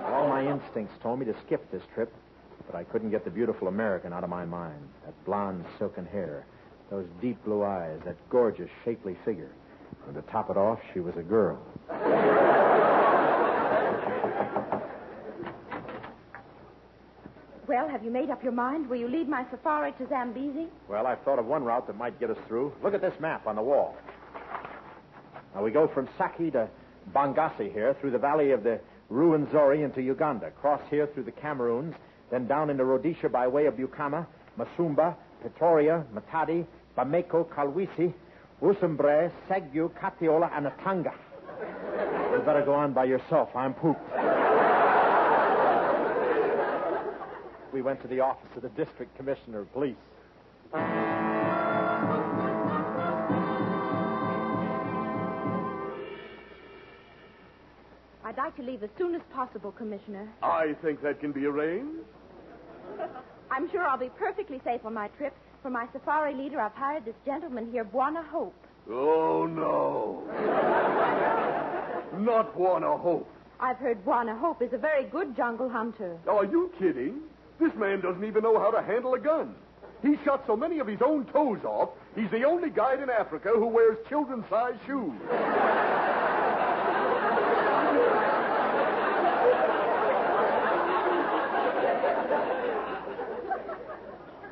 All my instincts told me to skip this trip, but I couldn't get the beautiful American out of my mind. That blonde, silken hair, those deep blue eyes, that gorgeous, shapely figure. And to top it off, she was a girl. Well, have you made up your mind? Will you lead my safari to Zambezi? Well, I've thought of one route that might get us through. Look at this map on the wall. Now, we go from Saki to Bangasi here, through the valley of the Ruwenzori into Uganda, cross here through the Cameroons, then down into Rhodesia by way of Bukama, Masumba, Pretoria, Matadi, Bamako, Kalwisi, Usumbre, Segyu, Katiola, and Atanga. You better go on by yourself. I'm pooped. We went to the office of the district commissioner of police. I'd like to leave as soon as possible, Commissioner. I think that can be arranged. I'm sure I'll be perfectly safe on my trip. For my safari leader, I've hired this gentleman here, Bwana Hope. Oh, no. Not Bwana Hope. I've heard Bwana Hope is a very good jungle hunter. Are you kidding? This man doesn't even know how to handle a gun. He shot so many of his own toes off, he's the only guide in Africa who wears children's-sized shoes.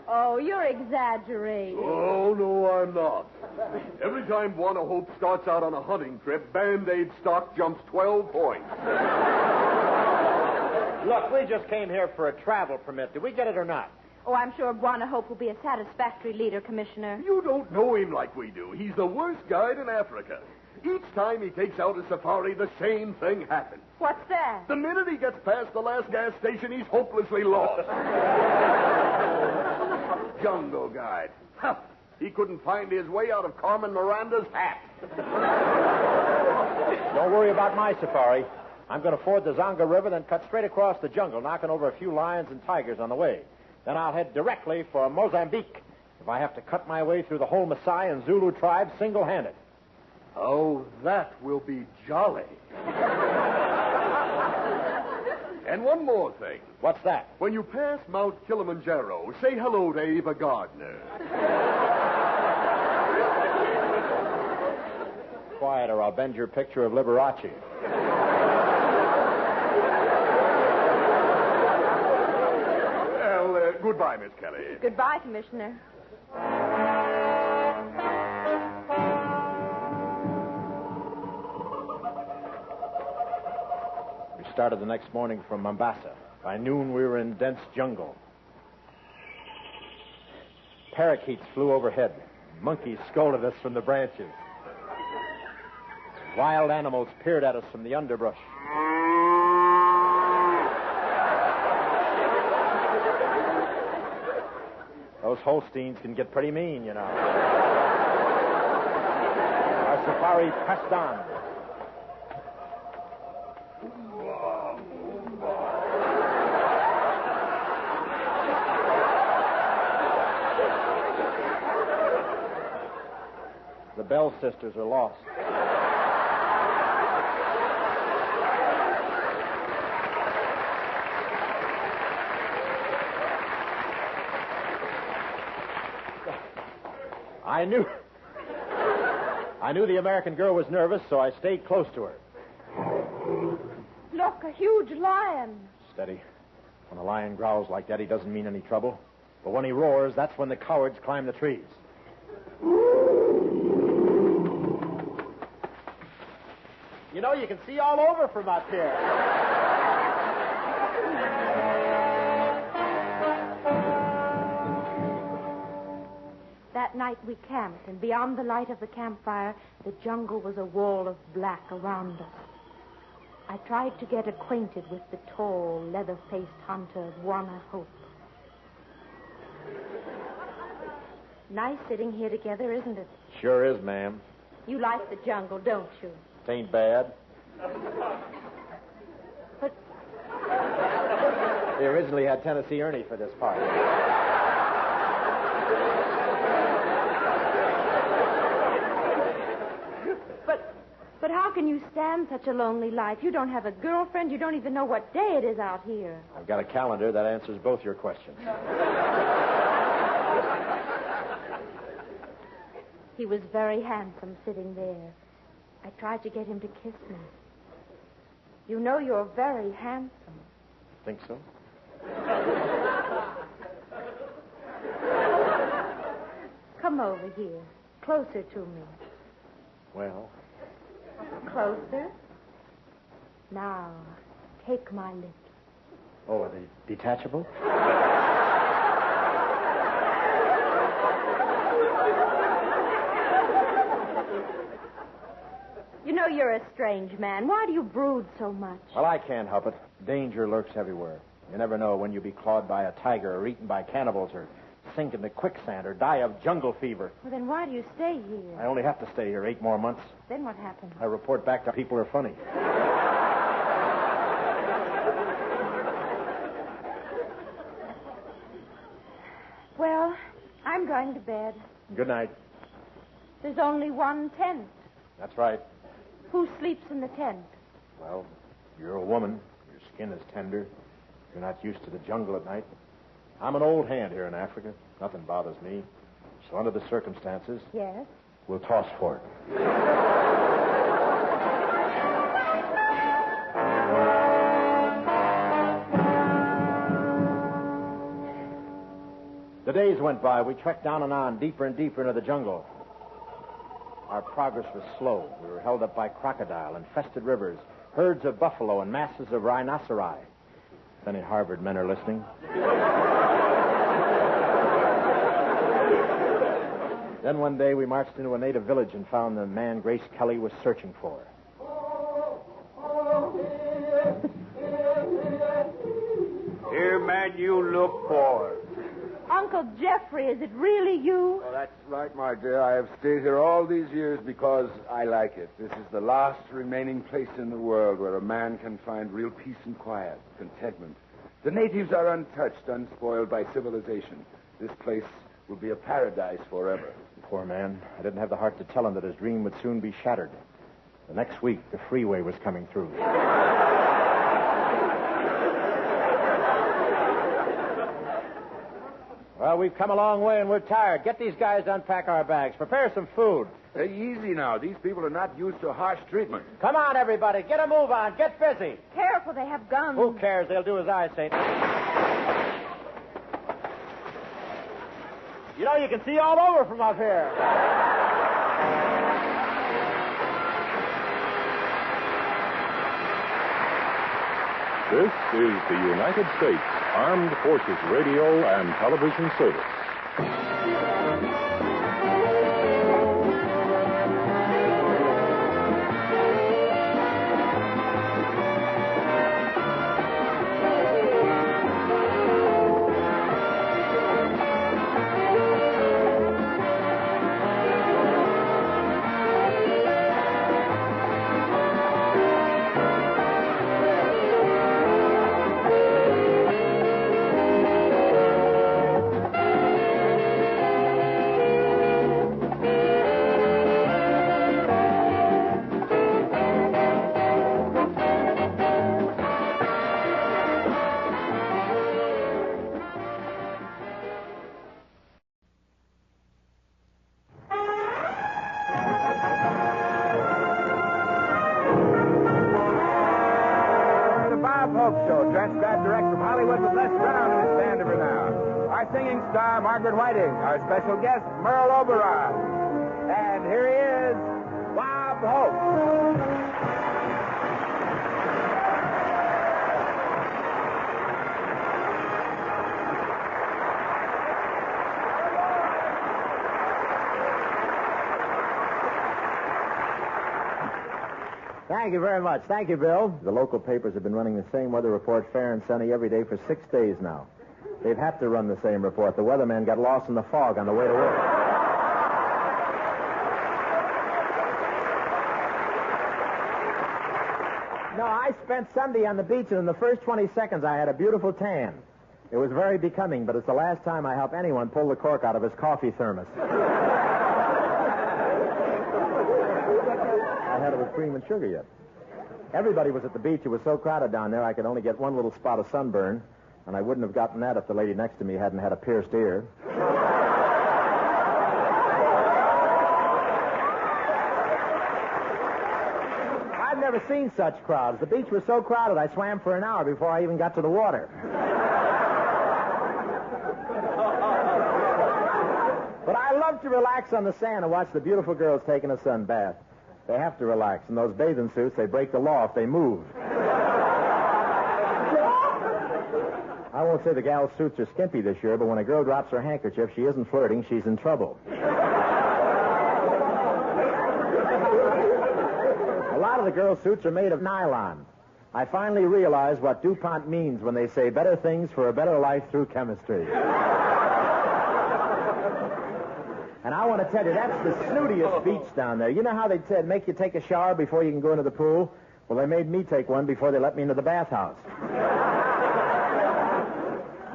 Oh, you're exaggerating. Oh, no, I'm not. Every time Bwana Hope starts out on a hunting trip, Band-Aid stock jumps 12 points. Look, we just came here for a travel permit. Did we get it or not? Oh, I'm sure Bwana Hope will be a satisfactory leader, Commissioner. You don't know him like we do. He's the worst guide in Africa. Each time he takes out a safari, the same thing happens. What's that? The minute he gets past the last gas station, he's hopelessly lost. Jungle guide. Huh. He couldn't find his way out of Carmen Miranda's hat. Don't worry about my safari. I'm going to ford the Zonga River, then cut straight across the jungle, knocking over a few lions and tigers on the way. Then I'll head directly for Mozambique, if I have to cut my way through the whole Maasai and Zulu tribes single-handed. Oh, that will be jolly. And one more thing. What's that? When you pass Mount Kilimanjaro, say hello to Ava Gardner. Quiet, or I'll bend your picture of Liberace. Well, goodbye, Miss Kelly. Goodbye, Commissioner. We started the next morning from Mombasa. By noon, we were in dense jungle. Parakeets flew overhead. Monkeys scolded us from the branches. Wild animals peered at us from the underbrush. Those Holsteins can get pretty mean, you know. Our safari pressed on. The Bell sisters are lost. I knew the American girl was nervous, so I stayed close to her. Look, a huge lion. Steady. When a lion growls like that, he doesn't mean any trouble. But when he roars, that's when the cowards climb the trees. You know, you can see all over from up here. That night we camped, and beyond the light of the campfire, the jungle was a wall of black around us. I tried to get acquainted with the tall, leather-faced hunter, Warner Hope. Nice sitting here together, isn't it? Sure is, ma'am. You like the jungle, don't you? Tain't bad. But they originally had Tennessee Ernie for this part. But how can you stand such a lonely life? You don't have a girlfriend. You don't even know what day it is out here. I've got a calendar that answers both your questions. He was very handsome sitting there. I tried to get him to kiss me. You know you're very handsome. Think so? Come over here, closer to me. Well... Closer. Now, take my lips. Oh, are they detachable? You know you're a strange man. Why do you brood so much? Well, I can't help it. Danger lurks everywhere. You never know when you'll be clawed by a tiger or eaten by cannibals or sink into quicksand or die of jungle fever. Well, then why do you stay here? I only have to stay here 8 more months. Then what happens? I report back to people who are funny. Well, I'm going to bed. Good night. There's only one tent. That's right. Who sleeps in the tent? Well, you're a woman. Your skin is tender. You're not used to the jungle at night. I'm an old hand here in Africa. Nothing bothers me. So under the circumstances... Yes? We'll toss for it. The days went by. We trekked down and on, deeper and deeper into the jungle. Our progress was slow. We were held up by crocodile, infested rivers, herds of buffalo, and masses of rhinoceri. If any Harvard men are listening. Then one day we marched into a native village and found the man Grace Kelly was searching for. Here, man, you look for. Uncle Jeffrey, is it really you? Oh, that's right, my dear. I have stayed here all these years because I like it. This is the last remaining place in the world where a man can find real peace and quiet, contentment. The natives are untouched, unspoiled by civilization. This place will be a paradise forever. Poor man. I didn't have the heart to tell him that his dream would soon be shattered. The next week, the freeway was coming through. Well, we've come a long way and we're tired. Get these guys to unpack our bags. Prepare some food. Hey, easy now. These people are not used to harsh treatment. Come on, everybody. Get a move on. Get busy. Careful, they have guns. Who cares? They'll do as I say. You know, you can see all over from up here. This is the United States Armed Forces Radio and Television Service. transcribed direct from Hollywood with Les Brown and his band of renown. Our singing star, Margaret Whiting. Our special guest, Merle Oberon. And here he is, Bob Hope. Thank you very much. Thank you, Bill. The local papers have been running the same weather report, fair and sunny, every day for 6 days now. They've had to run the same report. The weatherman got lost in the fog on the way to work. No, I spent Sunday on the beach, and in the first 20 seconds, I had a beautiful tan. It was very becoming, but it's the last time I help anyone pull the cork out of his coffee thermos. I had it with cream and sugar yet. Everybody was at the beach. It was so crowded down there, I could only get one little spot of sunburn, and I wouldn't have gotten that if the lady next to me hadn't had a pierced ear. I've never seen such crowds. The beach was so crowded, I swam for an hour before I even got to the water. But I love to relax on the sand and watch the beautiful girls taking a sun bath. They have to relax. In those bathing suits, they break the law if they move. I won't say the gals' suits are skimpy this year, but when a girl drops her handkerchief, she isn't flirting, she's in trouble. A lot of the girls' suits are made of nylon. I finally realize what DuPont means when they say better things for a better life through chemistry. And I want to tell you, that's the snootiest beach down there. You know how they said make you take a shower before you can go into the pool? Well, they made me take one before they let me into the bathhouse.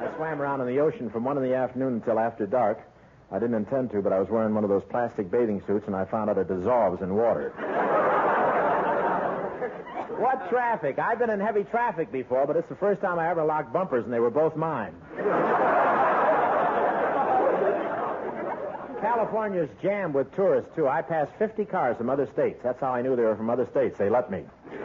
I swam around in the ocean from 1 in the afternoon until after dark. I didn't intend to, but I was wearing one of those plastic bathing suits, and I found out it dissolves in water. What traffic? I've been in heavy traffic before, but it's the first time I ever locked bumpers, and they were both mine. California's jammed with tourists, too. I passed 50 cars from other states. That's how I knew they were from other states. They let me. Yes,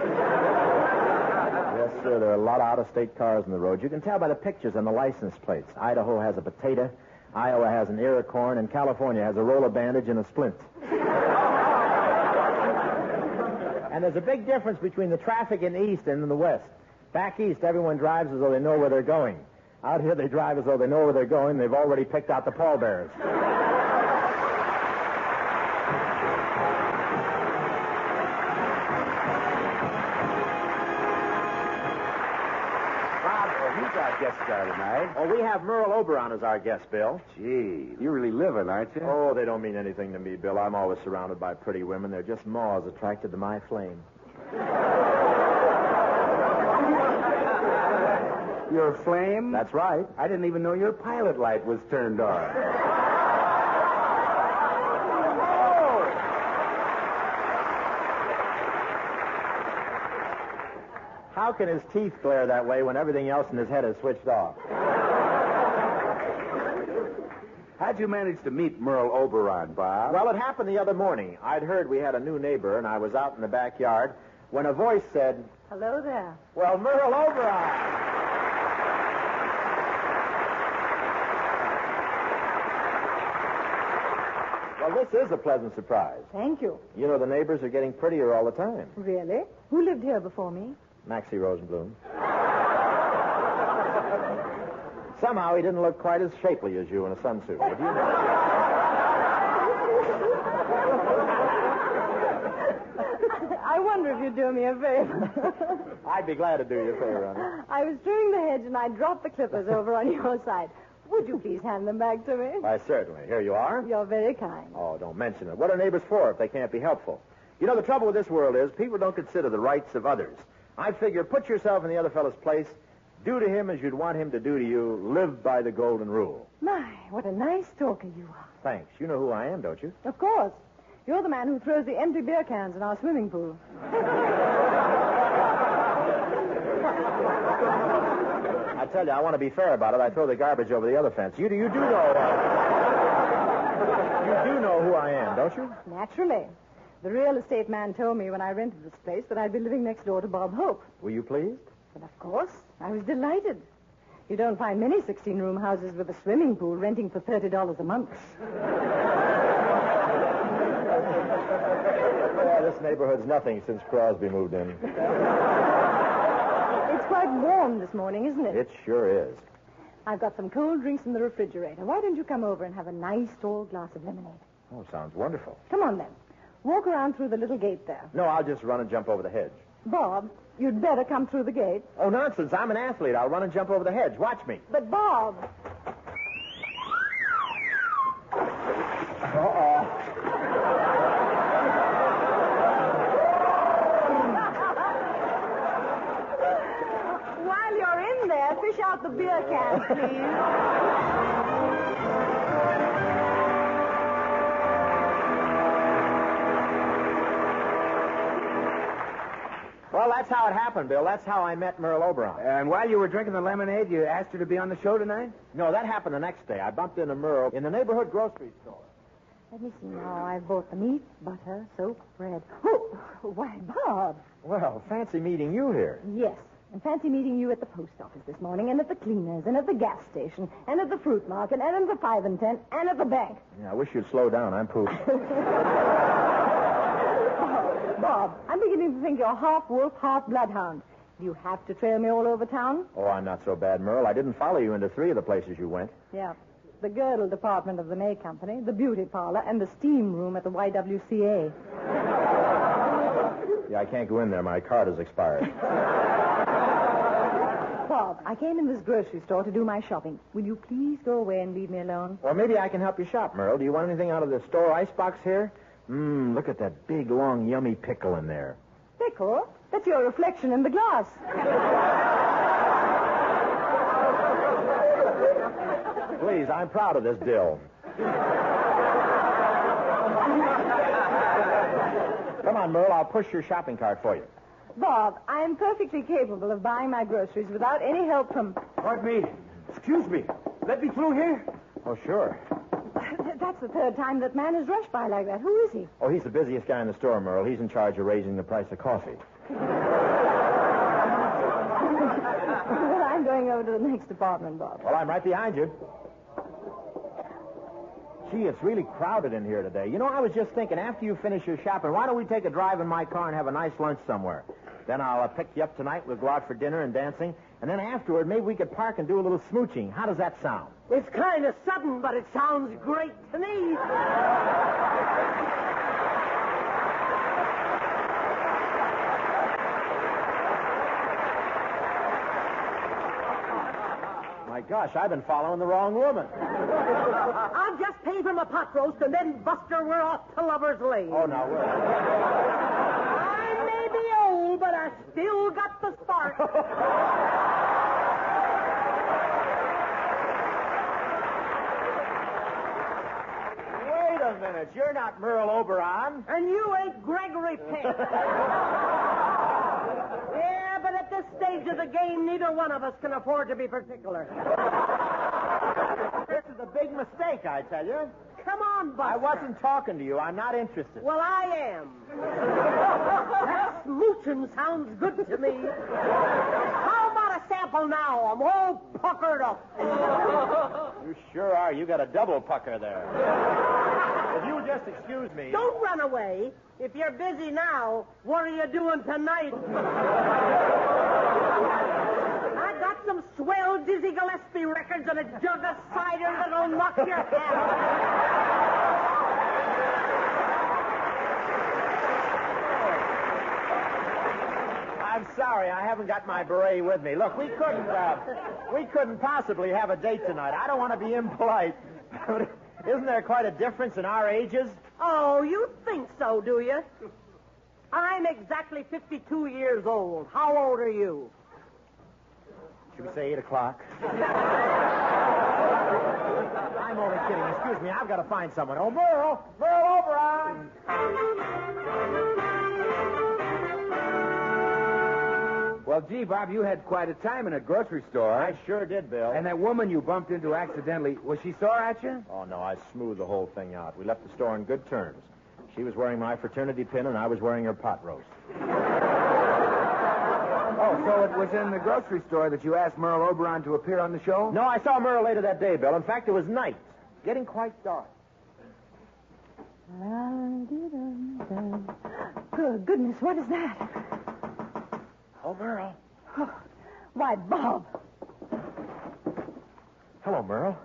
sir, there are a lot of out-of-state cars on the road. You can tell by the pictures and the license plates. Idaho has a potato, Iowa has an ear of corn, and California has a roller bandage and a splint. And there's a big difference between the traffic in the east and in the west. Back east, everyone drives as though they know where they're going. Out here, they drive as though they know where they're going. They've already picked out the pallbearers. Guest star tonight. Oh, we have Merle Oberon as our guest, Bill. Gee, you're really living, aren't you? Oh, they don't mean anything to me, Bill. I'm always surrounded by pretty women. They're just moths attracted to my flame. Your flame? That's right. I didn't even know your pilot light was turned on. How can his teeth glare that way when everything else in his head is switched off? How'd you manage to meet Merle Oberon, Bob? Well, it happened the other morning. I'd heard we had a new neighbor, and I was out in the backyard when a voice said, Hello there. Well, Merle Oberon. Well, this is a pleasant surprise. Thank you. You know, the neighbors are getting prettier all the time. Really? Who lived here before me? Maxie Rosenblum. Somehow he didn't look quite as shapely as you in a sunsuit. Would you? I wonder if you'd do me a favor. I'd be glad to do you a favor, honey. I was trimming the hedge and I dropped the clippers over on your side. Would you please hand them back to me? Why, certainly. Here you are. You're very kind. Oh, don't mention it. What are neighbors for if they can't be helpful? You know, the trouble with this world is people don't consider the rights of others. I figure put yourself in the other fellow's place, do to him as you'd want him to do to you, live by the golden rule. My, what a nice talker you are. Thanks. You know who I am, don't you? Of course. You're the man who throws the empty beer cans in our swimming pool. I tell you, I want to be fair about it. I throw the garbage over the other fence. You do know... you do know who I am, don't you? Naturally. The real estate man told me when I rented this place that I'd be living next door to Bob Hope. Were you pleased? But of course, I was delighted. You don't find many 16-room houses with a swimming pool renting for $30 a month. Yeah, this neighborhood's nothing since Crosby moved in. It's quite warm this morning, isn't it? It sure is. I've got some cold drinks in the refrigerator. Why don't you come over and have a nice tall glass of lemonade? Oh, sounds wonderful. Come on, then. Walk around through the little gate there. No, I'll just run and jump over the hedge. Bob, you'd better come through the gate. Oh, nonsense. I'm an athlete. I'll run and jump over the hedge. Watch me. But, Bob... Uh-oh. While you're in there, fish out the beer can, please. Well, that's how it happened, Bill. That's how I met Merle Oberon. And while you were drinking the lemonade, you asked her to be on the show tonight? No, that happened the next day. I bumped into Merle in the neighborhood grocery store. Let me see now. I've bought the meat, butter, soap, bread. Oh, why, Bob. Well, fancy meeting you here. Yes, and fancy meeting you at the post office this morning, and at the cleaners, and at the gas station, and at the fruit market, and at the 5 and 10, and at the bank. Yeah, I wish you'd slow down. I'm pooped. Bob, I'm beginning to think you're half wolf, half bloodhound. Do you have to trail me all over town? Oh, I'm not so bad, Merle. I didn't follow you into 3 of the places you went. Yeah. The girdle department of the May Company, the beauty parlor, and the steam room at the YWCA. Yeah, I can't go in there. My card has expired. Bob, I came in this grocery store to do my shopping. Will you please go away and leave me alone? Well, maybe I can help you shop, Merle. Do you want anything out of the store icebox here? Look at that big, long, yummy pickle in there. Pickle? That's your reflection in the glass. Please, I'm proud of this dill. Come on, Merle, I'll push your shopping cart for you. Bob, I'm perfectly capable of buying my groceries without any help from... Pardon me. Excuse me. Let me through here? Oh, sure. That's the 3rd time that man has rushed by like that. Who is he? Oh, he's the busiest guy in the store, Merle. He's in charge of raising the price of coffee. Well, I'm going over to the next department, Bob. Well, I'm right behind you. Gee, it's really crowded in here today. You know, I was just thinking, after you finish your shopping, why don't we take a drive in my car and have a nice lunch somewhere? Then I'll pick you up tonight. We'll go out for dinner and dancing. And then afterward, maybe we could park and do a little smooching. How does that sound? It's kind of sudden, but it sounds great to me. My gosh, I've been following the wrong woman. I'll just pay for my pot roast, and then, Buster, we're off to Lover's Lane. Oh, now, wait. I may be old, but I still got the spark. Wait a minute. You're not Merle Oberon. And you ain't Gregory Peck. Yeah, but at this stage of the game, neither one of us can afford to be particular. This is a big mistake, I tell you. Come on, Buster. I wasn't talking to you. I'm not interested. Well, I am. That smooching sounds good to me. How about a sample now? I'm all puckered up. You sure are. You got a double pucker there. If you would just excuse me. Don't run away. If you're busy now, what are you doing tonight? I got some swell Dizzy Gillespie records and a jug of cider that'll knock your hat off. I'm sorry, I haven't got my beret with me. Look, we couldn't possibly have a date tonight. I don't want to be impolite. Isn't there quite a difference in our ages? Oh, you think so, do you? I'm exactly 52 years old. How old are you? Should we say 8 o'clock? I'm only kidding. Excuse me, I've got to find someone. Oh, Merle Oberon! Well, gee, Bob, you had quite a time in a grocery store. I sure did, Bill. And that woman you bumped into accidentally, was she sore at you? Oh, no, I smoothed the whole thing out. We left the store on good terms. She was wearing my fraternity pin, and I was wearing her pot roast. Oh, Oh, so it was in the grocery store that you asked Merle Oberon to appear on the show? No, I saw Merle later that day, Bill. In fact, it was night. Getting quite dark. Good goodness, what is that? Oh, Merle. Oh, why, Bob. Hello, Merle.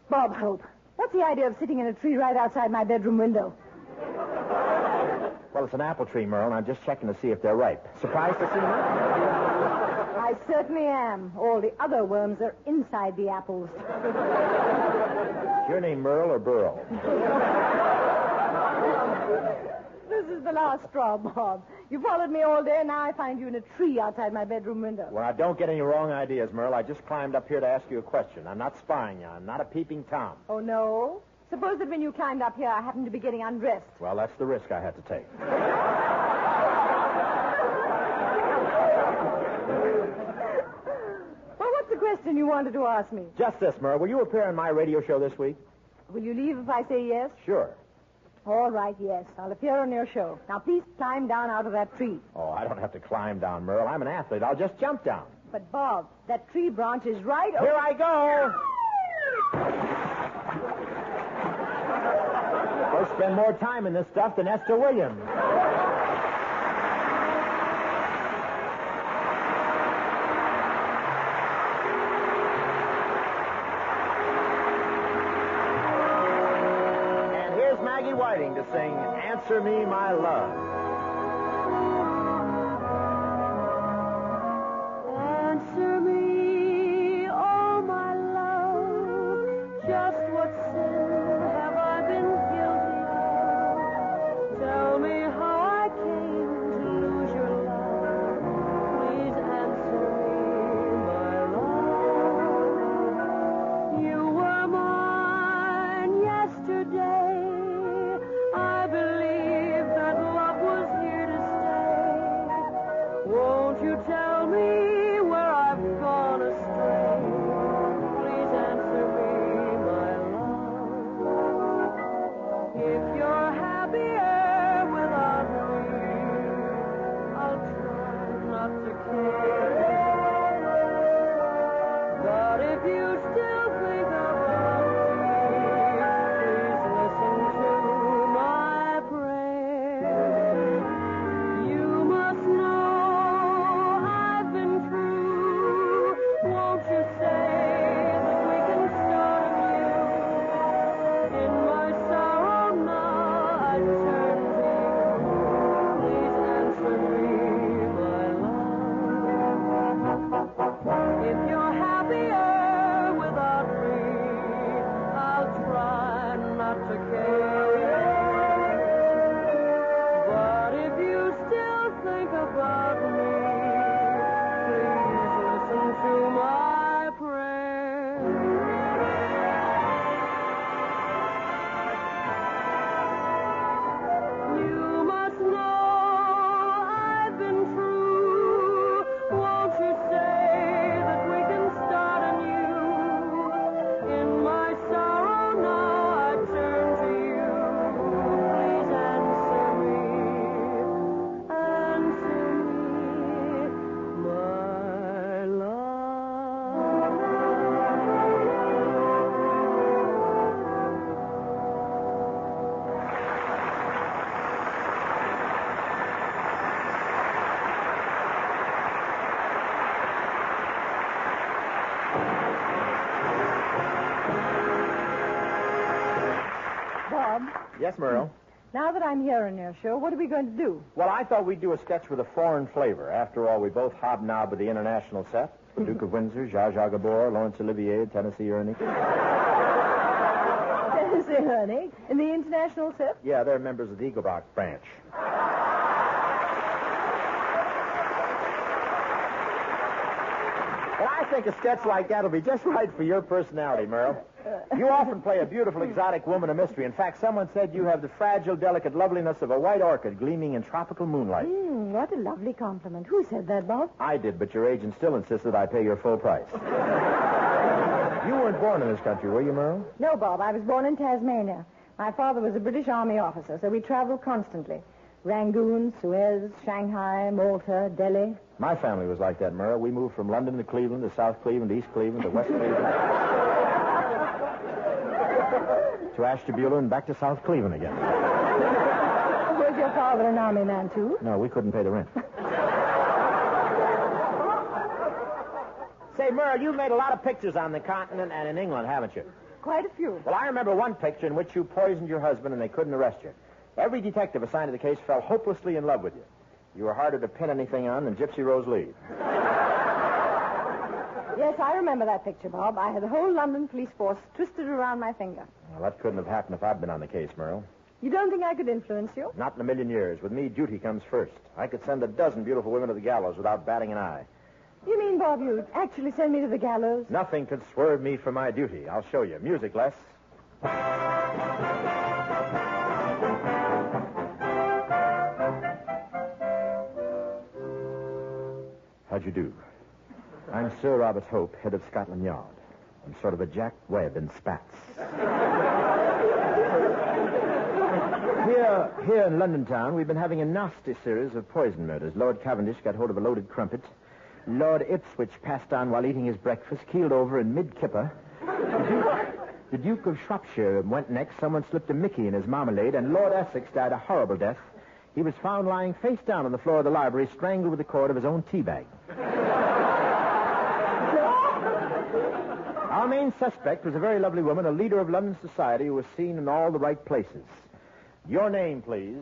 Bob Hope. What's the idea of sitting in a tree right outside my bedroom window? Well, it's an apple tree, Merle, and I'm just checking to see if they're ripe. Surprised to see me? I certainly am. All the other worms are inside the apples. Is your name Merle or Burl? This is the last straw, Bob. You followed me all day, and now I find you in a tree outside my bedroom window. Well, now, don't get any wrong ideas, Merle. I just climbed up here to ask you a question. I'm not spying you. I'm not a peeping Tom. Oh, no? Suppose that when you climbed up here, I happened to be getting undressed. Well, that's the risk I had to take. Well, what's the question you wanted to ask me? Just this, Merle. Will you appear on my radio show this week? Will you leave if I say yes? Sure. All right, yes. I'll appear on your show. Now, please climb down out of that tree. Oh, I don't have to climb down, Merle. I'm an athlete. I'll just jump down. But, Bob, that tree branch is right over... Here I go! We'll spend more time in this stuff than Esther Williams. To sing Answer Me, My Love. Answer me, oh my love, just what sin have I been guilty of? Tell me how I came to lose your love. Please answer me, my love. You were mine yesterday. I believe that love was here to stay. Won't you tell me where I've gone astray? Please answer me, my love. If you're happier without me, I'll try not to care. But if you still think about me, please listen to my prayer. You must know I've been true. Won't you say that we can start anew? In my sorrow now I turn to you. Please answer me, my love. If you're happier without me, I'll try not to care. But if you still think about me, please listen to my prayer. You must know I've been true. Won't you say that we can start anew? In my sorrow now I turn to you. Please answer me, my love. Bob, Yes, Merle? now that I'm here on your show, what are we going to do? Well, I thought we'd do a sketch with a foreign flavor. After all, we both hobnob with the international set. The Duke of Windsor, Zsa Zsa Gabor, Laurence Olivier, Tennessee Ernie. Tennessee Ernie, in the international set? Yeah, they're members of the Eaglebach branch. Well, I think a sketch like that will be just right for your personality, Merle. You often play a beautiful, exotic woman of mystery. In fact, someone said you have the fragile, delicate loveliness of a white orchid gleaming in tropical moonlight. What a lovely compliment. Who said that, Bob? I did, but your agent still insisted I pay your full price. You weren't born in this country, were you, Merle? No, Bob. I was born in Tasmania. My father was a British Army officer, so we traveled constantly. Rangoon, Suez, Shanghai, Malta, Delhi. My family was like that, Merle. We moved from London to Cleveland, to South Cleveland, to East Cleveland, to West Cleveland, to Ashtabula, and back to South Cleveland again. Was your father an army man, too? No, we couldn't pay the rent. Say, Merle, you've made a lot of pictures on the continent and in England, haven't you? Quite a few. Well, I remember one picture in which you poisoned your husband and they couldn't arrest you. Every detective assigned to the case fell hopelessly in love with you. You were harder to pin anything on than Gypsy Rose Lee. Yes, I remember that picture, Bob. I had the whole London police force twisted around my finger. Well, that couldn't have happened if I'd been on the case, Merle. You don't think I could influence you? Not in a million years. With me, duty comes first. I could send a dozen beautiful women to the gallows without batting an eye. You mean, Bob, you'd actually send me to the gallows? Nothing could swerve me from my duty. I'll show you. Music, Les. How'd you do? I'm Sir Robert Hope, head of Scotland Yard. I'm sort of a Jack Webb in spats. Here in London town, we've been having a nasty series of poison murders. Lord Cavendish got hold of a loaded crumpet. Lord Ipswich passed on while eating his breakfast, keeled over in mid-kipper. The Duke of Shropshire went next. Someone slipped a Mickey in his marmalade, and Lord Essex died a horrible death. He was found lying face down on the floor of the library, strangled with the cord of his own tea bag. Our main suspect was a very lovely woman, a leader of London society who was seen in all the right places. Your name, please.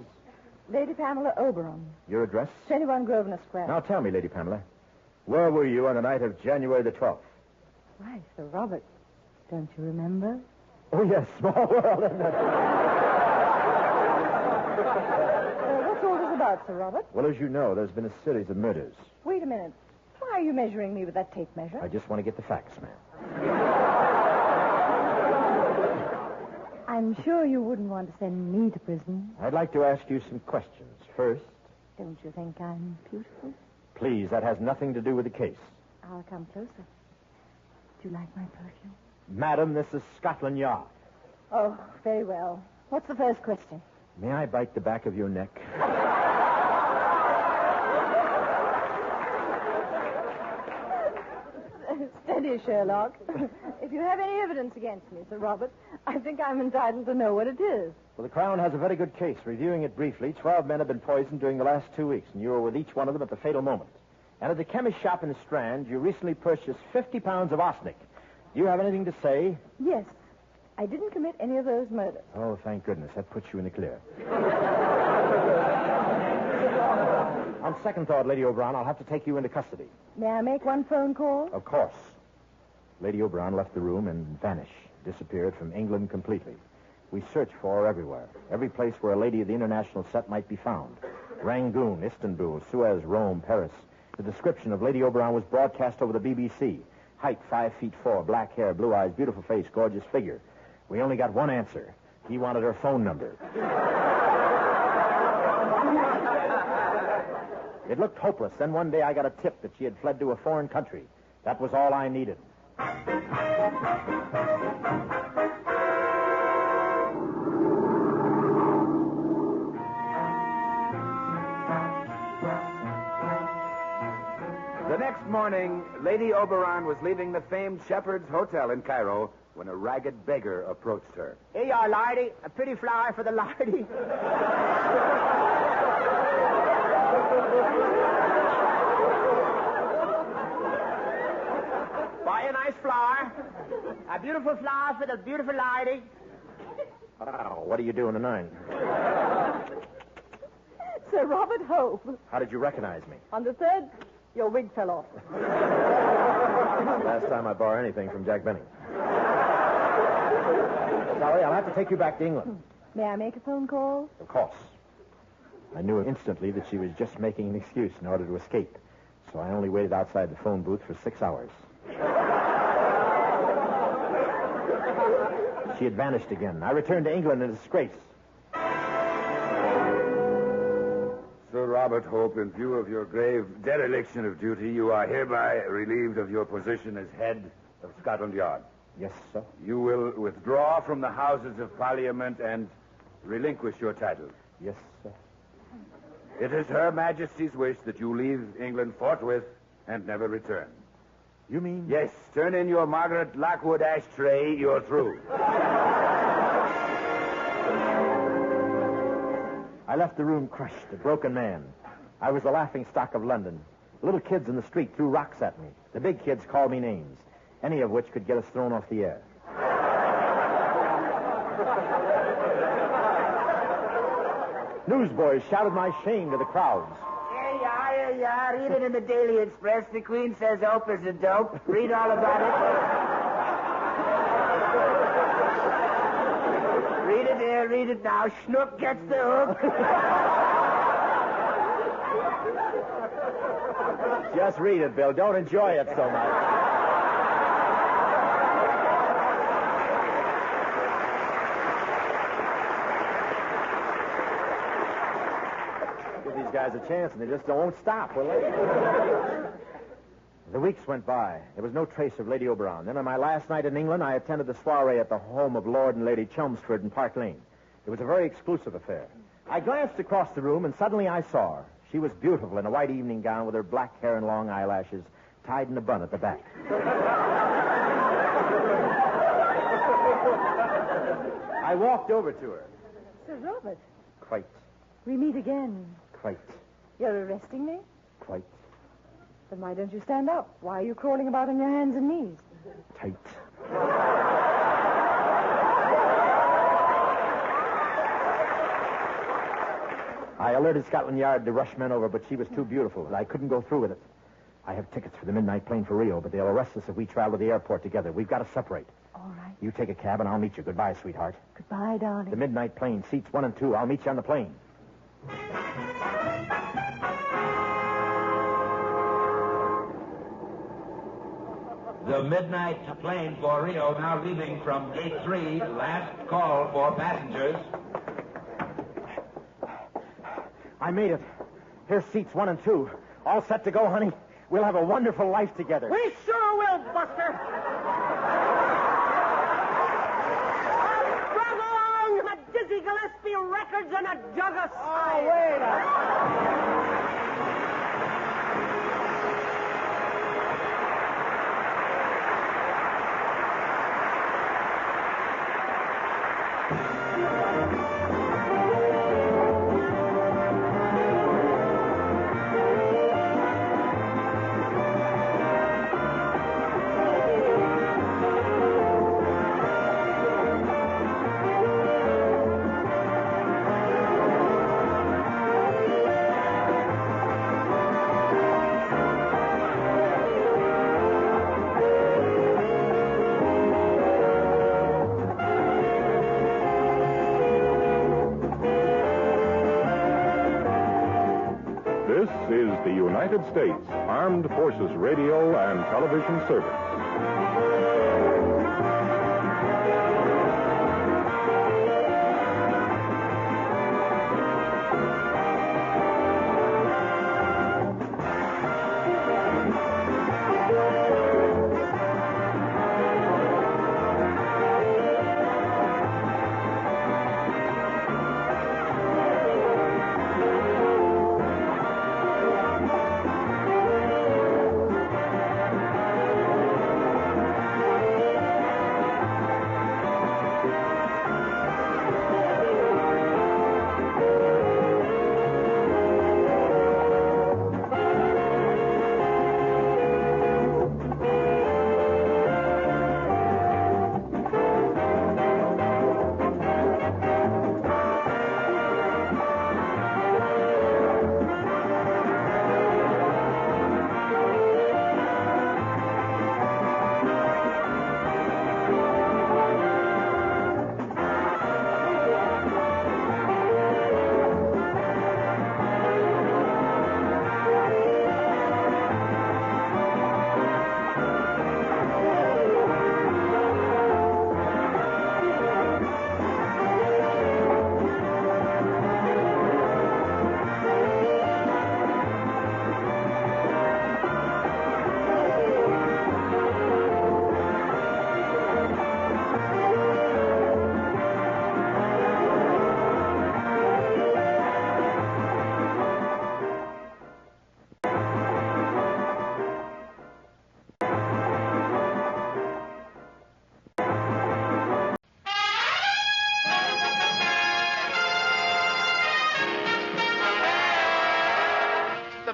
Lady Pamela Oberon. Your address? 21 Grosvenor Square. Now tell me, Lady Pamela, where were you on the night of January the 12th? Why, Sir Robert, don't you remember? Oh, yes, small world, isn't it? What's all this about, Sir Robert? Well, as you know, there's been a series of murders. Wait a minute. Why are you measuring me with that tape measure? I just want to get the facts, ma'am. I'm sure you wouldn't want to send me to prison. I'd like to ask you some questions. First, don't you think I'm beautiful? Please, that has nothing to do with the case. I'll come closer. Do you like my perfume? Madam, this is Scotland Yard. Oh, very well. What's the first question? May I bite the back of your neck? Steady, Sherlock. If you have any evidence against me, Sir Robert, I think I'm entitled to know what it is. Well, the Crown has a very good case. Reviewing it briefly, 12 men have been poisoned during the last 2 weeks, and you were with each one of them at the fatal moment. And at the chemist shop in the Strand, you recently purchased 50 pounds of arsenic. Do you have anything to say? Yes. I didn't commit any of those murders. Oh, thank goodness. That puts you in the clear. On second thought, Lady Oberon, I'll have to take you into custody. May I make one phone call? Of course. Lady Oberon left the room and vanished, disappeared from England completely. We searched for her everywhere, every place where a lady of the international set might be found. Rangoon, Istanbul, Suez, Rome, Paris. The description of Lady Oberon was broadcast over the BBC. Height, 5'4", black hair, blue eyes, beautiful face, gorgeous figure. We only got one answer. He wanted her phone number. It looked hopeless. Then one day I got a tip that she had fled to a foreign country. That was all I needed. The next morning, Lady Oberon was leaving the famed Shepherd's Hotel in Cairo when a ragged beggar approached her. Here you are, Lardy. A pretty flower for the Lardy. Buy a nice flower. A beautiful flower for the beautiful Lardy. Oh, what are you doing tonight? Sir Robert Hope. How did you recognize me? On the third, your wig fell off. Last time I borrowed anything from Jack Benny. Sorry, I'll have to take you back to England. May I make a phone call? Of course. I knew instantly that she was just making an excuse in order to escape. So I only waited outside the phone booth for 6 hours. She had vanished again. I returned to England in disgrace. Sir Robert Hope, in view of your grave dereliction of duty, you are hereby relieved of your position as head of Scotland Yard. Yes, sir. You will withdraw from the Houses of Parliament and relinquish your title. Yes, sir. It is Her Majesty's wish that you leave England forthwith and never return. You mean? Yes, turn in your Margaret Lockwood ashtray. You're through. I left the room crushed, a broken man. I was the laughing stock of London. Little kids in the street threw rocks at me. The big kids called me names, any of which could get us thrown off the air. Newsboys shouted my shame to the crowds. Here you are, here you are. Read it in the Daily Express. The Queen says Oprah's a dope. Read all about it. Read it there, read it now. Schnook gets the hook. Just read it, Bill. Don't enjoy it so much. Give these guys a chance, and they just won't stop, will they? The weeks went by. There was no trace of Lady Oberon. Then on my last night in England, I attended the soiree at the home of Lord and Lady Chelmsford in Park Lane. It was a very exclusive affair. I glanced across the room, and suddenly I saw her. She was beautiful in a white evening gown with her black hair and long eyelashes tied in a bun at the back. I walked over to her. Sir Robert, Quite, we meet again. quite, You're arresting me? quite Then why don't you stand up? Why are you crawling about on your hands and knees? tight. I alerted Scotland Yard to rush men over, but she was too beautiful. I couldn't go through with it. I have tickets for the midnight plane for Rio, but they'll arrest us if we travel to the airport together. We've got to separate. All right. You take a cab, and I'll meet you. Goodbye, sweetheart. Goodbye, darling. The midnight plane, seats 1 and 2. I'll meet you on the plane. The midnight plane for Rio now leaving from gate 3. Last call for passengers. I made it. Here's seats 1 and 2. All set to go, honey. We'll have a wonderful life together. We sure will, Buster. Run along, the Dizzy Gillespie Records and a jug of cider. Oh, wait This is the United States Armed Forces Radio and Television Service.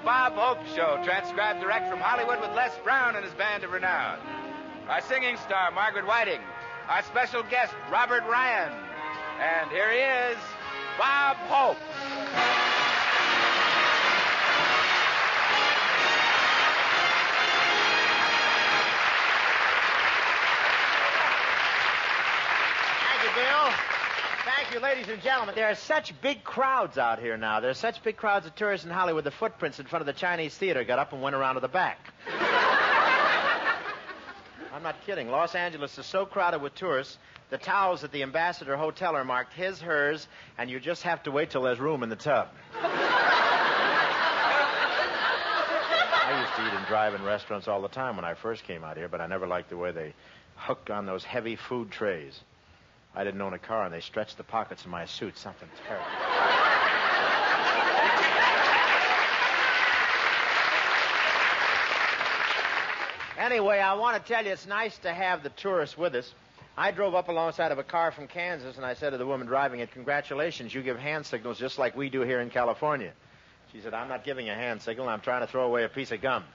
Bob Hope Show, transcribed direct from Hollywood with Les Brown and his band of renown. Our singing star, Margaret Whiting. Our special guest, Robert Ryan. And here he is, Bob Hope. Thank you, Bill. Thank you, ladies and gentlemen. There are such big crowds out here now. There are such big crowds of tourists in Hollywood. The footprints in front of the Chinese theater got up and went around to the back. I'm not kidding. Los Angeles is so crowded with tourists, the towels at the Ambassador Hotel are marked his, hers, and you just have to wait till there's room in the tub. I used to eat and drive in restaurants all the time when I first came out here, but I never liked the way they hooked on those heavy food trays. I didn't own a car, and they stretched the pockets of my suit. Something terrible. Anyway, I want to tell you it's nice to have the tourists with us. I drove up alongside of a car from Kansas, and I said to the woman driving it, "Congratulations, you give hand signals just like we do here in California." She said, "I'm not giving a hand signal. I'm trying to throw away a piece of gum."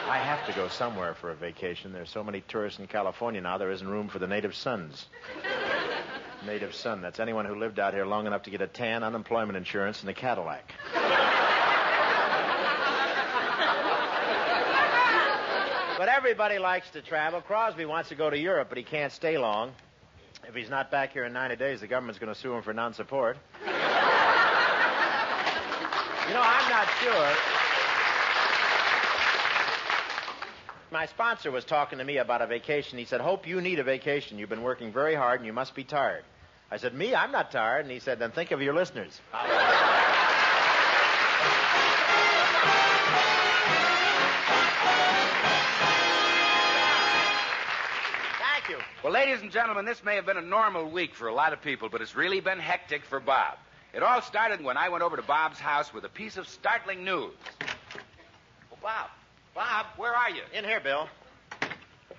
I have to go somewhere for a vacation. There's so many tourists in California now, there isn't room for the native sons. Native son, that's anyone who lived out here long enough to get a tan, unemployment insurance, and a Cadillac. But everybody likes to travel. Crosby wants to go to Europe, but he can't stay long. If he's not back here in 90 days, the government's going to sue him for non-support. You know, I'm not sure. My sponsor was talking to me about a vacation. He said, "Hope, you need a vacation. You've been working very hard, and you must be tired." I said, "Me? I'm not tired." And he said, "Then think of your listeners." Thank you. Well, ladies and gentlemen, this may have been a normal week for a lot of people, but it's really been hectic for Bob. It all started when I went over to Bob's house with a piece of startling news. Well, Bob, where are you? In here, Bill.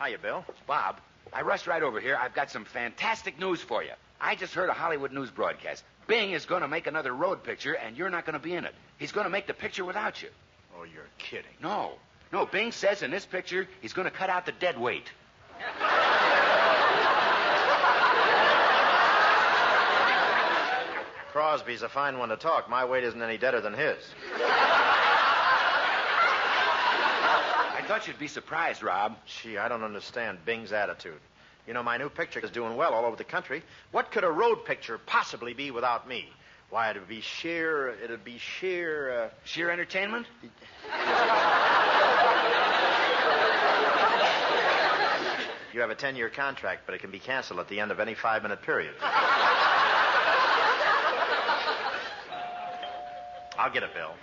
Hiya, Bill. It's Bob. I rushed right over here. I've got some fantastic news for you. I just heard a Hollywood news broadcast. Bing is going to make another road picture, and you're not going to be in it. He's going to make the picture without you. Oh, you're kidding. No, Bing says in this picture he's going to cut out the dead weight. Crosby's a fine one to talk. My weight isn't any deader than his. I thought you'd be surprised, Rob. Gee, I don't understand Bing's attitude. You know, my new picture is doing well all over the country. What could a road picture possibly be without me? Why, it'd be sheer... Sheer entertainment? You have a 10-year contract, but it can be canceled at the end of any 5-minute period. I'll get it, Bill.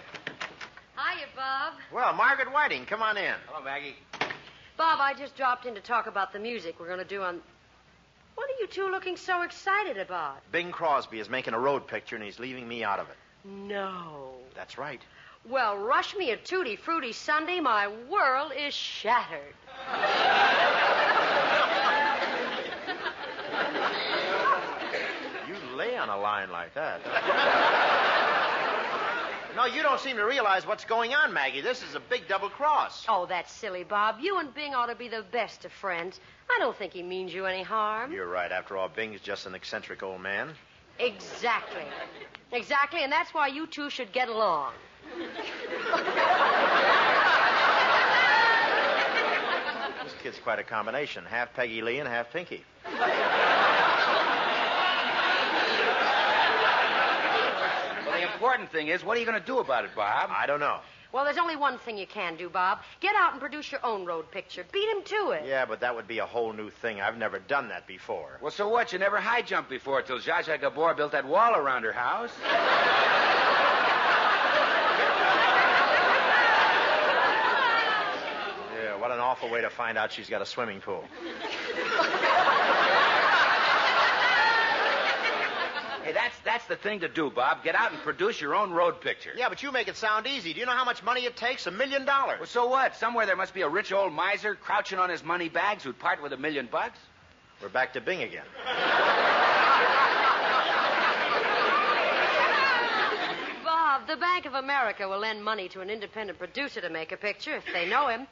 Hiya, Bob. Well, Margaret Whiting, come on in. Hello, Maggie. Bob, I just dropped in to talk about the music we're going to do on... What are you two looking so excited about? Bing Crosby is making a road picture, and he's leaving me out of it. No. That's right. Well, rush me a Tutti Frutti Sunday. My world is shattered. You lay on a line like that. No, you don't seem to realize what's going on, Maggie. This is a big double cross. Oh, that's silly, Bob. You and Bing ought to be the best of friends. I don't think he means you any harm. You're right. After all, Bing's just an eccentric old man. Exactly. Exactly, and that's why you two should get along. This kid's quite a combination. Half Peggy Lee and half Pinky. Well, the important thing is, what are you going to do about it, Bob? I don't know. Well, there's only one thing you can do, Bob. Get out and produce your own road picture. Beat him to it. Yeah, but that would be a whole new thing. I've never done that before. Well, so what? You never high jumped before till Zsa Zsa Gabor built that wall around her house. Yeah, what an awful way to find out she's got a swimming pool. Hey, that's the thing to do, Bob. Get out and produce your own road picture. Yeah, but you make it sound easy. Do you know how much money it takes? $1 million. Well, so what? Somewhere there must be a rich old miser crouching on his money bags who'd part with $1 million. We're back to Bing again. Bob, the Bank of America will lend money to an independent producer to make a picture if they know him.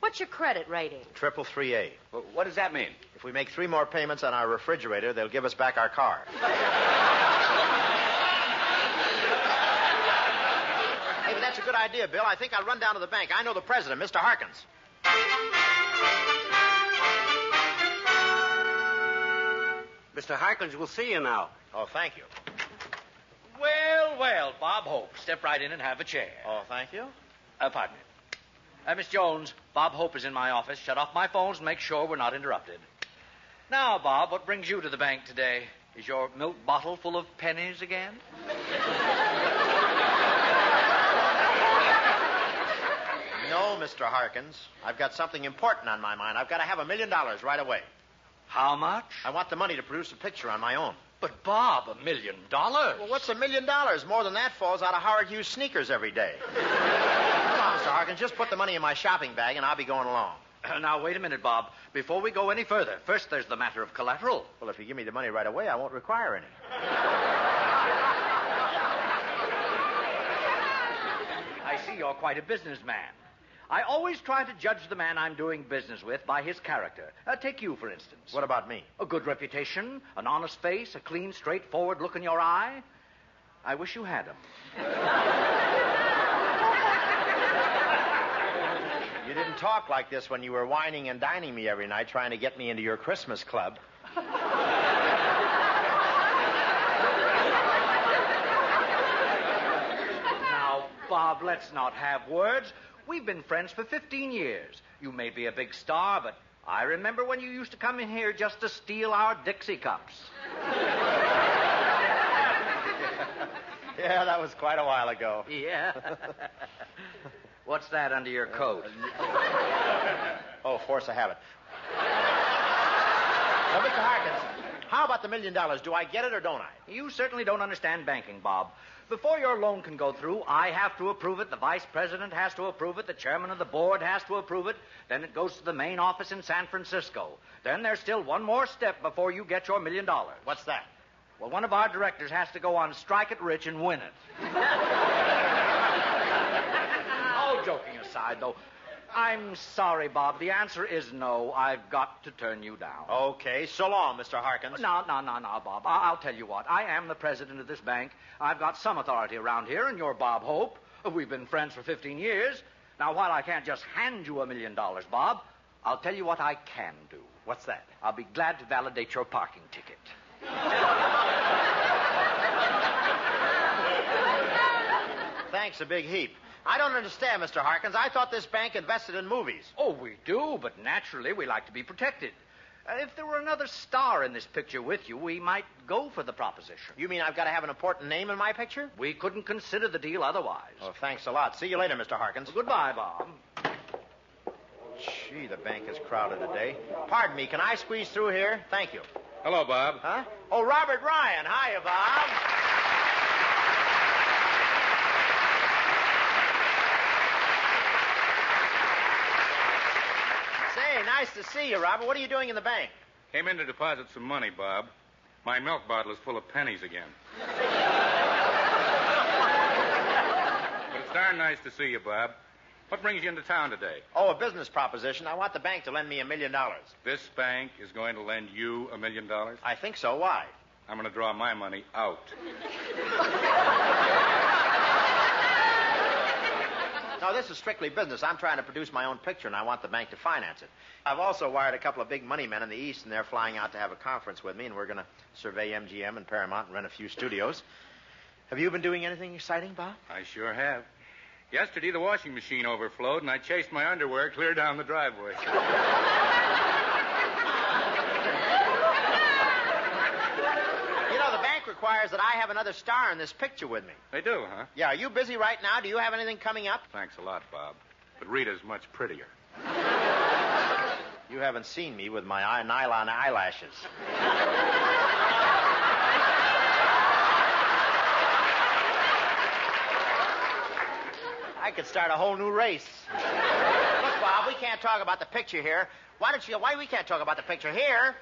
What's your credit rating? 333A. Well, what does that mean? If we make 3 more payments on our refrigerator, they'll give us back our car. Hey, but that's a good idea, Bill. I think I'll run down to the bank. I know the president, Mr. Harkins. Mr. Harkins, we'll see you now. Oh, thank you. Well, well, Bob Hope. Step right in and have a chair. Oh, thank you. Pardon me. Miss Jones, Bob Hope is in my office. Shut off my phones and make sure we're not interrupted. Now, Bob, what brings you to the bank today? Is your milk bottle full of pennies again? No, Mr. Harkins. I've got something important on my mind. I've got to have $1 million right away. How much? I want the money to produce a picture on my own. But, Bob, $1 million? Well, what's $1 million? More than that falls out of Howard Hughes sneakers every day. Come on, Mr. Harkins, just put the money in my shopping bag and I'll be going along. Now, wait a minute, Bob. Before we go any further, first there's the matter of collateral. Well, if you give me the money right away, I won't require any. I see you're quite a businessman. I always try to judge the man I'm doing business with by his character. Take you, for instance. What about me? A good reputation, an honest face, a clean, straightforward look in your eye. I wish you had them. You didn't talk like this when you were wining and dining me every night trying to get me into your Christmas club. Now, Bob, let's not have words. We've been friends for 15 years. You may be a big star, but I remember when you used to come in here just to steal our Dixie cups. Yeah, that was quite a while ago. Yeah. What's that under your coat? Oh, force of habit. Well, Mr. Harkins, how about the $1 million? Do I get it or don't I? You certainly don't understand banking, Bob. Before your loan can go through, I have to approve it, the vice president has to approve it, the chairman of the board has to approve it, then it goes to the main office in San Francisco. Then there's still one more step before you get your $1 million. What's that? Well, one of our directors has to go on Strike It Rich and win it. All joking aside, though, I'm sorry, Bob. The answer is no. I've got to turn you down. Okay, so long, Mr. Harkins. No, Bob. I'll tell you what. I am the president of this bank. I've got some authority around here, and you're Bob Hope. We've been friends for 15 years. Now, while I can't just hand you $1 million, Bob, I'll tell you what I can do. What's that? I'll be glad to validate your parking ticket. Thanks a big heap. I don't understand, Mr. Harkins. I thought this bank invested in movies. Oh, we do, but naturally we like to be protected. If there were another star in this picture with you, we might go for the proposition. You mean I've got to have an important name in my picture? We couldn't consider the deal otherwise. Oh, thanks a lot. See you later, Mr. Harkins. Well, goodbye, Bob. Gee, the bank is crowded today. Pardon me, can I squeeze through here? Thank you. Hello, Bob. Huh? Oh, Robert Ryan. Hiya, Bob. Say, nice to see you, Robert. What are you doing in the bank? Came in to deposit some money, Bob. My milk bottle is full of pennies again. But it's darn nice to see you, Bob. What brings you into town today? Oh, a business proposition. I want the bank to lend me $1 million. This bank is going to lend you $1 million? I think so. Why? I'm going to draw my money out. No, this is strictly business. I'm trying to produce my own picture, and I want the bank to finance it. I've also wired a couple of big money men in the East, and they're flying out to have a conference with me, and we're going to survey MGM and Paramount and rent a few studios. Have you been doing anything exciting, Bob? I sure have. Yesterday, the washing machine overflowed, and I chased my underwear clear down the driveway. You know, the bank requires that I have another star in this picture with me. They do, huh? Yeah, are you busy right now? Do you have anything coming up? Thanks a lot, Bob. But Rita's much prettier. You haven't seen me with my nylon eyelashes. I could start a whole new race. Look, Bob, we can't talk about the picture here. Why we can't talk about the picture here?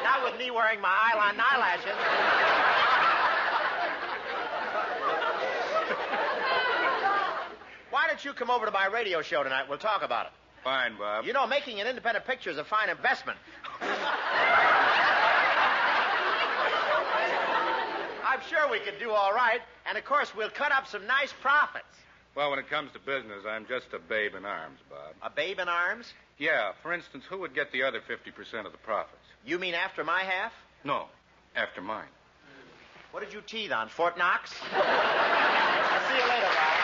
Not with me wearing my eyeliner eyelashes. Why don't you come over to my radio show tonight? We'll talk about it. Fine, Bob. You know, making an independent picture is a fine investment. I'm sure we could do all right. And, of course, we'll cut up some nice profits. Well, when it comes to business, I'm just a babe in arms, Bob. A babe in arms? Yeah. For instance, who would get the other 50% of the profits? You mean after my half? No, after mine. What did you teeth on, Fort Knox? I'll see you later, Bob.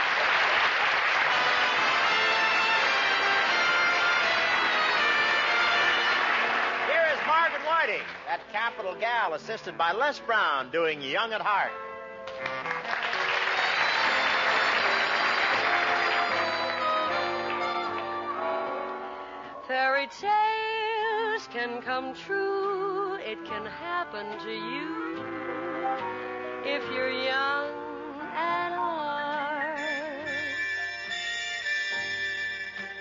Here is Margaret Whiting, that capital gal assisted by Les Brown, doing Young at Heart. Fairy tales can come true. It can happen to you if you're young at heart.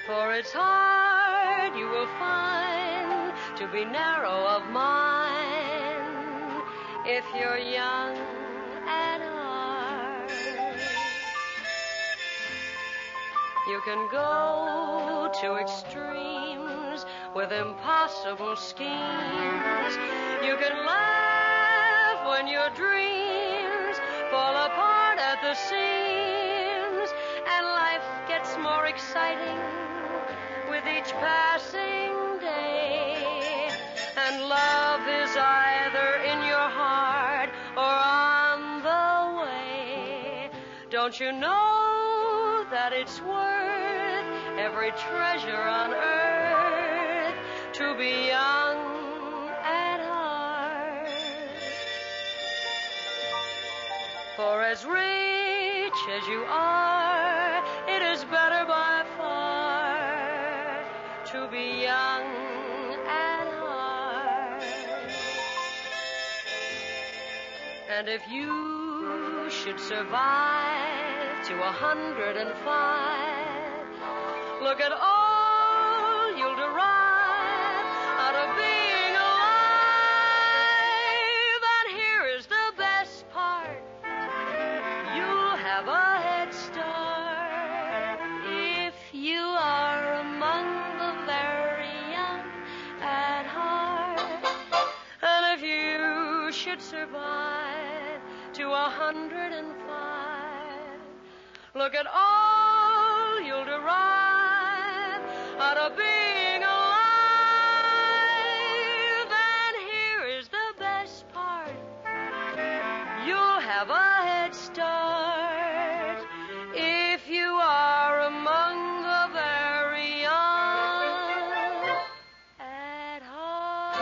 For it's hard, you will find, to be narrow of mind if you're young at heart. You can go to extremes with impossible schemes. You can laugh when your dreams fall apart at the seams, and life gets more exciting with each passing day. And love is either in your heart or on the way. Don't you know that it's worth every treasure on earth to be young at heart? For as rich as you are, it is better by far to be young at heart. And if you should survive to 105, look at all you'll derive out of being alive. And here is the best part. You'll have a head start if you are among the very young at heart. And if you should survive to 105, look at all you'll derive out of being alive. And here is the best part. You'll have a head start if you are among the very young at heart.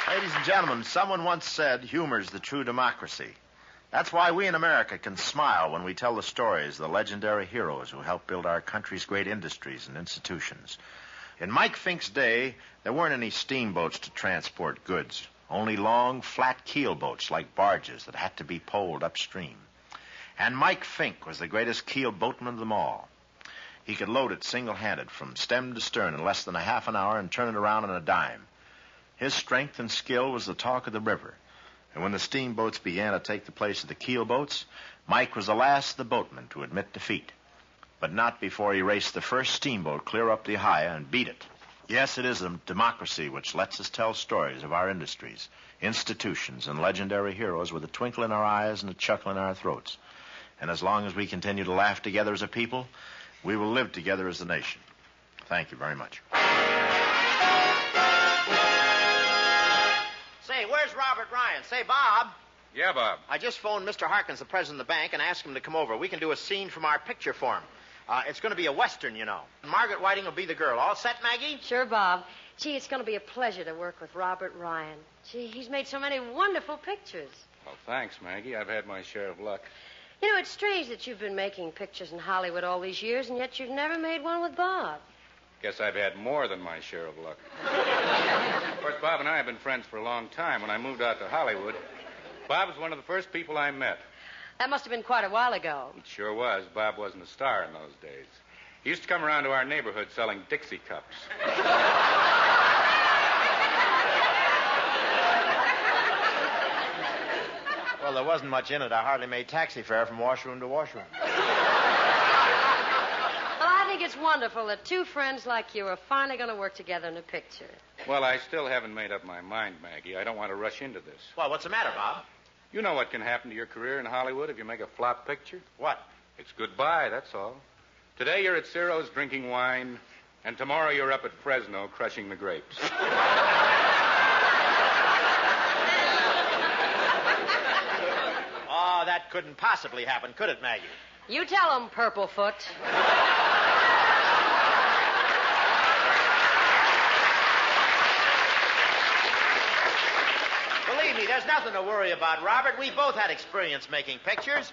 Ladies and gentlemen, someone once said humor's the true democracy. That's why we in America can smile when we tell the stories of the legendary heroes who helped build our country's great industries and institutions. In Mike Fink's day, there weren't any steamboats to transport goods, only long, flat keel boats like barges that had to be poled upstream. And Mike Fink was the greatest keel boatman of them all. He could load it single-handed from stem to stern in less than a half an hour and turn it around on a dime. His strength and skill was the talk of the river. And when the steamboats began to take the place of the keel boats, Mike was the last of the boatmen to admit defeat. But not before he raced the first steamboat clear up the Ohio and beat it. Yes, it is a democracy which lets us tell stories of our industries, institutions, and legendary heroes with a twinkle in our eyes and a chuckle in our throats. And as long as we continue to laugh together as a people, we will live together as a nation. Thank you very much. Say, where's Robert Ryan? Say, Bob. Yeah, Bob. I just phoned Mr. Harkins, the president of the bank, and asked him to come over. We can do a scene from our picture for him. It's going to be a Western, you know. Margaret Whiting will be the girl. All set, Maggie? Sure, Bob. Gee, it's going to be a pleasure to work with Robert Ryan. Gee, he's made so many wonderful pictures. Well, thanks, Maggie. I've had my share of luck. You know, it's strange that you've been making pictures in Hollywood all these years, and yet you've never made one with Bob. Guess I've had more than my share of luck. course, Bob and I have been friends for a long time. When I moved out to Hollywood, Bob was one of the first people I met. That must have been quite a while ago. It sure was. Bob wasn't a star in those days. He used to come around to our neighborhood selling Dixie cups. Well, there wasn't much in it. I hardly made taxi fare from washroom to washroom. Well, I think it's wonderful that two friends like you are finally going to work together in a picture. Well, I still haven't made up my mind, Maggie. I don't want to rush into this. Well, what's the matter, Bob? You know what can happen to your career in Hollywood if you make a flop picture? What? It's goodbye, that's all. Today you're at Ciro's drinking wine, and tomorrow you're up at Fresno crushing the grapes. Oh, that couldn't possibly happen, could it, Maggie? You tell him, Purplefoot. Believe me, there's nothing to worry about, Robert. We both had experience making pictures.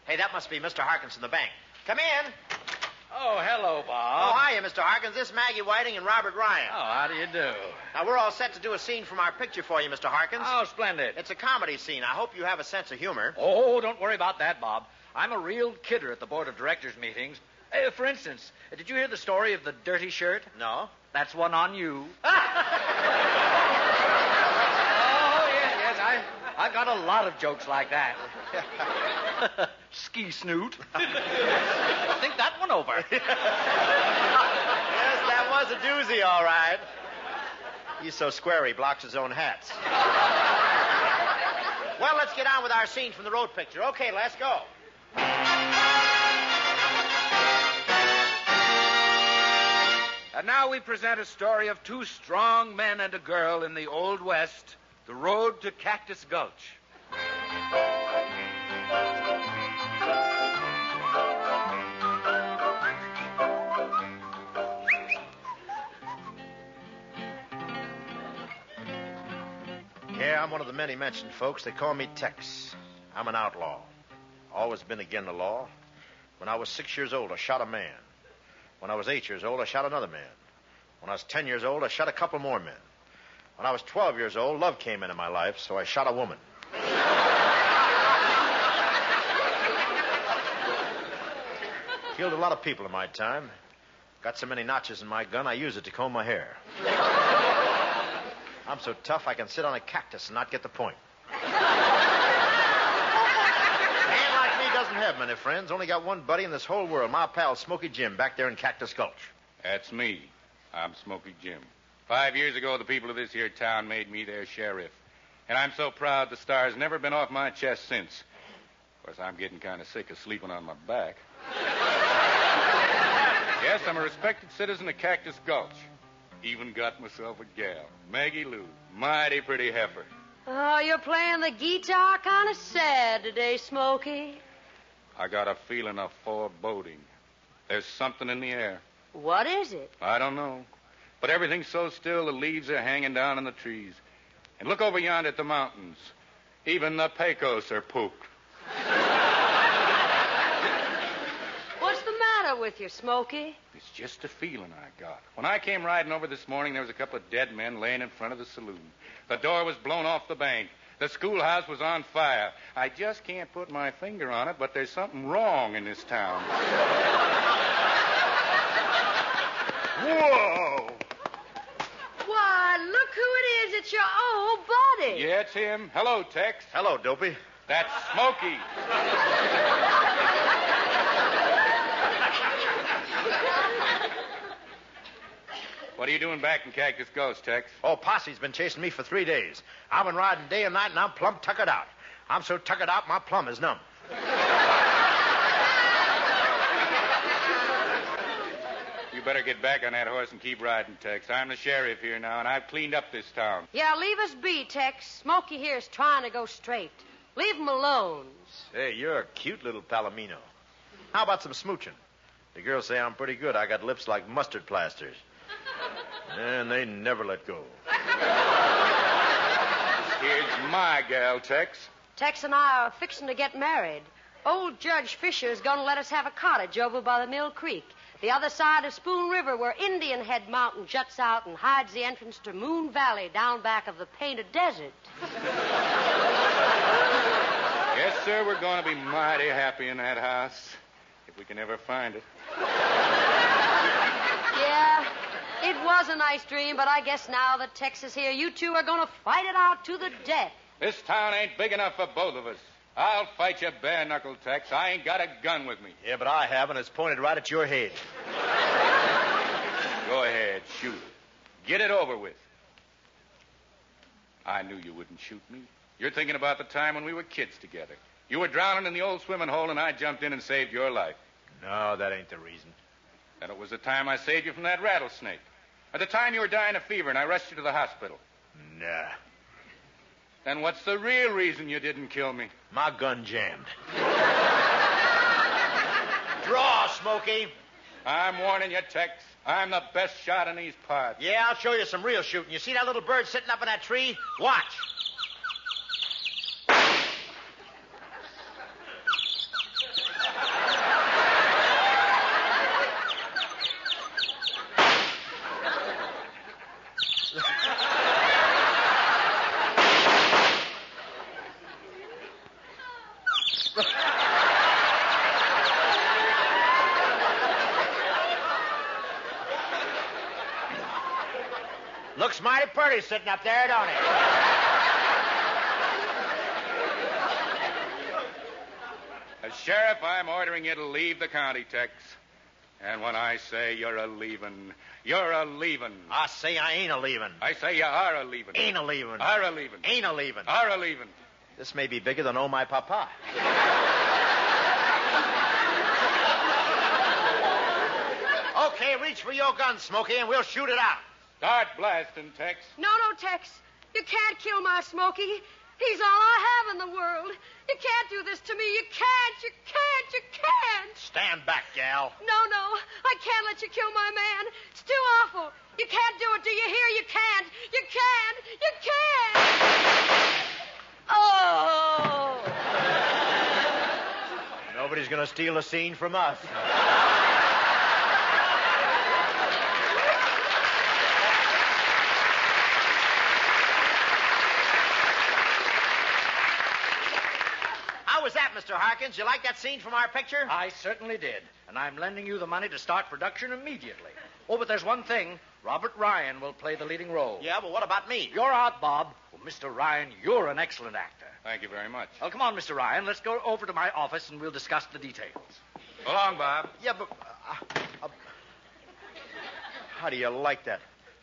Hey, that must be Mr. Harkins in the bank. Come in. Oh, hello, Bob. Oh, hiya, Mr. Harkins. This is Maggie Whiting and Robert Ryan. Oh, how do you do? Now, we're all set to do a scene from our picture for you, Mr. Harkins. Oh, splendid. It's a comedy scene. I hope you have a sense of humor. Oh, don't worry about that, Bob. I'm a real kidder at the board of directors meetings. For instance, did you hear the story of the dirty shirt? No. That's one on you. I've got a lot of jokes like that. Ski snoot. Think that one over. Yes, that was a doozy, all right. He's so square he blocks his own hats. Well, let's get on with our scene from the road picture. Okay, let's go. And now we present a story of two strong men and a girl in the Old West, the road to Cactus Gulch. Yeah, I'm one of the many mentioned folks. They call me Tex. I'm an outlaw. Always been against the law. When I was 6 years old, I shot a man. When I was 8 years old, I shot another man. When I was 10 years old, I shot a couple more men. When I was 12 years old, love came into my life, so I shot a woman. Killed a lot of people in my time. Got so many notches in my gun, I use it to comb my hair. I'm so tough, I can sit on a cactus and not get the point. Man like me doesn't have many friends. Only got one buddy in this whole world, my pal Smokey Jim, back there in Cactus Gulch. That's me. I'm Smokey Jim. 5 years ago, the people of this here town made me their sheriff. And I'm so proud the star's never been off my chest since. Of course, I'm getting kind of sick of sleeping on my back. Yes, I'm a respected citizen of Cactus Gulch. Even got myself a gal, Maggie Lou. Mighty pretty heifer. Oh, you're playing the guitar kind of sad today, Smokey. I got a feeling of foreboding. There's something in the air. What is it? I don't know. But everything's so still, the leaves are hanging down in the trees. And look over yonder at the mountains. Even the pecos are pooped. What's the matter with you, Smokey? It's just a feeling I got. When I came riding over this morning, there was a couple of dead men laying in front of the saloon. The door was blown off the bank. The schoolhouse was on fire. I just can't put my finger on it, but there's something wrong in this town. Whoa! Why, look who it is. It's your old buddy. Yeah, it's him. Hello, Tex. Hello, Dopey. That's Smokey. What are you doing back in Cactus Gulch, Tex? Oh, Posse's been chasing me for 3 days. I've been riding day and night, and I'm plumb tuckered out. I'm so tuckered out, my plum is numb. You better get back on that horse and keep riding, Tex. I'm the sheriff here now, and I've cleaned up this town. Yeah, leave us be, Tex. Smokey here's trying to go straight. Leave him alone. Hey, you're a cute little palomino. How about some smooching? The girls say I'm pretty good. I got lips like mustard plasters. And they never let go. Here's my gal, Tex. Tex and I are fixing to get married. Old Judge Fisher's going to let us have a cottage over by the Mill Creek. The other side of Spoon River, where Indian Head Mountain juts out and hides the entrance to Moon Valley down back of the Painted Desert. Yes, sir, we're going to be mighty happy in that house, if we can ever find it. Yeah, it was a nice dream, but I guess now that Tex is here, you two are going to fight it out to the death. This town ain't big enough for both of us. I'll fight you bare knuckle, Tex. I ain't got a gun with me. Yeah, but I have, and it's pointed right at your head. Go ahead, shoot it. Get it over with. I knew you wouldn't shoot me. You're thinking about the time when we were kids together. You were drowning in the old swimming hole, and I jumped in and saved your life. No, that ain't the reason. Then it was the time I saved you from that rattlesnake. At the time you were dying of fever, and I rushed you to the hospital. Nah. Then what's the real reason you didn't kill me? My gun jammed. Draw, Smokey. I'm warning you, Tex. I'm the best shot in these parts. Yeah, I'll show you some real shooting. You see that little bird sitting up in that tree? Watch. Looks mighty pretty sitting up there, don't it? As sheriff, I'm ordering you to leave the county, Tex. And when I say you're a-leaving, you're a-leaving. I say I ain't a-leaving. I say you are a-leaving. Ain't a-leaving. Are a-leaving. Ain't a-leaving. Are a-leaving. This may be bigger than Oh My Papa. Okay, reach for your gun, Smokey, and we'll shoot it out. Start blasting, Tex. No, Tex. You can't kill my Smokey. He's all I have in the world. You can't do this to me. You can't. You can't. Stand back, gal. No. I can't let you kill my man. It's too awful. You can't do it. Do you hear? You can't. You can't. Oh. Nobody's going to steal a scene from us. How was that, Mr. Harkins? You like that scene from our picture? I certainly did. And I'm lending you the money to start production immediately. Oh, but there's one thing. Robert Ryan will play the leading role. Yeah, but what about me? You're out, Bob. Well, Mr. Ryan, you're an excellent actor. Thank you very much. Well, come on, Mr. Ryan. Let's go over to my office and we'll discuss the details. So long, Bob. Yeah, but... how do you like that?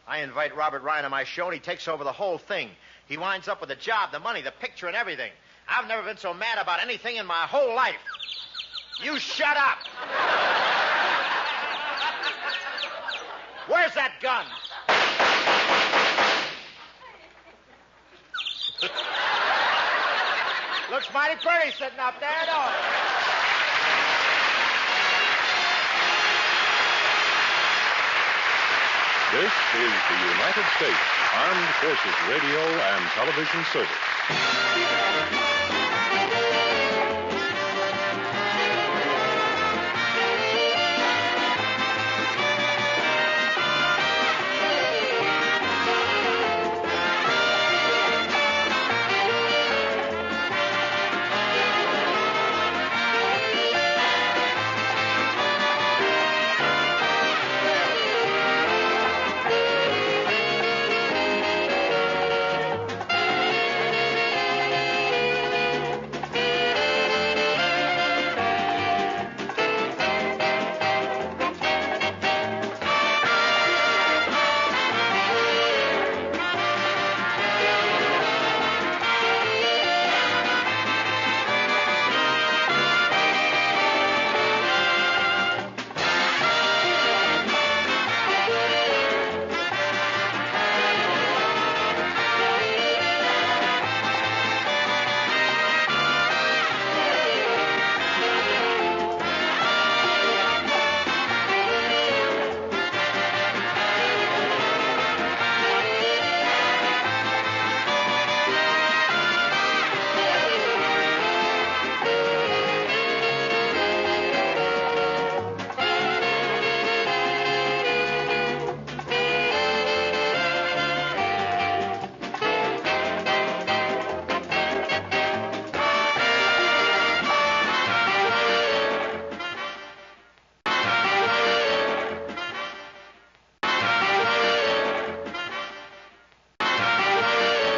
I invite Robert Ryan on my show and he takes over the whole thing. He winds up with the job, the money, the picture, and everything. I've never been so mad about anything in my whole life. You shut up. Where's that gun? Looks mighty pretty sitting up there, don't it? This is the United States Armed Forces Radio and Television Service.